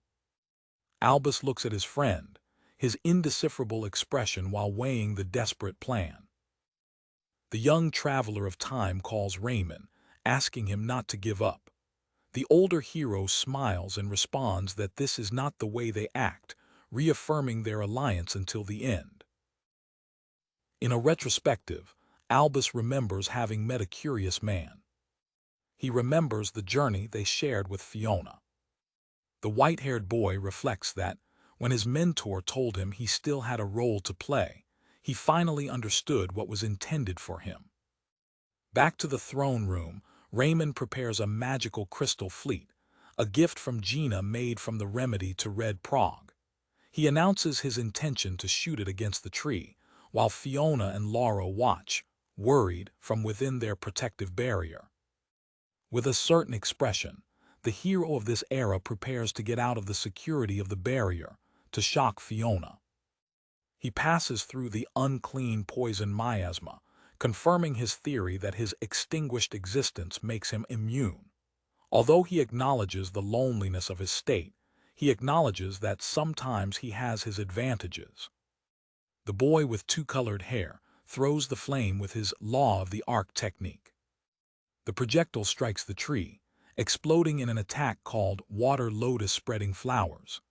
Albus looks at his friend, his indecipherable expression while weighing the desperate plan. The young Traveler of Time calls Raymond, asking him not to give up. The older hero smiles and responds that this is not the way they act, reaffirming their alliance until the end. In a retrospective, Albus remembers having met a curious man. He remembers the journey they shared with Fiona. The white-haired boy reflects that, when his mentor told him he still had a role to play, he finally understood what was intended for him. Back to the throne room, Raymond prepares a magical crystal fleet, a gift from Gina made from the remedy to Red Prague. He announces his intention to shoot it against the tree, while Fiona and Laura watch, worried, from within their protective barrier. With a certain expression, the hero of this era prepares to get out of the security of the barrier, to shock Fiona. He passes through the unclean poison miasma, confirming his theory that his extinguished existence makes him immune. Although he acknowledges the loneliness of his state, he acknowledges that sometimes he has his advantages. The boy with two-colored hair throws the flame with his law of the arc technique. The projectile strikes the tree, exploding in an attack called water lotus spreading flowers.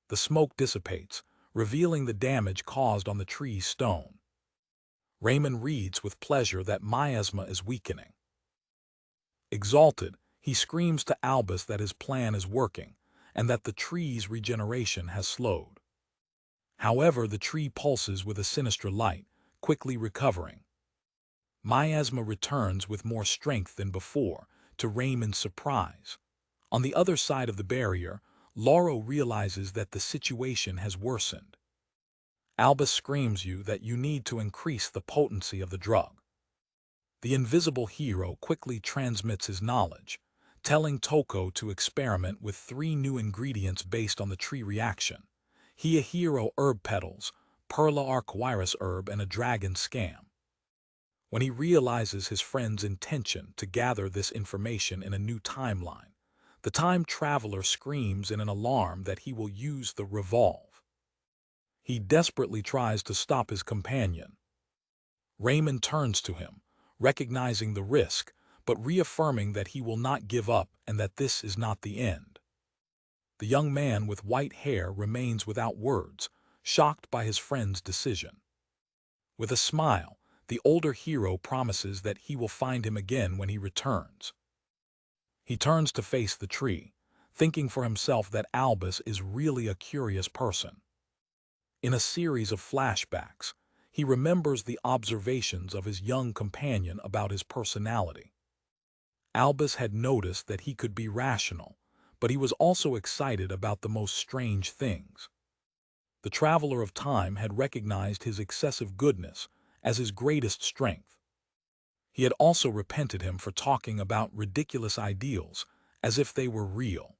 The smoke dissipates, revealing the damage caused on the tree's stone. Raymond reads with pleasure that miasma is weakening. Exalted, he screams to Albus that his plan is working, and that the tree's regeneration has slowed. However, the tree pulses with a sinister light, quickly recovering. Miasma returns with more strength than before, to Raymond's surprise. On the other side of the barrier, Laura realizes that the situation has worsened. Albus screams that you need to increase the potency of the drug. The invisible hero quickly transmits his knowledge, telling Toko to experiment with 3 new ingredients based on the tree reaction: hero herb petals, perla arquirus herb, and a dragon scam. When he realizes his friend's intention to gather this information in a new timeline, the time traveler screams in an alarm that he will use the revolve. He desperately tries to stop his companion. Raymond turns to him, recognizing the risk, but reaffirming that he will not give up and that this is not the end. The young man with white hair remains without words, shocked by his friend's decision. With a smile, the older hero promises that he will find him again when he returns. He turns to face the tree, thinking for himself that Albus is really a curious person. In a series of flashbacks, he remembers the observations of his young companion about his personality. Albus had noticed that he could be rational, but he was also excited about the most strange things. The Traveler of Time had recognized his excessive goodness as his greatest strength. He had also repented him for talking about ridiculous ideals as if they were real.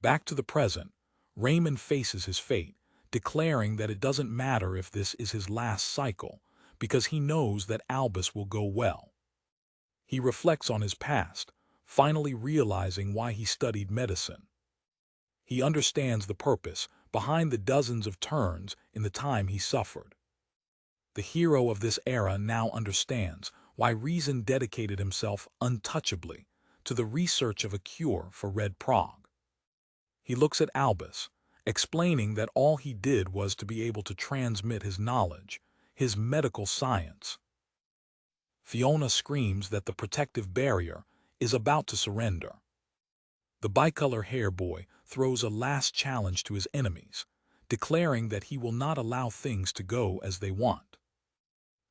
Back to the present, Raymond faces his fate, declaring that it doesn't matter if this is his last cycle, because he knows that Albus will go well. He reflects on his past, finally realizing why he studied medicine. He understands the purpose behind the dozens of turns in the time he suffered. The hero of this era now understands why Reason dedicated himself untouchably to the research of a cure for Red Prague. He looks at Albus, explaining that all he did was to be able to transmit his knowledge, his medical science. Fiona screams that the protective barrier is about to surrender. The bicolor hair boy throws a last challenge to his enemies, declaring that he will not allow things to go as they want.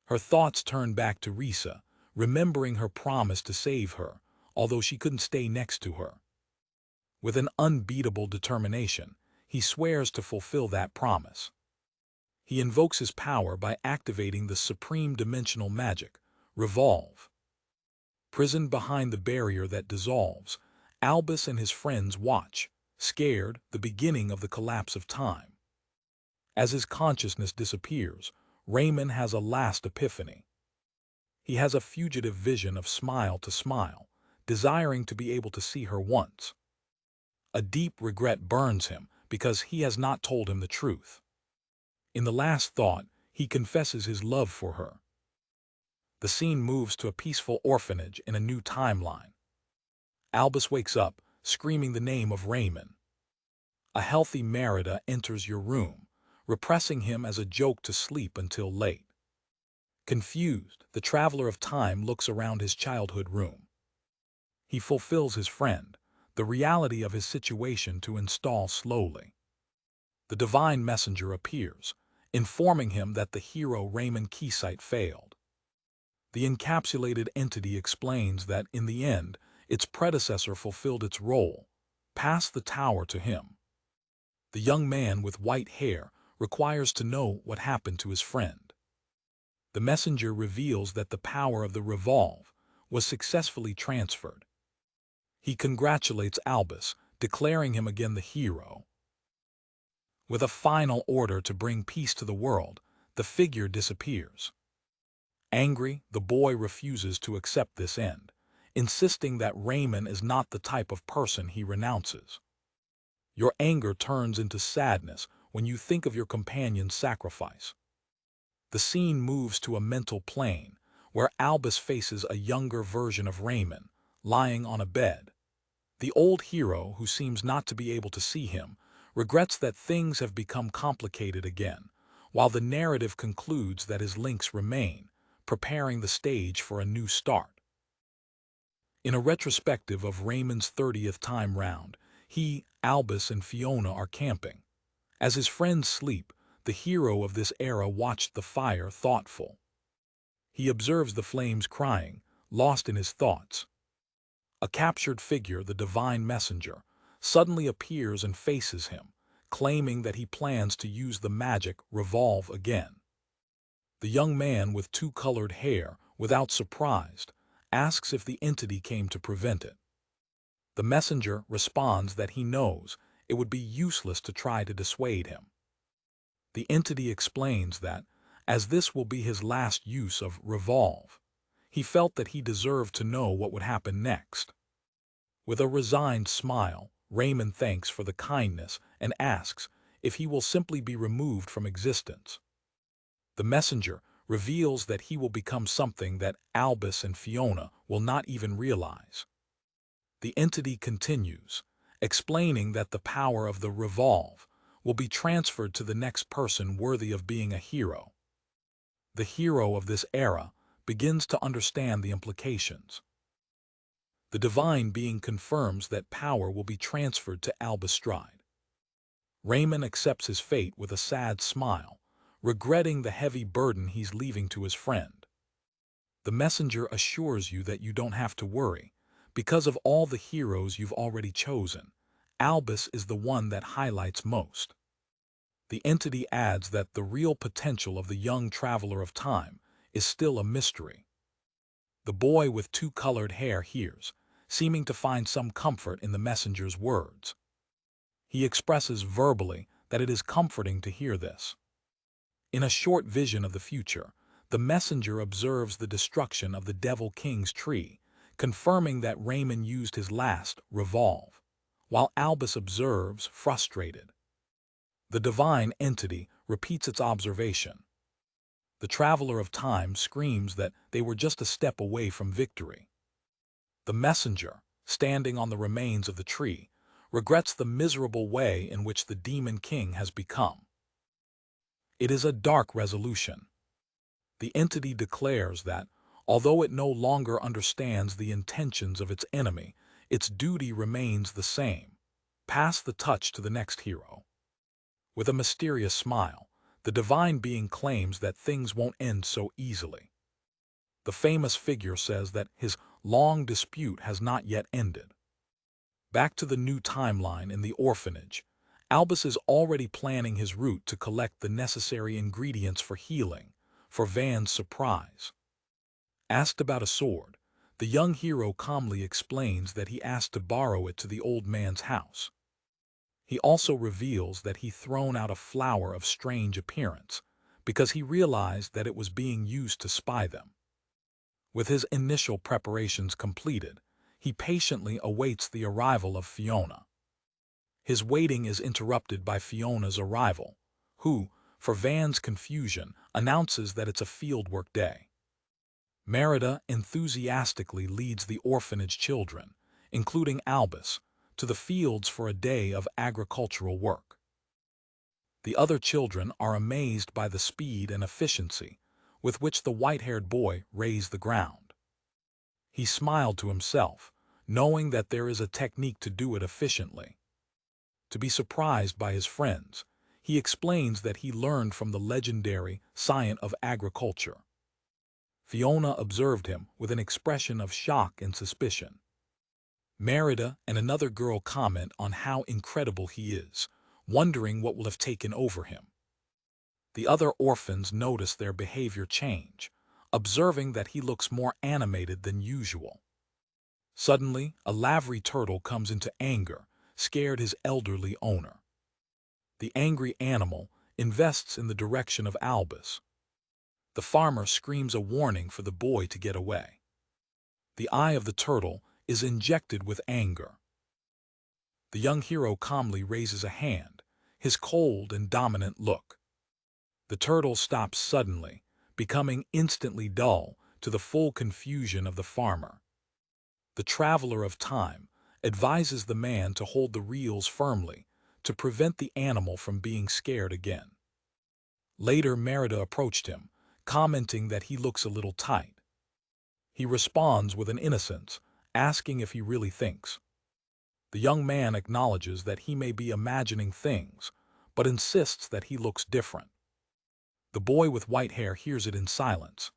Her thoughts turn back to Risa, remembering her promise to save her, although she couldn't stay next to her. With an unbeatable determination, he swears to fulfill that promise. He invokes his power by activating the supreme dimensional magic, Revolve. Prisoned behind the barrier that dissolves, Albus and his friends watch, scared, the beginning of the collapse of time. As his consciousness disappears, Raymond has a last epiphany. He has a fugitive vision of Smile to Smile, desiring to be able to see her once. A deep regret burns him because he has not told him the truth. In the last thought, he confesses his love for her. The scene moves to a peaceful orphanage in a new timeline. Albus wakes up, screaming the name of Raymond. A healthy Merida enters your room, repressing him as a joke to sleep until late. Confused, the Traveler of Time looks around his childhood room. He fulfills his friend, the reality of his situation to install slowly. The divine messenger appears, informing him that the hero Raymond Keysight failed. The encapsulated entity explains that, in the end, its predecessor fulfilled its role, passed the tower to him. The young man with white hair requires to know what happened to his friend. The messenger reveals that the power of the revolve was successfully transferred. He congratulates Albus, declaring him again the hero. With a final order to bring peace to the world, the figure disappears. Angry, the boy refuses to accept this end, insisting that Raymond is not the type of person he renounces. Your anger turns into sadness when you think of your companion's sacrifice. The scene moves to a mental plane, where Albus faces a younger version of Raymond, lying on a bed. The old hero, who seems not to be able to see him, regrets that things have become complicated again, while the narrative concludes that his links remain, preparing the stage for a new start. In a retrospective of Raymond's 30th time round, he, Albus, and Fiona are camping. As his friends sleep, the hero of this era watched the fire thoughtful. He observes the flames crying, lost in his thoughts. A captured figure, the divine messenger, suddenly appears and faces him, claiming that he plans to use the magic revolve again. The young man with two-colored hair, without surprise, asks if the entity came to prevent it. The messenger responds that he knows it would be useless to try to dissuade him. The entity explains that, as this will be his last use of revolve, he felt that he deserved to know what would happen next. With a resigned smile, Raymond thanks for the kindness and asks if he will simply be removed from existence. The messenger reveals that he will become something that Albus and Fiona will not even realize. The entity continues, explaining that the power of the revolve will be transferred to the next person worthy of being a hero. The hero of this era begins to understand the implications. The divine being confirms that power will be transferred to Albus. Raymond accepts his fate with a sad smile, regretting the heavy burden he's leaving to his friend. The messenger assures you that you don't have to worry. Because of all the heroes you've already chosen, Albus is the one that highlights most. The entity adds that the real potential of the young traveler of time is still a mystery. The boy with two-colored hair hears, seeming to find some comfort in the messenger's words. He expresses verbally that it is comforting to hear this. In a short vision of the future, the messenger observes the destruction of the Devil King's tree, confirming that Raymond used his last revolve, while Albus observes, frustrated. The divine entity repeats its observation. The traveler of time screams that they were just a step away from victory. The messenger, standing on the remains of the tree, regrets the miserable way in which the Demon King has become. It is a dark resolution. The entity declares that, although it no longer understands the intentions of its enemy, its duty remains the same: pass the touch to the next hero. With a mysterious smile, the divine being claims that things won't end so easily. The famous figure says that his long dispute has not yet ended. Back to the new timeline in the orphanage, Albus is already planning his route to collect the necessary ingredients for healing, for Van's surprise. Asked about a sword, the young hero calmly explains that he asked to borrow it to the old man's house. He also reveals that he thrown out a flower of strange appearance because he realized that it was being used to spy them. With his initial preparations completed, he patiently awaits the arrival of Fiona. His waiting is interrupted by Fiona's arrival, who, for Van's confusion, announces that it's a fieldwork day. Merida enthusiastically leads the orphanage children, including Albus, to the fields for a day of agricultural work. The other children are amazed by the speed and efficiency with which the white-haired boy raised the ground. He smiled to himself, knowing that there is a technique to do it efficiently. To be surprised by his friends, he explains that he learned from the legendary science of agriculture. Fiona observed him with an expression of shock and suspicion. Merida and another girl comment on how incredible he is, wondering what will have taken over him. The other orphans notice their behavior change, observing that he looks more animated than usual. Suddenly, a lavery turtle comes into anger, scared his elderly owner. The angry animal invests in the direction of Albus. The farmer screams a warning for the boy to get away. The eye of the turtle is injected with anger. The young hero calmly raises a hand, his cold and dominant look. The turtle stops suddenly, becoming instantly dull to the full confusion of the farmer. The traveler of time advises the man to hold the reels firmly to prevent the animal from being scared again. Later, Merida approached him, commenting that he looks a little tight. He responds with an innocence, asking if he really thinks. The young man acknowledges that he may be imagining things, but insists that he looks different. The boy with white hair hears it in silence.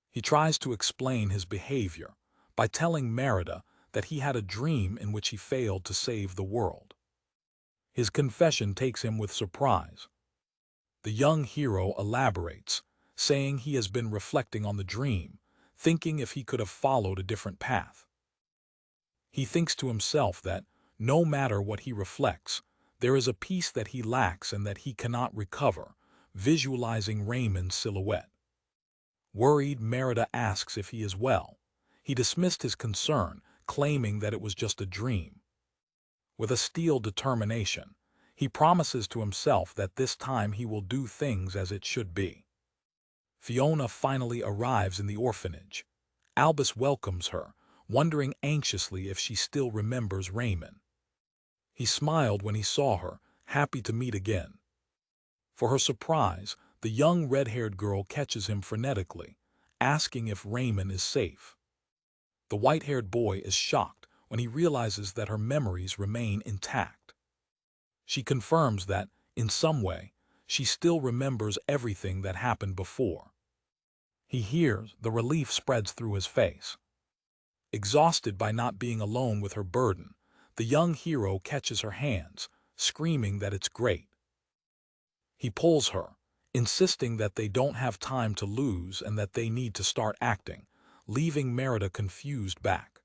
He tries to explain his behavior by telling Merida that he had a dream in which he failed to save the world. His confession takes him with surprise. The young hero elaborates, saying he has been reflecting on the dream, thinking if he could have followed a different path. He thinks to himself that, no matter what he reflects, there is a piece that he lacks and that he cannot recover, visualizing Raymond's silhouette. Worried, Merida asks if he is well. He dismissed his concern, claiming that it was just a dream. With a steel determination, he promises to himself that this time he will do things as it should be. Fiona finally arrives in the orphanage. Albus welcomes her, wondering anxiously if she still remembers Raymond. He smiled when he saw her, happy to meet again. For her surprise, the young red-haired girl catches him frenetically, asking if Raymond is safe. The white-haired boy is shocked when he realizes that her memories remain intact. She confirms that, in some way, she still remembers everything that happened before. He hears the relief spreads through his face. Exhausted by not being alone with her burden, the young hero catches her hands, screaming that it's great. He pulls her, insisting that they don't have time to lose and that they need to start acting, leaving Merida confused back.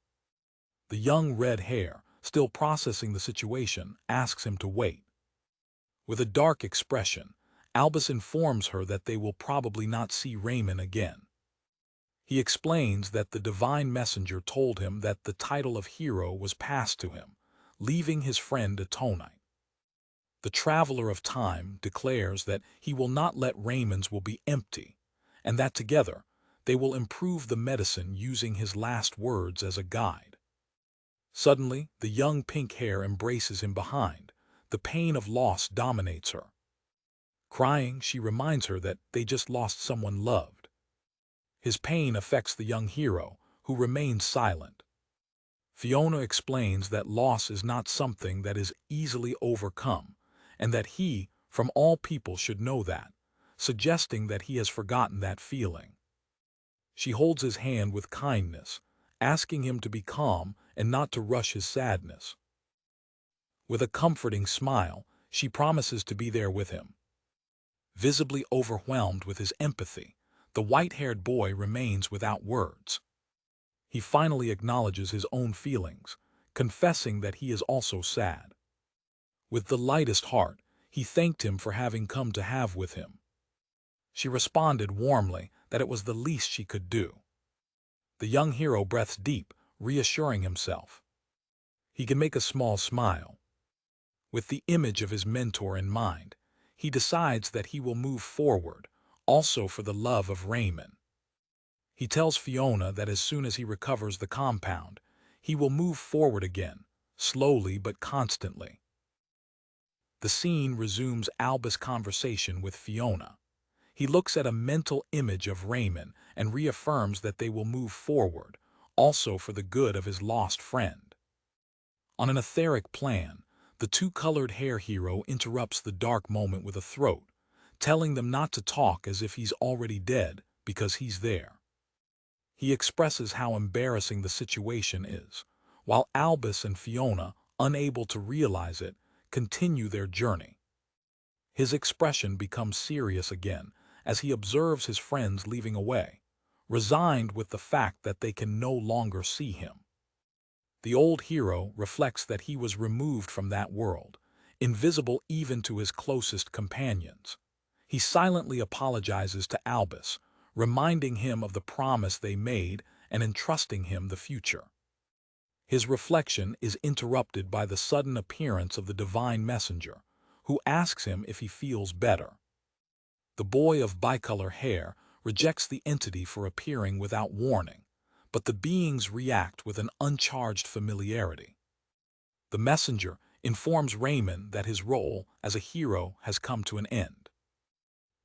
The young red hair, still processing the situation, asks him to wait. With a dark expression, Albus informs her that they will probably not see Raymond again. He explains that the divine messenger told him that the title of hero was passed to him, leaving his friend attonite. The traveler of time declares that he will not let Raymond's will be empty, and that together they will improve the medicine using his last words as a guide. Suddenly, the young pink hair embraces him behind. The pain of loss dominates her. Crying, she reminds her that they just lost someone loved. His pain affects the young hero, who remains silent. Fiona explains that loss is not something that is easily overcome, and that he, from all people, should know that, suggesting that he has forgotten that feeling. She holds his hand with kindness, asking him to be calm and not to rush his sadness. With a comforting smile, she promises to be there with him. Visibly overwhelmed with his empathy, the white-haired boy remains without words. He finally acknowledges his own feelings, confessing that he is also sad. With the lightest heart, he thanked him for having come to have with him. She responded warmly that it was the least she could do. The young hero breathes deep, reassuring himself. He can make a small smile. With the image of his mentor in mind, he decides that he will move forward, also for the love of Raymond. He tells Fiona that as soon as he recovers the compound, he will move forward again, slowly but constantly. The scene resumes Albus' conversation with Fiona. He looks at a mental image of Raymond and reaffirms that they will move forward, also for the good of his lost friend. On an etheric plan, the two-colored hair hero interrupts the dark moment with a throat, telling them not to talk as if he's already dead because he's there. He expresses how embarrassing the situation is, while Albus and Fiona, unable to realize it, continue their journey. His expression becomes serious again as he observes his friends leaving away, resigned with the fact that they can no longer see him. The old hero reflects that he was removed from that world, invisible even to his closest companions. He silently apologizes to Albus, reminding him of the promise they made and entrusting him the future. His reflection is interrupted by the sudden appearance of the divine messenger, who asks him if he feels better. The boy of bicolor hair rejects the entity for appearing without warning, but the beings react with an uncharged familiarity. The messenger informs Raymond that his role as a hero has come to an end.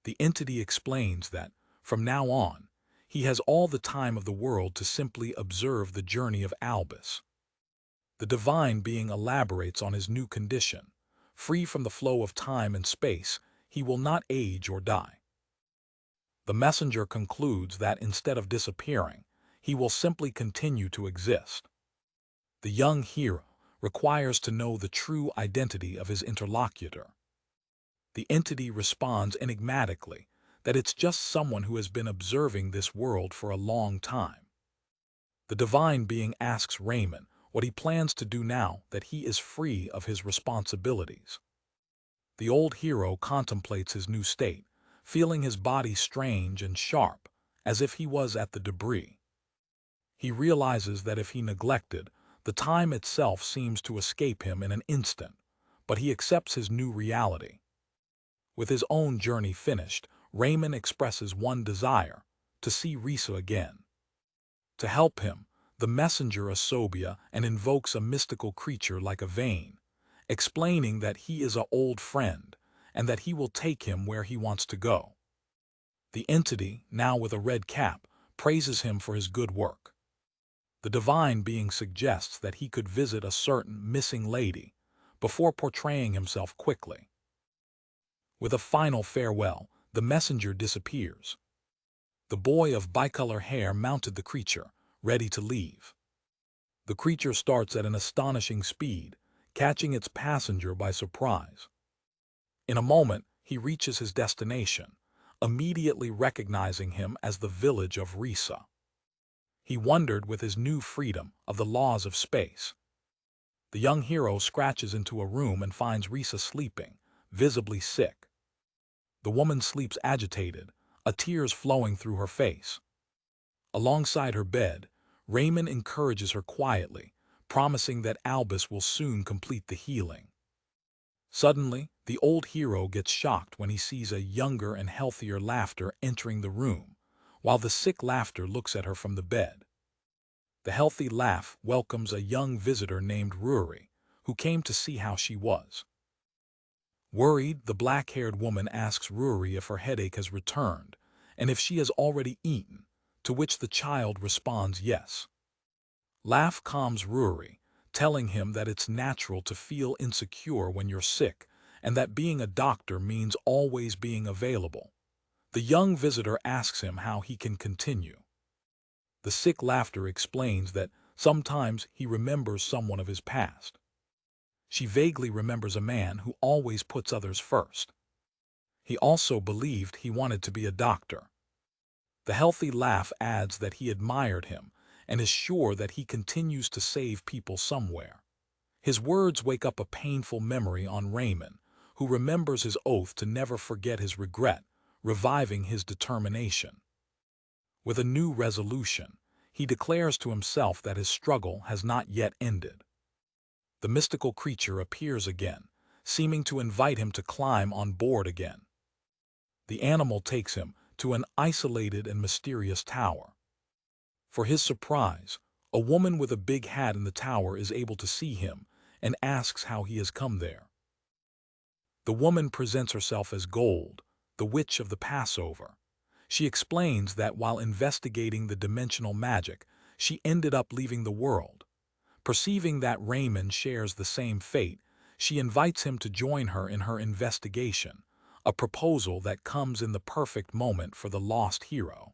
The entity explains that, from now on, he has all the time of the world to simply observe the journey of Albus. The divine being elaborates on his new condition. Free from the flow of time and space, he will not age or die. The messenger concludes that instead of disappearing, he will simply continue to exist. The young hero requires to know the true identity of his interlocutor. The entity responds enigmatically that it's just someone who has been observing this world for a long time. The divine being asks Raymond what he plans to do now that he is free of his responsibilities. The old hero contemplates his new state, feeling his body strange and sharp, as if he was at the debris. He realizes that if he neglected, the time itself seems to escape him in an instant, but he accepts his new reality. With his own journey finished, Raymond expresses one desire: to see Risa again. To help him, the messenger Asobia and invokes a mystical creature like a vein, explaining that he is an old friend and that he will take him where he wants to go. The entity, now with a red cap, praises him for his good work. The divine being suggests that he could visit a certain missing lady before portraying himself quickly. With a final farewell, the messenger disappears. The boy of bicolor hair mounted the creature, ready to leave. The creature starts at an astonishing speed, catching its passenger by surprise. In a moment, he reaches his destination, immediately recognizing him as the village of Risa. He wondered with his new freedom of the laws of space. The young hero scratches into a room and finds Risa sleeping, visibly sick. The woman sleeps agitated, tears flowing through her face. Alongside her bed, Raymond encourages her quietly, promising that Albus will soon complete the healing. Suddenly, the old hero gets shocked when he sees a younger and healthier laughter entering the room, while the sick laughter looks at her from the bed. The healthy laugh welcomes a young visitor named Ruri, who came to see how she was. Worried, the black-haired woman asks Ruri if her headache has returned, and if she has already eaten, to which the child responds yes. Laugh calms Ruri, telling him that it's natural to feel insecure when you're sick, and that being a doctor means always being available. The young visitor asks him how he can continue. The sick laughter explains that sometimes he remembers someone of his past. She vaguely remembers a man who always puts others first. He also believed he wanted to be a doctor. The healthy laugh adds that he admired him and is sure that he continues to save people somewhere. His words wake up a painful memory on Raymond, who remembers his oath to never forget his regret, reviving his determination. With a new resolution, he declares to himself that his struggle has not yet ended. The mystical creature appears again, seeming to invite him to climb on board again. The animal takes him to an isolated and mysterious tower. For his surprise, a woman with a big hat in the tower is able to see him and asks how he has come there. The woman presents herself as Gold, the witch of the Passover. She explains that while investigating the dimensional magic, she ended up leaving the world. Perceiving that Raymond shares the same fate, she invites him to join her in her investigation, a proposal that comes in the perfect moment for the lost hero.